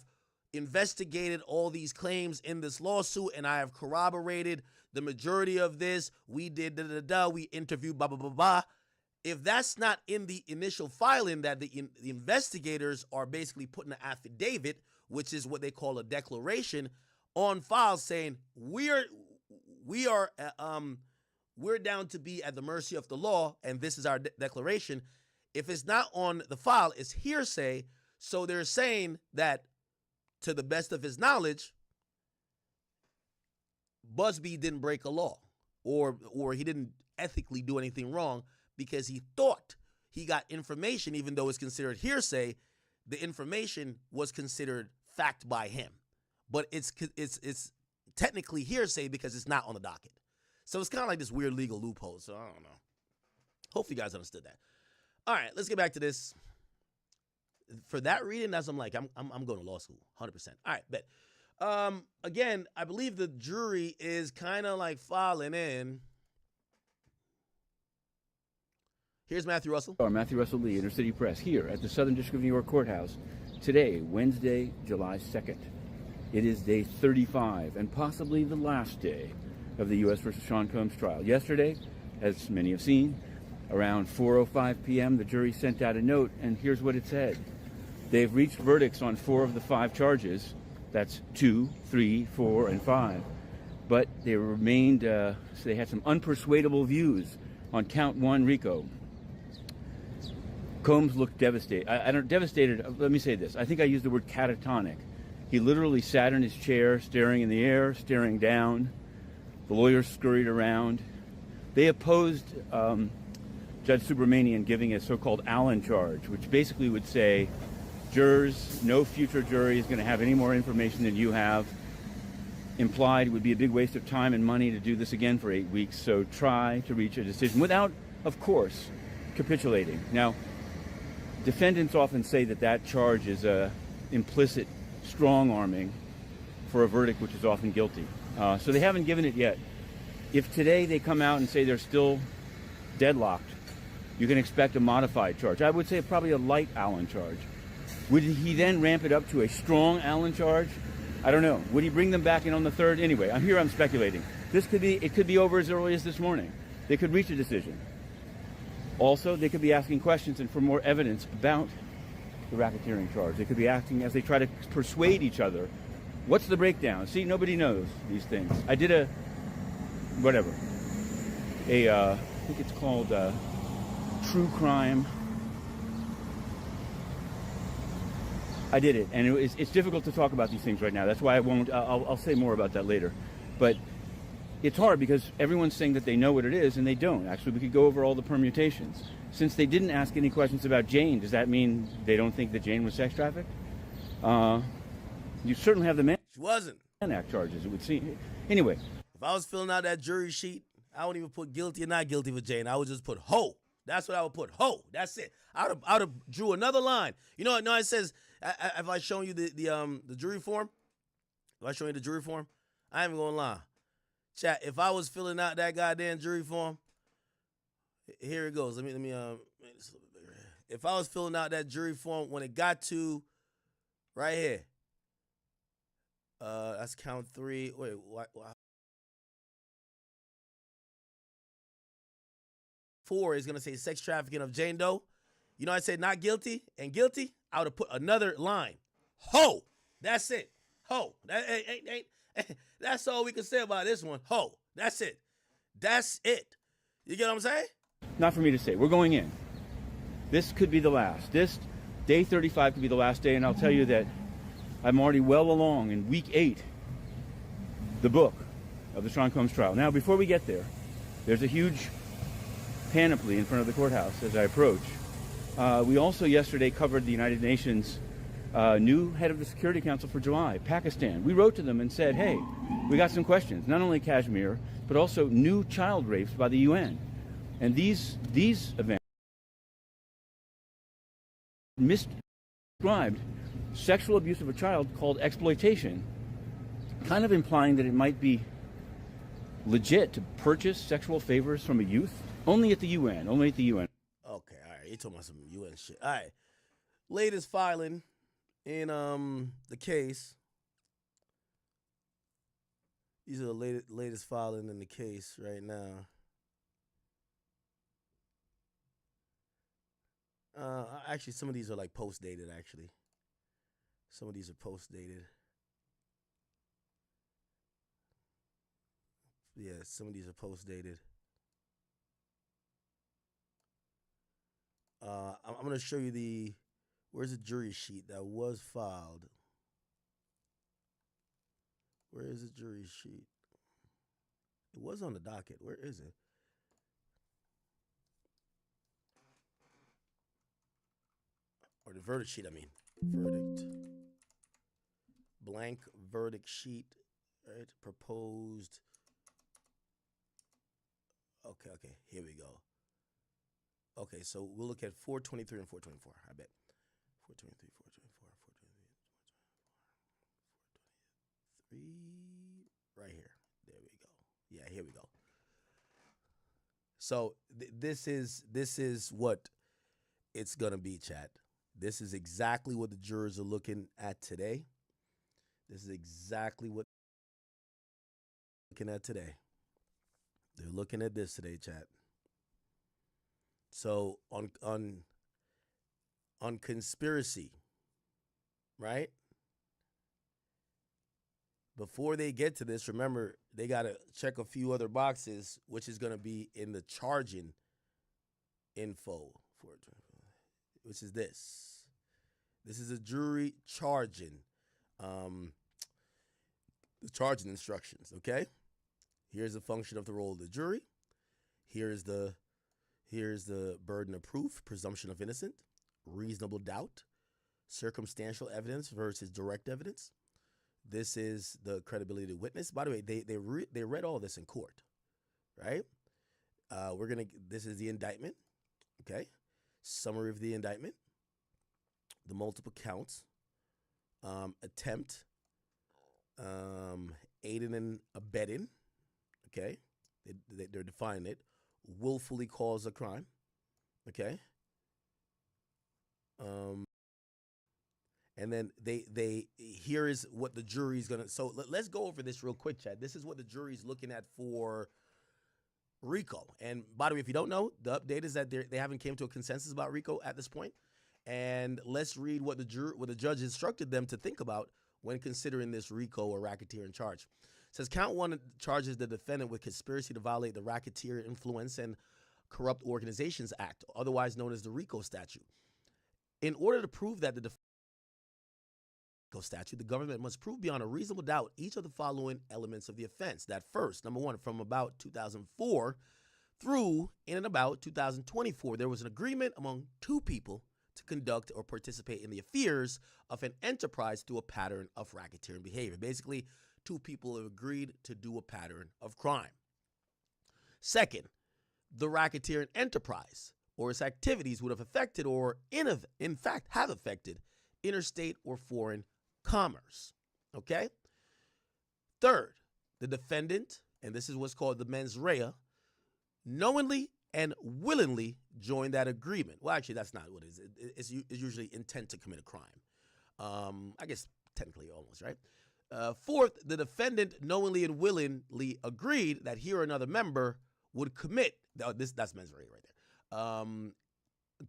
investigated all these claims in this lawsuit, and I have corroborated the majority of this. We did da-da-da-da, we interviewed blah, blah, blah, blah. If that's not in the initial filing, that the investigators are basically putting an affidavit, which is what they call a declaration, on file saying we're down to be at the mercy of the law, and this is our declaration. If it's not on the file, it's hearsay. So they're saying that, to the best of his knowledge, Busby didn't break a law, or he didn't ethically do anything wrong because he thought he got information, even though it's considered hearsay. The information was considered fact by him, but it's technically hearsay because it's not on the docket. So it's kind of like this weird legal loophole. So I don't know. Hopefully you guys understood that. All right, let's get back to this. For that reading, I'm going to law school, 100%. All right, bet. Again, I believe the jury is kind of like filing in. Here's Matthew Russell.
Matthew Russell Lee, Inner City Press, here at the Southern District of New York Courthouse. Today, Wednesday, July 2nd. It is day 35 and possibly the last day of the U.S. versus Sean Combs trial. Yesterday, as many have seen, around 4:05 p.m., the jury sent out a note, and here's what it said. They've reached verdicts on 4 of the 5 charges. That's 2, 3, 4, and 5. But they remained, so they had some unpersuadable views on count 1, RICO. Combs looked devastated. Devastated, let me say this. I think I used the word catatonic. He literally sat in his chair, staring in the air, staring down. The lawyers scurried around. They opposed Judge Subramanian giving a so-called Allen charge, which basically would say, jurors, no future jury is going to have any more information than you have. Implied it would be a big waste of time and money to do this again for 8 weeks, so try to reach a decision without, of course, capitulating. Now, defendants often say that that charge is a implicit strong-arming for a verdict which is often guilty. So they haven't given it yet. If today they come out and say they're still deadlocked, you can expect a modified charge. I would say probably a light Allen charge. Would he then ramp it up to a strong Allen charge? I don't know. Would he bring them back in on the 3rd? Anyway, I'm speculating. It could be over as early as this morning. They could reach a decision. Also, they could be asking questions and for more evidence about the racketeering charge. They could be acting as they try to persuade each other. What's the breakdown? See, nobody knows these things. I did I think it's called True Crime. I did it, and it's difficult to talk about these things right now. That's why I won't. I'll say more about that later. But it's hard because everyone's saying that they know what it is, and they don't. Actually, we could go over all the permutations. Since they didn't ask any questions about Jane, does that mean they don't think that Jane was sex trafficked? You certainly have the Mann
She wasn't.
Act charges, it would seem. Anyway.
If I was filling out that jury sheet, I wouldn't even put guilty or not guilty for Jane. I would just put ho. That's what I would put. Ho. That's it. I would have drew another line. You know what? No, it says, if I show you the jury form, I ain't even gonna lie. Chat, if I was filling out that goddamn jury form, here it goes. Let me make this a little bit bigger. If I was filling out that jury form, when it got to right here, that's count 3. Wait, what? 4 is gonna say sex trafficking of Jane Doe. You know, I said not guilty and guilty. I would have put another line. Ho. That's it. Ho. That ain't. That's all we can say about this one. Ho. That's it. That's it. You get what I'm saying?
Not for me to say. We're going in. This could be the last. This day 35 could be the last day, and I'll tell you that I'm already well along in week 8, the book of the Sean Combs trial. Now, before we get there, there's a huge panoply in front of the courthouse as I approach. We also yesterday covered the United Nations new head of the Security Council for July, Pakistan. We wrote to them and said, hey, we got some questions, not only Kashmir, but also new child rapes by the UN. And these events misdescribed sexual abuse of a child called exploitation, kind of implying that it might be legit to purchase sexual favors from a youth. Only at the UN, only at the UN.
Okay, all right. You're talking about some UN shit. All right. Latest filing in the case. These are the latest filing in the case right now. Actually, some of these are like post-dated, actually. Some of these are post-dated. Yeah, some of these are post-dated. I'm going to show you where's the jury sheet that was filed? Where is the jury sheet? It was on the docket. Where is it? Or the verdict sheet, I mean. Verdict. Blank verdict sheet, right? Proposed. Okay, here we go. Okay, so we'll look at 423 and 424, I bet. 423, 424, 423. Right here. There we go. Yeah, here we go. So this is what it's going to be, chat. This is exactly what the jurors are looking at today. This is exactly what they're looking at today. They're looking at this today, chat. So on conspiracy, right? Before they get to this, remember, they got to check a few other boxes, which is going to be in the charging info, which is this. This is a jury charging, the charging instructions, okay? Here's the function of the role of the jury. Here's the burden of proof, presumption of innocence, reasonable doubt, circumstantial evidence versus direct evidence. This is the credibility of the witness. By the way, they read all this in court, right? This is the indictment, okay? Summary of the indictment, the multiple counts, attempt, aiding and abetting, okay? They're defining it. Willfully cause a crime, okay? And then here is what the jury's gonna. So let's go over this real quick, Chad. This is what the jury's looking at for RICO. And by the way, if you don't know, the update is that they haven't came to a consensus about RICO at this point. And let's read what the judge instructed them to think about when considering this RICO or racketeering charge. It says count 1 charges the defendant with conspiracy to violate the Racketeer Influence and Corrupt Organizations Act, otherwise known as the RICO statute. In order to prove that the RICO statute, the government must prove beyond a reasonable doubt each of the following elements of the offense. That first, number 1, from about 2004 through in and about 2024, there was an agreement among 2 people to conduct or participate in the affairs of an enterprise through a pattern of racketeering behavior. Basically, 2 people have agreed to do a pattern of crime. Second, the racketeering enterprise or its activities would have affected or in fact have affected interstate or foreign commerce. Okay? Third, the defendant, and this is what's called the mens rea, knowingly and willingly joined that agreement. Well, actually, that's not what it is. It's usually intent to commit a crime. I guess technically almost, right? Fourth, the defendant knowingly and willingly agreed that he or another member would commit. That's mens rea right there.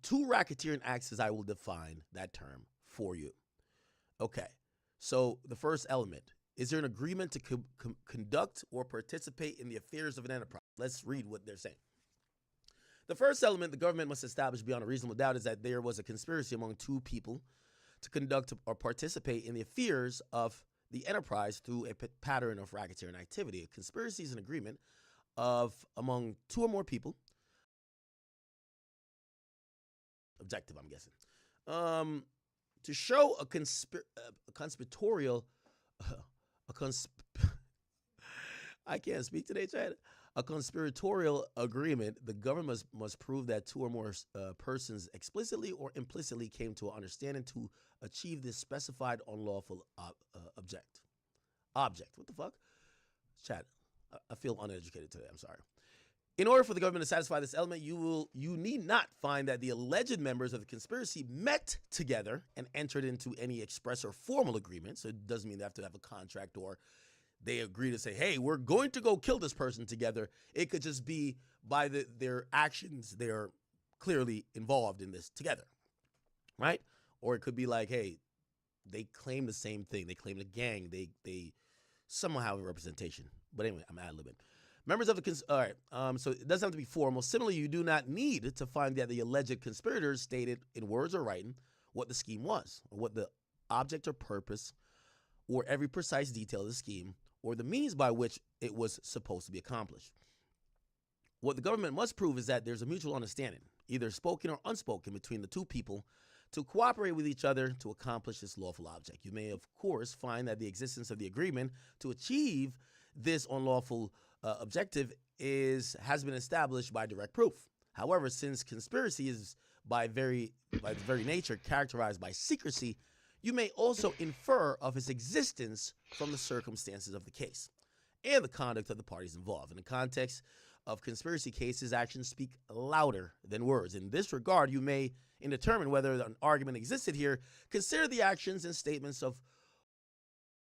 2 racketeering acts, as I will define that term for you. Okay, so the first element, is there an agreement to conduct or participate in the affairs of an enterprise? Let's read what they're saying. The first element the government must establish beyond a reasonable doubt is that there was a conspiracy among two people to conduct or participate in the affairs of the enterprise through a pattern of racketeering activity. A conspiracy is an agreement of among two or more people. Objective, I'm guessing. To show a conspiratorial, I can't speak today, Chad. A conspiratorial agreement, the government must prove that two or more persons explicitly or implicitly came to an understanding to achieve this specified unlawful object. What the fuck? Chad, I feel uneducated today. I'm sorry. In order for the government to satisfy this element, you need not find that the alleged members of the conspiracy met together and entered into any express or formal agreement. So it doesn't mean they have to have a contract or they agree to say, hey, we're going to go kill this person together. It could just be by their actions, they're clearly involved in this together, right? Or it could be like, hey, they claim the same thing. They claim the gang. They somehow have a representation. But anyway, I'm ad-libbing. Members of the all right, so it doesn't have to be formal. Similarly, you do not need to find that the alleged conspirators stated in words or writing what the scheme was, or what the object or purpose, or every precise detail of the scheme, or the means by which it was supposed to be accomplished. What the government must prove is that there's a mutual understanding, either spoken or unspoken, between the two people to cooperate with each other to accomplish this lawful object. You may, of course, find that the existence of the agreement to achieve this unlawful objective has been established by direct proof. However, since conspiracy is by its very nature characterized by secrecy, you may also infer of its existence from the circumstances of the case and the conduct of the parties involved. In the context of conspiracy cases, actions speak louder than words. In this regard, you may, in determine whether an argument existed here, consider the actions and statements of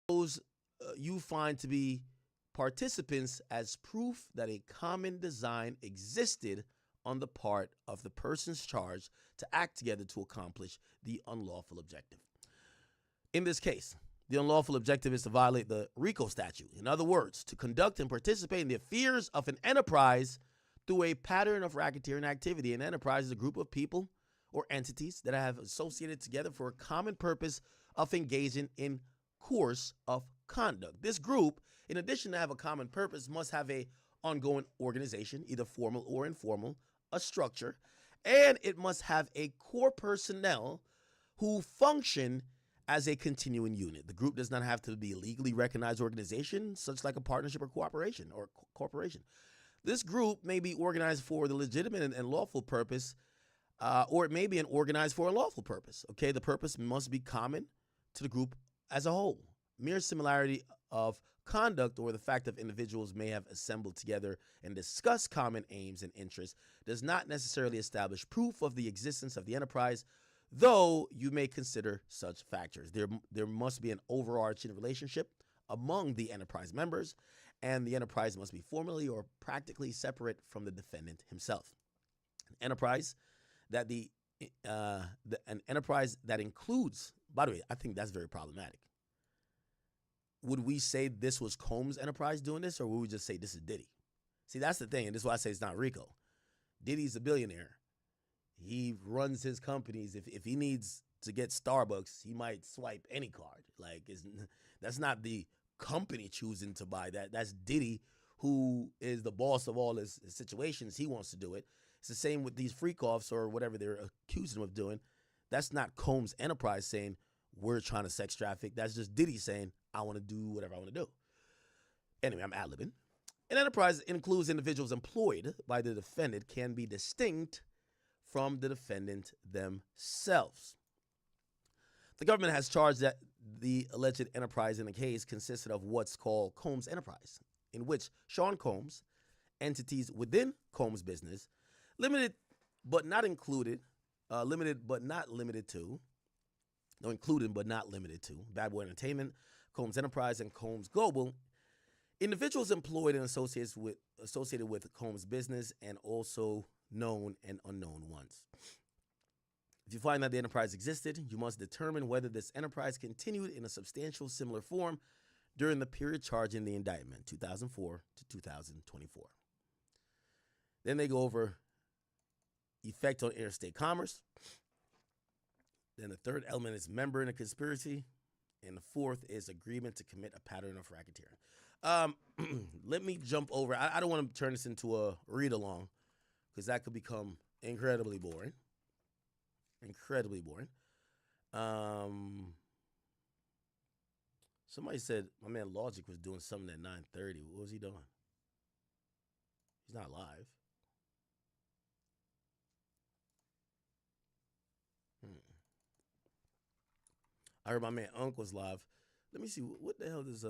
those you find to be participants as proof that a common design existed on the part of the persons charged to act together to accomplish the unlawful objective. In this case, the unlawful objective is to violate the RICO statute. In other words, to conduct and participate in the affairs of an enterprise through a pattern of racketeering activity. An enterprise is a group of people or entities that have associated together for a common purpose of engaging in course of conduct. This group, in addition to have a common purpose, must have a ongoing organization, either formal or informal, a structure, and it must have a core personnel who function as a continuing unit. The group does not have to be a legally recognized organization, such like a partnership or cooperation or corporation. This group may be organized for the legitimate and lawful purpose, or it may be organized for a lawful purpose. Okay, the purpose must be common to the group as a whole. Mere similarity of conduct or the fact that individuals may have assembled together and discussed common aims and interests does not necessarily establish proof of the existence of the enterprise, though you may consider such factors. There must be an overarching relationship among the enterprise members, and the enterprise must be formally or practically separate from the defendant himself. An enterprise that includes, by the way, I think that's very problematic. Would we say this was Combs' enterprise doing this, or would we just say this is Diddy? See, that's the thing, and this is why I say it's not RICO. Diddy's a billionaire. He runs his companies. If he needs to get Starbucks, he might swipe any card. Like, that's not the company choosing to buy that. That's Diddy, who is the boss of all his situations. He wants to do it. It's the same with these freak-offs or whatever they're accusing him of doing. That's not Combs' enterprise saying, we're trying to sex traffic. That's just Diddy saying, I want to do whatever I want to do. Anyway, I'm ad-libbing. An enterprise includes individuals employed by the defendant can be distinct from the defendant themselves. The government has charged that the alleged enterprise in the case consisted of what's called Combs Enterprise, in which Sean Combs, entities within Combs business, included but not limited to, Bad Boy Entertainment, Combs Enterprise, and Combs Global, individuals employed and associated with Combs business, and also known and unknown ones. If you find that the enterprise existed, you must determine whether this enterprise continued in a substantial similar form during the period charged in the indictment, 2004 to 2024. Then they go over effect on interstate commerce. Then the third element is member in a conspiracy. And the fourth is agreement to commit a pattern of racketeering. Let me jump over. I don't want to turn this into a read-along because that could become incredibly boring. Incredibly boring. Somebody said my man Logic was doing something at 9:30. What was he doing? He's not live. I heard my man Unc was live. Let me see. What the hell does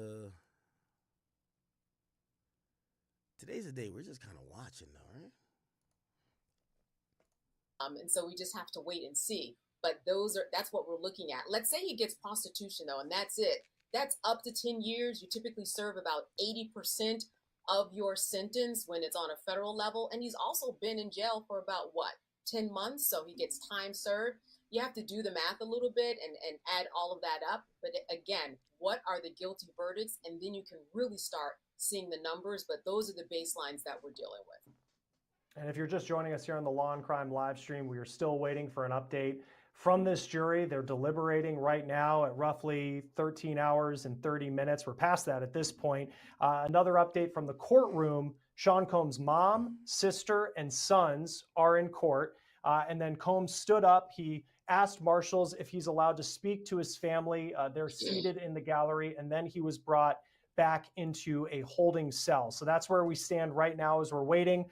today's the day. We're just kind of watching though, right?
And so we just have to wait and see. But that's what we're looking at. Let's say he gets prostitution though, and that's it. That's up to 10 years. You typically serve about 80% of your sentence when it's on a federal level. And he's also been in jail for about 10 months. So he gets time served. You have to do the math a little bit and add all of that up. But again, what are the guilty verdicts? And then you can really start seeing the numbers. But those are the baselines that we're dealing with.
And if you're just joining us here on the Law and Crime live stream, we are still waiting for an update from this jury. They're deliberating right now at roughly 13 hours and 30 minutes. We're past that at this point. Another update from the courtroom. Sean Combs' mom, sister, and sons are in court. And then Combs stood up. He asked marshals if he's allowed to speak to his family. They're seated in the gallery. And then he was brought back into a holding cell. So that's where we stand right now as we're waiting.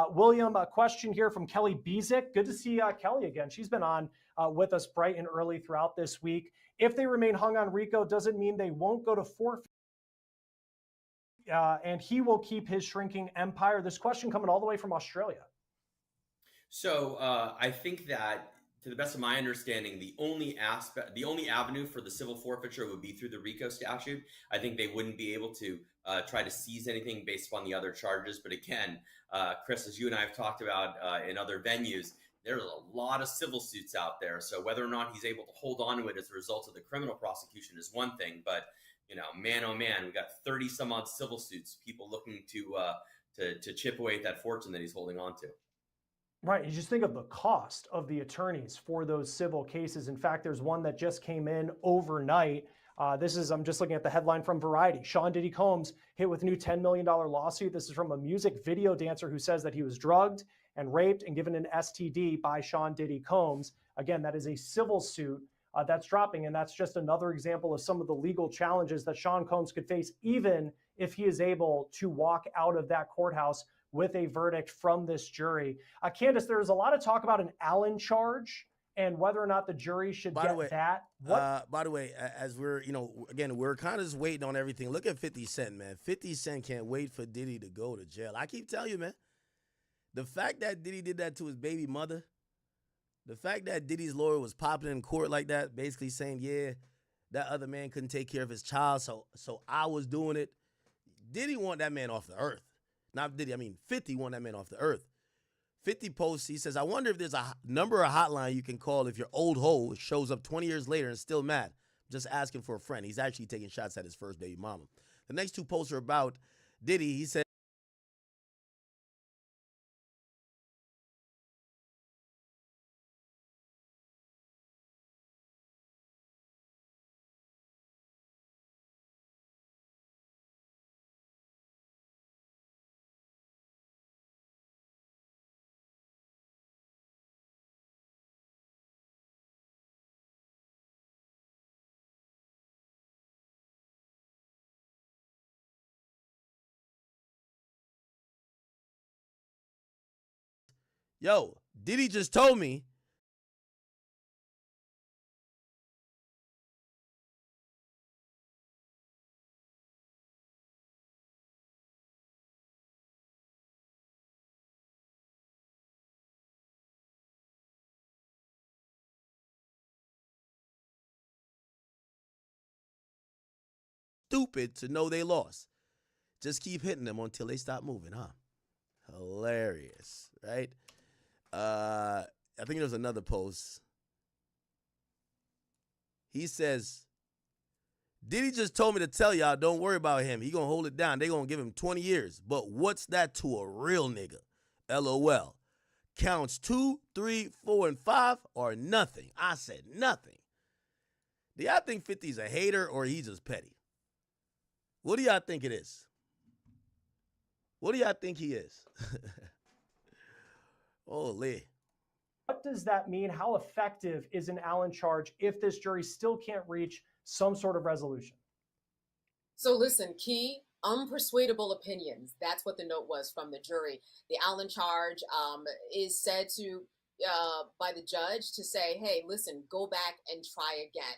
William, a question here from Kelly Bezick. Good to see Kelly again. She's been on with us bright and early throughout this week. If they remain hung on RICO, does it mean they won't go to forfeit? And he will keep his shrinking empire? This question coming all the way from Australia.
So I think that, to the best of my understanding, the only avenue for the civil forfeiture would be through the RICO statute. I think they wouldn't be able to try to seize anything based upon the other charges. But again, Chris, as you and I have talked about in other venues, there's a lot of civil suits out there. So whether or not he's able to hold on to it as a result of the criminal prosecution is one thing. But, you know, man, oh man, we got 30 some odd civil suits, people looking to chip away at that fortune that he's holding on to.
Right. You just think of the cost of the attorneys for those civil cases. In fact, there's one that just came in overnight. I'm just looking at the headline from Variety. Sean Diddy Combs hit with new $10 million lawsuit. This is from a music video dancer who says that he was drugged and raped and given an STD by Sean Diddy Combs. Again, that is a civil suit that's dropping. And that's just another example of some of the legal challenges that Sean Combs could face, even if he is able to walk out of that courthouse with a verdict from this jury. Candace, there's a lot of talk about an Allen charge and whether or not the jury should get that.
By the way, as we're, again, we're kind of just waiting on everything. Look at 50 Cent, man. 50 Cent can't wait for Diddy to go to jail. I keep telling you, man, the fact that Diddy did that to his baby mother, the fact that Diddy's lawyer was popping in court like that, basically saying, yeah, that other man couldn't take care of his child, so I was doing it. Diddy want that man off the earth. Not Diddy, 50 want that man off the earth. 50 posts, he says, I wonder if there's a number or hotline you can call if your old hoe shows up 20 years later and still mad. Just asking for a friend. He's actually taking shots at his first baby mama. The next two posts are about Diddy. He said, yo, Diddy just told me stupid to know they lost. Just keep hitting them until they stop moving, huh? Hilarious, right? I think there's another post. He says, Diddy just told me to tell y'all, don't worry about him. He gonna hold it down. They gonna give him 20 years. But what's that to a real nigga? LOL. Counts 2, 3, 4, and 5 are nothing. I said nothing. Do y'all think 50's a hater or he's just petty? What do y'all think it is? What do y'all think he is? Holy.
What does that mean? How effective is an Allen charge if this jury still can't reach some sort of resolution?
So listen, key, unpersuadable opinions. That's what the note was from the jury. The Allen charge is said to, by the judge to say, hey, listen, go back and try again.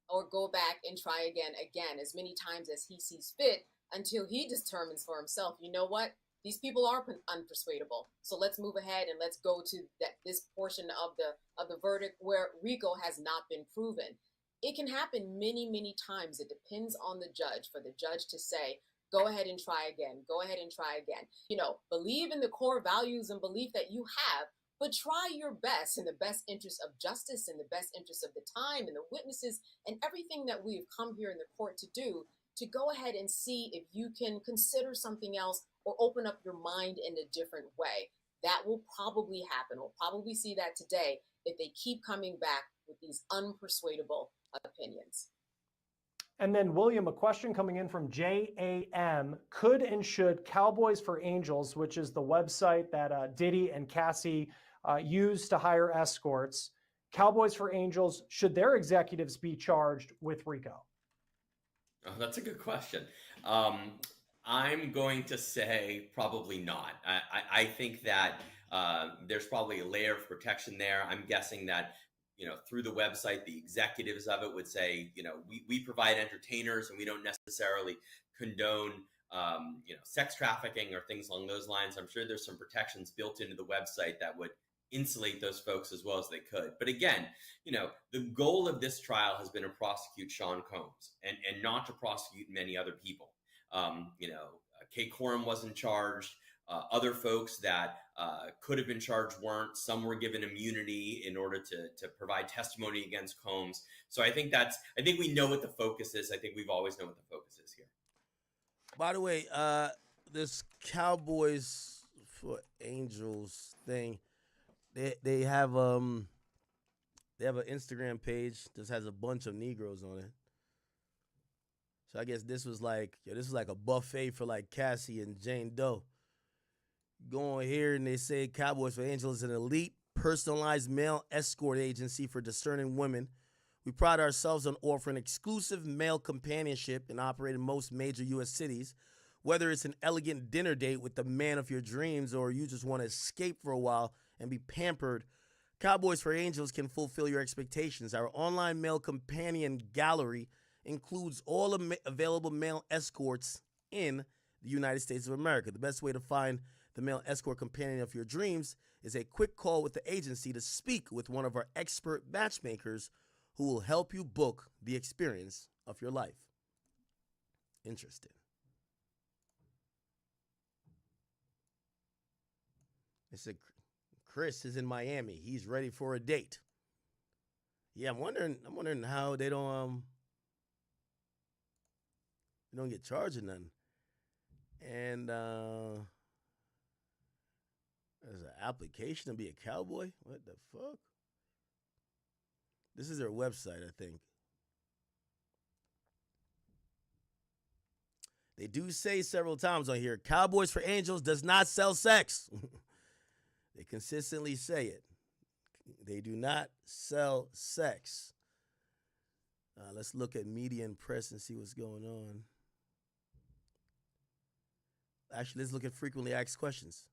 Or go back and try again, as many times as he sees fit until he determines for himself, you know what? These people are unpersuadable. So let's move ahead and let's go to this portion of the verdict where RICO has not been proven. It can happen many, many times. It depends on the judge, for the judge to say, go ahead and try again. Go ahead and try again. You know, believe in the core values and belief that you have, but try your best in the best interest of justice, in the best interest of the time and the witnesses and everything that we've come here in the court to do, to go ahead and see if you can consider something else or open up your mind in a different way. That will probably happen. We'll probably see that today if they keep coming back with these unpersuadable opinions.
And then, William, a question coming in from JAM. Could and should Cowboys for Angels, which is the website that Diddy and Cassie use to hire escorts, Cowboys for Angels, should their executives be charged with RICO?
Oh, that's a good question. I'm going to say probably not. I think that there's probably a layer of protection there. I'm guessing that, you know, through the website, the executives of it would say, you know, we provide entertainers and we don't necessarily condone, you know, sex trafficking or things along those lines. I'm sure there's some protections built into the website that would insulate those folks as well as they could. But again, you know, the goal of this trial has been to prosecute Sean Combs and not to prosecute many other people. You know, Kay Corum wasn't charged. Other folks that could have been charged weren't. Some were given immunity in order to provide testimony against Combs. So I think we know what the focus is. I think we've always known what the focus is here.
By the way, this Cowboys for Angels thing, they have an Instagram page that has a bunch of Negroes on it. So I guess this was like a buffet for like Cassie and Jane Doe. Go on here and they say Cowboys for Angels is an elite, personalized male escort agency for discerning women. We pride ourselves on offering exclusive male companionship and operate in most major U.S. cities. Whether it's an elegant dinner date with the man of your dreams or you just want to escape for a while and be pampered, Cowboys for Angels can fulfill your expectations. Our online male companion gallery includes all available male escorts in the United States of America. The best way to find the male escort companion of your dreams is a quick call with the agency to speak with one of our expert matchmakers who will help you book the experience of your life. Interesting. They said Chris is in Miami. He's ready for a date. Yeah, I'm wondering how they don't get charged or nothing. And there's an application to be a cowboy? What the fuck? This is their website, I think. They do say several times on here, Cowboys for Angels does not sell sex. They consistently say it. They do not sell sex. Let's look at media and press and see what's going on. Actually, let's look at frequently asked questions.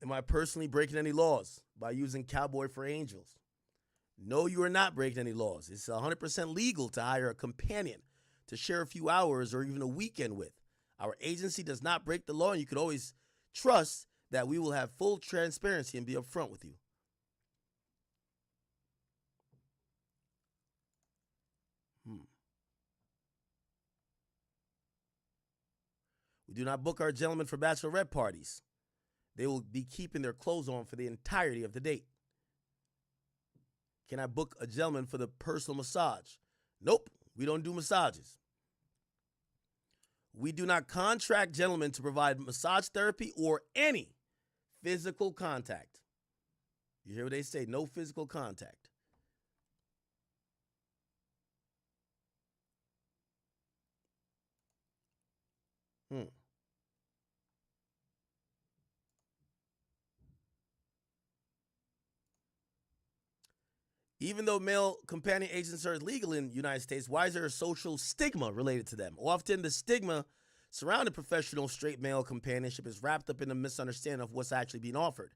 Am I personally breaking any laws by using Cowboy for Angels? No, you are not breaking any laws. It's 100% legal to hire a companion to share a few hours or even a weekend with. Our agency does not break the law, and you can always trust that we will have full transparency and be upfront with you. We do not book our gentlemen for bachelorette parties. They will be keeping their clothes on for the entirety of the date. Can I book a gentleman for the personal massage? Nope, we don't do massages. We do not contract gentlemen to provide massage therapy or any physical contact. You hear what they say? No physical contact. Even though male companion agents are legal in the United States, why is there a social stigma related to them? Often the stigma surrounding professional straight male companionship is wrapped up in a misunderstanding of what's actually being offered.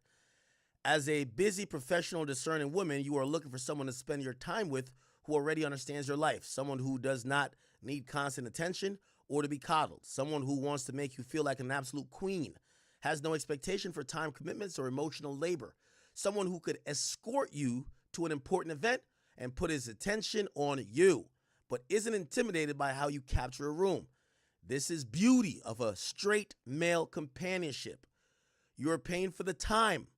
As a busy, professional, discerning woman, you are looking for someone to spend your time with who already understands your life, someone who does not need constant attention or to be coddled, someone who wants to make you feel like an absolute queen, has no expectation for time commitments or emotional labor, someone who could escort you to an important event and put his attention on you, but isn't intimidated by how you capture a room. This is beauty of a straight male companionship. You're paying for the time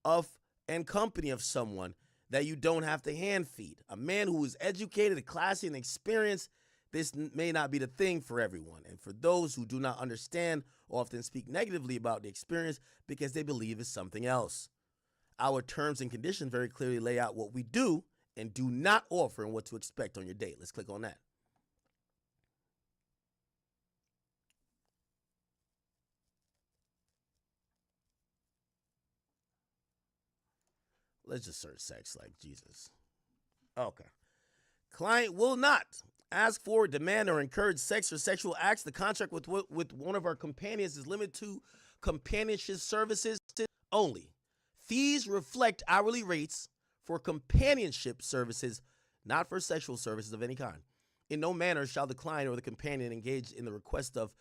of and company of someone that you don't have to hand feed. A man who is educated, classy, and experienced. This may not be the thing for everyone. And for those who do not understand, often speak negatively about the experience because they believe it's something else. Our terms and conditions very clearly lay out what we do and do not offer and what to expect on your date. Let's click on that. Let's just search sex like Jesus. Okay. Client will not ask for, demand, or encourage sex or sexual acts. The contract with one of our companions is limited to companionship services only. Fees reflect hourly rates for companionship services, not for sexual services of any kind. In no manner shall the client or the companion engage in the request of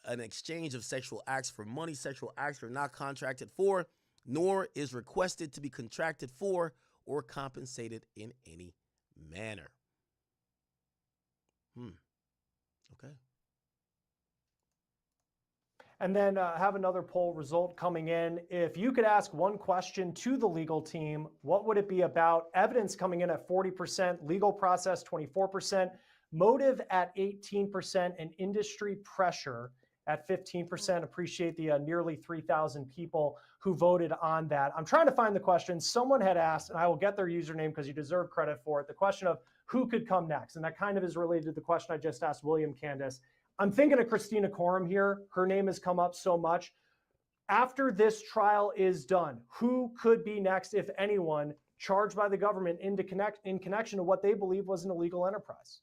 an exchange of sexual acts for money. Sexual acts are not contracted for, nor is requested to be contracted for or compensated in any manner. Okay.
And then have another poll result coming in. If you could ask one question to the legal team, what would it be about? Evidence coming in at 40%, legal process 24%, motive at 18%, and industry pressure at 15%. Appreciate the nearly 3,000 people who voted on that. I'm trying to find the question. Someone had asked, and I will get their username because you deserve credit for it, the question of who could come next. And that kind of is related to the question I just asked William Candace. I'm thinking of Christina Coram here. Her name has come up so much. After this trial is done, who could be next, if anyone, charged by the government in connection to what they believe was an illegal enterprise?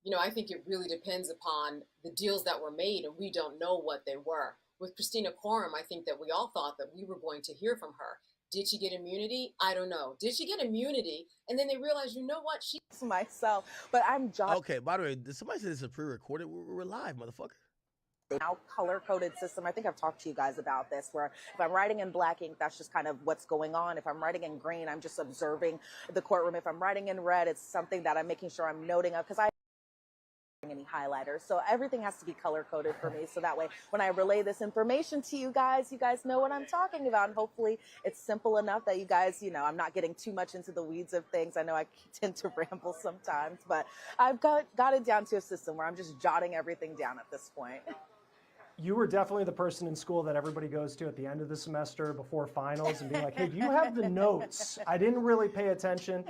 You know, I think it really depends upon the deals that were made, and we don't know what they were. With Christina Coram, I think that we all thought that we were going to hear from her. Did she get immunity? I don't know. Did she get immunity? And then they realized, you know what? She's
myself, but I'm John.
Okay, by the way, did somebody say this is pre-recorded? We're live, motherfucker.
Now color-coded system. I think I've talked to you guys about this, where if I'm writing in black ink, that's just kind of what's going on. If I'm writing in green, I'm just observing the courtroom. If I'm writing in red, it's something that I'm making sure I'm noting of, because I any highlighters. So everything has to be color coded for me. So that way, when I relay this information to you guys know what I'm talking about. And hopefully it's simple enough that you guys, I'm not getting too much into the weeds of things. I know I tend to ramble sometimes, but I've got it down to a system where I'm just jotting everything down at this point.
You were definitely the person in school that everybody goes to at the end of the semester before finals and being like, hey, do you have the notes? I didn't really pay attention.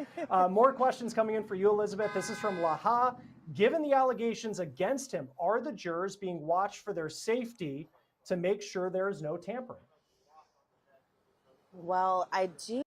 More questions coming in for you, Elizabeth. This is from Laha. Given the allegations against him, are the jurors being watched for their safety to make sure there is no tampering?
Well, I do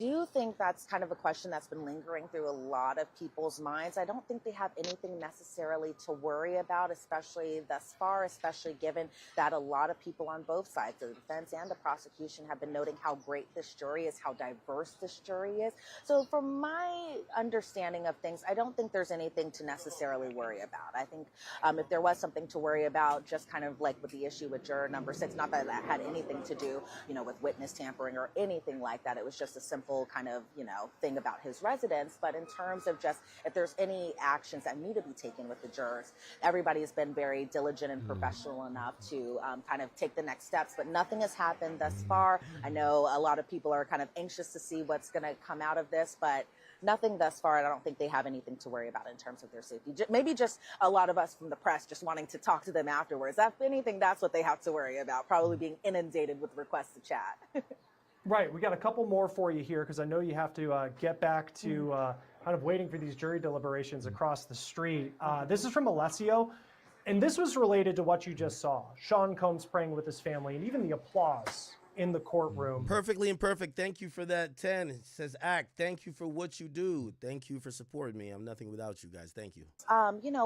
I do think that's kind of a question that's been lingering through a lot of people's minds. I don't think they have anything necessarily to worry about, especially thus far, especially given that a lot of people on both sides, the defense and the prosecution, have been noting how great this jury is, how diverse this jury is. So from my understanding of things, I don't think there's anything to necessarily worry about. I think if there was something to worry about, just kind of like with the issue with juror number 6, not that that had anything to do, with witness tampering or anything like that. It was just a simple kind of, thing about his residence. But in terms of just if there's any actions that need to be taken with the jurors, everybody's been very diligent and professional enough to kind of take the next steps. But nothing has happened thus far. I know a lot of people are kind of anxious to see what's going to come out of this, but nothing thus far. And I don't think they have anything to worry about in terms of their safety. Maybe just a lot of us from the press just wanting to talk to them afterwards. If anything, that's what they have to worry about, probably being inundated with requests to chat.
Right. We got a couple more for you here because I know you have to get back to kind of waiting for these jury deliberations across the street. This is from Alessio, and this was related to what you just saw. Sean Combs praying with his family and even the applause in the courtroom.
Perfectly imperfect. Thank you for that 10. It says, Act. Thank you for what you do. Thank you for supporting me. I'm nothing without you guys. Thank you.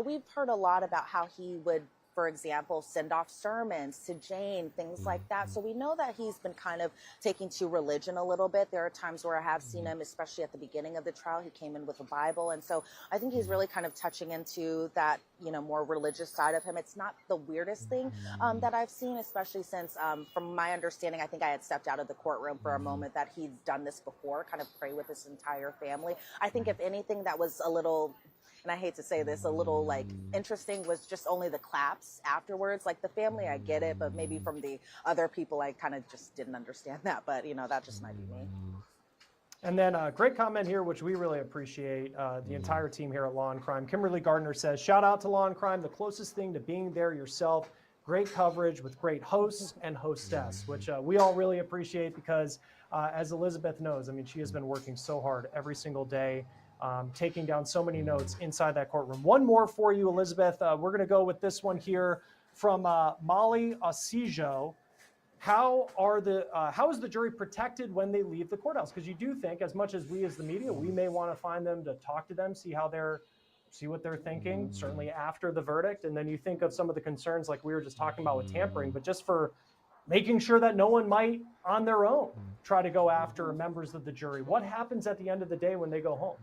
We've heard a lot about how he would, for example, send off sermons to Jane, things like that. So we know that he's been kind of taking to religion a little bit. There are times where I have seen him, especially at the beginning of the trial, he came in with a Bible. And so I think he's really kind of touching into that, more religious side of him. It's not the weirdest thing that I've seen, especially since, from my understanding, I think I had stepped out of the courtroom for a moment, that he's done this before, kind of pray with his entire family. I think if anything that was a little, and I hate to say this, a little interesting, was just only the claps afterwards. Like the family, I get it, but maybe from the other people, I kind of just didn't understand that. But, that just might be me.
And then a great comment here, which we really appreciate, the entire team here at Law and Crime. Kimberly Gardner says, shout out to Law and Crime, the closest thing to being there yourself. Great coverage with great hosts and hostess, which we all really appreciate because, as Elizabeth knows, she has been working so hard every single day, taking down so many notes inside that courtroom. One more for you, Elizabeth. We're going to go with this one here from Molly Asijo. How is the jury protected when they leave the courthouse? Because you do think, as much as we as the media, we may want to find them to talk to them, see what they're thinking, certainly after the verdict. And then you think of some of the concerns like we were just talking about with tampering, but just for making sure that no one might, on their own, try to go after members of the jury. What happens at the end of the day when they go home?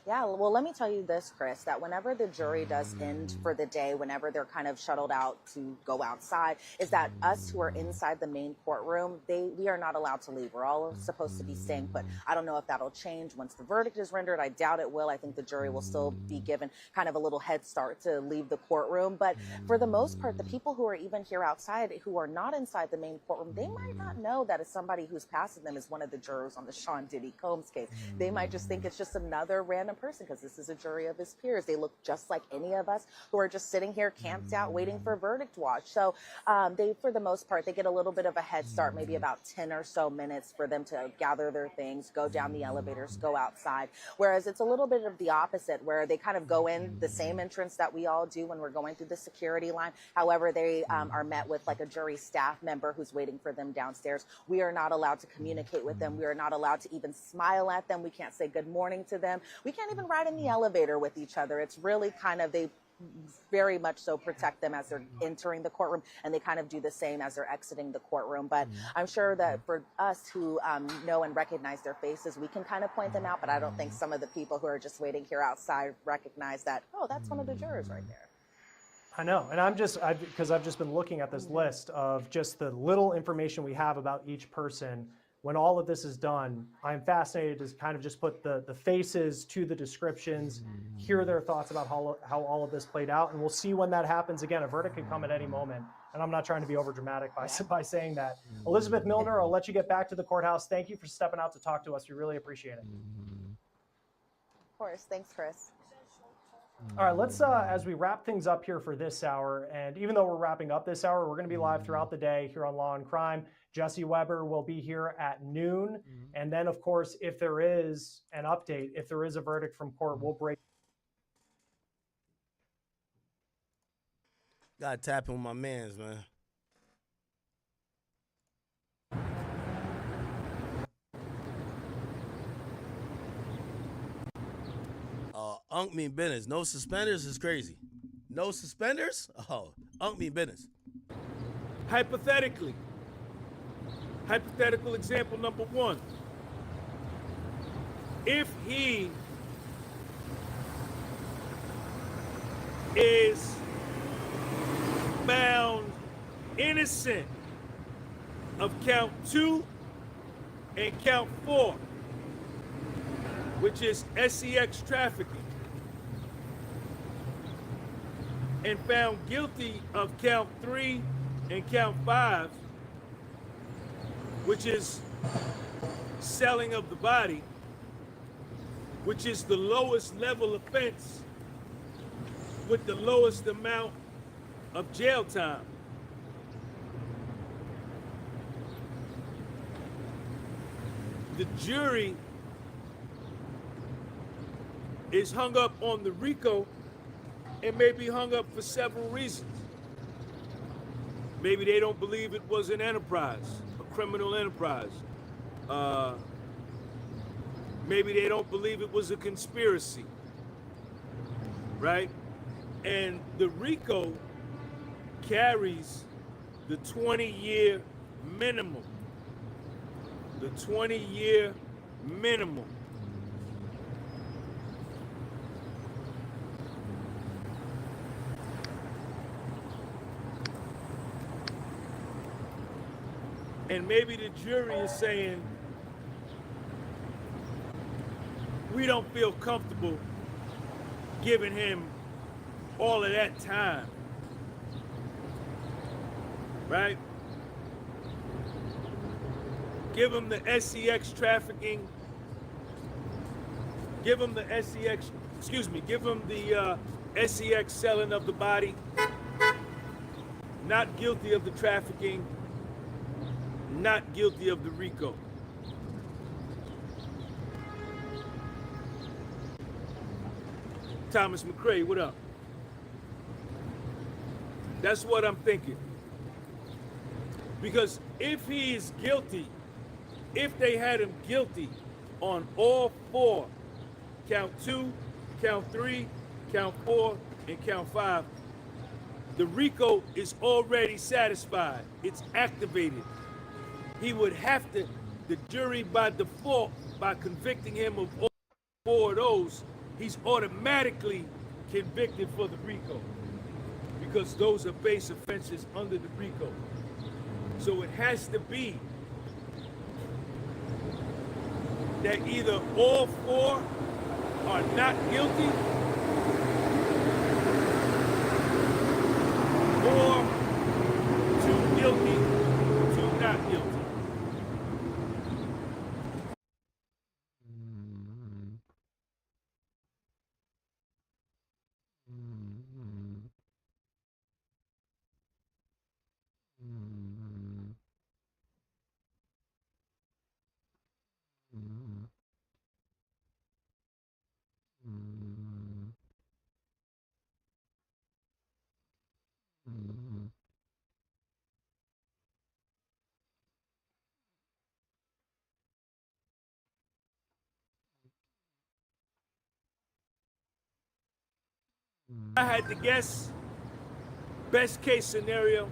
Yeah, well, let me tell you this, Chris, that whenever the jury does end for the day, whenever they're kind of shuttled out to go outside, is that us who are inside the main courtroom, we are not allowed to leave. We're all supposed to be staying put. I don't know if that'll change once the verdict is rendered. I doubt it will. I think the jury will still be given kind of a little head start to leave the courtroom. But for the most part, the people who are even here outside, who are not inside the main courtroom, they might not know that it's somebody who's passing them is one of the jurors on the Sean Diddy Combs case. They might just think it's just another random person because this is a jury of his peers. They look just like any of us who are just sitting here camped out waiting for verdict watch. So they, for the most part, they get a little bit of a head start, maybe about 10 or so minutes for them to gather their things, go down the elevators, go outside. Whereas it's a little bit of the opposite, where they kind of go in the same entrance that we all do when we're going through the security line. However, they are met with like a jury staff member who's waiting for them downstairs. We are not allowed to communicate with them. We are not allowed to even smile at them. We can't say good morning to them. We can't even ride in the elevator with each other. It's really kind of, they very much so protect them as they're entering the courtroom, and they kind of do the same as they're exiting the courtroom. But I'm sure that for us who know and recognize their faces, we can kind of point them out, but I don't think some of the people who are just waiting here outside recognize that, oh, that's one of the jurors right there.
I know, and because I've just been looking at this list of just the little information we have about each person. When all of this is done, I'm fascinated to kind of just put the faces to the descriptions, hear their thoughts about how all of this played out, and we'll see when that happens. Again, a verdict could come at any moment, and I'm not trying to be overdramatic by saying that. Elizabeth Milner, I'll let you get back to the courthouse. Thank you for stepping out to talk to us. We really appreciate it.
Of course. Thanks, Chris.
All right, let's, as we wrap things up here for this hour, and even though we're wrapping up this hour, we're going to be live throughout the day here on Law and Crime. Jesse Weber will be here at noon. And then, of course, if there is an update, if there is a verdict from court, we'll break.
Got tapping with my mans, man.
Unk mean business. No suspenders is crazy. No suspenders? Oh, Unk mean business.
Hypothetically, hypothetical example number one. If he is found innocent of count 2 and count 4, which is sex trafficking, and found guilty of count 3 and count 5, which is selling of the body, which is the lowest level offense with the lowest amount of jail time. The jury is hung up on the RICO and may be hung up for several reasons. Maybe they don't believe it was an enterprise, a criminal enterprise. Maybe they don't believe it was a conspiracy, right? And the RICO carries the 20-year minimum. The 20-year minimum. And maybe the jury is saying, we don't feel comfortable giving him all of that time, right? Give him the sex trafficking, give him the sex selling of the body, not guilty of the trafficking, not guilty of the RICO. Thomas McCrae, what up? That's what I'm thinking. Because if he is guilty, if they had him guilty on all 4, count 2, count 3, count 4, and count 5, the RICO is already satisfied. It's activated. He would have to, the jury by default, by convicting him of all 4 of those, he's automatically convicted for the RICO because those are base offenses under the RICO. So it has to be that either all 4 are not guilty or 2 guilty, 2 not guilty. I had to guess, best case scenario,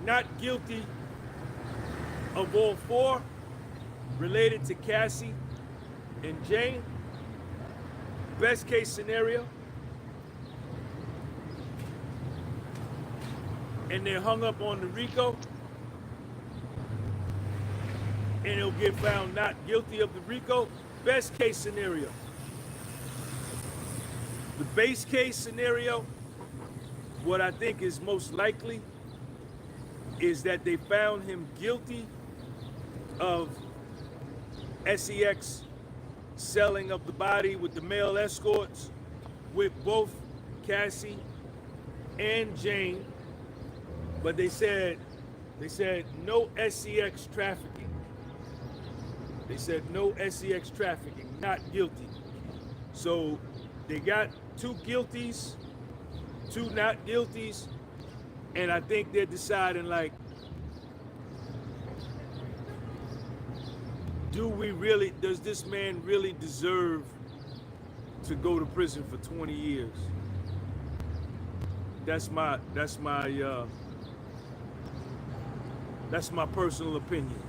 not guilty of all 4 related to Cassie and Jane. Best case scenario. And they're hung up on the RICO. And he'll get found not guilty of the RICO. Best case scenario. The base case scenario, what I think is most likely, is that they found him guilty of sex selling of the body with the male escorts with both Cassie and Jane, but they said no sex trafficking. They said no sex trafficking, not guilty. So they got 2 guilties, 2 not guilties, and I think they're deciding, like, does this man really deserve to go to prison for 20 years? That's my personal opinion.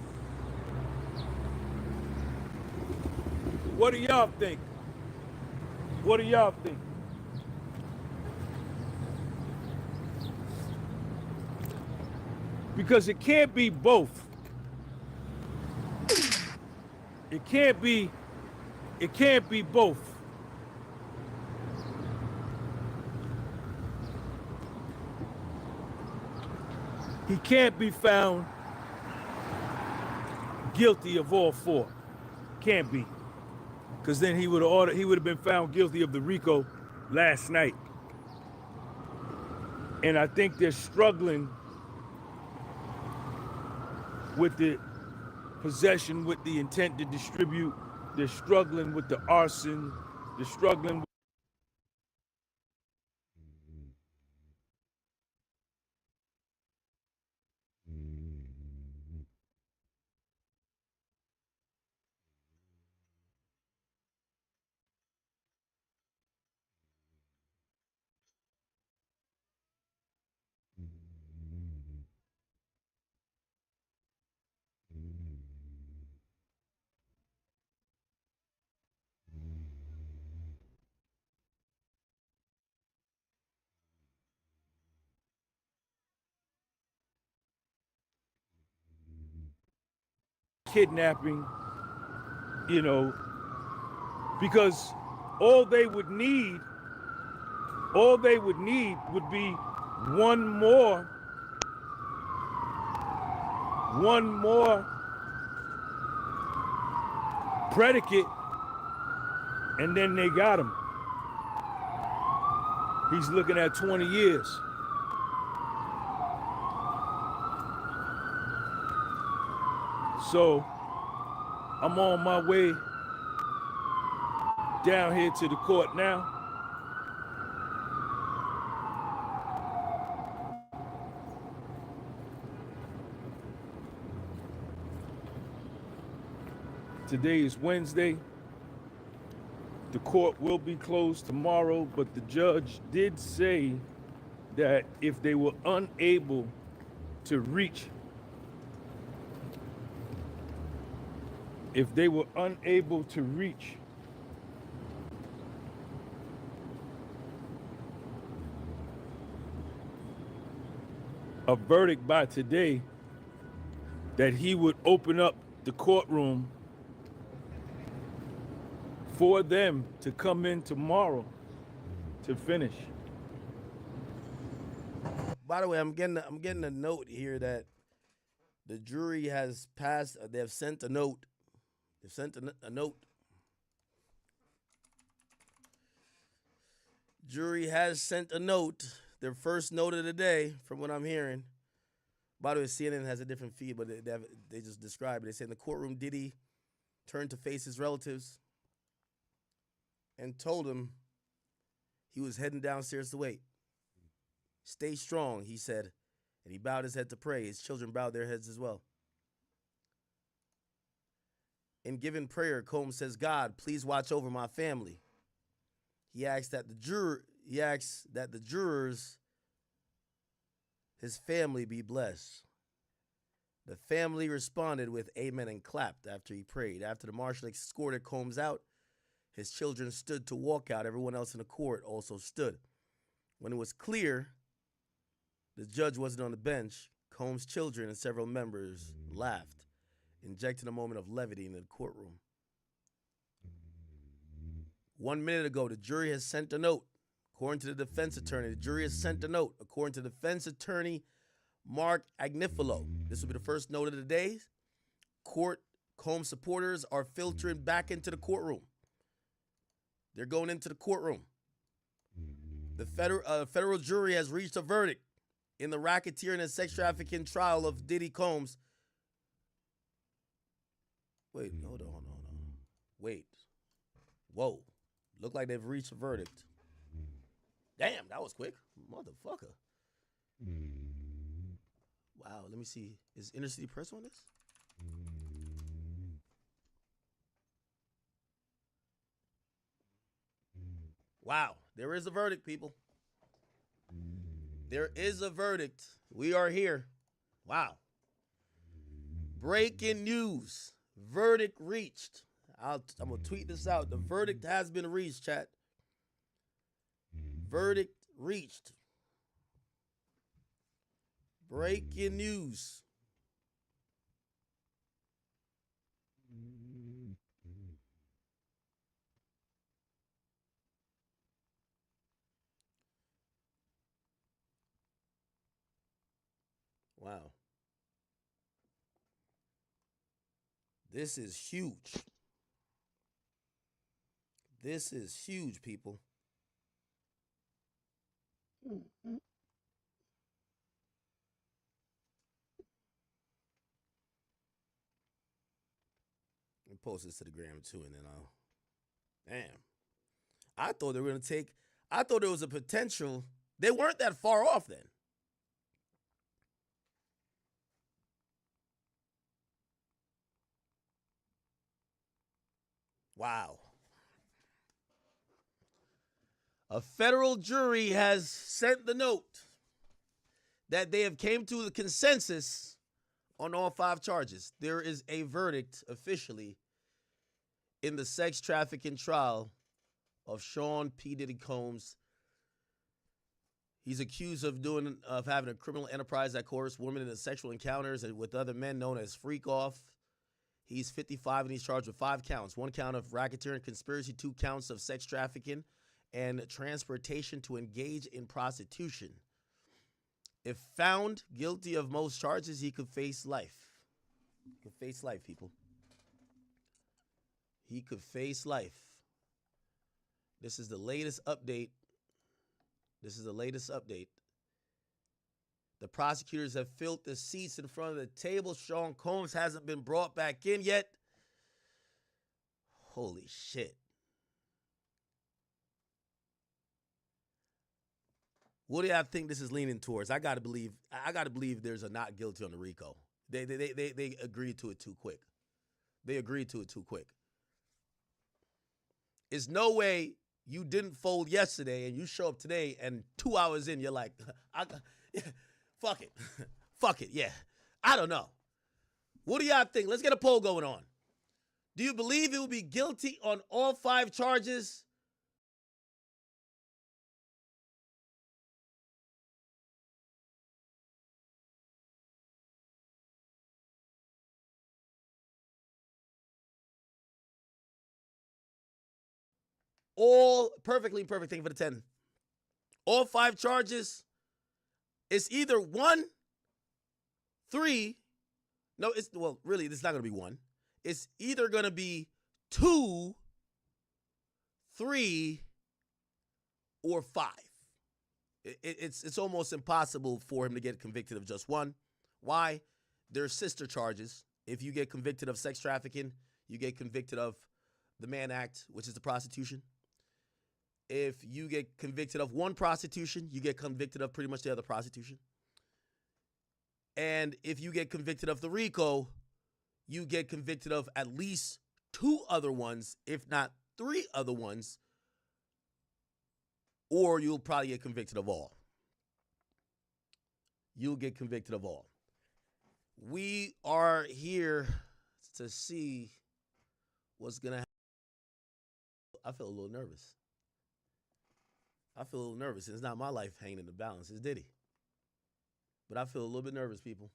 What do y'all think? What do y'all think? Because it can't be both. It can't be both. He can't be found guilty of all four. Can't be. Because then he would have been found guilty of the RICO last night. And I think they're struggling with the possession with the intent to distribute. They're struggling with the arson. They're struggling with kidnapping, you know, because all they would need would be one more predicate, and then they got him. He's looking at 20 years. So I'm on my way down here to the court now. Today is Wednesday. The court will be closed tomorrow, but the judge did say that if they were unable to reach a verdict by today, that he would open up the courtroom for them to come in tomorrow to finish.
By the way, I'm getting a note here that the jury has passed. They have sent a note. They've sent a note. Jury has sent a note. Their first note of the day, from what I'm hearing. By the way, CNN has a different feed, but they just describe it. They say in the courtroom, Diddy turned to face his relatives and told him he was heading downstairs to wait. Stay strong, he said, and he bowed his head to pray. His children bowed their heads as well. In giving prayer, Combs says, "God, please watch over my family." He asks that the jurors, his family, be blessed. The family responded with amen and clapped after he prayed. After the marshal escorted Combs out, his children stood to walk out. Everyone else in the court also stood. When it was clear the judge wasn't on the bench, Combs' children and several members laughed, injecting a moment of levity into the courtroom. 1 minute ago, the jury has sent a note. According to the defense attorney, the jury has sent a note. According to defense attorney Mark Agnifilo, this will be the first note of the day. Combs supporters are filtering back into the courtroom. They're going into the courtroom. The federal jury has reached a verdict in the racketeering and sex trafficking trial of Diddy Combs. Wait, hold on. Wait. Whoa. Look like they've reached a verdict. Damn, that was quick. Motherfucker. Wow, let me see. Is Inner City Press on this? Wow, there is a verdict, people. There is a verdict. We are here. Wow. Breaking news. Verdict reached. I'm going to tweet this out. The verdict has been reached, chat. Verdict reached. Breaking news. Wow. This is huge. This is huge, people. I'll post this to the gram too, and then I'll. Damn. I thought they were going to take. I thought there was a potential. They weren't that far off then. Wow. A federal jury has sent the note that they have came to the consensus on all 5 charges. There is a verdict officially in the sex trafficking trial of Sean P. Diddy Combs. He's accused of having a criminal enterprise that coerced women into sexual encounters with other men known as freak off. He's 55 and he's charged with 5 counts. 1 count of racketeering conspiracy, 2 counts of sex trafficking, and transportation to engage in prostitution. If found guilty of most charges, he could face life. He could face life, people. He could face life. This is the latest update. The prosecutors have filled the seats in front of the table. Sean Combs hasn't been brought back in yet. Holy shit. What do y'all think this is leaning towards? I gotta believe there's a not guilty on the RICO. They agreed to it too quick. It's no way you didn't fold yesterday and you show up today and 2 hours in you're like, fuck it. Fuck it, yeah. I don't know. What do y'all think? Let's get a poll going on. Do you believe he will be guilty on all 5 charges? All perfect thing for the 10. All 5 charges. It's either 1, 3. No, really, it's not going to be 1. It's either going to be 2, 3, or 5. It's almost impossible for him to get convicted of just 1. Why? There's sister charges. If you get convicted of sex trafficking, you get convicted of the Mann Act, which is the prostitution. If you get convicted of 1 prostitution, you get convicted of pretty much the other prostitution. And if you get convicted of the RICO, you get convicted of at least 2 other ones, if not 3 other ones, or you'll probably get convicted of all. You'll get convicted of all. We are here to see what's going to happen. I feel a little nervous. It's not my life hanging in the balance. It's Diddy. But I feel a little bit nervous, people.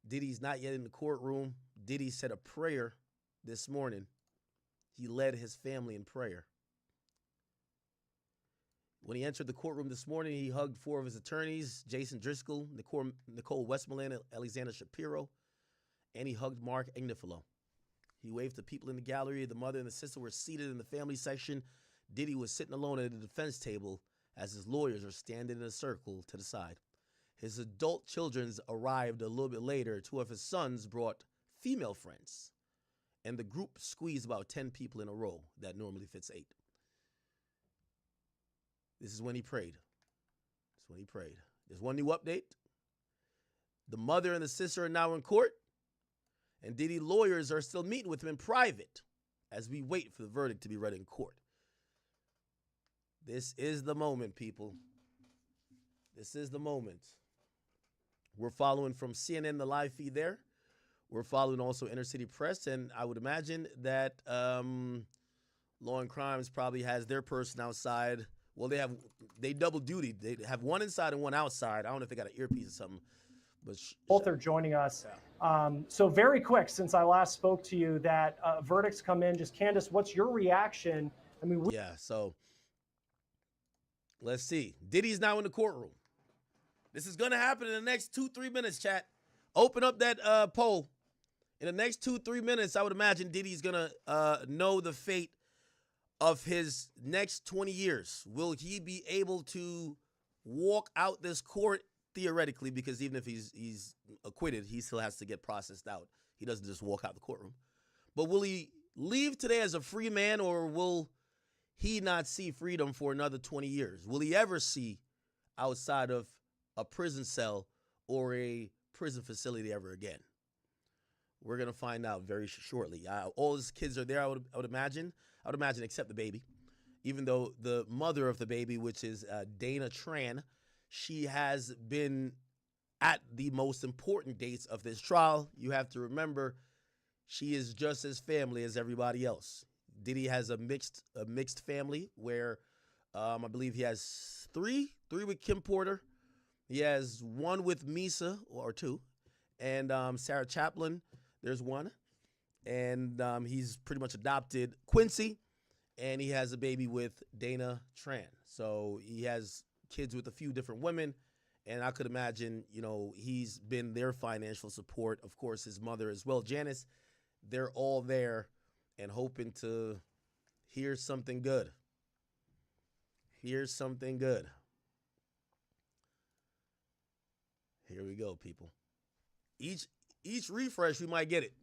Diddy's not yet in the courtroom. Diddy said a prayer this morning. He led his family in prayer. When he entered the courtroom this morning, he hugged 4 of his attorneys, Jason Driscoll, Nicole Westmoreland, Alexander Shapiro, and he hugged Mark Agnifilo. He waved to people in the gallery. The mother and the sister were seated in the family section. Diddy was sitting alone at the defense table as his lawyers are standing in a circle to the side. His adult children arrived a little bit later. 2 of his sons brought female friends, and the group squeezed about 10 people in a row that normally fits 8. This is when he prayed. There's one new update. The mother and the sister are now in court, and Diddy lawyers are still meeting with him in private as we wait for the verdict to be read in court. This is the moment, people. This is the moment. We're following from CNN, the live feed there. We're following also Inner City Press, and I would imagine that Law and Crimes probably has their person outside. Well, they double duty. They have one inside and one outside. I don't know if they got an earpiece or something. But
both are joining us. So very quick, since I last spoke to you, that verdicts come in. Just Candace, what's your reaction? I mean,
yeah. So let's see. Diddy's now in the courtroom. This is gonna happen in the next 2-3 minutes. Chat. Open up that poll. In the next 2-3 minutes, I would imagine Diddy's gonna know the fate of his next 20 years. Will he be able to walk out this court? Theoretically, because even if he's acquitted, he still has to get processed out. He doesn't just walk out the courtroom. But will he leave today as a free man, or will he not see freedom for another 20 years? Will he ever see outside of a prison cell or a prison facility ever again? We're going to find out very shortly. All his kids are there, I would imagine. I would imagine except the baby. Even though the mother of the baby, which is Dana Tran, she has been at the most important dates of this trial. You have to remember, she is just as family as everybody else. Diddy has a mixed family where I believe he has three with Kim Porter. He has one with Misa, or two, and Sarah Chaplin. There's one, and he's pretty much adopted Quincy, and he has a baby with Dana Tran. So he has kids with a few different women, and I could imagine, he's been their financial support. Of course, his mother as well, Janice. They're all there and hoping to hear something good. Here's something good. Here we go, people. Each refresh, we might get it.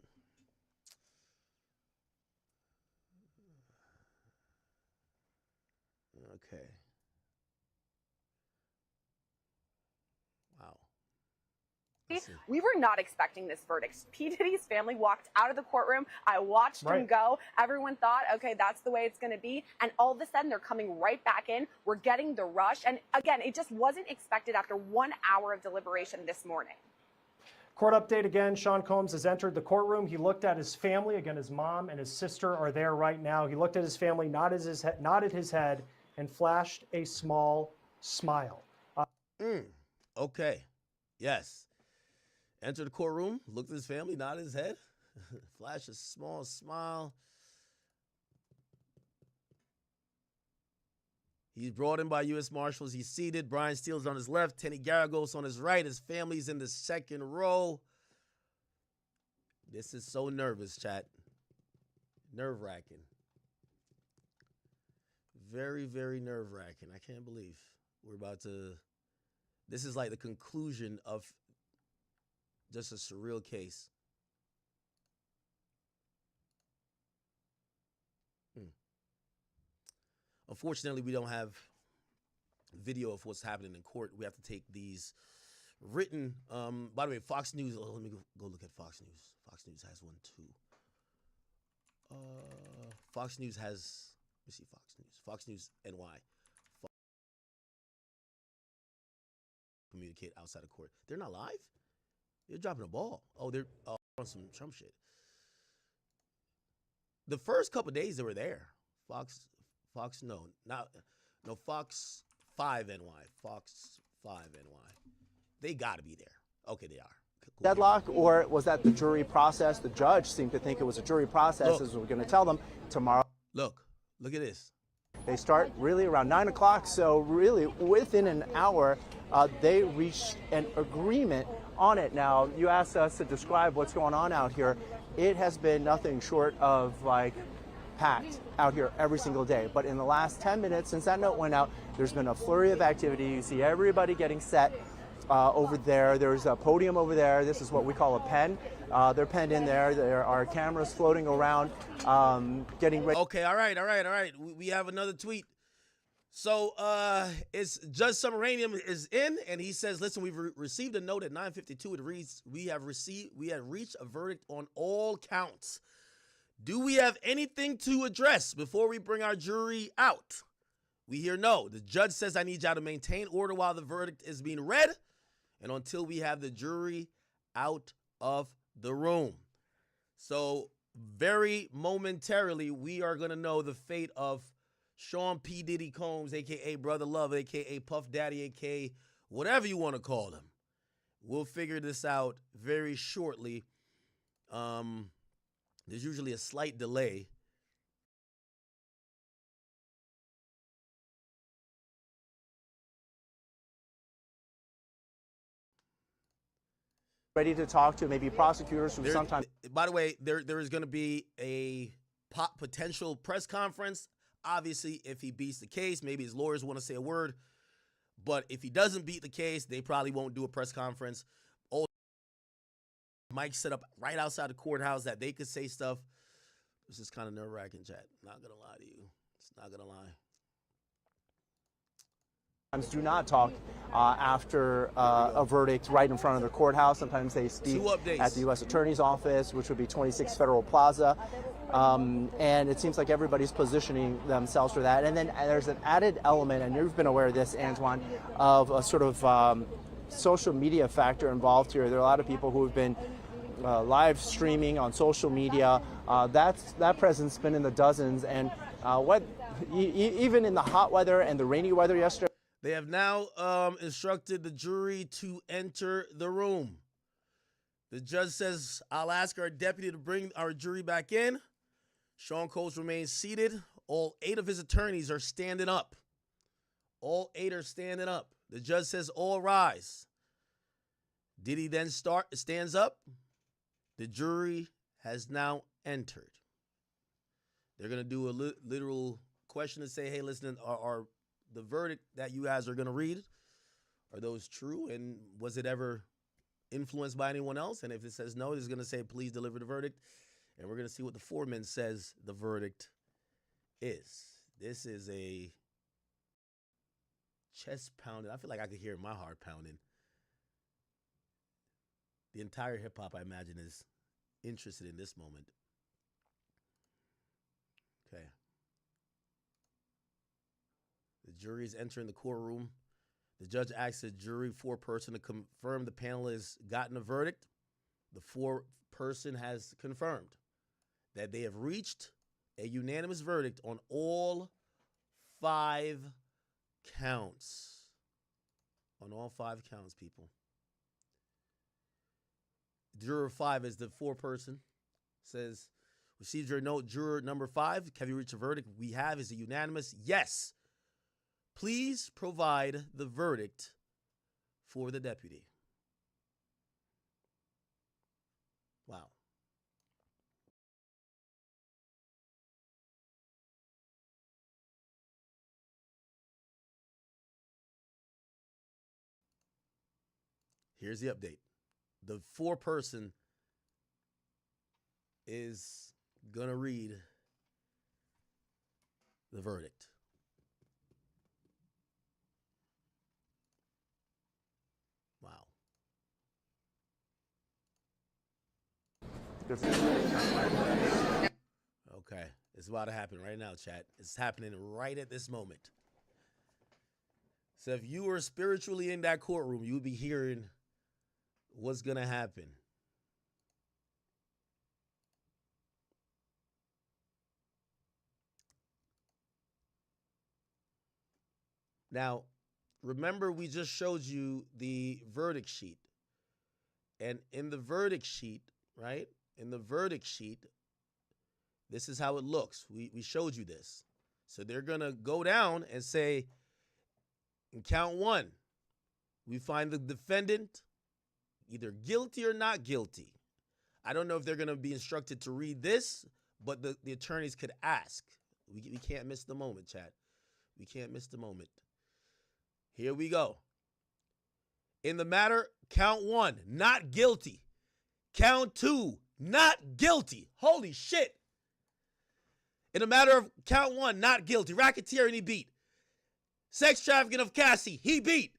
Okay. Wow.
We were not expecting this verdict. P. Diddy's family walked out of the courtroom. I watched him go. Everyone thought, okay, that's the way it's going to be. And all of a sudden, they're coming right back in. We're getting the rush. And again, it just wasn't expected after 1 hour of deliberation this morning.
Court update again. Sean Combs has entered the courtroom. He looked at his family. Again, his mom and his sister are there right now. He looked at his family, nodded his head, and flashed a small smile.
Okay. Yes. Entered the courtroom, looked at his family, nodded his head, flashed a small smile. He's brought in by U.S. Marshals. He's seated. Brian Steele's on his left. Tenny Garagos on his right. His family's in the second row. This is so nervous, chat. Nerve-wracking. Very, very nerve-wracking. I can't believe we're about to... This is like the conclusion of just a surreal case. Unfortunately, we don't have video of what's happening in court. We have to take these written. By the way, Fox News. Oh, let me go look at Fox News. Fox News has one too. Fox News has. Let me see Fox News. Fox News NY. Communicate outside of court. They're not live. They're dropping a ball. Oh, they're on some Trump shit. The first couple of days they were there. Fox, no, Fox 5 NY. Fox 5 NY. They got to be there. Okay, they are. Cool.
Deadlock, or was that the jury process? The judge seemed to think it was a jury process, as we're going to tell them tomorrow.
Look at this.
They start really around 9 o'clock, so really within an hour, they reached an agreement on it. Now, you asked us to describe what's going on out here. It has been nothing short of like packed out here every single day. But in the last 10 minutes since that note went out, there's been a flurry of activity. You see everybody getting set over there. There's a podium over there. This is what we call a pen. They're penned in there. There are cameras floating around, getting ready.
Okay, all right. We have another tweet. So it's Judge Submaranium is in, and he says, listen, we've received a note at 9:52. It reads, we have reached a verdict on all counts. Do we have anything to address before we bring our jury out? We hear no. The judge says I need y'all to maintain order while the verdict is being read and until we have the jury out of the room. So very momentarily, we are going to know the fate of Sean P. Diddy Combs, a.k.a. Brother Love, a.k.a. Puff Daddy, a.k.a. whatever you want to call him. We'll figure this out very shortly. There's usually a slight delay.
Ready to talk to maybe prosecutors who sometimes.
By the way, there is going to be a potential press conference. Obviously, if he beats the case, maybe his lawyers want to say a word. But if he doesn't beat the case, they probably won't do a press conference. Old Mike set up right outside the courthouse that they could say stuff. This is kind of nerve-wracking, chat. Not going to lie to you. It's not going to lie.
Do not talk after a verdict right in front of the courthouse. Sometimes they speak at the U.S. Attorney's Office, which would be 26 Federal Plaza. And it seems like everybody's positioning themselves for that. And then there's an added element, and you've been aware of this, Antoine, of a sort of social media factor involved here. There are a lot of people who have been live streaming on social media. That presence been in the dozens. And even in the hot weather and the rainy weather yesterday,
they have now instructed the jury to enter the room. The judge says, I'll ask our deputy to bring our jury back in. Sean Combs remains seated. All 8 of his attorneys are standing up. All 8 are standing up. The judge says, all rise. Diddy then stands up. The jury has now entered. They're going to do a literal question and say, hey, listen, are the verdict that you guys are going to read, are those true? And was it ever influenced by anyone else? And if it says no, it's going to say, please deliver the verdict. And we're going to see what the foreman says the verdict is. This is a chest pounding. I feel like I could hear my heart pounding. The entire hip hop, I imagine, is interested in this moment. Okay. The jury is entering the courtroom. The judge asks the jury foreperson to confirm the panel has gotten a verdict. The foreperson has confirmed that they have reached a unanimous verdict on all 5 counts. On all 5 counts, people. Juror 5 is the foreperson. Says, received your note, juror number 5. Have you reached a verdict? We have. Is it unanimous? Yes. Please provide the verdict for the deputy. Wow. Here's the update. The foreperson is going to read the verdict. Wow. Okay. It's about to happen right now, chat. It's happening right at this moment. So if you were spiritually in that courtroom, you would be hearing what's going to happen. Now, remember we just showed you the verdict sheet. And in the verdict sheet, right? In the verdict sheet, this is how it looks. We showed you this. So they're going to go down and say, in count 1, we find the defendant either guilty or not guilty. I don't know if they're going to be instructed to read this, but the attorneys could ask. We can't miss the moment, chat. We can't miss the moment. Here we go. In the matter, count 1, not guilty. Count 2, not guilty. Holy shit. In the matter of count 1, not guilty. Racketeering, he beat. Sex trafficking of Cassie, he beat.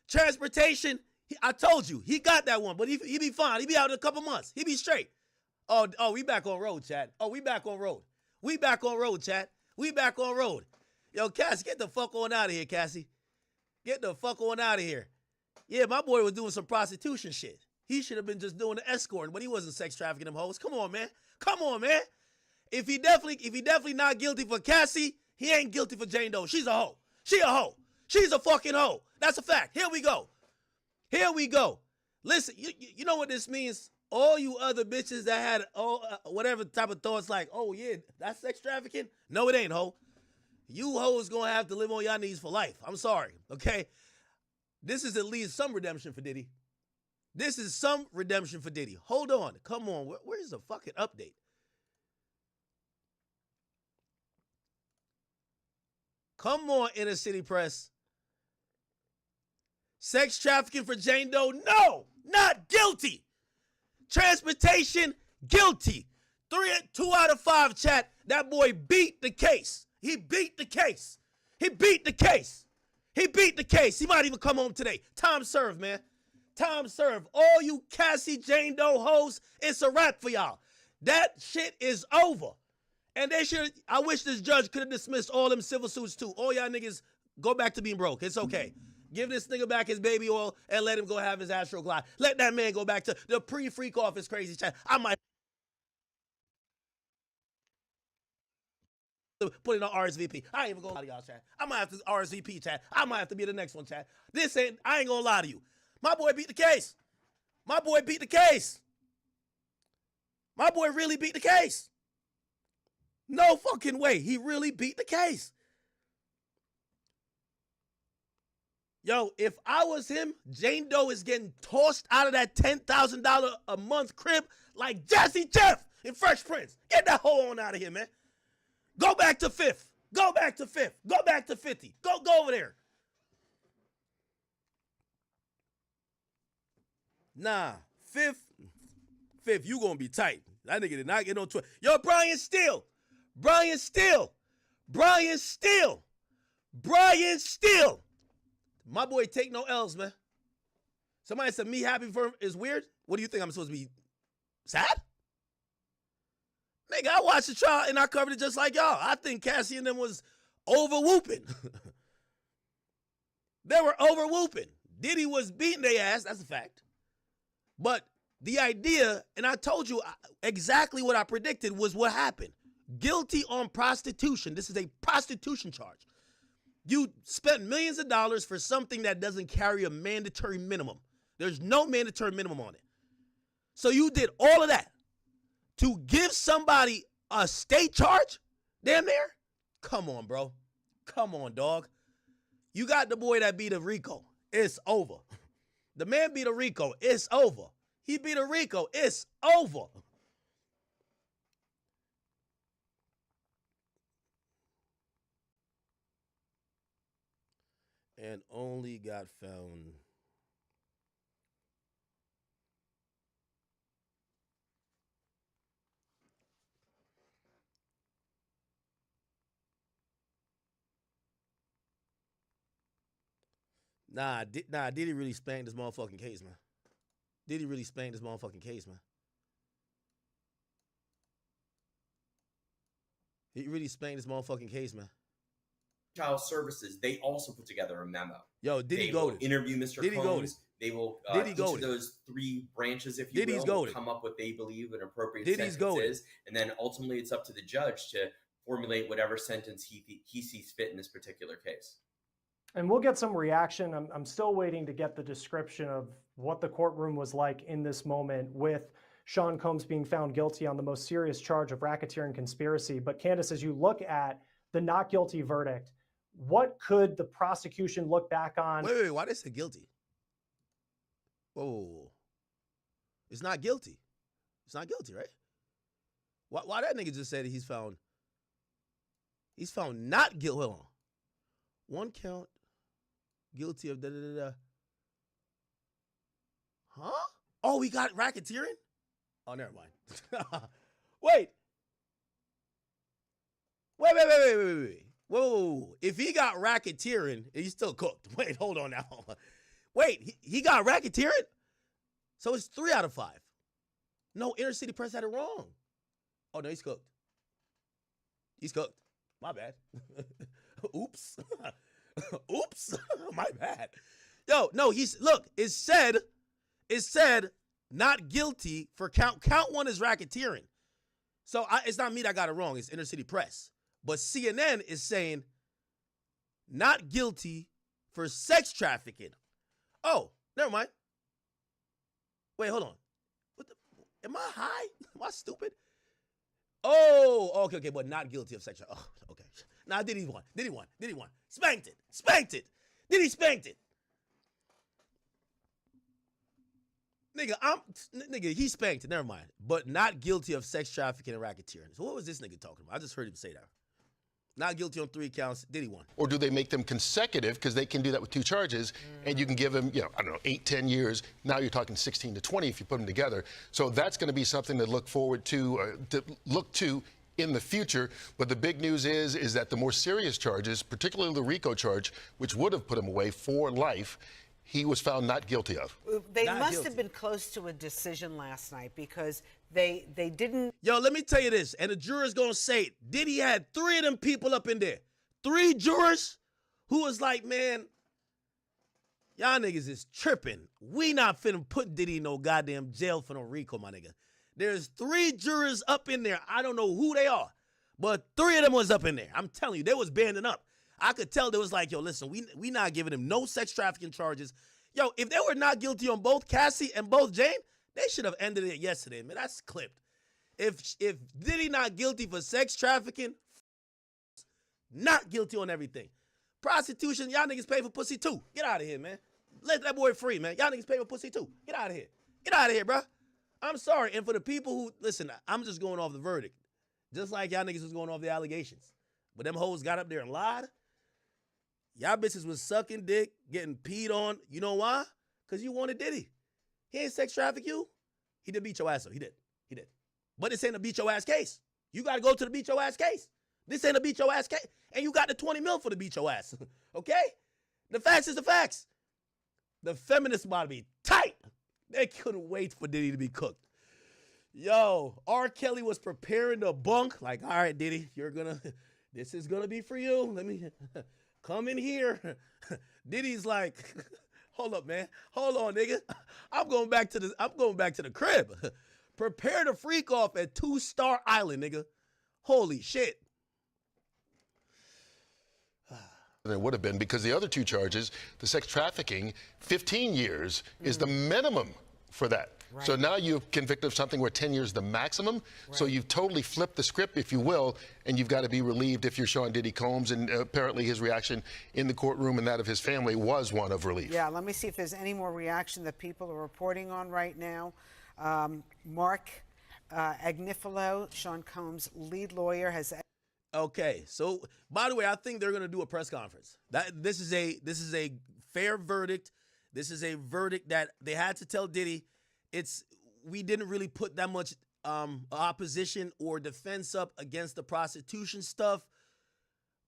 Transportation, I told you, he got that one, but he be fine. He be out in a couple months. He be straight. Oh, we back on road, chat. Oh, we back on road. We back on road, chat. We back on road.
Yo, Cassie, get the fuck on out of here, Cassie. Get the fuck on out of here. Yeah, my boy was doing some prostitution shit. He should have been just doing the escorting, but he wasn't sex trafficking them hoes. Come on, man. Come on, man. If he definitely not guilty for Cassie, he ain't guilty for Jane Doe. She's a hoe. She a hoe. She's a fucking hoe. That's a fact. Here we go. Here we go. Listen, you know what this means? All you other bitches that had whatever type of thoughts like, oh yeah, that's sex trafficking? No, it ain't, hoe. You hoes gonna have to live on y'all knees for life. I'm sorry, okay? This is at least some redemption for Diddy. This is some redemption for Diddy. Hold on. Come on. Where's the fucking update? Come on, Inner City Press. Sex trafficking for Jane Doe? No, not guilty. Transportation? Guilty. 2 out of 5, chat. That boy beat the case. He beat the case. He beat the case. He beat the case. He might even come home today. Time served, man. Time served. All you Cassie Jane Doe hoes, it's a wrap for y'all. That shit is over. And they should, I wish this judge could have dismissed all them civil suits too. All y'all niggas, go back to being broke. It's okay. Give this nigga back his baby oil and let him go have his Astro Glide. Let that man go back to the pre-freak office crazy chat. I might put in an RSVP. I ain't even gonna lie to y'all, chat. I might have to RSVP, chat. I might have to be the next one, chat. I ain't gonna lie to you. My boy beat the case. My boy beat the case. My boy really beat the case. No fucking way. He really beat the case. Yo, if I was him, Jane Doe is getting tossed out of that $10,000 a month crib like Jazzy Jeff in Fresh Prince. Get that hoe on out of here, man. Go back to 5th. Go back to 5th. Go back to 50. Go over there. Nah, 5th, you gonna be tight. That nigga did not get no 12. Yo, Brian Steele. My boy take no L's, man. Somebody said me happy for him is weird. What do you think I'm supposed to be sad? Nigga, I watched the trial and I covered it just like y'all. I think Cassie and them was over whooping. They were over whooping. Diddy was beating their ass, that's a fact. But the idea, and I told you exactly what I predicted was what happened. Guilty on prostitution. This is a prostitution charge. You spent millions of dollars for something that doesn't carry a mandatory minimum. There's no mandatory minimum on it. So you did all of that to give somebody a state charge? Damn near? Come on, bro. Come on, dog. You got the boy that beat a Rico. It's over. The man beat a Rico. It's over. He beat a Rico. It's over. And only got found. Nah, Diddy really spanked this motherfucking case, man. Diddy really spanked this motherfucking case, man. He really spanked this motherfucking case, man.
Child Services, they also put together a memo.
Yo, Diddy
will
goated.
Interview Mr.
Diddy
Combs.
goated.
They will
Diddy
each of
goated.
those 3 branches, if you
Diddy's
will
goated.
come up what they believe an appropriate
Diddy's
sentence
goated.
is, and then ultimately it's up to the judge to formulate whatever sentence he sees fit in this particular case.
And we'll get some reaction. I'm still waiting to get the description of what the courtroom was like in this moment with Sean Combs being found guilty on the most serious charge of racketeering conspiracy. But Candace, as you look at the not guilty verdict, what could the prosecution look back on?
Wait, why they say guilty? Whoa. It's not guilty. It's not guilty, right? Why that nigga just said he's found not guilty? Hold on. 1 count, guilty of da-da-da-da. Huh? Oh, we got racketeering? Oh, never mind. Wait. Whoa. If he got racketeering, he's still cooked. Wait, hold on now. Wait, he got racketeering? So it's 3 out of 5. No, Inner City Press had it wrong. Oh, no, he's cooked. He's cooked. My bad. Oops. Oops. My bad. Yo, no, it said not guilty for count one is racketeering. So it's not me that got it wrong. It's Inner City Press. But CNN is saying not guilty for sex trafficking. Oh, never mind. Wait, hold on. Am I high? Am I stupid? Oh, okay, but not guilty of sex. Oh, okay. Now Diddy won. Spanked it. Diddy spanked it. Nigga, he spanked it. Never mind. But not guilty of sex trafficking and racketeering. So what was this nigga talking about? I just heard him say that. Not guilty on 3 counts. Diddy won.
Or do they make them consecutive? Because they can do that with 2 charges, and you can give them, 8, 10 years. Now you're talking 16 to 20 if you put them together. So that's going to be something to look forward to in the future. But the big news is that the more serious charges, particularly the RICO charge, which would have put him away for life, he was found not guilty of.
They must have been close to a decision last night because they didn't.
Yo, let me tell you this, and the juror's gonna say it. Diddy had 3 of them people up in there. 3 jurors who was like, man, y'all niggas is tripping. We not finna put Diddy in no goddamn jail for no RICO, my nigga. There's 3 jurors up in there. I don't know who they are, but 3 of them was up in there. I'm telling you, they was banding up. I could tell they was like, yo, listen, we not giving him no sex trafficking charges. Yo, if they were not guilty on both Cassie and both Jane, they should have ended it yesterday, man. That's clipped. If Diddy not guilty for sex trafficking, not guilty on everything. Prostitution, y'all niggas pay for pussy too. Get out of here, man. Let that boy free, man. Y'all niggas pay for pussy too. Get out of here. Get out of here, bro. I'm sorry. And for the people who, listen, I'm just going off the verdict. Just like y'all niggas was going off the allegations. But them hoes got up there and lied. Y'all bitches was sucking dick, getting peed on. You know why? Because you wanted Diddy. He ain't sex traffic you. He did beat your ass, though. He did. But this ain't a beat your ass case. You got to go to the beat your ass case. This ain't a beat your ass case. And you got the 20 mil for the beat your ass. Okay? The facts is the facts. The feminists about to be tight. They couldn't wait for Diddy to be cooked. Yo, R. Kelly was preparing to bunk. Like, all right, Diddy, this is going to be for you. Let me come in here. Diddy's like, hold up, man. Hold on, nigga. I'm going back to the crib. Prepare to freak off at 2-Star Island, nigga. Holy shit.
It would have been because the other 2 charges, the sex trafficking, 15 years is the minimum for that. Right. So now you're convicted of something where 10 years is the maximum. Right. So you've totally flipped the script, if you will, and you've got to be relieved if you're Sean Diddy Combs. And apparently his reaction in the courtroom and that of his family was one of relief.
Yeah, let me see if there's any more reaction that people are reporting on right now. Mark Agnifilo, Sean Combs' lead lawyer, has.
Okay, so by the way, I think they're gonna do a press conference. This is a fair verdict. This is a verdict that they had to tell Diddy. We didn't really put that much opposition or defense up against the prostitution stuff,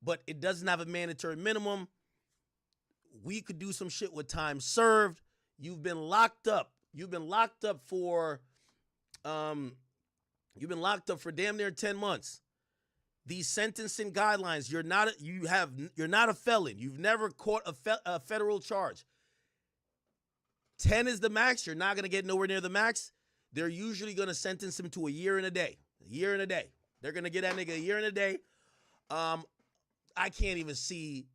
but it doesn't have a mandatory minimum. We could do some shit with time served. You've been locked up. You've been locked up for damn near 10 months. These sentencing guidelines, you're not a felon. You've never caught a federal charge. 10 is the max. You're not going to get nowhere near the max. They're usually going to sentence him to a year and a day. They're going to get that nigga a year and a day. I can't even see,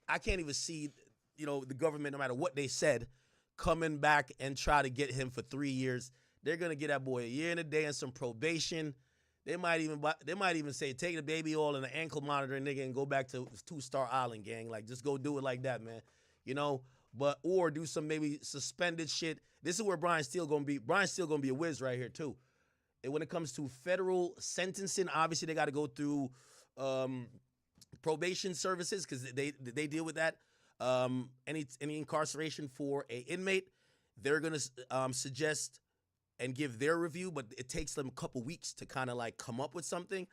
the government, no matter what they said, coming back and try to get him for 3 years. They're going to get that boy a year and a day and some probation. They might even say, take the baby oil and the ankle monitor, nigga, and go back to 2-Star Island, gang. Like, just go do it like that, man. Or do some maybe suspended shit. This is where Brian's still gonna be. Brian's still gonna be a whiz right here too. And when it comes to federal sentencing, obviously they got to go through probation services because they deal with that. Any incarceration for an inmate, they're gonna suggest and give their review, but it takes them a couple weeks to kind of like come up with something.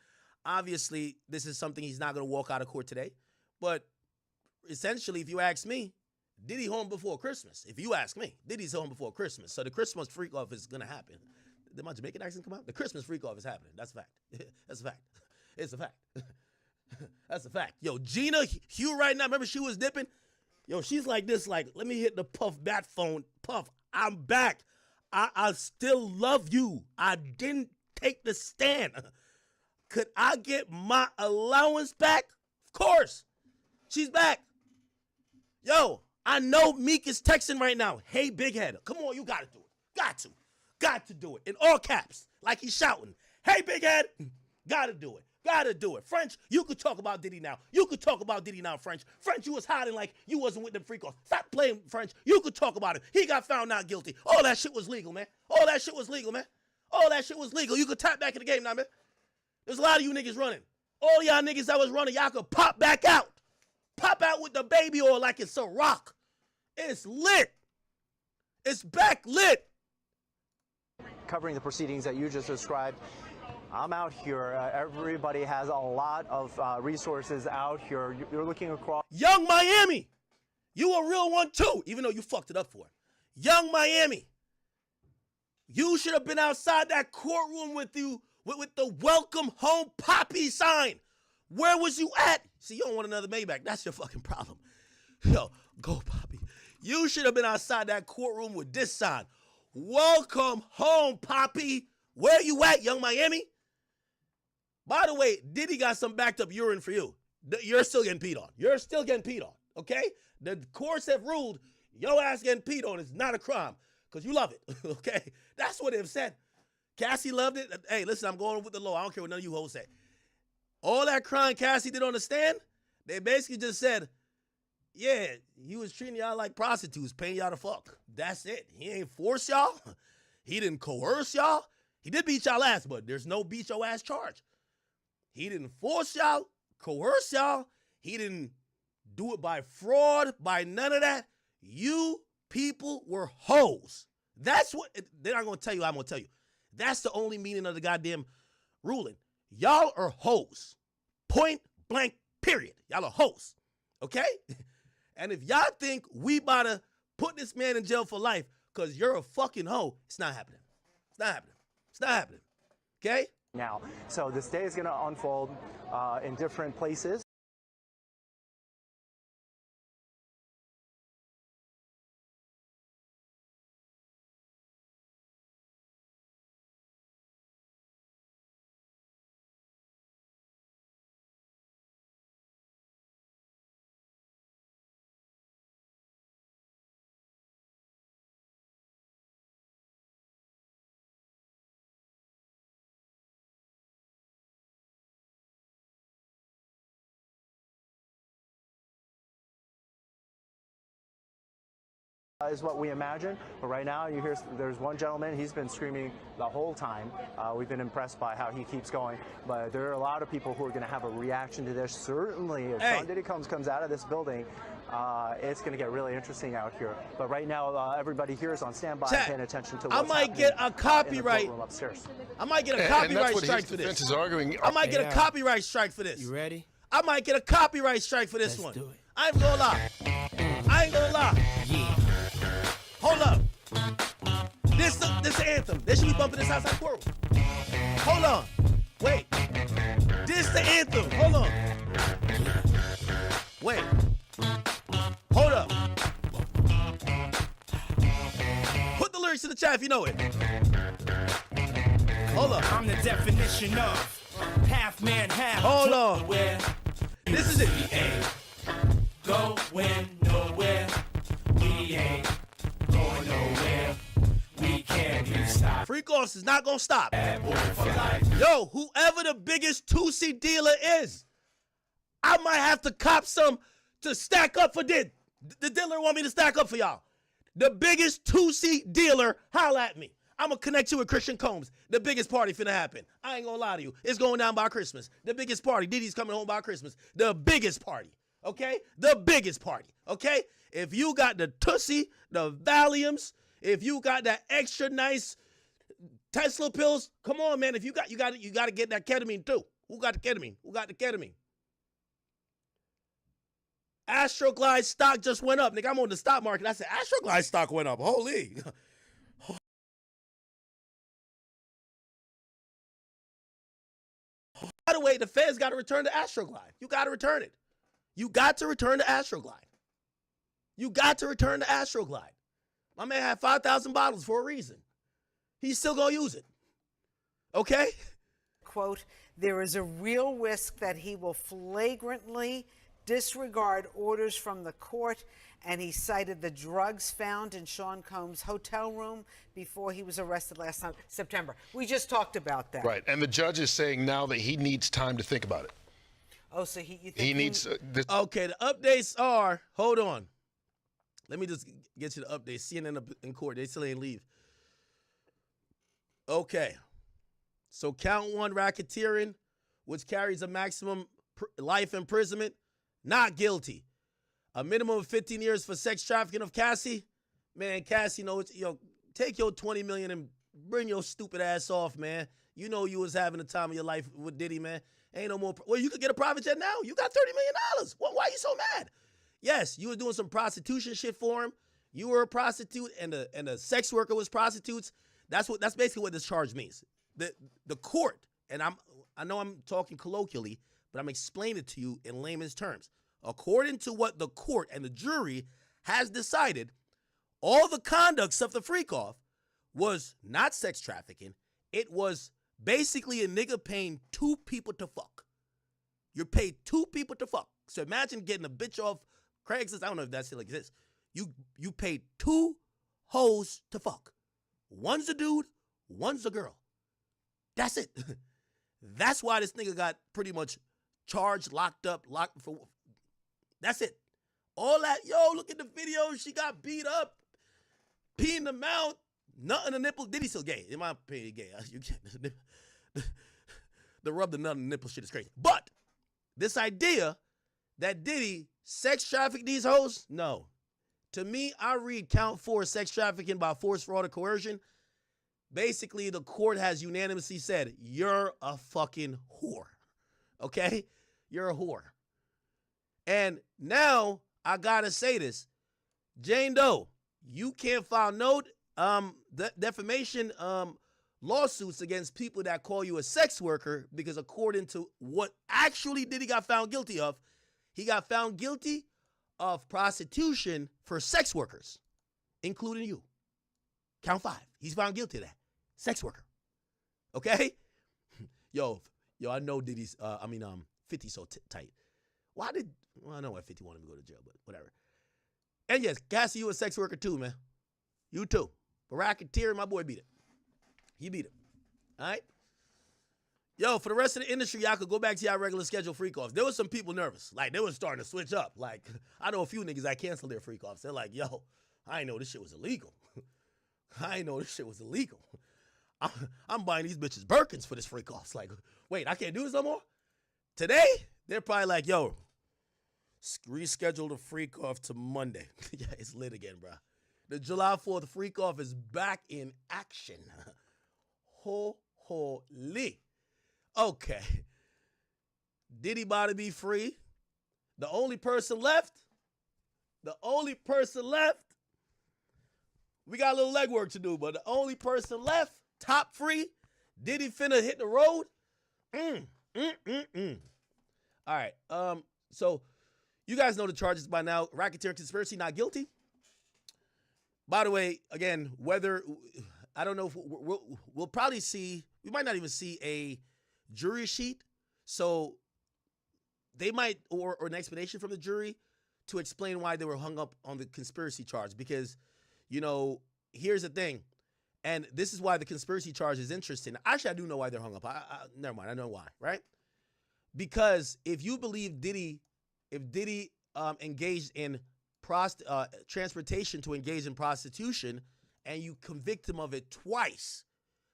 Obviously, this is something he's not gonna walk out of court today, but essentially, if you ask me, Diddy home before Christmas. If you ask me, Diddy's home before Christmas. So the Christmas freak off is gonna happen. Did my Jamaican accent come out? The Christmas freak off is happening. That's a fact. That's a fact. It's a fact. That's a fact. Yo, Gina Hugh right now, remember she was dipping? Yo, she's like this, like, let me hit the Puff bat phone. Puff, I'm back. I still love you. I didn't take the stand. Could I get my allowance back? Of course. She's back. Yo, I know Meek is texting right now. Hey, big head. Come on, you got to do it. Got to do it. In all caps, like he's shouting. Hey, big head. Got to do it. Got to do it. French, you could talk about Diddy now. You could talk about Diddy now, French. French, you was hiding like you wasn't with them freakos. Stop playing, French. You could talk about it. He got found not guilty. All that shit was legal, man. All that shit was legal, man. All that shit was legal. You could tap back in the game now, man. There's a lot of you niggas running. All y'all niggas that was running, y'all could pop back out. Pop out with the baby oil like it's a rock. It's lit. It's back lit.
Covering the proceedings that you just described, I'm out here. Everybody has a lot of resources out here. You're looking across.
Young Miami, you a real one too, even though you fucked it up for him. Young Miami, you should have been outside that courtroom with you with the welcome home Poppy sign. Where was you at? See, you don't want another Maybach. That's your fucking problem. Yo, go Poppy. You should have been outside that courtroom with this sign. Welcome home, Poppy. Where you at, Young Miami? By the way, Diddy got some backed up urine for you. You're still getting peed on. You're still getting peed on, okay? The courts have ruled your ass getting peed on is not a crime because you love it, okay? That's what they've said. Cassie loved it. Hey, listen, I'm going with the law. I don't care what none of you hoes say. All that crying Cassie did on the stand, they basically just said, yeah, he was treating y'all like prostitutes, paying y'all to fuck. That's it. He ain't force y'all. He didn't coerce y'all. He did beat y'all ass, but there's no beat your ass charge. He didn't force y'all, coerce y'all. He didn't do it by fraud, by none of that. You people were hoes. That's what, they're not going to tell you, I'm going to tell you. That's the only meaning of the goddamn ruling. Y'all are hoes. Point blank, period. Y'all are hoes. Okay? And if y'all think we about to put this man in jail for life because you're a fucking hoe, it's not happening. It's not happening. It's not happening. Okay?
Now, so this day is going to unfold in different places. Is what we imagine, but right now you hear there's one gentleman, he's been screaming the whole time. We've been impressed by how he keeps going, but there are a lot of people who are going to have a reaction to this. Certainly, if Sean Diddy comes out of this building, it's going to get really interesting out here. But right now, everybody here is on standby and paying attention to what's happening.
Get a copyright.
Upstairs.
I might get a copyright strike for this.
Is arguing.
I might get a copyright strike for this.
You ready?
I might get a copyright strike for this one.
Do it.
I ain't gonna lie. I ain't gonna lie.
Yeah.
Hold up. This the anthem. They should be bumping this outside courtroom. Hold on. Wait. This the anthem. Hold on. Wait. Hold up. Put the lyrics in the chat if you know it. Hold up.
I'm the definition of half man, half.
Hold on.
Where
this is it.
We ain't going nowhere. We ain't going nowhere. We can't be stopped.
Freak offs is not gonna stop. Yo, whoever the biggest 2C dealer is, I might have to cop some to stack up for the dealer want me to stack up for y'all. The biggest 2C dealer, holla at me. I'm gonna connect you with Christian Combs. The biggest party finna happen. I ain't gonna lie to you. It's going down by Christmas. The biggest party. Diddy's coming home by Christmas. The biggest party. Okay? The biggest party. Okay? If you got the Tussie, the Valiums, if you got that extra nice Tesla pills, come on, man. If you got to get that ketamine too. Who got the ketamine? Who got the ketamine? Astroglide stock just went up. Nigga, I'm on the stock market. I said Astroglide stock went up. Holy. By the way, the feds got to return the Astroglide. You got to return it. You got to return the Astroglide. You got to return the Astroglide. My man had 5,000 bottles for a reason. He's still going to use it. Okay?
Quote, there is a real risk that he will flagrantly disregard orders from the court, and he cited the drugs found in Sean Combs' hotel room before he was arrested last September. We just talked about that.
Right, and the judge is saying now that he needs time to think about it.
Oh, so you think
he needs...
Okay, the updates are, hold on. Let me just get you the updates. CNN in court, they still ain't leave. Okay. So count 1, racketeering, which carries a maximum life imprisonment, not guilty. A minimum of 15 years for sex trafficking of Cassie. Man, Cassie, take your $20 million and bring your stupid ass off, man. You know you was having the time of your life with Diddy, man. Ain't no more. Well, you could get a private jet now. You got $30 million. Why are you so mad? Yes, you were doing some prostitution shit for him. You were a prostitute, and the sex worker was prostitutes. That's basically what this charge means. The court, and I know I'm talking colloquially, but I'm explaining it to you in layman's terms. According to what the court and the jury has decided, all the conducts of the freak-off was not sex trafficking. It was basically a nigga paying 2 people to fuck. You're paid 2 people to fuck. So imagine getting a bitch off Craigslist. I don't know if that still exists. You paid 2 hoes to fuck. One's a dude, one's a girl. That's it. That's why this nigga got pretty much charged, locked for. That's it. All that, look at the video. She got beat up, pee in the mouth, nut in the nipple. Diddy still gay. In my opinion, gay. You can't. The rub the nut in the nipple shit is crazy. But this idea that Diddy sex trafficked these hoes, no. To me, I read count 4, sex trafficking by force, fraud, or coercion. Basically, the court has unanimously said, you're a fucking whore. Okay? You're a whore. And now, I gotta say this. Jane Doe, you can't file no defamation lawsuits against people that call you a sex worker, because according to what actually Diddy got found guilty of, he got found guilty of prostitution for sex workers, including you. Count 5. He's found guilty of that. Sex worker. Okay? Yo, I know Diddy's, 50's so tight. Well, I know why 50 wanted him to go to jail, but whatever. And yes, Cassie, you a sex worker too, man. You too. But racketeer, my boy beat it. He beat it. All right? Yo, for the rest of the industry, y'all could go back to y'all regular schedule freak-offs. There was some people nervous. Like, they were starting to switch up. Like, I know a few niggas that canceled their freak-offs. They're like, yo, I didn't know this shit was illegal. I'm buying these bitches Birkins for this freak-offs. Like, wait, I can't do this no more? Today, they're probably like, yo, reschedule the freak-off to Monday. Yeah, it's lit again, bro. The July 4th freak-off is back in action. Holy. Okay. Diddy about to be free. The only person left, we got a little legwork to do, but the only person left, top free, Diddy finna hit the road. All right. So you guys know the charges by now. Racketeering, conspiracy, not guilty. By the way, again, whether, I don't know if we'll probably see, we might not even see a jury sheet. So they might, or an explanation from the jury to explain why they were hung up on the conspiracy charge. Because, here's the thing. And this is why the conspiracy charge is interesting. Actually, I do know why they're hung up. Never mind. I know why, right? Because if you believe Diddy engaged in transportation to engage in prostitution, and you convict him of it twice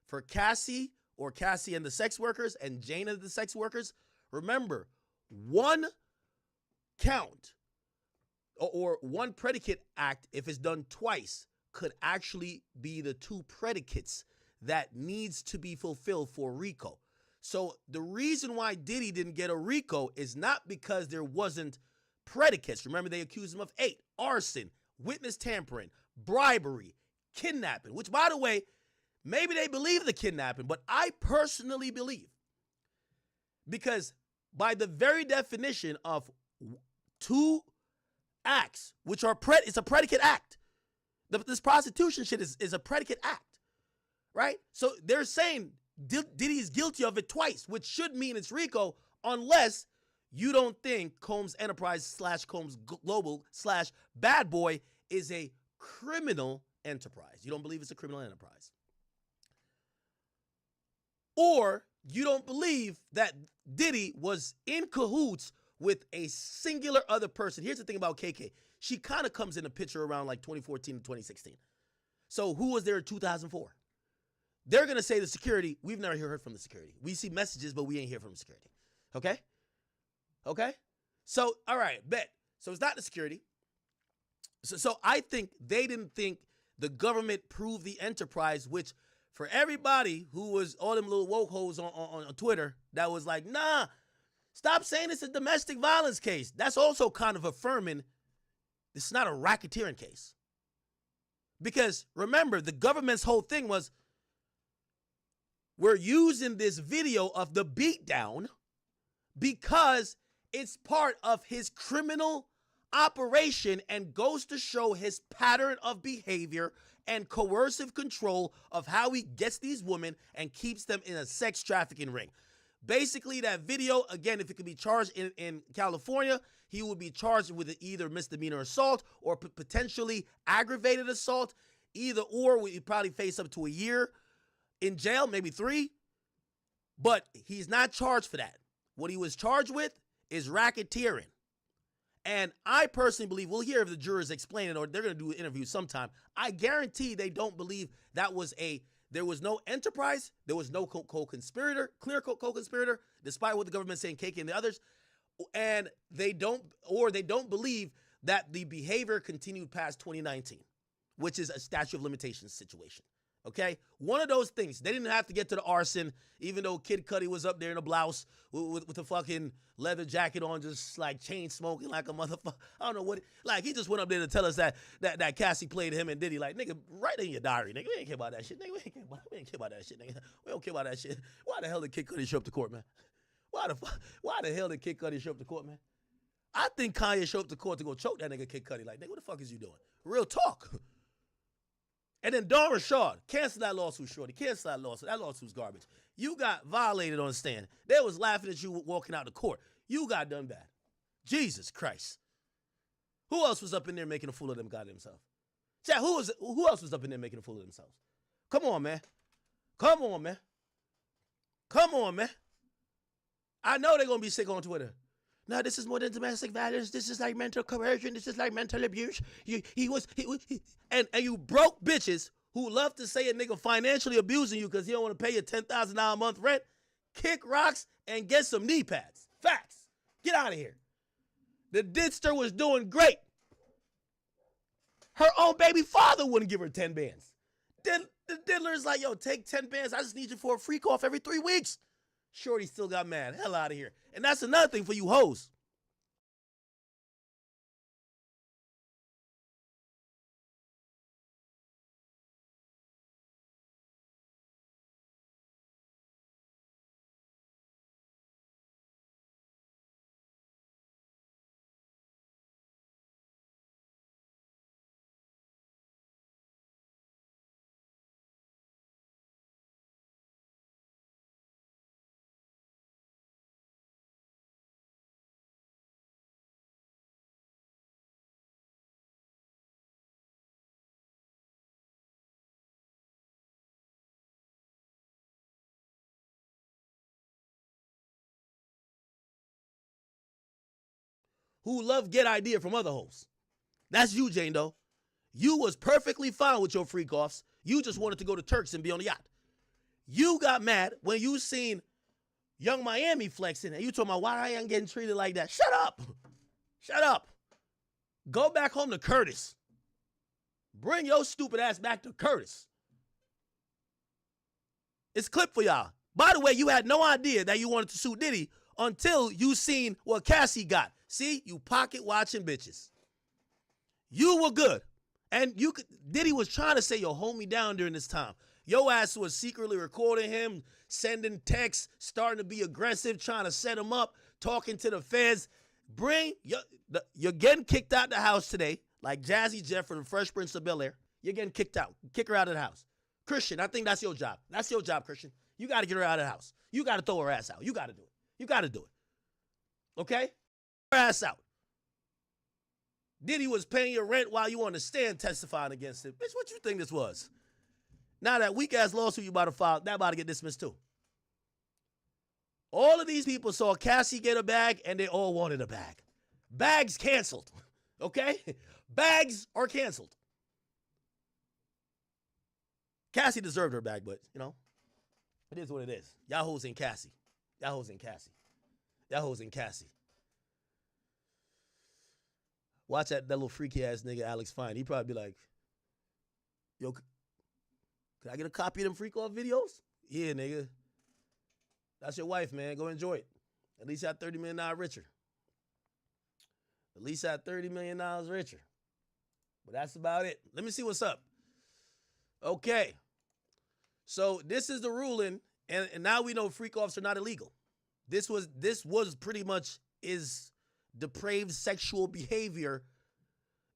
for Cassie and the sex workers and Jane and the sex workers, remember, one count or one predicate act, if it's done twice, could actually be the 2 predicates that needs to be fulfilled for RICO. So the reason why Diddy didn't get a RICO is not because there wasn't predicates. Remember, they accused him of 8: arson, witness tampering, bribery, kidnapping, which, by the way, maybe they believe the kidnapping, but I personally believe Because by the very definition of two acts, which are it's a predicate act. This prostitution shit is a predicate act, right? So they're saying Diddy is guilty of it twice, which should mean it's RICO, unless you don't think Combs Enterprise / Combs Global / Bad Boy is a criminal enterprise. You don't believe it's a criminal enterprise. Or you don't believe that Diddy was in cahoots with a singular other person. Here's the thing about KK. She kind of comes in the picture around like 2014 and 2016. So who was there in 2004? They're going to say the security. We've never heard from the security. We see messages, but we ain't hear from the security. Okay? Okay? So, all right, bet. So it's not the security. So I think they didn't think the government proved the enterprise, which for everybody who was all them little woke hoes on Twitter that was like, nah, stop saying it's a domestic violence case. That's also kind of affirming this is not a racketeering case. Because remember, the government's whole thing was we're using this video of the beatdown because it's part of his criminal operation and goes to show his pattern of behavior and coercive control of how he gets these women and keeps them in a sex trafficking ring. Basically, that video, again, if it could be charged in California, he would be charged with either misdemeanor assault or potentially aggravated assault. Either or, he'd probably face up to a year in jail, maybe 3. But he's not charged for that. What he was charged with is racketeering. And I personally believe, we'll hear if the jurors explain it or they're going to do an interview sometime. I guarantee they don't believe there was no enterprise, there was no co-conspirator, clear co-conspirator, despite what the government's saying, KK and the others. And they don't believe that the behavior continued past 2019, which is a statute of limitations situation. Okay? One of those things. They didn't have to get to the arson, even though Kid Cudi was up there in a blouse with a fucking leather jacket on, just like chain smoking like a motherfucker. I don't know what. Like, he just went up there to tell us that Cassie played him and Diddy. Like, nigga, write in your diary, nigga. We ain't care about that shit, nigga. We ain't care about that shit, nigga. We don't care about that shit. Why the hell did Kid Cudi show up to court, man? Why the hell did Kid Cudi show up to court, man? I think Kanye showed up to court to go choke that nigga Kid Cudi. Like, nigga, what the fuck is you doing? Real talk. And then Dawn Rashad, cancel that lawsuit, shorty. Cancel that lawsuit. That lawsuit's garbage. You got violated on the stand. They was laughing at you walking out of court. You got done bad. Jesus Christ. Who else was up in there making a fool of them goddamn self? Chat, who else was up in there making a fool of themselves? Come on, man. Come on, man. Come on, man. I know they're going to be sick on Twitter. No, this is more than domestic violence. This is like mental coercion. This is like mental abuse. And you broke bitches who love to say a nigga financially abusing you because he don't want to pay your $10,000 a month rent. Kick rocks and get some knee pads. Facts. Get out of here. The Didster was doing great. Her own baby father wouldn't give her 10 bands. Then the diddler's like, yo, take 10 bands. I just need you for a freak off every 3 weeks. Shorty still got mad. Hell out of here. And that's another thing for you hoes. Who love get idea from other hoes. That's you, Jane Doe. You was perfectly fine with your freak offs. You just wanted to go to Turks and be on the yacht. You got mad when you seen Young Miami flexing and you told me why I ain't getting treated like that. Shut up. Shut up. Go back home to Curtis. Bring your stupid ass back to Curtis. It's clip for y'all. By the way, you had no idea that you wanted to sue Diddy until you seen what Cassie got. See, you pocket watching bitches. You were good. And Diddy was trying to say, yo, hold me down during this time. Your ass was secretly recording him, sending texts, starting to be aggressive, trying to set him up, talking to the feds. You're getting kicked out the house today, like Jazzy Jeff from the Fresh Prince of Bel-Air. You're getting kicked out. Kick her out of the house. Christian, I think that's your job. That's your job, Christian. You got to get her out of the house. You got to throw her ass out. You got to do it. You got to do it. Okay? Throw her ass out. Diddy was paying your rent while you on the stand testifying against him. Bitch, what you think this was? Now that weak-ass lawsuit you about to file, that about to get dismissed too. All of these people saw Cassie get a bag, and they all wanted a bag. Bags canceled, okay? Bags are canceled. Cassie deserved her bag, but, you know, it is what it is. Y'all hoes ain't Cassie. Y'all hoes ain't Cassie. Y'all hoes ain't Cassie. Watch that little freaky-ass nigga Alex Fine. He probably be like, yo, can I get a copy of them freak-off videos? Yeah, nigga. That's your wife, man. Go enjoy it. At least had $30 million richer. At least had $30 million richer. But that's about it. Let me see what's up. Okay. So this is the ruling, and now we know freak-offs are not illegal. This was pretty much is depraved sexual behavior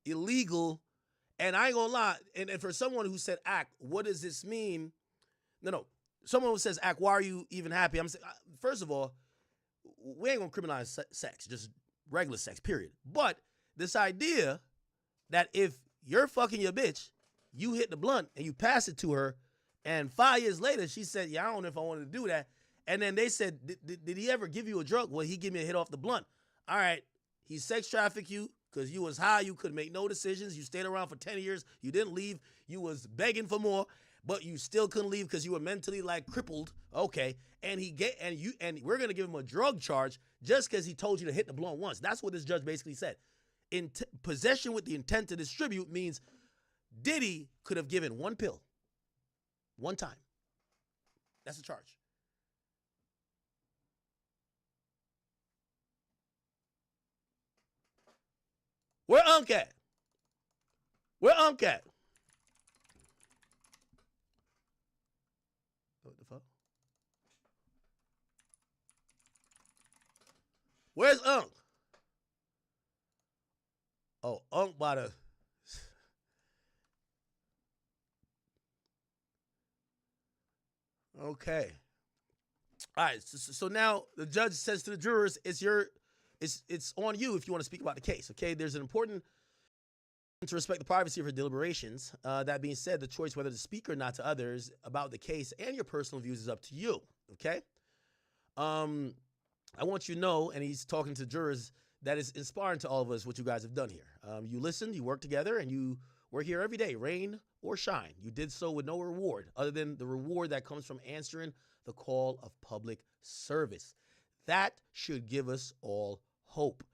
illegal. And I ain't gonna lie, and for someone who said act, what does this mean? No. Someone who says act, why are you even happy? I'm saying, first of all, we ain't gonna criminalize sex, just regular sex, period. But this idea that if you're fucking your bitch, you hit the blunt and you pass it to her, and 5 years later she said, yeah, I don't know if I wanted to do that. And then they said, did he ever give you a drug? Well, he gave me a hit off the blunt. All right, he sex trafficked you because you was high, you could make no decisions, you stayed around for 10 years, you didn't leave, you was begging for more, but you still couldn't leave because you were mentally like crippled. Okay, and we're gonna give him a drug charge just because he told you to hit the blunt once. That's what this judge basically said. Possession with the intent to distribute means Diddy could have given one pill, one time. That's the charge. Where Unc at? Where Unc at? What the fuck? Where's Unc? Oh, Unc by the... Okay. All right. So now the judge says to the jurors, it's on you if you want to speak about the case. Okay. There's an important to respect the privacy of your deliberations. That being said, the choice whether to speak or not to others about the case and your personal views is up to you. Okay. I want you to know, and he's talking to jurors, that is inspiring to all of us what you guys have done here. You listened, you worked together, and you were here every day, rain or shine. You did so with no reward other than the reward that comes from answering the call of public service. That should give us all hope.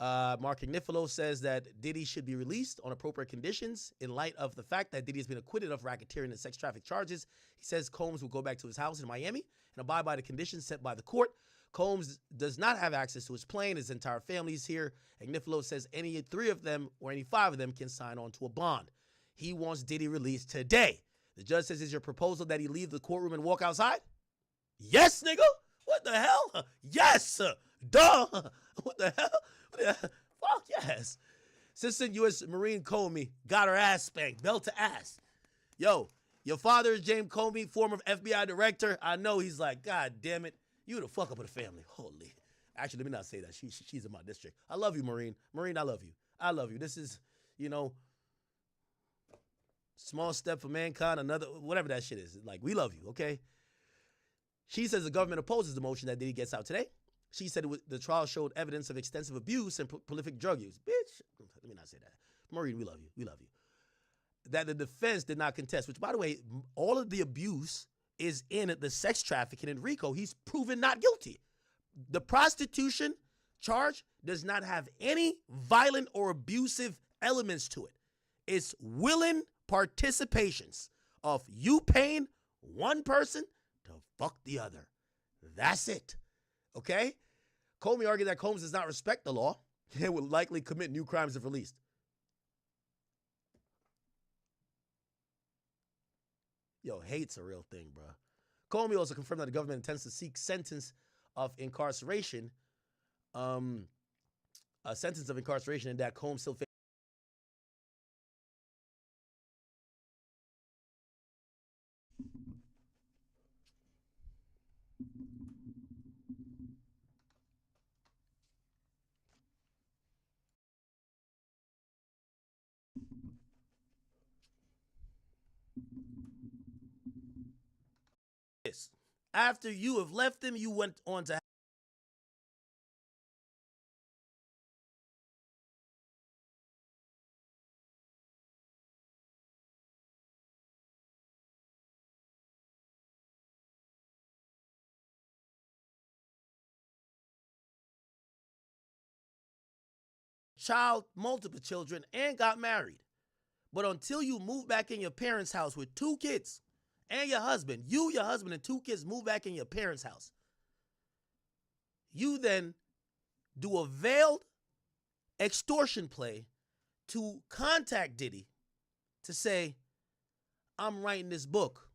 Mark Agnifilo says that Diddy should be released on appropriate conditions in light of the fact that Diddy has been acquitted of racketeering and sex traffic charges. He says Combs will go back to his house in Miami and abide by the conditions set by the court. Combs does not have access to his plane. His entire family is here. Agnifilo says any 3 of them or any 5 of them can sign on to a bond. He wants Diddy released today. The judge says, is your proposal that he leave the courtroom and walk outside? Yes, nigga. What the hell? Yes. Duh. What the hell? Fuck yes. Assistant U.S. Marine Comey got her ass spanked, belt to ass. Yo, your father is James Comey, former FBI director. I know he's like, God damn it. You the fuck up with the family. Holy. Actually, let me not say that. She's in my district. I love you, Marine. Marine, I love you. I love you. This is, small step for mankind, another, whatever that shit is. Like, we love you, okay? She says the government opposes the motion that Diddy gets out today. She said the trial showed evidence of extensive abuse and prolific drug use. Bitch, let me not say that. Maureen, we love you. We love you. That the defense did not contest, which, by the way, all of the abuse is in the sex trafficking in RICO. He's proven not guilty. The prostitution charge does not have any violent or abusive elements to it. It's willing participations of you paying one person to fuck the other. That's it. Okay? Comey argued that Combs does not respect the law and will likely commit new crimes if released. Yo, hate's a real thing, bro. Comey also confirmed that the government intends to seek sentence of incarceration. A sentence of incarceration, and that Combs still faces. After you have left him, you went on to multiple children, and got married. But until you move back in your parents' house with 2 kids and your husband, your husband, and 2 kids move back in your parents' house, you then do a veiled extortion play to contact Diddy to say, I'm writing this book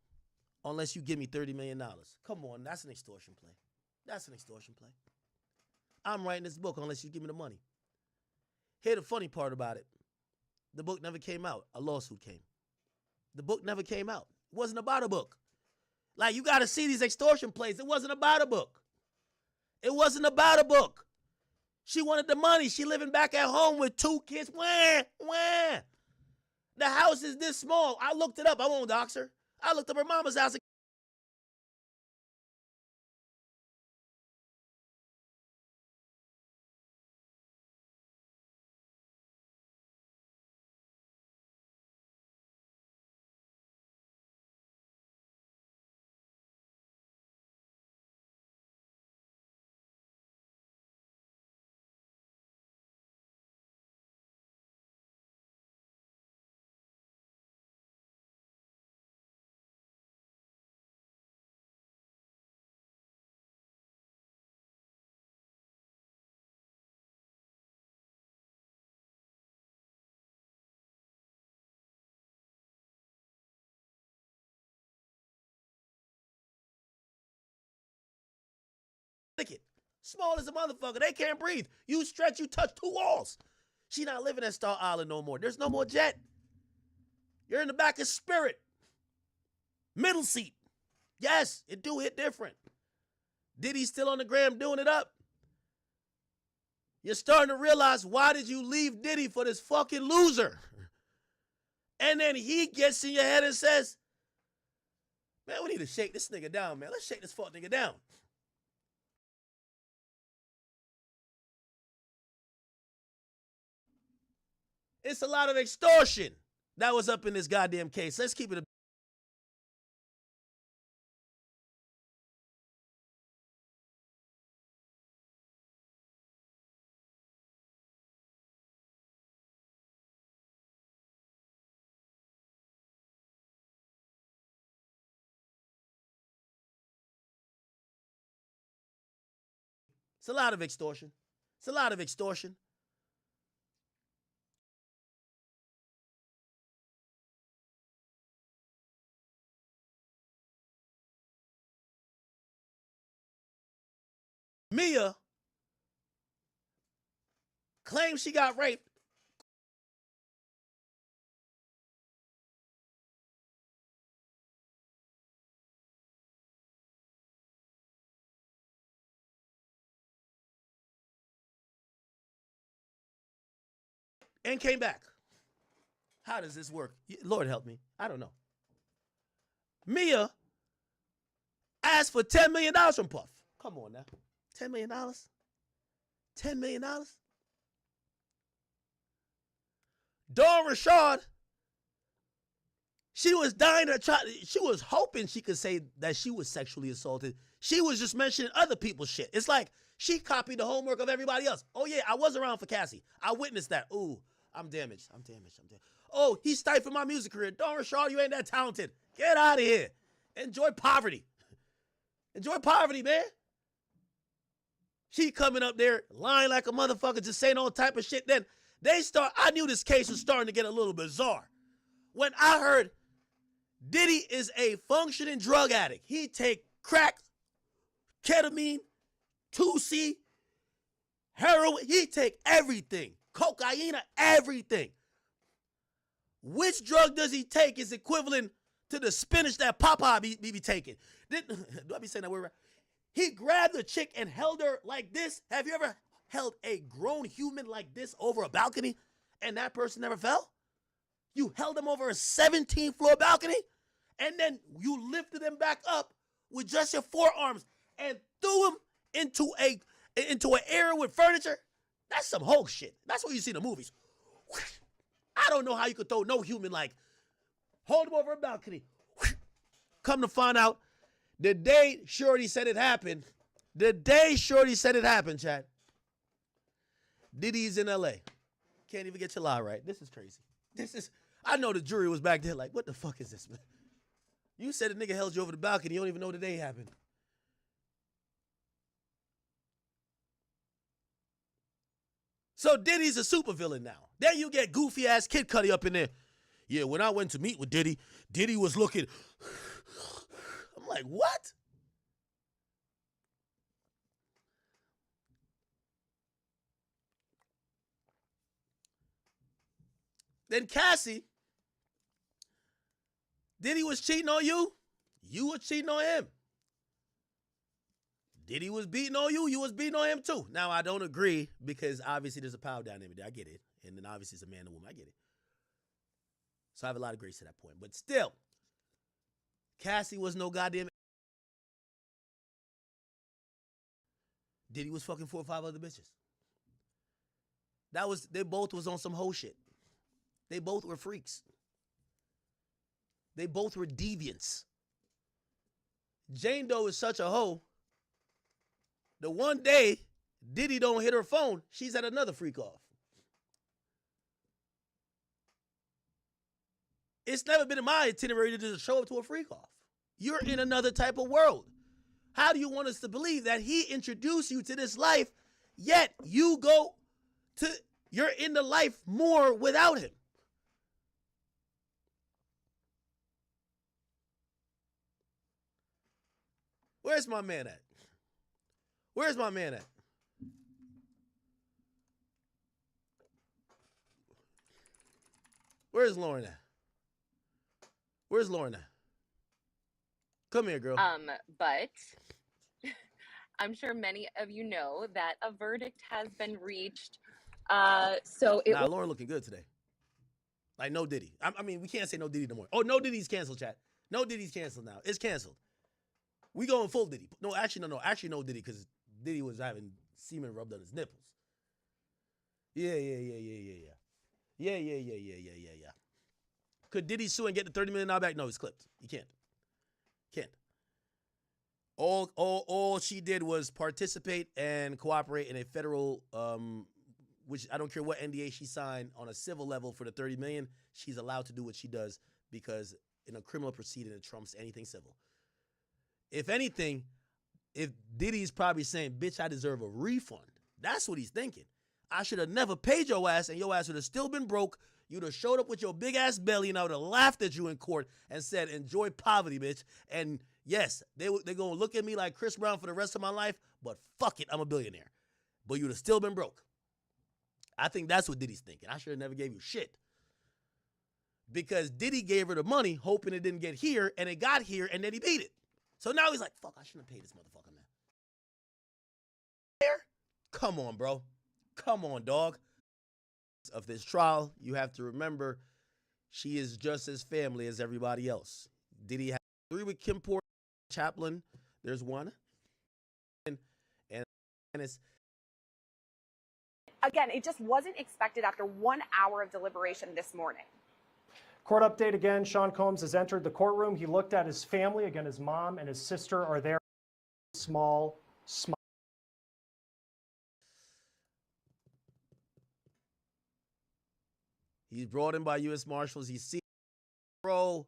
unless you give me $30 million. Come on, that's an extortion play. That's an extortion play. I'm writing this book unless you give me the money. Here's the funny part about it. The book never came out. A lawsuit came. The book never came out. It wasn't about a book. Like, you got to see these extortion plays. It wasn't about a book. It wasn't about a book. She wanted the money. She living back at home with 2 kids. Wah. The house is this small. I looked it up. I won't dox her. I looked up her mama's house. Small as a motherfucker. They can't breathe. You stretch, you touch 2 walls. She not living at Star Island no more. There's no more jet. You're in the back of Spirit. Middle seat. Yes, it do hit different. Diddy's still on the gram doing it up. You're starting to realize, why did you leave Diddy for this fucking loser? And then he gets in your head and says, man, we need to shake this nigga down, man. Let's shake this fuck nigga down. It's a lot of extortion that was up in this goddamn case. Let's keep it a It's a lot of extortion. It's a lot of extortion. Mia claims she got raped. And came back. How does this work? Lord help me. I don't know. Mia asked for $10 million from Puff. Come on now. $10 million? $10 million? Dawn Rashad, she was dying to try. She was hoping she could say that she was sexually assaulted. She was just mentioning other people's shit. It's like she copied the homework of everybody else. Oh, yeah, I was around for Cassie. I witnessed that. Ooh, I'm damaged. Oh, he stifled my music career. Dawn Rashad, you ain't that talented. Get out of here. Enjoy poverty. Enjoy poverty, man. She coming up there lying like a motherfucker, just saying all type of shit. Then I knew this case was starting to get a little bizarre. When I heard Diddy is a functioning drug addict. He take crack, ketamine, 2C, heroin. He take everything. Cocaine, everything. Which drug does he take is equivalent to the spinach that Papa be taking? Do I be saying that word right? He grabbed a chick and held her like this. Have you ever held a grown human like this over a balcony and that person never fell? You held them over a 17th floor balcony and then you lifted them back up with just your forearms and threw him into an area with furniture. That's some Hulk shit. That's what you see in the movies. I don't know how you could throw no human like hold him over a balcony. Come to find out, the day Shorty said it happened, Chad, Diddy's in L.A. Can't even get your lie right. This is crazy. I know the jury was back there like, what the fuck is this, man? You said the nigga held you over the balcony. You don't even know the day happened. So Diddy's a supervillain now. Then you get goofy-ass Kid Cudi up in there. Yeah, when I went to meet with Diddy, Diddy was looking. I'm like, what? Then Cassie, Diddy was cheating on you. You were cheating on him. Diddy was beating on you. You was beating on him too. Now, I don't agree because obviously there's a power dynamic there. I get it. And then obviously it's a man and woman. I get it. So I have a lot of grace to that point. But still, Cassie was no goddamn. Diddy was fucking 4 or 5 other bitches. They both was on some hoe shit. They both were freaks. They both were deviants. Jane Doe is such a hoe. The one day Diddy don't hit her phone, she's at another freak off. It's never been in my itinerary to just show up to a freak off. You're in another type of world. How do you want us to believe that he introduced you to this life, yet you're in the life more without him? Where's my man at? Where's my man at? Where's Lauren at? Where's Lauren at? Come here, girl.
But I'm sure many of you know that a verdict has been reached.
Lauren looking good today. Like, no Diddy. I mean, we can't say no Diddy no more. Oh, no Diddy's canceled, chat. No Diddy's canceled now. It's canceled. We going full Diddy. No, actually, no. Actually, no Diddy because Diddy was having semen rubbed on his nipples. Yeah. Could Diddy sue and get the $30 million back? No, he's clipped. He can't. All she did was participate and cooperate in a federal, which I don't care what NDA she signed on a civil level for the $30 million. She's allowed to do what she does because in a criminal proceeding, it trumps anything civil. If anything, if Diddy's probably saying, bitch, I deserve a refund. That's what he's thinking. I should have never paid your ass and your ass would have still been broke. You'd have showed up with your big ass belly and I would have laughed at you in court and said, enjoy poverty, bitch. And yes, they're going to look at me like Chris Brown for the rest of my life, but fuck it, I'm a billionaire. But you'd have still been broke. I think that's what Diddy's thinking. I should have never gave you shit. Because Diddy gave her the money hoping it didn't get here and it got here and then he beat it. So now he's like, fuck, I shouldn't have paid this motherfucker, man. Come on, bro. Come on, dog. Of this trial, you have to remember she is just as family as everybody else. Diddy had 3 with Kim Porter, Chaplin. There's one. And it's
again, it just wasn't expected after 1 hour of deliberation this morning.
Court update again. Sean Combs has entered the courtroom. He looked at his family. Again, his mom and his sister are there. Small.
He's brought in by U.S. Marshals. He's seen, bro.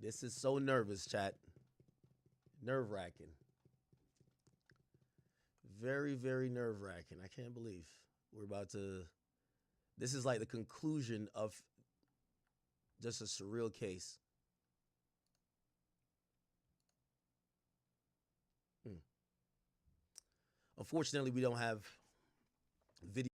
This is so nervous, chat. Nerve-wracking. Very, very nerve-wracking. I can't believe we're about to. This is like the conclusion of Just a surreal case. Unfortunately, we don't have video.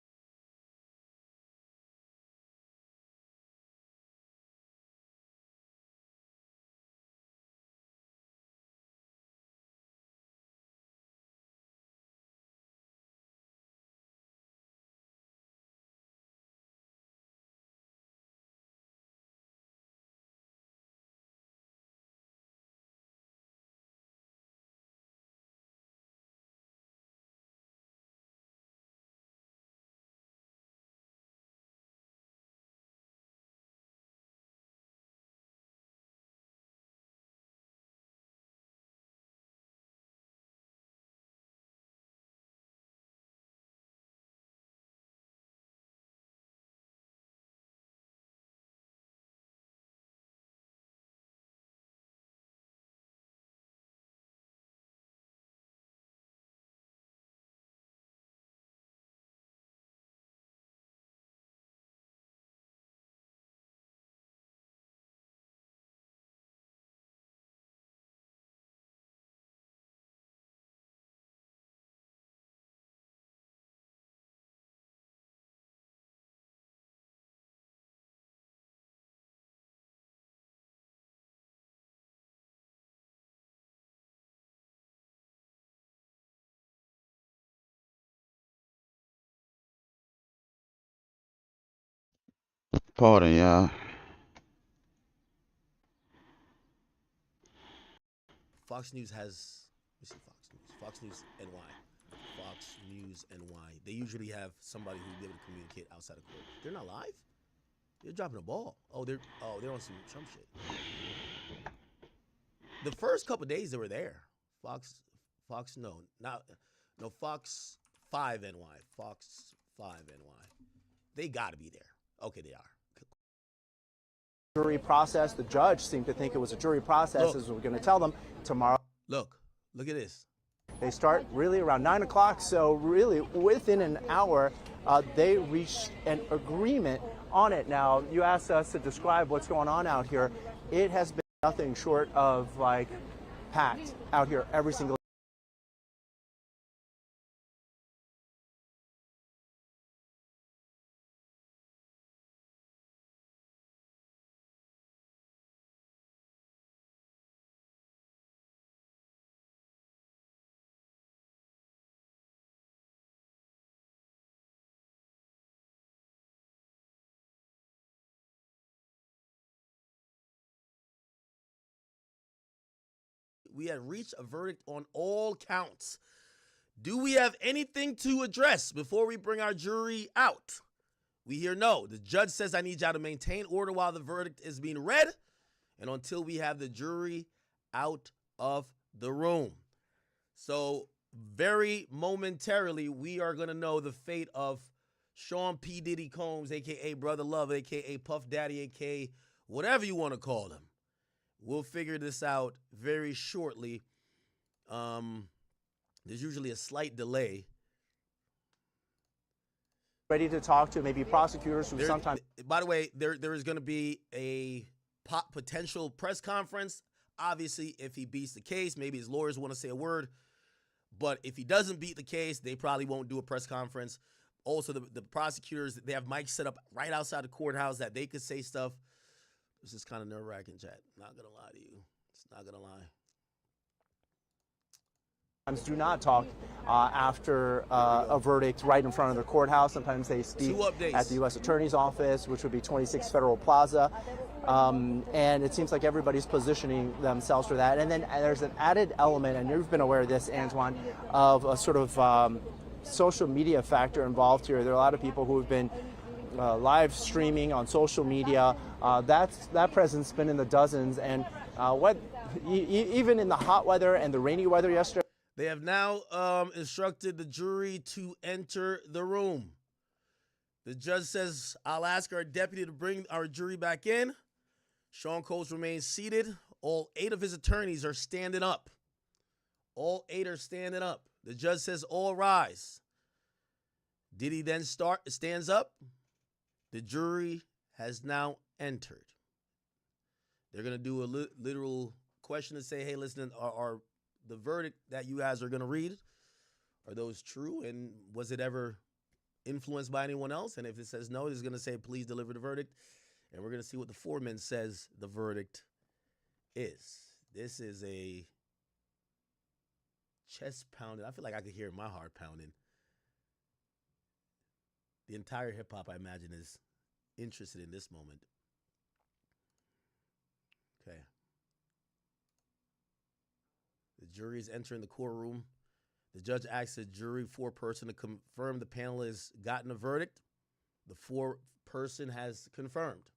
Pardon, y'all.
Fox News has, let me see, Fox News NY. Fox News NY. They usually have somebody who'll be able to communicate outside of court. They're not live? They're dropping a ball. They're on some Trump shit. The first couple days they were there. Fox 5 NY. Fox 5 NY. They gotta be there. Okay, they are.
Jury process. The judge seemed to think it was a jury process, as we're going to tell them tomorrow.
Look at this.
They start really around 9 o'clock, so really within an hour, they reached an agreement on it. Now, you asked us to describe what's going on out here. It has been nothing short of like packed out here every single day.
We had reached a verdict on all counts. Do we have anything to address before we bring our jury out? We hear no. The judge says I need y'all to maintain order while the verdict is being read and until we have the jury out of the room. So very momentarily, we are going to know the fate of Sean P. Diddy Combs, a.k.a. Brother Love, a.k.a. Puff Daddy, a.k.a. whatever you want to call him. We'll figure this out very shortly. There's usually a slight delay.
Ready to talk to maybe prosecutors who sometimes.
By the way, there is going to be a potential press conference. Obviously, if he beats the case, maybe his lawyers want to say a word. But if he doesn't beat the case, they probably won't do a press conference. Also, the prosecutors, they have mics set up right outside the courthouse that they could say stuff. This is kind of nerve-wracking, chat. Not going to lie to you. It's not going to lie.
Do not talk after a verdict right in front of the courthouse. Sometimes they speak at the U.S. Attorney's Office, which would be 26 Federal Plaza. And it seems like everybody's positioning themselves for that. And then there's an added element, and you've been aware of this, Antoine, of a sort of social media factor involved here. There are a lot of people who have been live streaming on social media. That presence been in the dozens. And even in the hot weather and the rainy weather yesterday,
they have now instructed the jury to enter the room. The judge says, I'll ask our deputy to bring our jury back in. Sean Combs remains seated. All 8 of his attorneys are standing up. All 8 are standing up. The judge says, all rise. Diddy then stands up. The jury has now entered.
They're going to do a literal question to say, hey, listen, are the verdict that you guys are going to read, are those true? And was it ever influenced by anyone else? And if it says no, it's going to say, please deliver the verdict. And we're going to see what the foreman says the verdict is. This is a chest pounding. I feel like I could hear my heart pounding. The entire hip hop, I imagine, is interested in this moment. Okay. The jury is entering the courtroom. The judge asks the jury four-person to confirm the panel has gotten a verdict. The four-person has confirmed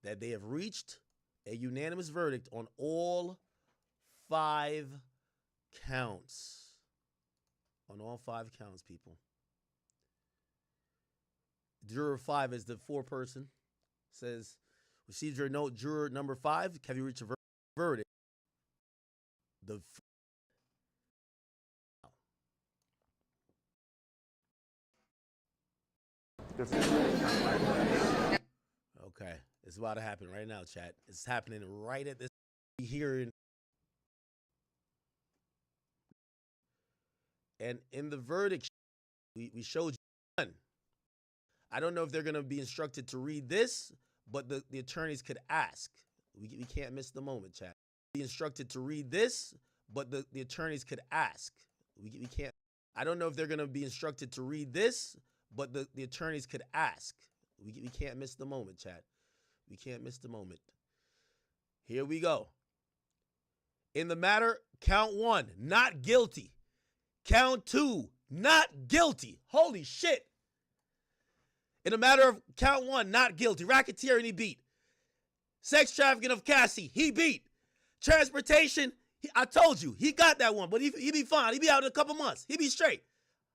that they have reached a unanimous verdict on all 5 counts. On all 5 counts, people. Juror 5 is the four-person. Says, received your note, juror number 5. Have you reached a verdict? The Okay, it's about to happen right now, chat. It's happening right at this hearing. And in the verdict, we showed you one. I don't know if they're going to be instructed to read this, but the attorneys could ask. We can't miss the moment, chat. Be instructed to read this, but the attorneys could ask. We can't. I don't know if they're going to be instructed to read this, but the attorneys could ask. We can't miss the moment, chat. We can't miss the moment. Here we go. In the matter, count 1, not guilty. Count 2, not guilty. Holy shit. In the matter of count 1, not guilty. Racketeering, he beat. Sex trafficking of Cassie, he beat. Transportation, I told you, he got that one, but he be fine. He be out in a couple months. He be straight.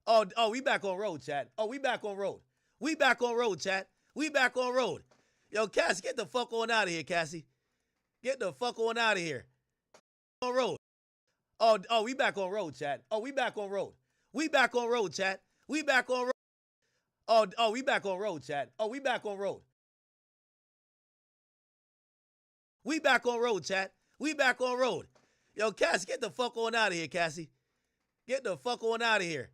Oh, we back on road, chat. Oh, we back on road. We back on road, chat. We back on road. Yo, Cassie, get the fuck on out of here, Cassie. Get the fuck on out of here. On road. Oh, we back on road, chat. Oh, we back on road. We back on road, chat. We back on road. Oh, we back on road, chat. Oh, we back on road. We back on road, chat. We back on road. Yo, Cassie, get the fuck on out of here, Cassie. Get the fuck on out of here.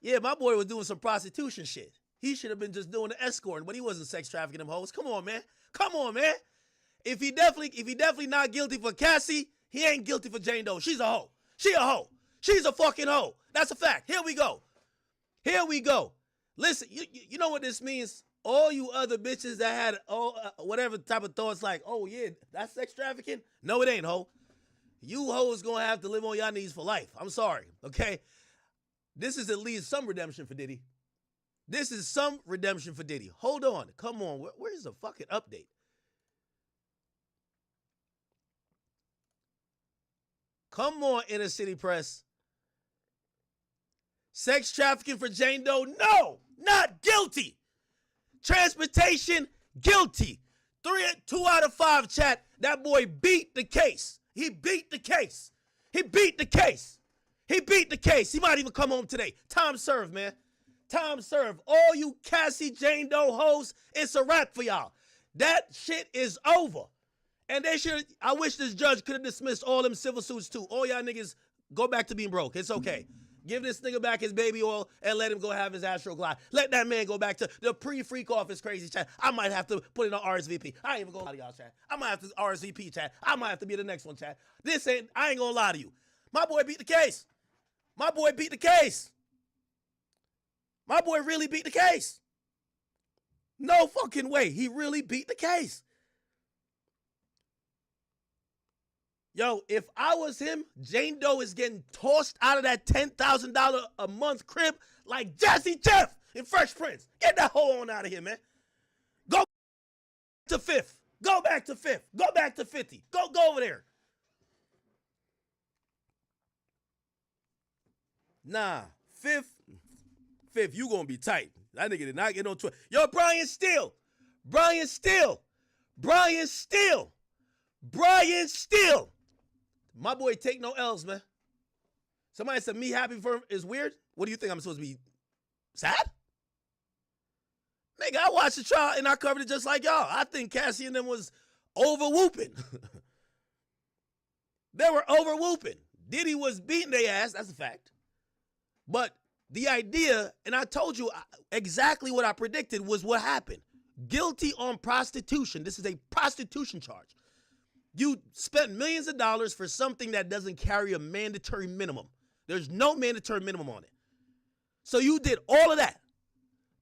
Yeah, my boy was doing some prostitution shit. He should have been just doing the escorting, but he wasn't sex trafficking them hoes. Come on, man. Come on, man. If he definitely not guilty for Cassie, he ain't guilty for Jane Doe. She's a hoe. She a hoe. She's a fucking hoe. That's a fact. Here we go. Here we go. Listen, you know what this means? All you other bitches that had whatever type of thoughts like, oh yeah, that's sex trafficking? No, it ain't, hoe. You hoes gonna have to live on y'all knees for life. I'm sorry, okay? This is at least some redemption for Diddy. This is some redemption for Diddy. Hold on. Come on. Where's the fucking update? Come on, Inner City Press. Sex trafficking for Jane Doe? No, not guilty. Transportation? Guilty. 2 out of 5, chat. That boy beat the case. He beat the case. He beat the case. He beat the case. He might even come home today. Time served, man. Time served. All you Cassie Jane Doe hoes, it's a wrap for y'all. That shit is over. And they should, I wish this judge could have dismissed all them civil suits too. All y'all niggas, go back to being broke. It's okay. Give this nigga back his baby oil and let him go have his Astro Glide. Let that man go back to the pre-freak office crazy chat. I might have to put in an RSVP. I ain't even gonna lie to y'all, chat. I might have to RSVP, chat. I might have to be the next one, chat. I ain't gonna lie to you. My boy beat the case. My boy beat the case. My boy really beat the case. No fucking way. He really beat the case. Yo, if I was him, Jane Doe is getting tossed out of that $10,000 a month crib like Jazzy Jeff in Fresh Prince. Get that hoe on out of here, man. Go to 5th. Go back to 5th. Go back to 50. Go over there. Nah, 5th, you gonna be tight. That nigga did not get on Twitter. Yo, Brian Steele. My boy take no L's, man. Somebody said me happy for him is weird. What do you think? I'm supposed to be sad? Nigga, I watched the trial and I covered it just like y'all. I think Cassie and them was over whooping.
They were over whooping. Diddy was beating their ass. That's a fact. But the idea, and I told you exactly what I predicted was what happened. Guilty on prostitution. This is a prostitution charge. You spent millions of dollars for something that doesn't carry a mandatory minimum. There's no mandatory minimum on it. So you did all of that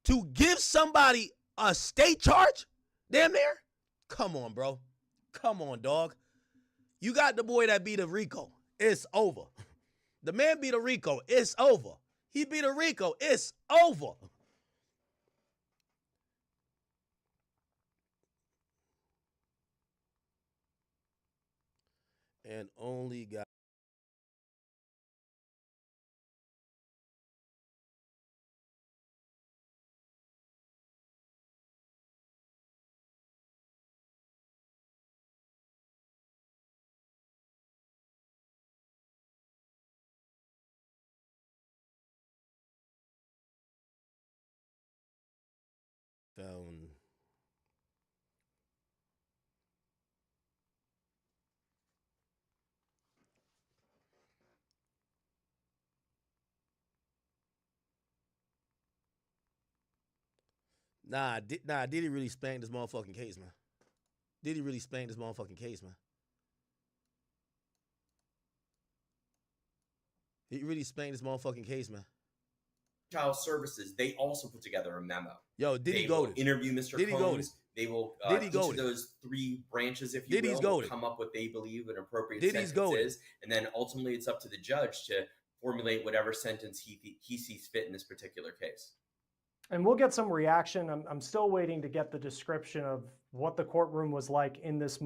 to give somebody a state charge? Damn near? Come on, bro. Come on, dog. You got the boy that beat a Rico. It's over. The man beat a Rico. It's over. He beat a Rico. It's over. And only got. Found. Nah, Diddy really spanked this motherfucking case, man. Diddy really spanked this motherfucking case, man. He really spanked this motherfucking case, man.
Child Services, they also put together a memo.
Yo, Diddy
They will
goated.
interview Mr.
Diddy
Combs.
goated.
They will
Diddy
each
goated.
of those three branches, if you
Diddy's
will
goated.
come up what they believe an appropriate
Diddy's
sentence
goated.
is, and then ultimately it's up to the judge to formulate whatever sentence he sees fit in this particular case.
And we'll get some reaction. I'm still waiting to get the description of what the courtroom was like in this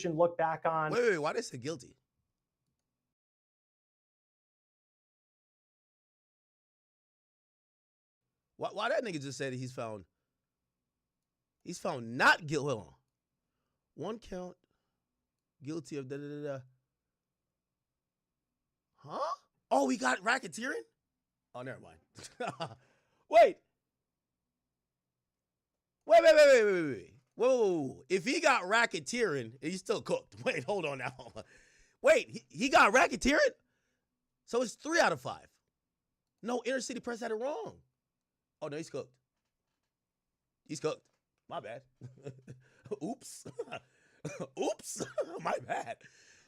look back on.
Wait, why they say guilty? Why that nigga just said he's found not guilty? Hold on. One count, guilty of da-da-da-da. Huh? Oh, we got racketeering? Oh, never mind. Wait. Whoa. If he got racketeering, he's still cooked. Wait, hold on now. Wait, he got racketeering? So it's 3 out of 5. No, Inner City Press had it wrong. Oh, no, he's cooked. He's cooked. My bad. Oops. Oops. My bad.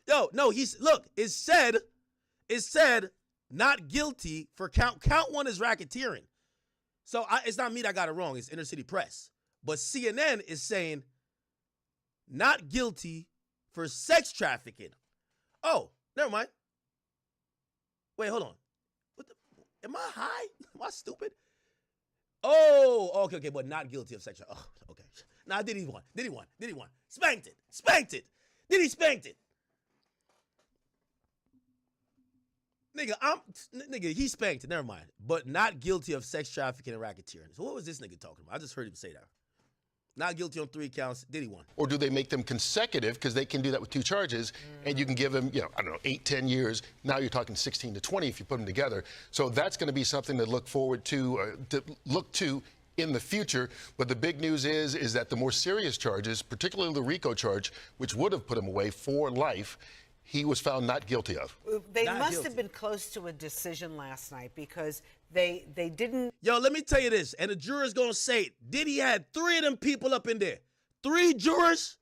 Yo, no, it said not guilty for count 1 is racketeering. So it's not me that got it wrong. It's Inner City Press. But CNN is saying not guilty for sex trafficking. Oh, never mind. Wait, hold on. Am I high? Am I stupid? Oh, okay, but not guilty of sex trafficking. Oh, okay. Nah, Diddy won. Spanked it. Diddy spanked it. Nigga, he spanked it. Never mind. But not guilty of sex trafficking and racketeering. So what was this nigga talking about? I just heard him say that. Not guilty on 3 counts. Diddy won.
Or do they make them consecutive, because they can do that with 2 charges, and you can give them, 8, 10 years. Now you're talking 16 to 20 if you put them together. So that's going to be something to look forward to in the future. But the big news is that the more serious charges, particularly the RICO charge, which would have put him away for life, he was found not guilty of.
They must have been close to a decision last night, because they didn't.
Yo, let me tell you this, and the juror's gonna say it. Diddy had 3 of them people up in there. 3 jurors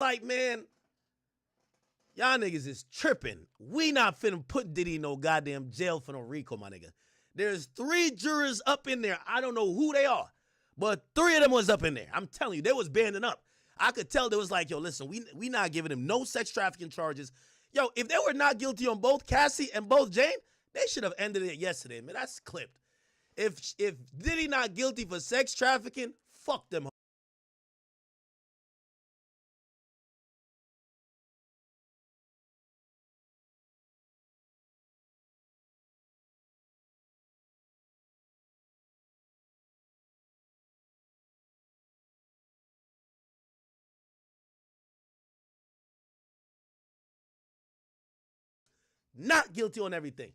like, man, y'all niggas is tripping. We not finna put Diddy in no goddamn jail for no RICO, my nigga. There's 3 jurors up in there. I don't know who they are, but 3 of them was up in there. I'm telling you, they was banding up. I could tell they was like, yo, listen, we not giving him no sex trafficking charges. Yo, if they were not guilty on both Cassie and both Jane, they should have ended it yesterday, man. That's clipped. If Diddy not guilty for sex trafficking, fuck them. Not guilty on everything.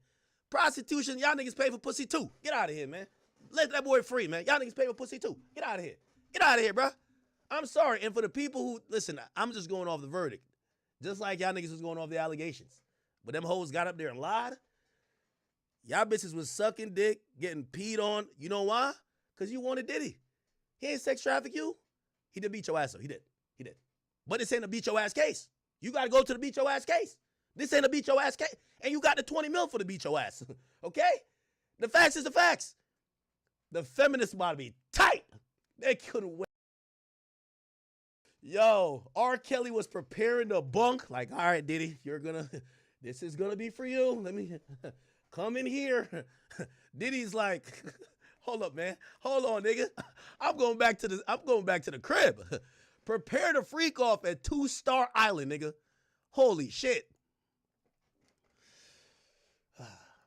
Prostitution, y'all niggas pay for pussy too. Get out of here, man. Let that boy free, man. Y'all niggas pay for pussy too. Get out of here. Get out of here, bro. I'm sorry. And for the people who, listen, I'm just going off the verdict. Just like y'all niggas was going off the allegations. But them hoes got up there and lied. Y'all bitches was sucking dick, getting peed on. You know why? Because you wanted Diddy. He ain't sex traffic you. He did beat your ass, though. He did. But this ain't a beat your ass case. You got to go to the beat your ass case. This ain't a beat your ass case. And you got the 20 mil for the beat your ass. Okay? The facts is the facts. The feminists about to be tight. They couldn't wait. Yo, R. Kelly was preparing to bunk. Like, all right, Diddy, this is gonna be for you. Let me come in here. Diddy's like, hold up, man. Hold on, nigga. I'm going back to the crib. Prepare to freak off at 2-Star Island, nigga. Holy shit.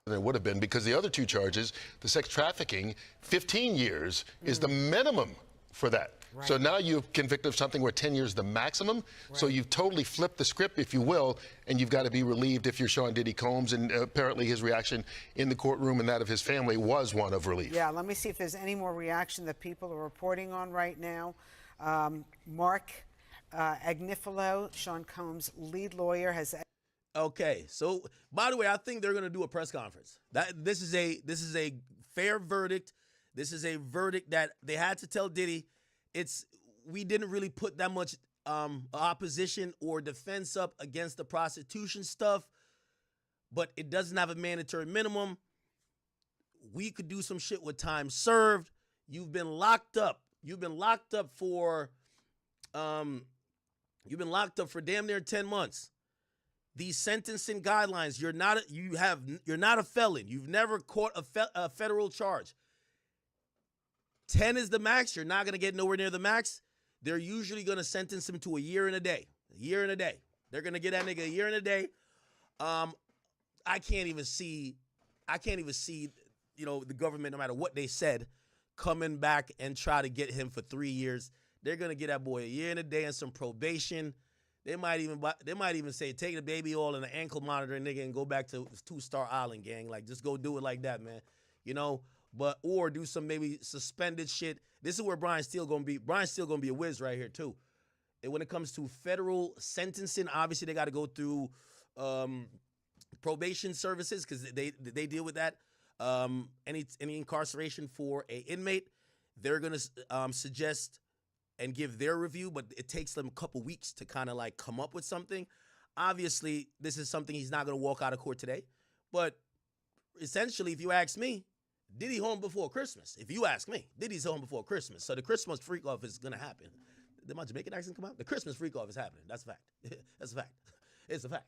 There would have been, because the other 2 charges, the sex trafficking, 15 years is the minimum for that. Right. So now you're convicted of something where 10 years is the maximum. Right. So you've totally flipped the script, if you will, and you've got to be relieved if you're Sean Diddy Combs. And apparently his reaction in the courtroom and that of his family was one of relief.
Yeah, let me see if there's any more reaction that people are reporting on right now. Mark Agnifilo, Sean Combs' lead lawyer, has...
Okay, so by the way, I think they're gonna do a press conference. This is a fair verdict. This is a verdict that they had to tell Diddy. We didn't really put that much opposition or defense up against the prostitution stuff, but it doesn't have a mandatory minimum. We could do some shit with time served. You've been locked up. You've been locked up for damn near 10 months. These sentencing guidelines, you're not a felon. You've never caught a federal charge. 10 is the max. You're not going to get nowhere near the max. They're usually going to sentence him to a year and a day. A year and a day. They're going to get that nigga a year and a day. I can't even see, the government, no matter what they said, coming back and try to get him for 3 years. They're going to get that boy a year and a day and some probation. They might even say, take the baby oil and the ankle monitor, nigga, and go back to 2-Star Island, gang. Like, just go do it like that, man. Or do some maybe suspended shit. This is where Brian's still gonna be. Brian's still gonna be a whiz right here too. And when it comes to federal sentencing, obviously they got to go through probation services because they deal with that. Any incarceration for an inmate, they're gonna suggest and give their review, but it takes them a couple weeks to kind of like come up with something. Obviously, this is something he's not gonna walk out of court today, but essentially, if you ask me, Diddy home before Christmas. If you ask me, Diddy's home before Christmas. So the Christmas freak off is gonna happen. Did my Jamaican accent come out? The Christmas freak off is happening. That's a fact. That's a fact. It's a fact.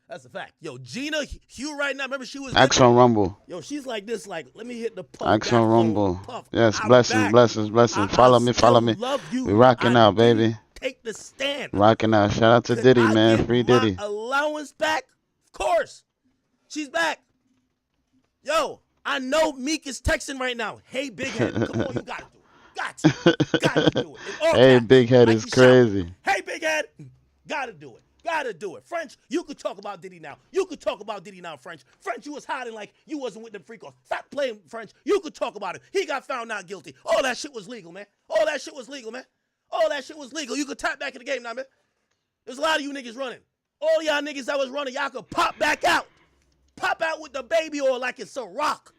That's a fact. Yo, Gina Hugh right now, remember she was...
Axe on Rumble.
Yo, she's like this, like, let me hit the puff.
Axe on Rumble.
Puff.
Yes,
I'm
blessings,
back.
blessings, blessings. Follow me.
Love you.
We rocking out, baby.
Take the stand.
Rocking out. Shout out to Diddy, man. Free Diddy.
Allowance back? Of course. She's back. Yo, I know Meek is texting right now. Hey, Big Head, come on, you gotta do it. Got to do it.
Hey, Big Head is crazy.
Hey, Big Head, gotta do it. Gotta do it. French, you could talk about Diddy now. You could talk about Diddy now, French. French, you was hiding like you wasn't with them freak off. Stop playing, French. You could talk about it. He got found not guilty. All that shit was legal, man. All that shit was legal, man. All that shit was legal. You could tap back in the game now, man. There's a lot of you niggas running. All y'all niggas that was running, y'all could pop back out. Pop out with the baby oil like it's a rock.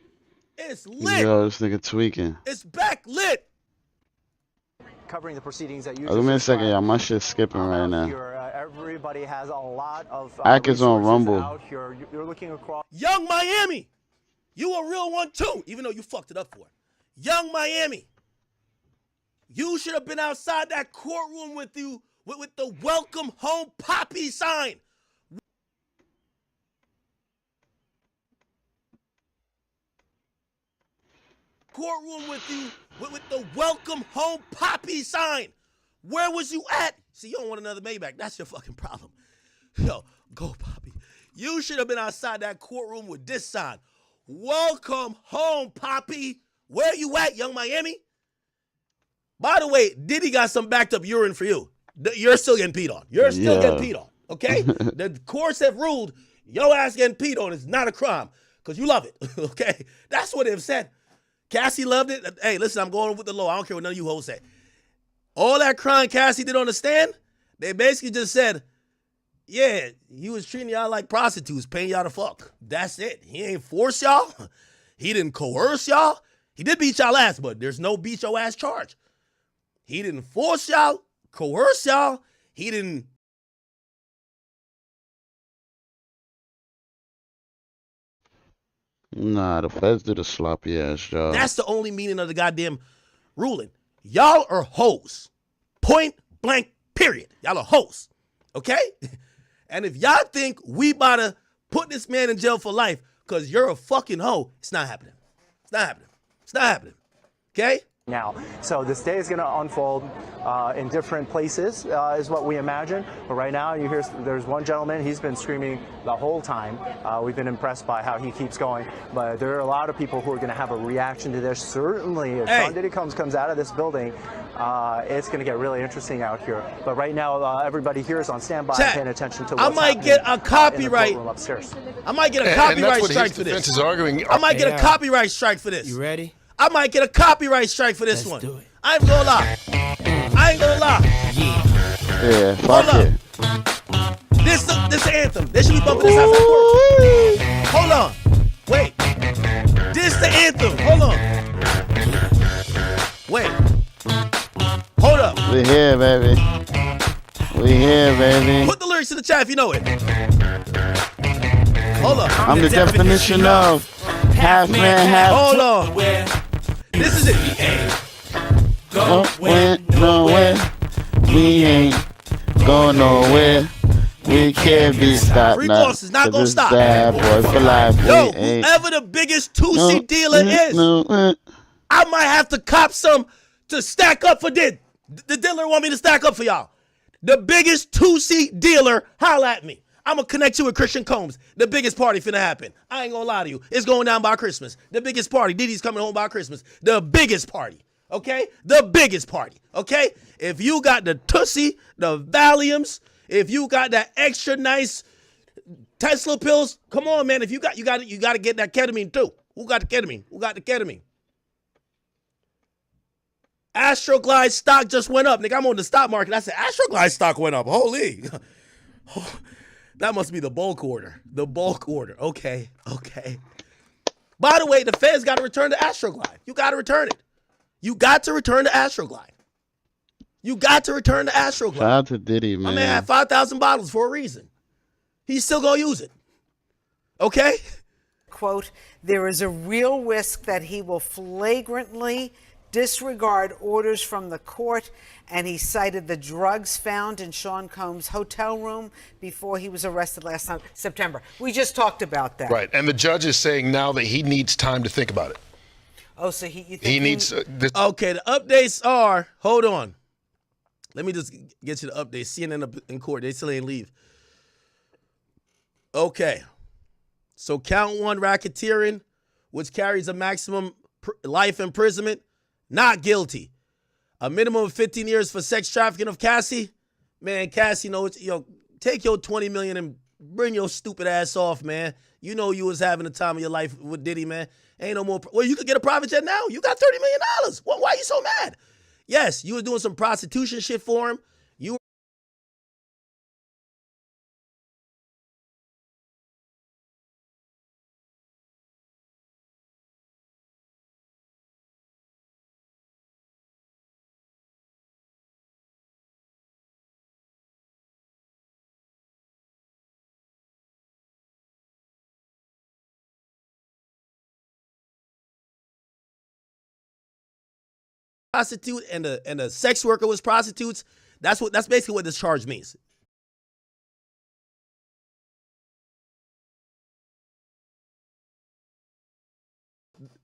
It's lit.
Yo, this nigga tweaking.
It's back lit.
covering the proceedings that you
Oh, give
just
me a second,
described.
y'all. My shit's skipping right now.
Here, everybody has a lot of
Ack is on
resources
Rumble.
out here. You're looking across.
Young Miami, you a real one too, even though you fucked it up for it. Young Miami, you should have been outside that courtroom with you with the welcome home poppy sign. Courtroom with you with the welcome home poppy sign. Where was you at? See, you don't want another Maybach. That's your fucking problem. Yo, go Poppy. You should have been outside that courtroom with this sign. Welcome home, Poppy. Where you at, Young Miami? By the way, Diddy got some backed up urine for you. You're still getting peed on. You're still getting peed on, okay? The courts have ruled your ass getting peed on is not a crime because you love it, okay? That's what they've said. Cassie loved it. Hey, listen, I'm going with the law. I don't care what none of you hoes say. All that crying Cassie did on the stand, they basically just said, yeah, he was treating y'all like prostitutes, paying y'all to fuck. That's it. He ain't force y'all. He didn't coerce y'all. He did beat y'all ass, but there's no beat your ass charge. He didn't force y'all, coerce y'all. He didn't.
Nah, the feds did a sloppy ass job.
That's the only meaning of the goddamn ruling. Y'all are hoes. Point blank, period. Y'all are hoes. Okay? And if y'all think we about to put this man in jail for life because you're a fucking hoe, it's not happening. It's not happening. It's not happening. Okay?
Now, so this day is going to unfold in different places, is what we imagine. But right now, you hear there's one gentleman. He's been screaming the whole time. We've been impressed by how he keeps going. But there are a lot of people who are going to have a reaction to this. Certainly, if Sean Diddy comes out of this building, it's going to get really interesting out here. But right now, everybody here is on standby, paying attention to what's happening.
I might get a copyright.
Upstairs.
I might get a copyright strike for this. I might get a copyright strike for this.
You ready?
I might get a copyright strike for this one.
Do it.
I ain't gonna lie. I ain't gonna lie.
Yeah, fuck it.
This the anthem. They should be bumping this outside court. Hold on. Wait. This the anthem. Hold on. Wait. Hold up.
We here, baby. We here, baby.
Put the lyrics in the chat if you know it. Hold up.
I'm the definition of half man, half.
Hold on. This is it.
Went nowhere. We ain't going nowhere. We can't be stopped.
Free Boss is not gonna stop.
Bad boy for life.
Yo, whoever the biggest 2C dealer is, I might have to cop some to stack up for Did. The dealer want me to stack up for y'all. The biggest 2C dealer, holla at me. I'm going to connect you with Christian Combs. The biggest party finna happen. I ain't going to lie to you. It's going down by Christmas. The biggest party. Diddy's coming home by Christmas. The biggest party. Okay? The biggest party. Okay? If you got the Tussie, the Valiums, if you got that extra nice Tesla pills, come on, man. If you got to get that ketamine too. Who got the ketamine? Who got the ketamine? Astroglide stock just went up. Nigga, I'm on the stock market. I said, Astroglide stock went up. Holy. That must be the bulk order. The bulk order. Okay. By the way, the Feds got to return to Astroglide. You got to return it. You got to return to Astroglide. You got to return to Astroglide.
Shout out to Diddy, man.
My man had 5,000 bottles for a reason. He's still going to use it. Okay?
Quote, there is a real risk that he will flagrantly disregard orders from the court, and he cited the drugs found in Sean Combs' hotel room before he was arrested last September. We just talked about that.
Right, and the judge is saying now that he needs time to think about it.
Oh, so you think
he needs...
Okay, the updates are... Hold on. Let me just get you the updates. CNN up in court. They still ain't leave. Okay. So count one, racketeering, which carries a maximum life imprisonment, not guilty. A minimum of 15 years for sex trafficking of Cassie. Man, Cassie knows, take your $20 million and bring your stupid ass off, man. You know you was having the time of your life with Diddy, man. Ain't no more. Well, you could get a private jet now. You got $30 million. Why are you so mad? Yes, you was doing some prostitution shit for him. prostitute and the sex worker was prostitutes, that's basically what this charge means.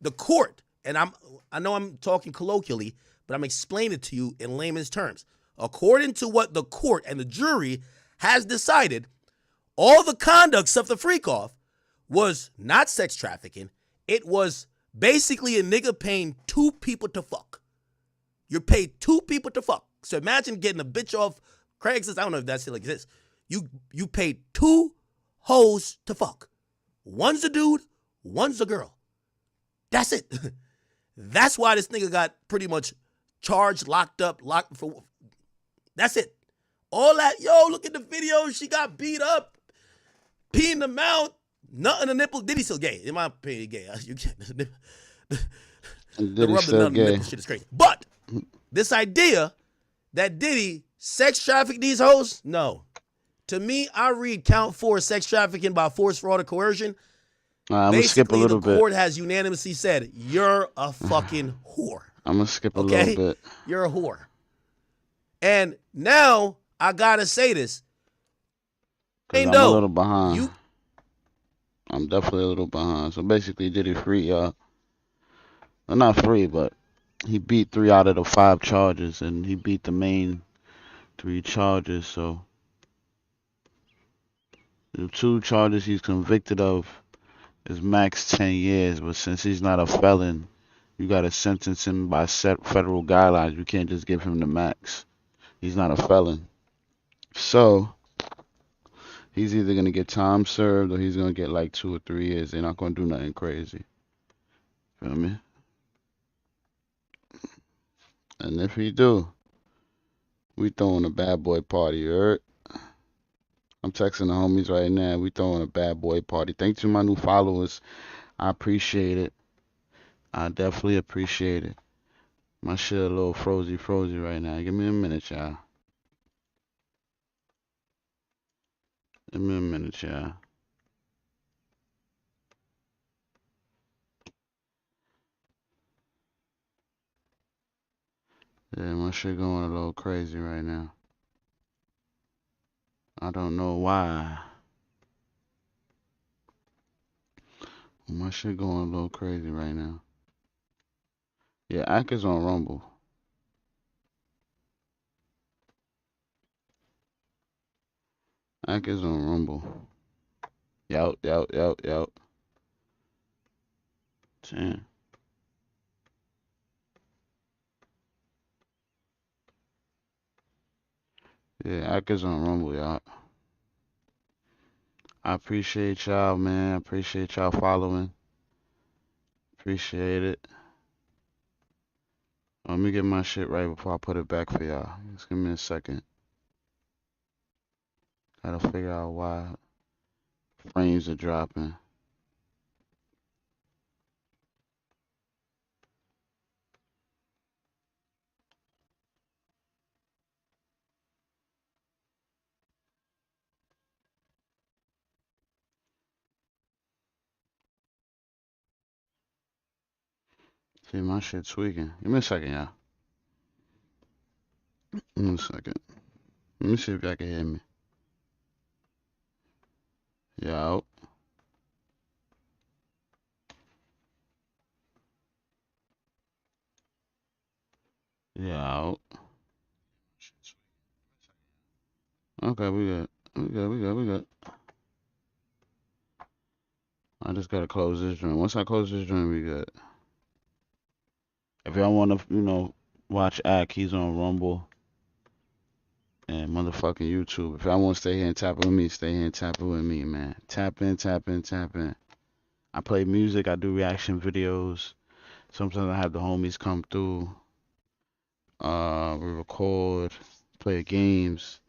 The court, and I know I'm talking colloquially, but I'm explaining it to you in layman's terms. According to what the court and the jury has decided, all the conduct of the freak off was not sex trafficking. It was basically a nigga paying two people to fuck. You're paid two people to fuck. So imagine getting a bitch off Craigslist. I don't know if that still exists. You paid two hoes to fuck. One's a dude, one's a girl. That's it. That's why this nigga got pretty much charged, locked for. That's it. All that, yo, look at the video. She got beat up, peeing in the mouth, nut in the nipple. Diddy still gay. In my opinion, gay. You can't. The rub the nut in the nipple shit is crazy. But this idea that Diddy sex trafficked these hoes, no. To me, I read count 4 sex trafficking by force, fraud, or coercion.
I'm going to skip a little
the court has unanimously said, you're a fucking whore.
I'm going to skip a little bit.
You're a whore. And now, I got to say this.
I'm a little behind. I'm definitely a little behind. So basically, Diddy free, y'all. Well, not free, but he beat 3 out of the 5 charges, and he beat the main 3 charges. So the 2 charges he's convicted of is max 10 years, but since he's not a felon, you got to sentence him by federal guidelines. You can't just give him the max. He's not a felon. So he's either going to get time served or he's going to get like 2 or 3 years. They're not going to do nothing crazy. Feel me? And if he do, we throwing a bad boy party, you heard? I'm texting the homies right now. We throwing a bad boy party. Thanks to my new followers. I appreciate it. I definitely appreciate it. My shit a little frozy right now. Give me a minute, y'all. Give me a minute, y'all. Yeah, my shit going a little crazy right now. I don't know why. My shit going a little crazy right now. Yeah, Ack is on Rumble. Ack is on Rumble. Yout. Damn. Yeah, Ack is on Rumble, y'all. I appreciate y'all, man. I appreciate y'all following. Appreciate it. Let me get my shit right before I put it back for y'all. Just give me a second. Gotta figure out why frames are dropping. See, my shit's tweaking. Give me a second, y'all. Give me a second. Let me see if y'all can hear me. Yo. Yo. Okay, we good. We good. I just gotta close this joint. Once I close this joint, we good. If y'all wanna, watch Ack, he's on Rumble and motherfucking YouTube. If y'all wanna stay here and tap it with me, stay here and tap it with me, man. Tap in. I play music, I do reaction videos. Sometimes I have the homies come through. We record, play games.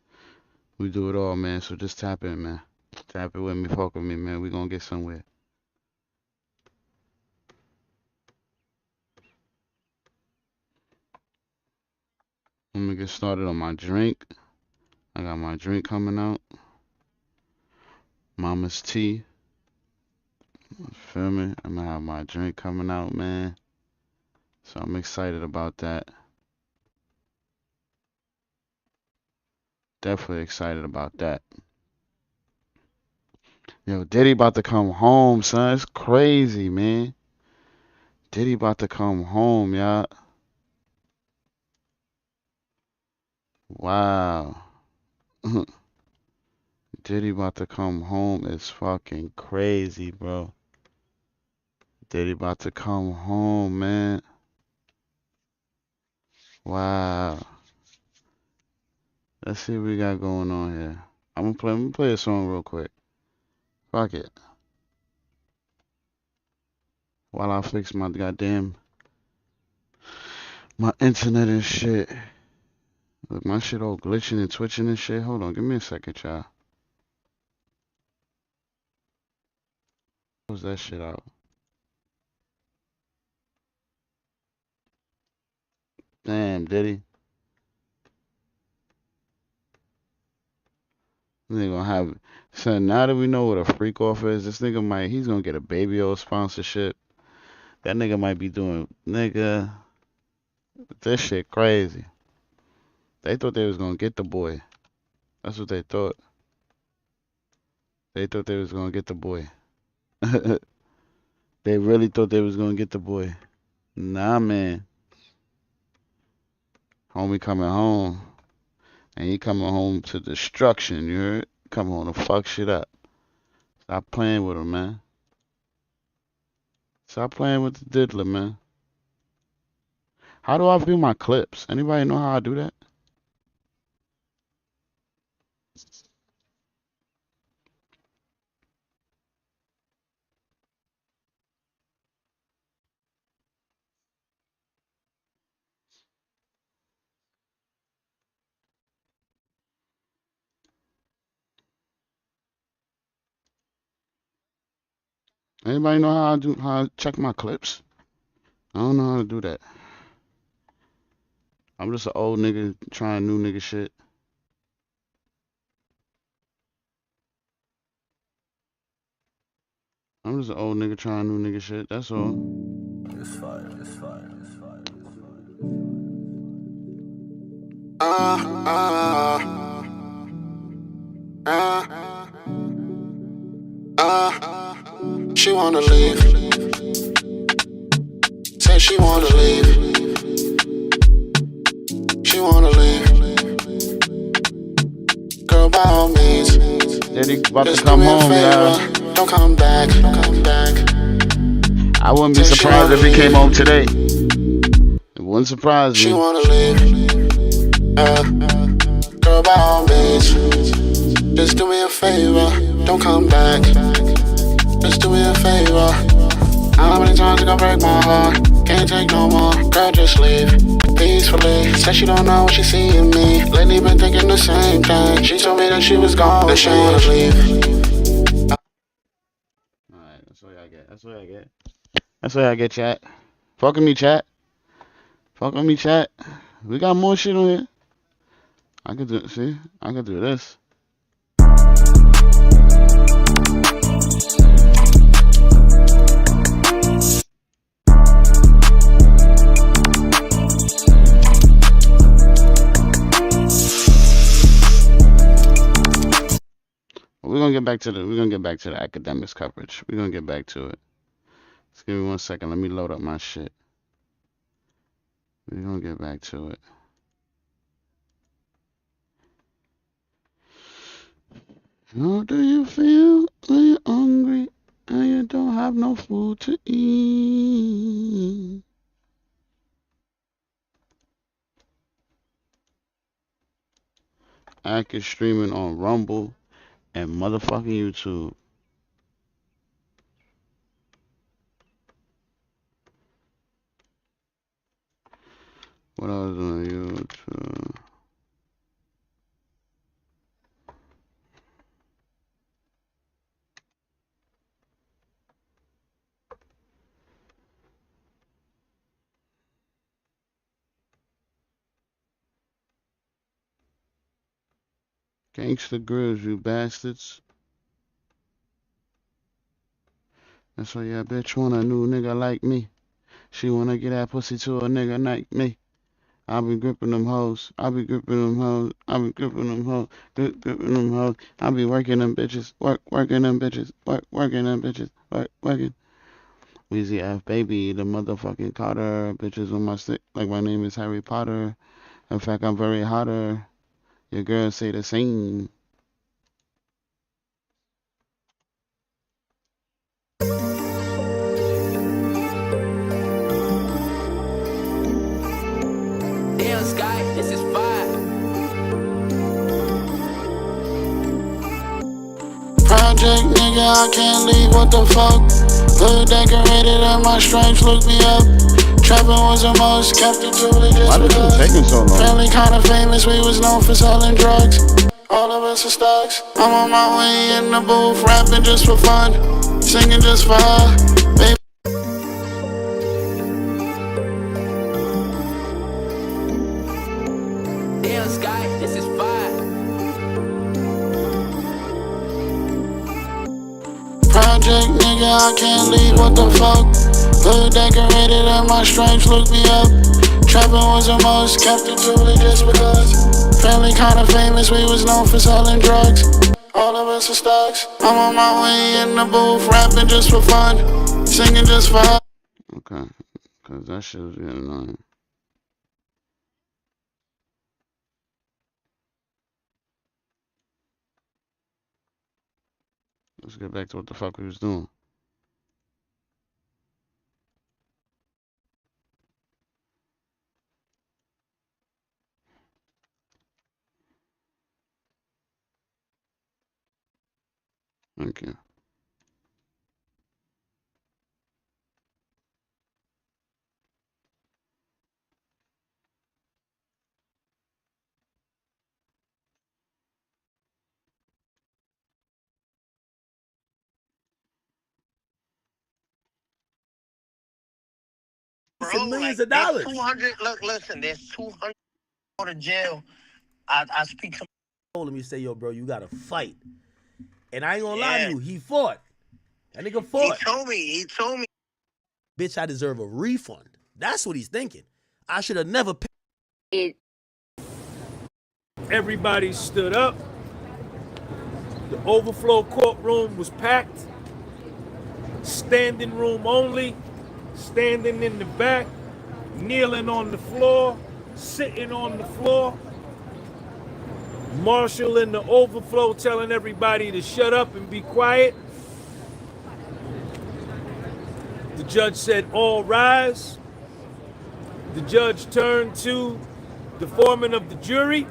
We do it all, man. So just tap in, man. Tap it with me, fuck with me, man. We gonna get somewhere. Let me get started on my drink. I got my drink coming out. Mama's tea. Feel me? I'm gonna have my drink coming out, man. So I'm excited about that. Definitely excited about that. Yo, Diddy about to come home, son. It's crazy, man. Diddy about to come home, y'all. Wow. Diddy about to come home is fucking crazy, bro. Diddy about to come home, man. Wow. Let's see what we got going on here. I'm gonna play a song real quick. Fuck it. While I fix my internet and shit. Look, my shit all glitching and twitching and shit. Hold on, give me a second, y'all. Close that shit out. Damn, Diddy. They gonna have. So now that we know what a freak off is, this nigga he's gonna get a baby oil sponsorship. That nigga might be doing, nigga, this shit crazy. They thought they was gonna get the boy. That's what they thought. They thought they was gonna get the boy. They really thought they was gonna get the boy. Nah, man. Homie coming home. And he coming home to destruction, you heard? Coming home to fuck shit up. Stop playing with him, man. Stop playing with the diddler, man. How do I view my clips? Anybody know how I do that? Anybody know how I check my clips? I don't know how to do that. I'm just an old nigga trying new nigga shit. I'm just an old nigga trying new nigga shit. That's all.
It's fire, it's fire, it's fire, it's
fire. She wanna leave. Say she wanna leave. She wanna leave. Girl, by all means.
Diddy about to
Just
come
do me a
home,
favor.
y'all.
Don't come back. Don't come back.
I wouldn't be
Say she
surprised
wanna
if he came
leave.
home today. It wouldn't surprise
She
me.
wanna leave. Girl, by all means. Just do me a favor. Don't come back. Just do me a favor. How many times you gonna break my heart? Can't take no more. Girl, just leave peacefully. Said she don't know what she see in me. Lately been thinking the same thing. She told me that she was gone. That she wanna leave.
Alright, that's what I get. That's what I get. That's what I get, chat. Fuck with me, chat. Fuck with me, chat. We got more shit on here. I could do. See, I could do this. We're gonna get back to the academics coverage. We're gonna get back to it. Just give me 1 second. Let me load up my shit. We're gonna get back to it. How do you feel when you're hungry and you don't have no food to eat? Ack is streaming on Rumble and motherfucking YouTube. What else on YouTube? Gangsta Grills, you bastards. That's why your bitch want a new nigga like me. She wanna get that pussy to a nigga like me. I be gripping them hoes. I be gripping them hoes. I be gripping them hoes. Gripping them hoes. I be working them bitches. Working them bitches. Working them bitches. Working. Weezy F baby, the motherfucking Carter. Bitches on my stick like my name is Harry Potter. In fact, I'm very hotter. Your girls say the same.
Damn, Sky, this is fire.
Project nigga, I can't leave, what the fuck? Hood decorated and my stripes look me up. Trapping was the most, kept it truly just
Why did it taking so long?
Family kinda famous, we was known for selling drugs. All of us are stocks. I'm on my way in the booth, rapping just for fun. Singing just for her. Baby.
Damn, Sky, this is fire.
Project nigga, I can't leave, what the fuck? Hood decorated and my stripes look me up. Trapping was the most, kept it truly just because. Family kinda famous, we was known for selling drugs. All of us are stocks. I'm on my way in the booth, rapping just for fun. Singing just for her.
Okay, cause that shit was getting annoying. Let's get back to what the fuck we was doing. Thank you.
Bro, millions of dollars.
200. Look, listen. There's 200 go to jail. I speak to.
Told me, say, yo, bro, you gotta fight. And I ain't gonna lie to you, he fought. That nigga fought.
He told me.
Bitch, I deserve a refund. That's what he's thinking. I should have never paid.
Everybody stood up. The overflow courtroom was packed. Standing room only. Standing in the back. Kneeling on the floor. Sitting on the floor. Marshall in the overflow telling everybody to shut up and be quiet. The judge said, all rise. The judge turned to the foreman of the jury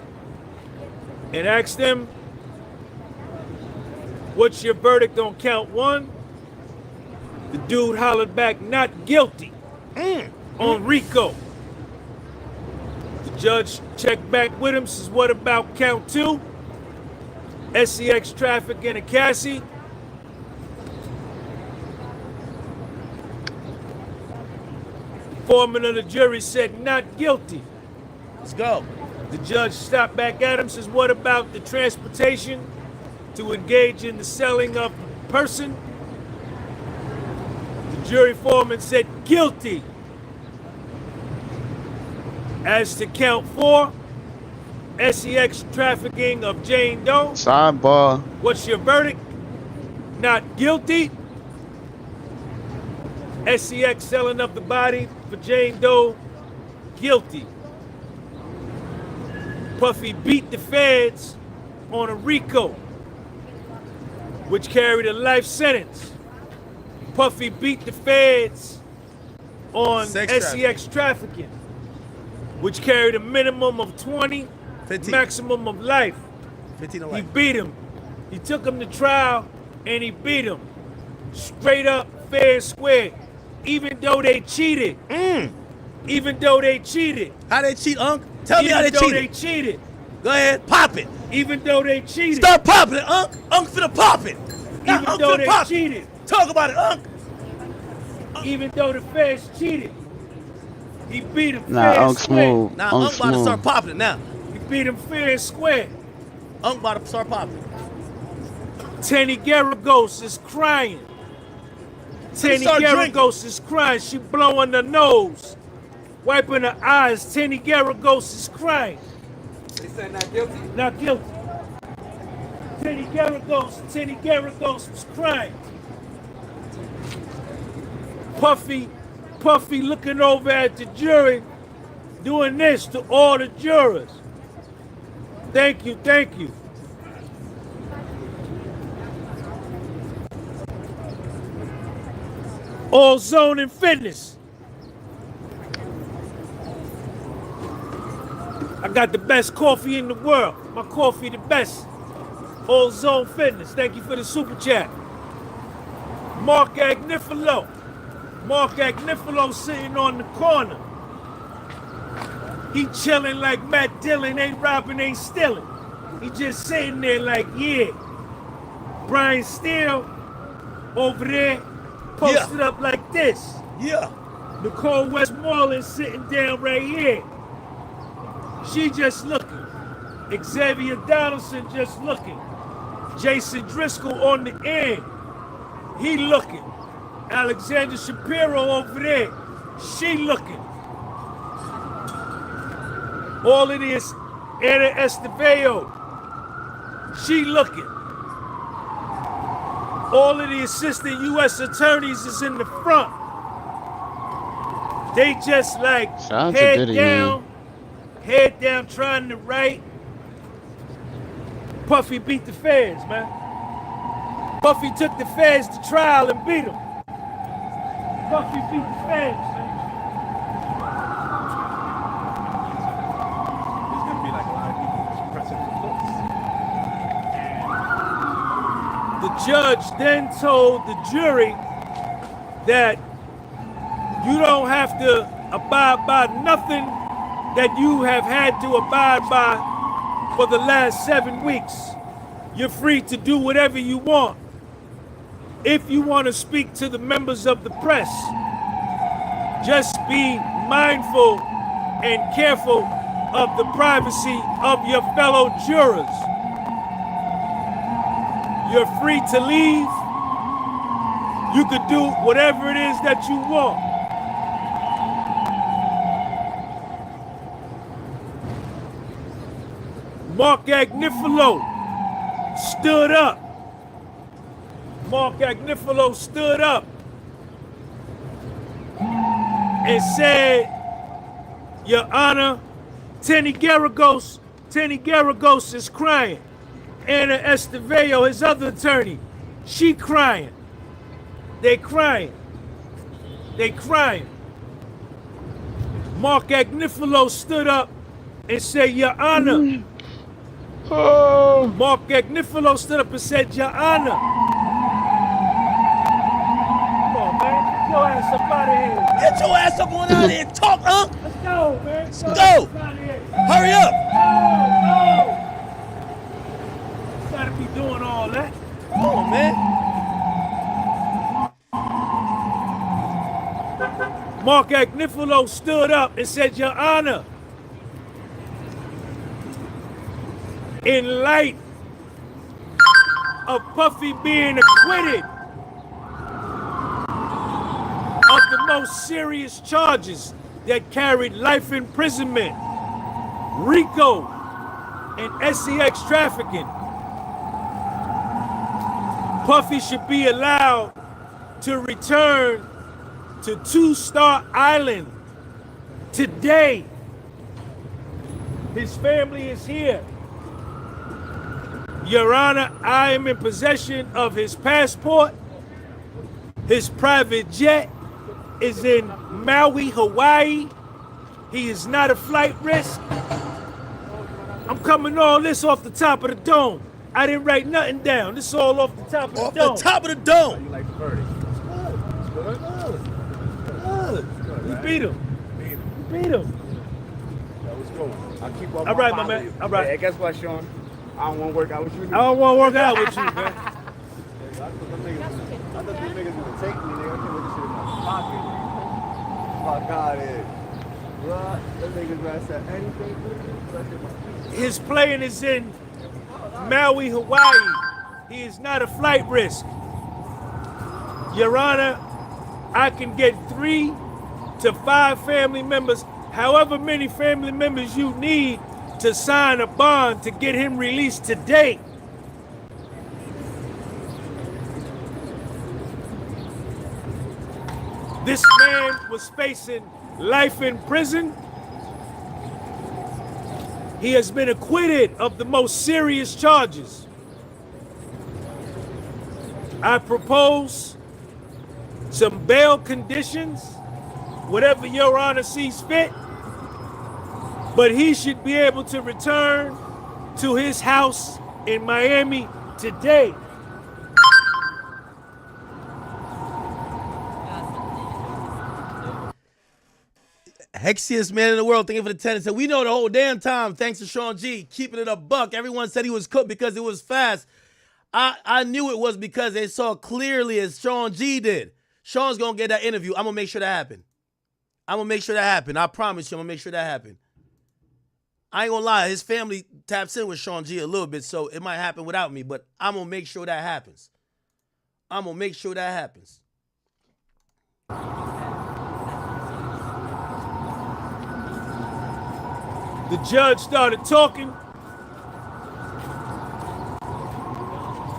and asked them, what's your verdict on count one? The dude hollered back, not guilty, on RICO. The judge checked back with him, says, what about count two? SEX trafficking and Cassie. Foreman of the jury said, not guilty.
Let's go.
The judge stopped back at him, says, what about the transportation to engage in the selling of a person? The jury foreman said, guilty. As to count four, SEX trafficking of Jane Doe.
Sidebar.
What's your verdict? Not guilty. SEX selling of the body for Jane Doe, guilty. Puffy beat the feds on a RICO, which carried a life sentence. Puffy beat the feds on SEX trafficking, which carried a minimum of 20,
15.
Maximum of life.
15 to
He
life.
beat him. He took him to trial and he beat him. Straight up, fair and square. Even though they cheated. Even though they cheated.
How they cheat, Unc? Tell me how they cheated.
Even though they cheated.
Go ahead, pop it.
Even though they cheated.
Start popping it, Unc. Unc finna pop it. Now,
Even
Unc
though
finna
they
pop
cheated.
it. Talk about it, Unc.
Even though the feds cheated. He beat him
Nah,
fair and
Unc
square.
smooth.
Now,
Unc
Unc about to
smooth.
start popping it now.
He beat him fair and square.
Unc about to start popping it.
Tenny Garagos is crying. Tenny
start
Garagos is crying. She blowing her nose. Wiping her eyes, Tenny Garagos is crying.
They said not guilty?
Not guilty. Tenny Garagos was crying. Puffy looking over at the jury, doing this to all the jurors. Thank you. All Zone and Fitness. I got the best coffee in the world. My coffee the best. All Zone Fitness. Thank you for the super chat. Mark Agnifilo sitting on the corner. He chilling like Matt Dillon, ain't robbing, ain't stealing. He just sitting there like, yeah. Brian Steele over there posted up like this.
Yeah.
Nicole Westmoreland sitting down right here. She just looking. Xavier Donaldson just looking. Jason Driscoll on the end. He looking. Alexander Shapiro over there. She looking. All of this, Anna Esteveo. She looking. All of the assistant U.S. attorneys is in the front. They just like head down, trying to write. Puffy beat the feds, man. Puffy took the feds to trial and beat them. Puffy beat the feds, man.
There's gonna be like a lot of people pressing for books.
The judge then told the jury that you don't have to abide by nothing that you have had to abide by for the last 7 weeks. You're free to do whatever you want. If you want to speak to the members of the press, just be mindful and careful of the privacy of your fellow jurors. You're free to leave. You could do whatever it is that you want. Mark Agnifilo stood up. And said, Your Honor, Tenny Garagos is crying. Anna Esteveo, his other attorney, she crying. They crying. Mark Agnifilo stood up and said, Your Honor. Mark Agnifilo stood up and said, Your Honor. Come on, man. Get your ass up out of here.
Get your ass up on out of here and talk, huh?
Let's go, man.
Let's go. Hurry up.
Go. Gotta be doing all that.
Come on, man.
Mark Agnifilo stood up and said, Your Honor, in light of Puffy being acquitted of the most serious charges that carried life imprisonment, RICO, and SEX trafficking, Puffy should be allowed to return to Two-Star Island today. His family is here. Your Honor, I am in possession of his passport. His private jet is in Maui, Hawaii. He is not a flight risk. I'm coming all this off the top of the dome. I didn't write nothing down. This is all off the top of the dome.
Off the top of the dome.
You like the verdict?
We beat him.
That was cool. I'll keep up.
All right, my man. All right.
Hey, guess what, Sean? I don't want to work out with you.
I don't want to work out with you, man.
I thought these niggas would take me, nigga. I can't with this shit in my pocket. Fuck out of here. What? Them niggas might say anything.
His plane is in Maui, Hawaii. He is not a flight risk. Your Honor, I can get 3 to 5 family members however many family members you need to sign a bond to get him released today. This man was facing life in prison. He has been acquitted of the most serious charges. I propose some bail conditions, whatever Your Honor sees fit, but he should be able to return to his house in Miami today.
Hexiest man in the world. Thank you for the 10 and said, we know the whole damn time. Thanks to Sean G. Keeping it a buck. Everyone said he was cooked because it was fast. I knew it was because they saw clearly as Sean G did. Sean's going to get that interview. I'm going to make sure that happen. I'm going to make sure that happen. I promise you I'm going to make sure that happen. I ain't going to lie. His family taps in with Sean G a little bit, so it might happen without me, but I'm going to make sure that happens. I'm going to make sure that happens.
The judge started talking.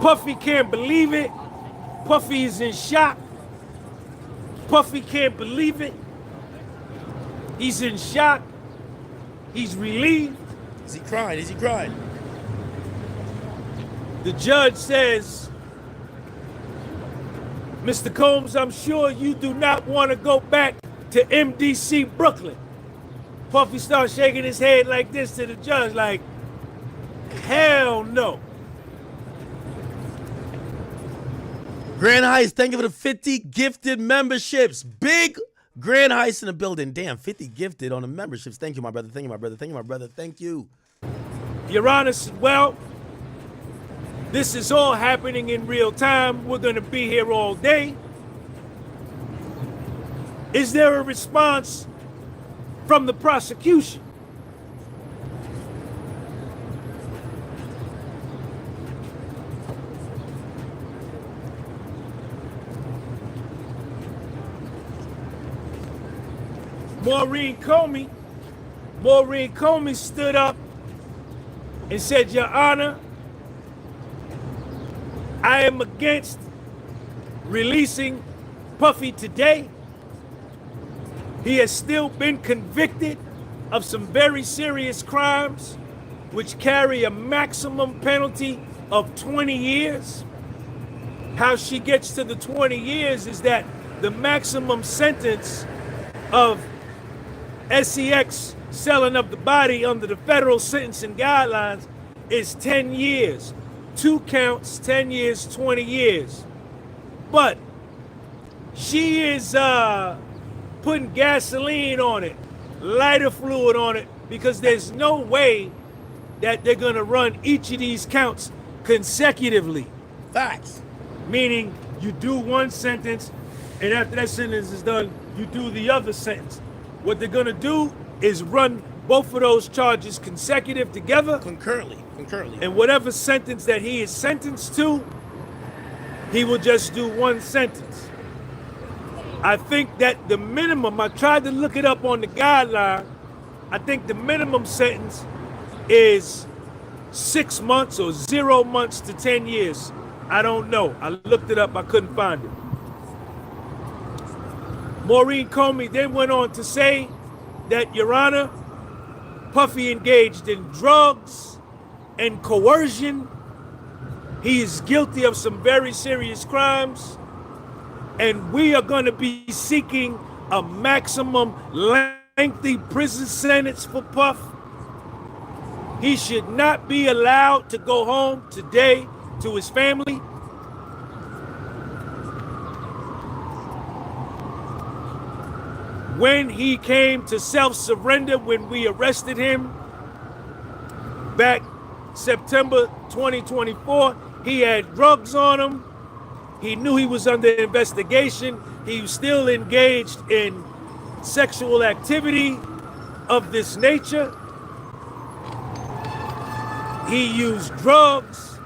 Puffy can't believe it. Puffy is in shock. Puffy can't believe it. He's in shock. He's relieved.
Is he crying? Is he crying?
The judge says, Mr. Combs, I'm sure you do not want to go back to MDC Brooklyn. Puffy starts shaking his head like this to the judge, like, hell no.
Grand Heist, thank you for the 50 gifted memberships. Big Grand Heist in the building. Damn, 50 gifted on the memberships. Thank you, my brother. Thank you, my brother. Thank you, my brother. Thank you.
Your Honor, well, this is all happening in real time. We're going to be here all day. Is there a response from the prosecution? Maureen Comey stood up and said, Your Honor, I am against releasing Puffy today. He has still been convicted of some very serious crimes which carry a maximum penalty of 20 years. How she gets to the 20 years is that the maximum sentence of SEX selling of the body under the federal sentencing guidelines is 10 years. 2 counts, 10 years, 20 years. But she is putting gasoline on it, lighter fluid on it, because there's no way that they're gonna run each of these counts consecutively.
Facts.
Meaning you do one sentence, and after that sentence is done, you do the other sentence. What they're gonna do is run both of those charges consecutive together.
Concurrently.
And whatever sentence that he is sentenced to, he will just do one sentence. I think that the minimum, I tried to look it up on the guideline, I think the minimum sentence is 6 months or 0 months to 10 years. I don't know. I looked it up, I couldn't find it. Maureen Comey then went on to say that, Your Honor, Puffy engaged in drugs and coercion. He is guilty of some very serious crimes, and we are going to be seeking a maximum lengthy prison sentence for Puff. He should not be allowed to go home today to his family. When he came to self-surrender, when we arrested him back September 2024, he had drugs on him. He knew he was under investigation. He was still engaged in sexual activity of this nature. He used drugs.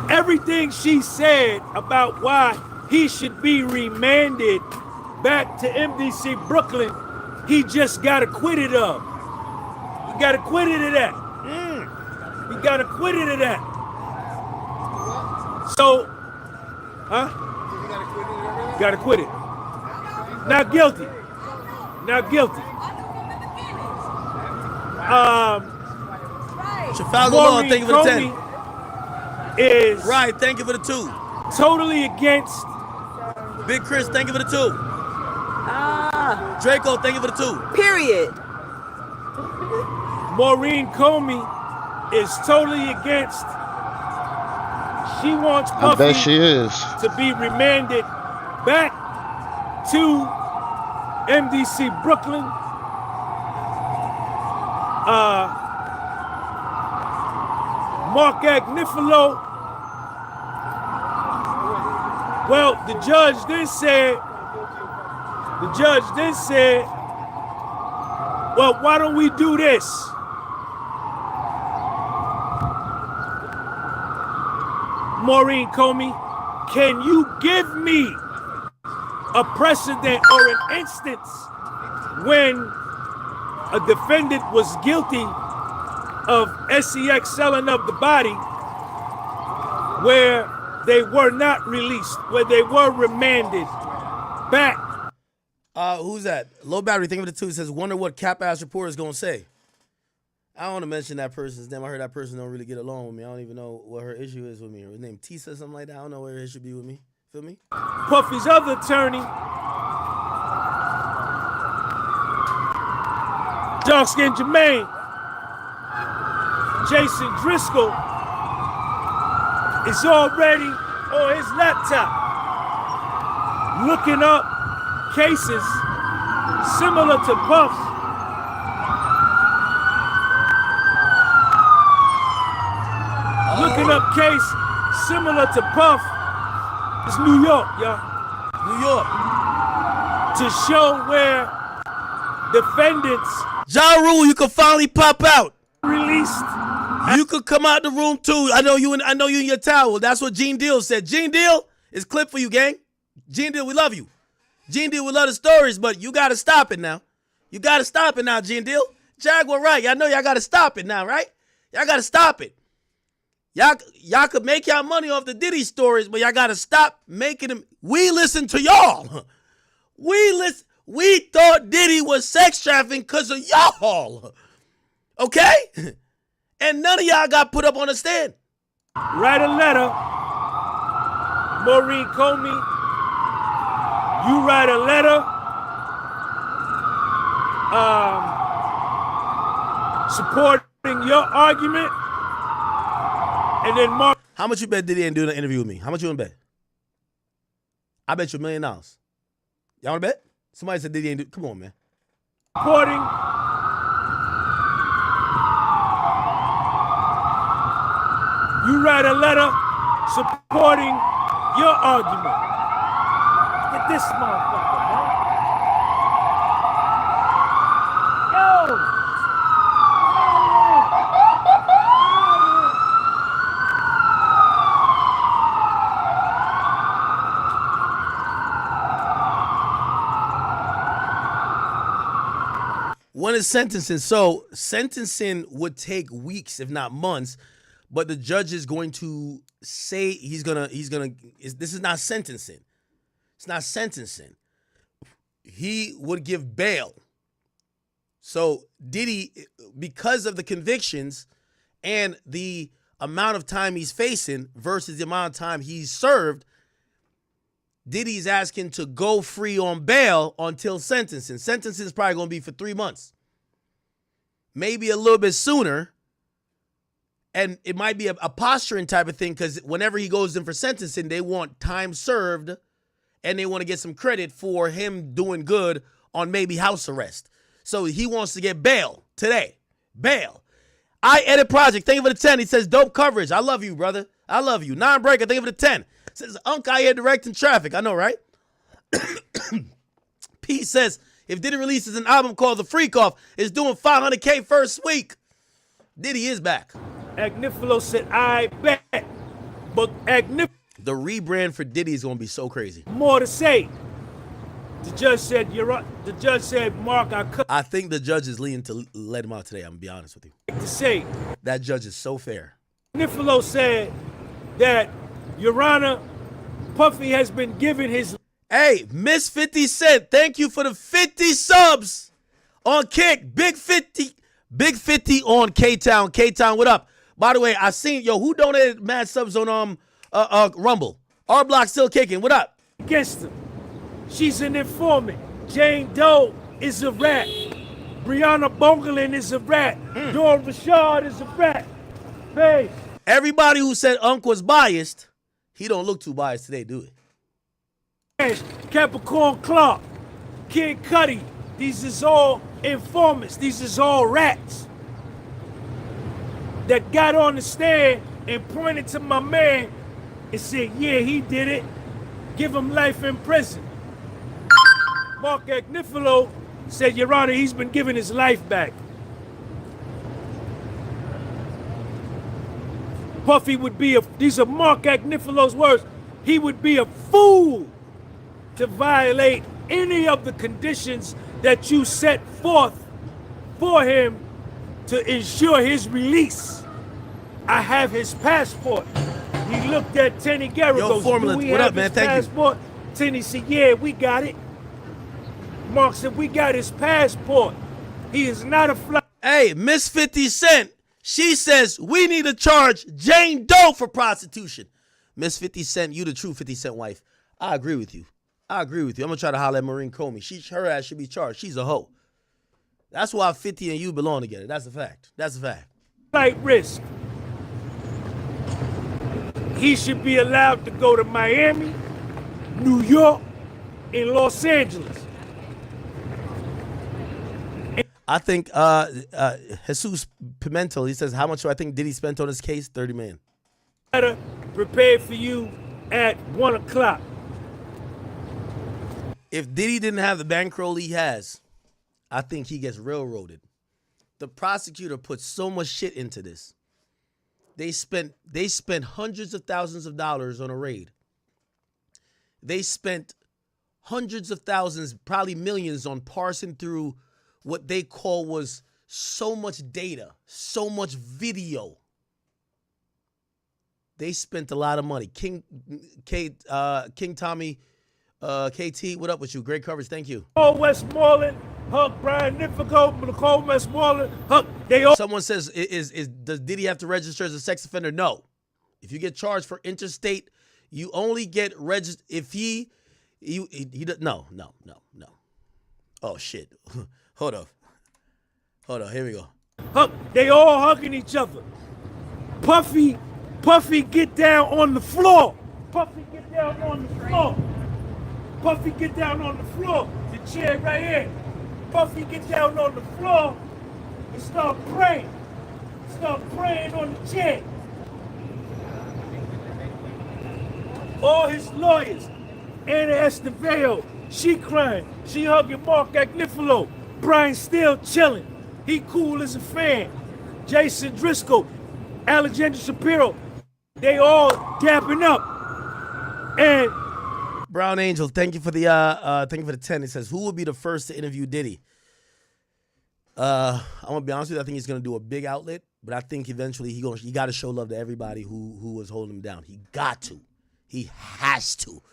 Everything she said about why he should be remanded back to MDC Brooklyn he just got acquitted of. He got acquitted of that. He got acquitted of that. So, got acquitted. Not guilty. Not guilty.
Trafalgar Law, thank you for the 10.
Is
right, thank you for the 2.
Totally against.
Big Chris, thank you for the 2. Draco, thank you for the 2.
Period.
Maureen Comey is totally against. She wants
I
Puffy
bet she is.
to be remanded back to MDC Brooklyn. Mark Agnifilo. Well, the judge then said, well, why don't we do this? Maureen Comey, can you give me a precedent or an instance when a defendant was guilty of SEX selling up the body where they were not released, where they were remanded back?
Who's that? Low battery, thank you for the 2. It says, wonder what cap-ass reporter is going to say. I don't want to mention that person's name. I heard that person don't really get along with me. I don't even know what her issue is with me. Her name Tisa, something like that. I don't know where her issue be with me. Feel me?
Puffy's other attorney, dark-skinned Jermaine, Jason Driscoll, is already on his laptop looking up cases similar to Puff's. Looking up case similar to Puff. It's New York, y'all.
New York.
To show where defendants
Ja Rule, you can finally pop out.
Released.
You could come out the room too. I know you in your towel. That's what Gene Deal said. Gene Deal is clip for you, gang. Gene Deal, we love you. Gene Deal, we love the stories, but you gotta stop it now. You gotta stop it now, Gene Deal. Jaguar, right? Y'all know y'all gotta stop it now, right? Y'all gotta stop it. Y'all could make y'all money off the Diddy stories, but y'all gotta stop making them. We listen to y'all. We thought Diddy was sex trafficking because of y'all. Okay? And none of y'all got put up on the stand.
Write a letter. Maureen Comey, you write a letter supporting your argument. And then Mark.
How much you bet Diddy ain't doing an interview with me? How much you want to bet? I bet you $1 million. Y'all want to bet? Somebody said Diddy ain't do. Come on, man.
Supporting. You write a letter supporting your argument. Get this motherfucker, man. Yo!
When is sentencing? So sentencing would take weeks, if not months, but the judge is going to say this is not sentencing. It's not sentencing. He would give bail. So Diddy, because of the convictions and the amount of time he's facing versus the amount of time he's served, Diddy's asking to go free on bail until sentencing. Sentencing is probably going to be for 3 months. Maybe a little bit sooner. And it might be a posturing type of thing because whenever he goes in for sentencing, they want time served and they want to get some credit for him doing good on maybe house arrest. So he wants to get bail today. Bail. I Edit Project, thank you for the 10. He says, dope coverage. I love you, brother. I love you. Non-breaker, thank you for the 10. Says, Unc, I here directing traffic. I know, right? P says, if Diddy releases an album called The Freak Off, it's doing $500K first week. Diddy is back.
Agnifilo said, I bet. But
the rebrand for Diddy is going to be so crazy.
More to say. The judge said, the judge said, Mark,
I think the judge is leaning to let him out today. I'm gonna be honest with you.
to say
That judge is so fair.
Nifilo said that Your Honor, Puffy has been given his.
Hey, Miss 50 Cent, thank you for the 50 subs on Kick. Big 50 on K-Town. K-Town, what up? By the way, I seen, who donated mad subs on Rumble? R Block still kicking. What up?
Against him. She's an informant. Jane Doe is a rat. Brianna Bongelin is a rat. Dora Rashad is a rat. Hey.
Everybody who said Unc was biased, he don't look too biased today, do it?
Capricorn Clark, Kid Cudi, these is all informants. These is all rats that got on the stand and pointed to my man and said, yeah, he did it. Give him life in prison. Mark Agnifilo said, Your Honor, he's been given his life back. Puffy would be these are Mark Agnifilo's words, he would be a fool to violate any of the conditions that you set forth for him to ensure his release. I have his passport. He looked at Tenny Garrett.
Yo, Formula, what up, man? Thank
passport? You. Tenny said, yeah, we got it. Mark said, we got his passport. He is not a fly.
Hey, Miss 50 Cent, she says we need to charge Jane Doe for prostitution. Miss 50 Cent, you the true 50 Cent wife. I agree with you. I'm going to try to holler at Maureen Comey. Her ass should be charged. She's a hoe. That's why 50 and you belong together. That's a fact. That's a fact.
Flight risk. He should be allowed to go to Miami, New York, and Los Angeles.
I think Jesus Pimentel, he says, how much do I think Diddy spent on his case? $30 million.
Prepared for you at 1 o'clock.
If Diddy didn't have the bankroll he has, I think he gets railroaded. The prosecutor put so much shit into this. They spent hundreds of thousands of dollars on a raid. They spent hundreds of thousands, probably millions, on parsing through what they call was so much data, so much video. They spent a lot of money. King Tommy, KT, what up with you? Great coverage, thank you.
Nicole Westmoreland, Huck, Brian Nifico, Nicole Westmoreland, Huck, they all.
Someone says, does Diddy have to register as a sex offender? No. If you get charged for interstate, you only get registered if he no. Oh shit. Hold up, here we go.
Huck, they all hugging each other. Puffy, get down on the floor. Puffy, get down on the floor. Puffy, get down on the floor. The chair right here. Puffy, get down on the floor and start praying. Start praying on the chair. All his lawyers, Anna Esteveo, she crying. She hugging Mark Agnifilo. Brian still chilling. He cool as a fan. Jason Driscoll, Alexander Shapiro, they all dapping up. And
Brown Angel, thank you for the 10. It says, who will be the first to interview Diddy? I'm gonna be honest with you, I think he's gonna do a big outlet, but I think eventually he gotta show love to everybody who was holding him down. He got to. He has to.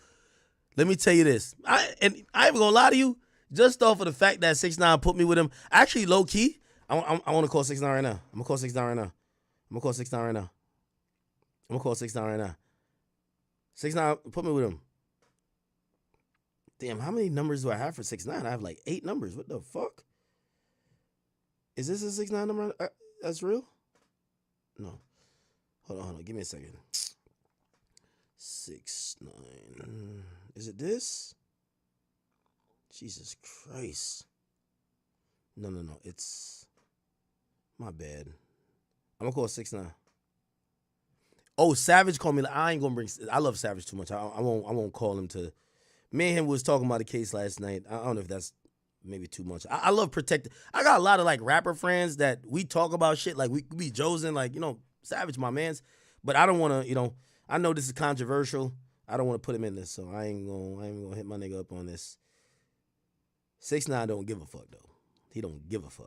Let me tell you this. I ain't gonna lie to you, just off of the fact that 6ix9ine put me with him. Actually, low key, I want to call 6ix9ine right now. I'm gonna call 6ix9ine right now. 6ix9ine, put me with him. Damn, how many numbers do I have for 6ix9ine? I have like 8 numbers. What the fuck? Is this a 6ix9ine number? That's real? No. Hold on. Give me a second. 6ix9ine. Is it this? Jesus Christ. No. It's my bad. I'm gonna call 6ix9ine. Oh, Savage called me. I ain't gonna bring. I love Savage too much. I won't call him to. Me and him was talking about the case last night. I don't know if that's maybe too much. I love protecting. I got a lot of like rapper friends that we talk about shit like we be Josen, like, Savage, my mans. But I don't want to, I know this is controversial. I don't want to put him in this, so I ain't gonna hit my nigga up on this. 6ix9ine don't give a fuck though. He don't give a fuck.